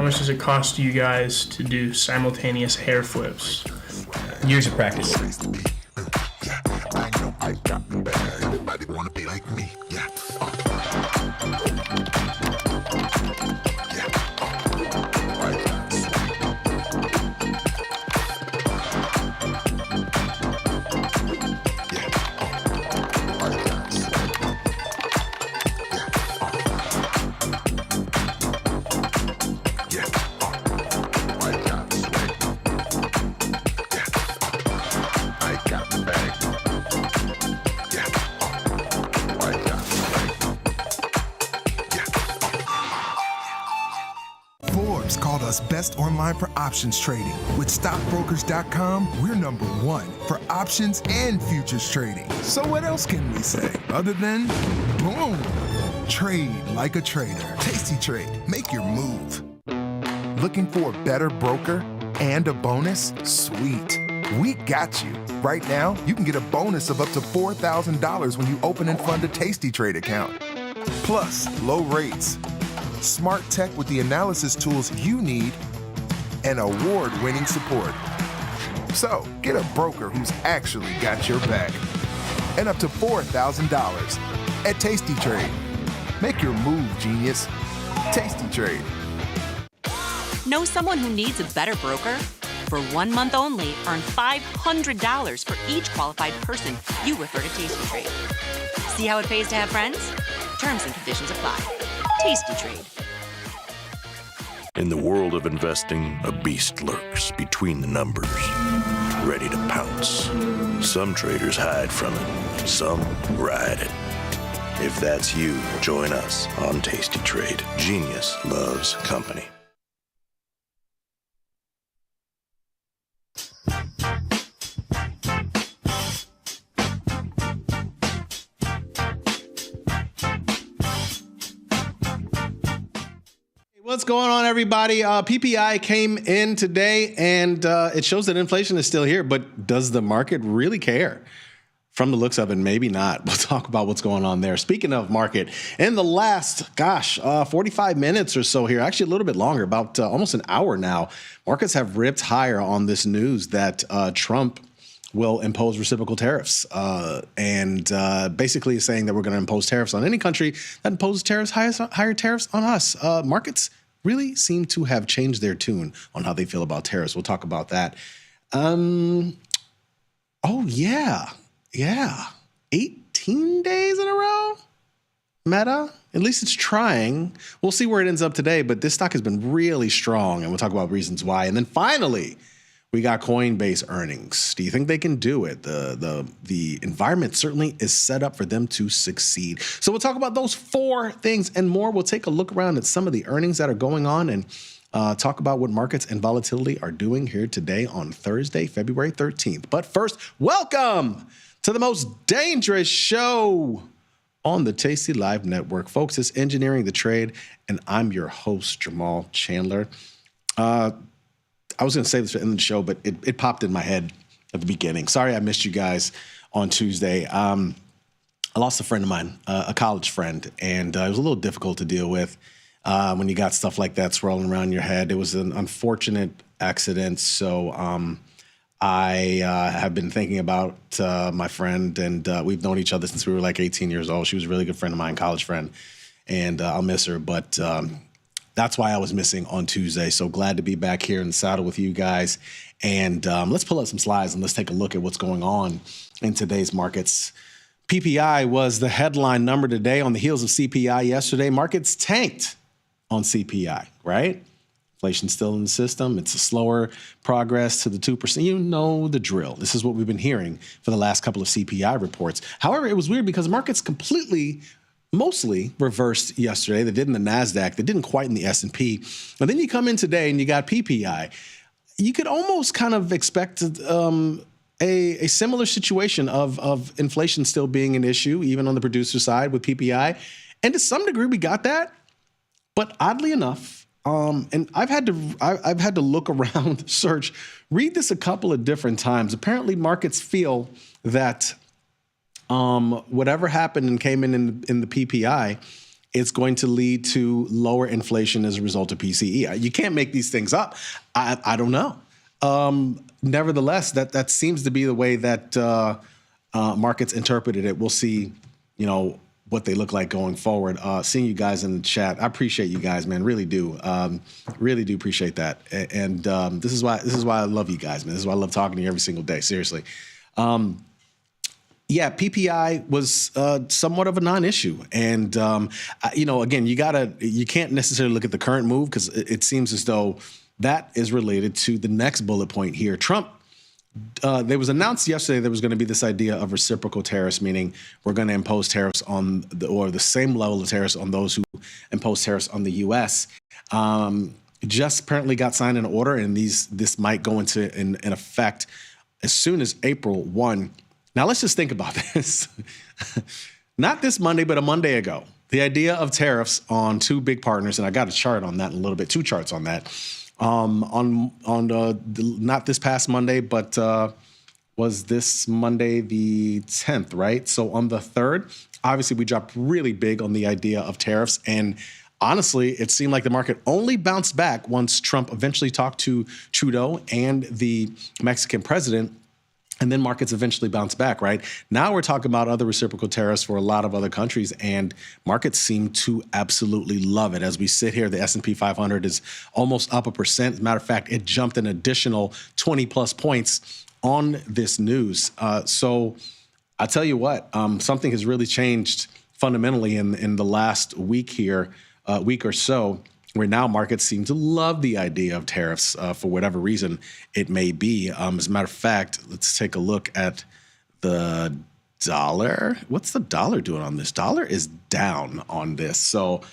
much does it cost you guys to do simultaneous hair flips? Years of practice. Everybody wanna be like me, yeah. Forbes called us best online for options trading. With stockbrokers.com, we're number one for options and futures trading. So what else can we say other than boom? Trade like a trader. Tasty Trade. Make your move. Looking for a better broker and a bonus? Sweet. We got you. Right now, you can get a bonus of up to $4,000 when you open and fund a Tasty Trade account. Plus, low rates, smart tech with the analysis tools you need, and award-winning support. So, get a broker who's actually got your back. And up to $4,000 at Tasty Trade. Make your move, genius. Tasty Trade. Know someone who needs a better broker? For 1 month only, earn $500 for each qualified person you refer to Tasty Trade. See how it pays to have friends? Terms and conditions apply. Tasty Trade. In the world of investing, a beast lurks between the numbers, ready to pounce. Some traders hide from it, some ride it. If that's you, join us on Tasty Trade. Genius loves company. What's going on, everybody? PPI came in today, and it shows that inflation is still here, but does the market really care? From the looks of it, maybe not. We'll talk about what's going on there. Speaking of market, in the last, 45 minutes or so here, actually a little bit longer, about almost an hour now, markets have ripped higher on this news that Trump will impose reciprocal tariffs and basically saying that we're going to impose tariffs on any country that imposes tariffs, higher tariffs on us. Markets really seem to have changed their tune on how they feel about tariffs. We'll talk about that. Oh, yeah. 18 days in a row? Meta, at least it's trying. We'll see where it ends up today, but this stock has been really strong, and we'll talk about reasons why. And then finally, we got Coinbase earnings. Do you think they can do it? The environment certainly is set up for them to succeed. So we'll talk about those 4 things and more. We'll take a look around at some of the earnings that are going on and talk about what markets and volatility are doing here today on Thursday, February 13th. But first, welcome to the most dangerous show on the Tasty Live Network. Folks, it's Engineering the Trade, and I'm your host, Jamal Chandler. I was going to say this in the show, but it popped in my head at the beginning. Sorry I missed you guys on Tuesday. I lost a friend of mine, a college friend, and it was a little difficult to deal with when you got stuff like that swirling around your head. It was an unfortunate accident, so I have been thinking about my friend, and we've known each other since we were like 18 years old. She was a really good friend of mine, college friend, and I'll miss her, but that's why I was missing on Tuesday. So glad to be back here in the saddle with you guys. And let's pull up some slides and let's take a look at what's going on in today's markets. PPI was the headline number today on the heels of CPI yesterday. Markets tanked on CPI, right? Inflation's still in the system. It's a slower progress to the 2%. You know the drill. This is what we've been hearing for the last couple of CPI reports. However, it was weird because markets mostly reversed yesterday. They did in the NASDAQ. They didn't quite in the S&P. And then you come in today and you got PPI. You could almost kind of expect a similar situation of inflation still being an issue, even on the producer side with PPI. And to some degree, we got that. But oddly enough, and I've had to look around, search, read this a couple of different times. Apparently, markets feel that whatever happened and came in the PPI it's going to lead to lower inflation as a result of PCE. You can't make these things up. I don't know. Nevertheless, that seems to be the way that markets interpreted it. We'll see, what they look like going forward. Seeing you guys in the chat, I appreciate you guys, man. Really do. Really do appreciate that. And this is why I love you guys, man. This is why I love talking to you every single day. Seriously. Yeah, PPI was somewhat of a non-issue, and again, you can't necessarily look at the current move because it seems as though that is related to the next bullet point here. Trump. There was announced yesterday there was going to be this idea of reciprocal tariffs, meaning we're going to impose tariffs on the same level of tariffs on those who impose tariffs on the U.S. Just apparently got signed an order, and this might go into in effect as soon as April 1. Now, let's just think about this. Not this Monday, but a Monday ago, the idea of tariffs on two big partners, and I got a chart on that in a little bit, two charts on that, not this past Monday, but was this Monday the 10th, right? So on the 3rd, obviously we dropped really big on the idea of tariffs, and honestly, it seemed like the market only bounced back once Trump eventually talked to Trudeau and the Mexican president. And then markets eventually bounce back, right? Now we're talking about other reciprocal tariffs for a lot of other countries, and markets seem to absolutely love it. As we sit here, the S&P 500 is almost up 1%. As a matter of fact, it jumped an additional 20-plus points on this news. So I tell you what, something has really changed fundamentally in the last week here, week or so, where now markets seem to love the idea of tariffs for whatever reason it may be. As a matter of fact, let's take a look at the dollar. What's the dollar doing on this? Dollar is down on this. So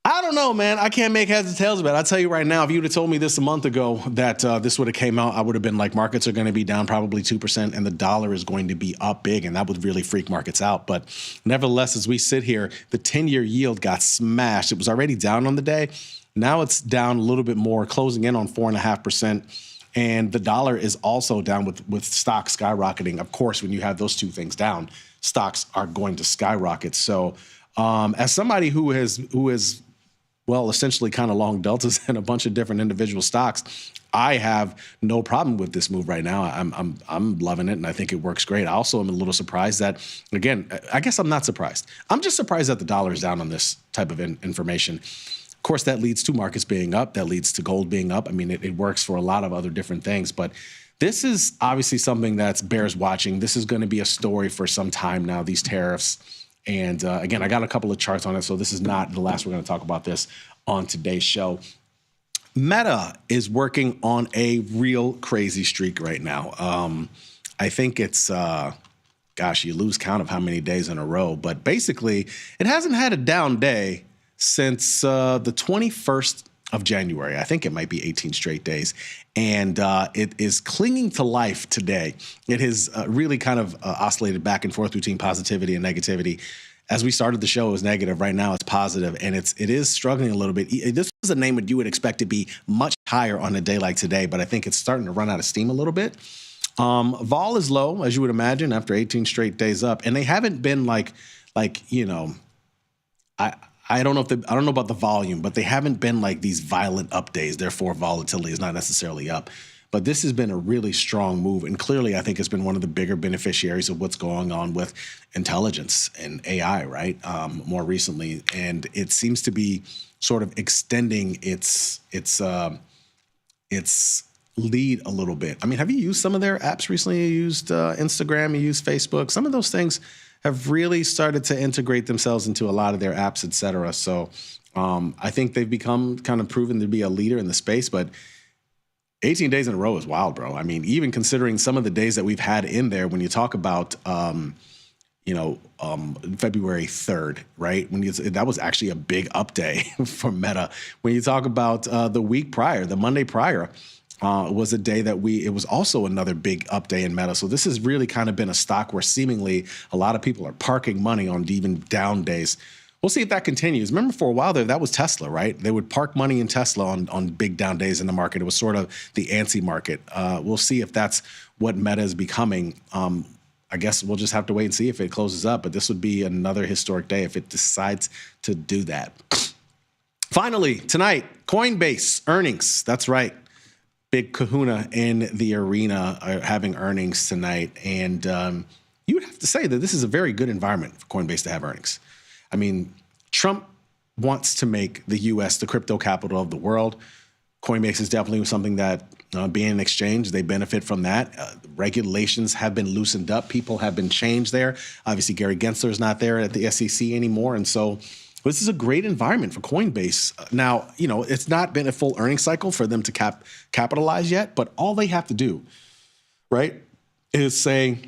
I don't know, man. I can't make heads or tails of it. I'll tell you right now, if you would have told me this a month ago that this would have came out, I would have been like, markets are going to be down probably 2% and the dollar is going to be up big, and that would really freak markets out. But nevertheless, as we sit here, the 10-year yield got smashed. It was already down on the day. Now it's down a little bit more, closing in on 4.5%. And the dollar is also down with stocks skyrocketing. Of course, when you have those two things down, stocks are going to skyrocket. So as somebody who is essentially kind of long deltas and a bunch of different individual stocks, I have no problem with this move right now. I'm loving it, and I think it works great. I also am a little surprised that, again, I guess I'm not surprised. I'm just surprised that the dollar is down on this type of information. Of course, that leads to markets being up. That leads to gold being up. I mean, it works for a lot of other different things, but this is obviously something that bears watching. This is going to be a story for some time now, these tariffs. And again, I got a couple of charts on it, so this is not the last we're going to talk about this on today's show. Meta is working on a real crazy streak right now. I think it's, you lose count of how many days in a row, but basically it hasn't had a down day since the 21st of January. I think it might be 18 straight days. And it is clinging to life today. It has really kind of oscillated back and forth between positivity and negativity. As we started the show, it was negative. Right now, it's positive, and it is struggling a little bit. This was a name that you would expect to be much higher on a day like today, but I think it's starting to run out of steam a little bit. Vol is low, as you would imagine, after 18 straight days up, and they haven't been I don't know about the volume, but they haven't been like these violent up days. Therefore, volatility is not necessarily up. But this has been a really strong move, and clearly I think it's been one of the bigger beneficiaries of what's going on with intelligence and AI, right, more recently. And it seems to be sort of extending its lead a little bit. I mean, have you used some of their apps recently? You used Instagram, you used Facebook. Some of those things have really started to integrate themselves into a lot of their apps, et cetera. So I think they've become kind of proven to be a leader in the space, but 18 days in a row is wild, bro. I mean, even considering some of the days that we've had in there, when you talk about, February 3rd, right? That was actually a big up day for Meta. When you talk about the week prior, the Monday prior, was a day that it was also another big up day in Meta. So this has really kind of been a stock where seemingly a lot of people are parking money on even down days. We'll see if that continues. Remember, for a while there, that was Tesla, right? They would park money in Tesla on big down days in the market. It was sort of the antsy market. We'll see if that's what Meta is becoming. I guess we'll just have to wait and see if it closes up. But this would be another historic day if it decides to do that. Finally, tonight, Coinbase earnings. That's right. Big kahuna in the arena are having earnings tonight. And you would have to say that this is a very good environment for Coinbase to have earnings. I mean, Trump wants to make the U.S. the crypto capital of the world. Coinbase is definitely something that, being an exchange, they benefit from that. Regulations have been loosened up. People have been changed there. Obviously, Gary Gensler is not there at the SEC anymore. And so this is a great environment for Coinbase. Now, it's not been a full earnings cycle for them to capitalize yet, but all they have to do, right, is say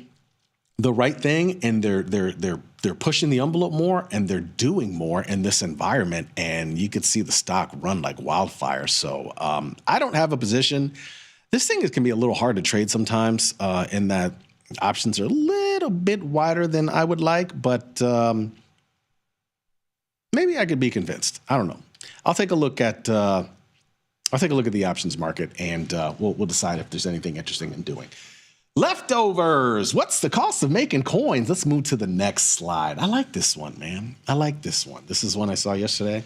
the right thing, and they're pushing the envelope more, and they're doing more in this environment, and you could see the stock run like wildfire. So I don't have a position. This thing can be a little hard to trade sometimes in that options are a little bit wider than I would like, but maybe I could be convinced. I don't know. I'll take a look at the options market, and we'll decide if there's anything interesting in doing. Leftovers. What's the cost of making coins? Let's move to the next slide. I like this one, man. I like this one. This is one I saw yesterday,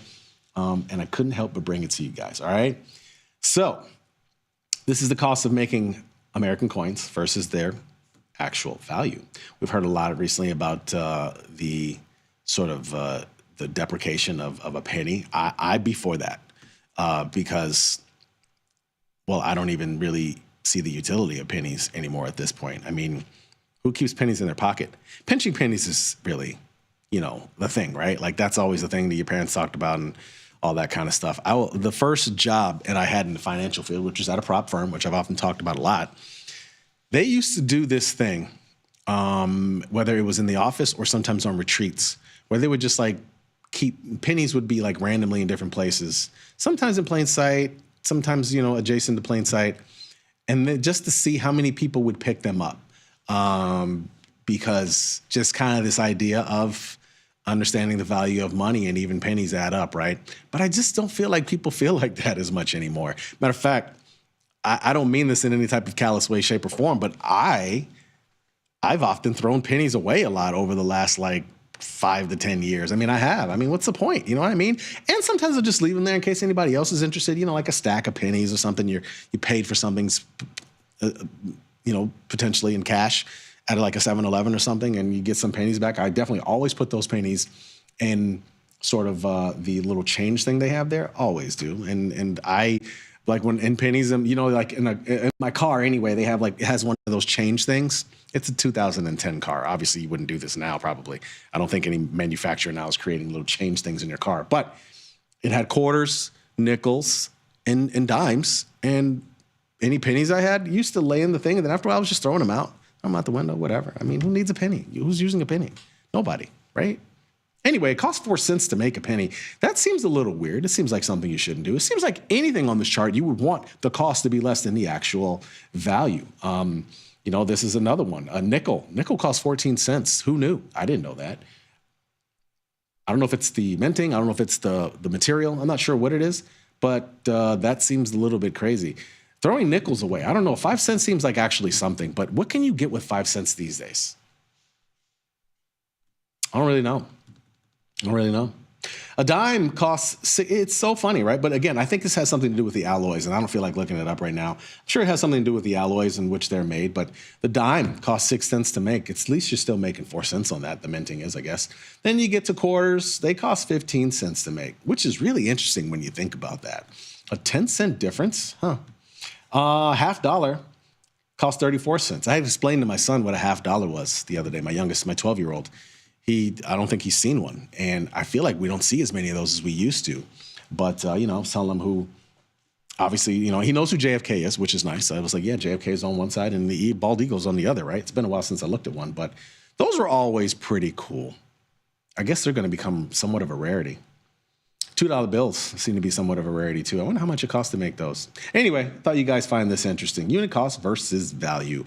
and I couldn't help but bring it to you guys. All right. So this is the cost of making American coins versus their actual value. We've heard a lot recently about the sort of the deprecation of a penny. I'd be for that because, well, I don't even really see the utility of pennies anymore at this point. I mean, who keeps pennies in their pocket? Pinching pennies is really, the thing, right? Like that's always the thing that your parents talked about and all that kind of stuff. The first job that I had in the financial field, which is at a prop firm, which I've often talked about a lot, they used to do this thing, whether it was in the office or sometimes on retreats, where they would just like keep pennies would be like randomly in different places, sometimes in plain sight, sometimes, adjacent to plain sight. And then just to see how many people would pick them up, because just kind of this idea of understanding the value of money and even pennies add up, right? But I just don't feel like people feel like that as much anymore. Matter of fact, I don't mean this in any type of callous way, shape, or form, but I've often thrown pennies away a lot over the last 5 to 10 years. I mean, I have. I mean, what's the point? You know what I mean? And sometimes I'll just leave them there in case anybody else is interested, like a stack of pennies or something. You paid for something, potentially in cash at like a 7-Eleven or something, and you get some pennies back. I definitely always put those pennies in sort of the little change thing they have there. Always do. And I like when in pennies, like in my car anyway, they have it has one of those change things. It's a 2010 car. Obviously, you wouldn't do this now, probably. I don't think any manufacturer now is creating little change things in your car. But it had quarters, nickels, and dimes. And any pennies I had used to lay in the thing. And then after a while, I was just throwing them out. I'm out the window, whatever. I mean, who needs a penny? Who's using a penny? Nobody, right? Anyway, it costs 4 cents to make a penny. That seems a little weird. It seems like something you shouldn't do. It seems like anything on this chart, you would want the cost to be less than the actual value. This is another one. A nickel. Nickel costs 14 cents. Who knew? I didn't know that. I don't know if it's the minting. I don't know if it's the material. I'm not sure what it is, but that seems a little bit crazy. Throwing nickels away. I don't know. 5 cents seems like actually something, but what can you get with 5 cents these days? I don't really know. A dime costs, it's so funny, right? But again, I think this has something to do with the alloys, and I don't feel like looking it up right now. I'm sure it has something to do with the alloys in which they're made, but the dime costs 6 cents to make. At least you're still making 4 cents on that, the minting is, I guess. Then you get to quarters, they cost 15 cents to make, which is really interesting when you think about that. A 10-cent difference? Half dollar costs 34 cents. I had explained to my son what a half dollar was the other day, my youngest, my 12-year-old. I don't think he's seen one. And I feel like we don't see as many of those as we used to. But, I was telling him who, obviously, he knows who JFK is, which is nice. I was like, yeah, JFK is on one side and the bald eagle's on the other, right? It's been a while since I looked at one, but those were always pretty cool. I guess they're going to become somewhat of a rarity. $2 bills seem to be somewhat of a rarity, too. I wonder how much it costs to make those. Anyway, thought you guys find this interesting. Unit cost versus value.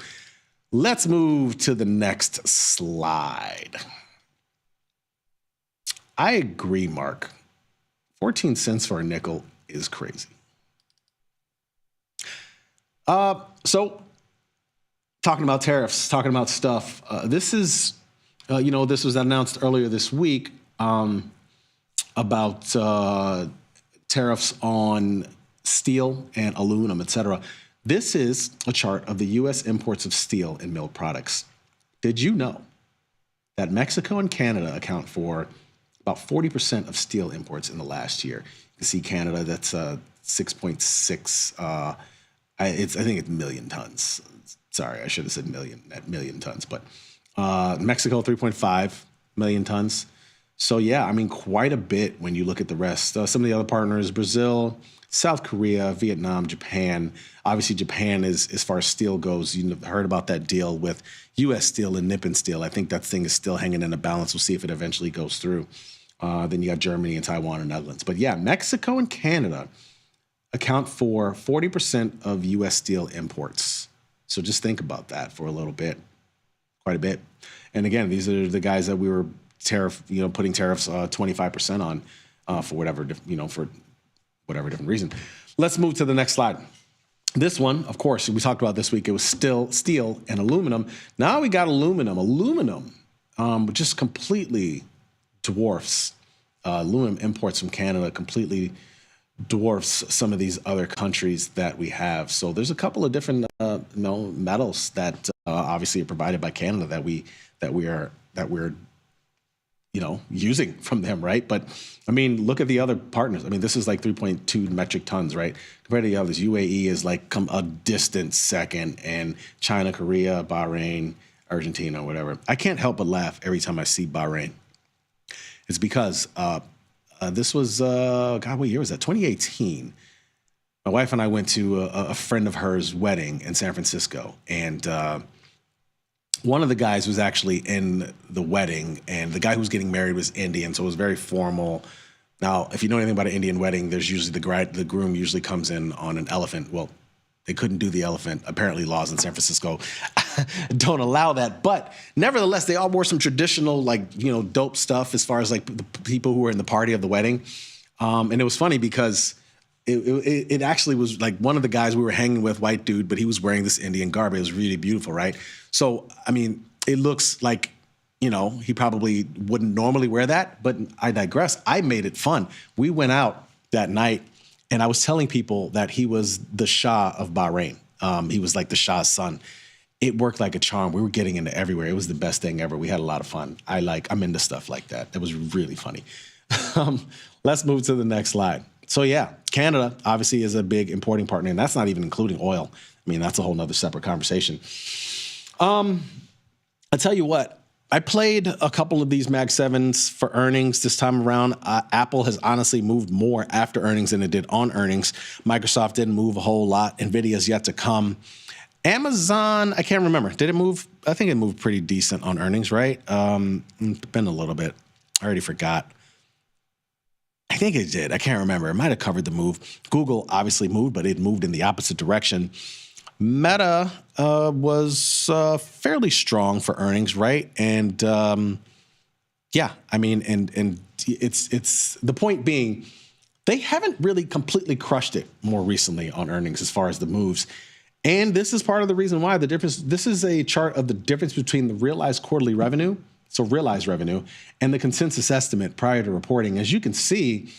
Let's move to the next slide. I agree, Mark. 14 cents for a nickel is crazy. So talking about tariffs, talking about stuff. This is, this was announced earlier this week about tariffs on steel and aluminum, et cetera. This is a chart of the U.S. imports of steel and milled products. Did you know that Mexico and Canada account for about 40% of steel imports in the last year? You can see Canada, that's 6.6. I think it's million tons. Sorry, I should have said million tons. But Mexico, 3.5 million tons. So yeah, I mean, quite a bit when you look at the rest. Some of the other partners: Brazil, South Korea, Vietnam, Japan. Obviously, Japan is, as far as steel goes, you've heard about that deal with U.S. Steel and Nippon Steel. I think that thing is still hanging in a balance. We'll see if it eventually goes through. Then you got Germany and Taiwan and Netherlands. But yeah, Mexico and Canada account for 40% of U.S. steel imports. So just think about that for a little bit, quite a bit. And again, these are the guys that we were putting tariffs 25% on for whatever different reason. Let's move to the next slide. This one, of course, we talked about this week. It was still steel and aluminum. Now we got aluminum. Aluminum just completely dwarfs aluminum imports from Canada. Completely dwarfs some of these other countries that we have. So there's a couple of different metals that obviously are provided by Canada that we're using from them, right? But I mean, look at the other partners. I mean, this is like 3.2 metric tons, right? Compared to the others, UAE is like a distant second, and China, Korea, Bahrain, Argentina, whatever. I can't help but laugh every time I see Bahrain. It's because this was, what year was that? 2018. My wife and I went to a friend of hers' wedding in San Francisco, and one of the guys was actually in the wedding, and the guy who was getting married was Indian, so it was very formal. Now, if you know anything about an Indian wedding, there's usually the groom usually comes in on an elephant. Well, they couldn't do the elephant. Apparently, laws in San Francisco don't allow that. But nevertheless, they all wore some traditional, dope stuff as far as like the people who were in the party of the wedding. And it was funny because it actually was like one of the guys we were hanging with, white dude, but he was wearing this Indian garb. It was really beautiful, right? So, I mean, it looks like, he probably wouldn't normally wear that, but I digress. I made it fun. We went out that night, and I was telling people that he was the Shah of Bahrain. He was like the Shah's son. It worked like a charm. We were getting into everywhere. It was the best thing ever. We had a lot of fun. I'm into stuff like that. It was really funny. Let's move to the next slide. So yeah, Canada obviously is a big importing partner, and that's not even including oil. I mean, that's a whole nother separate conversation. I'll tell you what, I played a couple of these Mag 7s for earnings this time around. Apple has honestly moved more after earnings than it did on earnings. Microsoft didn't move a whole lot. NVIDIA's yet to come. Amazon, I can't remember. Did it move? I think it moved pretty decent on earnings, right? Been a little bit. I already forgot. I think it did. I can't remember. It might have covered the move. Google obviously moved, but it moved in the opposite direction. Meta was fairly strong for earnings, right? And yeah, I mean, and it's the point being, they haven't really completely crushed it more recently on earnings as far as the moves. And this is part of the reason why this is a chart of the difference between the realized quarterly revenue, so realized revenue, and the consensus estimate prior to reporting. As you can see,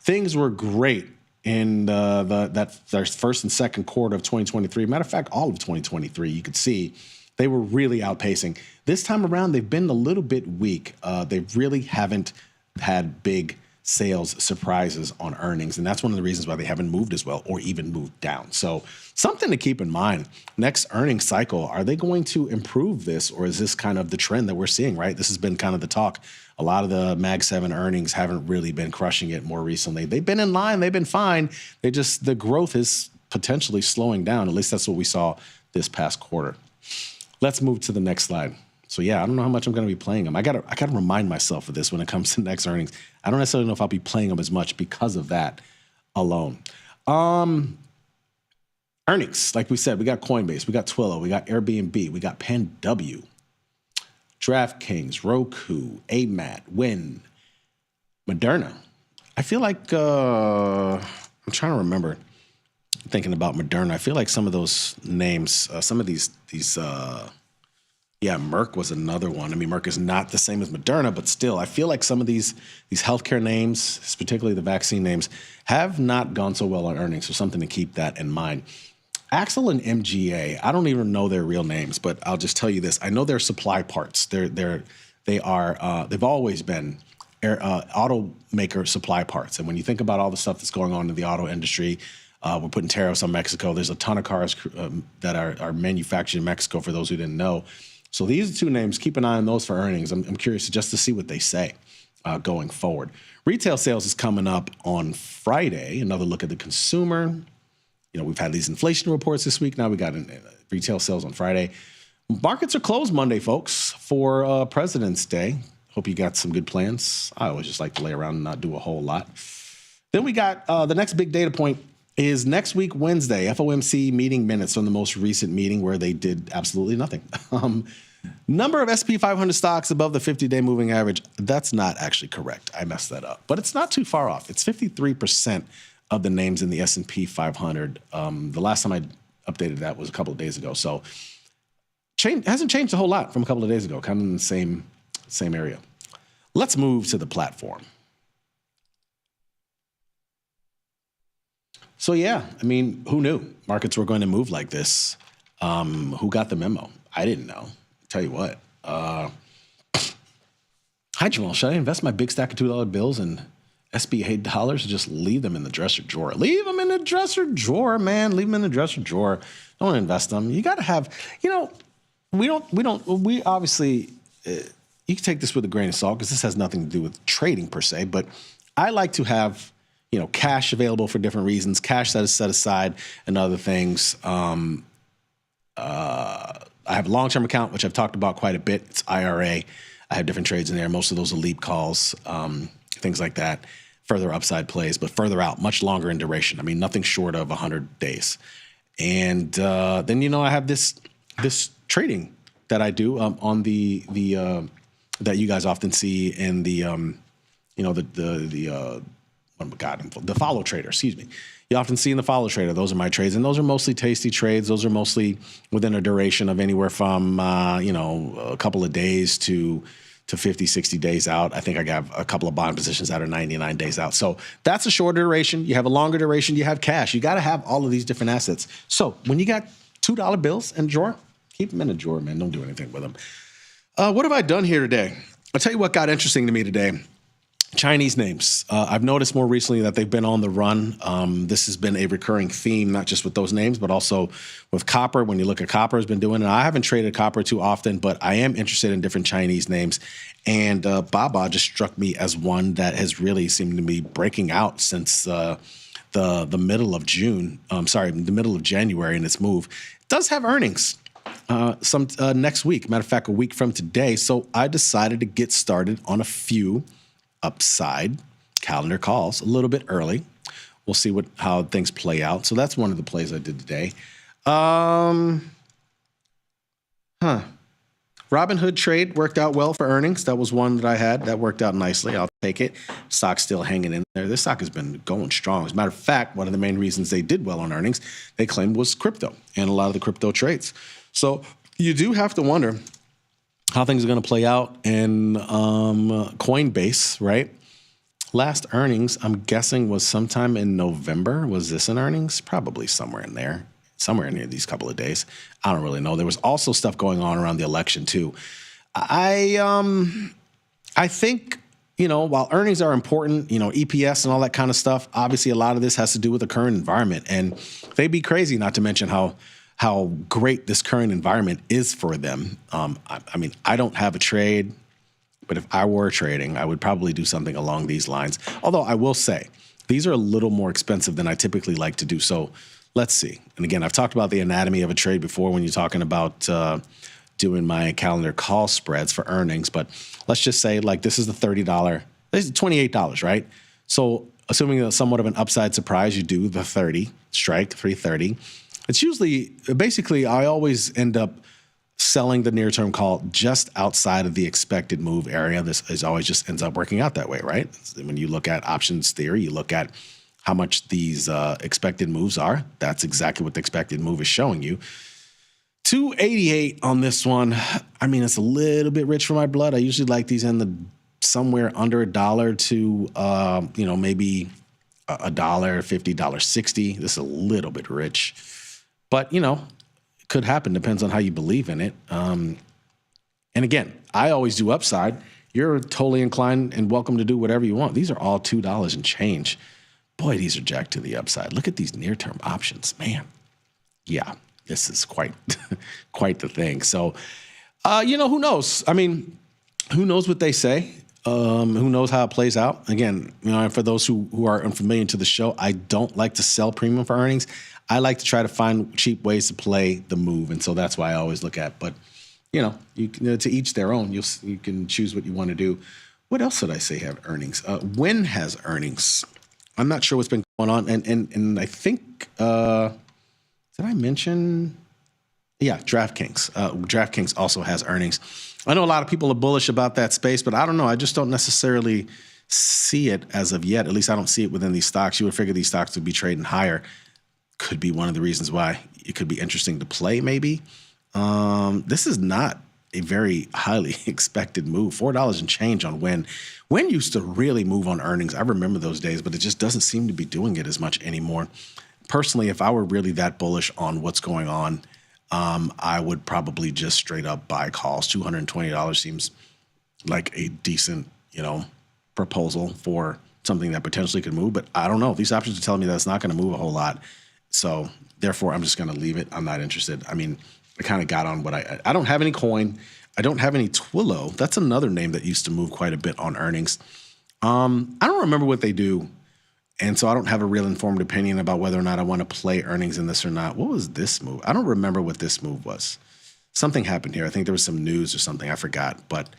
things were great in that first and second quarter of 2023. Matter of fact, all of 2023, you could see they were really outpacing. This time around, they've been a little bit weak. They really haven't had big sales surprises on earnings, and that's one of the reasons why they haven't moved as well or even moved down. So something to keep in mind. Next earnings cycle, are they going to improve this, or is this kind of the trend that we're seeing, right? This has been kind of the talk. A lot of the Mag 7 earnings haven't really been crushing it more recently. They've been in line. They've been fine. The growth is potentially slowing down. At least that's what we saw this past quarter. Let's move to the next slide. So yeah, I don't know how much I'm going to be playing them. I gotta remind myself of this when it comes to next earnings. I don't necessarily know if I'll be playing them as much because of that alone. Earnings, like we said, we got Coinbase, we got Twilio, we got Airbnb, we got PanW, DraftKings, Roku, AMAT, Wynn, Moderna. I feel like I'm trying to remember. thinking about Moderna. I feel like some of those names, some of these Merck was another one. I mean, Merck is not the same as Moderna, but still, I feel like some of these healthcare names, particularly the vaccine names, have not gone so well on earnings. So something to keep that in mind. Axle and MGA, I don't even know their real names, but I'll just tell you this: I know they're supply parts. They've always been automaker supply parts. And when you think about all the stuff that's going on in the auto industry, we're putting tariffs on Mexico. There's a ton of cars that are manufactured in Mexico, for those who didn't know. So these are two names. Keep an eye on those for earnings. I'm curious just to see what they say going forward. Retail sales is coming up on Friday. Another look at the consumer. We've had these inflation reports this week. Now we got retail sales on Friday. Markets are closed Monday, folks, for President's Day. Hope you got some good plans. I always just like to lay around and not do a whole lot. Then we got the next big data point is next week, Wednesday, FOMC meeting minutes from the most recent meeting where they did absolutely nothing. Number of SP 500 stocks above the 50-day moving average. That's not actually correct. I messed that up. But it's not too far off. It's 53% of the names in the S&P 500. The last time I updated that was a couple of days ago. So hasn't changed a whole lot from a couple of days ago, kind of in the same area. Let's move to the platform. So yeah, I mean, who knew markets were going to move like this? Who got the memo? I didn't know. Tell you what. Hi, Jamal. Should I invest my big stack of $2 bills in SB $8 or just leave them in the dresser drawer? Leave them in the dresser drawer, man. Leave them in the dresser drawer. Don't invest them. You got to have, we obviously, you can take this with a grain of salt because this has nothing to do with trading per se, but I like to have, cash available for different reasons, cash that is set aside and other things. I have a long-term account, which I've talked about quite a bit. It's IRA. I have different trades in there. Most of those are leap calls, things like that. Further upside plays, but further out, much longer in duration. I mean, nothing short of 100 days. And then, I have this trading that I do on the that you guys often see in the follow trader, excuse me. You often see in the follow trader, those are my trades. And those are mostly tasty trades. Those are mostly within a duration of anywhere from, a couple of days to 50, 60 days out. I think I got a couple of bond positions that are 99 days out. So that's a shorter duration. You have a longer duration. You have cash. You got to have all of these different assets. So when you got $2 bills in a drawer, keep them in a drawer, man. Don't do anything with them. What have I done here today? I'll tell you what got interesting to me today. Chinese names. I've noticed more recently that they've been on the run. This has been a recurring theme, not just with those names, but also with copper. When you look at copper, has been doing it. I haven't traded copper too often, but I am interested in different Chinese names. And Baba just struck me as one that has really seemed to be breaking out since the middle of the middle of January in its move. It does have earnings next week. Matter of fact, a week from today. So I decided to get started on a few upside calendar calls a little bit early. We'll see how things play out. So that's one of the plays I did today. Robinhood trade worked out well for earnings. That was one that I had that worked out nicely. I'll take it. Stock's still hanging in there. This stock has been going strong. As a matter of fact, one of the main reasons they did well on earnings, they claimed was crypto and a lot of the crypto trades. So you do have to wonder how things are going to play out in Coinbase, right? Last earnings, I'm guessing, was sometime in November. Was this an earnings? Probably somewhere in there, somewhere in these couple of days. I don't really know. There was also stuff going on around the election too. I think, while earnings are important, EPS and all that kind of stuff, obviously a lot of this has to do with the current environment. And they'd be crazy not to mention how great this current environment is for them. I mean, I don't have a trade, but if I were trading, I would probably do something along these lines. Although I will say, these are a little more expensive than I typically like to do. So let's see. And again, I've talked about the anatomy of a trade before when you're talking about doing my calendar call spreads for earnings. But let's just say, this is the $30, this is $28, right? So assuming somewhat of an upside surprise, you do the 30 strike, 330. It's usually, basically, I always end up selling the near-term call just outside of the expected move area. This is always just ends up working out that way, right? When you look at options theory, you look at how much these expected moves are. That's exactly what the expected move is showing you. 288 on this one. I mean, it's a little bit rich for my blood. I usually like these in the somewhere under $1 to maybe $1, $50, $60. This is a little bit rich, but it could happen. Depends on how you believe in it. And again, I always do upside. You're totally inclined and welcome to do whatever you want. These are all $2 and change. Boy, these are jacked to the upside. Look at these near-term options, man. Yeah, this is quite the thing. So, who knows? I mean, who knows what they say? Who knows how it plays out? Again, for those who are unfamiliar to the show, I don't like to sell premium for earnings. I like to try to find cheap ways to play the move, and so that's why I always look at. But to each their own. You can choose what you want to do. What else did I say have earnings? When has earnings? I'm not sure what's been going on, and I think did I mention? Yeah, DraftKings. DraftKings also has earnings. I know a lot of people are bullish about that space, but I don't know. I just don't necessarily see it as of yet. At least I don't see it within these stocks. You would figure these stocks would be trading higher. Could be one of the reasons why it could be interesting to play, maybe. This is not a very highly expected move. $4 and change on Wynn. Wynn used to really move on earnings. I remember those days, but it just doesn't seem to be doing it as much anymore. Personally, if I were really that bullish on what's going on, I would probably just straight up buy calls. $220 seems like a decent, proposal for something that potentially could move. But I don't know. These options are telling me that it's not going to move a whole lot. So therefore, I'm just going to leave it. I'm not interested. I mean, I kind of got on what I don't have any coin. I don't have any Twillo. That's another name that used to move quite a bit on earnings. I don't remember what they do. And so I don't have a real informed opinion about whether or not I want to play earnings in this or not. What was this move? I don't remember what this move was. Something happened here. I think there was some news or something. I forgot. But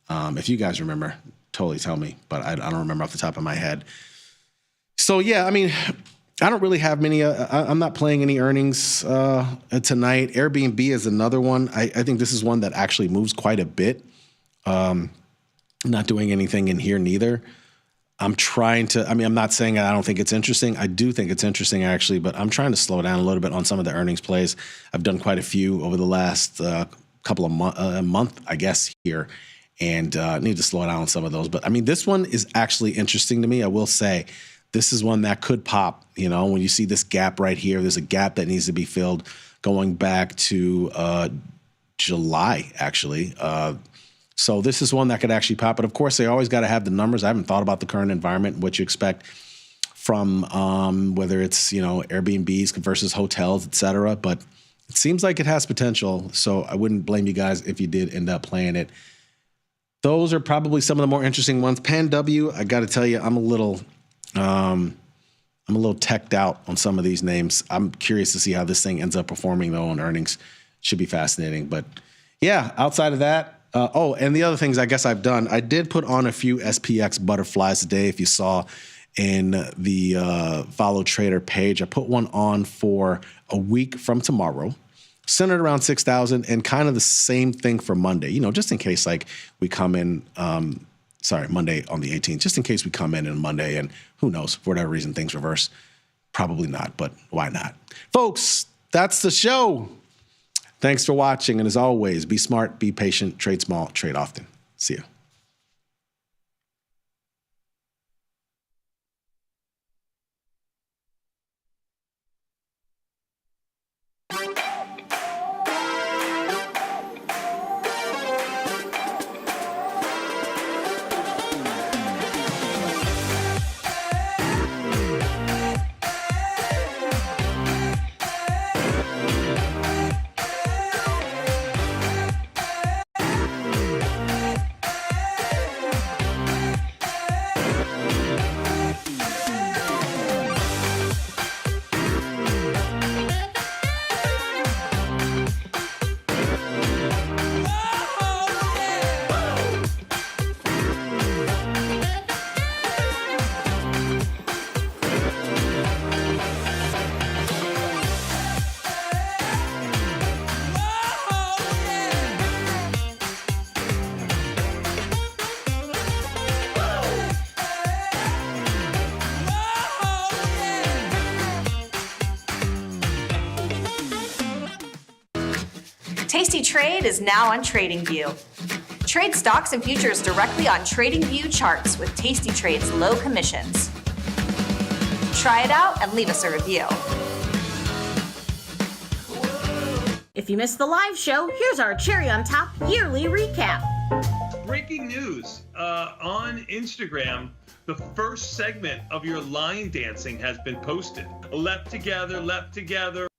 if you guys remember, totally tell me. But I don't remember off the top of my head. So, yeah, I mean, I don't really have many. I'm not playing any earnings tonight. Airbnb is another one. I think this is one that actually moves quite a bit. Not doing anything in here neither. I'm not saying I don't think it's interesting. I do think it's interesting, actually, but I'm trying to slow down a little bit on some of the earnings plays. I've done quite a few over the last couple of month, I guess, here, and need to slow down on some of those. But, I mean, this one is actually interesting to me, I will say. This is one that could pop, when you see this gap right here. There's a gap that needs to be filled going back to July, actually. So this is one that could actually pop. But, of course, they always got to have the numbers. I haven't thought about the current environment and what you expect from whether it's, Airbnbs versus hotels, et cetera. But it seems like it has potential. So I wouldn't blame you guys if you did end up playing it. Those are probably some of the more interesting ones. PanW, I got to tell you, I'm a little teched out on some of these names. I'm curious to see how this thing ends up performing, though, on earnings. Should be fascinating. But, yeah, outside of that, and the other things I guess I've done, I did put on a few SPX butterflies today. If you saw in the Follow Trader page, I put one on for a week from tomorrow, centered around 6,000, and kind of the same thing for Monday, just in case we come in, Monday on the 18th, just in case we come in on Monday and who knows, for whatever reason, things reverse. Probably not, but why not? Folks, that's the show. Thanks for watching, and as always, be smart, be patient, trade small, trade often. See ya. Tasty Trade is now on TradingView. Trade stocks and futures directly on TradingView charts with Tasty Trade's low commissions. Try it out and leave us a review. If you missed the live show, here's our cherry on top yearly recap. Breaking news on Instagram. The first segment of your line dancing has been posted. Left together, left together.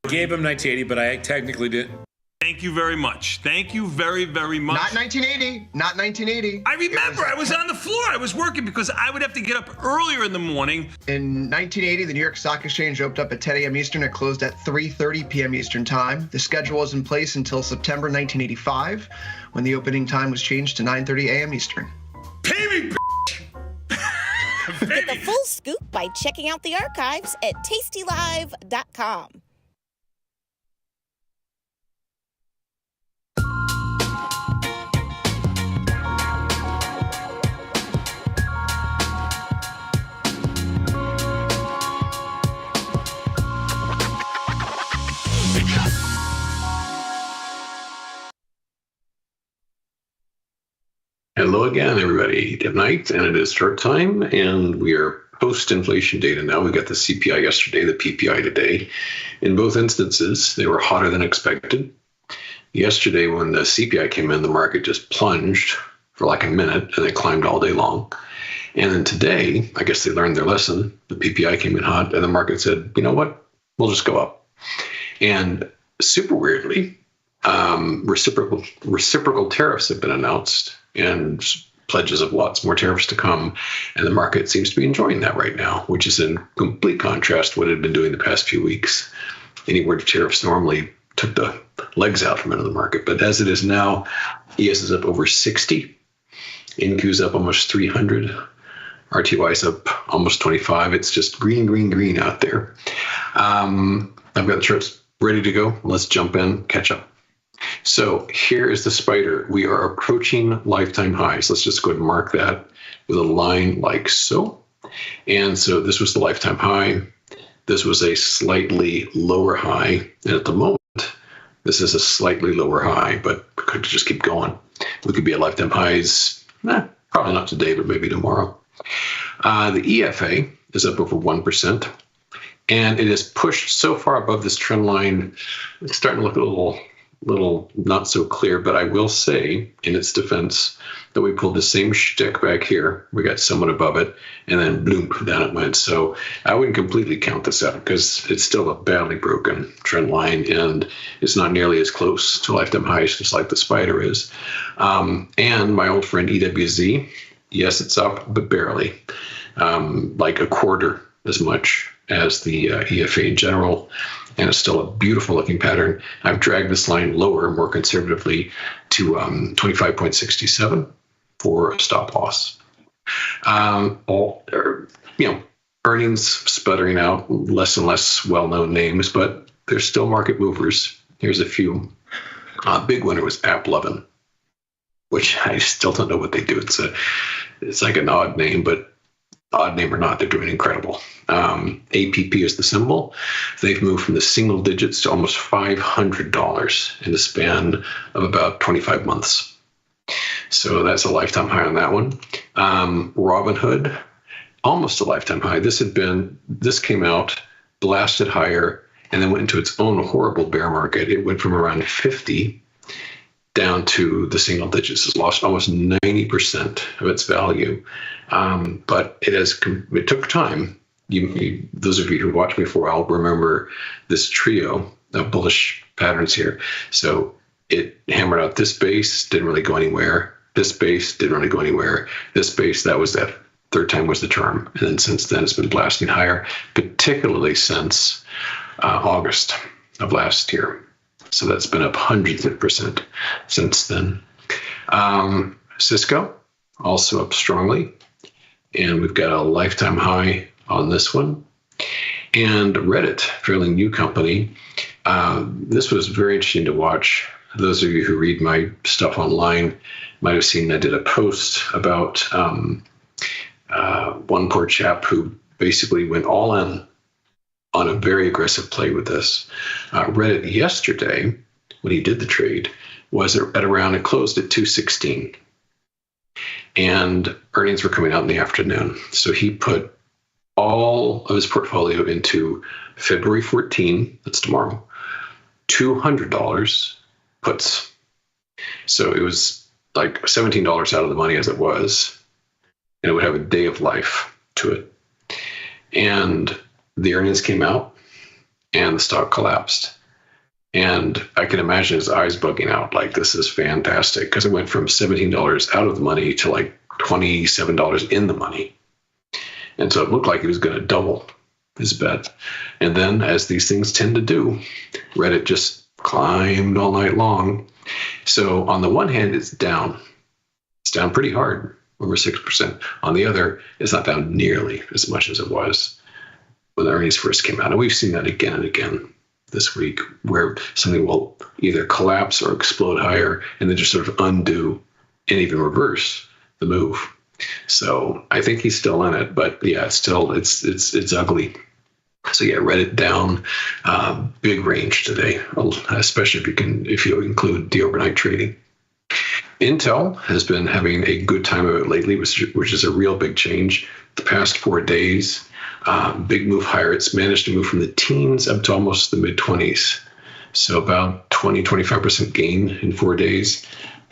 Gave him 1980, but I technically didn't. Thank you very much. Thank you very, very much. Not 1980. Not 1980. I remember. I was on the floor. I was working because I would have to get up earlier in the morning. In 1980, the New York Stock Exchange opened up at 10 a.m. Eastern. It closed at 3:30 p.m. Eastern Time. The schedule was in place until September 1985, when the opening time was changed to 9:30 a.m. Eastern. Pay me, Get the full scoop by checking out the archives at tastylive.com. Hello again, everybody. Deb Knight, and it is short time, and we are post-inflation data now. We got the CPI yesterday, the PPI today. In both instances, they were hotter than expected. Yesterday, when the CPI came in, the market just plunged for like a minute, and it climbed all day long. And then today, I guess they learned their lesson. The PPI came in hot, and the market said, you know what? We'll just go up. And super weirdly, reciprocal tariffs have been announced, and pledges of lots more tariffs to come. And the market seems to be enjoying that right now, which is in complete contrast to what it had been doing the past few weeks. Any word of tariffs normally took the legs out from under the market. But as it is now, ES is up over 60. incur is up almost 300. RTY is up almost 25. It's just green, green, green out there. I've got the charts ready to go. Let's jump in, catch up. So here is the spider. We are approaching lifetime highs. Let's just go ahead and mark that with a line like so. And so this was the lifetime high. This was a slightly lower high. And at the moment, this is a slightly lower high, but we could just keep going. We could be at lifetime highs, probably not today, but maybe tomorrow. The EFA is up over 1%. And it is pushed so far above this trend line, it's starting to look a little not so clear, but I will say in its defense that we pulled the same shtick back here. We got somewhat above it, and then bloom, down it went. So I wouldn't completely count this out because it's still a badly broken trend line, and it's not nearly as close to lifetime highs just like the spider is. And my old friend EWZ, yes, it's up, but barely, like a quarter as much as the EFA in general. And it's still a beautiful looking pattern. I've dragged this line lower more conservatively to 25.67 for a stop loss. Earnings sputtering out, less and less well-known names, but they're still market movers. Here's a few. Big winner was AppLovin, which I still don't know what they do. It's like an odd name, but odd name or not, they're doing incredible. APP is the symbol. They've moved from the single digits to almost $500 in the span of about 25 months. So that's a lifetime high on that one. Robinhood, almost a lifetime high. This came out, blasted higher, and then went into its own horrible bear market. It went from around 50 down to the single digits. It's lost almost 90% of its value. But it took time. Those of you who watched me for a while remember this trio of bullish patterns here. So it hammered out this base, didn't really go anywhere. This base didn't really go anywhere. This base, that third time was the charm. And then since then, it's been blasting higher, particularly since August of last year. So that's been up hundreds of percent since then. Cisco, also up strongly. And we've got a lifetime high on this one. And Reddit, fairly new company. This was very interesting to watch. Those of you who read my stuff online might have seen I did a post about one poor chap who basically went all in on a very aggressive play with this. Reddit yesterday when he did the trade was at around, it closed at 216. And earnings were coming out in the afternoon. So he put all of his portfolio into February 14, that's tomorrow, $200 puts. So it was like $17 out of the money as it was, and it would have a day of life to it. And the earnings came out, and the stock collapsed. And I can imagine his eyes bugging out, like, this is fantastic, because it went from $17 out of the money to like $27 in the money. And so it looked like he was going to double his bet. And then, as these things tend to do, Reddit just climbed all night long. So on the one hand, it's down. It's down pretty hard, over 6%. On the other, it's not down nearly as much as it was when the earnings first came out. And we've seen that again and again this week, where something will either collapse or explode higher and then just sort of undo and even reverse the move. So I think he's still in it, but yeah, it's ugly. So yeah, Reddit down, big range today, especially if you include the overnight trading. Intel has been having a good time of it lately, which is a real big change. The past 4 days, big move higher. It's managed to move from the teens up to almost the mid-20s. So about 20-25% gain in 4 days.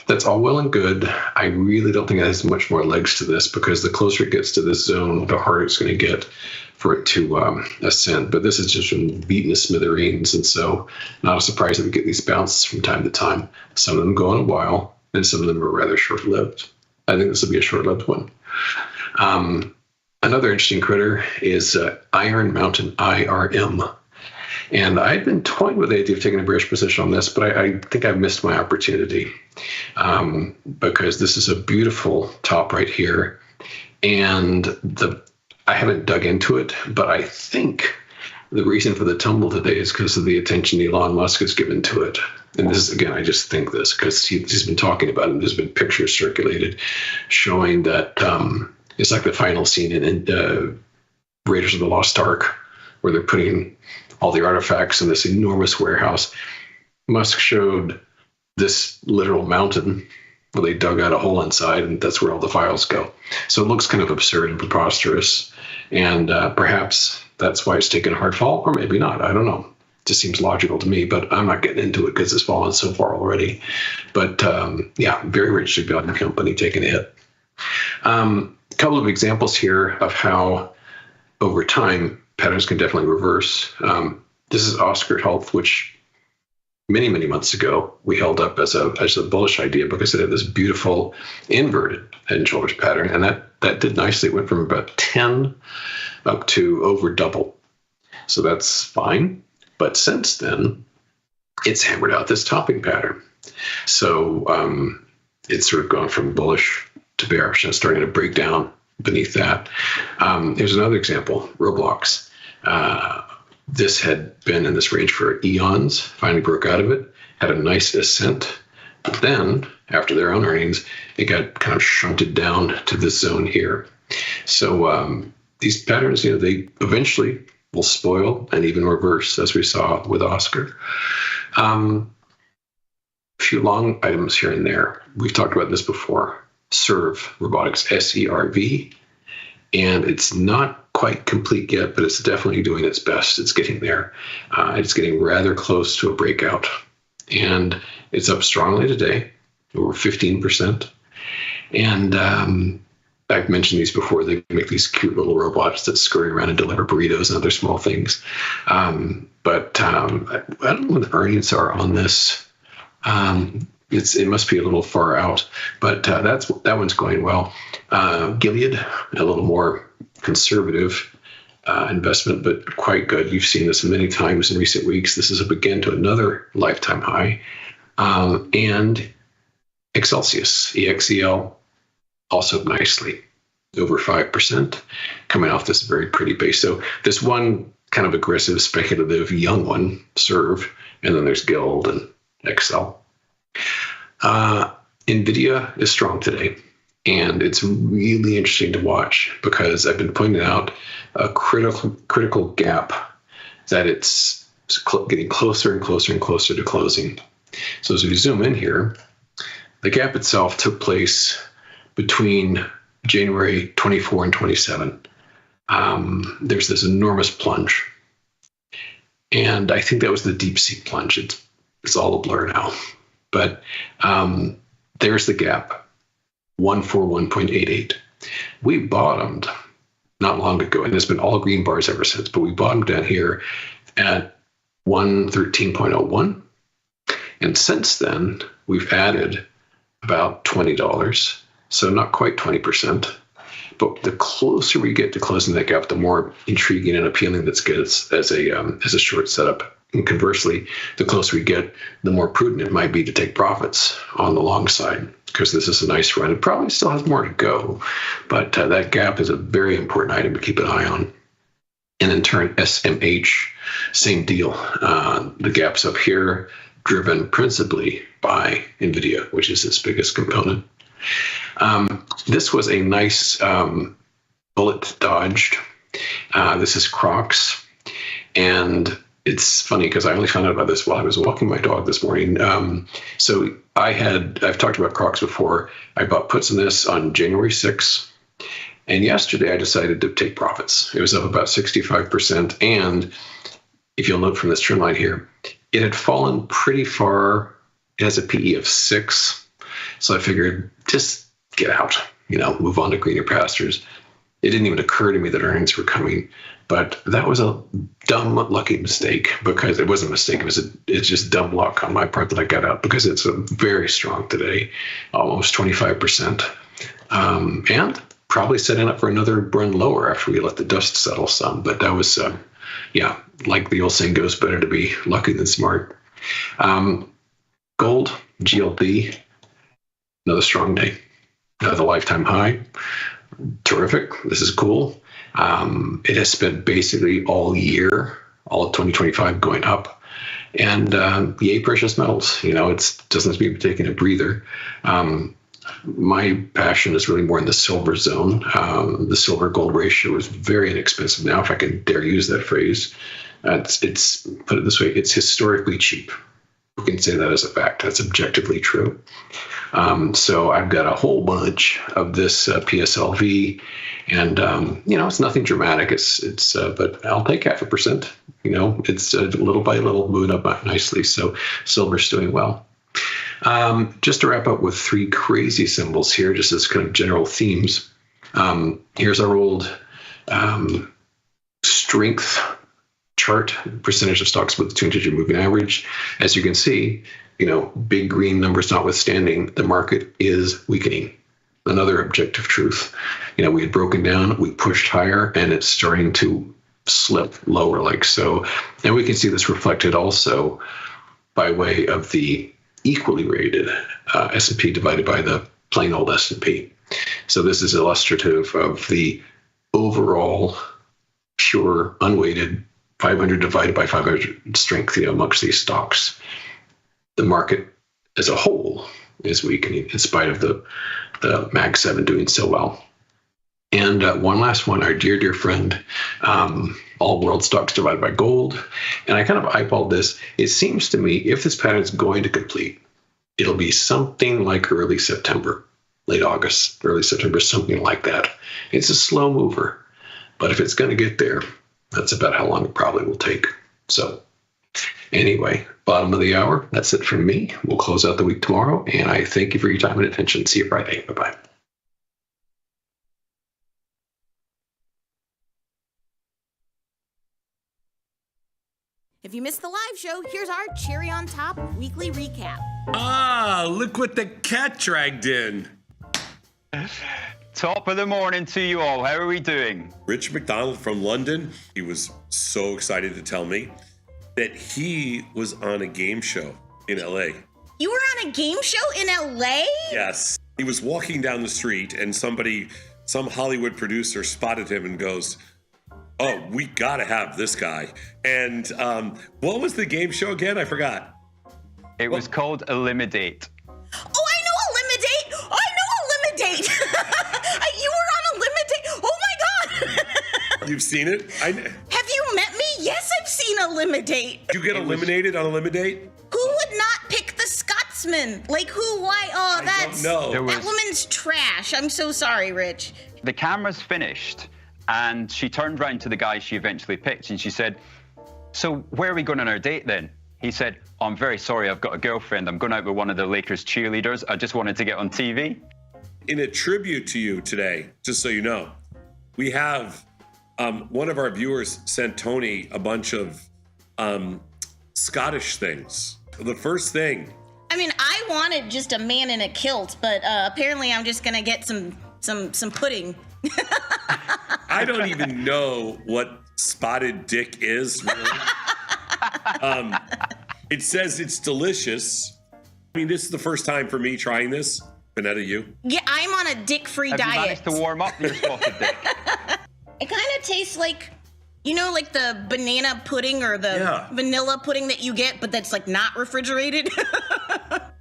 That's all well and good. I really don't think it has much more legs to this, because the closer it gets to this zone, the harder it's going to get for it to ascend. But this is just from beaten to smithereens, and so not a surprise that we get these bounces from time to time. Some of them go on a while, and some of them are rather short-lived. I think this will be a short-lived one. Another interesting critter is Iron Mountain, IRM. And I'd been toying with the idea of taking a bearish position on this, but I think I've missed my opportunity, because this is a beautiful top right here. And I haven't dug into it, but I think the reason for the tumble today is because of the attention Elon Musk has given to it. And this is, again, I just think this because he's been talking about it, and there's been pictures circulated showing that it's like the final scene in Raiders of the Lost Ark, where they're putting all the artifacts in this enormous warehouse. Musk showed this literal mountain where they dug out a hole inside, and that's where all the files go. So it looks kind of absurd and preposterous, and perhaps that's why it's taken a hard fall, or maybe not. I don't know. It just seems logical to me, but I'm not getting into it because it's fallen so far already. But yeah, very rich to be on the company taking a hit. A couple of examples here of how over time patterns can definitely reverse. This is Oscar Health, which many months ago we held up as a bullish idea because it had this beautiful inverted head and shoulders pattern, and that did nicely. It went from about 10 up to over double. So that's fine. But since then, it's hammered out this topping pattern. So it's sort of gone from bullish to bearish and starting to break down beneath that. Here's another example, Roblox. This had been in this range for eons, finally broke out of it, had a nice ascent. But then, after their own earnings, it got kind of shunted down to this zone here. So these patterns, they eventually will spoil and even reverse, as we saw with Oscar. A few long items here and there. We've talked about this before. Serve Robotics, SERV. And it's not quite complete yet, but it's definitely doing its best. It's getting there. It's getting rather close to a breakout. And it's up strongly today, over 15%. And I've mentioned these before. They make these cute little robots that scurry around and deliver burritos and other small things. But I don't know when the earnings are on this. It must be a little far out, but that one's going well. Gilead, a little more conservative investment, but quite good. You've seen this many times in recent weeks. This is up again to another lifetime high. And Excelsius, EXEL, also nicely, over 5%, coming off this very pretty base. So this one kind of aggressive, speculative, young one, Serve, and then there's Guild and Excel. NVIDIA is strong today, and it's really interesting to watch because I've been pointing out a critical gap that it's getting closer and closer and closer to closing. So as we zoom in here, the gap itself took place between January 24 and 27. There's this enormous plunge. And I think that was the deep sea plunge. It's all a blur now. But there's the gap, 141.88. We bottomed not long ago, and it's been all green bars ever since, but we bottomed down here at 113.01. And since then, we've added about $20, so not quite 20%. But the closer we get to closing that gap, the more intriguing and appealing that gets as a short setup. And conversely, the closer we get, the more prudent it might be to take profits on the long side, because this is a nice run. It probably still has more to go, but that gap is a very important item to keep an eye on. And in turn, SMH, same deal. The gap's up here, driven principally by NVIDIA, which is its biggest component. This was a nice bullet dodged. This is Crocs. And it's funny because I only found out about this while I was walking my dog this morning. So I've talked about Crocs before. I bought puts in this on January 6th. And yesterday I decided to take profits. It was up about 65%. And if you'll note from this trend line here, it had fallen pretty far. It has a PE of 6. So I figured just get out, move on to greener pastures. It didn't even occur to me that earnings were coming, but that was a dumb, lucky mistake, because it wasn't a mistake. It's just dumb luck on my part that I got out, because it's very strong today, almost 25%, and probably setting up for another run lower after we let the dust settle some. But that was, like the old saying goes, better to be lucky than smart. Gold, GLD, another strong day, another lifetime high. Terrific. This is cool. It has spent basically all year, all of 2025 going up. And yay, precious metals. It doesn't seem to be taking a breather. My passion is really more in the silver zone. The silver gold ratio is very inexpensive now, if I can dare use that phrase. It's put it this way, it's historically cheap. We can say that as a fact. That's objectively true. So I've got a whole bunch of this PSLV, and it's nothing dramatic. But I'll take 0.5%. It's little by little moving up nicely. So silver's doing well. Just to wrap up with 3 crazy symbols here, just as kind of general themes. Here's our old strength chart, percentage of stocks with the 200 moving average. As you can see, big green numbers notwithstanding, the market is weakening. Another objective truth. We had broken down, we pushed higher, and it's starting to slip lower like so. And we can see this reflected also by way of the equally rated S&P divided by the plain old S&P. So this is illustrative of the overall pure unweighted 500 divided by 500 strength amongst these stocks. The market as a whole is weakening in spite of the Mag 7 doing so well. And one last one, our dear friend, all world stocks divided by gold. And I kind of eyeballed this. It seems to me if this pattern is going to complete, it'll be something like early September, late August, early September, something like that. It's a slow mover, but if it's going to get there, that's about how long it probably will take. So anyway, bottom of the hour, that's it from me. We'll close out the week tomorrow, and I thank you for your time and attention. See you Friday. Bye-bye. If you missed the live show, here's our cherry on top weekly recap. Ah, look what the cat dragged in. Top of the morning to you all. How are we doing? Rich McDonald from London, he was so excited to tell me that he was on a game show in LA. You were on a game show in LA? Yes. He was walking down the street and some Hollywood producer spotted him and goes, "Oh, we gotta have this guy." And what was the game show again? I forgot. It was called Eliminate. Oh, I know Eliminate! You were on Eliminate! Oh my God! You've seen it? Have you met me? Yes, I've seen Eliminate. Did you get eliminated on Eliminate? Who would not pick the Scotsman. Like who? Why? Oh, that's know. that woman's trash. I'm so sorry, Rich. The camera's finished, and she turned round to the guy she eventually picked, and she said, "So where are we going on our date then?" He said, "Oh, I'm very sorry, I've got a girlfriend. I'm going out with one of the Lakers cheerleaders. I just wanted to get on TV." In a tribute to you today, just so you know, we have one of our viewers sent Tony a bunch of Scottish things. The first thing. I mean, I wanted just a man in a kilt, but apparently I'm just gonna get some pudding. I don't even know what spotted dick is, really. It says it's delicious. I mean, this is the first time for me trying this. Vanetta, you? Yeah, I'm on a dick-free diet. Have you managed to warm up your spotted dick? It kind of tastes like, you know, like the banana pudding or the vanilla pudding that you get, but that's like not refrigerated.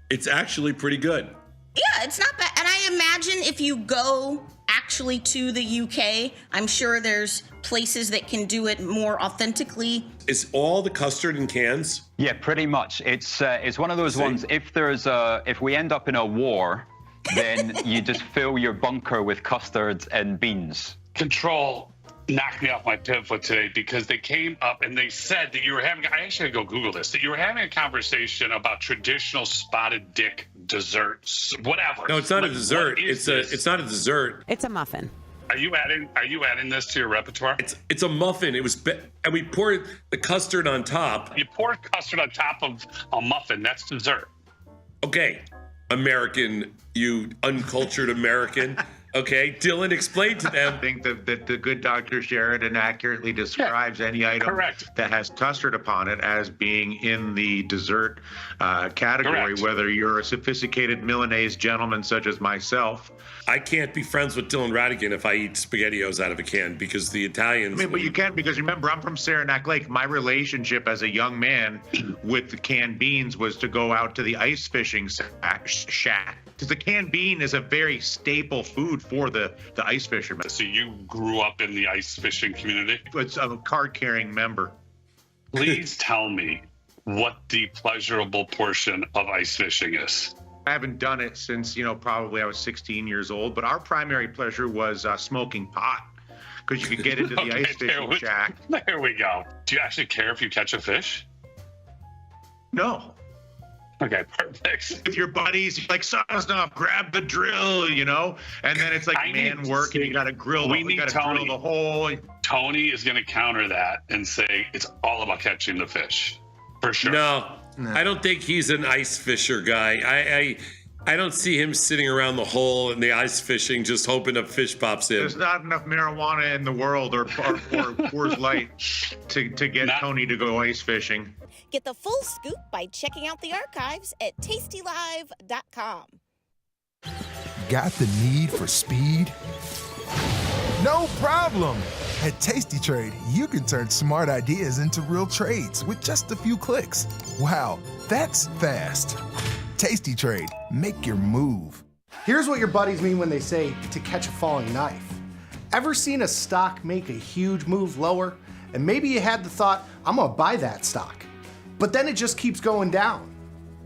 It's actually pretty good. Yeah, it's not bad. And I imagine if you go actually to the UK, I'm sure there's places that can do it more authentically. Is all the custard in cans? Yeah, pretty much. It's one of those ones. If we end up in a war, then you just fill your bunker with custards and beans. Control knocked me off my pivot today because they came up and they said that you were having, I actually had to go Google this, that you were having a conversation about traditional spotted dick desserts, whatever. No, it's not a dessert. It's not a dessert. It's a muffin. Are you adding this to your repertoire? It's a muffin. And we poured the custard on top. You pour custard on top of a muffin. That's dessert. Okay, American, you uncultured American. Okay, Dylan, explain to them. I think that the good Dr. Sheridan accurately describes any item that has custard upon it as being in the dessert category, whether you're a sophisticated Milanese gentleman such as myself. I can't be friends with Dylan Radigan if I eat SpaghettiOs out of a can because the Italians... I mean, but you can't because remember, I'm from Saranac Lake. My relationship as a young man with the canned beans was to go out to the ice fishing shack. Because the canned bean is a very staple food for the ice fishermen. So you grew up in the ice fishing community? It's a card-carrying member. Please tell me what the pleasurable portion of ice fishing is. I haven't done it since, probably I was 16 years old, but our primary pleasure was smoking pot because you could get into the ice fishing shack. There we go. Do you actually care if you catch a fish? No. Okay, perfect. With your buddies, you're like, son, grab the drill, and then it's like work and you got to drill the hole. Tony is going to counter that and say it's all about catching the fish. For sure. No. I don't think he's an ice fisher guy. I don't see him sitting around the hole in the ice fishing just hoping a fish pops in. There's not enough marijuana in the world or Coors Light to get Tony to go ice fishing. Get the full scoop by checking out the archives at tastylive.com. Got the need for speed? No problem. At Tasty Trade, you can turn smart ideas into real trades with just a few clicks. Wow, that's fast. Tasty Trade, make your move. Here's what your buddies mean when they say to catch a falling knife. Ever seen a stock make a huge move lower? And maybe you had the thought, I'm gonna buy that stock. But then it just keeps going down.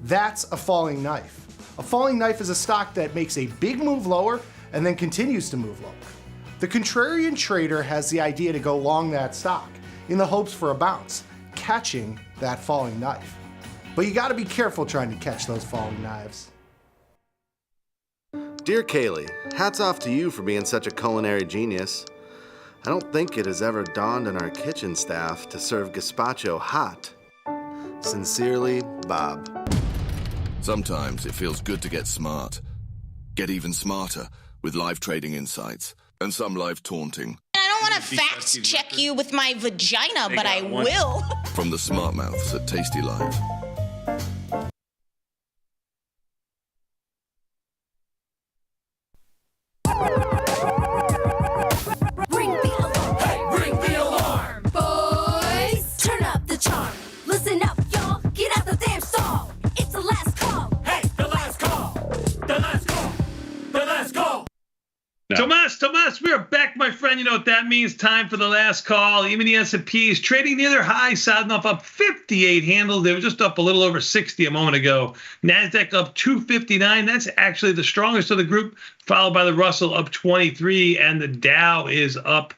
That's a falling knife. A falling knife is a stock that makes a big move lower and then continues to move lower. The contrarian trader has the idea to go long that stock in the hopes for a bounce, catching that falling knife. But you gotta be careful trying to catch those falling knives. Dear Kaylee, hats off to you for being such a culinary genius. I don't think it has ever dawned on our kitchen staff to serve gazpacho hot. Sincerely, Bob. Sometimes it feels good to get smart. Get even smarter with live trading insights and some live taunting. I don't want to fact check you with my vagina, but I will. From the smart mouths at Tasty Live. Ring the alarm. Hey, ring the alarm. Boys, turn up the charm. Listen up, y'all. Get out the damn stall. It's the last call. Hey, the last call. The last call. The last call. Tomas, we are back, my friend. You know what that means? Time for the last call. Even the S&P is trading near their high, sounding off up 58 handles. They were just up a little over 60 a moment ago. NASDAQ up 259. That's actually the strongest of the group, followed by the Russell up 23, and the Dow is up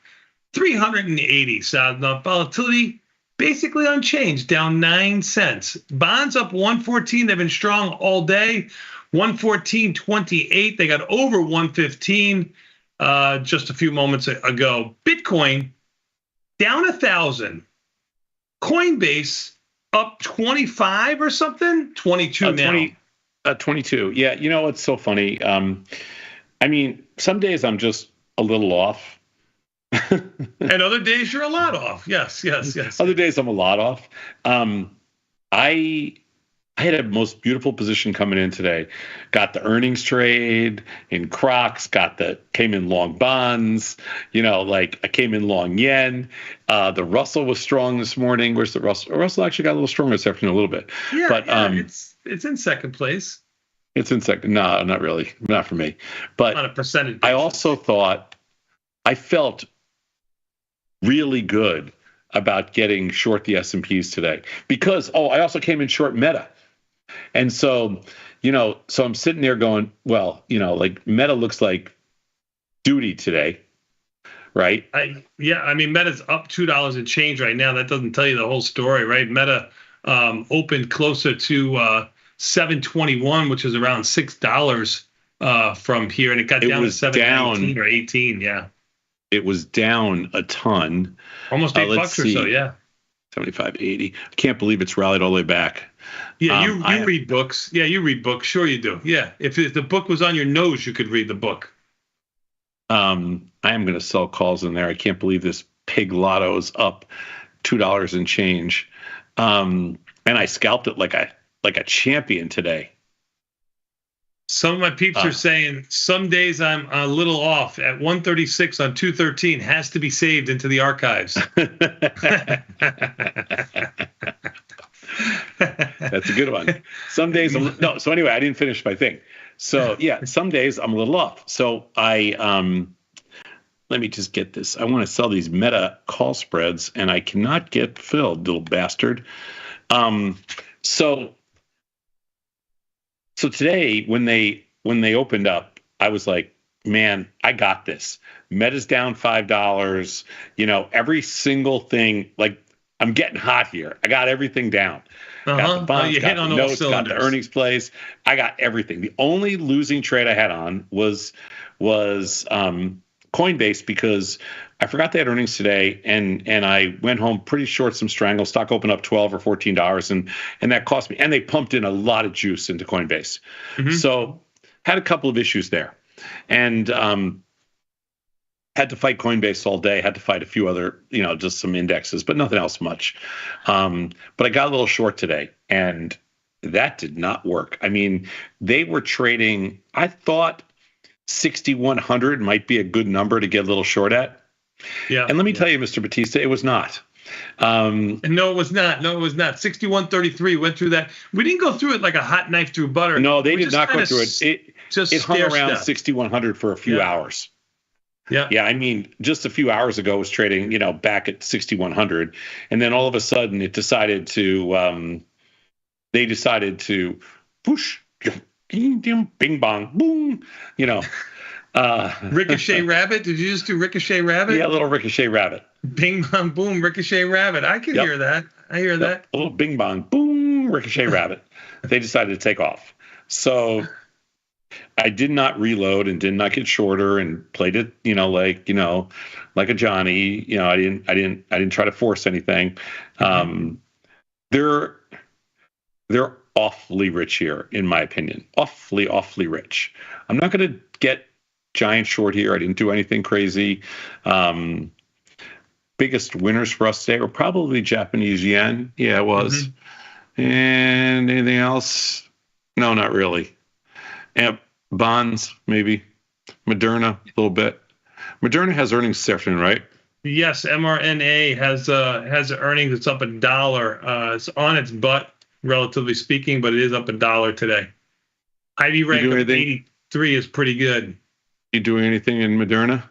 380. Sounding off volatility basically unchanged, down 9 cents. Bonds up 114. They've been strong all day. 114.28. They got over 115 just a few moments ago. Bitcoin down 1,000. Coinbase up 25 or something. 22 now. 22. Yeah. You know what's so funny? I mean, some days I'm just a little off. And other days you're a lot off. Yes. Other days I'm a lot off. I had a most beautiful position coming in today. Got the earnings trade in Crocs, came in long bonds, I came in long yen. The Russell was strong this morning. Where's the Russell? Russell actually got a little stronger this afternoon, a little bit. Yeah, but it's in second place. It's in second. No, not really. Not for me. But on a percentage basis. I also thought I felt really good about getting short the S&Ps today because, I also came in short Meta. And so, so I'm sitting there going, well, Meta looks like duty today, right? Meta's up $2 and change right now. That doesn't tell you the whole story, right? Meta opened closer to 721, which is around $6 from here, and it got down to 719 or 18. Yeah, it was down a ton, almost $8 or so. Yeah, 75, 80. I can't believe it's rallied all the way back. Yeah, you read books. Yeah, you read books. Sure you do. Yeah, if the book was on your nose, you could read the book. I am going to sell calls in there. I can't believe this pig lotto is up $2 and change. And I scalped it like a champion today. Some of my peeps are saying some days I'm a little off at 136 on 213 has to be saved into the archives. That's a good one. Some days so anyway, I didn't finish my thing. So yeah, some days I'm a little off. So I let me just get this. I want to sell these Meta call spreads and I cannot get filled, little bastard. So today when they opened up, I was like, man, I got this. Meta's down $5. Every single thing, I'm getting hot here. I got everything down. Got the bonds, got the notes, got the earnings plays. I got everything. The only losing trade I had on was Coinbase because I forgot they had earnings today, and I went home pretty short some strangle. Stock opened up $12 or $14, and that cost me. And they pumped in a lot of juice into Coinbase. Mm-hmm. So had a couple of issues there, and had to fight Coinbase all day, had to fight a few other, just some indexes, but nothing else much. But I got a little short today, and that did not work. I mean, they were trading, I thought 6,100 might be a good number to get a little short at. Yeah. And let me tell you, Mr. Batista, it was not. No, it was not. 61.33 went through that. We didn't go through it like a hot knife through butter. No, they did not go through it. It hung around 6,100 for a few hours. Yeah. Yeah. I mean, just a few hours ago it was trading, back at 6,100. And then all of a sudden they decided to push, bing bong, boom, Ricochet rabbit. Did you just do ricochet rabbit? Yeah, a little ricochet rabbit. Bing bong, boom, ricochet rabbit. I can hear that. I hear that. A little bing bong, boom, ricochet rabbit. They decided to take off. So I did not reload and did not get shorter and played it, like a Johnny. I didn't try to force anything. They're awfully rich here, in my opinion. Awfully rich. I'm not going to get giant short here. I didn't do anything crazy. Biggest winners for us today were probably Japanese yen. Yeah, it was. Mm-hmm. And anything else? No, not really. And bonds, maybe. Moderna, a little bit. Moderna has earnings this afternoon, right? Yes, mRNA has earnings. It's up $1. It's on its butt, relatively speaking, but it is up $1 today. IV rank of 83 is pretty good. You doing anything in Moderna?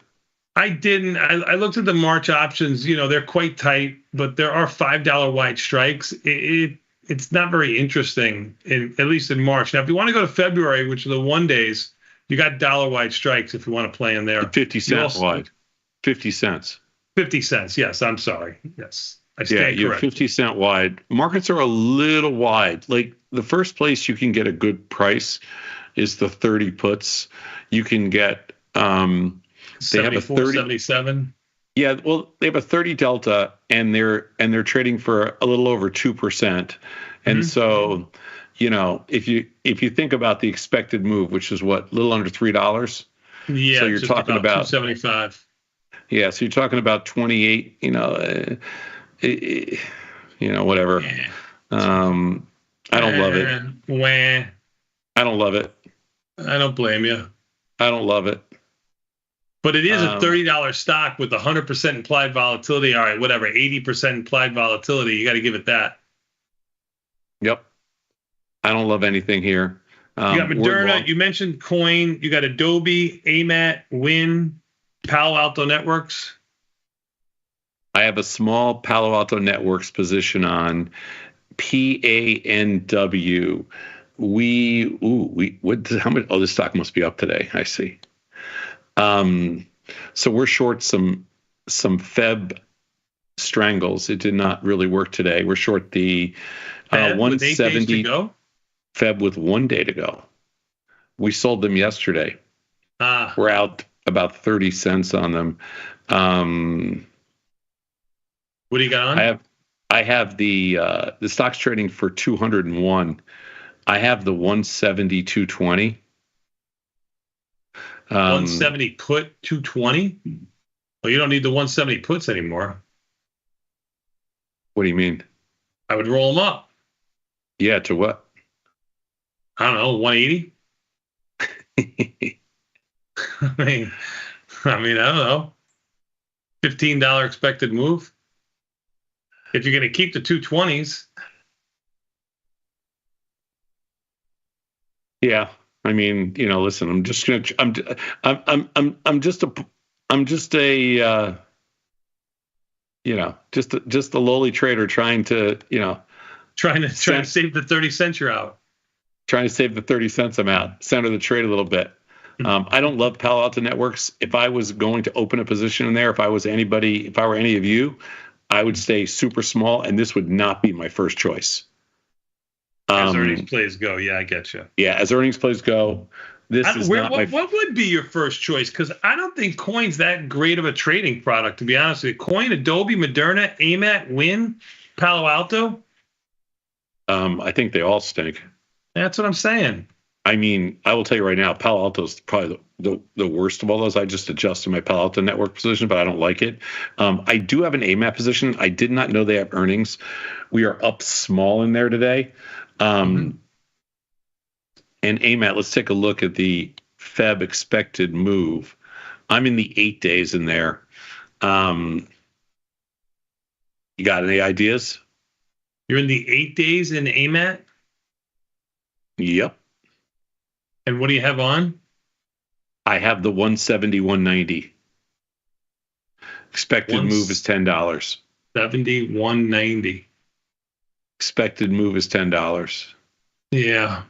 I didn't. I looked at the March options. They're quite tight, but there are $5 wide strikes. It's not very interesting, at least in March. Now, if you want to go to February, which are the 1 days, you got dollar wide strikes if you want to play in there. 50 cents wide. 50 cents. 50 cents. Yes, I'm sorry. Yes, I Yeah, stand you're correct. 50 cent wide. Markets are a little wide. Like the first place you can get a good price is the 30 puts. You can get they have a 30 77. Yeah, well, they have a 30 delta and they're trading for a little over 2%. And so, if you think about the expected move, which is what, a little under $3. Yeah, so you're just talking about 275. Yeah, so you're talking about 28, whatever. I don't love it. Wah. I don't love it. I don't blame you. I don't love it. But it is a $30 stock with 100% implied volatility. All right, whatever, 80% implied volatility. You got to give it that. Yep. I don't love anything here. You got Moderna. You mentioned Coin. You got Adobe, AMAT, Win, Palo Alto Networks. I have a small Palo Alto Networks position on PANW. How much? Oh, this stock must be up today. I see. So we're short some Feb strangles. It did not really work today. We're short the 170 Feb with 1 day to go. We sold them yesterday. We're out about 30 cents on them. What do you got on? I have the stock's trading for 201. I have the 170 220. 170 put 220. Well, you don't need the 170 puts anymore. What do you mean? I would roll them up. Yeah, to what? I don't know, 180. I don't know. $15 expected move. If you're going to keep the 220s. Yeah. Listen, I'm just a lowly trader trying to save the 30 cents you're out. Trying to save the 30 cents I'm out. Center the trade a little bit. I don't love Palo Alto Networks. If I was going to open a position in there, if I were any of you, I would stay super small, and this would not be my first choice. As earnings plays go, yeah, I get you. Yeah, as earnings plays go, what would be your first choice? Because I don't think Coin's that great of a trading product, to be honest with you. Coin, Adobe, Moderna, AMAT, Win, Palo Alto. I think they all stink. That's what I'm saying. I will tell you right now, Palo Alto is probably the worst of all those. I just adjusted my Palo Alto Network position, but I don't like it. I do have an AMAT position. I did not know they have earnings. We are up small in there today. And AMAT, let's take a look at the Feb expected move. I'm in the 8 days in there. You got any ideas? You're in the 8 days in AMAT? Yep. And what do you have on? I have the 170, 190. Expected move is $10. 70, 190. Expected move is $10. Yeah.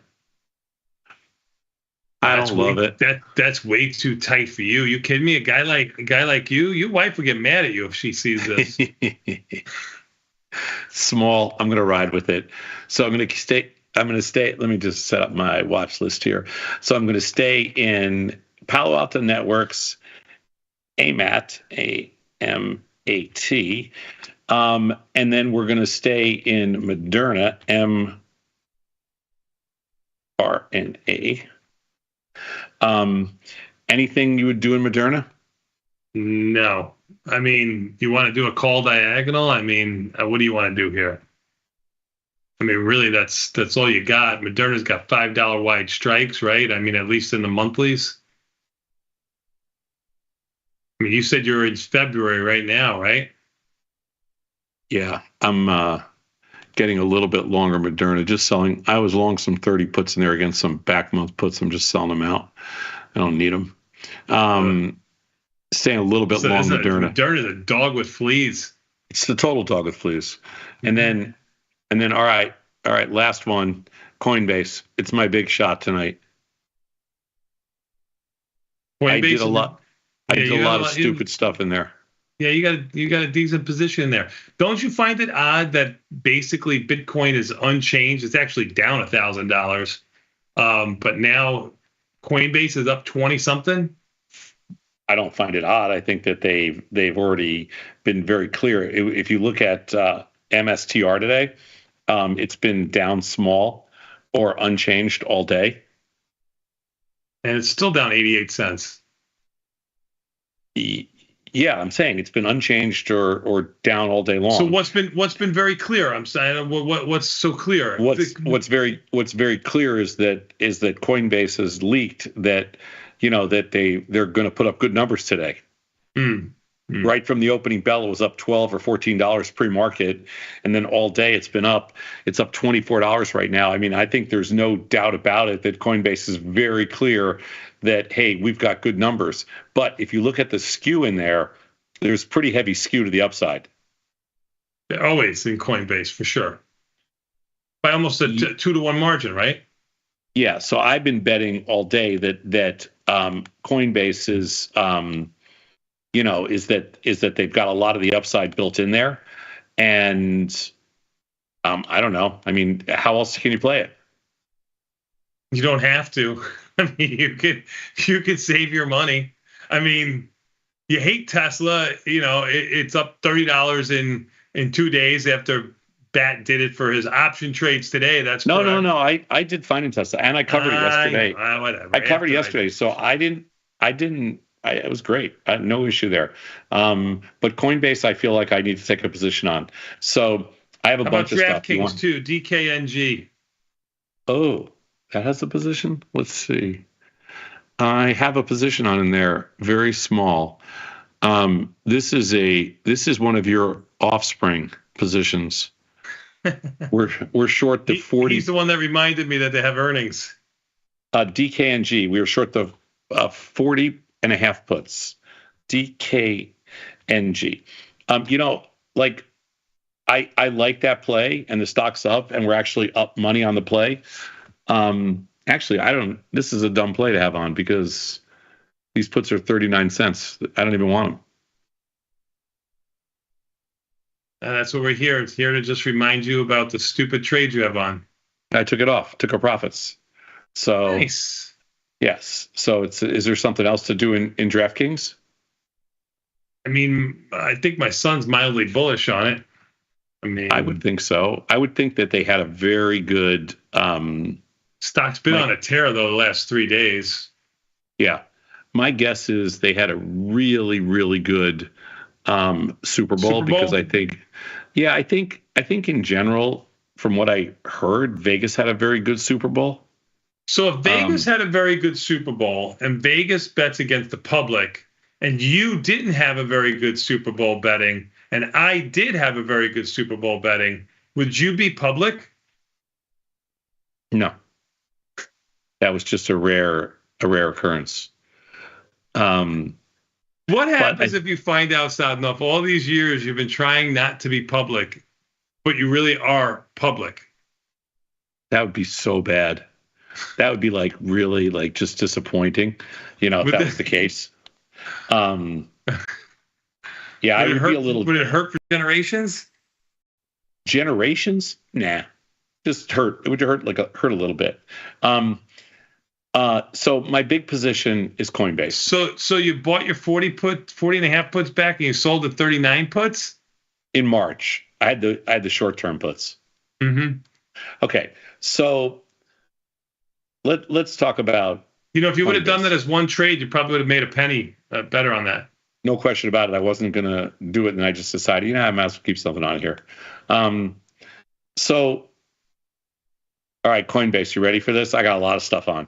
I don't love it. That's way too tight for you. You kidding me? A guy like you, your wife would get mad at you if she sees this. Small. I'm going to ride with it. So I'm going to stay. Let me just set up my watch list here. So I'm going to stay in Palo Alto Networks, AMAT, A-M-A-T. And then we're going to stay in Moderna, M-R-N-A. Anything you would do in Moderna? No. You want to do a call diagonal? What do you want to do here? Really, that's all you got. Moderna's got $5 wide strikes, right? At least in the monthlies. You said you're in February right now, right? Yeah, I'm getting a little bit longer Moderna, just selling. I was long some 30 puts in there against some back month puts. I'm just selling them out. I don't need them. Staying a little bit long Moderna. Moderna is a dog with fleas. It's the total dog with fleas. And then all right, last one, Coinbase. It's my big shot tonight. I did a lot of stupid stuff in there. Yeah, you got a decent position there. Don't you find it odd that basically Bitcoin is unchanged? It's actually down $1,000, but now Coinbase is up 20 something. I don't find it odd. I think that they've already been very clear. If you look at MSTR today, it's been down small or unchanged all day, and it's still down 88 cents. Yeah, I'm saying it's been unchanged or down all day long. So what's been very clear? I'm saying what's so clear? What's very clear is that Coinbase has leaked that that they're going to put up good numbers today. Right from the opening bell, it was up $12 or $14 pre-market, and then all day it's been up. It's up $24 right now. I mean, I think there's no doubt about it that Coinbase is very clear that, hey, we've got good numbers. But if you look at the skew in there, there's pretty heavy skew to the upside. Always in Coinbase, for sure. By almost a 2-to-1 margin, right? Yeah. So I've been betting all day that Coinbase is, is that they've got a lot of the upside built in there. And I don't know. I mean, how else can you play it? You don't have to. I mean, you could save your money. I mean, you hate Tesla. It's up $30 in 2 days after Bat did it for his option trades today. That's no. I did fine in Tesla, and I covered it yesterday. Whatever. I covered it yesterday, so it was great. No issue there. But Coinbase, I feel like I need to take a position on. So I have a bunch of stuff. DraftKings too, DKNG. Oh, that has a position? Let's see. I have a position on in there, very small. This is one of your offspring positions. We're short the 40. He's the one that reminded me that they have earnings. DKNG, we were short the 40 and a half puts. DKNG. I like that play, and the stock's up, and we're actually up money on the play. Actually, this is a dumb play to have on because these puts are 39 cents. I don't even want them. That's what we're here. It's here to just remind you about the stupid trades you have on. I took it off, took our profits. So nice. Yes. So is there something else to do in DraftKings? I mean, I think my son's mildly bullish on it. I mean, I would think so. I would think that they had a very good stock's been on a tear though the last 3 days. Yeah. My guess is they had a really, really good Super Bowl because I think in general, from what I heard, Vegas had a very good Super Bowl. So if Vegas had a very good Super Bowl and Vegas bets against the public, and you didn't have a very good Super Bowl betting, and I did have a very good Super Bowl betting, would you be public? No. That was just a rare occurrence. What happens if you find out, Sadnov, all these years you've been trying not to be public, but you really are public? That would be so bad. That would be really just disappointing, if that was the case. Yeah, I would be a little. Would it hurt for generations? Generations? Nah, just hurt. It would hurt hurt a little bit. So my big position is Coinbase. So you bought your 40 and a half puts back, and you sold the 39 puts in March. I had the short-term puts. Mm-hmm. Okay, so let's talk about. If you would have done that as one trade, you probably would have made a penny better on that. No question about it. I wasn't going to do it, and I just decided, I might as well keep something on here. So, all right, Coinbase, you ready for this? I got a lot of stuff on.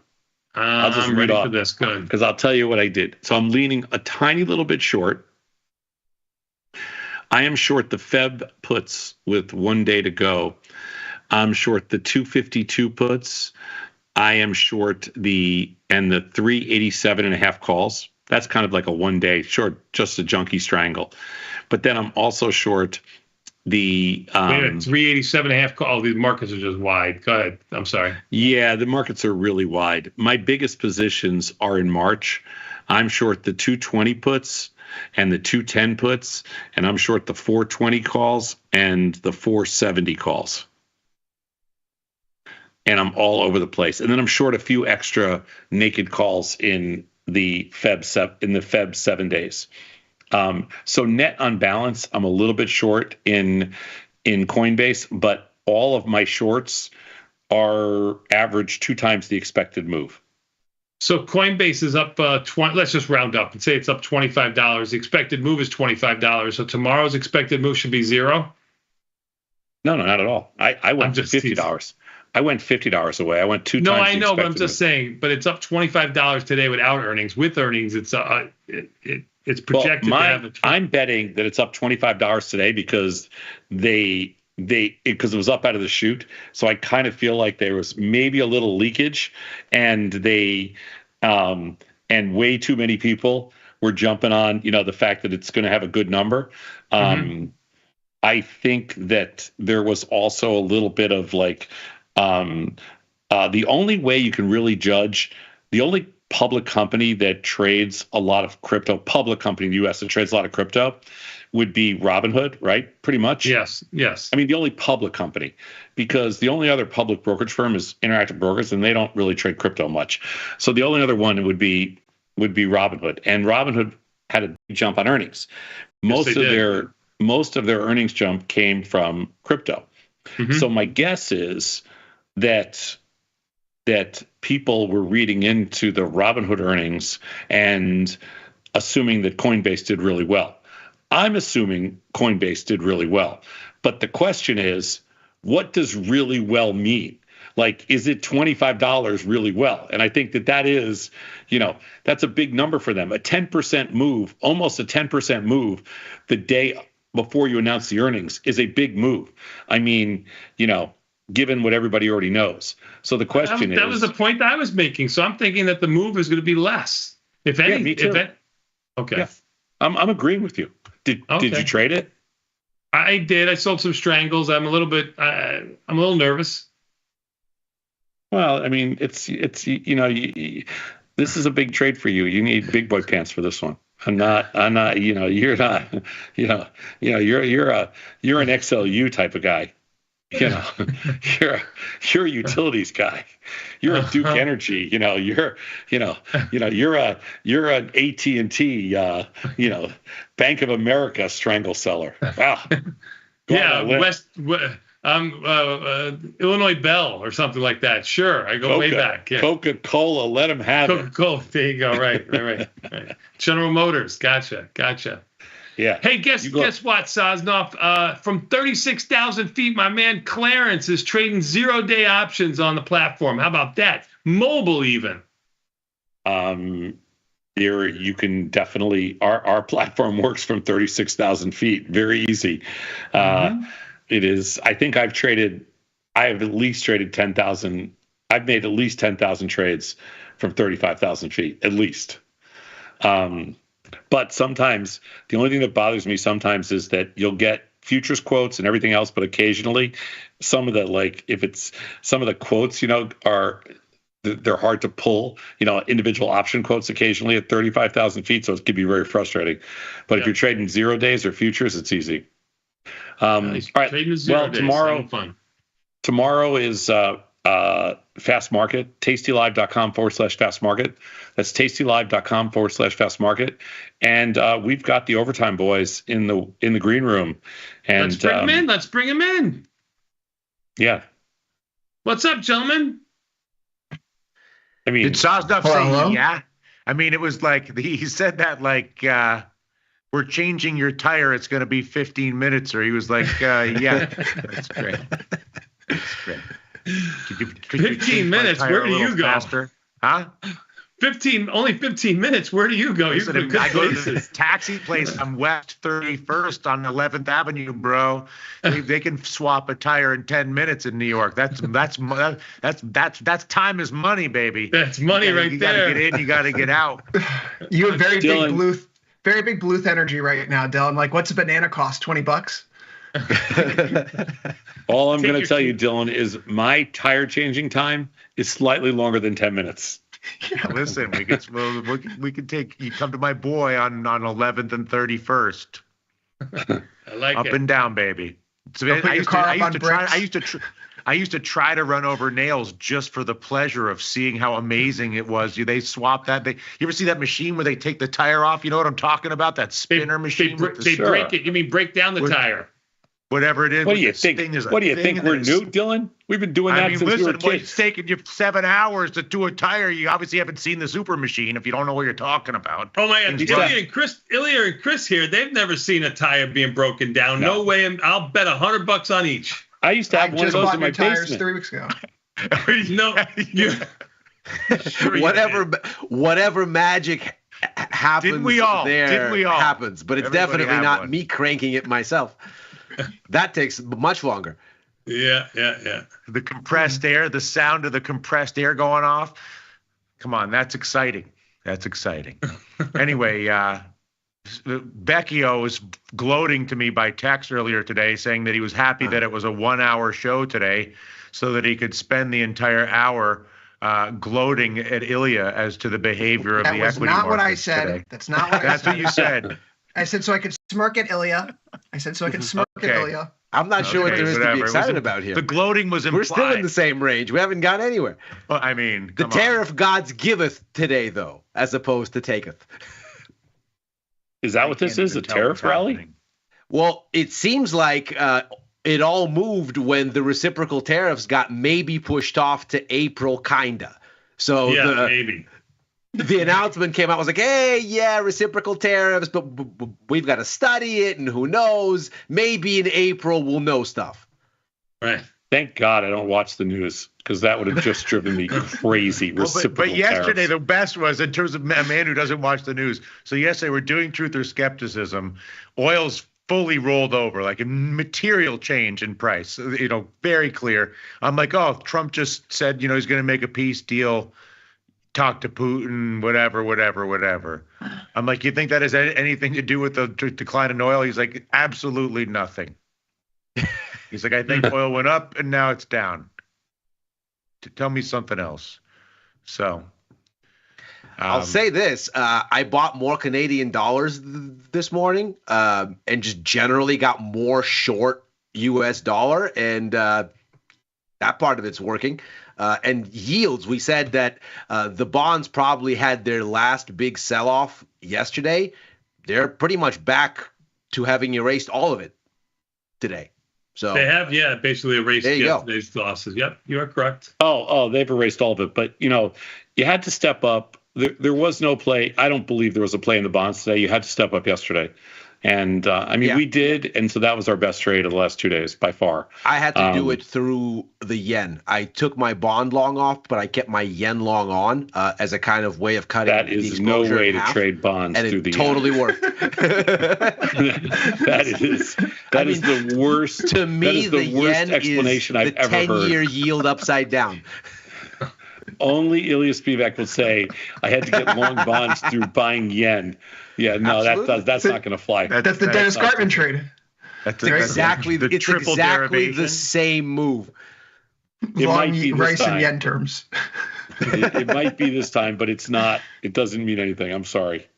I'll just read off for this. Good. Because I'll tell you what I did. So I'm leaning a tiny little bit short. I am short the Feb puts with 1 day to go. I'm short the 252 puts I am short the 387.5 calls. That's kind of like a 1 day short, just a junkie strangle. But then I'm also short the 387.5 call. The markets are just wide. Go ahead. I'm sorry. Yeah, the markets are really wide. My biggest positions are in March. I'm short the 220 puts and the 210 puts, and I'm short the 420 calls and the 470 calls. And I'm all over the place. And then I'm short a few extra naked calls in the Feb 7 days. So net on balance, I'm a little bit short in Coinbase, but all of my shorts are average 2 times the expected move. So Coinbase is up 20. Let's just round up and say it's up $25. The expected move is $25. So tomorrow's expected move should be 0. No, not at all. I went just $50. I went $50 away. I went 2 times. No, I know, but I'm expected just move. saying. But it's up $25 today without earnings. With earnings, it's projected to have. I'm betting that it's up $25 today because because it was up out of the chute. So I kind of feel like there was maybe a little leakage, and and way too many people were jumping on, the fact that it's going to have a good number. I think that there was also a little bit of like, the only way you can really judge, the only public company that trades a lot of crypto, public company in the U.S. that trades a lot of crypto, would be Robinhood, right? Pretty much. Yes. I mean, the only public company, because the only other public brokerage firm is Interactive Brokers, and they don't really trade crypto much. So the only other one would be Robinhood, and Robinhood had a big jump on earnings. Most of their earnings jump came from crypto. So my guess is that people were reading into the Robinhood earnings and assuming that Coinbase did really well. I'm assuming Coinbase did really well. But the question is, what does really well mean? Like, is it $25 really well? And I think that is, that's a big number for them. A 10% move, almost a 10% move the day before you announce the earnings is a big move. I mean, given what everybody already knows. So the question is... That was the point I was making. So I'm thinking that the move is going to be less. If any. Yeah, me too. Okay. Yeah. I'm agreeing with you. Did you trade it? I did. I sold some strangles. I'm a little nervous. Well, I mean, it's this is a big trade for you. You need big boy pants for this one. I'm not, you're not, you're an XLU type of guy. You're a utilities guy. You're a Duke Energy. You're an AT&T. Bank of America strangle seller. Wow. Illinois Bell or something like that. Sure, I go way back. Yeah. Coca-Cola, let them have it. Coca-Cola. There you go. Right. General Motors. Gotcha. Yeah. Hey, guess what, Sosnoff? From 36,000 feet, my man Clarence is trading 0-day options on the platform. How about that? Mobile, even. You can definitely. Our platform works from 36,000 feet. Very easy. It is. I think I have at least traded 10,000. I've made at least 10,000 trades from 35,000 feet, at least. But sometimes the only thing that bothers me sometimes is that you'll get futures quotes and everything else, but occasionally some of the quotes, they're hard to pull, individual option quotes occasionally at 35,000 feet. So it can be very frustrating. But if you're trading 0 days or futures, it's easy. All right. Well, tomorrow is Fast Market, tastylive.com/Fast Market. That's tastylive.com/Fast Market. And we've got the Overtime boys in the green room. And Let's bring them in. Yeah. What's up, gentlemen? I mean, did Sosnoff say hello? yeah? I mean, it was like he said that like we're changing your tire. It's going to be 15 minutes, or he was like, yeah, that's great. That's great. Could you 15 minutes. Where do you go? Faster? Huh? only 15 minutes. Where do you go? You Listen, I go to this taxi place on West 31st on 11th Avenue, bro. They can swap a tire in 10 minutes in New York. That's time is money, baby. That's money right there. You got to get in, you got to get out. You have very big Bluth energy right now, Dylan. Like, what's a banana cost? $20? All I'm going to tell you, Dylan, is my tire changing time is slightly longer than 10 minutes. Yeah, listen, we could take you come to my boy on 11th and 31st. I like up it. and down, baby. So I used to try to run over nails just for the pleasure of seeing how amazing it was. They swap that. You ever see that machine where they take the tire off? You know what I'm talking about? That spinner machine. They break it. You mean break down the tire? Whatever it is. What do you think? What do you think we're new, Dylan? We've been doing that since we were kids. It's taken you 7 hours to do a tire. You obviously haven't seen the super machine if you don't know what you're talking about. Oh my God, Ilya and Chris here. They've never seen a tire being broken down. No way. And I'll bet $100 on each. I used to have one of those in my tires basement 3 weeks ago. No, whatever magic happens. Didn't we all? Happens, but it's Everybody definitely had not one. me cranking it myself. That takes much longer. Yeah. The compressed air, the sound of the compressed air going off. Come on, that's exciting. Anyway, Vecchio was gloating to me by text earlier today, saying that he was happy that it was a 1-hour show today, so that he could spend the entire hour gloating at Ilya as to the behavior of the equity markets. That's not what I said. Today. That's not what I said. That's what you said. I said so I could smirk at Ilya. At Ilya. I'm not sure what there is to be excited about here. The gloating was implied. We're still in the same range. We haven't gone anywhere. Well, I mean, the tariff gods giveth today, though, as opposed to taketh. Is that what this is? A tariff rally? Well, it seems like it all moved when the reciprocal tariffs got maybe pushed off to April, kinda. So maybe. The announcement came out, was like, hey, yeah, reciprocal tariffs, but we've got to study it, and who knows? Maybe in April we'll know stuff. Right. Thank God I don't watch the news, because that would have just driven me crazy. Reciprocal but yesterday, tariffs. the best was, in terms of a man who doesn't watch the news. So yesterday, we're doing Truth or Skepticism. Oil's fully rolled over, like a material change in price, very clear. I'm like, oh, Trump just said, he's going to make a peace deal. Talk to Putin, whatever. I'm like, you think that has anything to do with the decline in oil? He's like, absolutely nothing. He's like, I think oil went up and now it's down. Tell me something else. So I'll say this. I bought more Canadian dollars this morning and just generally got more short U.S. dollar. And that part of it's working. And yields, we said that the bonds probably had their last big sell-off yesterday. They're pretty much back to having erased all of it today. So they have, basically erased yesterday's losses. Yep, you are correct. Oh, they've erased all of it. But, you had to step up. There was no play. I don't believe there was a play in the bonds today. You had to step up yesterday. And, we did, and so that was our best trade of the last 2 days, by far. I had to do it through the yen. I took my bond long off, but I kept my yen long on as a kind of way of cutting that the is exposure no way in to half, trade bonds and through it the totally yen. worked. That is the worst. To me, that is the worst yen explanation is I've ever heard. 10-year yield upside down. Only Ilya Spivak would say, I had to get long bonds through buying yen. Yeah, no, that's not going to fly. That's the Dennis Gartman trade. It's exactly the same move. It Long might be this rice time. and yen terms. it might be this time, but it's not. It doesn't mean anything. I'm sorry.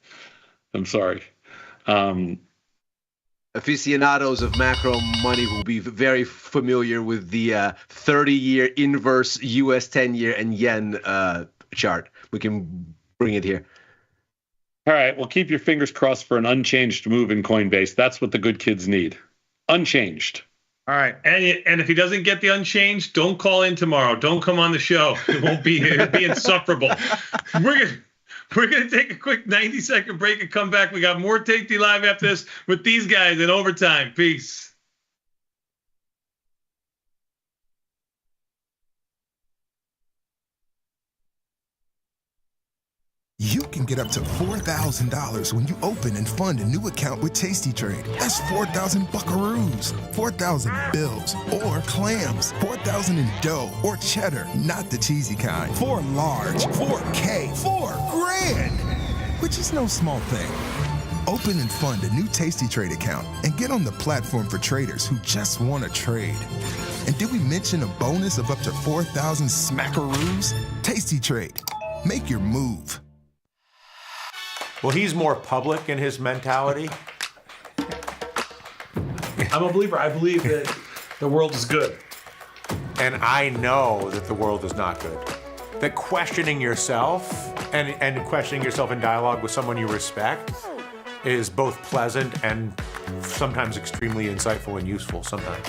Aficionados of macro money will be very familiar with the 30-year inverse U.S. 10-year and yen chart. We can bring it here. All right. Well, keep your fingers crossed for an unchanged move in Coinbase. That's what the good kids need. Unchanged. All right. And if he doesn't get the unchanged, don't call in tomorrow. Don't come on the show. It'll be insufferable. We're gonna take a quick 90-second break and come back. We got more Tasty Live after this with these guys in overtime. Peace. You can get up to $4,000 when you open and fund a new account with Tasty Trade. That's 4,000 buckaroos, 4,000 bills, or clams, 4,000 in dough or cheddar, not the cheesy kind. 4 large, 4K, 4 grand, which is no small thing. Open and fund a new Tasty Trade account and get on the platform for traders who just want to trade. And did we mention a bonus of up to 4,000 smackaroos? Tasty Trade. Make your move. Well, he's more public in his mentality. I'm a believer. I believe that the world is good. And I know that the world is not good. That questioning yourself and questioning yourself in dialogue with someone you respect is both pleasant and sometimes extremely insightful and useful sometimes.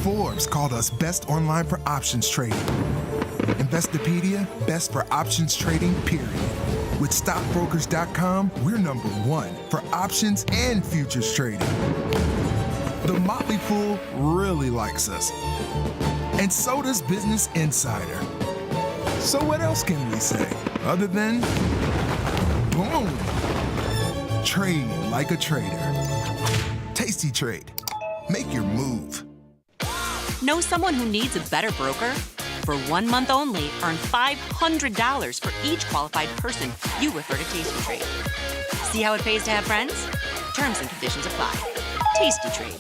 Forbes called us best online for options trading. Investopedia, best for options trading, period. With stockbrokers.com, we're number 1 for options and futures trading. The Motley Fool really likes us. And so does Business Insider. So what else can we say other than boom? Trade like a trader. Tasty Trade. Make your move. Know someone who needs a better broker? For 1 month only, earn $500 for each qualified person you refer to Tasty Trade. See how it pays to have friends? Terms and conditions apply. Tasty Trade.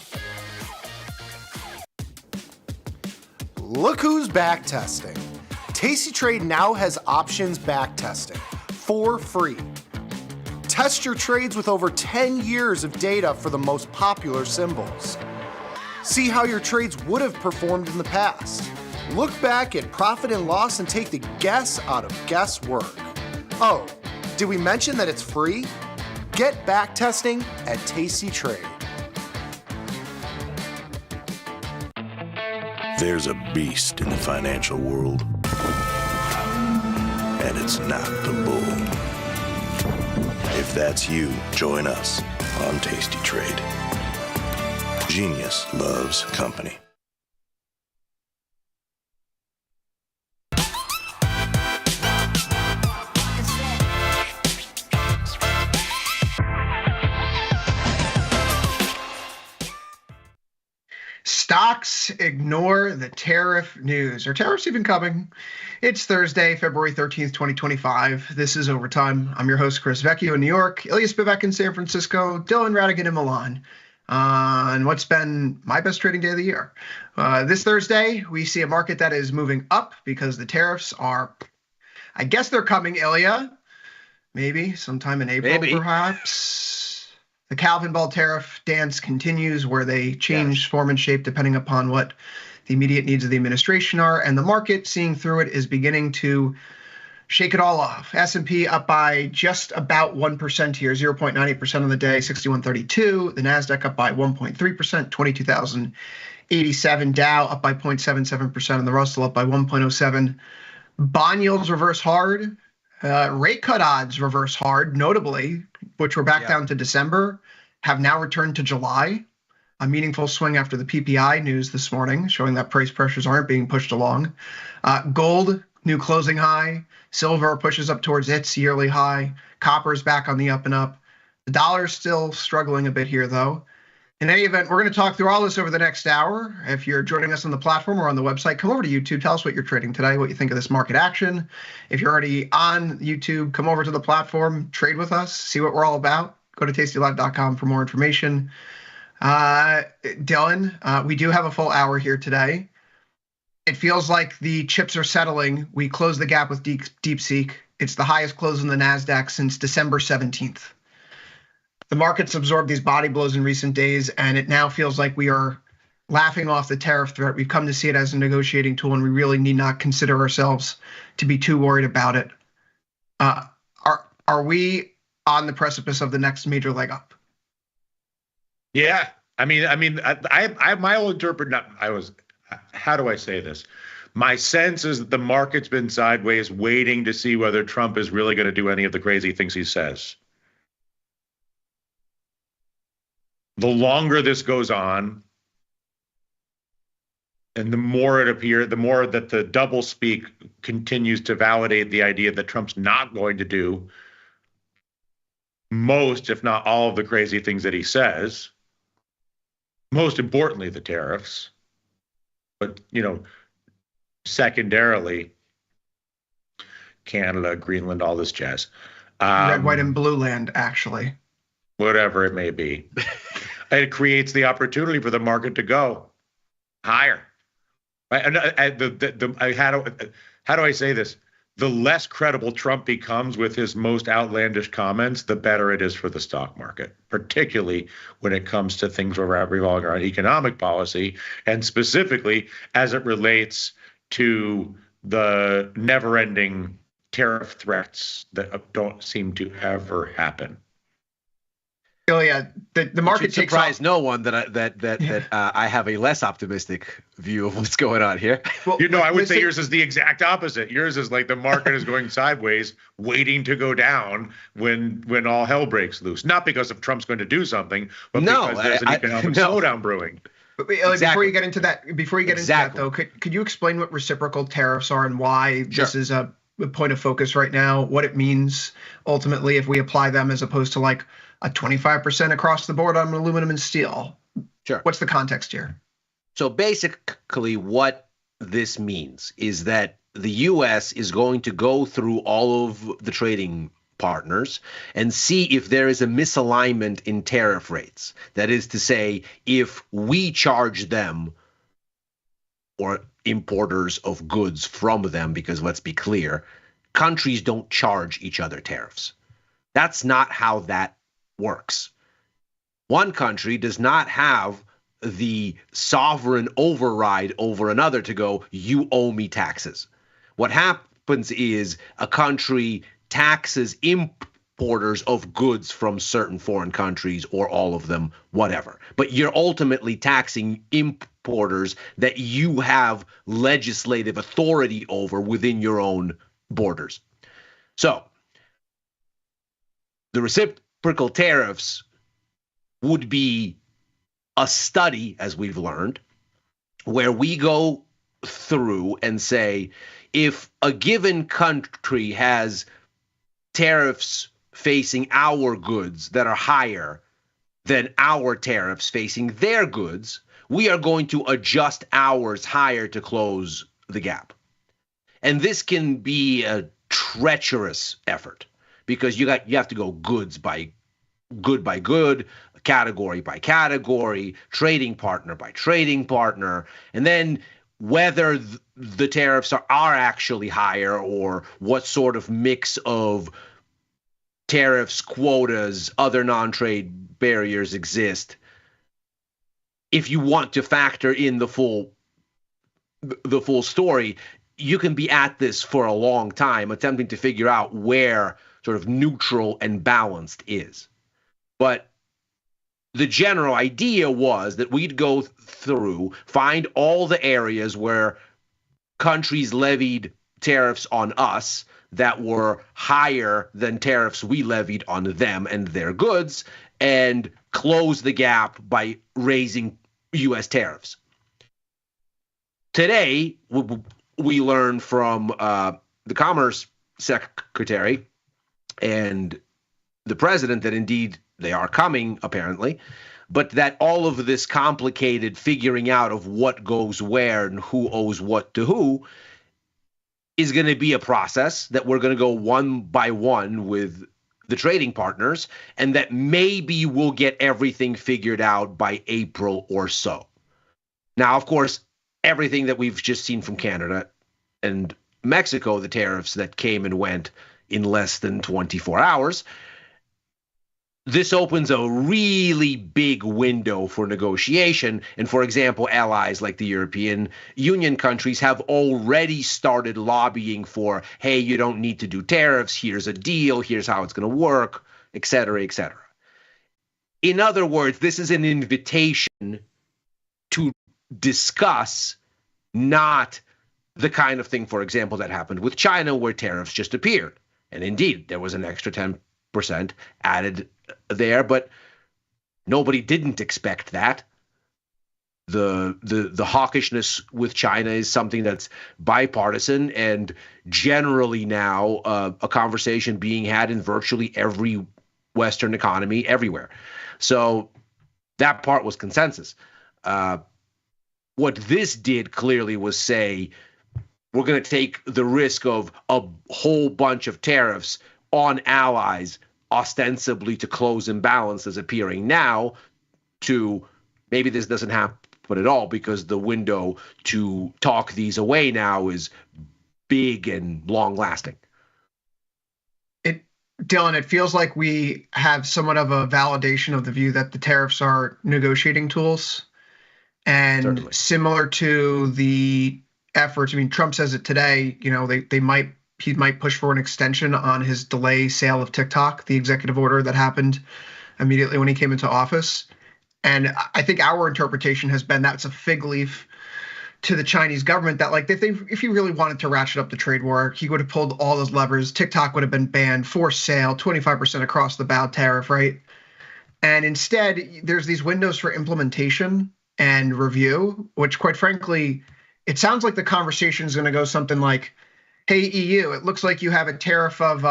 Look who's back testing. Tasty Trade now has options back testing for free. Test your trades with over 10 years of data for the most popular symbols. See how your trades would have performed in the past. Look back at profit and loss and take the guess out of guesswork. Oh, did we mention that it's free? Get back testing at Tasty Trade. There's a beast in the financial world, and it's not the bull. If that's you, join us on Tasty Trade. Genius loves company. Stocks ignore the tariff news. Are tariffs even coming? It's Thursday, February 13th, 2025. This is Overtime. I'm your host, Chris Vecchio in New York, Ilya Spivak in San Francisco, Dylan Radigan in Milan. And what's been my best trading day of the year. This Thursday, we see a market that is moving up because the tariffs are, I guess they're coming, Ilya. Maybe sometime in April, perhaps. The Calvin Ball tariff dance continues where they change form and shape depending upon what the immediate needs of the administration are. And the market, seeing through it, is beginning to shake it all off. S&P up by just about 1% here, 0.98% on the day, 6132. The NASDAQ up by 1.3%, 22,087. Dow up by 0.77%, and the Russell up by 1.07. Bond yields reverse hard. Rate cut odds reverse hard, notably, which were back down to December, have now returned to July. A meaningful swing after the PPI news this morning, showing that price pressures aren't being pushed along. Gold, new closing high. Silver pushes up towards its yearly high. Copper is back on the up and up. The dollar is still struggling a bit here, though. In any event, we're going to talk through all this over the next hour. If you're joining us on the platform or on the website, come over to YouTube. Tell us what you're trading today, what you think of this market action. If you're already on YouTube, come over to the platform, trade with us, see what we're all about. Go to tastylive.com for more information. Dylan, we do have a full hour here today. It feels like the chips are settling. We closed the gap with DeepSeek. It's the highest close in the NASDAQ since December 17th. The market's absorbed these body blows in recent days, and it now feels like we are laughing off the tariff threat. We've come to see it as a negotiating tool, and we really need not consider ourselves to be too worried about it. Are we on the precipice of the next major leg up? Yeah, I mean, I my old interpret. How do I say this? My sense is that the market's been sideways, waiting to see whether Trump is really going to do any of the crazy things he says. The longer this goes on, And the more the more that the doublespeak continues to validate the idea that Trump's not going to do most, if not all, of the crazy things that he says. Most importantly, the tariffs. But, secondarily, Canada, Greenland, all this jazz. Red, white, and blue land, actually. Whatever it may be. It creates the opportunity for the market to go higher. Right? How do I say this? The less credible Trump becomes with his most outlandish comments, the better it is for the stock market, particularly when it comes to things revolving around economic policy, and specifically as it relates to the never-ending tariff threats that don't seem to ever happen. Oh yeah, the market should takes surprise off. no one that I have a less optimistic view of what's going on here. Well, I would say yours is the exact opposite. Yours is like the market is going sideways, waiting to go down when all hell breaks loose. Not because of Trump's going to do something, but because there's an economic slowdown brewing. But before you get into that, though, could you explain what reciprocal tariffs are and why this is a point of focus right now? What it means ultimately if we apply them as opposed to like a 25% across the board on aluminum and steel? Sure. What's the context here? So basically what this means is that the U.S. is going to go through all of the trading partners and see if there is a misalignment in tariff rates. That is to say, if we charge them, or importers of goods from them, because let's be clear, countries don't charge each other tariffs. That's not how that works. One country does not have the sovereign override over another to go, you owe me taxes. What happens is a country taxes importers of goods from certain foreign countries, or all of them, whatever. But you're ultimately taxing importers that you have legislative authority over within your own borders. So the reciprocal tariffs would be a study, as we've learned, where we go through and say, if a given country has tariffs facing our goods that are higher than our tariffs facing their goods, we are going to adjust ours higher to close the gap. And this can be a treacherous effort, because you have to go goods by good, category by category, trading partner by trading partner, and then whether the tariffs are actually higher, or what sort of mix of tariffs, quotas, other non-trade barriers exist. If you want to factor in the full story, you can be at this for a long time attempting to figure out where sort of neutral and balanced is. But the general idea was that we'd go through, find all the areas where countries levied tariffs on us that were higher than tariffs we levied on them and their goods, and close the gap by raising U.S. tariffs. Today, we learned from the Commerce Secretary and the President that indeed they are coming, apparently, but that all of this complicated figuring out of what goes where and who owes what to who is going to be a process that we're going to go one by one with the trading partners, and that maybe we'll get everything figured out by April or so. Now, of course, everything that we've just seen from Canada and Mexico, the tariffs that came and went in less than 24 hours, this opens a really big window for negotiation. And for example, allies like the European Union countries have already started lobbying for, hey, you don't need to do tariffs. Here's a deal. Here's how it's going to work, et cetera, et cetera. In other words, this is an invitation to discuss, not the kind of thing, for example, that happened with China, where tariffs just appeared. And indeed, there was an extra 10% added there, but nobody didn't expect that. the hawkishness with China is something that's bipartisan and generally now a conversation being had in virtually every Western economy everywhere. So that part was consensus. What this did clearly was say, we're going to take the risk of a whole bunch of tariffs on allies, ostensibly to close imbalances appearing now, to maybe this doesn't happen at all because the window to talk these away now is big and long lasting. Dylan, it feels like we have somewhat of a validation of the view that the tariffs are negotiating tools. And certainly, similar to the efforts, I mean, Trump says it today, you know, he might push for an extension on his delay sale of TikTok, the executive order that happened immediately when he came into office. And I think our interpretation has been that's a fig leaf to the Chinese government that, like, if he really wanted to ratchet up the trade war, he would have pulled all those levers. TikTok would have been banned, forced sale, 25% across the bow tariff, right? And instead, there's these windows for implementation and review, which, quite frankly, it sounds like the conversation is going to go something like, hey, EU, it looks like you have a tariff of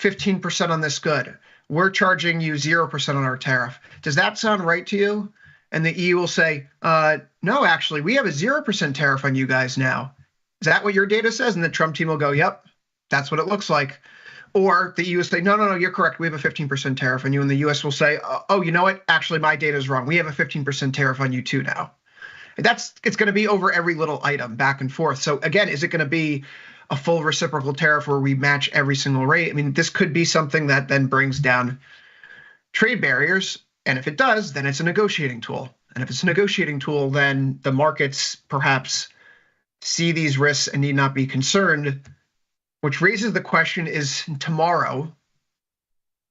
15% on this good. We're charging you 0% on our tariff. Does that sound right to you? And the EU will say, no, actually, we have a 0% tariff on you guys now. Is that what your data says? And the Trump team will go, yep, that's what it looks like. Or the EU will say, no, you're correct. We have a 15% tariff on you. And the US will say, oh, you know what? Actually, my data is wrong. We have a 15% tariff on you too now. And it's going to be over every little item back and forth. So again, is it going to be a full reciprocal tariff where we match every single rate? I mean, this could be something that then brings down trade barriers. And if it does, then it's a negotiating tool. And if it's a negotiating tool, then the markets perhaps see these risks and need not be concerned, which raises the question, is tomorrow,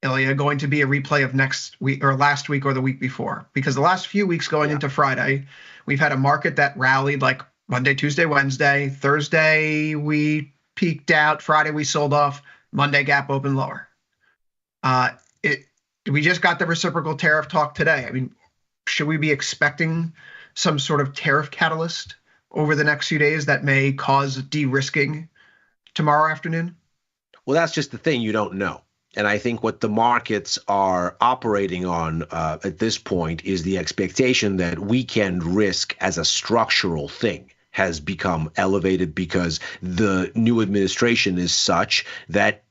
Ilya, going to be a replay of next week or last week or the week before? Because the last few weeks going into Friday, we've had a market that rallied like Monday, Tuesday, Wednesday. Thursday, we peaked out. Friday, we sold off. Monday, gap open lower. We just got the reciprocal tariff talk today. I mean, should we be expecting some sort of tariff catalyst over the next few days that may cause de-risking tomorrow afternoon? Well, that's just the thing. You don't know. And I think what the markets are operating on at this point is the expectation that weekend risk as a structural thing has become elevated because the new administration is such that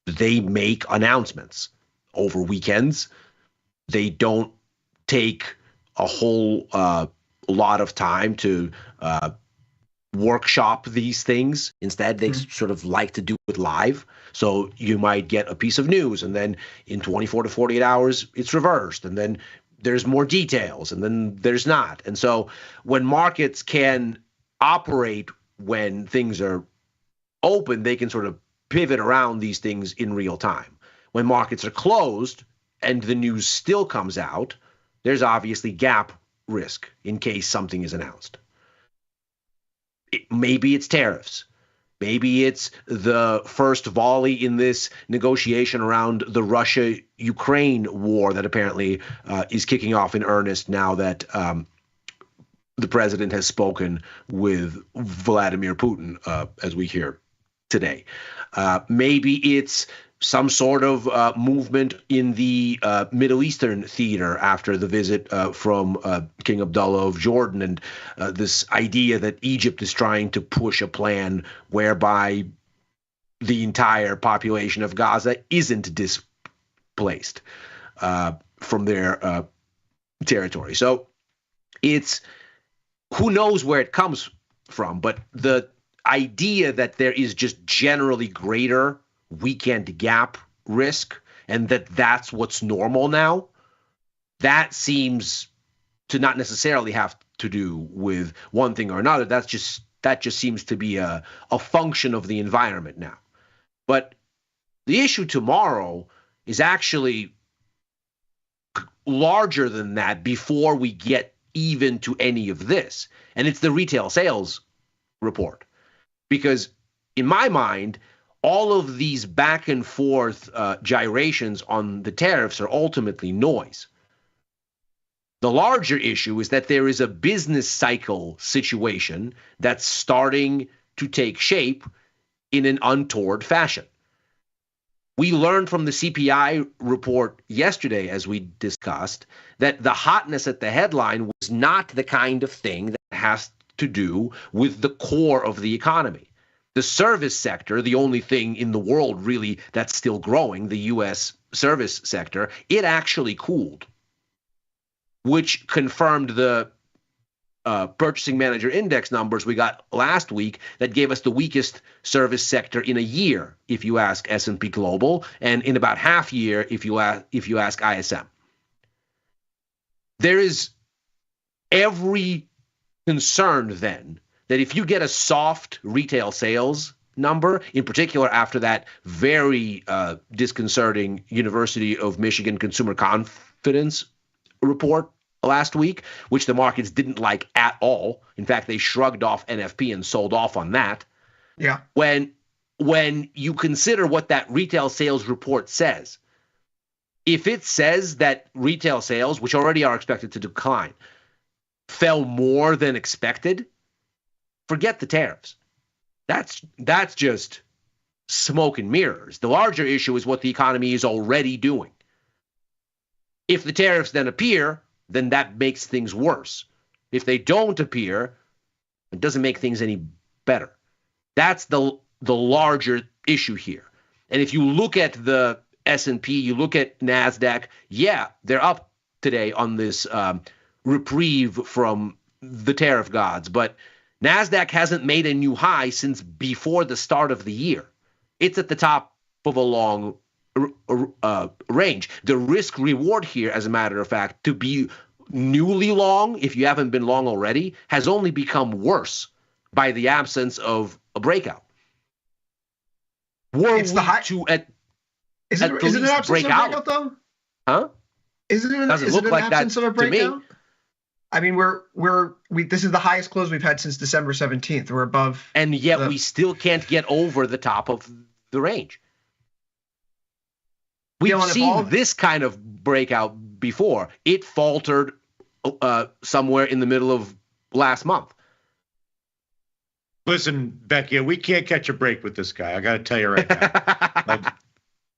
they make announcements over weekends. They don't take a whole lot of time to workshop these things. Instead, they sort of like to do it live. So you might get a piece of news, and then in 24 to 48 hours, it's reversed. And then there's more details, and then there's not. And so when markets can operate when things are open, they can sort of pivot around these things in real time. When markets are closed and the news still comes out, there's obviously gap risk in case something is announced. Maybe it's tariffs. Maybe it's the first volley in this negotiation around the Russia-Ukraine war that apparently is kicking off in earnest now that the president has spoken with Vladimir Putin, as we hear today. Maybe it's some sort of movement in the Middle Eastern theater after the visit from King Abdullah of Jordan, and this idea that Egypt is trying to push a plan whereby the entire population of Gaza isn't displaced from their territory. So it's who knows where it comes from, but the idea that there is just generally greater weekend gap risk and that's what's normal now, that seems to not necessarily have to do with one thing or another. That just seems to be a function of the environment now. But the issue tomorrow is actually larger than that before we get even to any of this, and it's the retail sales report. Because in my mind, all of these back and forth gyrations on the tariffs are ultimately noise. The larger issue is that there is a business cycle situation that's starting to take shape in an untoward fashion. We learned from the CPI report yesterday, as we discussed, that the hotness at the headline was not the kind of thing that has to do with the core of the economy. The service sector, the only thing in the world really that's still growing, the U.S. service sector, it actually cooled, which confirmed the purchasing manager index numbers we got last week that gave us the weakest service sector in a year, if you ask S&P Global, and in about half year, if you ask ISM. There is every concern then that if you get a soft retail sales number, in particular after that very disconcerting University of Michigan consumer confidence report last week, which the markets didn't like at all. In fact, they shrugged off NFP and sold off on that. Yeah. When you consider what that retail sales report says, if it says that retail sales, which already are expected to decline, fell more than expected, forget the tariffs. That's just smoke and mirrors. The larger issue is what the economy is already doing. If the tariffs then appear, then that makes things worse. If they don't appear, it doesn't make things any better. That's the larger issue here. And if you look at the S&P, you look at NASDAQ, yeah, they're up today on this reprieve from the tariff gods, but NASDAQ hasn't made a new high since before the start of the year. It's at the top of a long range. The risk reward here, as a matter of fact, to be newly long, if you haven't been long already, has only become worse by the absence of a breakout. Is it an absence break of a out, breakout, though? Huh? Is it an absence of a breakout? I mean, this is the highest close we've had since December 17th. We're above, and yet we still can't get over the top of the range. We've seen this kind of breakout before. It faltered somewhere in the middle of last month. Listen, Becky, we can't catch a break with this guy. I got to tell you right now.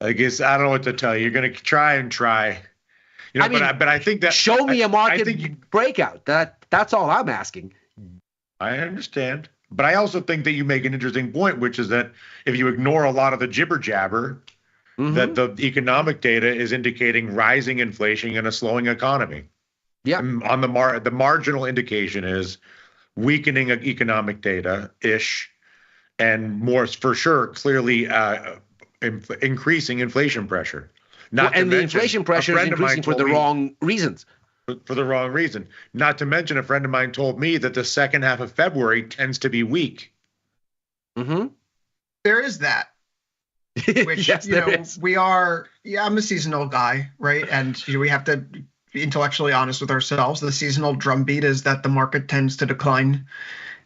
I guess I don't know what to tell you. You're going to try. You know, but I think that show me a market breakout. That's all I'm asking. I understand, but I also think that you make an interesting point, which is that if you ignore a lot of the jibber jabber, that the economic data is indicating rising inflation and a slowing economy. Yeah. On the marginal indication is weakening economic data ish, and more for sure, clearly increasing inflation pressure. And the inflation pressure is increasing for the wrong reasons. For the wrong reason. Not to mention, a friend of mine told me that the second half of February tends to be weak. Mm-hmm. There is that. Which, yes, we are, I'm a seasonal guy, right? And we have to be intellectually honest with ourselves. The seasonal drumbeat is that the market tends to decline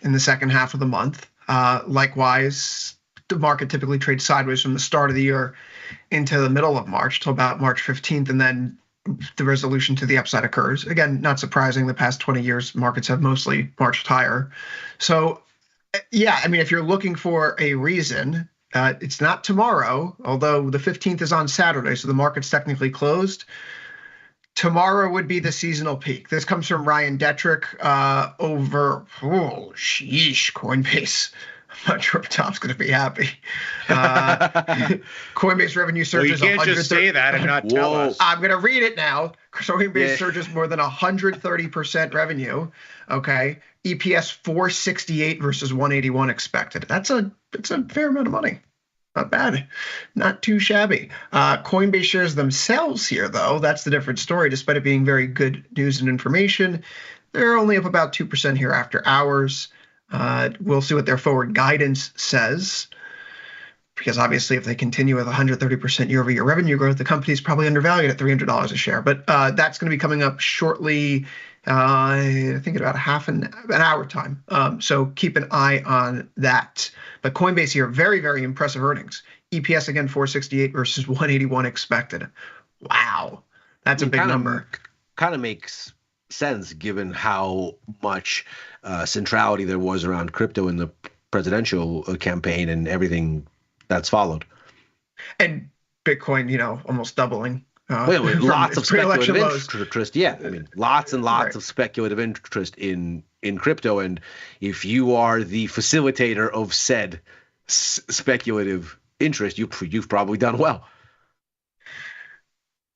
in the second half of the month. Likewise, the market typically trades sideways from the start of the year into the middle of March till about March 15th, and then the resolution to the upside occurs. Again, not surprising. The past 20 years, markets have mostly marched higher. So, yeah, I mean, if you're looking for a reason, it's not tomorrow, although the 15th is on Saturday, so the market's technically closed. Tomorrow would be the seasonal peak. This comes from Ryan Detrick over, Coinbase. I'm not sure if Tom's going to be happy. Coinbase revenue surges. Well, you can't just say that and not tell us. I'm going to read it now. Coinbase surges more than 130% revenue. Okay, EPS 468 versus 181 expected. It's a fair amount of money. Not bad. Not too shabby. Coinbase shares themselves here, though. That's the different story. Despite it being very good news and information, they're only up about 2% here after hours. We'll see what their forward guidance says, because obviously if they continue with 130% year-over-year revenue growth, the company's probably undervalued at $300 a share. But that's going to be coming up shortly, I think in about an hour time. So keep an eye on that. But Coinbase here, very, very impressive earnings. EPS, again, 468 versus 181 expected. Wow. That's a big number. Kind of makes sense given how much centrality there was around crypto in the presidential campaign and everything that's followed. And Bitcoin, almost doubling. Wait, from lots its of speculative pre-election lows. interest. Yeah, I mean, lots and lots of speculative interest in crypto. And if you are the facilitator of said speculative interest, you've probably done well.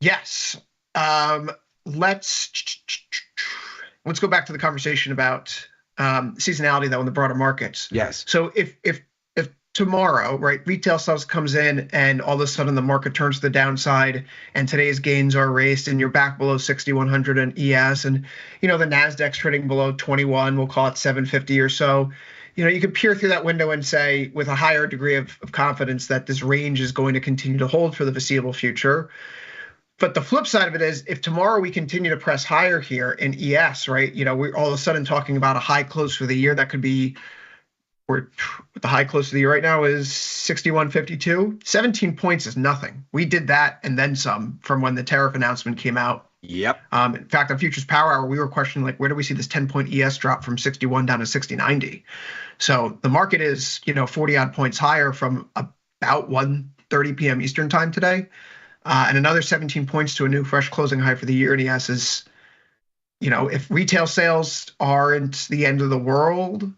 Yes. Let's go back to the conversation about seasonality, though, in the broader markets. Yes. So if tomorrow, right, retail sales comes in and all of a sudden the market turns to the downside and today's gains are erased and you're back below 6,100 in ES and, the NASDAQ's trading below 21, we'll call it 750 or so. You can peer through that window and say with a higher degree of confidence that this range is going to continue to hold for the foreseeable future. But the flip side of it is if tomorrow we continue to press higher here in ES, right, we're all of a sudden talking about a high close for the year that could be the high close of the year right now is 61.52. 17 points is nothing. We did that and then some from when the tariff announcement came out. Yep. In fact, on Futures Power Hour, we were questioning where do we see this 10-point ES drop from 61 down to 60.90? So the market is 40 odd points higher from about 1:30 p.m. Eastern time today, and another 17 points to a new fresh closing high for the year in ES is, if retail sales aren't the end of the world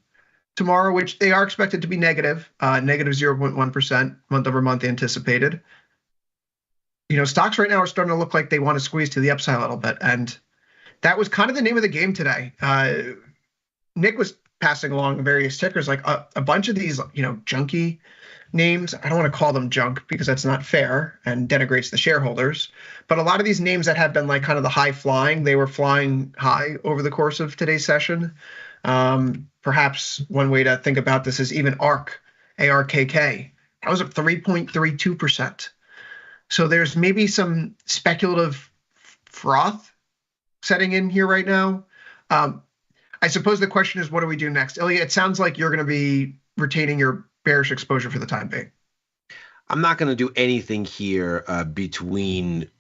tomorrow, which they are expected to be negative 0.1% month over month anticipated. Stocks right now are starting to look like they want to squeeze to the upside a little bit. And that was kind of the name of the game today. Nick was passing along various tickers, like a bunch of these, junky names. I don't want to call them junk because that's not fair and denigrates the shareholders. But a lot of these names that have been kind of the high flying, they were flying high over the course of today's session. Perhaps one way to think about this is even ARK, ARKK. That was up 3.32%. So there's maybe some speculative froth setting in here right now. I suppose the question is, what do we do next? Ilya, it sounds like you're going to be retaining your bearish exposure for the time being. I'm not going to do anything here between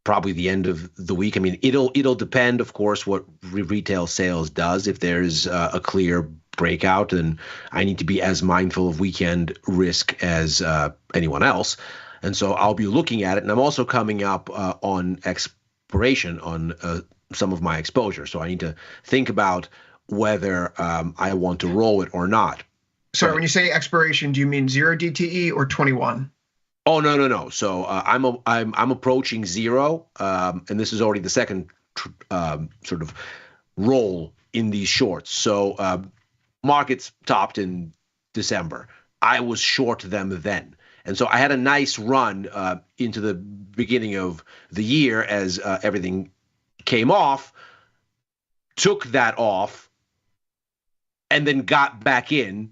probably the end of the week. I mean, it'll depend, of course, what retail sales does. If there's a clear breakout, then I need to be as mindful of weekend risk as anyone else. And so I'll be looking at it. And I'm also coming up on expiration on some of my exposure. So I need to think about whether I want to roll it or not. Sorry, when you say expiration, do you mean 0 DTE or 21? Oh, no. So I'm approaching zero, and this is already the second sort of roll in these shorts. So markets topped in December. I was short them then. And so I had a nice run into the beginning of the year as everything came off, took that off, and then got back in,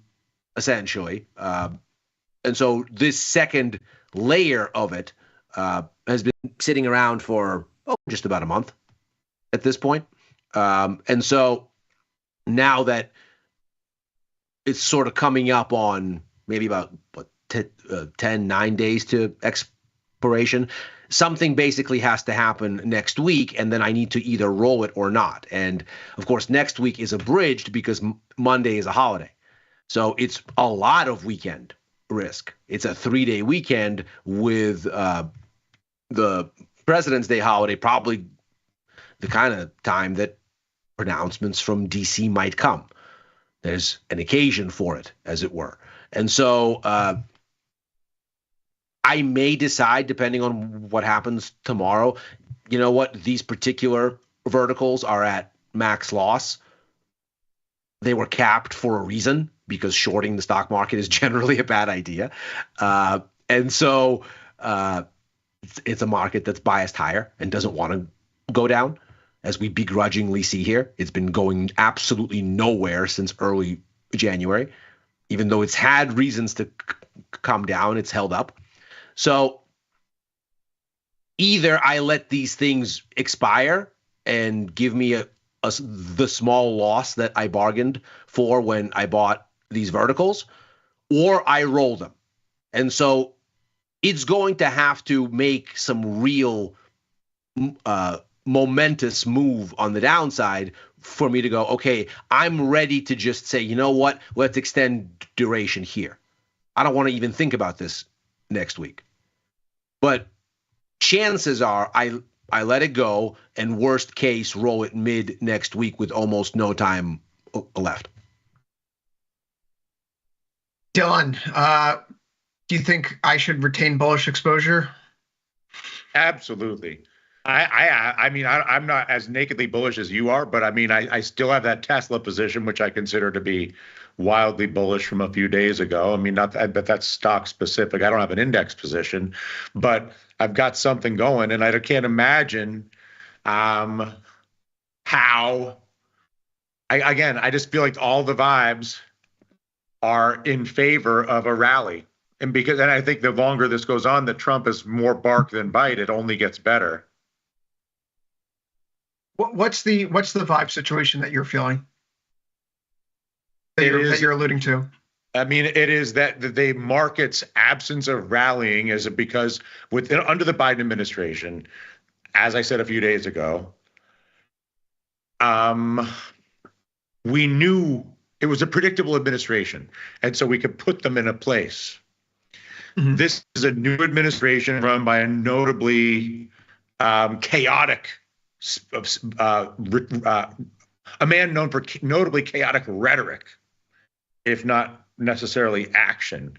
essentially. And so this second layer of it has been sitting around for just about a month at this point. And so now that it's sort of coming up on maybe about 9 days to expiration, something basically has to happen next week, and then I need to either roll it or not. And of course, next week is abridged because Monday is a holiday. So it's a lot of weekend risk. It's a 3-day weekend with the President's Day holiday, probably the kind of time that pronouncements from DC might come. There's an occasion for it, as it were. And so I may decide, depending on what happens tomorrow, you know what, these particular verticals are at max loss. They were capped for a reason, because shorting the stock market is generally a bad idea. And so it's a market that's biased higher and doesn't want to go down, as we begrudgingly see here. It's been going absolutely nowhere since early January. Even though it's had reasons to come down, it's held up. So either I let these things expire and give me the small loss that I bargained for when I bought these verticals, or I roll them. And so it's going to have to make some real momentous move on the downside for me to go, okay, I'm ready to just say, you know what, let's extend duration here. I don't want to even think about this next week. But chances are I let it go, and worst case, roll it mid next week with almost no time left. Dylan, do you think I should retain bullish exposure? Absolutely. I mean, I'm not as nakedly bullish as you are, but I mean, I still have that Tesla position, which I consider to be wildly bullish from a few days ago. I mean, not that, but that's stock specific. I don't have an index position, but I've got something going, and I can't imagine how. I just feel like all the vibes are in favor of a rally. And I think the longer this goes on, that Trump is more bark than bite. It only gets better. What's the vibe situation that you're feeling? That you're alluding to? I mean, it is that the market's absence of rallying is because under the Biden administration, as I said a few days ago, we knew it was a predictable administration, and so we could put them in a place. Mm-hmm. This is a new administration run by a notably chaotic, a man known for notably chaotic rhetoric, if not necessarily action.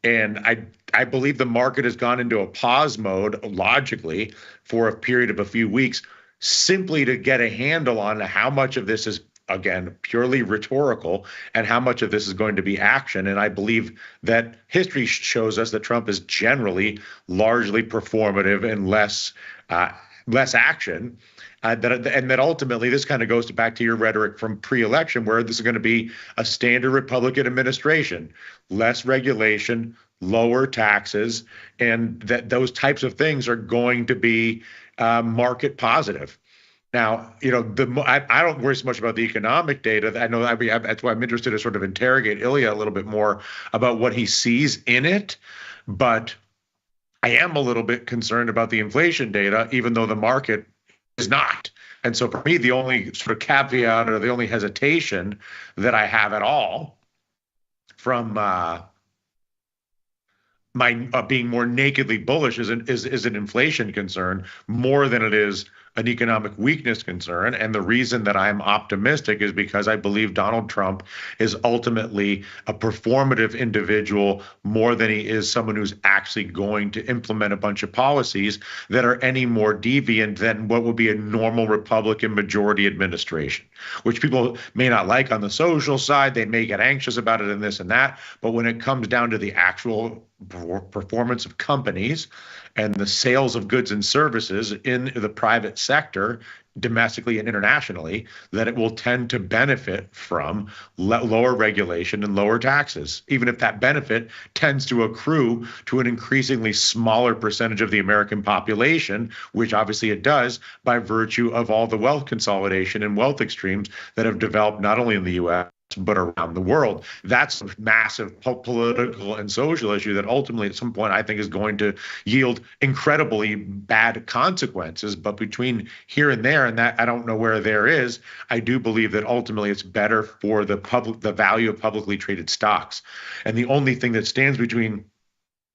And I believe the market has gone into a pause mode logically for a period of a few weeks, simply to get a handle on how much of this is, again, purely rhetorical, and how much of this is going to be action. And I believe that history shows us that Trump is generally largely performative and less action. And that ultimately this kind of goes back to your rhetoric from pre-election, where this is going to be a standard Republican administration, less regulation, lower taxes, and that those types of things are going to be market positive. Now, you know, I don't worry so much about the economic data. I know that's why I'm interested to sort of interrogate Ilya a little bit more about what he sees in it. But I am a little bit concerned about the inflation data, even though the market is not. And so for me, the only sort of caveat or the only hesitation that I have at all from my being more nakedly bullish is an inflation concern more than it is an economic weakness concern. And the reason that I'm optimistic is because I believe Donald Trump is ultimately a performative individual more than he is someone who's actually going to implement a bunch of policies that are any more deviant than what would be a normal Republican majority administration, which people may not like on the social side. They may get anxious about it and this and that. But when it comes down to the actual performance of companies and the sales of goods and services in the private sector, domestically and internationally, that it will tend to benefit from lower regulation and lower taxes, even if that benefit tends to accrue to an increasingly smaller percentage of the American population, which obviously it does by virtue of all the wealth consolidation and wealth extremes that have developed not only in the U.S., but around the world. That's a massive political and social issue that ultimately at some point I think is going to yield incredibly bad consequences. But between here and there, and that I don't know where there is, I do believe that ultimately it's better for the value of publicly traded stocks. And the only thing that stands between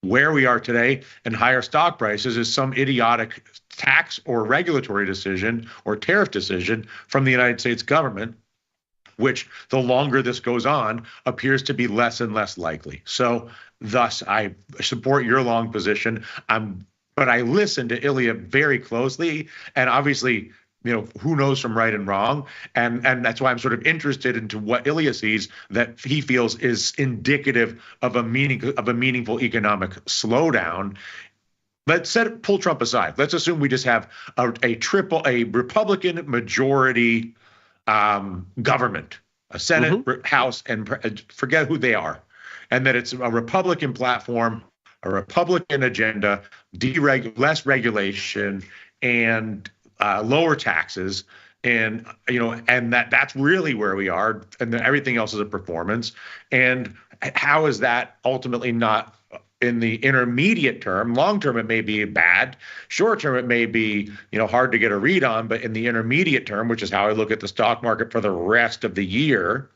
where we are today and higher stock prices is some idiotic tax or regulatory decision or tariff decision from the United States government, which the longer this goes on appears to be less and less likely. So thus, I support your long position. But I listen to Ilya very closely, and obviously, you know, who knows from right and wrong, and that's why I'm sort of interested into what Ilya sees that he feels is indicative of a meaningful economic slowdown. Let's pull Trump aside. Let's assume we just have a Republican majority government, a Senate, House, and forget who they are, and that it's a Republican platform, a Republican agenda, less regulation, and lower taxes, and and that's really where we are, and then everything else is a performance. And how is that ultimately not in the intermediate term. Long term, it may be bad. Short term, it may be hard to get a read on. But in the intermediate term, which is how I look at the stock market for the rest of the year,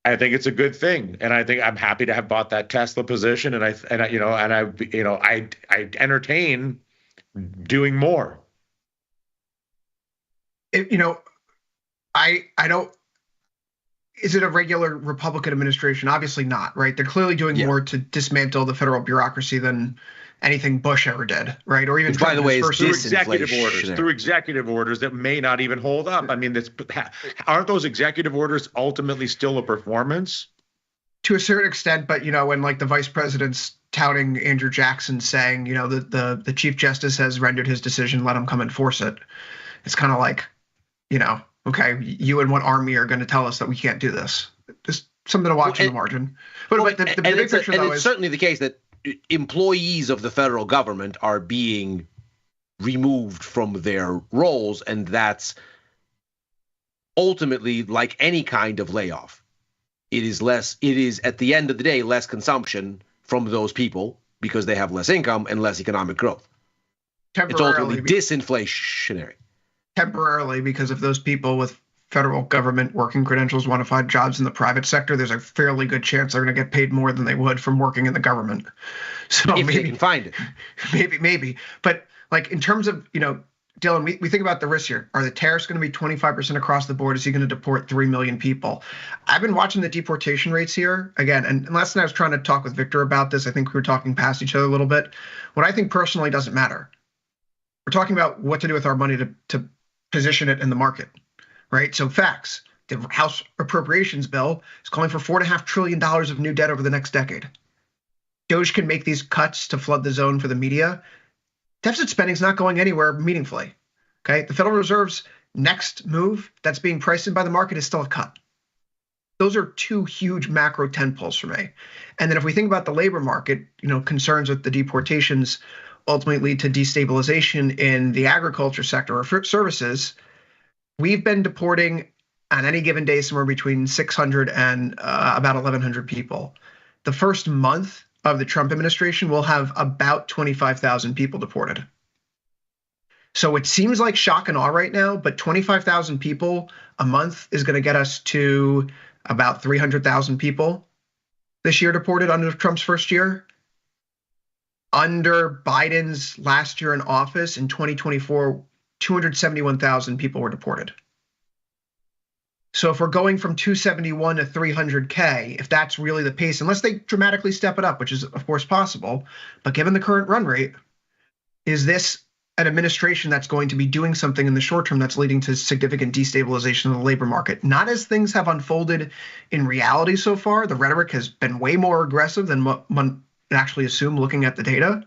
I think it's a good thing, and I think I'm happy to have bought that Tesla position, and I entertain doing more. I don't. Is it a regular Republican administration? Obviously not, right? They're clearly doing more to dismantle the federal bureaucracy than anything Bush ever did, right? Or even Which, by the way, is through executive orders that may not even hold up. I mean, aren't those executive orders ultimately still a performance? To a certain extent, but when like the vice president's touting Andrew Jackson saying, the chief justice has rendered his decision, let him come enforce it. It's kind of like, okay, you and what army are going to tell us that we can't do this? Just something to watch in the margin. But the big picture, though, it's certainly the case that employees of the federal government are being removed from their roles, and that's ultimately like any kind of layoff. It is at the end of the day less consumption from those people because they have less income and less economic growth. It's ultimately disinflationary. Temporarily, because if those people with federal government working credentials want to find jobs in the private sector, there's a fairly good chance they're going to get paid more than they would from working in the government. So if maybe they can find it. Maybe. But like in terms of, Dylan, we think about the risk here. Are the tariffs going to be 25% across the board? Is he going to deport 3 million people? I've been watching the deportation rates here again. And last night I was trying to talk with Victor about this. I think we were talking past each other a little bit. What I think personally doesn't matter. We're talking about what to do with our money to position it in the market, right? So facts. The House Appropriations Bill is calling for $4.5 trillion of new debt over the next decade. Doge can make these cuts to flood the zone for the media. Deficit spending is not going anywhere meaningfully. Okay, the Federal Reserve's next move that's being priced in by the market is still a cut. Those are two huge macro tentpoles for me. And then if we think about the labor market, concerns with the deportations ultimately lead to destabilization in the agriculture sector or services. We've been deporting on any given day somewhere between 600 and about 1,100 people. The first month of the Trump administration will have about 25,000 people deported. So it seems like shock and awe right now, but 25,000 people a month is going to get us to about 300,000 people this year deported under Trump's first year. Under Biden's last year in office in 2024, 271,000 people were deported. So if we're going from 271 to 300K, if that's really the pace, unless they dramatically step it up, which is of course possible, but given the current run rate, is this an administration that's going to be doing something in the short term that's leading to significant destabilization of the labor market? Not as things have unfolded in reality so far. The rhetoric has been way more aggressive than what one actually assume looking at the data.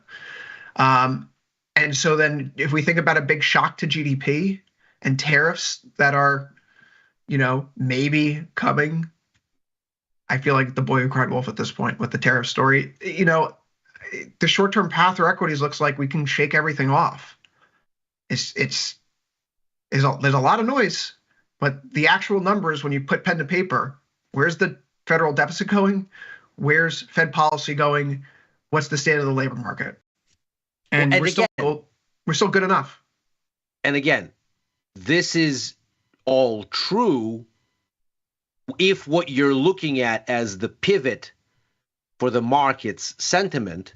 And so then if we think about a big shock to GDP and tariffs that are, maybe coming, I feel like the boy who cried wolf at this point with the tariff story. The short-term path or equities looks like we can shake everything off. There's a lot of noise, but the actual numbers, when you put pen to paper, where's the federal deficit going? Where's Fed policy going? What's the state of the labor market? And we're still good enough. And again, this is all true if what you're looking at as the pivot for the market's sentiment,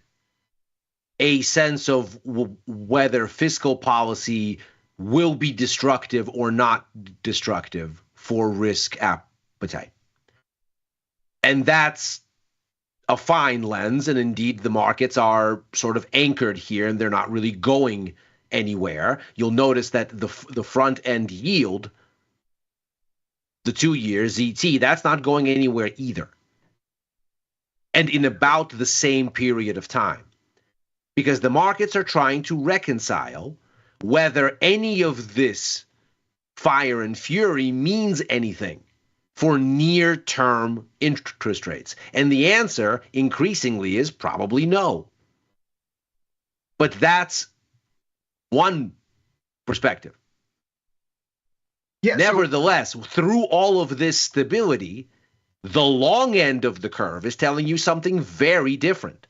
a sense of whether fiscal policy will be destructive or not destructive for risk appetite. And that's a fine lens, and indeed the markets are sort of anchored here and they're not really going anywhere. You'll notice that the front end yield, the 2-year ZT, that's not going anywhere either. And in about the same period of time, because the markets are trying to reconcile whether any of this fire and fury means anything for near-term interest rates. And the answer increasingly is probably no. But that's one perspective. Yeah, nevertheless, through all of this stability, The long end of the curve is telling you something very different.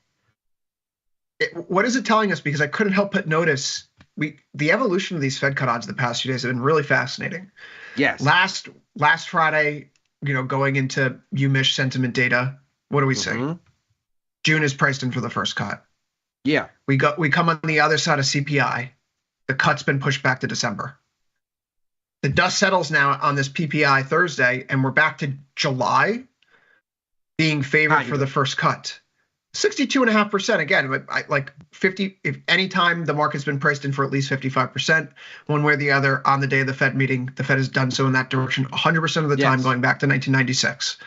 What is it telling us? Because I couldn't help but notice the evolution of these Fed cut odds the past few days have been really fascinating. Yes. Last Friday, going into UMich sentiment data, what do we say? June is priced in for the first cut. Yeah. We come on the other side of CPI. The cut's been pushed back to December. The dust settles now on this PPI Thursday, and we're back to July being favored for the first cut. 62.5%. Again, like 50. If any time the market's been priced in for at least 55%, one way or the other, on the day of the Fed meeting, the Fed has done so in that direction 100% of the time, going back to 1996.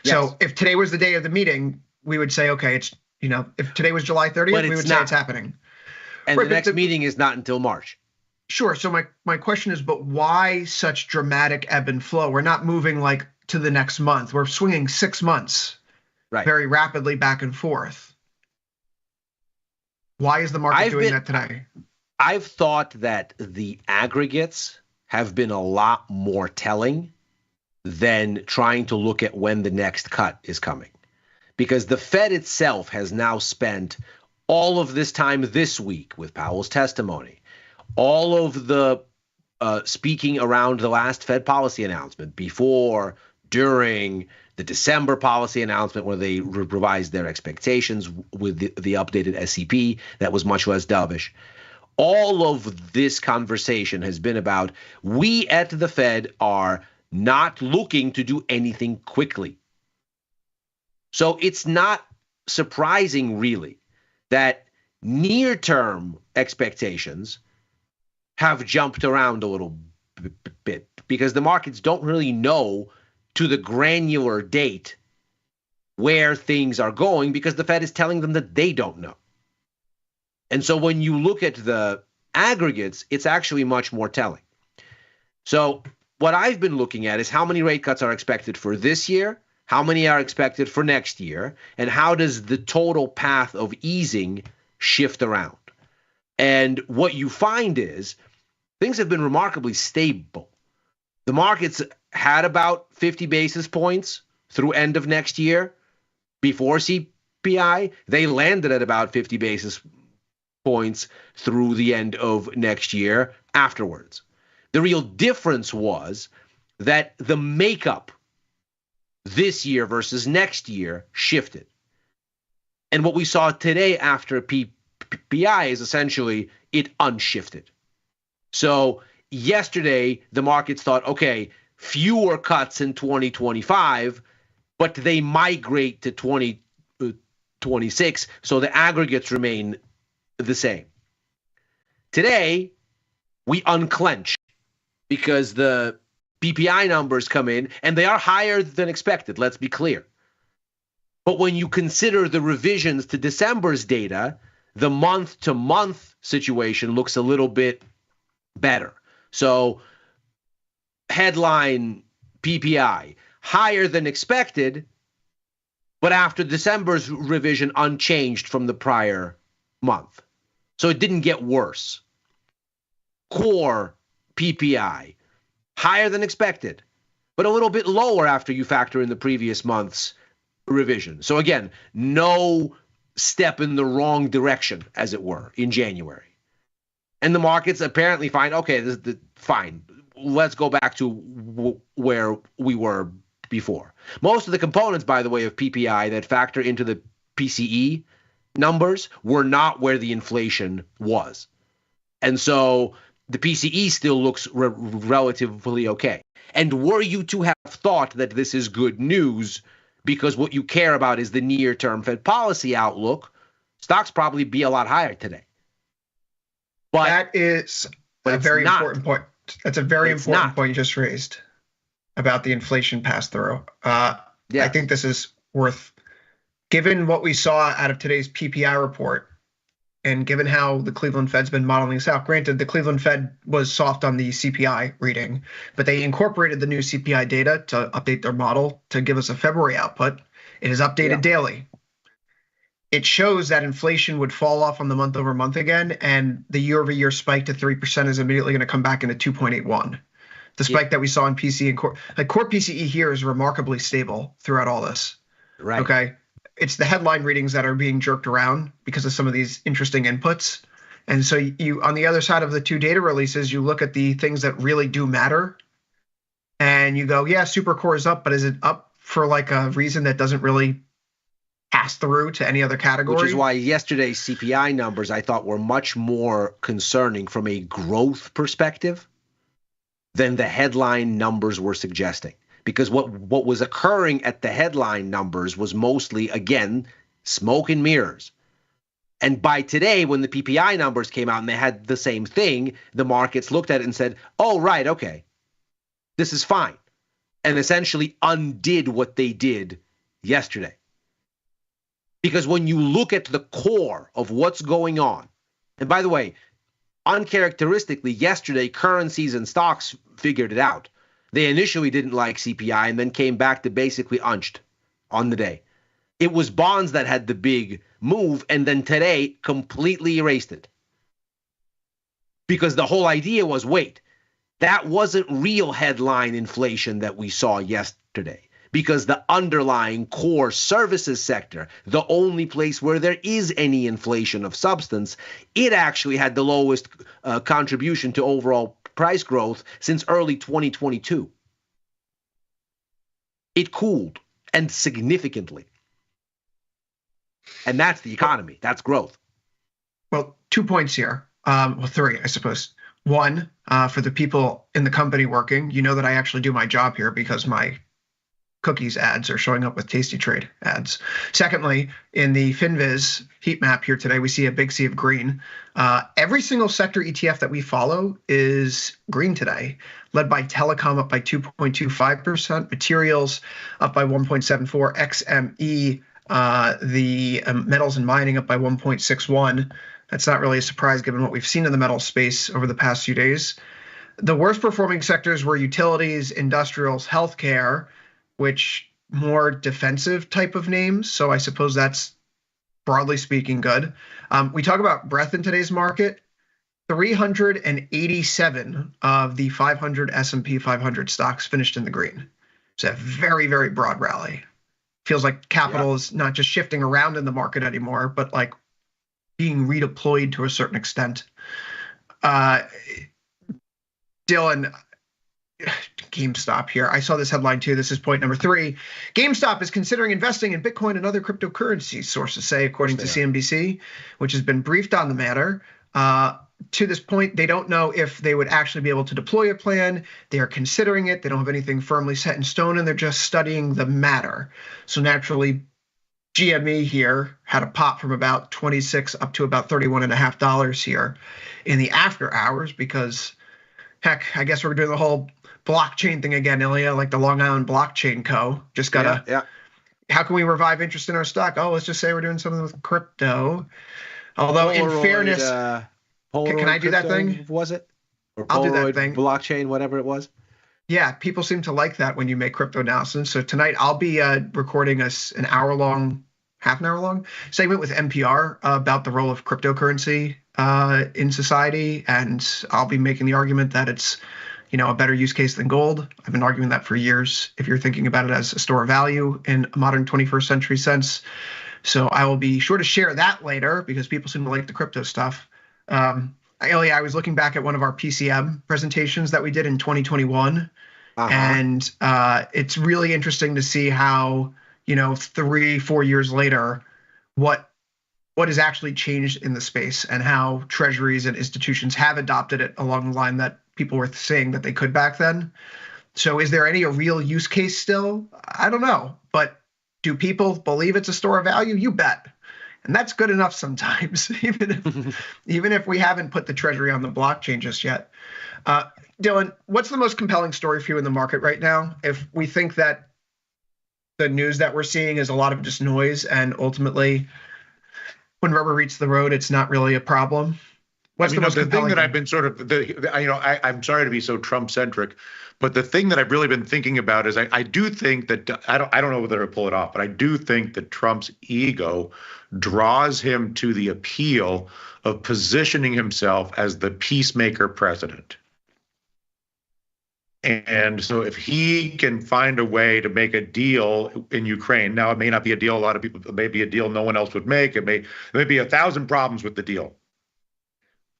So if today was the day of the meeting, we would say, okay, it's if today was July 30th, we would say it's happening. And the next meeting is not until March. Sure. So my question is, but why such dramatic ebb and flow? We're not moving like to the next month. We're swinging 6 months very rapidly back and forth. Why is the market doing that today? I've thought that the aggregates have been a lot more telling than trying to look at when the next cut is coming. Because the Fed itself has now spent all of this time this week with Powell's testimony, all of the speaking around the last Fed policy announcement, before, during the December policy announcement where they revised their expectations with the updated SCP that was much less dovish. All of this conversation has been about, we at the Fed are not looking to do anything quickly. So it's not surprising, really, that near-term expectations have jumped around a little bit because the markets don't really know to the granular date where things are going because the Fed is telling them that they don't know. And so when you look at the aggregates, it's actually much more telling. So what I've been looking at is how many rate cuts are expected for this year, how many are expected for next year, and how does the total path of easing shift around. And what you find is things have been remarkably stable. The markets had about 50 basis points through end of next year before CPI. They landed at about 50 basis points through the end of next year afterwards. The real difference was that the makeup this year versus next year shifted. And what we saw today after PPI is essentially it unshifted. So yesterday, the markets thought, okay, fewer cuts in 2025, but they migrate to 2026, so the aggregates remain the same. Today, we unclench because the PPI numbers come in, and they are higher than expected, let's be clear. But when you consider the revisions to December's data, the month-to-month situation looks a little bit better. So headline PPI, higher than expected, but after December's revision, unchanged from the prior month. So it didn't get worse. Core PPI, higher than expected, but a little bit lower after you factor in the previous month's revision. So again, no step in the wrong direction, as it were, in January. And the markets apparently find, okay, fine, let's go back to where we were before. Most of the components, by the way, of PPI that factor into the PCE numbers were not where the inflation was. And so the PCE still looks relatively okay. And were you to have thought that this is good news because what you care about is the near-term Fed policy outlook, stocks probably be a lot higher today. But that is a very important point. That's a very important point you just raised about the inflation pass-through. I think this is worth, given what we saw out of today's PPI report, and given how the Cleveland Fed's been modeling this out. Granted, the Cleveland Fed was soft on the CPI reading, but they incorporated the new CPI data to update their model to give us a February output. It is updated daily. It shows that inflation would fall off on the month over month again, and the year over year spike to 3% is immediately going to come back into 2.81. The spike that we saw in PC and core, like core PCE here is remarkably stable throughout all this. Right. Okay. It's the headline readings that are being jerked around because of some of these interesting inputs. And so you, on the other side of the two data releases, you look at the things that really do matter and you go, yeah, super core is up, but is it up for like a reason that doesn't really pass through to any other category? Which is why yesterday's CPI numbers I thought were much more concerning from a growth perspective than the headline numbers were suggesting. Because what was occurring at the headline numbers was mostly, again, smoke and mirrors. And by today, when the PPI numbers came out and they had the same thing, the markets looked at it and said, oh, right, okay, this is fine. And essentially undid what they did yesterday. Because when you look at the core of what's going on, and by the way, uncharacteristically, yesterday, currencies and stocks figured it out. They initially didn't like CPI and then came back to basically unched on the day. It was bonds that had the big move, and then today completely erased it. Because the whole idea was, wait, that wasn't real headline inflation that we saw yesterday. Because the underlying core services sector, the only place where there is any inflation of substance, it actually had the lowest contribution to overall price growth since early 2022. It cooled, and significantly. And that's the economy. That's growth. Well, 2 points here. Well, 3, I suppose. One, for the people in the company working, you know that I actually do my job here because my cookies ads are showing up with Tasty Trade ads. Secondly, in the FinViz heat map here today, we see a big sea of green. Every single sector ETF that we follow is green today, led by telecom up by 2.25%, materials up by 1.74%, XME, the metals and mining up by 1.61%. That's not really a surprise given what we've seen in the metal space over the past few days. The worst performing sectors were utilities, industrials, healthcare, which more defensive type of names. So I suppose that's broadly speaking good. We talk about breadth in today's market. 387 of the 500 S&P 500 stocks finished in the green. It's a very, very broad rally. Feels like capital is not just shifting around in the market anymore, but like being redeployed to a certain extent. Dylan, GameStop here. I saw this headline too. This is point number 3. GameStop is considering investing in Bitcoin and other cryptocurrencies, sources say, according to CNBC, which has been briefed on the matter. To this point, they don't know if they would actually be able to deploy a plan. They are considering it. They don't have anything firmly set in stone, and they're just studying the matter. So naturally, GME here had a pop from about $26 up to about $31.50 here in the after hours because, heck, I guess we're doing the whole blockchain thing again, Ilya, like the Long Island Blockchain Co. Just gotta, how can we revive interest in our stock? Oh, let's just say we're doing something with crypto. Although in fairness, can I do that thing? Was it? Or I'll do that thing. Blockchain, whatever it was. Yeah, people seem to like that when you make crypto announcements. So tonight I'll be recording an half an hour long segment with NPR about the role of cryptocurrency in society, and I'll be making the argument that it's a better use case than gold. I've been arguing that for years if you're thinking about it as a store of value in a modern 21st century sense. So I will be sure to share that later because people seem to like the crypto stuff. I was looking back at one of our PCM presentations that we did in 2021, and it's really interesting to see how 3-4 years later what has actually changed in the space and how treasuries and institutions have adopted it along the line that people were saying that they could back then. So is there any real use case still? I don't know. But do people believe it's a store of value? You bet. And that's good enough sometimes, even if we haven't put the treasury on the blockchain just yet. Dylan, what's the most compelling story for you in the market right now? If we think that the news that we're seeing is a lot of just noise and ultimately when rubber meets the road, it's not really a problem. What's the most compelling thing that I've been sort of, I'm sorry to be so Trump-centric, but the thing that I've really been thinking about is I do think that, I don't know whether to pull it off, but I do think that Trump's ego draws him to the appeal of positioning himself as the peacemaker president. And so if he can find a way to make a deal in Ukraine, now it may not be a deal a lot of people, it may be a deal no one else would make. It may be 1,000 problems with the deal.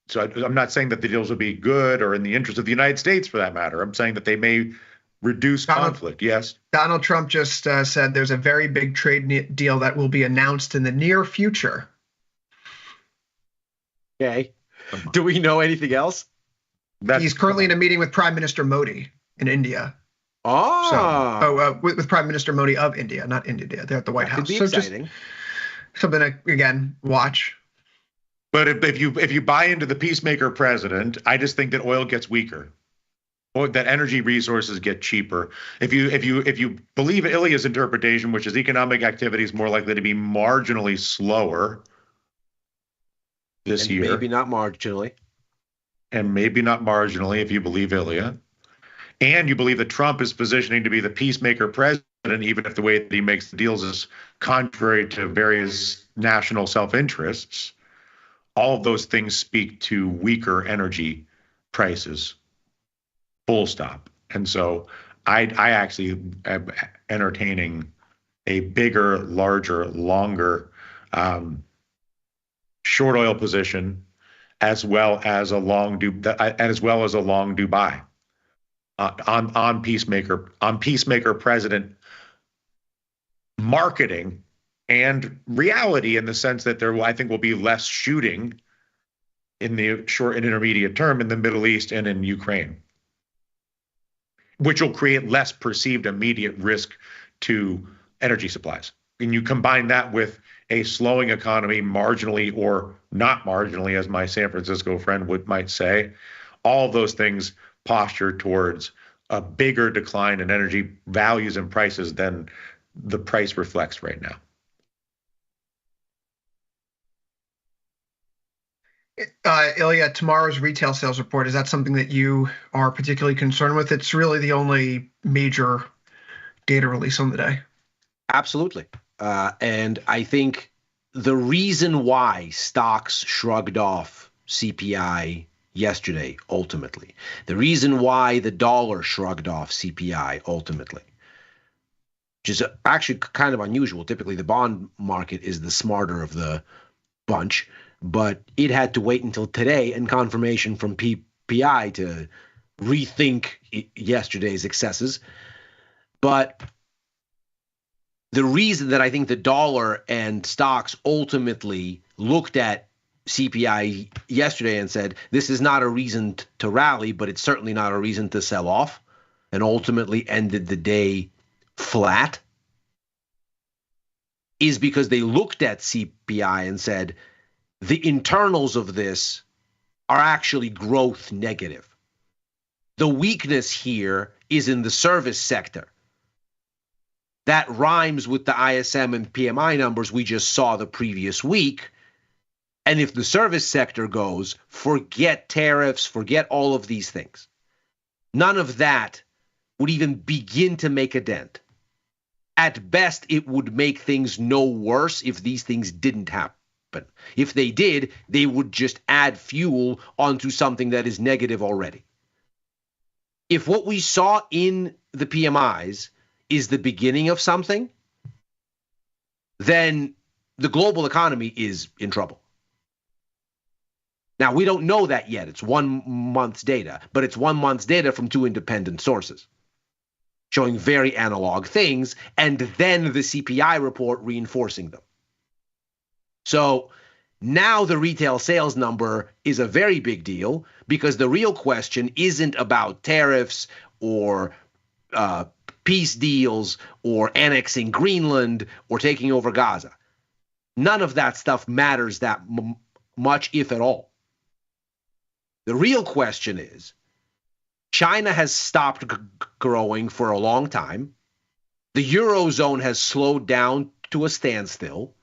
So I'm not saying that the deals will be good or in the interest of the United States for that matter. I'm saying that they may reduce conflict. Yes. Donald Trump just said there's a very big trade deal that will be announced in the near future. Okay. Do we know anything else? He's currently in a meeting with Prime Minister Modi in India. With Prime Minister Modi of India, not India. They're at the White House. Could be so exciting. Just something to, again, watch. But if you buy into the peacemaker president, I just think that oil gets weaker, or that energy resources get cheaper. If you believe Ilya's interpretation, which is economic activity is more likely to be marginally slower this year, maybe not marginally, if you believe Ilya, and you believe that Trump is positioning to be the peacemaker president, even if the way that he makes the deals is contrary to various national self-interests. All of those things speak to weaker energy prices, full stop. And so I actually am entertaining a bigger, larger, longer short oil position, as well as a long Dubai on peacemaker president marketing and reality, in the sense that there, I think, will be less shooting in the short and intermediate term in the Middle East and in Ukraine, which will create less perceived immediate risk to energy supplies. And you combine that with a slowing economy, marginally or not marginally, as my San Francisco friend might say, all of those things posture towards a bigger decline in energy values and prices than the price reflects right now. Ilya, tomorrow's retail sales report, is that something that you are particularly concerned with? It's really the only major data release on the day. Absolutely. And I think the reason why stocks shrugged off CPI yesterday, ultimately, the reason why the dollar shrugged off CPI ultimately, which is actually kind of unusual. Typically, the bond market is the smarter of the bunch, but it had to wait until today and confirmation from PPI to rethink yesterday's excesses. But the reason that I think the dollar and stocks ultimately looked at CPI yesterday and said, this is not a reason to rally, but it's certainly not a reason to sell off, and ultimately ended the day flat, is because they looked at CPI and said, the internals of this are actually growth negative. The weakness here is in the service sector. That rhymes with the ISM and PMI numbers we just saw the previous week. And if the service sector goes, forget tariffs, forget all of these things. None of that would even begin to make a dent. At best, it would make things no worse if these things didn't happen. If they did, they would just add fuel onto something that is negative already. If what we saw in the PMIs is the beginning of something, then the global economy is in trouble. Now, we don't know that yet. It's 1 month's data, but it's 1 month's data from 2 independent sources showing very analog things, and then the CPI report reinforcing them. So now the retail sales number is a very big deal, because the real question isn't about tariffs or peace deals or annexing Greenland or taking over Gaza. None of that stuff matters that much, if at all. The real question is, China has stopped growing for a long time. The Eurozone has slowed down to a standstill.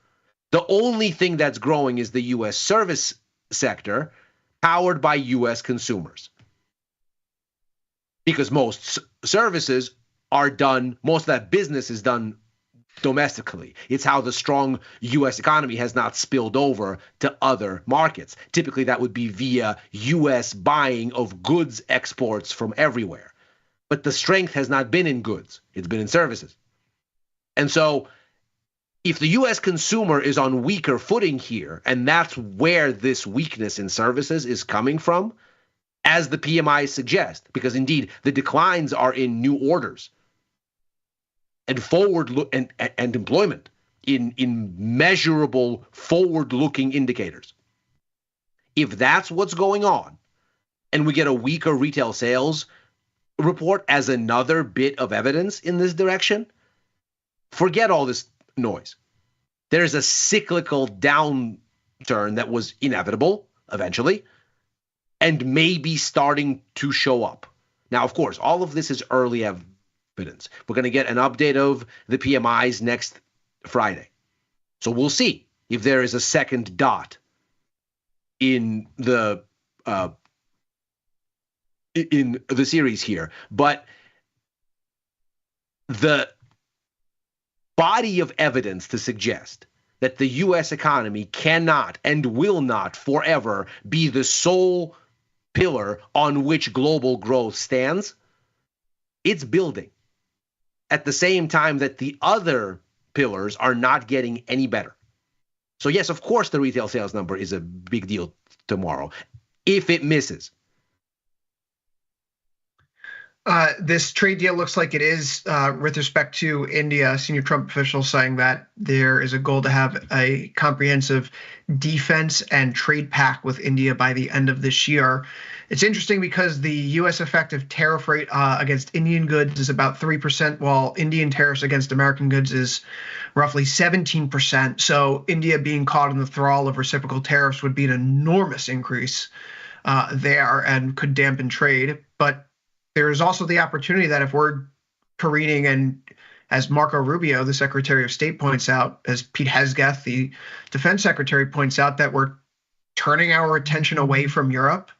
The only thing that's growing is the U.S. service sector, powered by U.S. consumers. Because most services are done, most of that business is done domestically. It's how the strong U.S. economy has not spilled over to other markets. Typically, that would be via U.S. buying of goods exports from everywhere. but the strength has not been in goods. It's been in services. And so if the U.S. consumer is on weaker footing here, and that's where this weakness in services is coming from, as the PMI suggest, because indeed the declines are in new orders and forward look and employment in measurable forward-looking indicators. If that's what's going on, and we get a weaker retail sales report as another bit of evidence in this direction, forget all this noise. There's a cyclical downturn that was inevitable eventually, and maybe starting to show up. Now, of course, all of this is early evidence. We're going to get an update of the PMIs next Friday. So we'll see if there is a second dot in the series here. But the body of evidence to suggest that the U.S. economy cannot and will not forever be the sole pillar on which global growth stands, it's building. At the same time that the other pillars are not getting any better. So yes, of course, the retail sales number is a big deal tomorrow. If it misses, this trade deal looks like it is with respect to India. Senior Trump officials saying that there is a goal to have a comprehensive defense and trade pact with India by the end of this year. It's interesting because the U.S. effective tariff rate against Indian goods is about 3%, while Indian tariffs against American goods is roughly 17%. So India being caught in the thrall of reciprocal tariffs would be an enormous increase there and could dampen trade. But there's also the opportunity that if we're careening, and as Marco Rubio, the Secretary of State, points out, as Pete Hegseth, the Defense Secretary, points out, that we're turning our attention away from Europe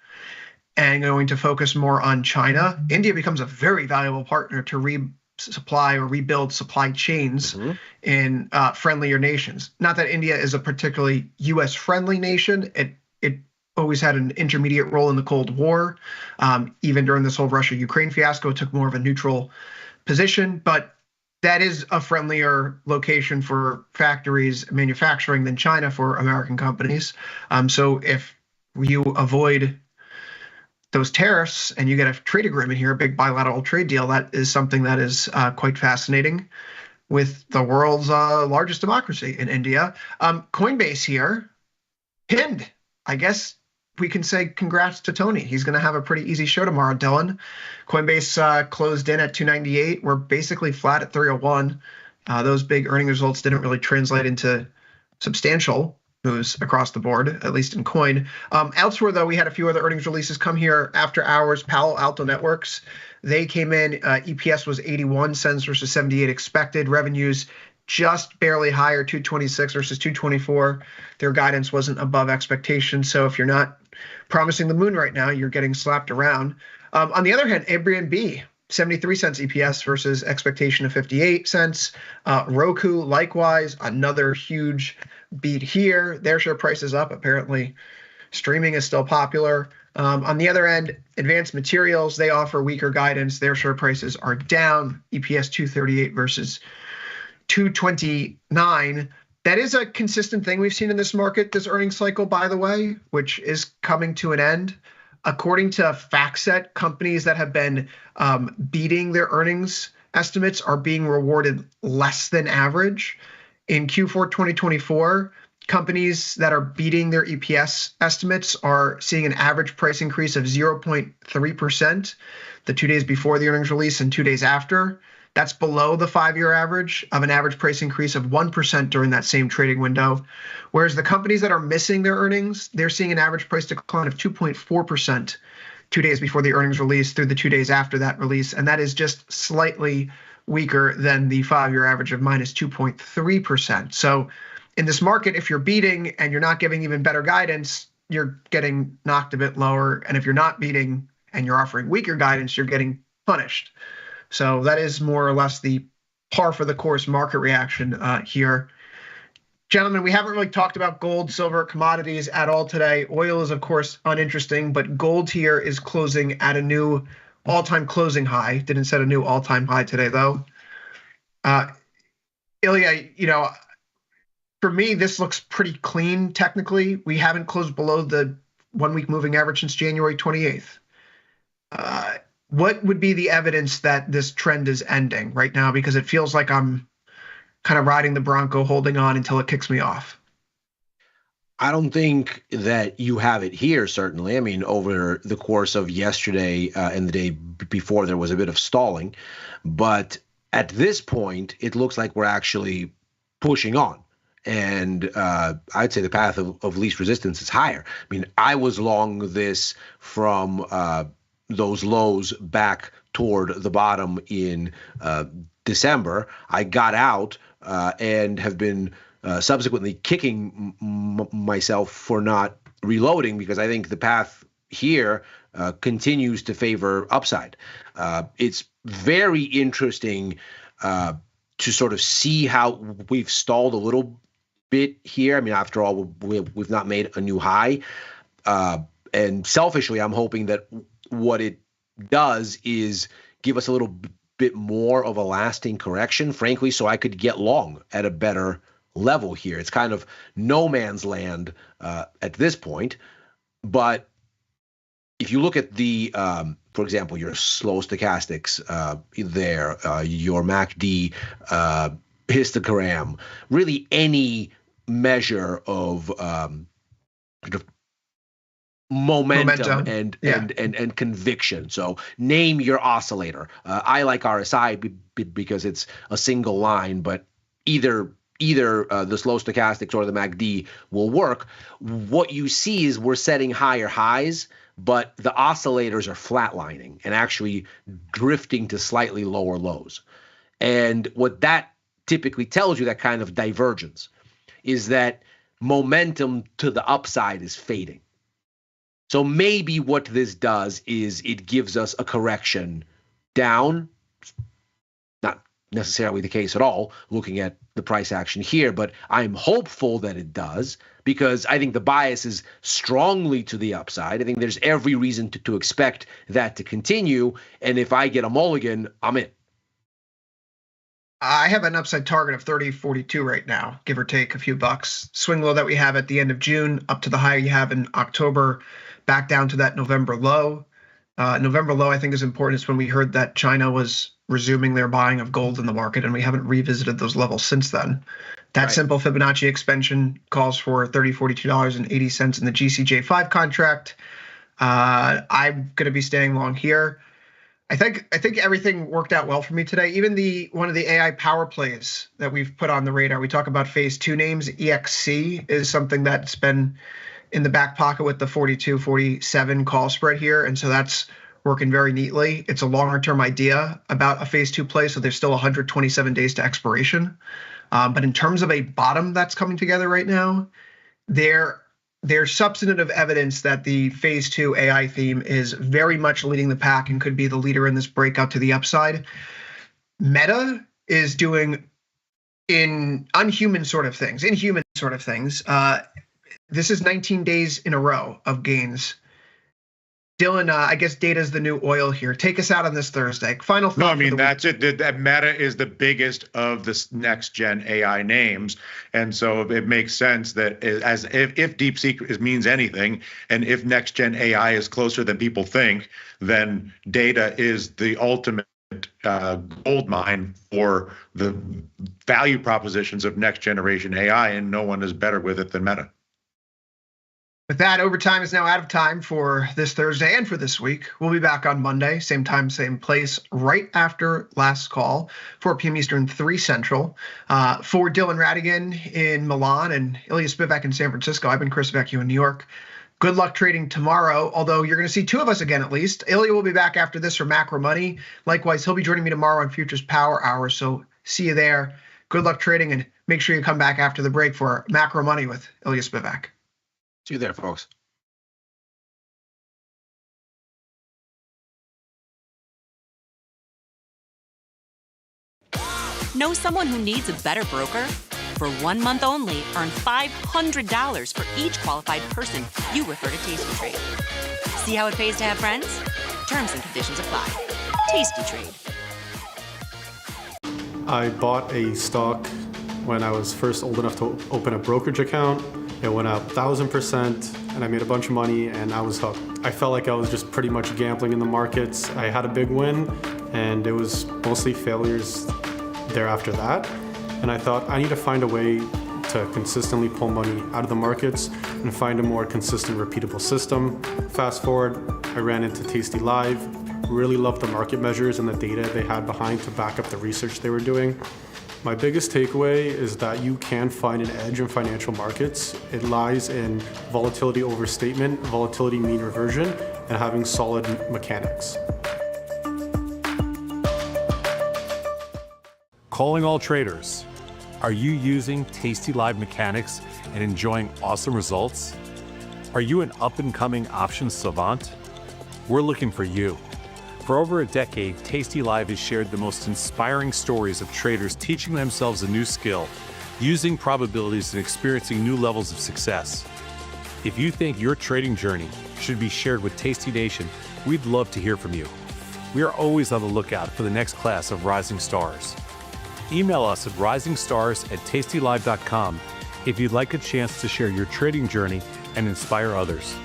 and going to focus more on China, India becomes a very valuable partner to resupply or rebuild supply chains in friendlier nations. Not that India is a particularly U.S.-friendly nation. It always had an intermediate role in the Cold War. Even during this whole Russia-Ukraine fiasco, it took more of a neutral position. But that is a friendlier location for factories manufacturing than China for American companies. So if you avoid those tariffs and you get a trade agreement here, a big bilateral trade deal, that is something that is quite fascinating with the world's largest democracy in India. Coinbase here, pinned. I guess we can say congrats to Tony. He's going to have a pretty easy show tomorrow, Dylan. Coinbase closed in at 298. We're basically flat at 301. Those big earning results didn't really translate into substantial moves across the board, at least in coin. Elsewhere, though, we had a few other earnings releases come here after hours. Palo Alto Networks, they came in. EPS was 81 cents versus 78 expected. Revenues just barely higher, 226 versus 224. Their guidance wasn't above expectations. So if you're not promising the moon right now, you're getting slapped around. On the other hand, Airbnb, 73 cents EPS versus expectation of 58 cents. Roku, likewise, another huge beat here. Their share price is up. Apparently, streaming is still popular. On the other end, Advanced Materials, they offer weaker guidance. Their share prices are down. EPS 238 versus 229. That is a consistent thing we've seen in this market, this earnings cycle, by the way, which is coming to an end. According to FactSet, companies that have been beating their earnings estimates are being rewarded less than average. In Q4 2024, companies that are beating their EPS estimates are seeing an average price increase of 0.3% the 2 days before the earnings release and 2 days after. That's below the 5-year average of an average price increase of 1% during that same trading window. Whereas the companies that are missing their earnings, they're seeing an average price decline of 2.4% 2 days before the earnings release through the 2 days after that release. And that is just slightly weaker than the 5-year average of minus 2.3%. So in this market, if you're beating and you're not giving even better guidance, you're getting knocked a bit lower. And if you're not beating and you're offering weaker guidance, you're getting punished. So that is more or less the par for the course market reaction here. Gentlemen, we haven't really talked about gold, silver, commodities at all today. Oil is, of course, uninteresting, but gold here is closing at a new all-time closing high. Didn't set a new all-time high today, though. Ilya, for me, this looks pretty clean technically. We haven't closed below the 1-week moving average since January 28th. What would be the evidence that this trend is ending right now? Because it feels like I'm kind of riding the Bronco, holding on until it kicks me off. I don't think that you have it here, certainly. I mean, over the course of yesterday and the day before, there was a bit of stalling. But at this point, it looks like we're actually pushing on. And I'd say the path of least resistance is higher. I mean, I was long this from those lows back toward the bottom in December. I got out and have been subsequently kicking myself for not reloading, because I think the path here continues to favor upside. It's very interesting to sort of see how we've stalled a little bit here. I mean, after all, we've not made a new high. And selfishly, I'm hoping that what it does is give us a little bit more of a lasting correction, frankly, so I could get long at a better level here. It's kind of no man's land at this point. But if you look at the, for example, your slow stochastics there, your MACD histogram, really any measure of sort of momentum. And conviction. So name your oscillator. I like RSI because it's a single line, but either the slow stochastics or the MACD will work. What you see is we're setting higher highs, but the oscillators are flatlining and actually drifting to slightly lower lows. And what that typically tells you, that kind of divergence, is that momentum to the upside is fading. So maybe what this does is it gives us a correction down. Not necessarily the case at all, looking at the price action here, but I'm hopeful that it does, because I think the bias is strongly to the upside. I think there's every reason to expect that to continue. And if I get a mulligan, I'm in. I have an upside target of 30.42 right now, give or take a few bucks. Swing low that we have at the end of June, up to the high you have in October, back down to that November low. November low, I think, is important. It's when we heard that China was resuming their buying of gold in the market, and we haven't revisited those levels since then. That simple Fibonacci expansion calls for $42.80 in the GCJ5 contract. I'm going to be staying long here. I think everything worked out well for me today. Even one of the AI power plays that we've put on the radar. We talk about phase 2 names. EXC is something that's been in the back pocket with the 42-47 call spread here, and so that's working very neatly. It's a longer term idea about a phase 2 play, so there's still 127 days to expiration. But in terms of a bottom that's coming together right now, there's substantive evidence that the phase 2 AI theme is very much leading the pack and could be the leader in this breakout to the upside. Meta is doing inhuman sort of things. This is 19 days in a row of gains. Dylan, I guess data is the new oil here. Take us out on this Thursday. Final thought. No, I mean, that's it. That Meta is the biggest of the next gen AI names. And so it makes sense that as if DeepSeek means anything, and if next gen AI is closer than people think, then data is the ultimate gold mine for the value propositions of next generation AI, and no one is better with it than Meta. With that, overtime is now out of time for this Thursday and for this week. We'll be back on Monday, same time, same place, right after last call, 4 p.m. Eastern, 3 Central. For Dylan Radigan in Milan and Ilya Spivak in San Francisco, I've been Chris Vecchio in New York. Good luck trading tomorrow, although you're going to see 2 of us again at least. Ilya will be back after this for Macro Money. Likewise, he'll be joining me tomorrow on Futures Power Hour, so see you there. Good luck trading, and make sure you come back after the break for Macro Money with Ilya Spivak. See you there, folks. Know someone who needs a better broker? For 1 month only, earn $500 for each qualified person you refer to tastytrade. See how it pays to have friends? Terms and conditions apply. Tasty Trade. I bought a stock when I was first old enough to open a brokerage account. It went up 1,000% and I made a bunch of money and I was hooked. I felt like I was just pretty much gambling in the markets. I had a big win and it was mostly failures thereafter that. And I thought I need to find a way to consistently pull money out of the markets and find a more consistent, repeatable system. Fast forward, I ran into tastylive. Really loved the market measures and the data they had behind to back up the research they were doing. My biggest takeaway is that you can find an edge in financial markets. It lies in volatility overstatement, volatility mean reversion, and having solid mechanics. Calling all traders. Are you using tastylive mechanics and enjoying awesome results? Are you an up-and-coming options savant? We're looking for you. For over a decade, tastylive has shared the most inspiring stories of traders teaching themselves a new skill, using probabilities and experiencing new levels of success. If you think your trading journey should be shared with Tasty Nation, we'd love to hear from you. We are always on the lookout for the next class of rising stars. Email us at risingstars@tastylive.com if you'd like a chance to share your trading journey and inspire others.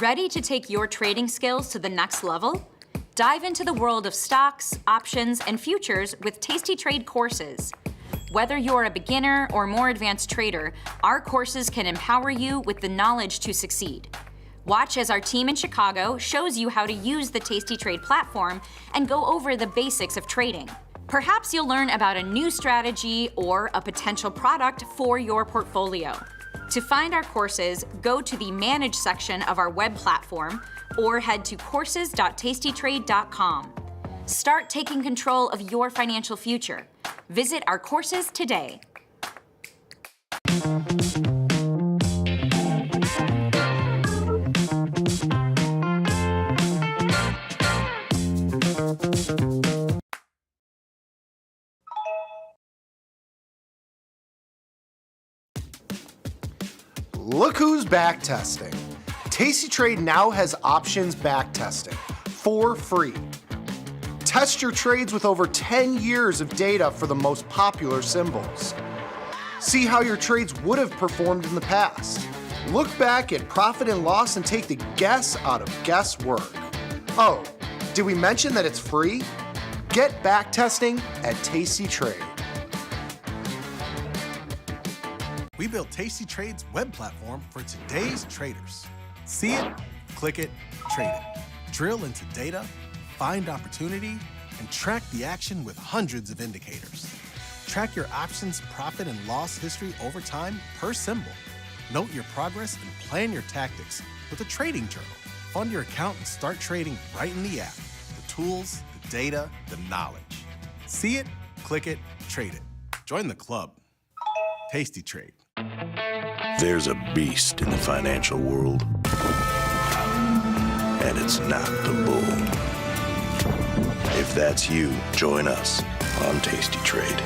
Ready to take your trading skills to the next level? Dive into the world of stocks, options, and futures with Tasty Trade courses. Whether you're a beginner or more advanced trader, our courses can empower you with the knowledge to succeed. Watch as our team in Chicago shows you how to use the Tasty Trade platform and go over the basics of trading. Perhaps you'll learn about a new strategy or a potential product for your portfolio. To find our courses, go to the Manage section of our web platform or head to courses.tastytrade.com. Start taking control of your financial future. Visit our courses today. Look who's back testing. Tasty Trade now has options back testing for free. Test your trades with over 10 years of data for the most popular symbols. See how your trades would have performed in the past. Look back at profit and loss and take the guess out of guesswork. Oh, did we mention that it's free? Get back testing at Tasty Trade. We built Tasty Trade's web platform for today's traders. See it, click it, trade it. Drill into data, find opportunity, and track the action with hundreds of indicators. Track your options profit and loss history over time per symbol. Note your progress and plan your tactics with a trading journal. Fund your account and start trading right in the app. The tools, the data, the knowledge. See it, click it, trade it. Join the club. Tasty Trade. There's a beast in the financial world, and it's not the bull. If that's you, join us on Tasty Trade.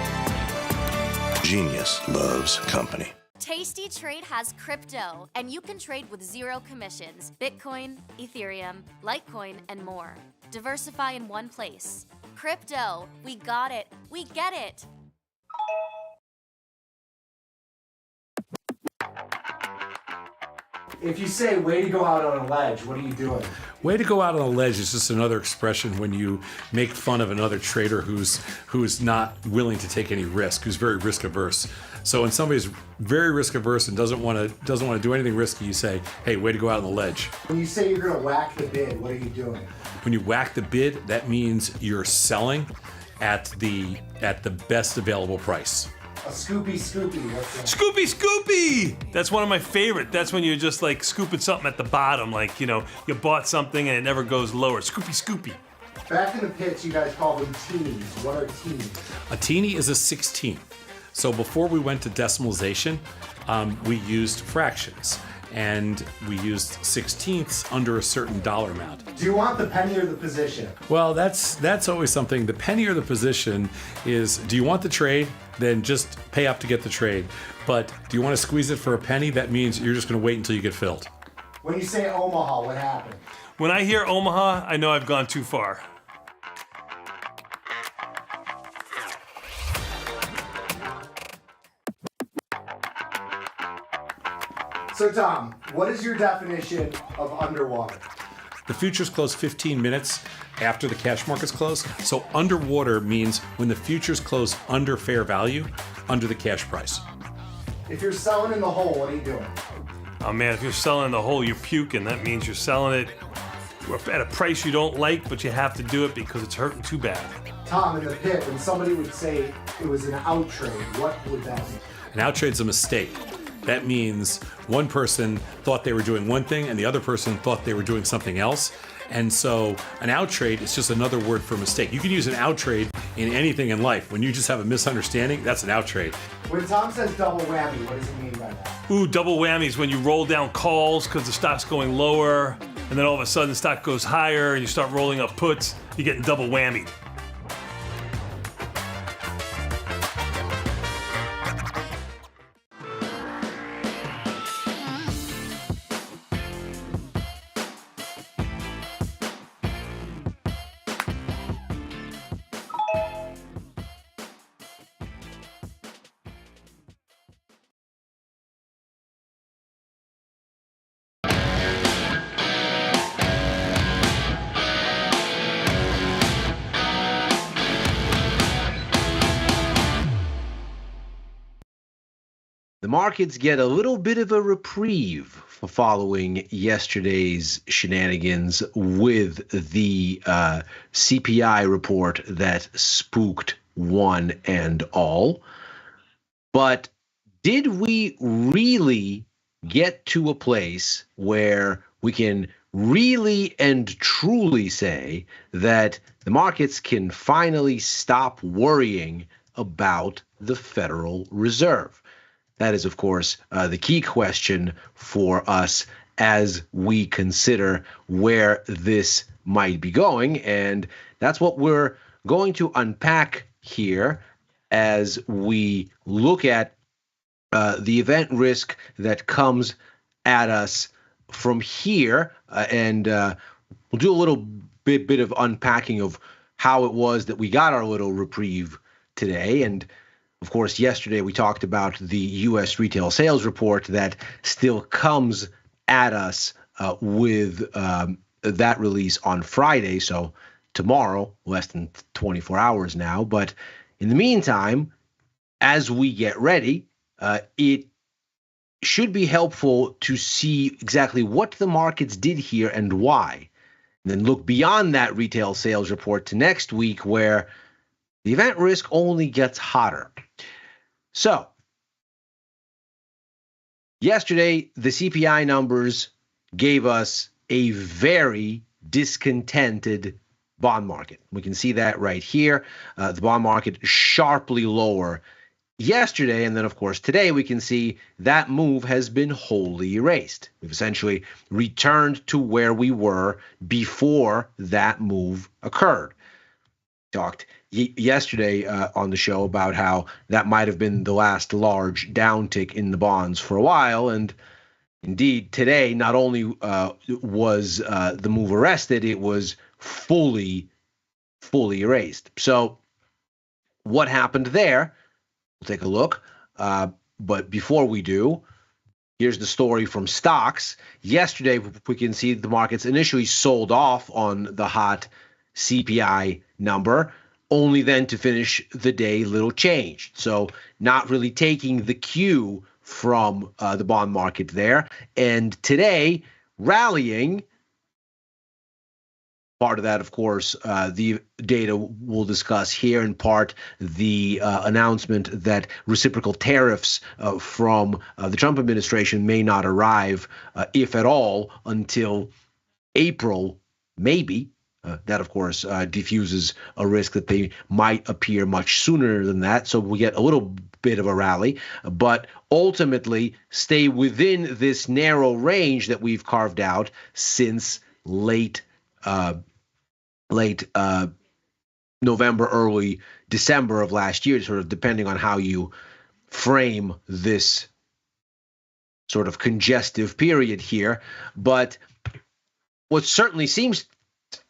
Genius loves company. Tasty Trade has crypto, and you can trade with zero commissions. Bitcoin, Ethereum, Litecoin, and more. Diversify in one place. Crypto, we got it. We get it. If you say way to go out on a ledge, what are you doing? Way to go out on a ledge is just another expression when you make fun of another trader who's not willing to take any risk, who's very risk averse. So when somebody's very risk averse and doesn't want to do anything risky, you say, "Hey, way to go out on the ledge." When you say you're going to whack the bid, what are you doing? When you whack the bid, that means you're selling at the best available price. A scoopy. What's that? Scoopy! That's one of my favorite. That's when you're just like scooping something at the bottom, like, you know, you bought something and it never goes lower. Scoopy. Back in the pits, you guys call them teenies. What are teenies? A teeny is a 16th. So before we went to decimalization, we used fractions. And we used 16ths under a certain dollar amount. Do you want the penny or the position? Well, that's always something. The penny or the position is, do you want the trade? Then just pay up to get the trade. But do you want to squeeze it for a penny? That means you're just going to wait until you get filled. When you say Omaha, what happened? When I hear Omaha, I know I've gone too far. So, Tom, what is your definition of underwater? The futures close 15 minutes after the cash markets close. So underwater means when the futures close under fair value, under the cash price. If you're selling in the hole, what are you doing? Oh man, if you're selling in the hole, you're puking. That means you're selling it at a price you don't like, but you have to do it because it's hurting too bad. Tom, in the pit, when somebody would say it was an out trade, what would that mean? An out trade's a mistake. That means one person thought they were doing one thing and the other person thought they were doing something else. And so an out trade is just another word for mistake. You can use an out trade in anything in life. When you just have a misunderstanding, that's an out trade. When Tom says double whammy, what does he mean by that? Ooh, double whammies when you roll down calls because the stock's going lower, and then all of a sudden the stock goes higher and you start rolling up puts, you're getting double whammied. The markets get a little bit of a reprieve for following yesterday's shenanigans with the CPI report that spooked one and all. But did we really get to a place where we can really and truly say that the markets can finally stop worrying about the Federal Reserve? That is, of course, the key question for us as we consider where this might be going. And that's what we're going to unpack here as we look at the event risk that comes at us from here. And we'll do a little bit of unpacking of how it was that we got our little reprieve today. And of course, yesterday we talked about the U.S. retail sales report that still comes at us with that release on Friday. So tomorrow, less than 24 hours now. But in the meantime, as we get ready, it should be helpful to see exactly what the markets did here and why. And then look beyond that retail sales report to next week, where the event risk only gets hotter. So, yesterday, the CPI numbers gave us a very discontented bond market. We can see that right here. The bond market sharply lower yesterday. And then, of course, today we can see that move has been wholly erased. We've essentially returned to where we were before that move occurred. Talked yesterday on the show about how that might have been the last large downtick in the bonds for a while. And indeed, today, not only was the move arrested, it was fully erased. So what happened there? We'll take a look. But before we do, here's the story from stocks. Yesterday, we can see the markets initially sold off on the hot CPI number, only then to finish the day little changed. So not really taking the cue from the bond market there. And today, rallying. Part of that, of course, the data we'll discuss here, in part the announcement that reciprocal tariffs from the Trump administration may not arrive, if at all, until April, maybe. That, of course, diffuses a risk that they might appear much sooner than that. So we get a little bit of a rally, but ultimately stay within this narrow range that we've carved out since late November, early December of last year, sort of depending on how you frame this sort of congestive period here. But what certainly seems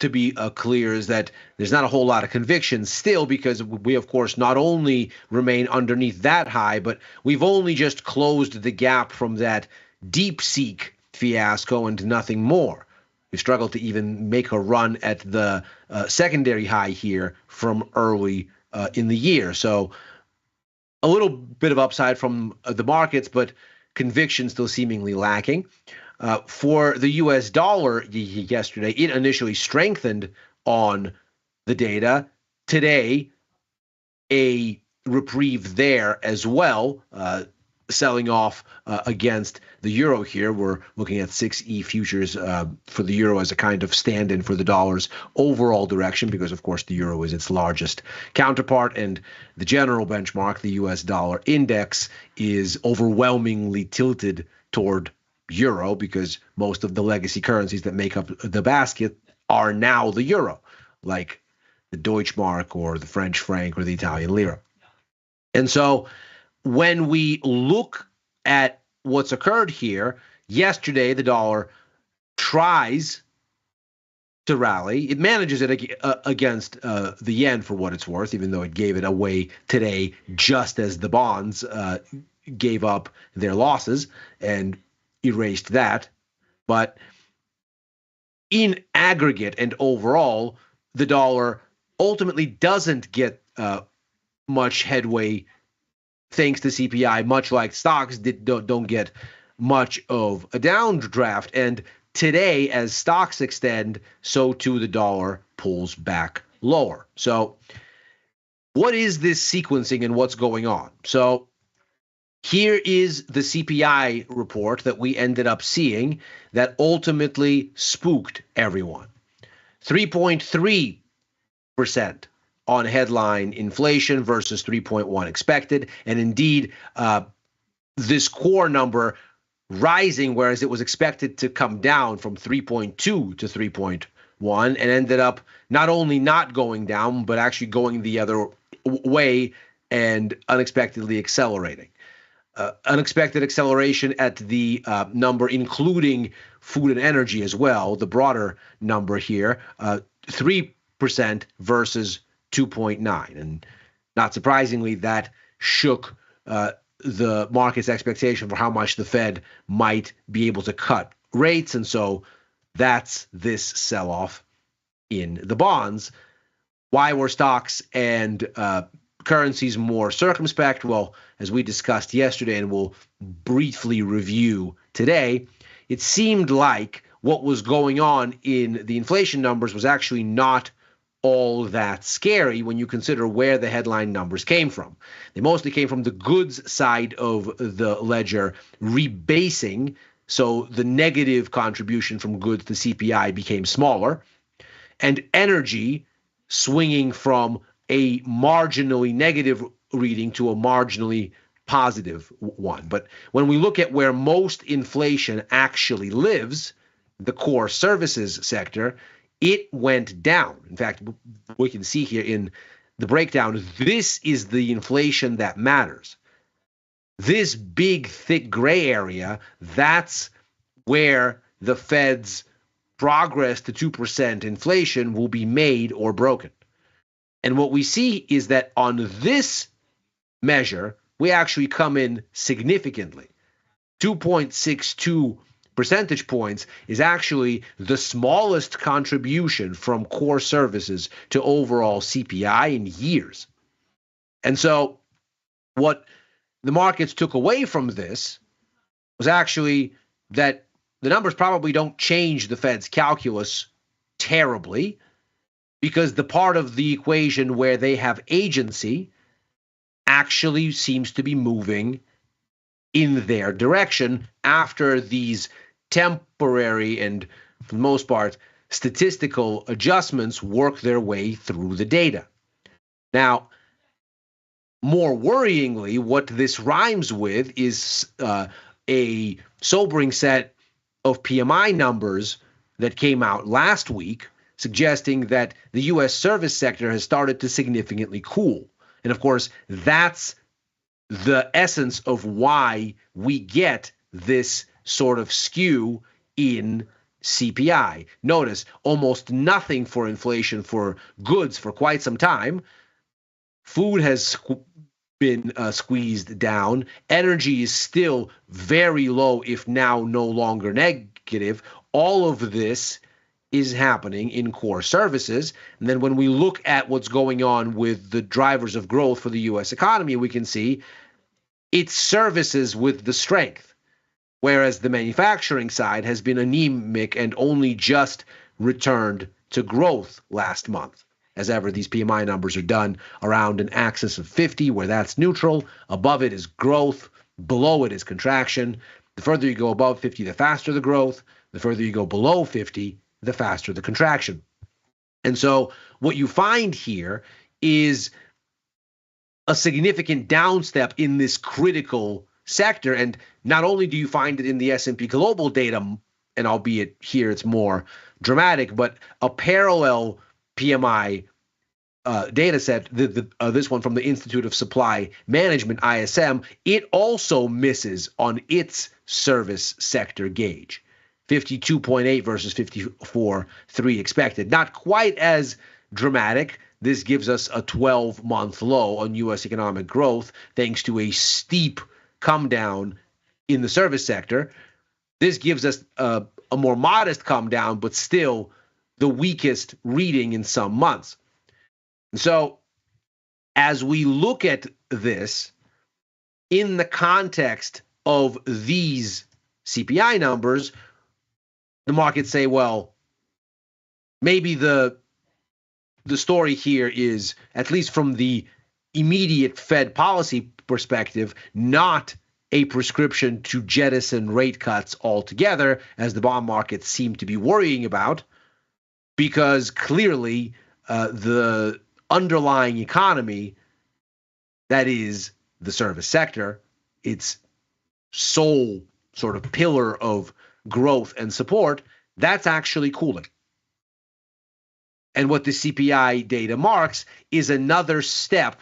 to be clear is that there's not a whole lot of conviction still, because we, of course, not only remain underneath that high, but we've only just closed the gap from that DeepSeek fiasco and nothing more. We struggled to even make a run at the secondary high here from early in the year. So a little bit of upside from the markets, but conviction still seemingly lacking. For the U.S. dollar yesterday, it initially strengthened on the data. Today, a reprieve there as well, selling off against the euro here. We're looking at 6E futures for the euro as a kind of stand-in for the dollar's overall direction, because, of course, the euro is its largest counterpart, and the general benchmark, the U.S. dollar index, is overwhelmingly tilted toward euro, because most of the legacy currencies that make up the basket are now the euro, like the Deutschmark or the French franc or the Italian lira. And so when we look at what's occurred here, yesterday the dollar tries to rally. It manages it against the yen for what it's worth, even though it gave it away today just as the bonds gave up their losses and erased that. But in aggregate and overall, the dollar ultimately doesn't get much headway thanks to CPI, much like stocks don't get much of a downdraft. And today, as stocks extend, so too the dollar pulls back lower. So what is this sequencing and what's going on? So here is the CPI report that we ended up seeing that ultimately spooked everyone. 3.3% on headline inflation versus 3.1 expected. And indeed, this core number rising, whereas it was expected to come down from 3.2 to 3.1, and ended up not only not going down, but actually going the other way and unexpectedly accelerating. Unexpected acceleration at the number, including food and energy as well, the broader number here, 3% versus 2.9. And not surprisingly, that shook the market's expectation for how much the Fed might be able to cut rates. And so that's this sell-off in the bonds. Why were stocks and currencies more circumspect? Well, as we discussed yesterday and we'll briefly review today, it seemed like what was going on in the inflation numbers was actually not all that scary when you consider where the headline numbers came from. They mostly came from the goods side of the ledger rebasing, so the negative contribution from goods to CPI became smaller, and energy swinging from a marginally negative reading to a marginally positive one. But when we look at where most inflation actually lives, the core services sector, it went down. In fact, we can see here in the breakdown, this is the inflation that matters. This big, thick gray area, that's where the Fed's progress to 2% inflation will be made or broken. And what we see is that on this measure, we actually come in significantly. 2.62 percentage points is actually the smallest contribution from core services to overall CPI in years. And so what the markets took away from this was actually that the numbers probably don't change the Fed's calculus terribly, because the part of the equation where they have agency actually seems to be moving in their direction after these temporary and, for the most part, statistical adjustments work their way through the data. Now, more worryingly, what this rhymes with is a sobering set of PMI numbers that came out last week, suggesting that the U.S. service sector has started to significantly cool. And of course, that's the essence of why we get this sort of skew in CPI. Notice almost nothing for inflation for goods for quite some time. Food has been squeezed down. Energy is still very low, if now no longer negative. All of this is happening in core services. And then when we look at what's going on with the drivers of growth for the U.S. economy, we can see it's services with the strength, whereas the manufacturing side has been anemic and only just returned to growth last month. As ever, these PMI numbers are done around an axis of 50, where that's neutral. Above it is growth. Below it is contraction. The further you go above 50, the faster the growth. The further you go below 50, the faster the contraction. And so what you find here is a significant downstep in this critical sector. And not only do you find it in the S&P Global data, and albeit here it's more dramatic, but a parallel PMI data set, this one from the Institute of Supply Management, ISM, it also misses on its service sector gauge. 52.8 versus 54.3 expected. Not quite as dramatic. This gives us a 12-month low on U.S. economic growth, thanks to a steep come down in the service sector. This gives us a more modest come down, but still the weakest reading in some months. So as we look at this in the context of these CPI numbers, the markets say, well, maybe the story here is, at least from the immediate Fed policy perspective, not a prescription to jettison rate cuts altogether, as the bond markets seem to be worrying about, because clearly the underlying economy, that is the service sector, its sole sort of pillar of growth and support, that's actually cooling. And what the CPI data marks is another step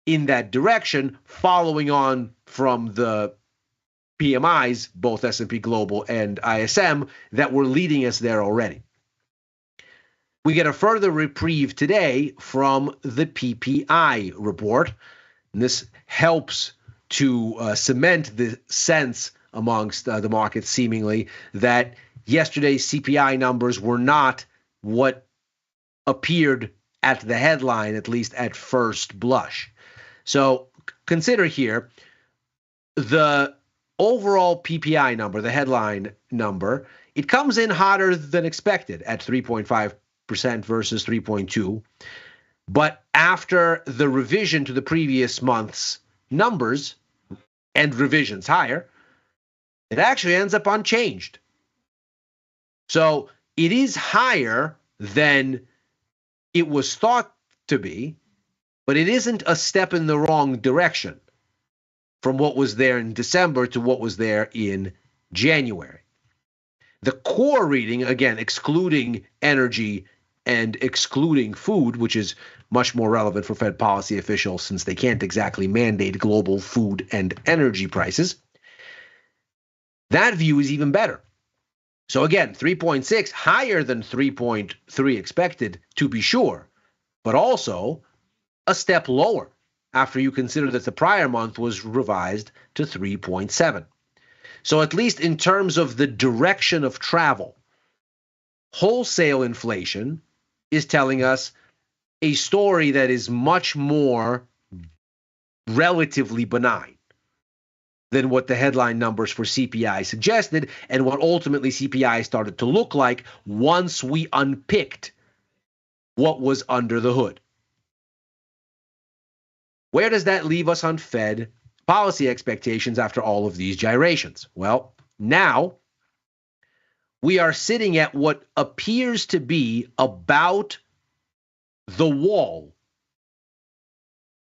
in that direction, following on from the PMIs, both S&P Global and ISM, that were leading us there already. We get a further reprieve today from the PPI report, and this helps to cement the sense amongst the markets, seemingly, that yesterday's CPI numbers were not what appeared at the headline, at least at first blush. So consider here the overall PPI number, the headline number, it comes in hotter than expected at 3.5% versus 3.2%. But after the revision to the previous month's numbers and revisions higher, it actually ends up unchanged. So it is higher than it was thought to be, but it isn't a step in the wrong direction from what was there in December to what was there in January. The core reading, again, excluding energy and excluding food, which is much more relevant for Fed policy officials since they can't exactly mandate global food and energy prices, that view is even better. So again, 3.6, higher than 3.3 expected, to be sure, but also a step lower after you consider that the prior month was revised to 3.7. So at least in terms of the direction of travel, wholesale inflation is telling us a story that is much more relatively benign than what the headline numbers for CPI suggested and what ultimately CPI started to look like once we unpicked what was under the hood. Where does that leave us on Fed policy expectations after all of these gyrations? Well, now we are sitting at what appears to be about the wall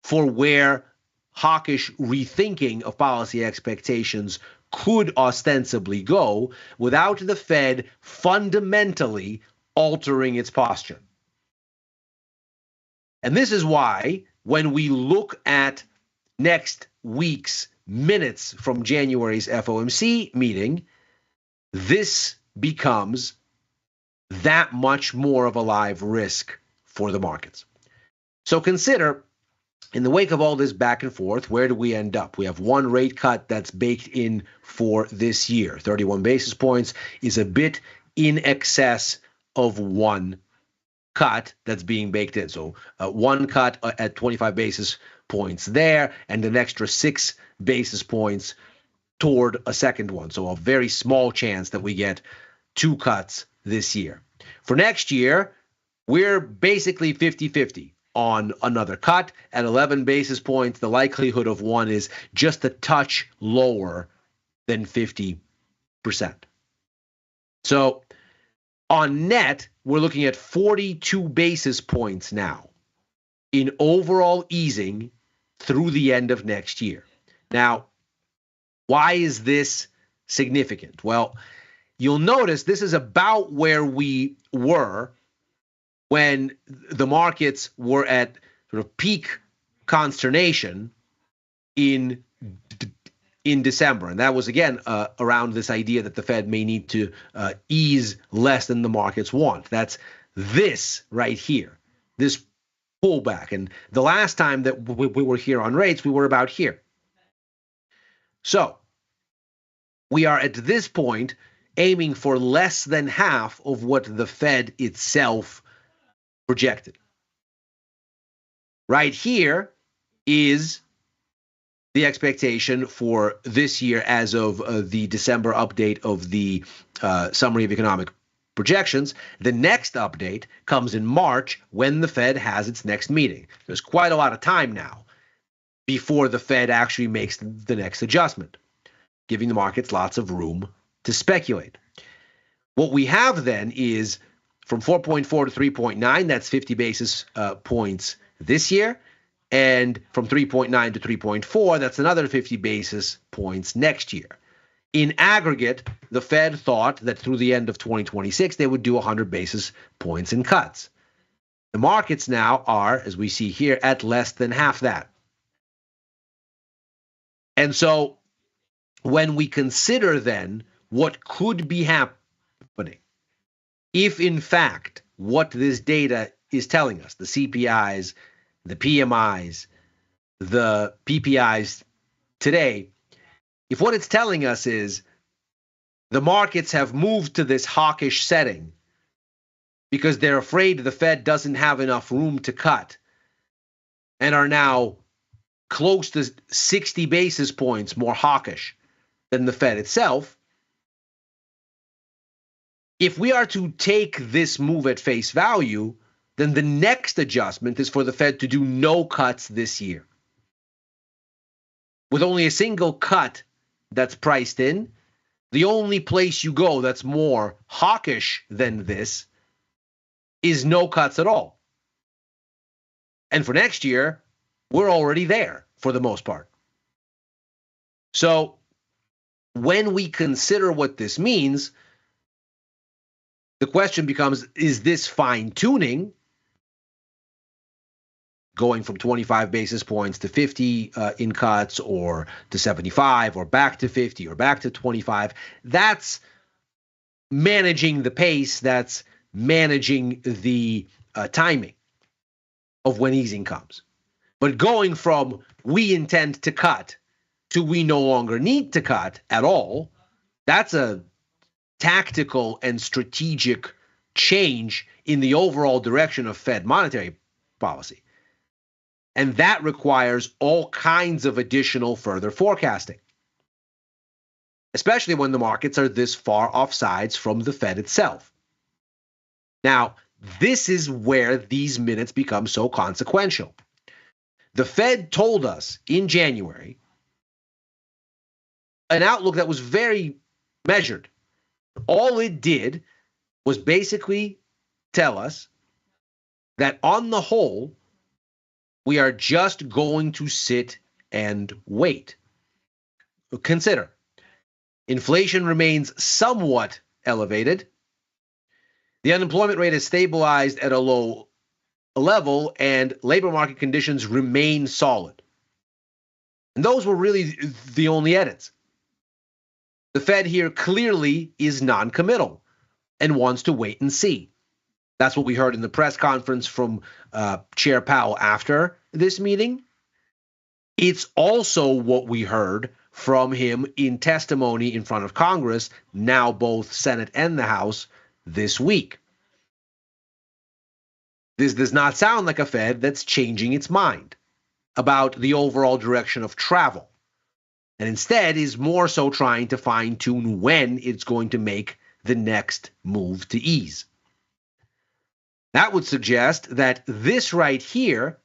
for where hawkish rethinking of policy expectations could ostensibly go without the Fed fundamentally altering its posture. And this is why when we look at next week's minutes from January's FOMC meeting, this becomes that much more of a live risk for the markets. So consider, in the wake of all this back and forth, where do we end up? We have one rate cut that's baked in for this year. 31 basis points is a bit in excess of one cut that's being baked in. So one cut at 25 basis points there, and an extra 6 basis points toward a second one. So a very small chance that we get 2 cuts this year. For next year, we're basically 50-50 on another cut. At 11 basis points, the likelihood of one is just a touch lower than 50%. So on net, we're looking at 42 basis points now in overall easing through the end of next year. Now, why is this significant? Well, you'll notice this is about where we were when the markets were at sort of peak consternation in December. And that was, again, around this idea that the Fed may need to ease less than the markets want. That's this right here, this pullback. And the last time that we were here on rates, we were about here. So we are at this point aiming for less than half of what the Fed itself projected. Right here is the expectation for this year as of the December update of the Summary of Economic Projections. The next update comes in March when the Fed has its next meeting. There's quite a lot of time now before the Fed actually makes the next adjustment, giving the markets lots of room to speculate. What we have then is from 4.4 to 3.9, that's 50 basis points this year. And from 3.9 to 3.4, that's another 50 basis points next year. In aggregate, the Fed thought that through the end of 2026, they would do 100 basis points in cuts. The markets now are, as we see here, at less than half that. And so when we consider then what could be happening, if in fact what this data is telling us, the CPIs, the PMIs, the PPIs today, if what it's telling us is the markets have moved to this hawkish setting because they're afraid the Fed doesn't have enough room to cut and are now close to 60 basis points more hawkish than the Fed itself, if we are to take this move at face value, then the next adjustment is for the Fed to do no cuts this year. With only a single cut that's priced in, the only place you go that's more hawkish than this is no cuts at all. And for next year, we're already there for the most part. So when we consider what this means, the question becomes, is this fine-tuning, going from 25 basis points to 50 in cuts, or to 75, or back to 50, or back to 25? That's managing the pace. That's managing the timing of when easing comes. But going from we intend to cut to we no longer need to cut at all, that's a tactical and strategic change in the overall direction of Fed monetary policy. And that requires all kinds of additional further forecasting, especially when the markets are this far offsides from the Fed itself. Now, this is where these minutes become so consequential. The Fed told us in January an outlook that was very measured. All it did was basically tell us that on the whole, we are just going to sit and wait. Consider, inflation remains somewhat elevated. The unemployment rate is stabilized at a low level, and labor market conditions remain solid. And those were really the only edits. The Fed here clearly is non-committal. and wants to wait and see. That's what we heard in the press conference from Chair Powell after this meeting. It's also what we heard from him in testimony in front of Congress, now both Senate and the House, this week. This does not sound like a Fed that's changing its mind about the overall direction of travel, and instead is more so trying to fine-tune when it's going to make the next move to ease. That would suggest that this right here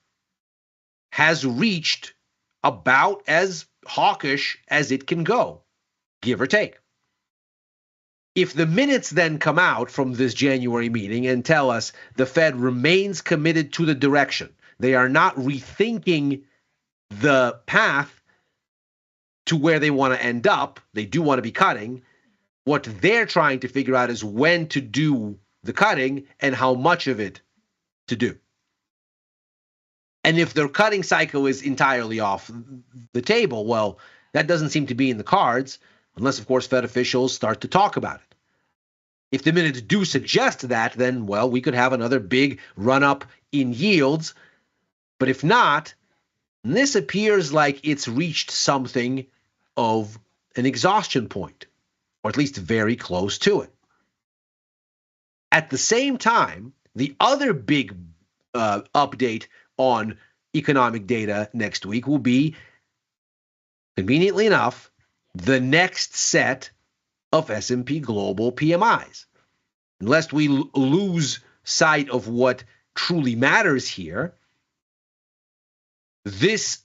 has reached about as hawkish as it can go, give or take. If the minutes then come out from this January meeting and tell us the Fed remains committed to the direction, they are not rethinking the path to where they want to end up, they do want to be cutting, what they're trying to figure out is when to do the cutting and how much of it to do. And if their cutting cycle is entirely off the table, well, that doesn't seem to be in the cards, unless, of course, Fed officials start to talk about it. If the minutes do suggest that, then, well, we could have another big run-up in yields. But if not, this appears like it's reached something of an exhaustion point, or at least very close to it. At the same time, the other big update on economic data next week will be, conveniently enough, the next set of S&P Global PMIs. Unless we lose sight of what truly matters here, this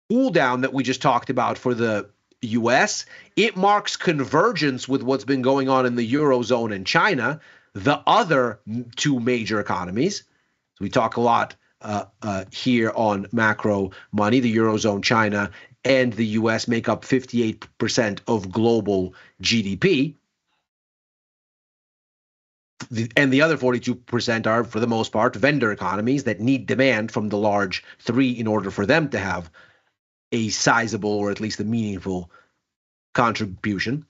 cool down that we just talked about for the US, it marks convergence with what's been going on in the Eurozone and China, the other two major economies. So we talk a lot here on Macro Money. The Eurozone, China, and the US make up 58% of global GDP. And the other 42% are, for the most part, vendor economies that need demand from the large three in order for them to have a sizable or at least a meaningful contribution.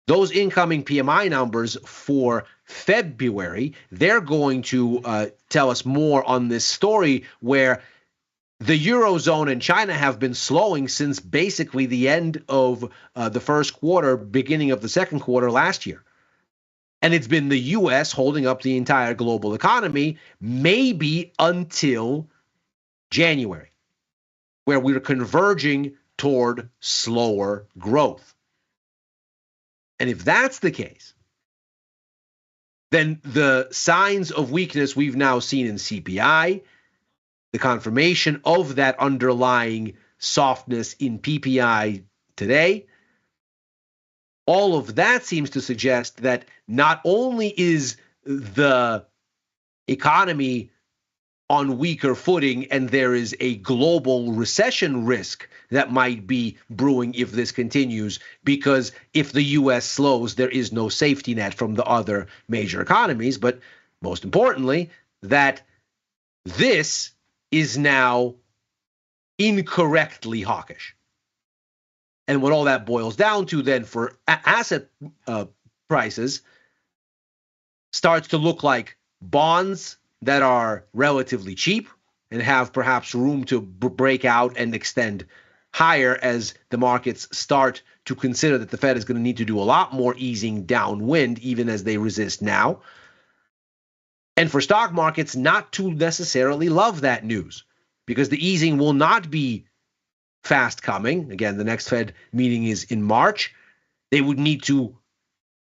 Those incoming PMI numbers for February, they're going to tell us more on this story where the Eurozone and China have been slowing since basically the end of the first quarter, beginning of the second quarter last year. And it's been the U.S. holding up the entire global economy, maybe until January, where we're converging toward slower growth. And if that's the case, then the signs of weakness we've now seen in CPI, the confirmation of that underlying softness in PPI today, all of that seems to suggest that not only is the economy on weaker footing and there is a global recession risk that might be brewing if this continues, because if the U.S. slows, there is no safety net from the other major economies, but most importantly, that this is now incorrectly hawkish. And what all that boils down to then for asset prices starts to look like bonds that are relatively cheap and have perhaps room to break out and extend higher as the markets start to consider that the Fed is going to need to do a lot more easing downwind, even as they resist now. And for stock markets not to necessarily love that news, because the easing will not be fast coming. Again, the next Fed meeting is in March. They would need to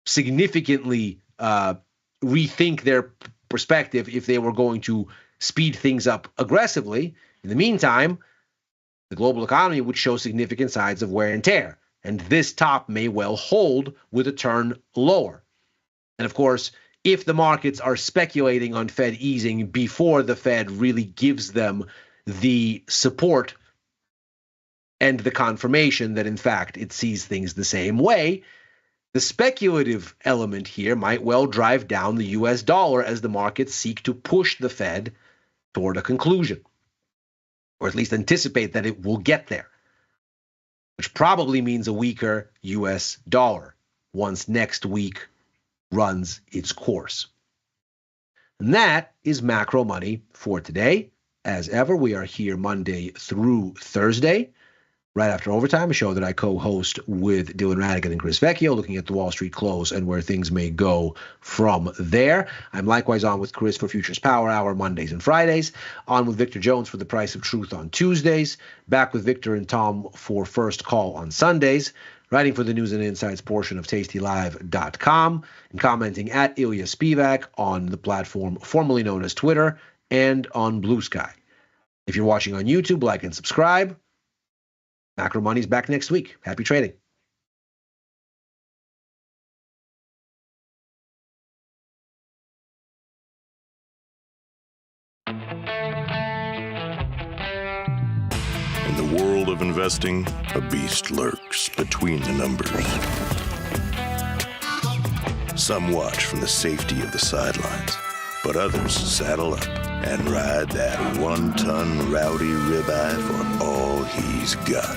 significantly rethink their perspective if they were going to speed things up aggressively. In the meantime, the global economy would show significant signs of wear and tear, and this top may well hold with a turn lower. And of course, if the markets are speculating on Fed easing before the Fed really gives them the support and the confirmation that, in fact, it sees things the same way, the speculative element here might well drive down the U.S. dollar as the markets seek to push the Fed toward a conclusion, or at least anticipate that it will get there, which probably means a weaker U.S. dollar once next week runs its course. And that is Macro Money for today. As ever, we are here Monday through Thursday, right after Overtime, a show that I co-host with Dylan Radigan and Chris Vecchio, looking at the Wall Street close and where things may go from there. I'm likewise on with Chris for Futures Power Hour Mondays and Fridays, on with Victor Jones for The Price of Truth on Tuesdays, back with Victor and Tom for First Call on Sundays, writing for the News and Insights portion of tastylive.com, and commenting at Ilya Spivak on the platform formerly known as Twitter and on Blue Sky. If you're watching on YouTube, like and subscribe. Macro Money's back next week. Happy trading. In the world of investing, a beast lurks between the numbers. Some watch from the safety of the sidelines, but others saddle up and ride that one-ton rowdy ribeye for all he's got.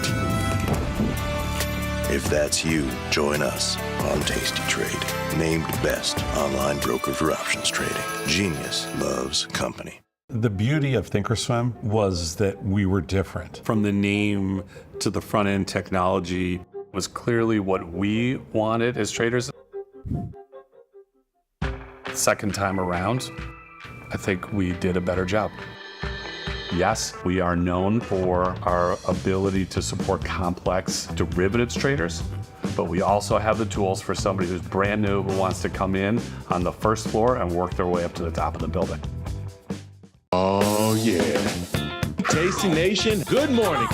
If that's you, join us on Tasty Trade, named best online broker for options trading. Genius loves company. The beauty of Thinkorswim was that we were different. From the name to the front-end technology was clearly what we wanted as traders. Second time around, I think we did a better job. Yes, we are known for our ability to support complex derivatives traders, but we also have the tools for somebody who's brand new who wants to come in on the first floor and work their way up to the top of the building. Oh yeah. Tasty Nation, good morning.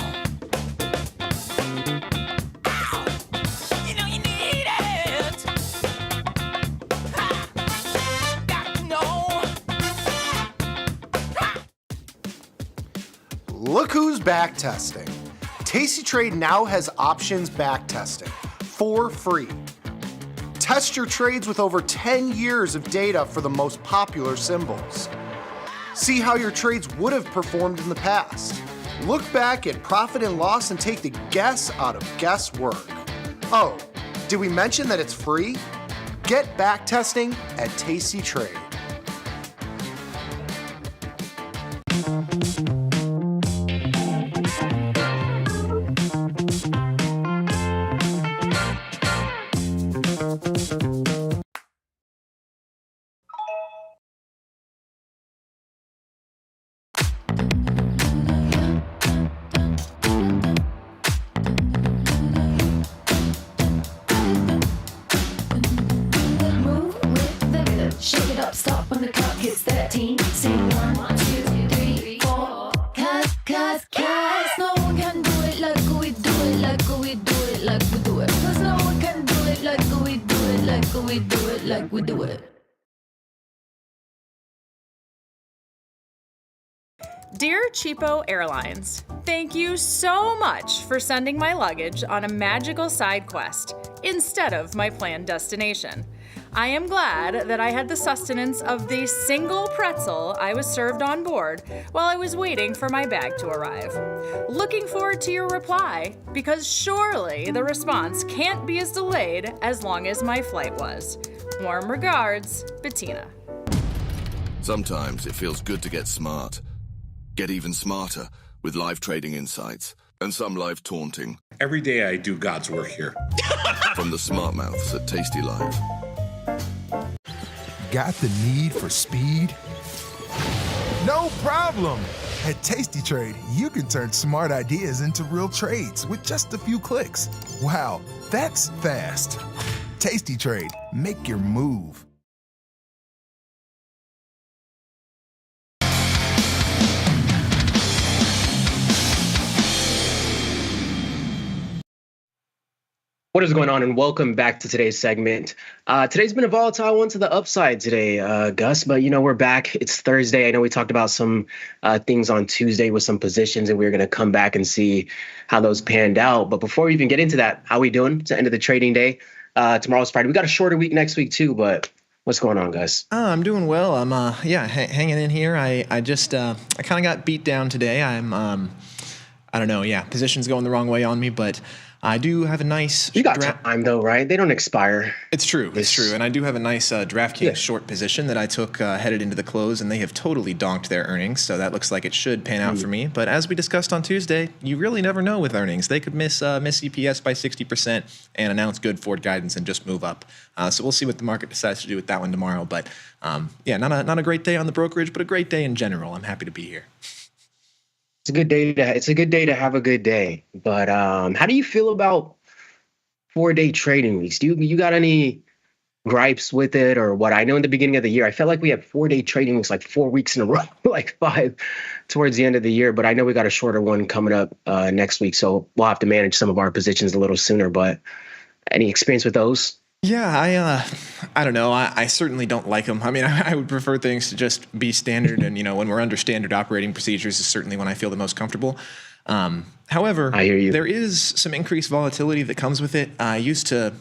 Look who's back testing. Tasty Trade now has options back testing for free. Test your trades with over 10 years of data for the most popular symbols. See how your trades would have performed in the past. Look back at profit and loss and take the guess out of guesswork. Oh, did we mention that it's free? Get back testing at Tasty Trade. Shake it up, stop when the clock hits 13. Sing 1, 2, 3, 4. Cause no one can do it like we do it, like we do it, like we do it. Cause no one can do it like we do it, like we do it, like we do it. Dear Cheapo Airlines, thank you so much for sending my luggage on a magical side quest instead of my planned destination. I am glad that I had the sustenance of the single pretzel I was served on board while I was waiting for my bag to arrive. Looking forward to your reply, because surely the response can't be as delayed as long as my flight was. Warm regards, Bettina. Sometimes it feels good to get smart. Get even smarter with live trading insights and some live taunting. Every day I do God's work here. From the smart mouths at Tasty Live. Got the need for speed? No problem! At Tasty Trade, you can turn smart ideas into real trades with just a few clicks. Wow, that's fast. Tasty Trade, make your move. What is going on, and welcome back to today's segment. Today's been a volatile one to the upside today, Gus, but we're back. It's Thursday. I know we talked about some things on Tuesday with some positions, and we're going to come back and see how those panned out. But before we even get into that, how we doing? It's the end of the trading day. Tomorrow's Friday. We got a shorter week next week too, but what's going on, Gus? I'm doing well. I'm hanging in here. I kind of got beat down today. I don't know. Yeah, position's going the wrong way on me, but I do have a nice. You got time though, right? They don't expire. It's true. It's true. And I do have a nice DraftKings short position that I took headed into the close, and they have totally donked their earnings. So that looks like it should pan out for me. But as we discussed on Tuesday, you really never know with earnings. They could miss EPS by 60% and announce good forward guidance and just move up. So we'll see what the market decides to do with that one tomorrow. But not a great day on the brokerage, but a great day in general. I'm happy to be here. It's a good day to have a good day. But how do you feel about 4-day trading weeks? You got any gripes with it or what? I know in the beginning of the year, I felt like we had 4-day trading weeks, like 4 weeks in a row, like 5 towards the end of the year. But I know we got a shorter one coming up next week, so we'll have to manage some of our positions a little sooner. But any experience with those? Yeah, I don't know. I certainly don't like them. I mean, I would prefer things to just be standard, and when we're under standard operating procedures is certainly when I feel the most comfortable. However, I hear you. There is some increased volatility that comes with it. I used to,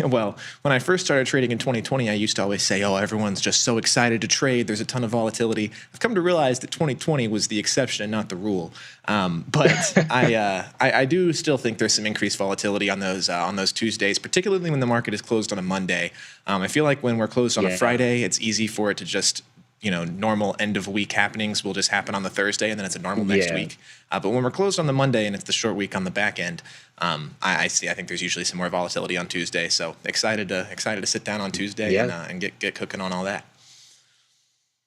when I first started trading in 2020, I used to always say, "Oh, everyone's just so excited to trade. There's a ton of volatility." I've come to realize that 2020 was the exception and not the rule. But I do still think there's some increased volatility on those Tuesdays, particularly when the market is closed on a Monday. I feel like when we're closed on a Friday, it's easy for it to just normal end of week happenings will just happen on the Thursday, and then it's a normal next week. But when we're closed on the Monday and it's the short week on the back end, I think there's usually some more volatility on Tuesday. So excited to sit down on Tuesday and get cooking on all that.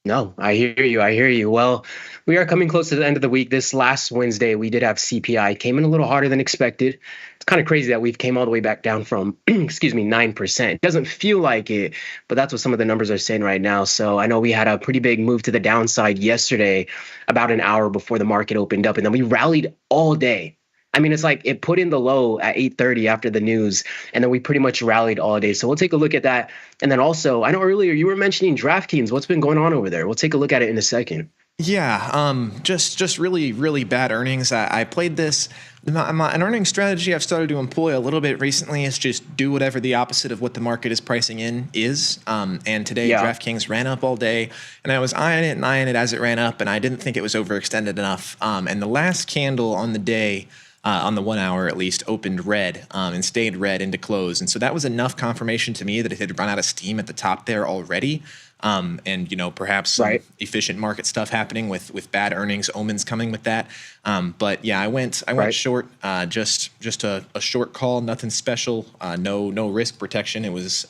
No, I hear you. Well, we are coming close to the end of the week. This last Wednesday, we did have CPI. Came in a little harder than expected. It's kind of crazy that we've came all the way back down from, 9%. It doesn't feel like it, but that's what some of the numbers are saying right now. So I know we had a pretty big move to the downside yesterday, about an hour before the market opened up, and then we rallied all day. I mean, it's like it put in the low at 8:30 after the news, and then we pretty much rallied all day. So we'll take a look at that. And then also, I know earlier you were mentioning DraftKings. What's been going on over there? We'll take a look at it in a second. Yeah, just really, really bad earnings. I played this. An earnings strategy I've started to employ a little bit recently is just do whatever the opposite of what the market is pricing in is. And today DraftKings ran up all day, and I was eyeing it as it ran up, and I didn't think it was overextended enough. And the last candle on the day, on the 1 hour at least, opened red and stayed red into close. And so that was enough confirmation to me that it had run out of steam at the top there already. And perhaps some efficient market stuff happening with bad earnings omens coming with that. But yeah, I went short, just a short call, nothing special, no risk protection. It was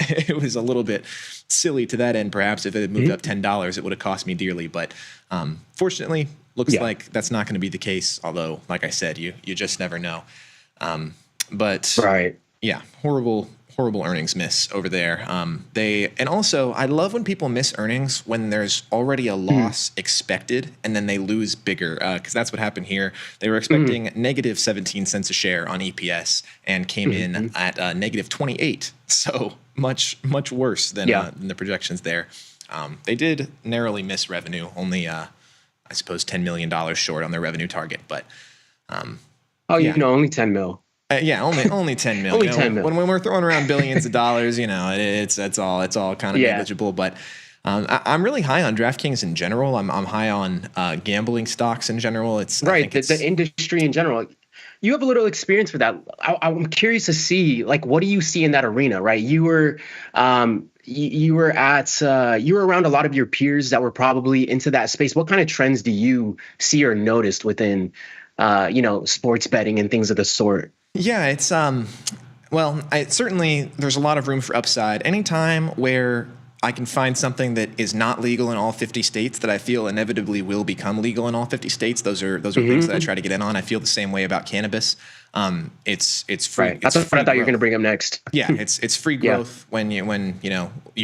a little bit silly to that end. Perhaps if it had moved up $10, it would have cost me dearly. But fortunately, looks like that's not going to be the case. Although, like I said, you just never know. Yeah, horrible earnings miss over there. And also I love when people miss earnings when there's already a loss expected and then they lose bigger, because that's what happened here. They were expecting negative 17 cents a share on EPS and came in at negative 28. So much worse than the projections there. They did narrowly miss revenue, only I suppose $10 million short on their revenue target, but only 10 mil. Only 10 mil. Only 10 mil. When we're throwing around billions of dollars, it's all kind of negligible. But I'm really high on DraftKings in general. I'm high on gambling stocks in general. The industry in general. You have a little experience with that. I'm curious to see, what do you see in that arena, right? You were you were around a lot of your peers that were probably into that space. What kind of trends do you see or noticed within sports betting and things of the sort? Yeah, it's certainly there's a lot of room for upside. Anytime where I can find something that is not legal in all 50 states that I feel inevitably will become legal in all 50 states, those are things that I try to get in on. I feel the same way about cannabis. It's free. Right. That's what I thought you were going to bring up next. Yeah, it's free growth when you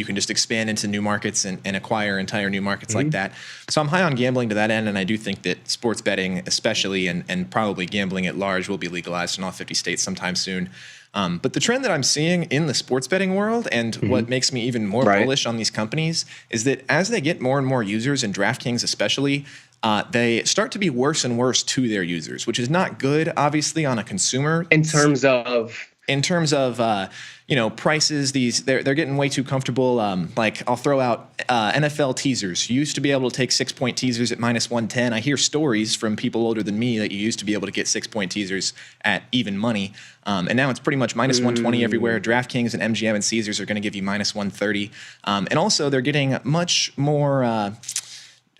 can just expand into new markets and acquire entire new markets like that. So I'm high on gambling to that end, and I do think that sports betting, especially and probably gambling at large, will be legalized in all 50 states sometime soon. But the trend that I'm seeing in the sports betting world, and what makes me even more bullish on these companies, is that as they get more and more users, and DraftKings especially, they start to be worse and worse to their users, which is not good, obviously, on a consumer. In terms of In terms of prices, they're getting way too comfortable. Like I'll throw out NFL teasers. You used to be able to take 6-point teasers at -110. I hear stories from people older than me that you used to be able to get 6-point teasers at even money, and now it's pretty much -120 everywhere. DraftKings and MGM and Caesars are going to give you -130, and also they're getting much more.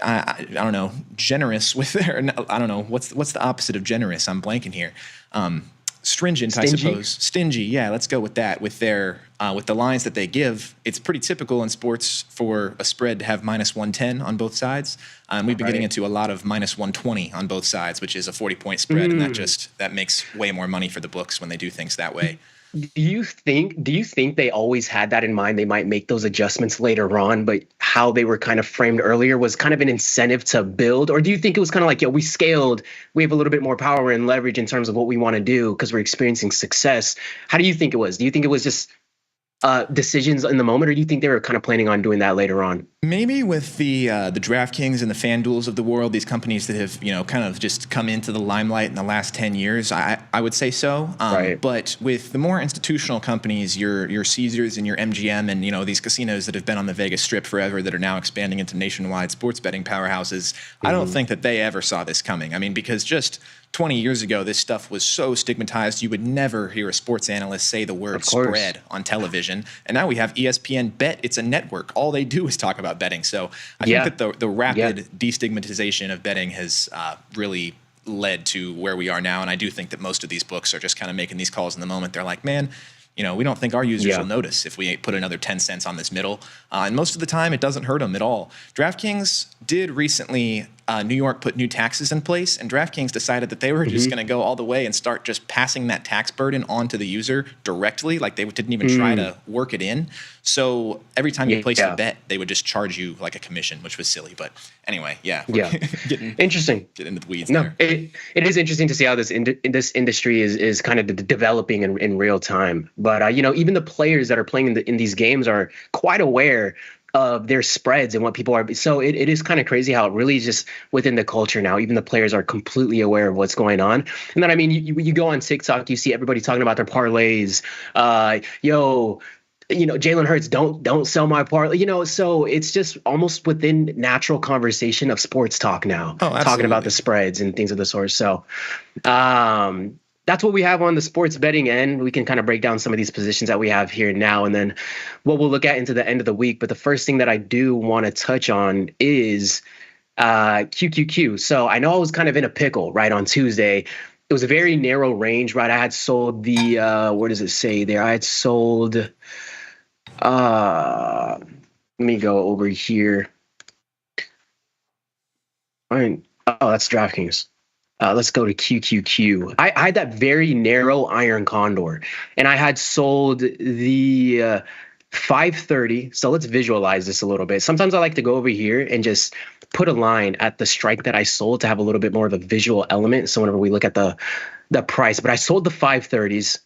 I don't know, generous with their. I don't know what's the opposite of generous. I'm blanking here. Stringent, Stingy? I suppose. Stingy, yeah. Let's go with that. With their with the lines that they give, it's pretty typical in sports for a spread to have -110 on both sides. We've been getting into a lot of -120 on both sides, which is a 40-point spread, and that makes way more money for the books when they do things that way. Do you think they always had that in mind? They might make those adjustments later on, but how they were kind of framed earlier was kind of an incentive to build? Or do you think it was kind of like, we scaled, we have a little bit more power and leverage in terms of what we want to do because we're experiencing success? How do you think it was? Do you think it was just decisions in the moment, or do you think they were kind of planning on doing that later on? Maybe with the DraftKings and the FanDuels of the world, these companies that have kind of just come into the limelight in the last 10 years, I would say so. Right. But with the more institutional companies, your Caesars and your MGM and these casinos that have been on the Vegas Strip forever that are now expanding into nationwide sports betting powerhouses, I don't think that they ever saw this coming. I mean, because just 20 years ago, this stuff was so stigmatized, you would never hear a sports analyst say the word spread on television. And now we have ESPN Bet. It's a network. All they do is talk about betting. So I think that the rapid destigmatization of betting has really led to where we are now. And I do think that most of these books are just kind of making these calls in the moment. They're like, man, we don't think our users will notice if we put another 10 cents on this middle. And most of the time, it doesn't hurt them at all. DraftKings did recently, New York put new taxes in place, and DraftKings decided that they were just going to go all the way and start just passing that tax burden onto the user directly. Like they didn't even try to work it in. So every time you placed a bet, they would just charge you like a commission, which was silly. But anyway, Interesting. Get into the weeds. No, it is interesting to see how this industry is kind of developing in real time. But even the players that are playing in these games are quite aware of their spreads and what people are. So it is kind of crazy how it really is just within the culture now. Even the players are completely aware of what's going on. And then, I mean, you go on TikTok, you see everybody talking about their parlays. Jalen Hurts, don't sell my parlay. So it's just almost within natural conversation of sports talk now, talking about the spreads and things of the sort. So that's what we have on the sports betting end. We can kind of break down some of these positions that we have here now, and then what we'll look at into the end of the week. But the first thing that I do want to touch on is QQQ. So I know I was kind of in a pickle, right, on Tuesday. It was a very narrow range, right? I had sold the, where does it say there? I had sold, let me go over here. Oh, that's DraftKings. Let's go to QQQ. I had that very narrow iron condor, and I had sold the 530. So let's visualize this a little bit. Sometimes I like to go over here and just put a line at the strike that I sold to have a little bit more of a visual element. So whenever we look at the price, but I sold the 530s.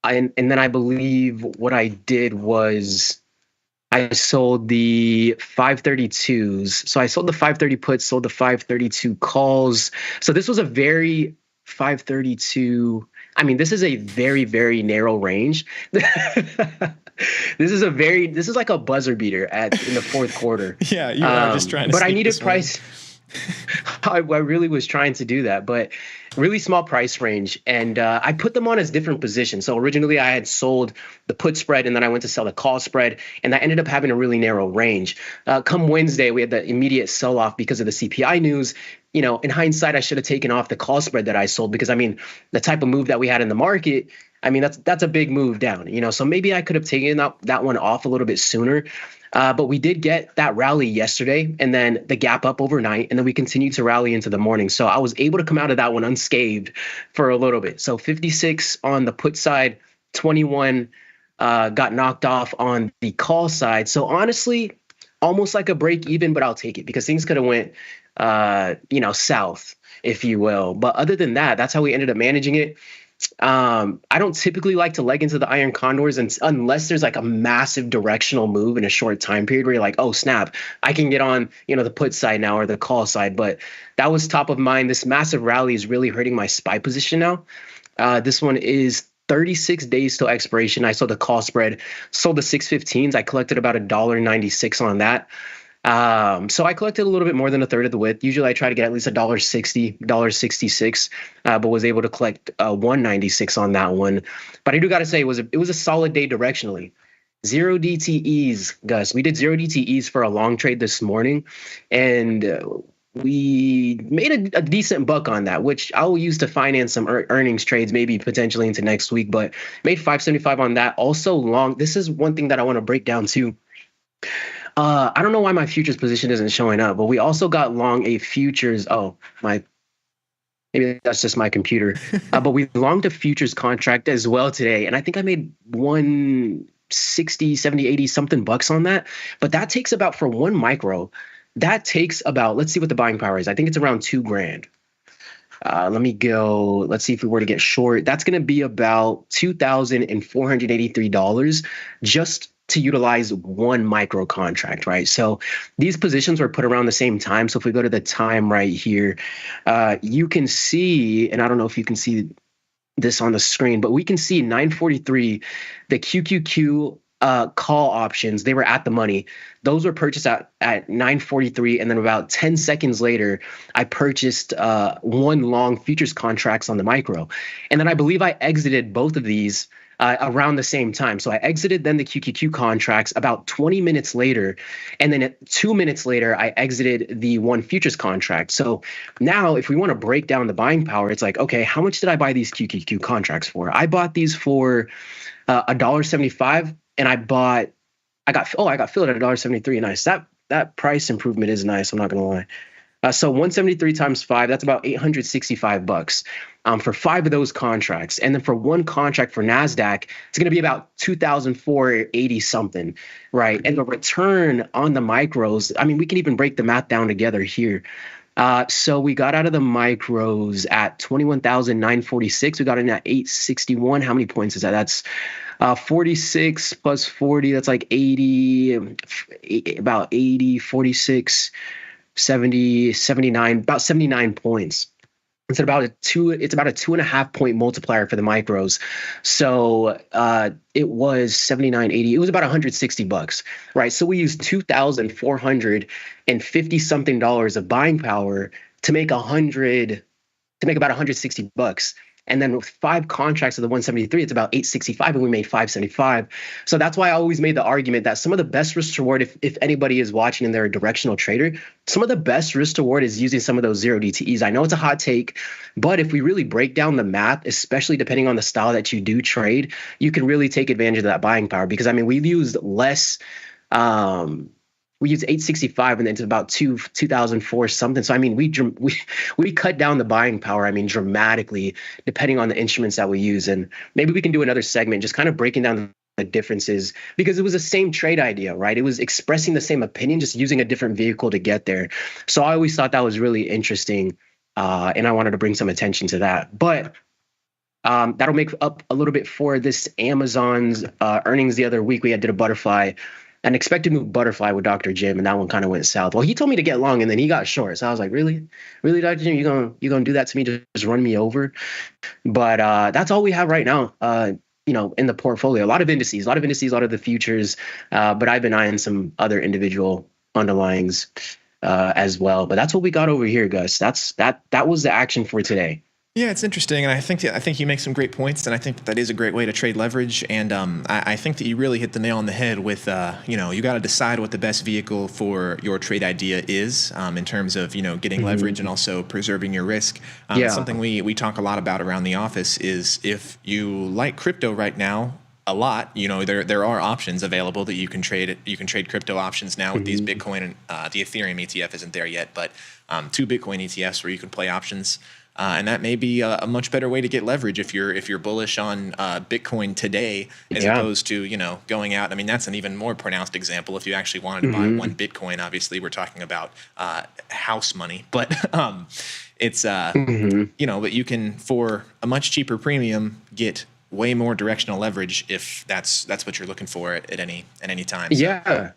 And then I believe what I did was I sold the 532s. So I sold the 530 puts, sold the 532 calls. So this was a very 532. I mean, this is a very, very narrow range. This is like a buzzer beater in the fourth quarter. Yeah, you are just trying to. But I needed price. I really was trying to do that, but really small price range. And I put them on as different positions. So originally I had sold the put spread, and then I went to sell the call spread, and I ended up having a really narrow range. Come Wednesday, we had the immediate sell-off because of the CPI news. In hindsight, I should have taken off the call spread that I sold because, I mean, the type of move that we had in the market, I mean, that's a big move down, so maybe I could have taken that one off a little bit sooner. But we did get that rally yesterday, and then the gap up overnight, and then we continued to rally into the morning. So I was able to come out of that one unscathed for a little bit. So 56 on the put side, 21 got knocked off on the call side. So honestly, almost like a break even, but I'll take it because things could have went, south, if you will. But other than that, that's how we ended up managing it. I don't typically like to leg into the iron condors unless there's like a massive directional move in a short time period where you're like, oh snap, I can get on, the put side now or the call side. But that was top of mind. This massive rally is really hurting my SPY position now. This one is 36 days till expiration. I saw the call spread, sold the 615s. I collected about $1.96 on that. So I collected a little bit more than a third of the width. Usually I try to get at least $1.60, $1.66, but was able to collect $1.96 on that one. But I do got to say it was a solid day directionally. 0 DTEs, Gus. We did 0 DTEs for a long trade this morning, and we made a decent buck on that, which I'll use to finance some earnings trades, maybe potentially into next week, but made 575 on that. Also long. This is one thing that I want to break down too. I don't know why my futures position isn't showing up, but we also got long a futures. Maybe that's just my computer. But we longed a futures contract as well today. And I think I made 160, 70, 80 something bucks on that. But that takes about, for one micro, that takes about, let's see what the buying power is. I think it's around $2,000. Let me go. Let's see if we were to get short. That's going to be about $2,483 just to utilize one micro contract, right? So these positions were put around the same time. So if we go to the time right here, you can see, and I don't know if you can see this on the screen, but we can see 943, the QQQ call options, they were at the money. Those were purchased at 943, and then about 10 seconds later, I purchased one long futures contracts on the micro. And then I believe I exited both of these around the same time. So I exited then the QQQ contracts about 20 minutes later. And then 2 minutes later, I exited the one futures contract. So now if we want to break down the buying power, it's like, okay, how much did I buy these QQQ contracts for? I bought these for $1.75, and I got filled at $1.73. Nice. That price improvement is nice. I'm not going to lie. So 173 times 5, that's about $865 for 5 of those contracts. And then for one contract for NASDAQ, it's going to be about $2,480 something, right? And the return on the micros, I mean, we can even break the math down together here. So we got out of the micros at 21,946. We got in at 861. How many points is that? That's 46 plus 40. That's like 80, about 80, 46. 70, 79, about 79 points. It's about a 2.5 point multiplier for the micros. So it was 79, 80. It was about $160, right? So we used $2,450 something of buying power to make about $160. And then with 5 contracts of the 173, it's about 865, and we made 575. So that's why I always made the argument that some of the best risk reward, if anybody is watching and they're a directional trader, some of the best risk reward is using some of those 0 DTEs. I know it's a hot take, but if we really break down the math, especially depending on the style that you do trade, you can really take advantage of that buying power. Because I mean, we've used less. We used 865, and then it's about 2004 something. So I mean, we cut down the buying power, I mean, dramatically, depending on the instruments that we use. And maybe we can do another segment just kind of breaking down the differences, because it was the same trade idea, right? It was expressing the same opinion, just using a different vehicle to get there. So I always thought that was really interesting, and I wanted to bring some attention to that. But that'll make up a little bit for this Amazon's earnings the other week. We did a butterfly. An expected move butterfly with Dr. Jim, and that one kind of went south. Well, he told me to get long, and then he got short. So I was like, really, Dr. Jim, you gonna do that to me? Just run me over? But that's all we have right now. In the portfolio, a lot of indices, a lot of the futures. But I've been eyeing some other individual underlyings as well. But that's what we got over here, Gus. That was the action for today. Yeah, it's interesting, and I think you make some great points, and I think that is a great way to trade leverage. And I think that you really hit the nail on the head with you got to decide what the best vehicle for your trade idea is in terms of getting leverage and also preserving your risk. Something we talk a lot about around the office is if you like crypto right now a lot, there are options available that you can trade. You can trade crypto options now with these Bitcoin and the Ethereum ETF isn't there yet, but 2 Bitcoin ETFs where you can play options. And that may be a much better way to get leverage if you're bullish on Bitcoin today, as opposed to going out. I mean, that's an even more pronounced example. If you actually wanted to buy 1 Bitcoin, obviously we're talking about house money, but it's but you can, for a much cheaper premium, get way more directional leverage if that's what you're looking for at any time. So,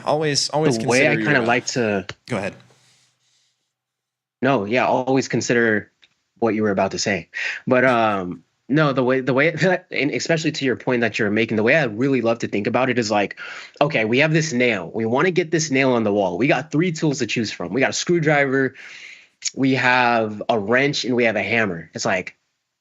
always. The way I kind of like to go ahead. No, always consider what you were about to say. But No, the way, and especially to your point that you're making, the way I really love to think about it is like, okay, we have this nail. We want to get this nail on the wall. We got 3 tools to choose from. We got a screwdriver, we have a wrench, and we have a hammer. It's like,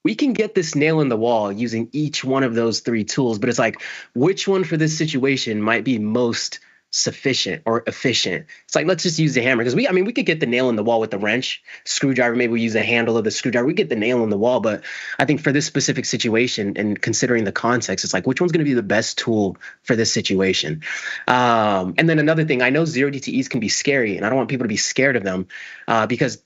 we can get this nail in the wall using each one of those 3 tools, but it's like, which one for this situation might be most sufficient or efficient? It's like, let's just use the hammer, because we could get the nail in the wall with the wrench. Screwdriver, maybe we use the handle of the screwdriver, we get the nail in the wall. But I think for this specific situation and considering the context, it's like, which one's going to be the best tool for this situation? And then another thing, I know zero DTEs can be scary, and I don't want people to be scared of them, because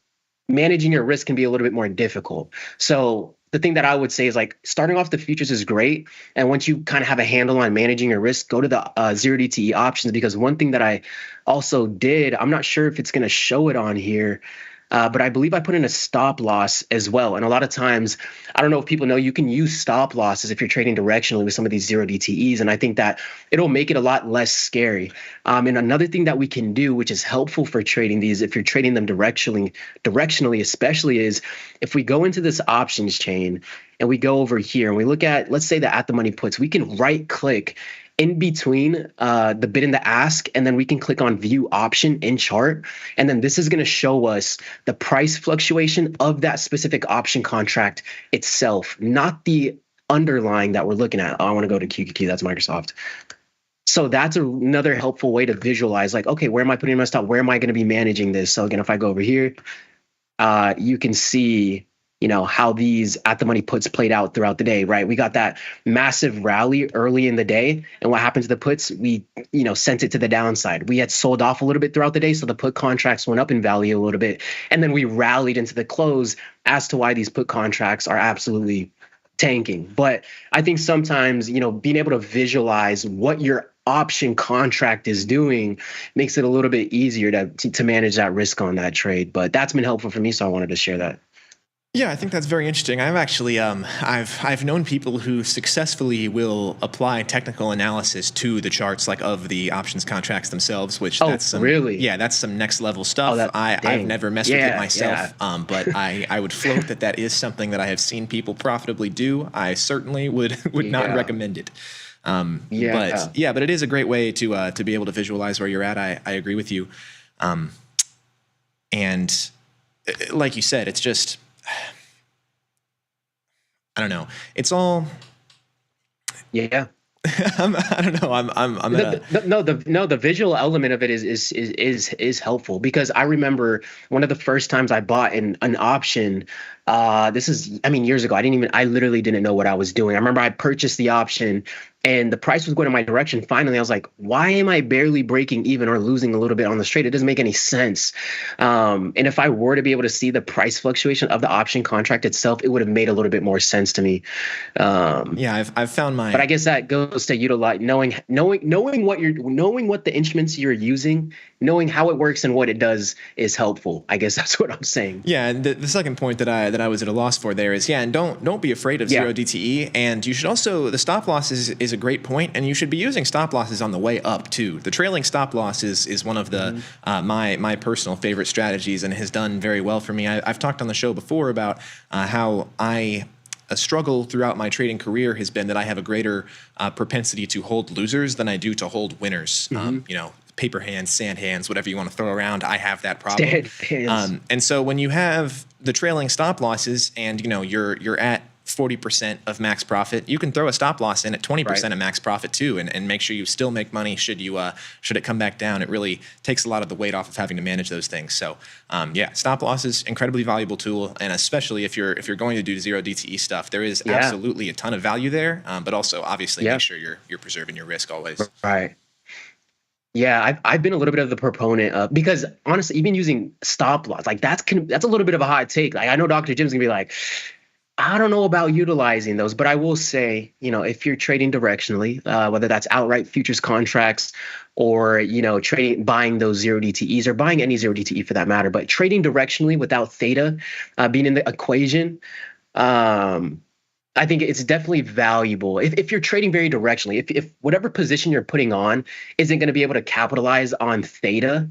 managing your risk can be a little bit more difficult. So the thing that I would say is, like, starting off the futures is great. And once you kind of have a handle on managing your risk, go to the zero DTE options, because one thing that I also did, I'm not sure if it's going to show it on here, but I believe I put in a stop loss as well. And a lot of times, I don't know if people know, you can use stop losses if you're trading directionally with some of these zero DTEs. And I think that it'll make it a lot less scary. And another thing that we can do, which is helpful for trading these, if you're trading them directionally especially, is if we go into this options chain and we go over here and we look at, let's say, the at the money puts, we can right click in between the bid and the ask, and then we can click on view option in chart. And then this is going to show us the price fluctuation of that specific option contract itself, not the underlying that we're looking at. Oh, I want to go to QQQ, that's Microsoft. So that's another helpful way to visualize, like, okay, where am I putting my stop? Where am I going to be managing this? So again, if I go over here, you can see, how these at the money puts played out throughout the day, right? We got that massive rally early in the day. And what happened to the puts? We, sent it to the downside. We had sold off a little bit throughout the day. So the put contracts went up in value a little bit. And then we rallied into the close as to why these put contracts are absolutely tanking. But I think sometimes, being able to visualize what your option contract is doing makes it a little bit easier to manage that risk on that trade. But that's been helpful for me. So I wanted to share that. Yeah, I think that's very interesting. I've actually I've known people who successfully will apply technical analysis to the charts, like, of the options contracts themselves, which that's some, really? Yeah, that's some next level stuff. I've never messed with it myself, but I would float that is something that I have seen people profitably do. I certainly would not recommend it. But it is a great way to be able to visualize where you're at. I agree with you. And like you said, it's just, I don't know. It's all. Yeah. I don't know. The visual element of it is helpful, because I remember one of the first times I bought an option. This is, years ago. I literally didn't know what I was doing. I remember I purchased the option and the price was going in my direction. Finally, I was like, why am I barely breaking even or losing a little bit on this trade? It doesn't make any sense. And if I were to be able to see the price fluctuation of the option contract itself, it would have made a little bit more sense to me. I've found my. But I guess that goes to utilize knowing what the instruments you're using, knowing how it works and what it does is helpful. I guess that's what I'm saying. Yeah, and the second point that I was at a loss for there is, and don't be afraid of zero DTE, and you should also, the stop loss is a great point, and you should be using stop losses on the way up too. The trailing stop loss is one of the my personal favorite strategies, and has done very well for me. I've talked on the show before about how a struggle throughout my trading career has been that I have a greater propensity to hold losers than I do to hold winners. Paper hands, sand hands, whatever you want to throw around, I have that problem. And so when you have the trailing stop losses and you're at 40% of max profit, you can throw a stop loss in at 20% of max profit too, and make sure you still make money should it come back down. It really takes a lot of the weight off of having to manage those things. So stop loss is incredibly valuable tool, and especially if you're going to do zero DTE stuff, there is absolutely a ton of value there. But also obviously make sure you're preserving your risk always. Right. Yeah, I've been a little bit of the proponent of, because honestly, even using stop loss, like that's a little bit of a hot take. Like, I know Dr. Jim's gonna be like, I don't know about utilizing those, but I will say, if you're trading directionally, whether that's outright futures contracts or, buying those zero DTEs or buying any zero DTE for that matter, but trading directionally without theta being in the equation, I think it's definitely valuable if you're trading very directionally. If whatever position you're putting on isn't going to be able to capitalize on theta,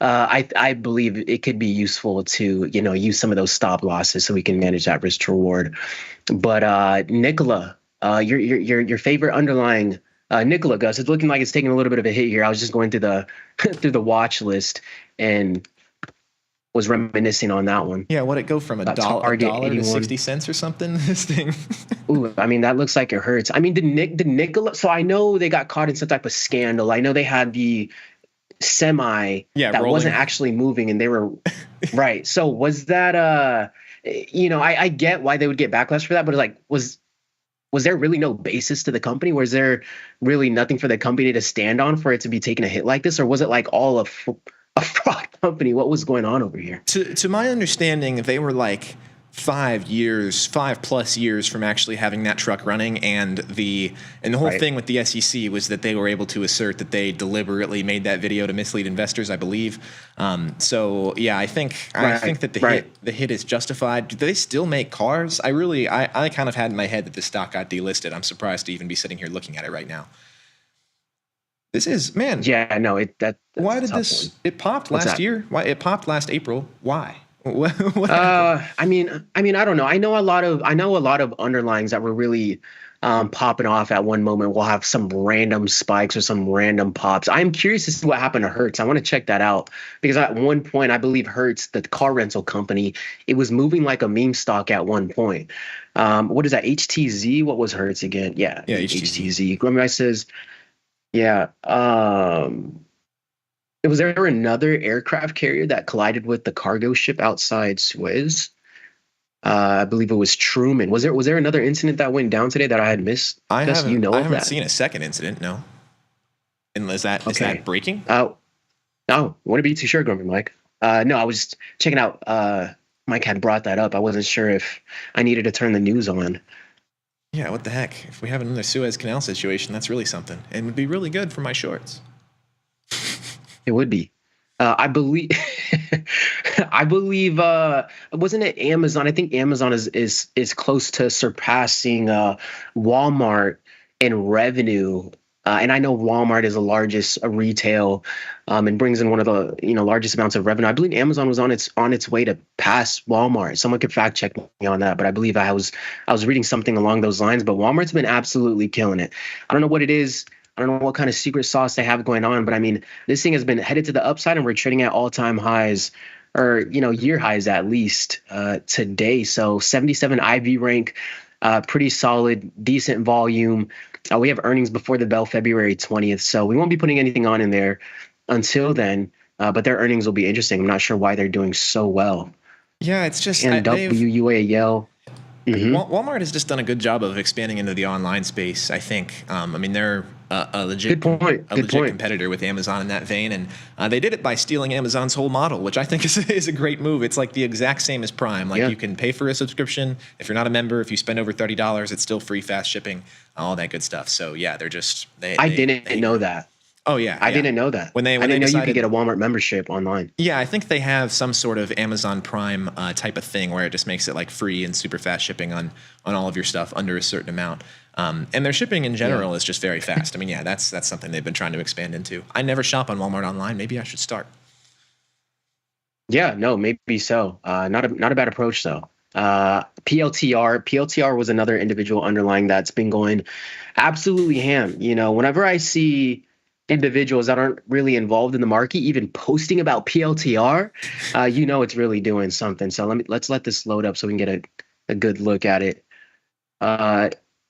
I believe it could be useful to use some of those stop losses so we can manage that risk to reward. But Nicola, your favorite underlying Nicola, Gus, it's looking like it's taking a little bit of a hit here. I was just going through the through the watch list and was reminiscing on that one. Yeah, what it go from a dollar to 60 cents or something? This thing. Ooh, I mean, that looks like it hurts. I mean, the Nicola. So I know they got caught in some type of scandal. I know they had the semi that rolling. wasn't actually moving, and they were right. So was that I get why they would get backlash for that, but it's like was there really no basis to the company? Was there really nothing for the company to stand on for it to be taking a hit like this, or was it like all a fraud company? What was going on over here? To my understanding, they were like 5+ years from actually having that truck running, and the whole thing with the SEC was that they were able to assert that they deliberately made that video to mislead investors, I believe. So yeah, I think that the hit is justified. Do they still make cars? I kind of had in my head that the stock got delisted. I'm surprised to even be sitting here looking at it right now. This is, man. Yeah, no, why did this? It popped last year. Why it popped last April? Why? I mean, I don't know. I know a lot of underlyings that were really popping off at one moment. We'll have some random spikes or some random pops. I'm curious to see what happened to Hertz. I want to check that out because at one point, I believe Hertz, the car rental company, it was moving like a meme stock at one point. What is that? HTZ? What was Hertz again? Yeah, HTZ. Grumby says. Yeah. Was there another aircraft carrier that collided with the cargo ship outside Suez? I believe it was Truman. Was there another incident that went down today that I had missed? I haven't seen a second incident. No. And is that breaking? No, wouldn't be too sure, Grumpy Mike. No, I was just checking out. Mike had brought that up. I wasn't sure if I needed to turn the news on. Yeah, what the heck? If we have another Suez Canal situation, that's really something, and would be really good for my shorts. It would be. I believe. Wasn't it Amazon? I think Amazon is close to surpassing Walmart in revenue. And I know Walmart is the largest retail and brings in one of the largest amounts of revenue. I believe Amazon was on its way to pass Walmart. Someone could fact check me on that, but I believe I was reading something along those lines. But Walmart's been absolutely killing it. I don't know what it is. I don't know what kind of secret sauce they have going on, but I mean, this thing has been headed to the upside, and we're trading at all-time highs, or year highs at least today. So 77 IV rank, pretty solid, decent volume. We have earnings before the bell February 20th, so we won't be putting anything on in there until then. But their earnings will be interesting. I'm not sure why they're doing so well. Yeah, it's just WUAL. Mm-hmm. Walmart has just done a good job of expanding into the online space, I think. I mean, they're a legit competitor with Amazon in that vein, and they did it by stealing Amazon's whole model, which I think is a great move. It's like the exact same as Prime. Like you can pay for a subscription. If you're not a member, if you spend over $30, it's still free fast shipping, all that good stuff. So yeah, they're just I didn't know that. Oh yeah, I didn't know that. When they I didn't know decided, you could get a Walmart membership online. Yeah, I think they have some sort of Amazon Prime type of thing where it just makes it like free and super fast shipping on all of your stuff under a certain amount. And their shipping in general is just very fast. I mean, yeah, that's something they've been trying to expand into. I never shop on Walmart online. Maybe I should start. Yeah, no, maybe so. Not a bad approach though. PLTR was another individual underlying that's been going absolutely ham. Whenever I see individuals that aren't really involved in the market even posting about PLTR, it's really doing something. So let's let this load up so we can get a good look at it.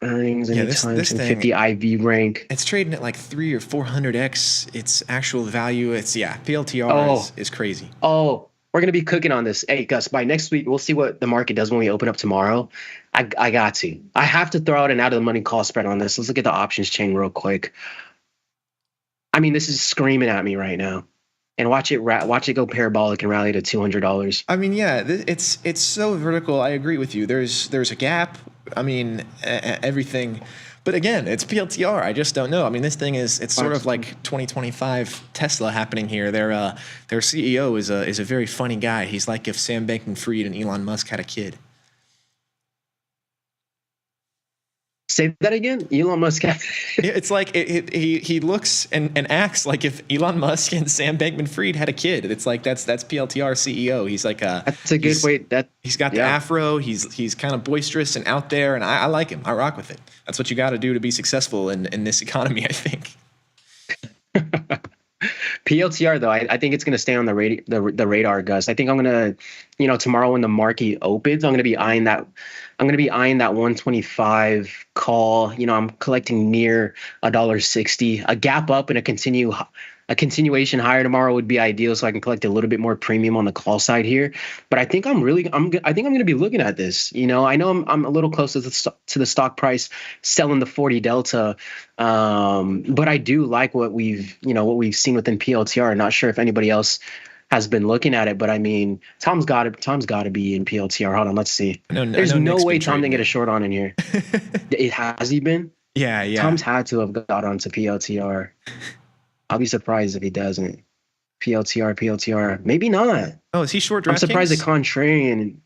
Earnings anytime, this thing, 50 IV rank. It's trading at like 300 or 400x its actual value. PLTR is crazy. Oh, we're gonna be cooking on this. Hey Gus, by next week we'll see what the market does when we open up tomorrow. I have to throw out an out of the money call spread on this. Let's look at the options chain real quick. I mean, this is screaming at me right now, and watch it go parabolic and rally to $200. I mean, yeah, it's so vertical. I agree with you. There's a gap. I mean, everything, but again, it's PLTR. I just don't know. I mean, this thing it's sort of like 2025 Tesla happening here. Their CEO is a very funny guy. He's like if Sam Bankman-Fried and Elon Musk had a kid. Say that again. Elon Musk. It's like he looks and acts like if Elon Musk and Sam Bankman-Fried had a kid. It's like that's PLTR CEO. He's like that's a good way. He's got the afro. He's kind of boisterous and out there, and I like him. I rock with it. That's what you got to do to be successful in this economy, I think. PLTR though, I think it's going to stay on the radar, Gus. I think I'm going to, tomorrow when the market opens, I'm going to be eyeing that 125 call. I'm collecting near $1.60. A gap up and a continuation higher tomorrow would be ideal, so I can collect a little bit more premium on the call side here. But I think I'm going to be looking at this. I know I'm a little close to the stock price, selling the 40 delta. But I do like what we've seen within PLTR. Not sure if anybody else has been looking at it, but I mean, Tom's got to be in PLTR. Hold on, let's see. There's no way Tom didn't get a short on in here. Has he been? Yeah. Tom's had to have got onto PLTR. I'll be surprised if he doesn't. PLTR. Maybe not. Oh, is he short DraftKings? I'm surprised the contrarian.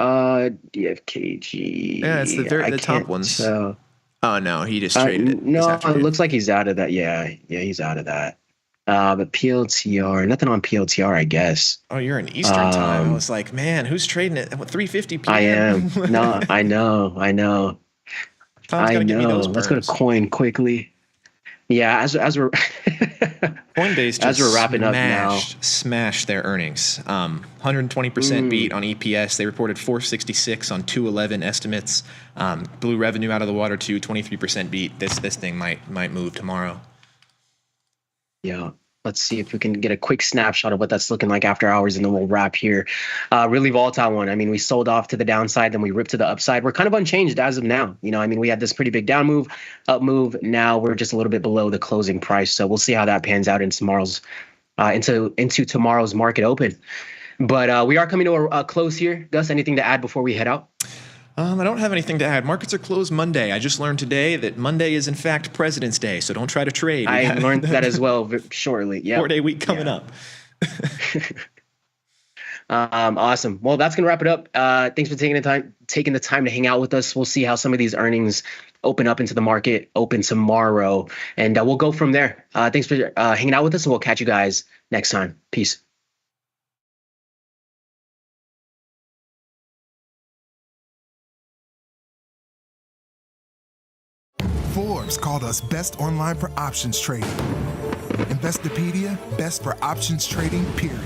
DFKG. Yeah, it's the top ones. So. Oh no, he just traded it. No, it looks like he's out of that. Yeah, he's out of that. But PLTR, nothing on PLTR, I guess. Oh, you're in Eastern time. I was like, man, who's trading it? 3:50 p.m. I am. No, I know. Tom's gotta give me those Let's go to coin quickly. Yeah, as we're Coinbase just as we're wrapping up now, smashed their earnings. 120% beat on EPS. They reported 466 on 211 estimates. Blew revenue out of the water too. 23% beat. This thing might move tomorrow. Yeah. Let's see if we can get a quick snapshot of what that's looking like after hours, and then we'll wrap here. Really volatile one. I mean, we sold off to the downside, then we ripped to the upside. We're kind of unchanged as of now. We had this pretty big down move, up move. Now we're just a little bit below the closing price. So we'll see how that pans out in tomorrow's into tomorrow's market open. But we are coming to a close here. Gus, anything to add before we head out? I don't have anything to add. Markets are closed Monday. I just learned today that Monday is in fact President's Day, so don't try to trade. I learned that as well shortly. Yeah, 4-day week coming up. Awesome. Well, that's gonna wrap it up. Thanks for taking the time to hang out with us. We'll see how some of these earnings open up into the market open tomorrow, and we'll go from there. Thanks for hanging out with us, and we'll catch you guys next time. Peace. Forbes called us best online for options trading. Investopedia, best for options trading, period.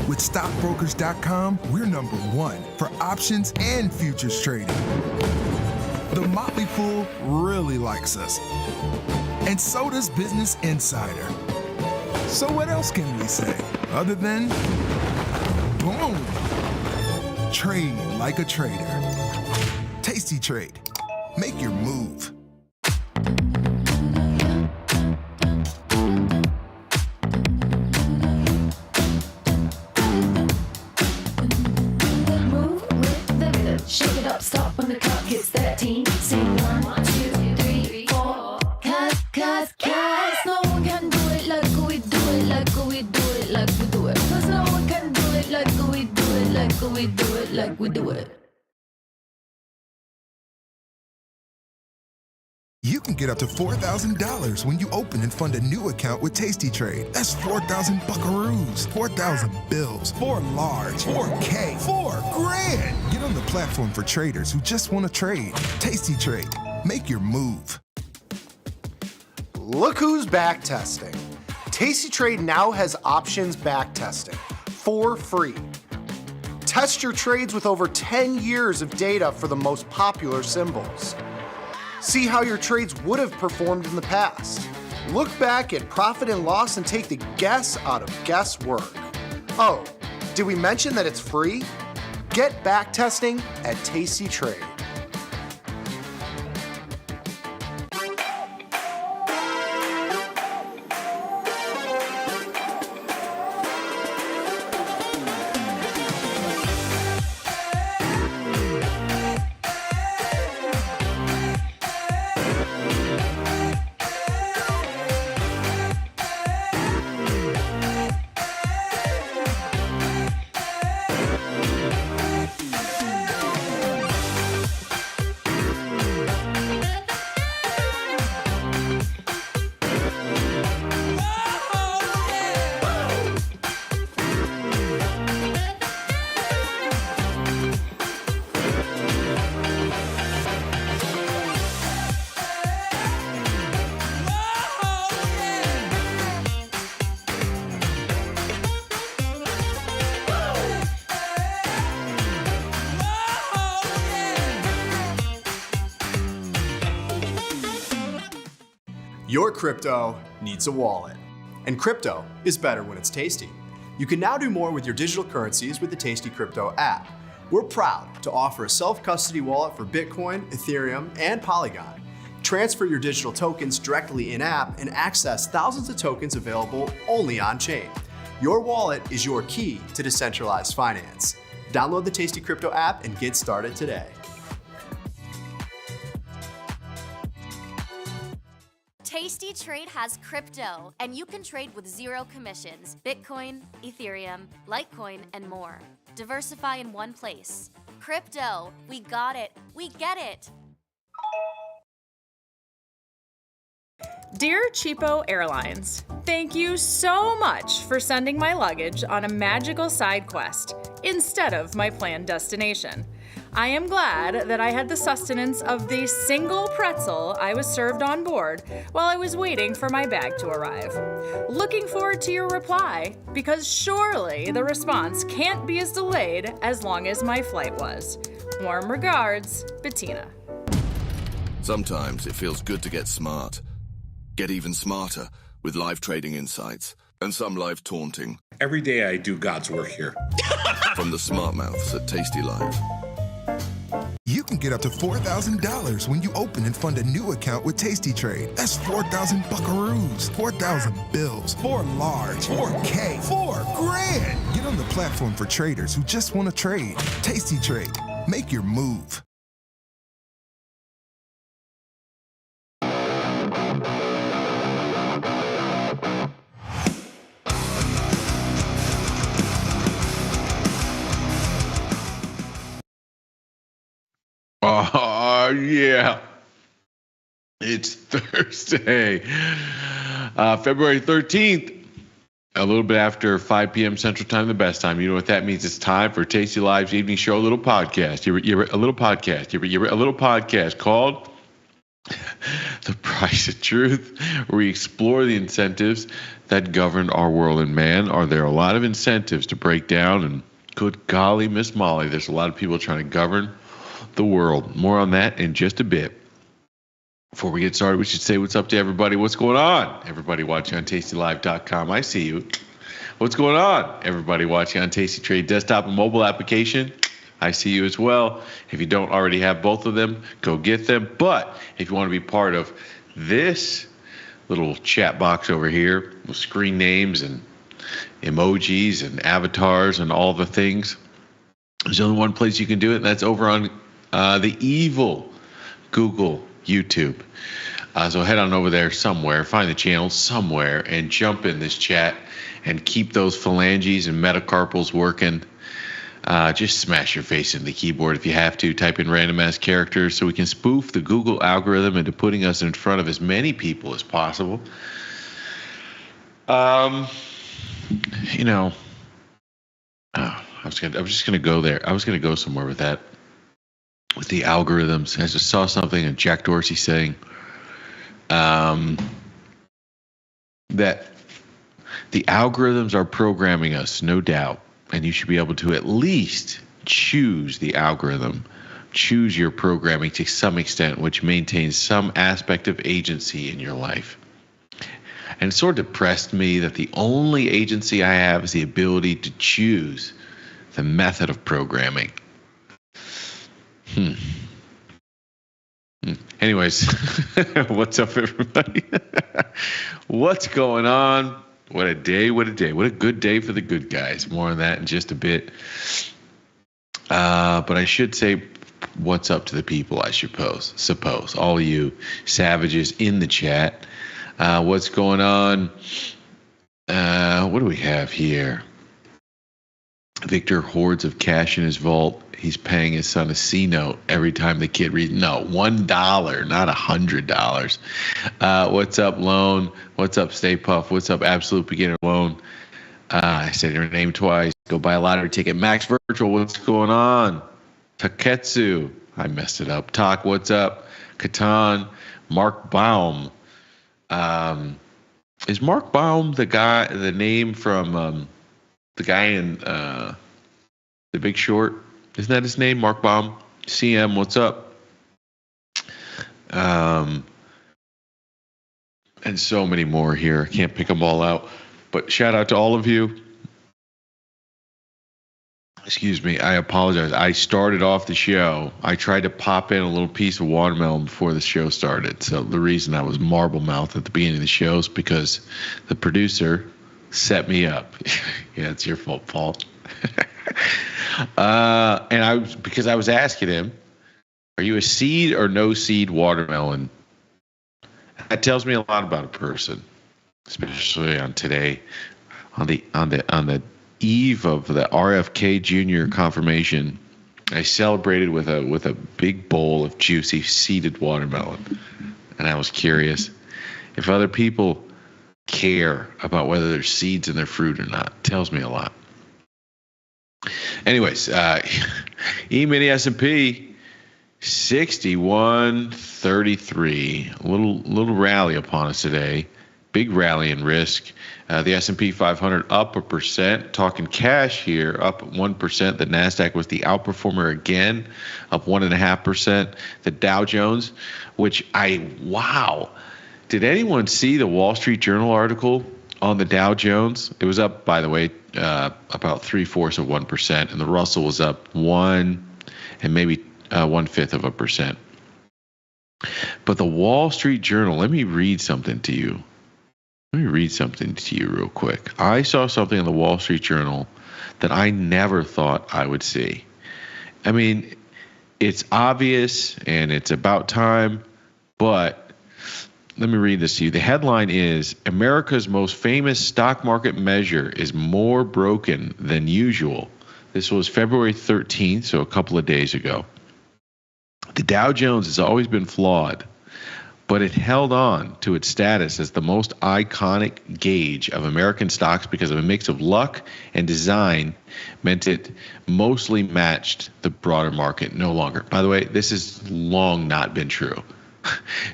With stockbrokers.com, we're #1 for options and futures trading. The Motley Fool really likes us. And so does Business Insider. So what else can we say other than boom? Trade like a trader. Tasty Trade. Make your move. Shake it up, stop when the clock hits 13. Sing 1, 2, 3, 4. Cause no one can do it like we do it, like we do it, like we do it. Cause no one can do it like we do it, like we do it, like we do it. You can get up to $4,000 when you open and fund a new account with Tasty Trade. That's 4,000 buckaroos, 4,000 bills, 4 large, 4K, 4 grand. Get on the platform for traders who just want to trade. Tasty Trade. Make your move. Look who's back testing. Tasty Trade now has options back testing for free. Test your trades with over 10 years of data for the most popular symbols. See how your trades would have performed in the past. Look back at profit and loss and take the guess out of guesswork. Oh, did we mention that it's free? Get back testing at Tasty Trade. Your crypto needs a wallet. And crypto is better when it's tasty. You can now do more with your digital currencies with the Tasty Crypto app. We're proud to offer a self-custody wallet for Bitcoin, Ethereum, and Polygon. Transfer your digital tokens directly in-app and access thousands of tokens available only on-chain. Your wallet is your key to decentralized finance. Download the Tasty Crypto app and get started today. Tasty Trade has crypto, and you can trade with zero commissions. Bitcoin, Ethereum, Litecoin, and more. Diversify in one place. Crypto, we got it. We get it. Dear Cheapo Airlines, thank you so much for sending my luggage on a magical side quest instead of my planned destination. I am glad that I had the sustenance of the single pretzel I was served on board while I was waiting for my bag to arrive. Looking forward to your reply, because surely the response can't be as delayed as long as my flight was. Warm regards, Bettina. Sometimes it feels good to get smart. Get even smarter with live trading insights and some live taunting. Every day I do God's work here. From the smart mouths at tastylive. You can get up to $4,000 when you open and fund a new account with Tasty Trade. That's 4,000 buckaroos, 4,000 bills, 4 large, 4K, 4 grand. Get on the platform for traders who just want to trade. Tasty Trade. Make your move. Oh, yeah. It's Thursday, February 13th, a little bit after 5 p.m. Central Time, the best time. You know what that means? It's time for Tasty Live's evening show, a little podcast. You're a little podcast. You're a little podcast called The Price of Truth, where we explore the incentives that govern our world. And man, are there a lot of incentives to break down. And good golly, Miss Molly, there's a lot of people trying to govern the world. More on that in just a bit. Before we get started, we should say what's up to everybody. What's going on? Everybody watching on tastylive.com. I see you. What's going on? Everybody watching on Tasty Trade desktop and mobile application. I see you as well. If you don't already have both of them, go get them. But if you want to be part of this little chat box over here with screen names and emojis and avatars and all the things, there's only one place you can do it, and that's over on the evil Google YouTube. So head on over there somewhere, find the channel somewhere, and jump in this chat and keep those phalanges and metacarpals working. Just smash your face into the keyboard if you have to. Type in random ass characters so we can spoof the Google algorithm into putting us in front of as many people as possible. You know, I was just gonna go there. I was gonna go somewhere with that, with the algorithms. I just saw something in Jack Dorsey saying that the algorithms are programming us, no doubt, and you should be able to at least choose the algorithm, choose your programming to some extent, which maintains some aspect of agency in your life. And it sort of depressed me that the only agency I have is the ability to choose the method of programming. Anyways, what's up, everybody? What's going on? What a day, what a day. What a good day for the good guys. More on that in just a bit. But I should say what's up to the people, I suppose. All of you savages in the chat. What's going on? What do we have here? Victor hoards of cash in his vault. He's paying his son a C note every time the kid reads. No, $1, not $100. What's up, Lone? What's up, Stay Puff? What's up, Absolute Beginner Lone? I said your name twice. Go buy a lottery ticket. Max Virtual, what's going on? Taketsu, I messed it up. Talk, what's up? Catan, Mark Baum. Is Mark Baum the name from the guy in The Big Short? Isn't that his name? Mark Baum? CM, what's up? and so many more here. I can't pick them all out, but shout out to all of you. Excuse me, I apologize. I started off the show. I tried to pop in a little piece of watermelon before the show started. So the reason I was marble mouthed at the beginning of the show is because the producer set me up. Yeah, it's your fault, Paul. And because I was asking him, are you a seed or no seed watermelon? That tells me a lot about a person, especially on today, on the eve of the RFK Jr. confirmation. I celebrated with a big bowl of juicy seeded watermelon, and I was curious if other people care about whether there's seeds in their fruit or not. It tells me a lot. Anyways, E-mini S&P 61.33. A little rally upon us today. Big rally in risk. The S&P 500 up 1%. Talking cash here, up 1%. The Nasdaq was the outperformer again, up 1.5%. The Dow Jones, wow. Did anyone see the Wall Street Journal article on the Dow Jones? It was up, by the way, about 0.75%, and the Russell was up 1 and maybe 0.1%. But the Wall Street Journal, let me read something to you. Real quick. I saw something in the Wall Street Journal that I never thought I would see. I mean, it's obvious and it's about time, but let me read this to you. The headline is, America's most famous stock market measure is more broken than usual. This was February 13th, so a couple of days ago. The Dow Jones has always been flawed, but it held on to its status as the most iconic gauge of American stocks because of a mix of luck and design meant it mostly matched the broader market. No longer. By the way, this has long not been true.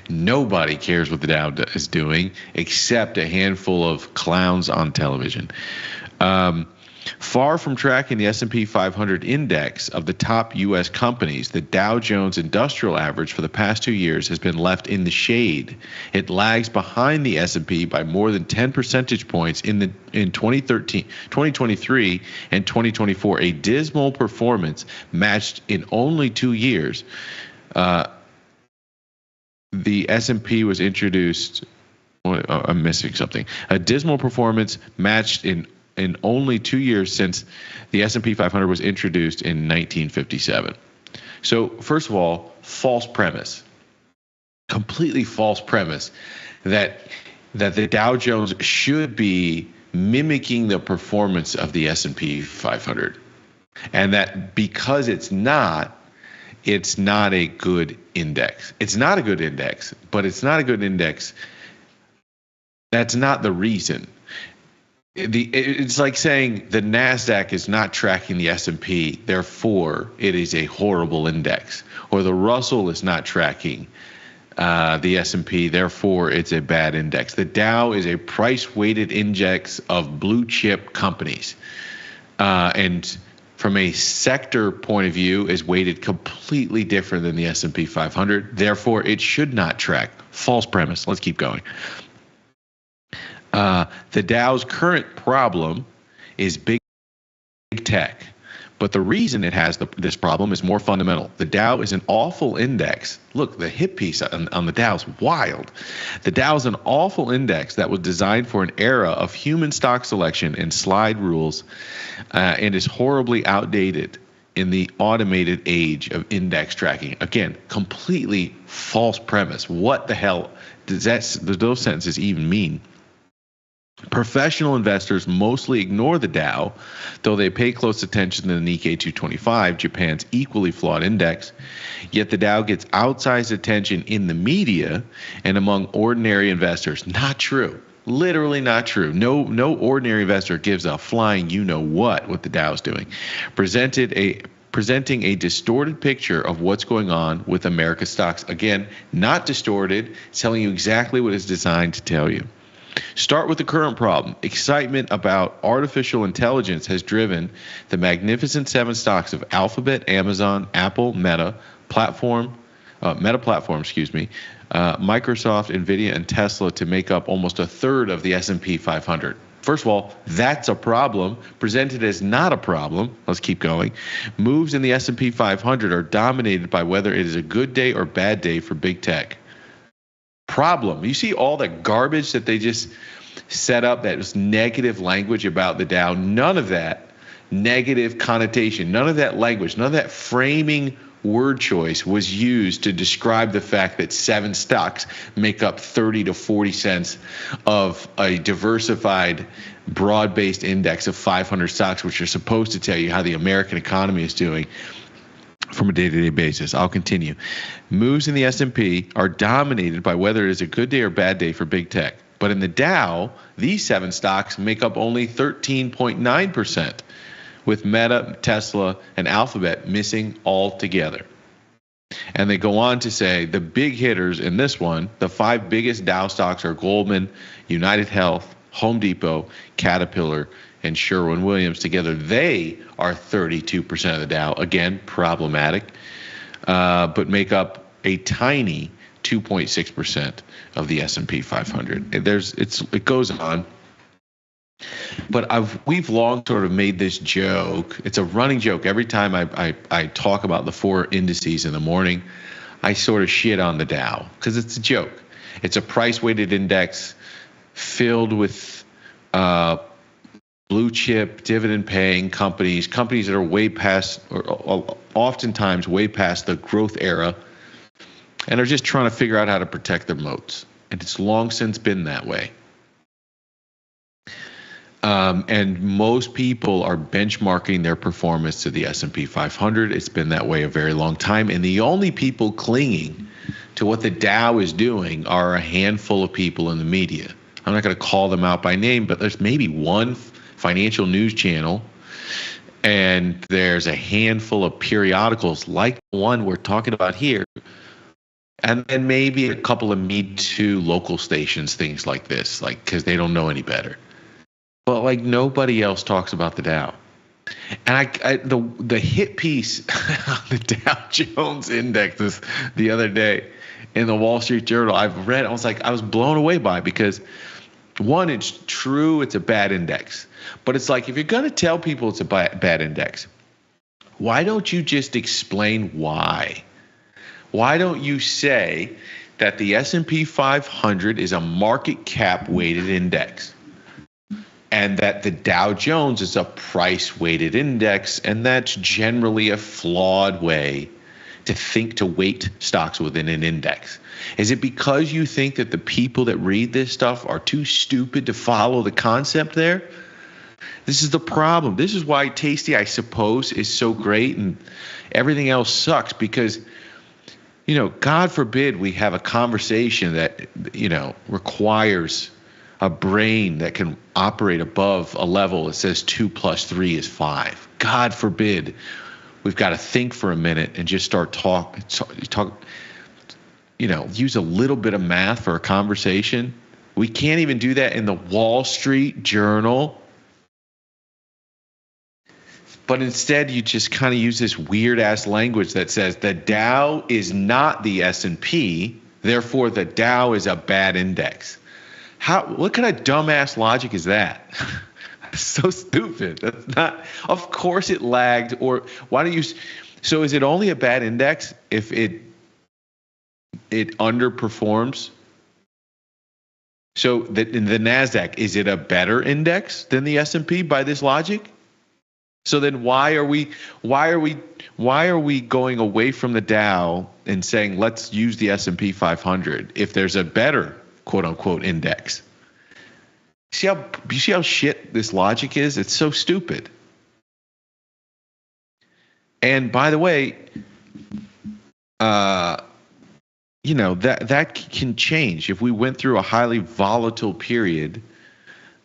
Nobody cares what the Dow is doing except a handful of clowns on television. Far from tracking the S&P 500 index of the top U.S. companies, the Dow Jones Industrial Average for the past 2 years has been left in the shade. It lags behind the S&P by more than 10 percentage points in 2023 and 2024, a dismal performance matched in only 2 years. The S&P was introduced. I'm missing something. A dismal performance matched in only 2 years since the S&P 500 was introduced in 1957. So first of all, false premise, completely false premise that the Dow Jones should be mimicking the performance of the S&P 500, and that because it's not a good index. It's not a good index, but it's not a good index. That's not the reason. It's like saying the Nasdaq is not tracking the S&P, therefore it is a horrible index, or the Russell is not tracking the S&P, therefore it's a bad index. The Dow is a price-weighted index of blue chip companies, and from a sector point of view is weighted completely different than the S&P 500. Therefore, it should not track. False premise. Let's keep going. The Dow's current problem is big tech, but the reason it has this problem is more fundamental. The Dow is an awful index. Look, the hit piece on the Dow is wild. The Dow is an awful index that was designed for an era of human stock selection and slide rules, and is horribly outdated in the automated age of index tracking. Again, completely false premise. What the hell does those sentences even mean? Professional investors mostly ignore the Dow, though they pay close attention to the Nikkei 225, Japan's equally flawed index. Yet the Dow gets outsized attention in the media and among ordinary investors. Not true. Literally not true. No ordinary investor gives a flying what the Dow is doing. Presenting a distorted picture of what's going on with America's stocks. Again, not distorted, it's telling you exactly what it's designed to tell you. Start with the current problem. Excitement about artificial intelligence has driven the magnificent 7 stocks of Alphabet, Amazon, Apple, Meta Platform, Microsoft, Nvidia, and Tesla to make up almost a third of the S&P 500. First of all, that's a problem. Presented as not a problem. Let's keep going. Moves in the S&P 500 are dominated by whether it is a good day or bad day for big tech. Problem. You see all the garbage that they just set up, that was negative language about the Dow. None of that negative connotation, none of that language, none of that framing word choice was used to describe the fact that 7 stocks make up 30 to 40 cents of a diversified, broad-based index of 500 stocks, which are supposed to tell you how the American economy is doing from a day-to-day basis. I'll continue. Moves in the S&P are dominated by whether it is a good day or bad day for big tech. But in the Dow, these 7 stocks make up only 13.9%. with Meta, Tesla, and Alphabet missing altogether. And they go on to say the big hitters in this one, the 5 biggest Dow stocks are Goldman, United Health, Home Depot, Caterpillar, and Sherwin-Williams. Together, they are 32% of the Dow. Again, problematic, but make up a tiny 2.6% of the S&P 500. It goes on. But we've long sort of made this joke. It's a running joke. Every time I talk about the 4 indices in the morning, I sort of shit on the Dow because it's a joke. It's a price-weighted index filled with blue chip, dividend-paying companies that are way past, or oftentimes way past the growth era, and are just trying to figure out how to protect their moats. And it's long since been that way. And most people are benchmarking their performance to the S&P 500. It's been that way a very long time. And the only people clinging to what the Dow is doing are a handful of people in the media. I'm not going to call them out by name, but there's maybe one financial news channel, and there's a handful of periodicals like the one we're talking about here, and then maybe a couple of Me Too local stations, things like this, like because they don't know any better. But like nobody else talks about the Dow. And the hit piece on the Dow Jones Index the other day in the Wall Street Journal, I was blown away by it because, one, it's true, it's a bad index. But it's like, if you're going to tell people it's a bad index, why don't you just explain why? Why don't you say that the S&P 500 is a market cap weighted index? And that the Dow Jones is a price-weighted index, and that's generally a flawed way to weight stocks within an index. Is it because you think that the people that read this stuff are too stupid to follow the concept there? This is the problem. This is why Tasty, I suppose, is so great and everything else sucks, because, God forbid we have a conversation that, requires a brain that can operate above a level that says 2 + 3 is 5. God forbid we've got to think for a minute and just start talk, use a little bit of math for a conversation. We can't even do that in the Wall Street Journal. But instead, you just kind of use this weird ass language that says the Dow is not the S&P, therefore the Dow is a bad index. What kind of dumbass logic is that? That's so stupid. That's not. Of course it lagged. Or why don't you? So is it only a bad index if it underperforms? So in the Nasdaq, is it a better index than the S&P by this logic? So then why are we going away from the Dow and saying let's use the S&P 500 if there's a better quote unquote index? You see how shit this logic is? It's so stupid. And by the way, that can change. If we went through a highly volatile period,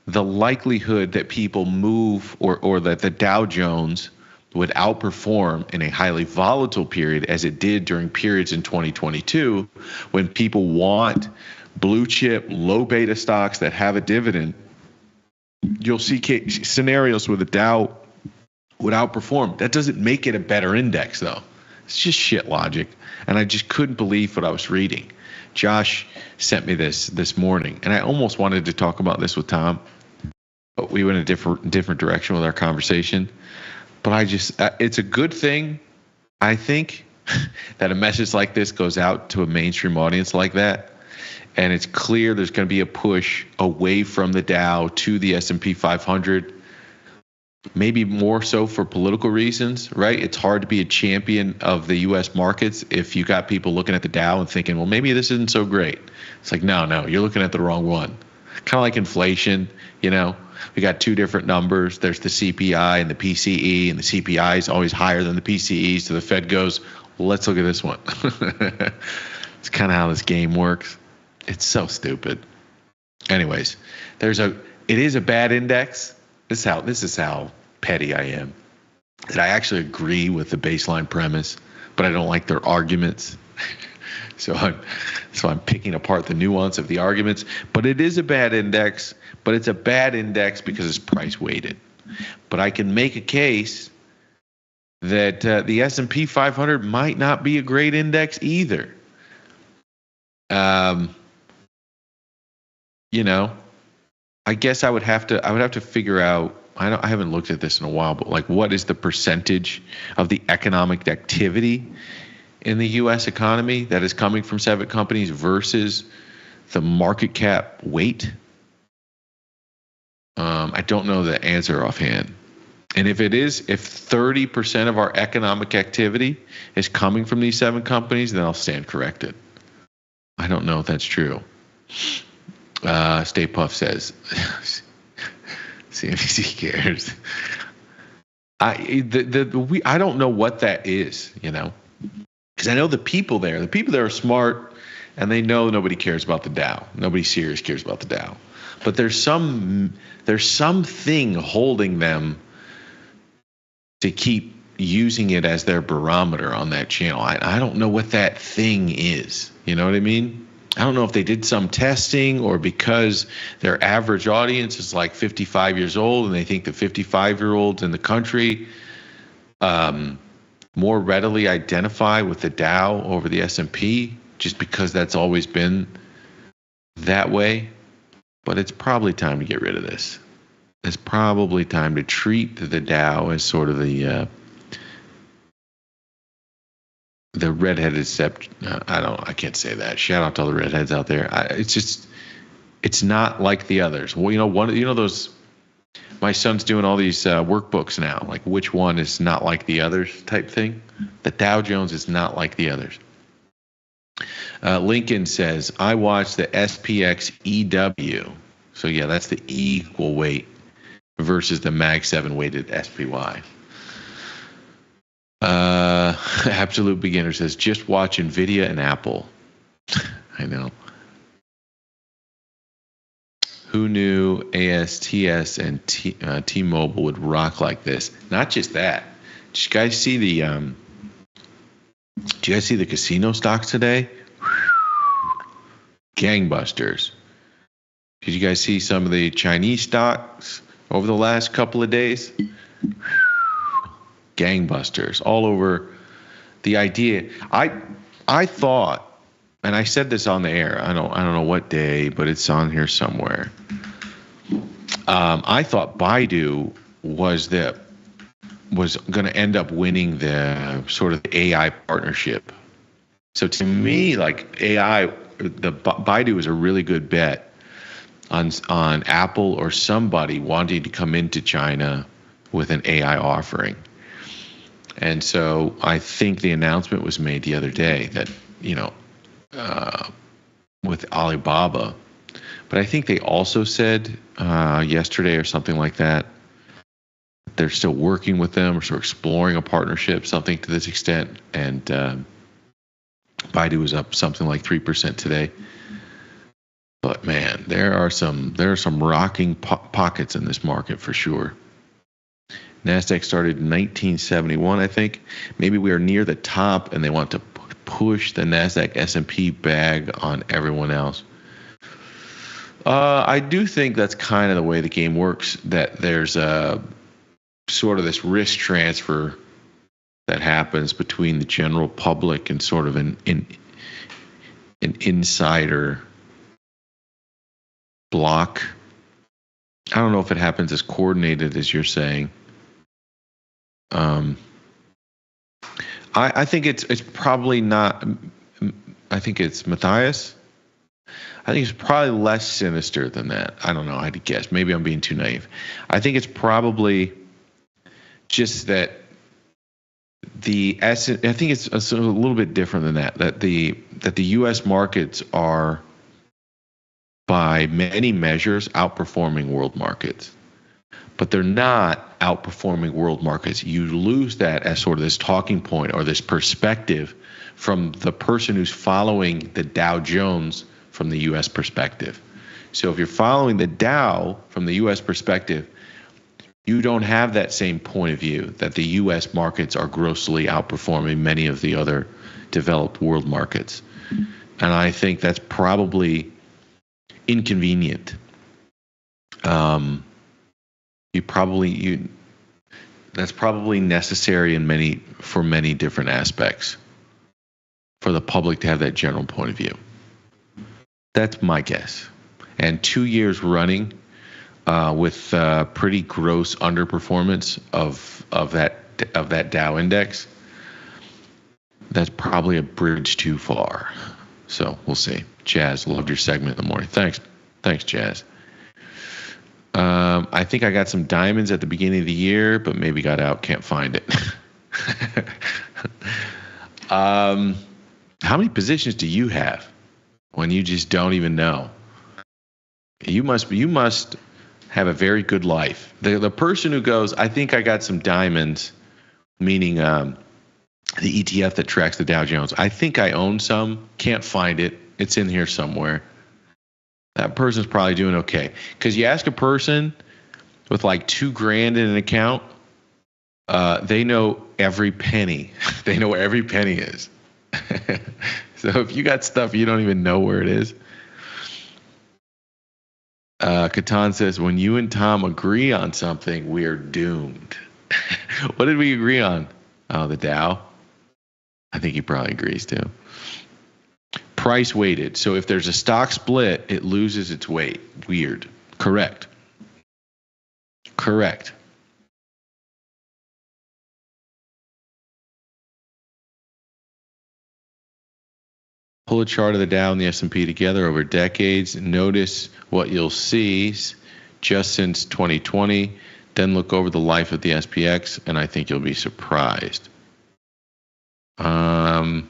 the likelihood that people move or that the Dow Jones would outperform in a highly volatile period, as it did during periods in 2022, when people want blue chip, low beta stocks that have a dividend, you'll see scenarios where the Dow would outperform. That doesn't make it a better index, though. It's just shit logic. And I just couldn't believe what I was reading. Josh sent me this morning, and I almost wanted to talk about this with Tom, but we went a different direction with our conversation. But it's a good thing, I think, that a message like this goes out to a mainstream audience like that. And it's clear there's going to be a push away from the Dow to the S&P 500, maybe more so for political reasons, right? It's hard to be a champion of the U.S. markets if you got people looking at the Dow and thinking, well, maybe this isn't so great. It's like, no, you're looking at the wrong one. Kind of like inflation, we got two different numbers. There's the CPI and the PCE, and the CPI is always higher than the PCE. So the Fed goes, well, let's look at this one. It's kind of how this game works. It's so stupid. Anyways, it is a bad index. This is how petty I am. That I actually agree with the baseline premise, but I don't like their arguments. So I'm picking apart the nuance of the arguments. But it is a bad index, but it's a bad index because it's price weighted. But I can make a case that the S&P 500 might not be a great index either. I guess I would have to figure out. I haven't looked at this in a while, but like, what is the percentage of the economic activity in the U.S. economy that is coming from 7 companies versus the market cap weight? I don't know the answer offhand. And if 30% of our economic activity is coming from these 7 companies, then I'll stand corrected. I don't know if that's true. Stay Puff says, CNBC cares. I don't know what that is, because I know the people there are smart, and they know nobody cares about the Dow. Nobody serious cares about the Dow. But there's something holding them to keep using it as their barometer on that channel. I don't know what that thing is. You know what I mean? I don't know if they did some testing or because their average audience is like 55 years old and they think the 55-year-olds in the country more readily identify with the Dow over the S&P just because that's always been that way. But it's probably time to get rid of this. It's probably time to treat the Dow as sort of the redheaded I can't say that. Shout out to all the redheads out there. It's not like the others. Well, those. My son's doing all these workbooks now. Like, which one is not like the others type thing. The Dow Jones is not like the others. Lincoln says, I watched the SPX EW. So yeah, that's the equal weight versus the Mag 7 weighted SPY. Absolute Beginner says, just watch Nvidia and Apple. I know. Who knew ASTS and T-Mobile would rock like this? Not just that. Did you guys see the casino stocks today? Gangbusters. Did you guys see some of the Chinese stocks over the last couple of days? Gangbusters all over. The idea, I thought, and I said this on the air, I don't know what day, but it's on here somewhere. I thought Baidu was going to end up winning the sort of AI partnership. So to me, like the Baidu is a really good bet on Apple or somebody wanting to come into China with an AI offering. And so I think the announcement was made the other day that, with Alibaba. But I think they also said yesterday or something like that, they're still working with them or sort of exploring a partnership, something to this extent. And Baidu was up something like 3% today. But man, there are some rocking pockets in this market for sure. NASDAQ started in 1971, I think. Maybe we are near the top, and they want to push the NASDAQ S&P bag on everyone else. I do think that's kind of the way the game works, that there's a sort of this risk transfer that happens between the general public and sort of an an insider block. I don't know if it happens as coordinated as you're saying. I think it's probably not. I think it's Matthias. I think it's probably less sinister than that. I don't know. I had to guess. Maybe I'm being too naive. I think it's probably just that I think it's a little bit different than that. That the U.S. markets are, by many measures, outperforming world markets, but they're not outperforming world markets. You lose that as sort of this talking point or this perspective from the person who's following the Dow Jones from the U.S. perspective. So if you're following the Dow from the U.S. perspective, you don't have that same point of view that the U.S. markets are grossly outperforming many of the other developed world markets. And I think that's probably inconvenient. That's probably necessary for many different aspects for the public to have that general point of view. That's my guess. And 2 years running with pretty gross underperformance of that Dow index, that's probably a bridge too far. So we'll see. Jazz, loved your segment in the morning. Thanks, Jazz. I think I got some diamonds at the beginning of the year, but maybe got out, can't find it. How many positions do you have when you just don't even know? You must have a very good life. The person who goes, I think I got some diamonds, meaning the ETF that tracks the Dow Jones. I think I own some, can't find it. It's in here somewhere. That person's probably doing okay. Because you ask a person with like $2,000 in an account, they know every penny. They know where every penny is. So if you got stuff you don't even know where it is. Catan says, when you and Tom agree on something, we're doomed. What did we agree on? Oh, the Dow. I think he probably agrees too. Price weighted. So if there's a stock split, it loses its weight. Weird. Correct. Pull a chart of the Dow and the S&P together over decades. Notice what you'll see just since 2020. Then look over the life of the SPX, and I think you'll be surprised. We'll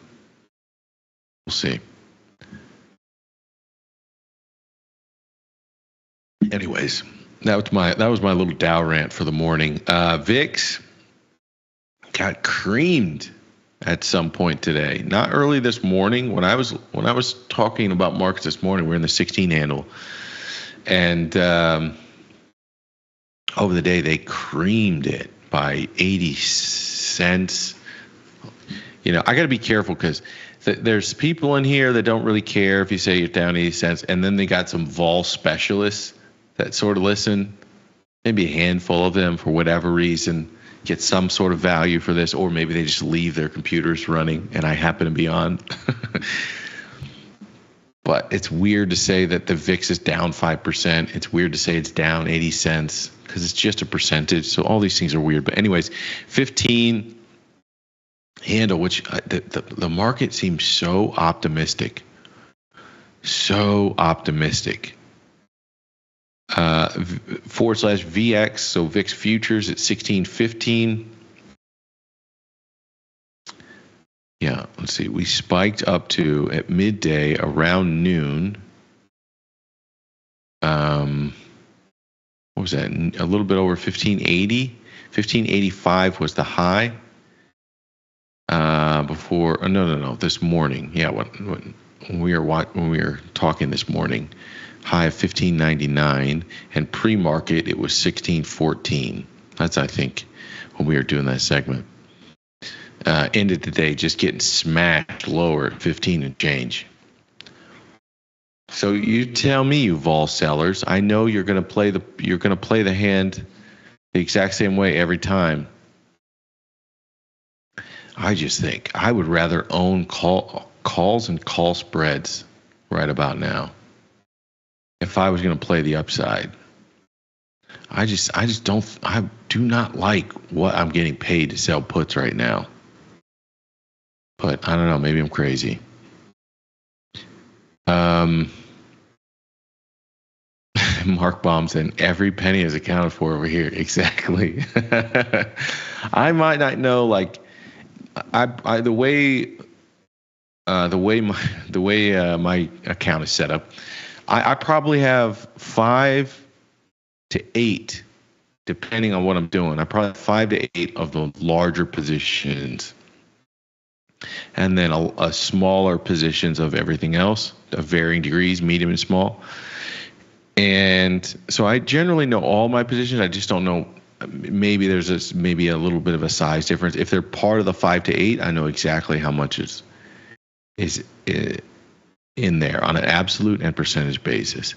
see. Anyways, that was my little Dow rant for the morning. VIX got creamed at some point today. Not early this morning. When I was talking about markets this morning, we're in the 16 handle, and over the day they creamed it by 80 cents. You know, I got to be careful because there's people in here that don't really care if you say you're down 80 cents, and then they got some vol specialists that sort of listen. Maybe a handful of them for whatever reason get some sort of value for this, or maybe they just leave their computers running and I happen to be on. But it's weird to say that the VIX is down 5%. It's weird to say it's down 80 cents because it's just a percentage. So all these things are weird. But anyways, 15 handle, which the market seems so optimistic. So optimistic. /VX, so VIX futures at 1615. Yeah, let's see. We spiked up to at midday around noon. What was that? A little bit over 1580. 1585 was the high. Before no, this morning. Yeah, when we were talking this morning. High of 1599, and pre-market it was 1614. That's, I think, when we were doing that segment. Ended the day just getting smashed lower at 15 and change. So you tell me, you vol sellers, I know you're going to play the hand the exact same way every time. I just think I would rather own call calls and call spreads right about now. If I was going to play the upside, I do not like what I'm getting paid to sell puts right now. But I don't know, maybe I'm crazy. Mark Baum said every penny is accounted for over here. Exactly. I might not know, like, the way my account is set up, I probably have 5 to 8, depending on what I'm doing. I probably have 5 to 8 of the larger positions, and then a smaller positions of everything else, of varying degrees, medium and small. And so I generally know all my positions. I just don't know. Maybe there's a little bit of a size difference. If they're part of the 5 to 8, I know exactly how much is in there on an absolute and percentage basis.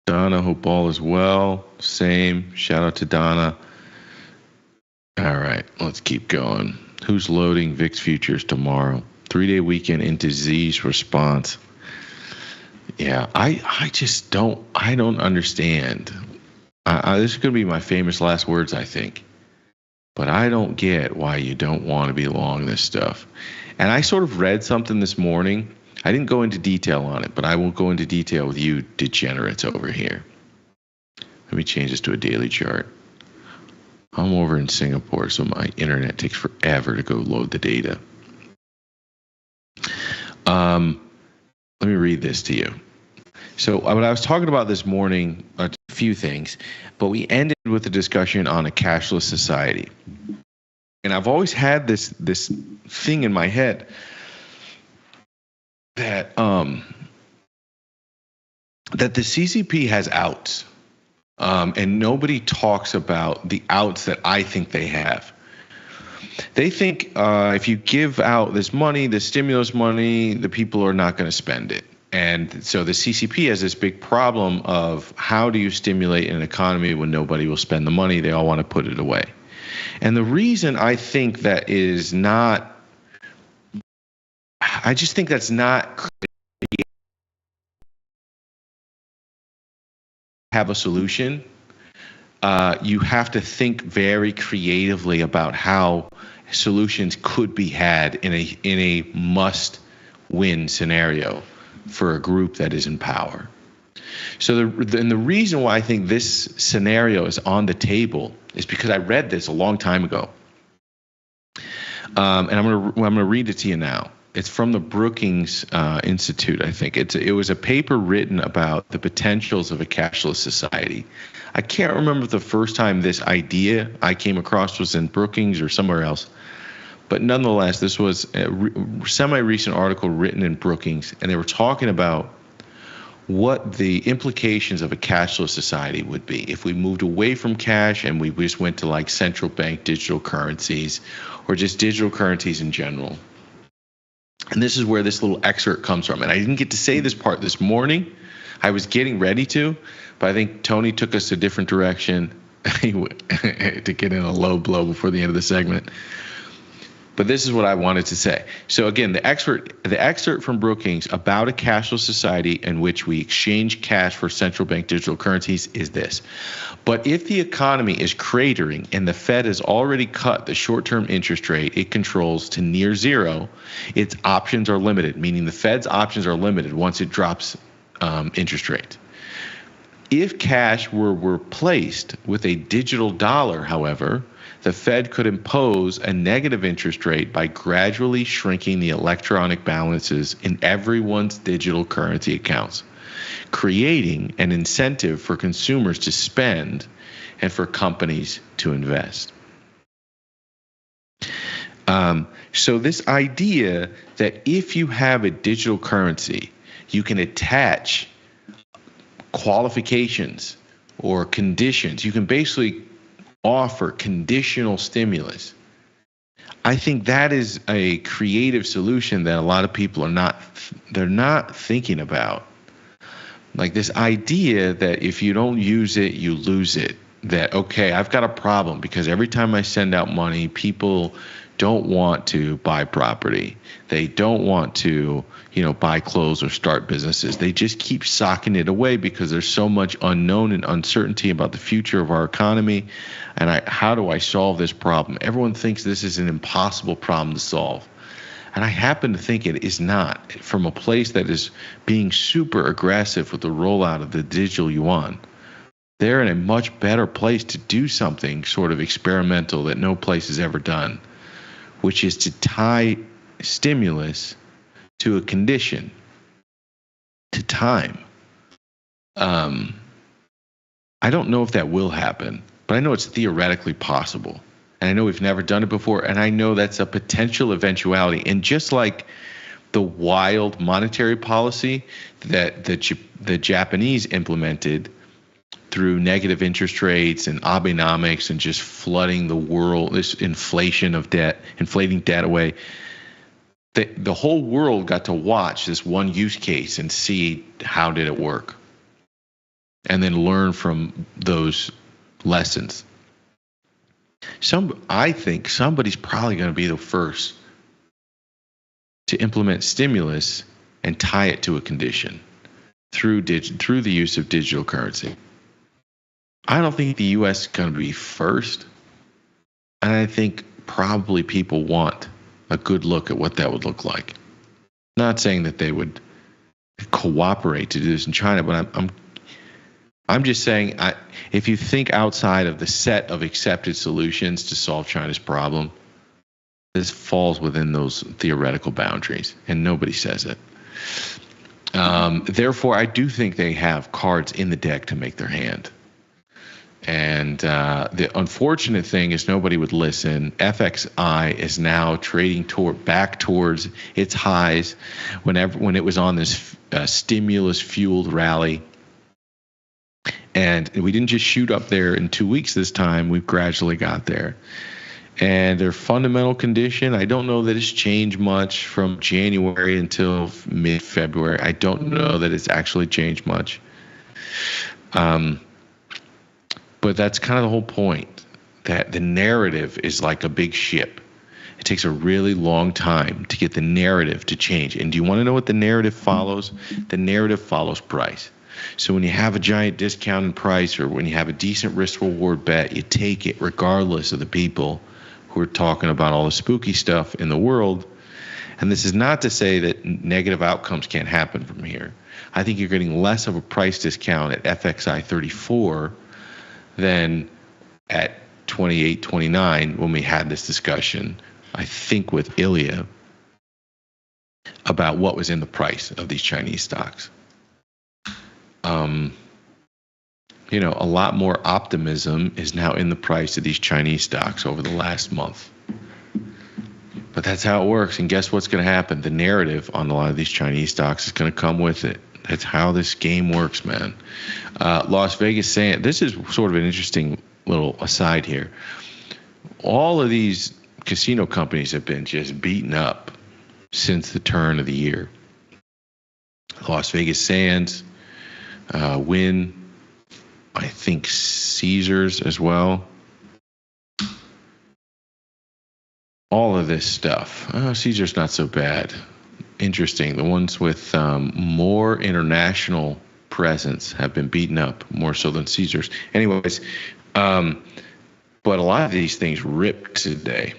Donna, hope all is well. Same. Shout out to Donna. All right, let's keep going. Who's loading VIX futures tomorrow? 3-day weekend into Z's response. Yeah, I just don't understand. This is going to be my famous last words, I think. But I don't get why you don't want to be long this stuff. And I sort of read something this morning. I didn't go into detail on it, but I will go into detail with you degenerates over here. Let me change this to a daily chart. I'm over in Singapore, so my internet takes forever to go load the data. Let me read this to you. So what I was talking about this morning, a few things, but we ended with a discussion on a cashless society. And I've always had this thing in my head that that the CCP has outs. And nobody talks about the outs that I think they have. They think if you give out this money, this stimulus money, the people are not going to spend it. And so the CCP has this big problem of how do you stimulate an economy when nobody will spend the money? They all want to put it away. And the reason I think that is not, I just think that's not have a solution. You have to think very creatively about how solutions could be had in a must-win scenario for a group that is in power. So the reason why I think this scenario is on the table is because I read this a long time ago, and I'm gonna read it to you now. It's from the Brookings Institute, I think. It was a paper written about the potentials of a cashless society. I can't remember if the first time this idea I came across was in Brookings or somewhere else. But nonetheless, this was a semi-recent article written in Brookings, and they were talking about what the implications of a cashless society would be if we moved away from cash and we just went to like central bank digital currencies or just digital currencies in general. And this is where this little excerpt comes from. And I didn't get to say this part this morning. I was getting ready to, but I think Tony took us a different direction to get in a low blow before the end of the segment. But this is what I wanted to say. So again, the excerpt from Brookings about a cashless society in which we exchange cash for central bank digital currencies is this. But if the economy is cratering and the Fed has already cut the short-term interest rate it controls to near zero, its options are limited, meaning the Fed's options are limited once it drops interest rates. If cash were replaced with a digital dollar, however, the Fed could impose a negative interest rate by gradually shrinking the electronic balances in everyone's digital currency accounts, creating an incentive for consumers to spend and for companies to invest. So this idea that if you have a digital currency, you can attach qualifications or conditions. You can basically offer conditional stimulus. I think that is a creative solution that a lot of people are not thinking about. Like this idea that if you don't use it, you lose it. that, okay, I've got a problem because every time I send out money, people don't want to buy property. They don't want to, buy clothes or start businesses. They just keep socking it away because there's so much unknown and uncertainty about the future of our economy. And how do I solve this problem? Everyone thinks this is an impossible problem to solve. And I happen to think it is not, from a place that is being super aggressive with the rollout of the digital yuan. They're in a much better place to do something sort of experimental that no place has ever done, which is to tie stimulus to a condition, to time. I don't know if that will happen, but I know it's theoretically possible. And I know we've never done it before, and I know that's a potential eventuality. And just like the wild monetary policy that the Japanese implemented through negative interest rates and Abenomics and just flooding the world, this inflation of debt, inflating debt away, the whole world got to watch this one use case and see how did it work, and then learn from those lessons. I think somebody's probably going to be the first to implement stimulus and tie it to a condition through the use of digital currency. I don't think the U.S. is going to be first, and I think probably people want a good look at what that would look like. Not saying that they would cooperate to do this in China, but I'm just saying, if you think outside of the set of accepted solutions to solve China's problem, this falls within those theoretical boundaries, and nobody says it. Therefore, I do think they have cards in the deck to make their hand. And the unfortunate thing is nobody would listen. FXI is now trading back towards its highs when it was on this stimulus-fueled rally. And we didn't just shoot up there in 2 weeks this time. We've gradually got there. And their fundamental condition, I don't know that it's changed much from January until mid-February. I don't know that it's actually changed much. But that's kind of the whole point, that the narrative is like a big ship. It takes a really long time to get the narrative to change. And do you want to know what the narrative follows? The narrative follows price. So when you have a giant discount in price, or when you have a decent risk reward bet, you take it regardless of the people who are talking about all the spooky stuff in the world. And this is not to say that negative outcomes can't happen from here. I think you're getting less of a price discount at FXI 34 than at 28, 29 when we had this discussion, I think with Ilya, about what was in the price of these Chinese stocks. A lot more optimism is now in the price of these Chinese stocks over the last month. But that's how it works. And guess what's going to happen? The narrative on a lot of these Chinese stocks is going to come with it. That's how this game works, man. Las Vegas Sands, this is sort of an interesting little aside here. All of these casino companies have been just beaten up since the turn of the year. Las Vegas Sands, Wynn, I think Caesars as well. All of this stuff. Caesars not so bad. Interesting. The ones with more international presence have been beaten up more so than Caesars. Anyways, but a lot of these things ripped today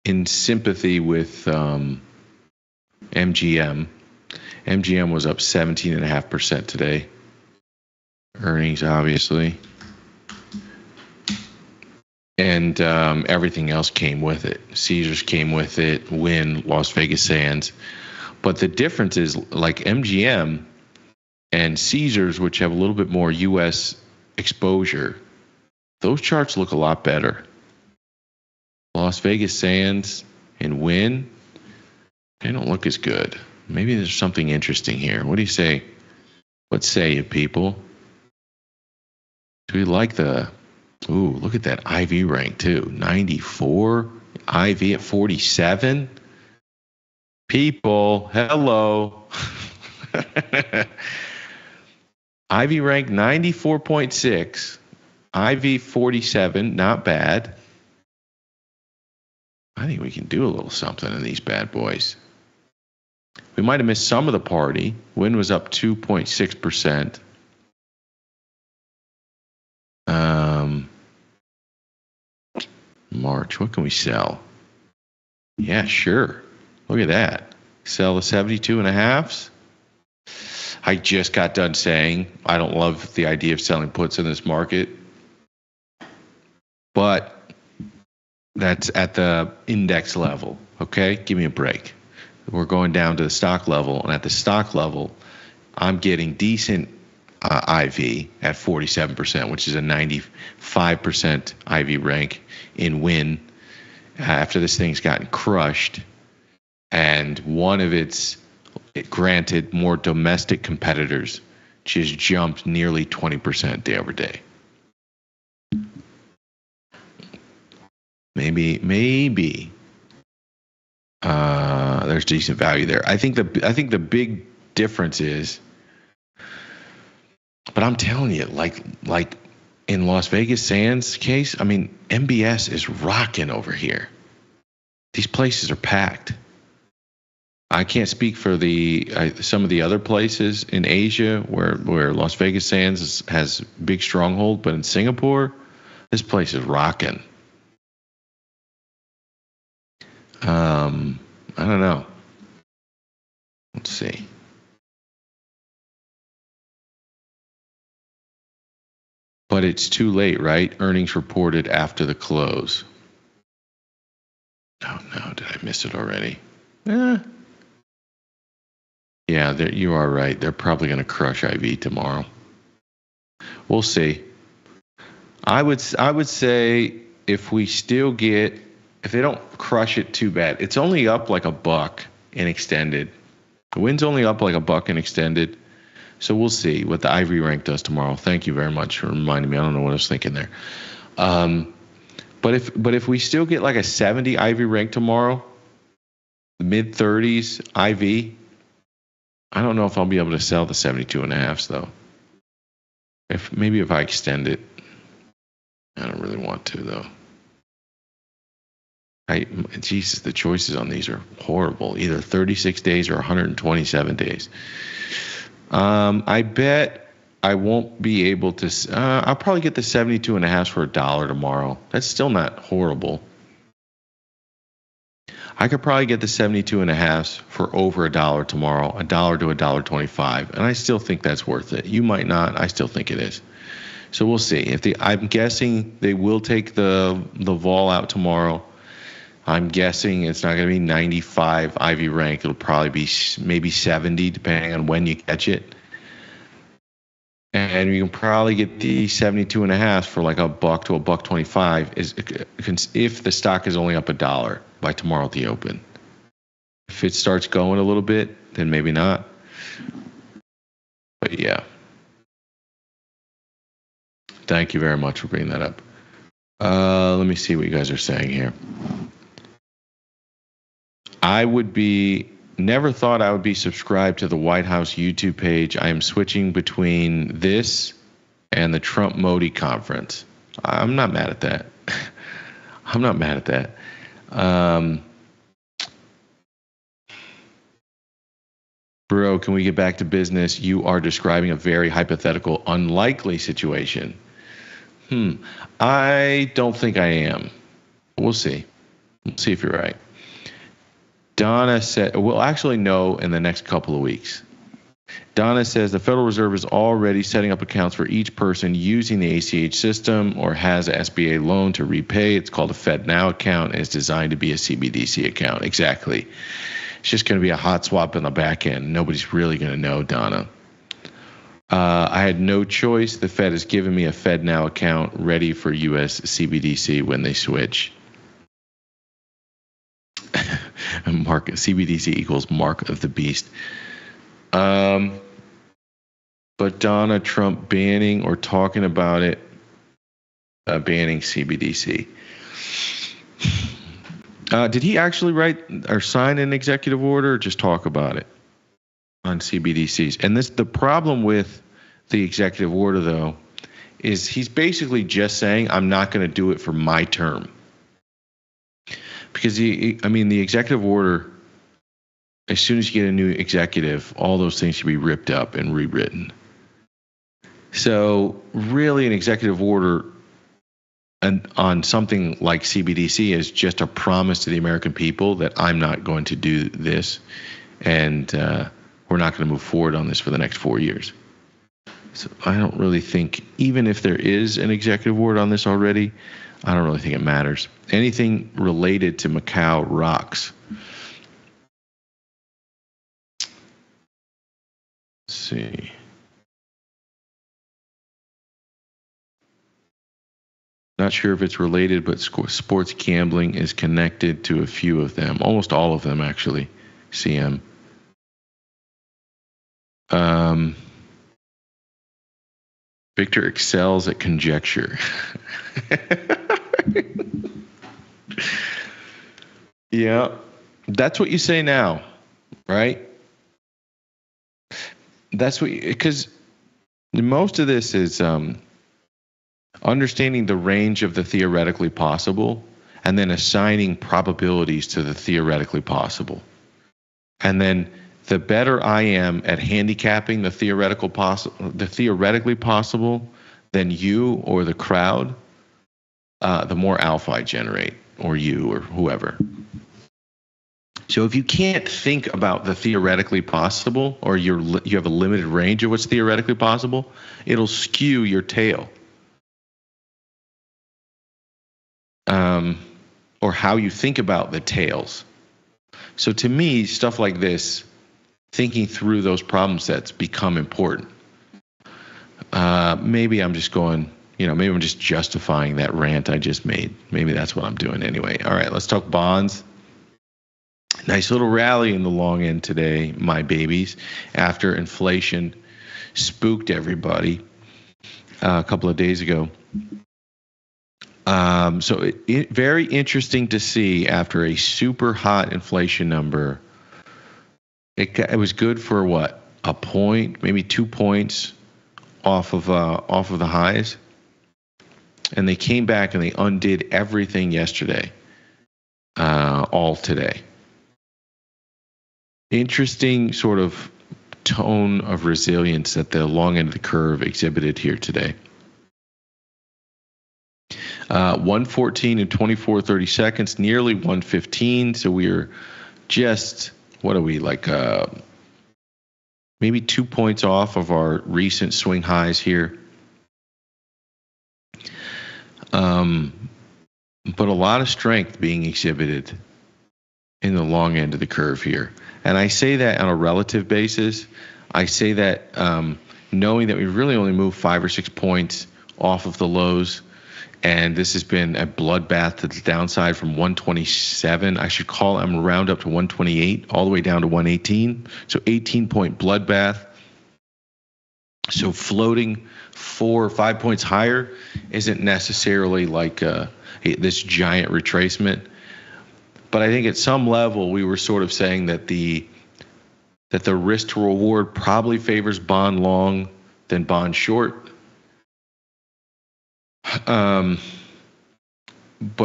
in sympathy with MGM. MGM was up 17.5% today. Earnings, obviously. And everything else came with it. Caesars came with it, Wynn, Las Vegas Sands. But the difference is, like MGM and Caesars, which have a little bit more U.S. exposure, those charts look a lot better. Las Vegas Sands and Wynn, they don't look as good. Maybe there's something interesting here. What do you say? What say you, people? Do we like the... Ooh, look at that IV rank, too. 94. IV at 47. People, hello. Ivy rank 94.6. IV 47, not bad. I think we can do a little something in these bad boys. We might have missed some of the party. Wind was up 2.6%. March, what can we sell? Yeah, sure. Look at that. Sell the 72.5s. I just got done saying I don't love the idea of selling puts in this market, but that's at the index level. Okay, give me a break. We're going down to the stock level, and at the stock level, I'm getting decent IV at 47%, which is a 95% IV rank in win after this thing's gotten crushed, and one of its, granted, more domestic competitors just jumped nearly 20% day over day. Maybe there's decent value there. I think the big difference is, but I'm telling you, like in Las Vegas Sands case, I mean, MBS is rocking over here. These places are packed. I can't speak for some of the other places in Asia where Las Vegas Sands has big stronghold, but in Singapore, this place is rocking. I don't know. Let's see. But it's too late, right? Earnings reported after the close. Oh no, did I miss it already? Yeah, you are right. They're probably going to crush IV tomorrow. We'll see. I would say if they don't crush it too bad, it's only up like $1 in extended. The wind's only up like $1 in extended. So we'll see what the Ivory rank does tomorrow. Thank you very much for reminding me. I don't know what I was thinking there. But if we still get like a 70 Ivory rank tomorrow, mid 30s IV, I don't know if I'll be able to sell the 72.5s though. If I extend it, I don't really want to though. Jesus, the choices on these are horrible. Either 36 days or 127 days. I bet I won't be able to. I'll probably get the 72.5 for $1 tomorrow. That's still not horrible. I could probably get the 72.5 for over $1 tomorrow, $1 to $1.25, and I still think that's worth it. You might not. I still think it is. So we'll see. I'm guessing they will take the vol out tomorrow. I'm guessing it's not going to be 95 IV rank. It'll probably be maybe 70, depending on when you catch it. And you can probably get the 72.5 for like $1 to $1.25 if the stock is only up $1 by tomorrow at the open. If it starts going a little bit, then maybe not. But yeah. Thank you very much for bringing that up. Let me see what you guys are saying here. Never thought I would be subscribed to the White House YouTube page. I am switching between this and the Trump Modi conference. I'm not mad at that. I'm not mad at that. Bro, can we get back to business? You are describing a very hypothetical, unlikely situation. I don't think I am. We'll see. We'll see if you're right. Donna said, we'll actually know in the next couple of weeks. Donna says the Federal Reserve is already setting up accounts for each person using the ACH system or has an SBA loan to repay. It's called a FedNow account and it's designed to be a CBDC account. Exactly. It's just going to be a hot swap in the back end. Nobody's really going to know, Donna. I had no choice. The Fed has given me a FedNow account ready for US CBDC when they switch. Mark CBDC equals mark of the beast. But Donna, Trump banning or talking about it, banning CBDC. Did he actually write or sign an executive order or just talk about it on CBDCs? And the problem with the executive order, though, is he's basically just saying, I'm not going to do it for my term. Because, the executive order, as soon as you get a new executive, all those things should be ripped up and rewritten. So really an executive order on something like CBDC is just a promise to the American people that I'm not going to do this, and we're not going to move forward on this for the next 4 years. So I don't really think, even if there is an executive order on this already, I don't really think it matters. Anything related to Macau rocks. Let's see. Not sure if it's related, but sports gambling is connected to a few of them. Almost all of them, actually. CM. Victor excels at conjecture. Yeah, that's what you say now, right? That's what, because most of this is understanding the range of the theoretically possible and then assigning probabilities to the theoretically possible. And then the better I am at handicapping the theoretically possible than you or the crowd, the more alpha I generate, or you or whoever. So if you can't think about the theoretically possible, or you have a limited range of what's theoretically possible, it'll skew your tail. Or how you think about the tails. So to me, stuff like this, thinking through those problem sets become important. Maybe I'm just going, maybe I'm just justifying that rant I just made. Maybe that's what I'm doing anyway. All right, let's talk bonds. Nice little rally in the long end today, my babies, after inflation spooked everybody a couple of days ago. So very interesting to see after a super hot inflation number. It was good for what, a point, maybe 2 points off of the highs, and they came back and they undid everything yesterday, all today. Interesting sort of tone of resilience that the long end of the curve exhibited here today. 114 and 24/32, nearly 115. So we're just, what are we, like maybe 2 points off of our recent swing highs here. But a lot of strength being exhibited in the long end of the curve here. And I say that on a relative basis. I say that knowing that we really only moved 5 or 6 points off of the lows. And this has been a bloodbath to the downside from 127. I should round up to 128, all the way down to 118. So 18-point bloodbath. So floating 4 or 5 points higher isn't necessarily like this giant retracement. But I think at some level we were sort of saying that the risk to reward probably favors bond long than bond short. But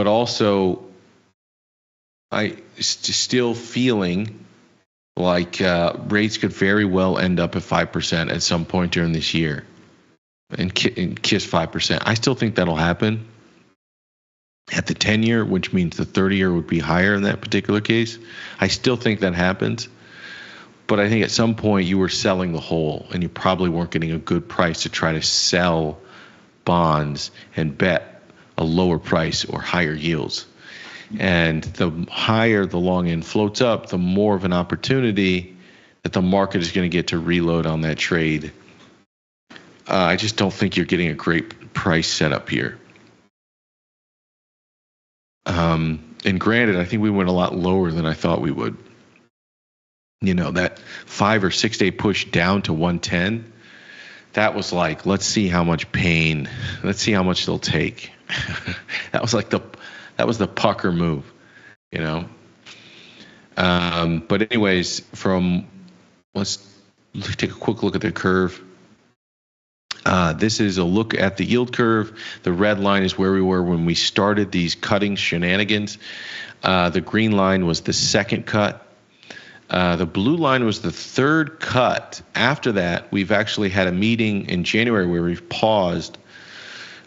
also, I still feeling like rates could very well end up at 5% at some point during this year, and kiss 5%. I still think that'll happen at the 10-year, which means the 30-year would be higher in that particular case. I still think that happens. But I think at some point you were selling the whole, and you probably weren't getting a good price to try to sell bonds and bet a lower price or higher yields. And the higher the long end floats up, the more of an opportunity that the market is going to get to reload on that trade. I just don't think you're getting a great price setup here. And granted, I think we went a lot lower than I thought we would. That 5 or 6 day push down to 110, that was like, let's see how much pain, let's see how much they'll take. That was the pucker move, But anyways, let's take a quick look at the curve. This is a look at the yield curve. The red line is where we were when we started these cutting shenanigans. The green line was the second cut. The blue line was the third cut. After that, we've actually had a meeting in January where we've paused.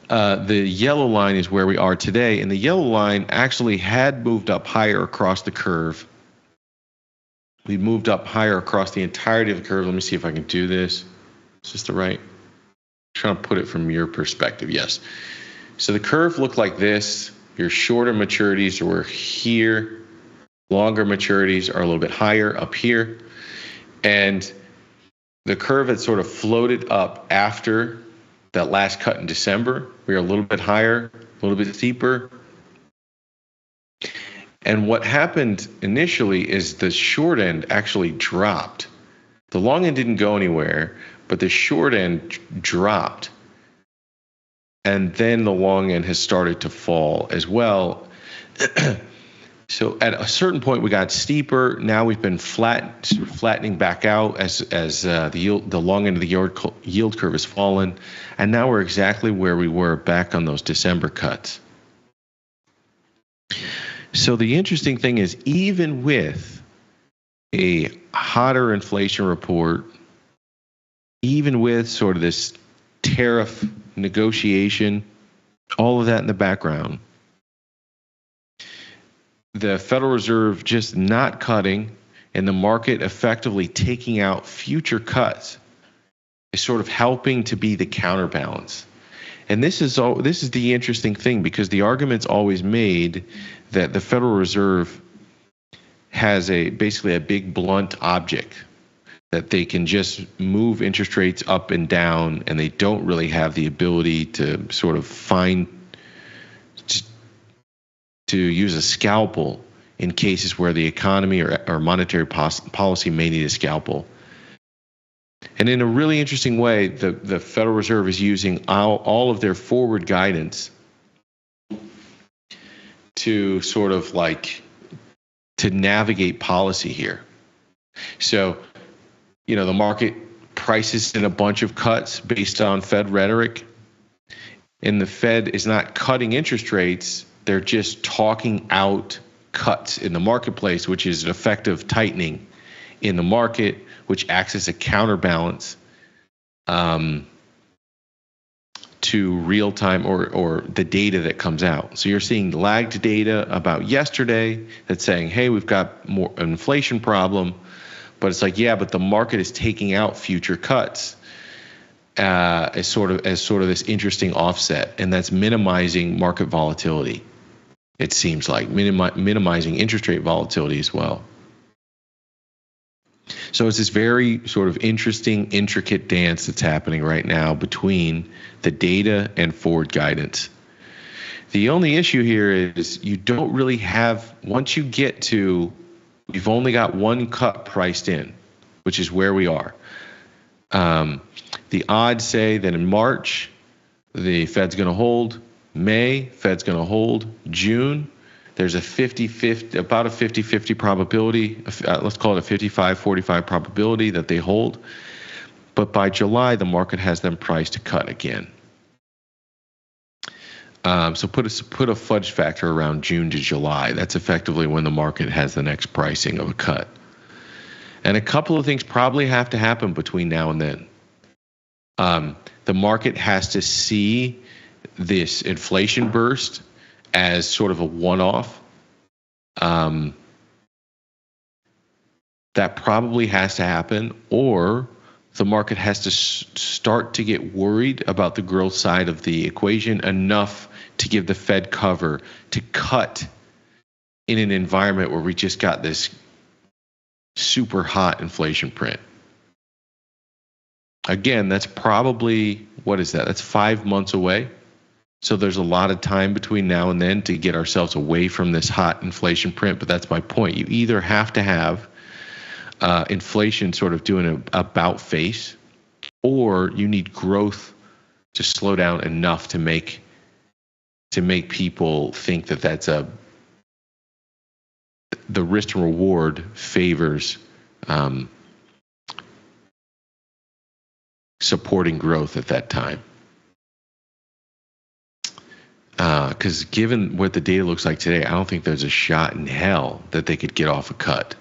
The yellow line is where we are today, and the yellow line actually had moved up higher across the curve. We moved up higher across the entirety of the curve. Let me see if I can do this. Is this the right? I'm trying to put it from your perspective. Yes. So the curve looked like this. Your shorter maturities were here. Longer maturities are a little bit higher up here. And the curve had sort of floated up after that last cut in December. We were a little bit higher, a little bit steeper. And what happened initially is the short end actually dropped. The long end didn't go anywhere, but the short end dropped. And then the long end has started to fall as well. So at a certain point, we got steeper. Now we've been flattening back out as the long end of the yield curve has fallen. And now we're exactly where we were back on those December cuts. So the interesting thing is, even with a hotter inflation report, even with sort of this tariff negotiation, all of that in the background, the Federal Reserve just not cutting and the market effectively taking out future cuts is sort of helping to be the counterbalance. And this is the interesting thing, because the argument's always made that the Federal Reserve has basically a big blunt object that they can just move interest rates up and down, and they don't really have the ability to sort of to use a scalpel in cases where the economy or monetary policy may need a scalpel. And in a really interesting way, the Federal Reserve is using all of their forward guidance to sort of to navigate policy here. So, the market prices in a bunch of cuts based on Fed rhetoric, and the Fed is not cutting interest rates. They're just talking out cuts in the marketplace, which is an effective tightening in the market, which acts as a counterbalance to real time or the data that comes out. So you're seeing lagged data about yesterday that's saying, hey, we've got more inflation problem, but it's like, yeah, but the market is taking out future cuts as sort of this interesting offset, and that's minimizing market volatility. It seems like minimizing interest rate volatility as well. So it's this very sort of interesting, intricate dance that's happening right now between the data and forward guidance. The only issue here is you don't really have, once you get to, we've only got one cut priced in, which is where we are. The odds say that in March, the Fed's going to hold. May, Fed's going to hold. June, there's a 50-50 probability, let's call it a 55-45 probability that they hold. But by July, the market has them priced to cut again. So put a fudge factor around June to July. That's effectively when the market has the next pricing of a cut. And a couple of things probably have to happen between now and then. The market has to see this inflation burst as sort of a one-off. That probably has to happen, or the market has to start to get worried about the growth side of the equation enough to give the Fed cover to cut in an environment where we just got this super hot inflation print. Again, that's probably, what is that? That's 5 months away. So there's a lot of time between now and then to get ourselves away from this hot inflation print. But that's my point. You either have to have inflation sort of doing an about face, or you need growth to slow down enough to make people think that that's the risk and reward favors supporting growth at that time. Because given what the data looks like today, I don't think there's a shot in hell that they could get off a cut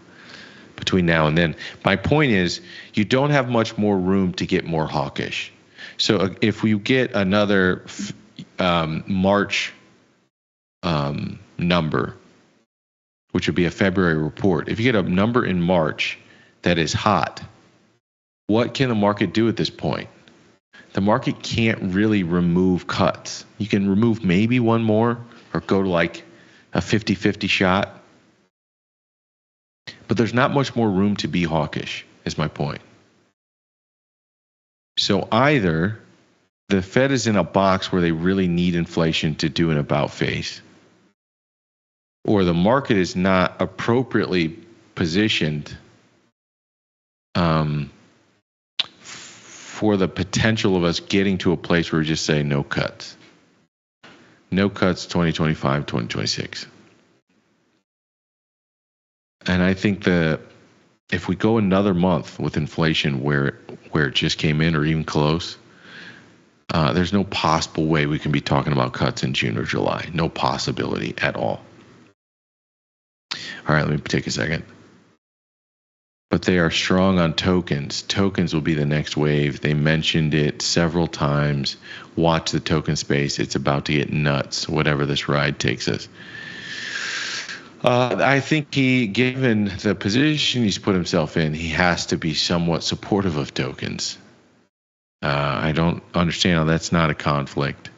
between now and then. My point is, you don't have much more room to get more hawkish. So if we get another March number, which would be a February report, if you get a number in March that is hot, what can the market do at this point? The market can't really remove cuts. You can remove maybe one more or go to like a 50-50 shot. But there's not much more room to be hawkish, is my point. So either the Fed is in a box where they really need inflation to do an about face, or the market is not appropriately positioned for the potential of us getting to a place where we just say no cuts. No cuts 2025, 2026. And I think if we go another month with inflation where it just came in or even close, there's no possible way we can be talking about cuts in June or July. No possibility at all. All right, let me take a second. But they are strong on tokens. Tokens will be the next wave. They mentioned it several times. Watch the token space. It's about to get nuts, whatever this ride takes us. I think given the position he's put himself in, he has to be somewhat supportive of tokens. I don't understand how that's not a conflict.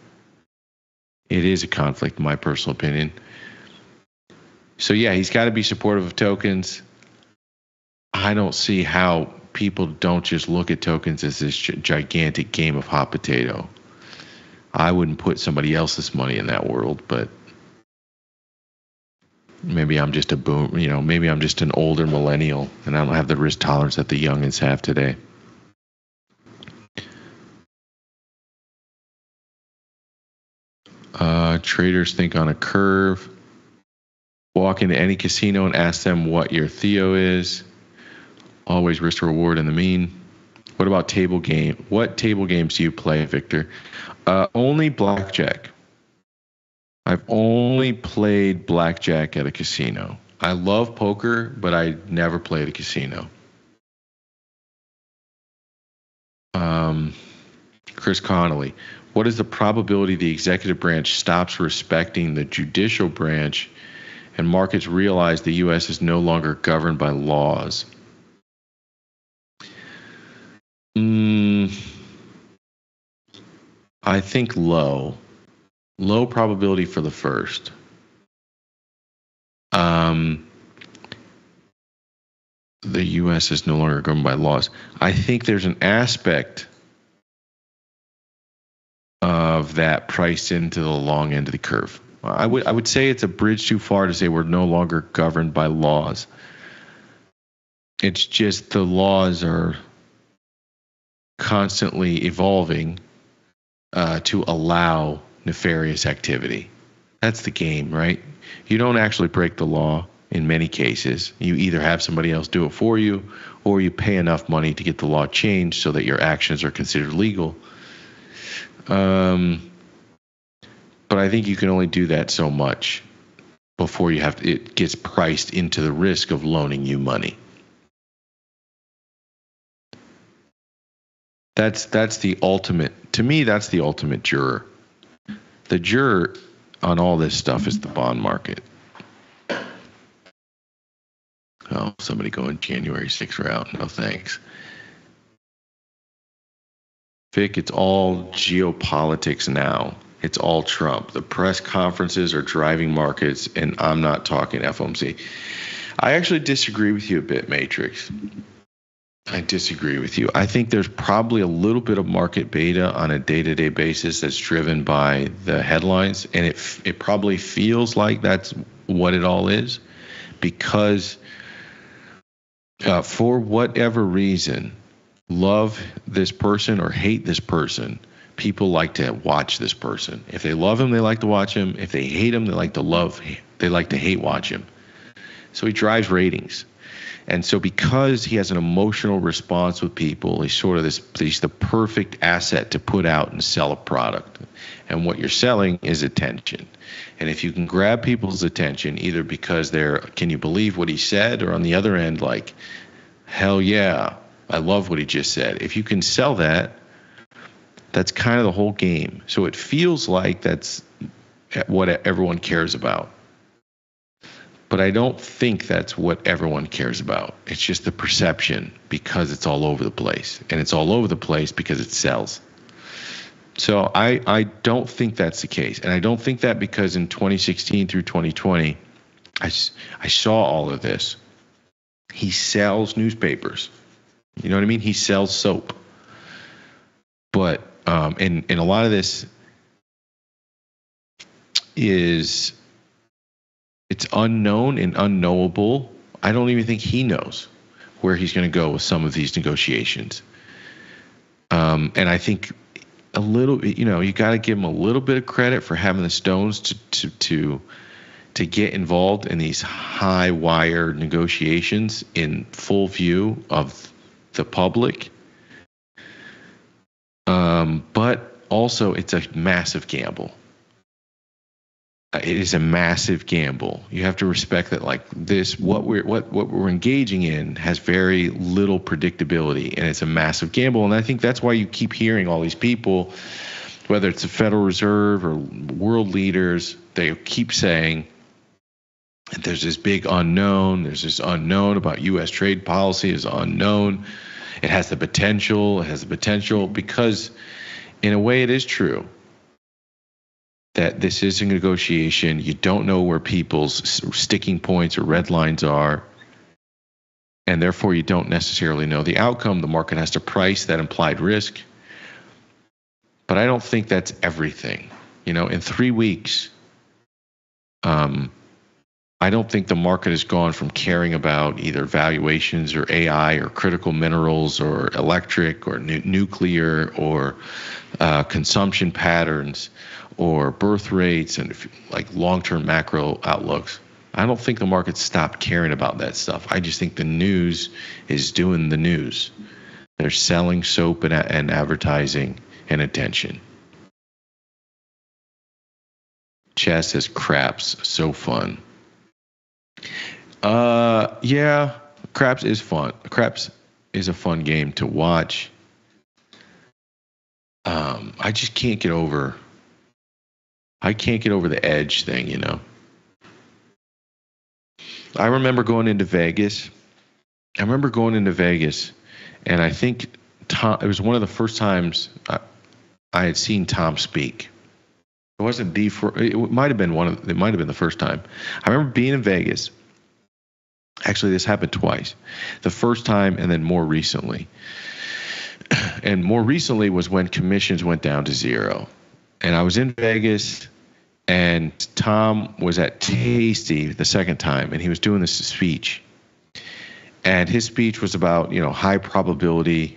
It is a conflict, in my personal opinion. So yeah, he's got to be supportive of tokens. I don't see how people don't just look at tokens as this gigantic game of hot potato. I wouldn't put somebody else's money in that world, but maybe I'm just maybe I'm just an older millennial and I don't have the risk tolerance that the youngins have today. Traders think on a curve. Walk into any casino and ask them what your Theo is. Always risk to reward in the mean. What about table game? What table games do you play, Victor? Only blackjack. I've only played blackjack at a casino. I love poker, but I never play at a casino. Chris Connolly. What is the probability the executive branch stops respecting the judicial branch and markets realize the U.S. is no longer governed by laws? I think low probability for the first. The U.S. is no longer governed by laws. I think there's an aspect of that priced into the long end of the curve. I would say it's a bridge too far to say we're no longer governed by laws. It's just the laws are constantly evolving to allow nefarious activity. That's the game, right? You don't actually break the law in many cases. You either have somebody else do it for you, or you pay enough money to get the law changed so that your actions are considered legal. But I think you can only do that so much before it gets priced into the risk of loaning you money. That's the ultimate, to me, that's the ultimate juror. The juror on all this stuff is the bond market. Oh, somebody going January 6th route. No thanks. Vic, it's all geopolitics now. It's all Trump. The press conferences are driving markets, and I'm not talking FOMC. I actually disagree with you a bit, Matrix. I disagree with you. I think there's probably a little bit of market beta on a day-to-day basis that's driven by the headlines, and it probably feels like that's what it all is, because for whatever reason, love this person or hate this person, people like to watch this person. If they love him, they like to watch him. If they hate him, they like to hate watch him. So he drives ratings. And so because he has an emotional response with people, he's the perfect asset to put out and sell a product. And what you're selling is attention. And if you can grab people's attention, either because can you believe what he said? Or on the other end, like, hell yeah, I love what he just said. If you can sell that, that's kind of the whole game. So it feels like that's what everyone cares about. But I don't think that's what everyone cares about. It's just the perception because it's all over the place. And it's all over the place because it sells. So I don't think that's the case. And I don't think that because in 2016 through 2020, I saw all of this. He sells newspapers. You know what I mean? He sells soap. But and a lot of this it's unknown and unknowable. I don't even think he knows where he's going to go with some of these negotiations. And I think a little, you got to give him a little bit of credit for having the stones to get involved in these high wire negotiations in full view of the public. But also it's a massive gamble. It is a massive gamble. You have to respect that, like this, what we're engaging in has very little predictability, and it's a massive gamble. And I think that's why you keep hearing all these people, whether it's the Federal Reserve or world leaders, they keep saying that there's this big unknown. There's this unknown about U.S. trade policy is unknown. It has the potential. It has the potential because, in a way, it is true that this is a negotiation. You don't know where people's sticking points or red lines are, and therefore you don't necessarily know the outcome. The market has to price that implied risk. But I don't think that's everything. In 3 weeks, I don't think the market has gone from caring about either valuations or AI or critical minerals or electric or nuclear or consumption patterns or birth rates and like long-term macro outlooks. I don't think the market stopped caring about that stuff. I just think the news is doing the news. They're selling soap and advertising and attention. Chess says craps, so fun. Yeah, craps is fun. Craps is a fun game to watch. I just can't get over. I can't get over the edge thing, I remember going into Vegas. And I think Tom. It was one of the first times I had seen Tom speak. It wasn't it might have been it might have been the first time. I remember being in Vegas. Actually, this happened twice. The first time and then more recently. And more recently was when commissions went down to zero. And I was in Vegas, and Tom was at Tasty the second time, and he was doing this speech. And his speech was about, high probability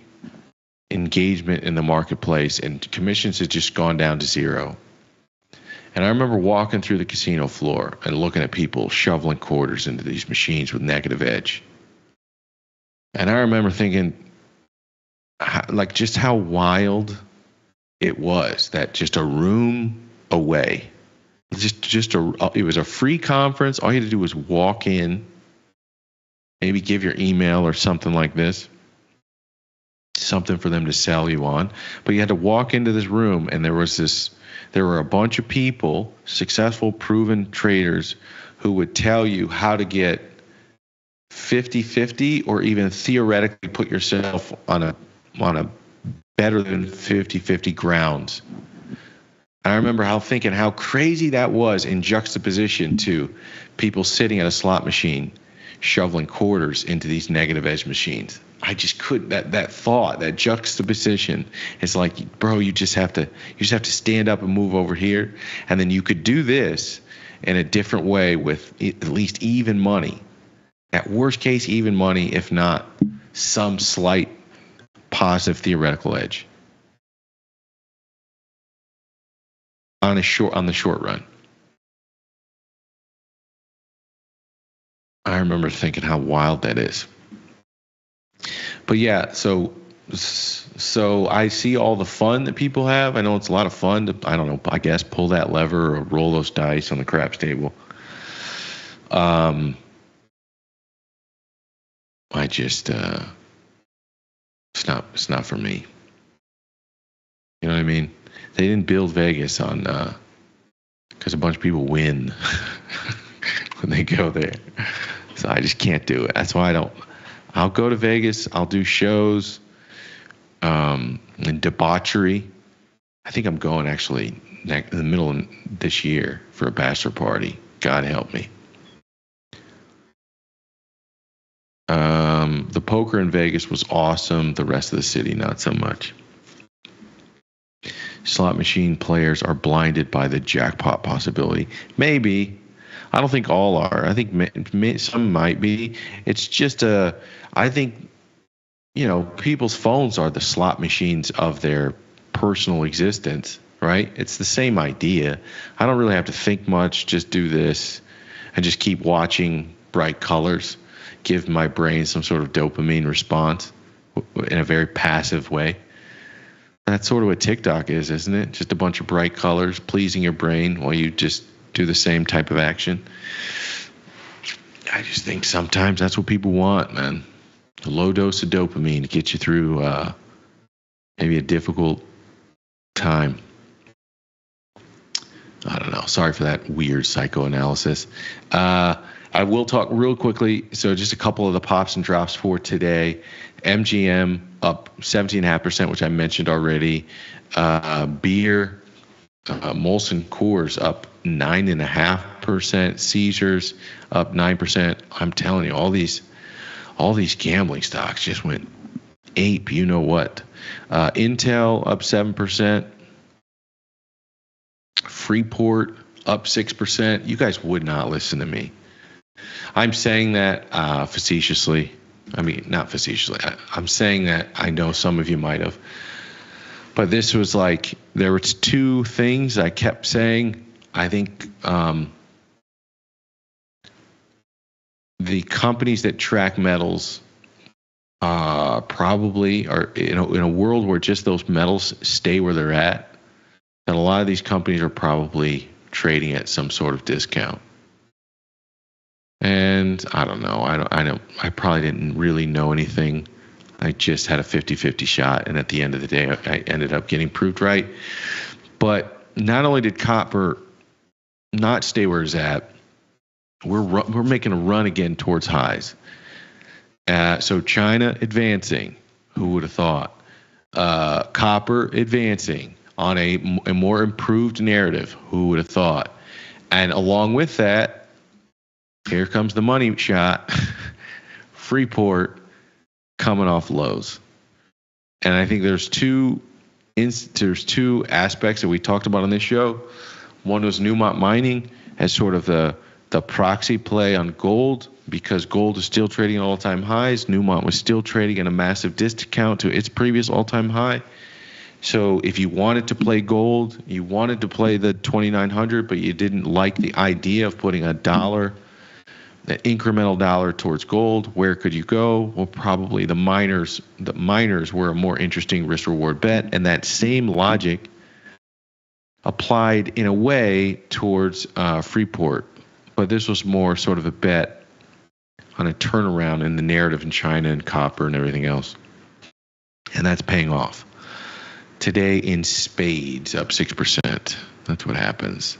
engagement in the marketplace, and commissions had just gone down to zero. And I remember walking through the casino floor and looking at people shoveling quarters into these machines with negative edge. And I remember thinking, just how wild it was that just a room away, it was a free conference. All you had to do was walk in, maybe give your email or something like this, something for them to sell you on. But you had to walk into this room, and there were a bunch of people, successful, proven traders, who would tell you how to get 50-50 or even theoretically put yourself on a better than 50-50 grounds. I remember thinking how crazy that was in juxtaposition to people sitting at a slot machine shoveling quarters into these negative edge machines. I just couldn't. That thought, that juxtaposition, it's like, bro, you just have to stand up and move over here, and then you could do this in a different way with at least even money. At worst case, even money, if not some slight positive theoretical edge on the short run. I remember thinking how wild that is. But yeah, so I see all the fun that people have. I know it's a lot of fun to, I don't know, I guess pull that lever or roll those dice on the craps table. I just it's not for me. You know what I mean? They didn't build Vegas on because a bunch of people win when they go there. So I just can't do it. That's why I'll go to Vegas. I'll do shows and debauchery. I think I'm going actually in the middle of this year for a bachelor party. God help me. The poker in Vegas was awesome. The rest of the city, not so much. Slot machine players are blinded by the jackpot possibility. Maybe. I don't think all are. I think some might be. It's just I think, people's phones are the slot machines of their personal existence, right? It's the same idea. I don't really have to think much. Just do this and just keep watching bright colors. Give my brain some sort of dopamine response in a very passive way. That's sort of what TikTok is, isn't it? Just a bunch of bright colors pleasing your brain while you just do the same type of action. I just think sometimes that's what people want, man. A low dose of dopamine to get you through maybe a difficult time. I don't know. Sorry for that weird psychoanalysis. I will talk real quickly. So just a couple of the pops and drops for today. MGM up 17.5%, which I mentioned already. Beer, Molson Coors up 9.5%. Caesars up 9%. I'm telling you, all these gambling stocks just went ape. You know what? Intel up 7%. Freeport up 6%. You guys would not listen to me. I'm saying that facetiously. I mean, not facetiously. I'm saying that I know some of you might have. But this was like, there were two things I kept saying. I think the companies that track metals probably are, in a world where just those metals stay where they're at, that a lot of these companies are probably trading at some sort of discount. And I don't know. I probably didn't really know anything. I just had a 50-50 shot, and at the end of the day, I ended up getting proved right. But not only did copper not stay where it's at, we're making a run again towards highs. So China advancing. Who would have thought? Copper advancing on a more improved narrative. Who would have thought? And along with that, here comes the money shot. Freeport coming off lows. And I think there's two aspects that we talked about on this show. One was Newmont Mining as sort of the proxy play on gold, because gold is still trading at all-time highs. Newmont was still trading at a massive discount to its previous all-time high. So if you wanted to play gold, you wanted to play the 2,900, but you didn't like the idea of putting an incremental dollar towards gold, where could you go? Well, probably the miners. The miners were a more interesting risk-reward bet, and that same logic applied in a way towards Freeport. But this was more sort of a bet on a turnaround in the narrative in China and copper and everything else. And that's paying off. Today in spades, up 6%. That's what happens.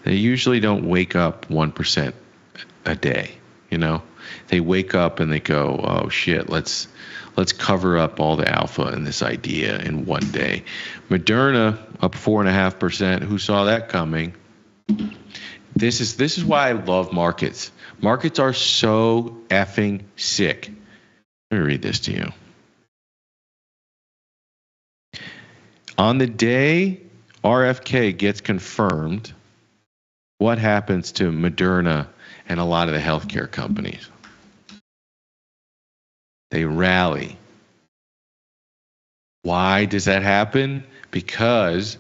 They usually don't wake up 1% a day, They wake up and they go, oh shit, let's cover up all the alpha in this idea in one day. Moderna up 4.5%. Who saw that coming? This is why I love markets. Markets are so effing sick. Let me read this to you. On the day RFK gets confirmed, what happens to Moderna and a lot of the healthcare companies? They rally. Why does that happen? Because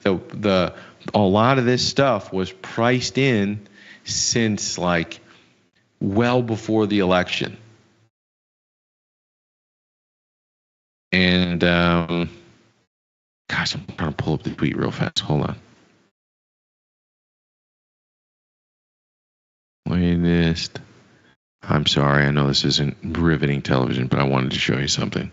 a lot of this stuff was priced in since like well before the election. And gosh, I'm trying to pull up the tweet real fast. Hold on. Latest. I'm sorry. I know this isn't riveting television, but I wanted to show you something.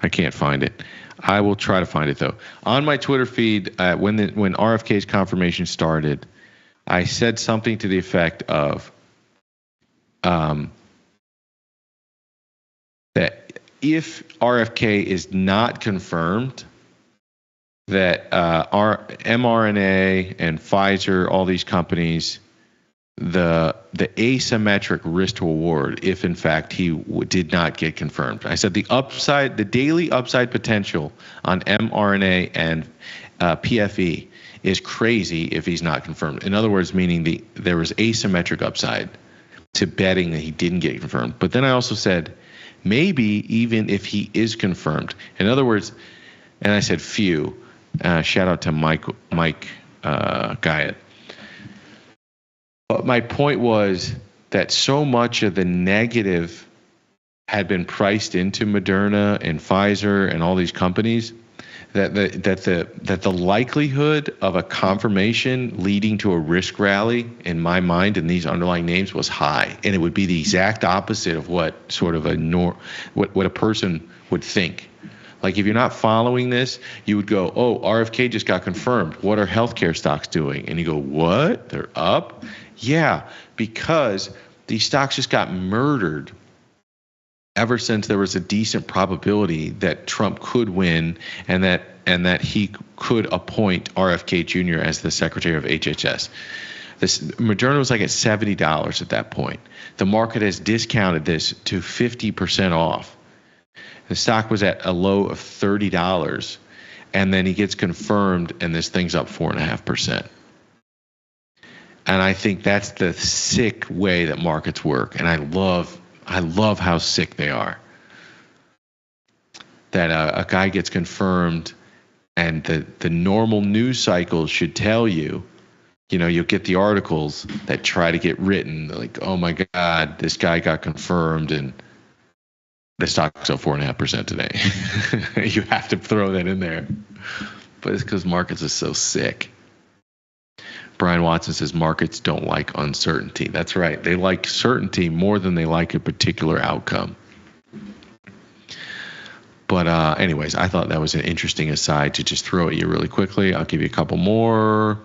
I can't find it. I will try to find it though. On my Twitter feed, when RFK's confirmation started, I said something to the effect of that if RFK is not confirmed, that our mRNA and Pfizer, all these companies, the asymmetric risk to reward, if in fact he did not get confirmed. I said the daily upside potential on mRNA and PFE is crazy if he's not confirmed. In other words, meaning there was asymmetric upside to betting that he didn't get confirmed. But then I also said, maybe even if he is confirmed. In other words, and I said few. Shout out to Mike Guyett. But my point was that so much of the negative had been priced into Moderna and Pfizer and all these companies that the likelihood of a confirmation leading to a risk rally in my mind in these underlying names was high, and it would be the exact opposite of what sort of what a person would think. Like if you're not following this, you would go, oh, RFK just got confirmed. What are healthcare stocks doing? And you go, what? They're up? Yeah, because these stocks just got murdered ever since there was a decent probability that Trump could win and that he could appoint RFK Jr. as the Secretary of HHS. Moderna was like at $70 at that point. The market has discounted this to 50% off. The stock was at a low of $30, and then he gets confirmed, and this thing's up 4.5%. And I think that's the sick way that markets work, and I love how sick they are. That a guy gets confirmed, and the normal news cycles should tell you, you'll get the articles that try to get written, like, oh my God, this guy got confirmed, and the stock's up 4.5% today. You have to throw that in there. But it's because markets are so sick. Brian Watson says markets don't like uncertainty. That's right. They like certainty more than they like a particular outcome. But anyways, I thought that was an interesting aside to just throw at you really quickly. I'll give you a couple more.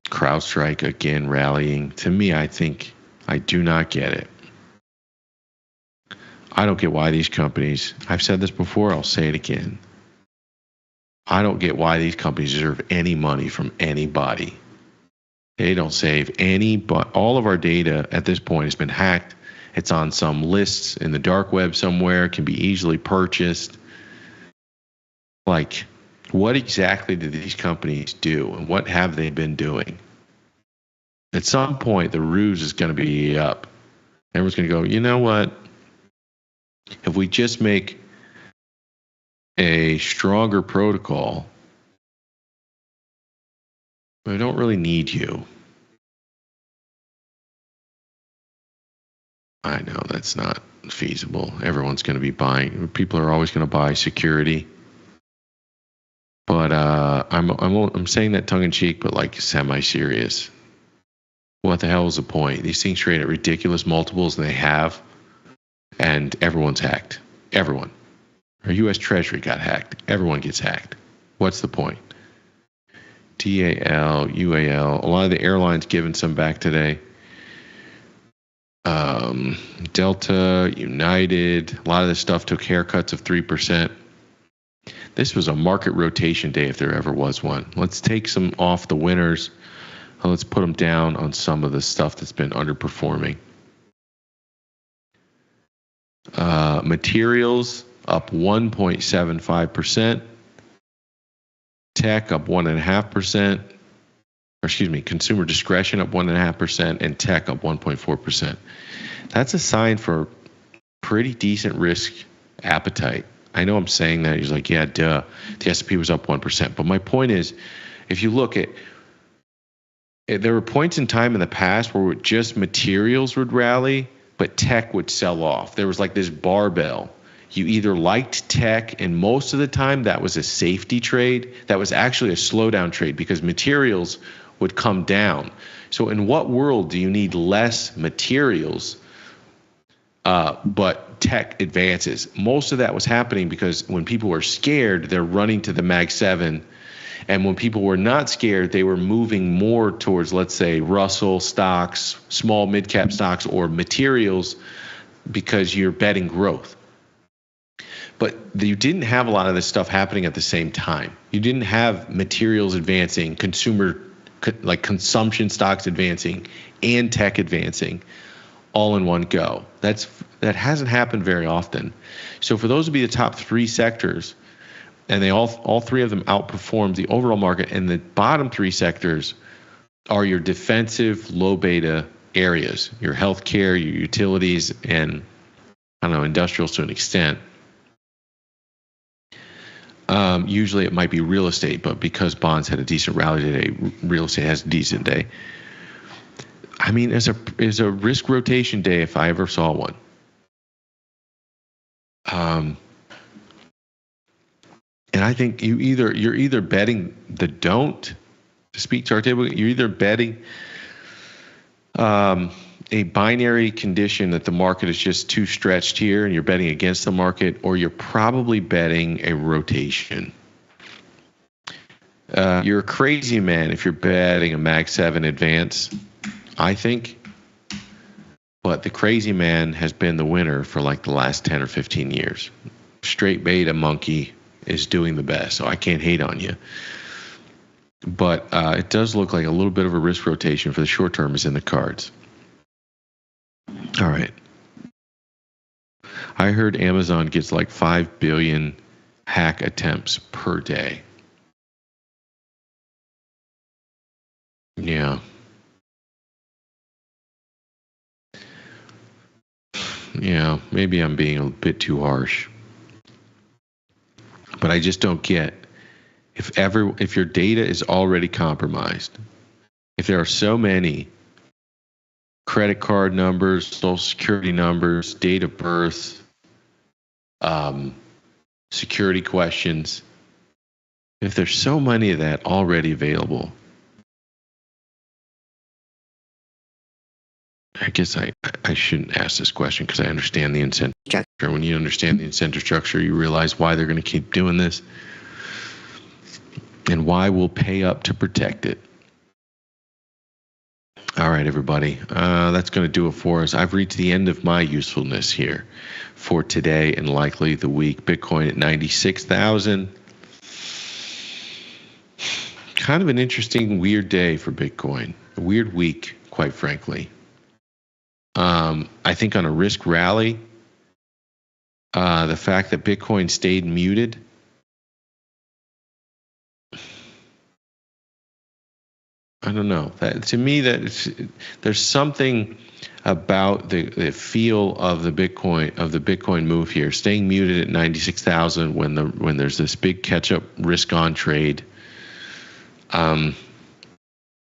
CrowdStrike again rallying. To me, I think I do not get it. I don't get why these companies, I've said this before, I'll say it again. I don't get why these companies deserve any money from anybody. They don't save any, but all of our data at this point has been hacked. It's on some lists in the dark web somewhere, can be easily purchased. Like, what exactly do these companies do, and what have they been doing? At some point, the ruse is going to be up. Everyone's going to go, you know what? If we just make a stronger protocol, we don't really need you. I know that's not feasible. Everyone's going to be buying. People are always going to buy security. But I'm saying that tongue in cheek, but like semi-serious. What the hell is the point? These things trade at ridiculous multiples, and they have. And everyone's hacked. Everyone. Our U.S. Treasury got hacked. Everyone gets hacked. What's the point? DAL, UAL, a lot of the airlines giving some back today. Delta, United, a lot of this stuff took haircuts of 3%. This was a market rotation day if there ever was one. Let's take some off the winners. Let's put them down on some of the stuff that's been underperforming. Materials up 1.75%. Tech up 1.5%. Consumer discretion up 1.5%, and tech up 1.4%. That's a sign for pretty decent risk appetite. I know I'm saying that. He's like, yeah, duh. The S&P was up 1%. But my point is, if you look at, there were points in time in the past where just materials would rally, but tech would sell off. There was like this barbell. You either liked tech, and most of the time that was a safety trade. That was actually a slowdown trade because materials would come down. So in what world do you need less materials but tech advances? Most of that was happening because when people were scared, they're running to the Mag 7. And when people were not scared, they were moving more towards, let's say, Russell stocks, small mid-cap stocks, or materials because you're betting growth. But you didn't have a lot of this stuff happening at the same time. You didn't have materials advancing, like consumption stocks advancing, and tech advancing all in one go. That hasn't happened very often. So for those to be the top three sectors, and they all three of them outperformed the overall market, and the bottom three sectors are your defensive low beta areas, your healthcare, your utilities, and I don't know, industrials to an extent. Usually it might be real estate, but because bonds had a decent rally today, real estate has a decent day. I mean, it's a risk rotation day if I ever saw one. And I think you're either betting the don't, to speak to our table, you're either betting a binary condition that the market is just too stretched here and you're betting against the market, or you're probably betting a rotation. You're a crazy man if you're betting a Mag 7 advance, I think. But the crazy man has been the winner for like the last 10 or 15 years. Straight beta monkey is doing the best, so I can't hate on you. But it does look like a little bit of a risk rotation for the short term is in the cards. All right. I heard Amazon gets like 5 billion hack attempts per day. Yeah. Yeah, maybe I'm being a bit too harsh. But I just don't get if your data is already compromised, if there are so many credit card numbers, social security numbers, date of birth, security questions, if there's so many of that already available, I guess I shouldn't ask this question because I understand the incentive structure. When you understand the incentive structure, you realize why they're going to keep doing this and why we'll pay up to protect it. All right, everybody. That's going to do it for us. I've reached the end of my usefulness here for today and likely the week. Bitcoin at 96,000. Kind of an interesting, weird day for Bitcoin. A weird week, quite frankly. I think on a risk rally, the fact that Bitcoin stayed muted, I don't know. To me, there's something about the feel of the Bitcoin move here, staying muted at 96,000 when there's this big catch-up risk-on trade, and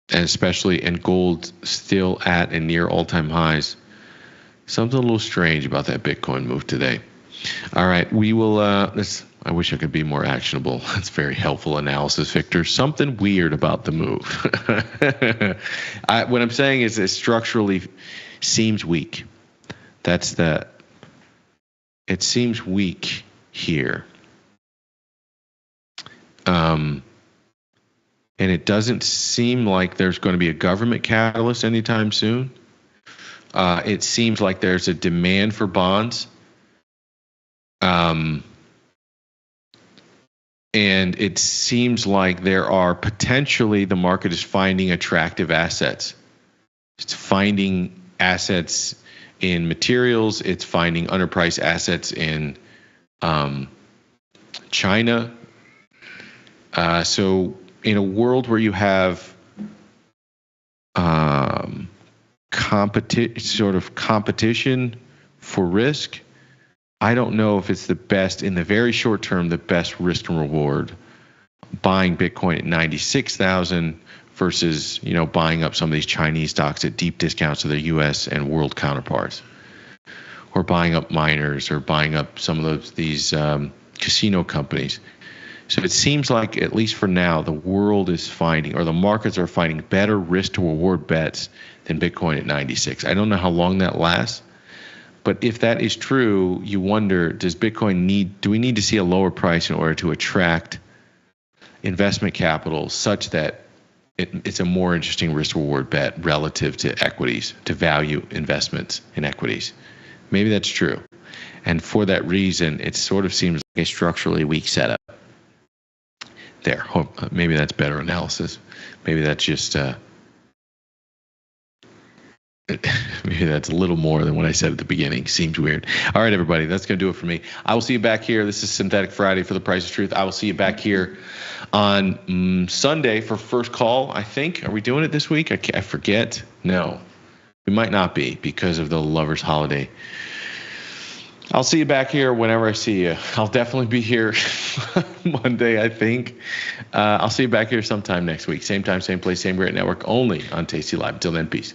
especially in gold still at and near all-time highs. Something a little strange about that Bitcoin move today. All right, we will. I wish I could be more actionable. That's very helpful analysis, Victor. Something weird about the move. What I'm saying is it structurally seems weak. It seems weak here. And it doesn't seem like there's going to be a government catalyst anytime soon. It seems like there's a demand for bonds. And it seems like there are potentially the market is finding attractive assets. It's finding assets in materials. It's finding underpriced assets in China. So in a world where you have competition for risk, I don't know if it's the best in the very short term, the best risk and reward buying Bitcoin at 96,000 versus, buying up some of these Chinese stocks at deep discounts to their US and world counterparts, or buying up miners, or buying up some of these casino companies. So it seems like, at least for now, the world is finding, or the markets are finding, better risk to reward bets than Bitcoin at 96. I don't know how long that lasts, but if that is true, you wonder, do we need to see a lower price in order to attract investment capital such that it's a more interesting risk reward bet relative to equities, to value investments in equities? Maybe that's true. And for that reason, it sort of seems like a structurally weak setup. There, maybe that's better analysis. Maybe that's just maybe that's a little more than what I said at the beginning. Seems weird. All right, everybody, that's going to do it for me. I will see you back here. This is Synthetic Friday for the Price of Truth. I will see you back here on Sunday for First Call, I think. Are we doing it this week? I forget. No, we might not be because of the Lovers Holiday. I'll see you back here whenever I see you. I'll definitely be here Monday, I think. I'll see you back here sometime next week. Same time, same place, same great network, only on Tasty Live. Until then, peace.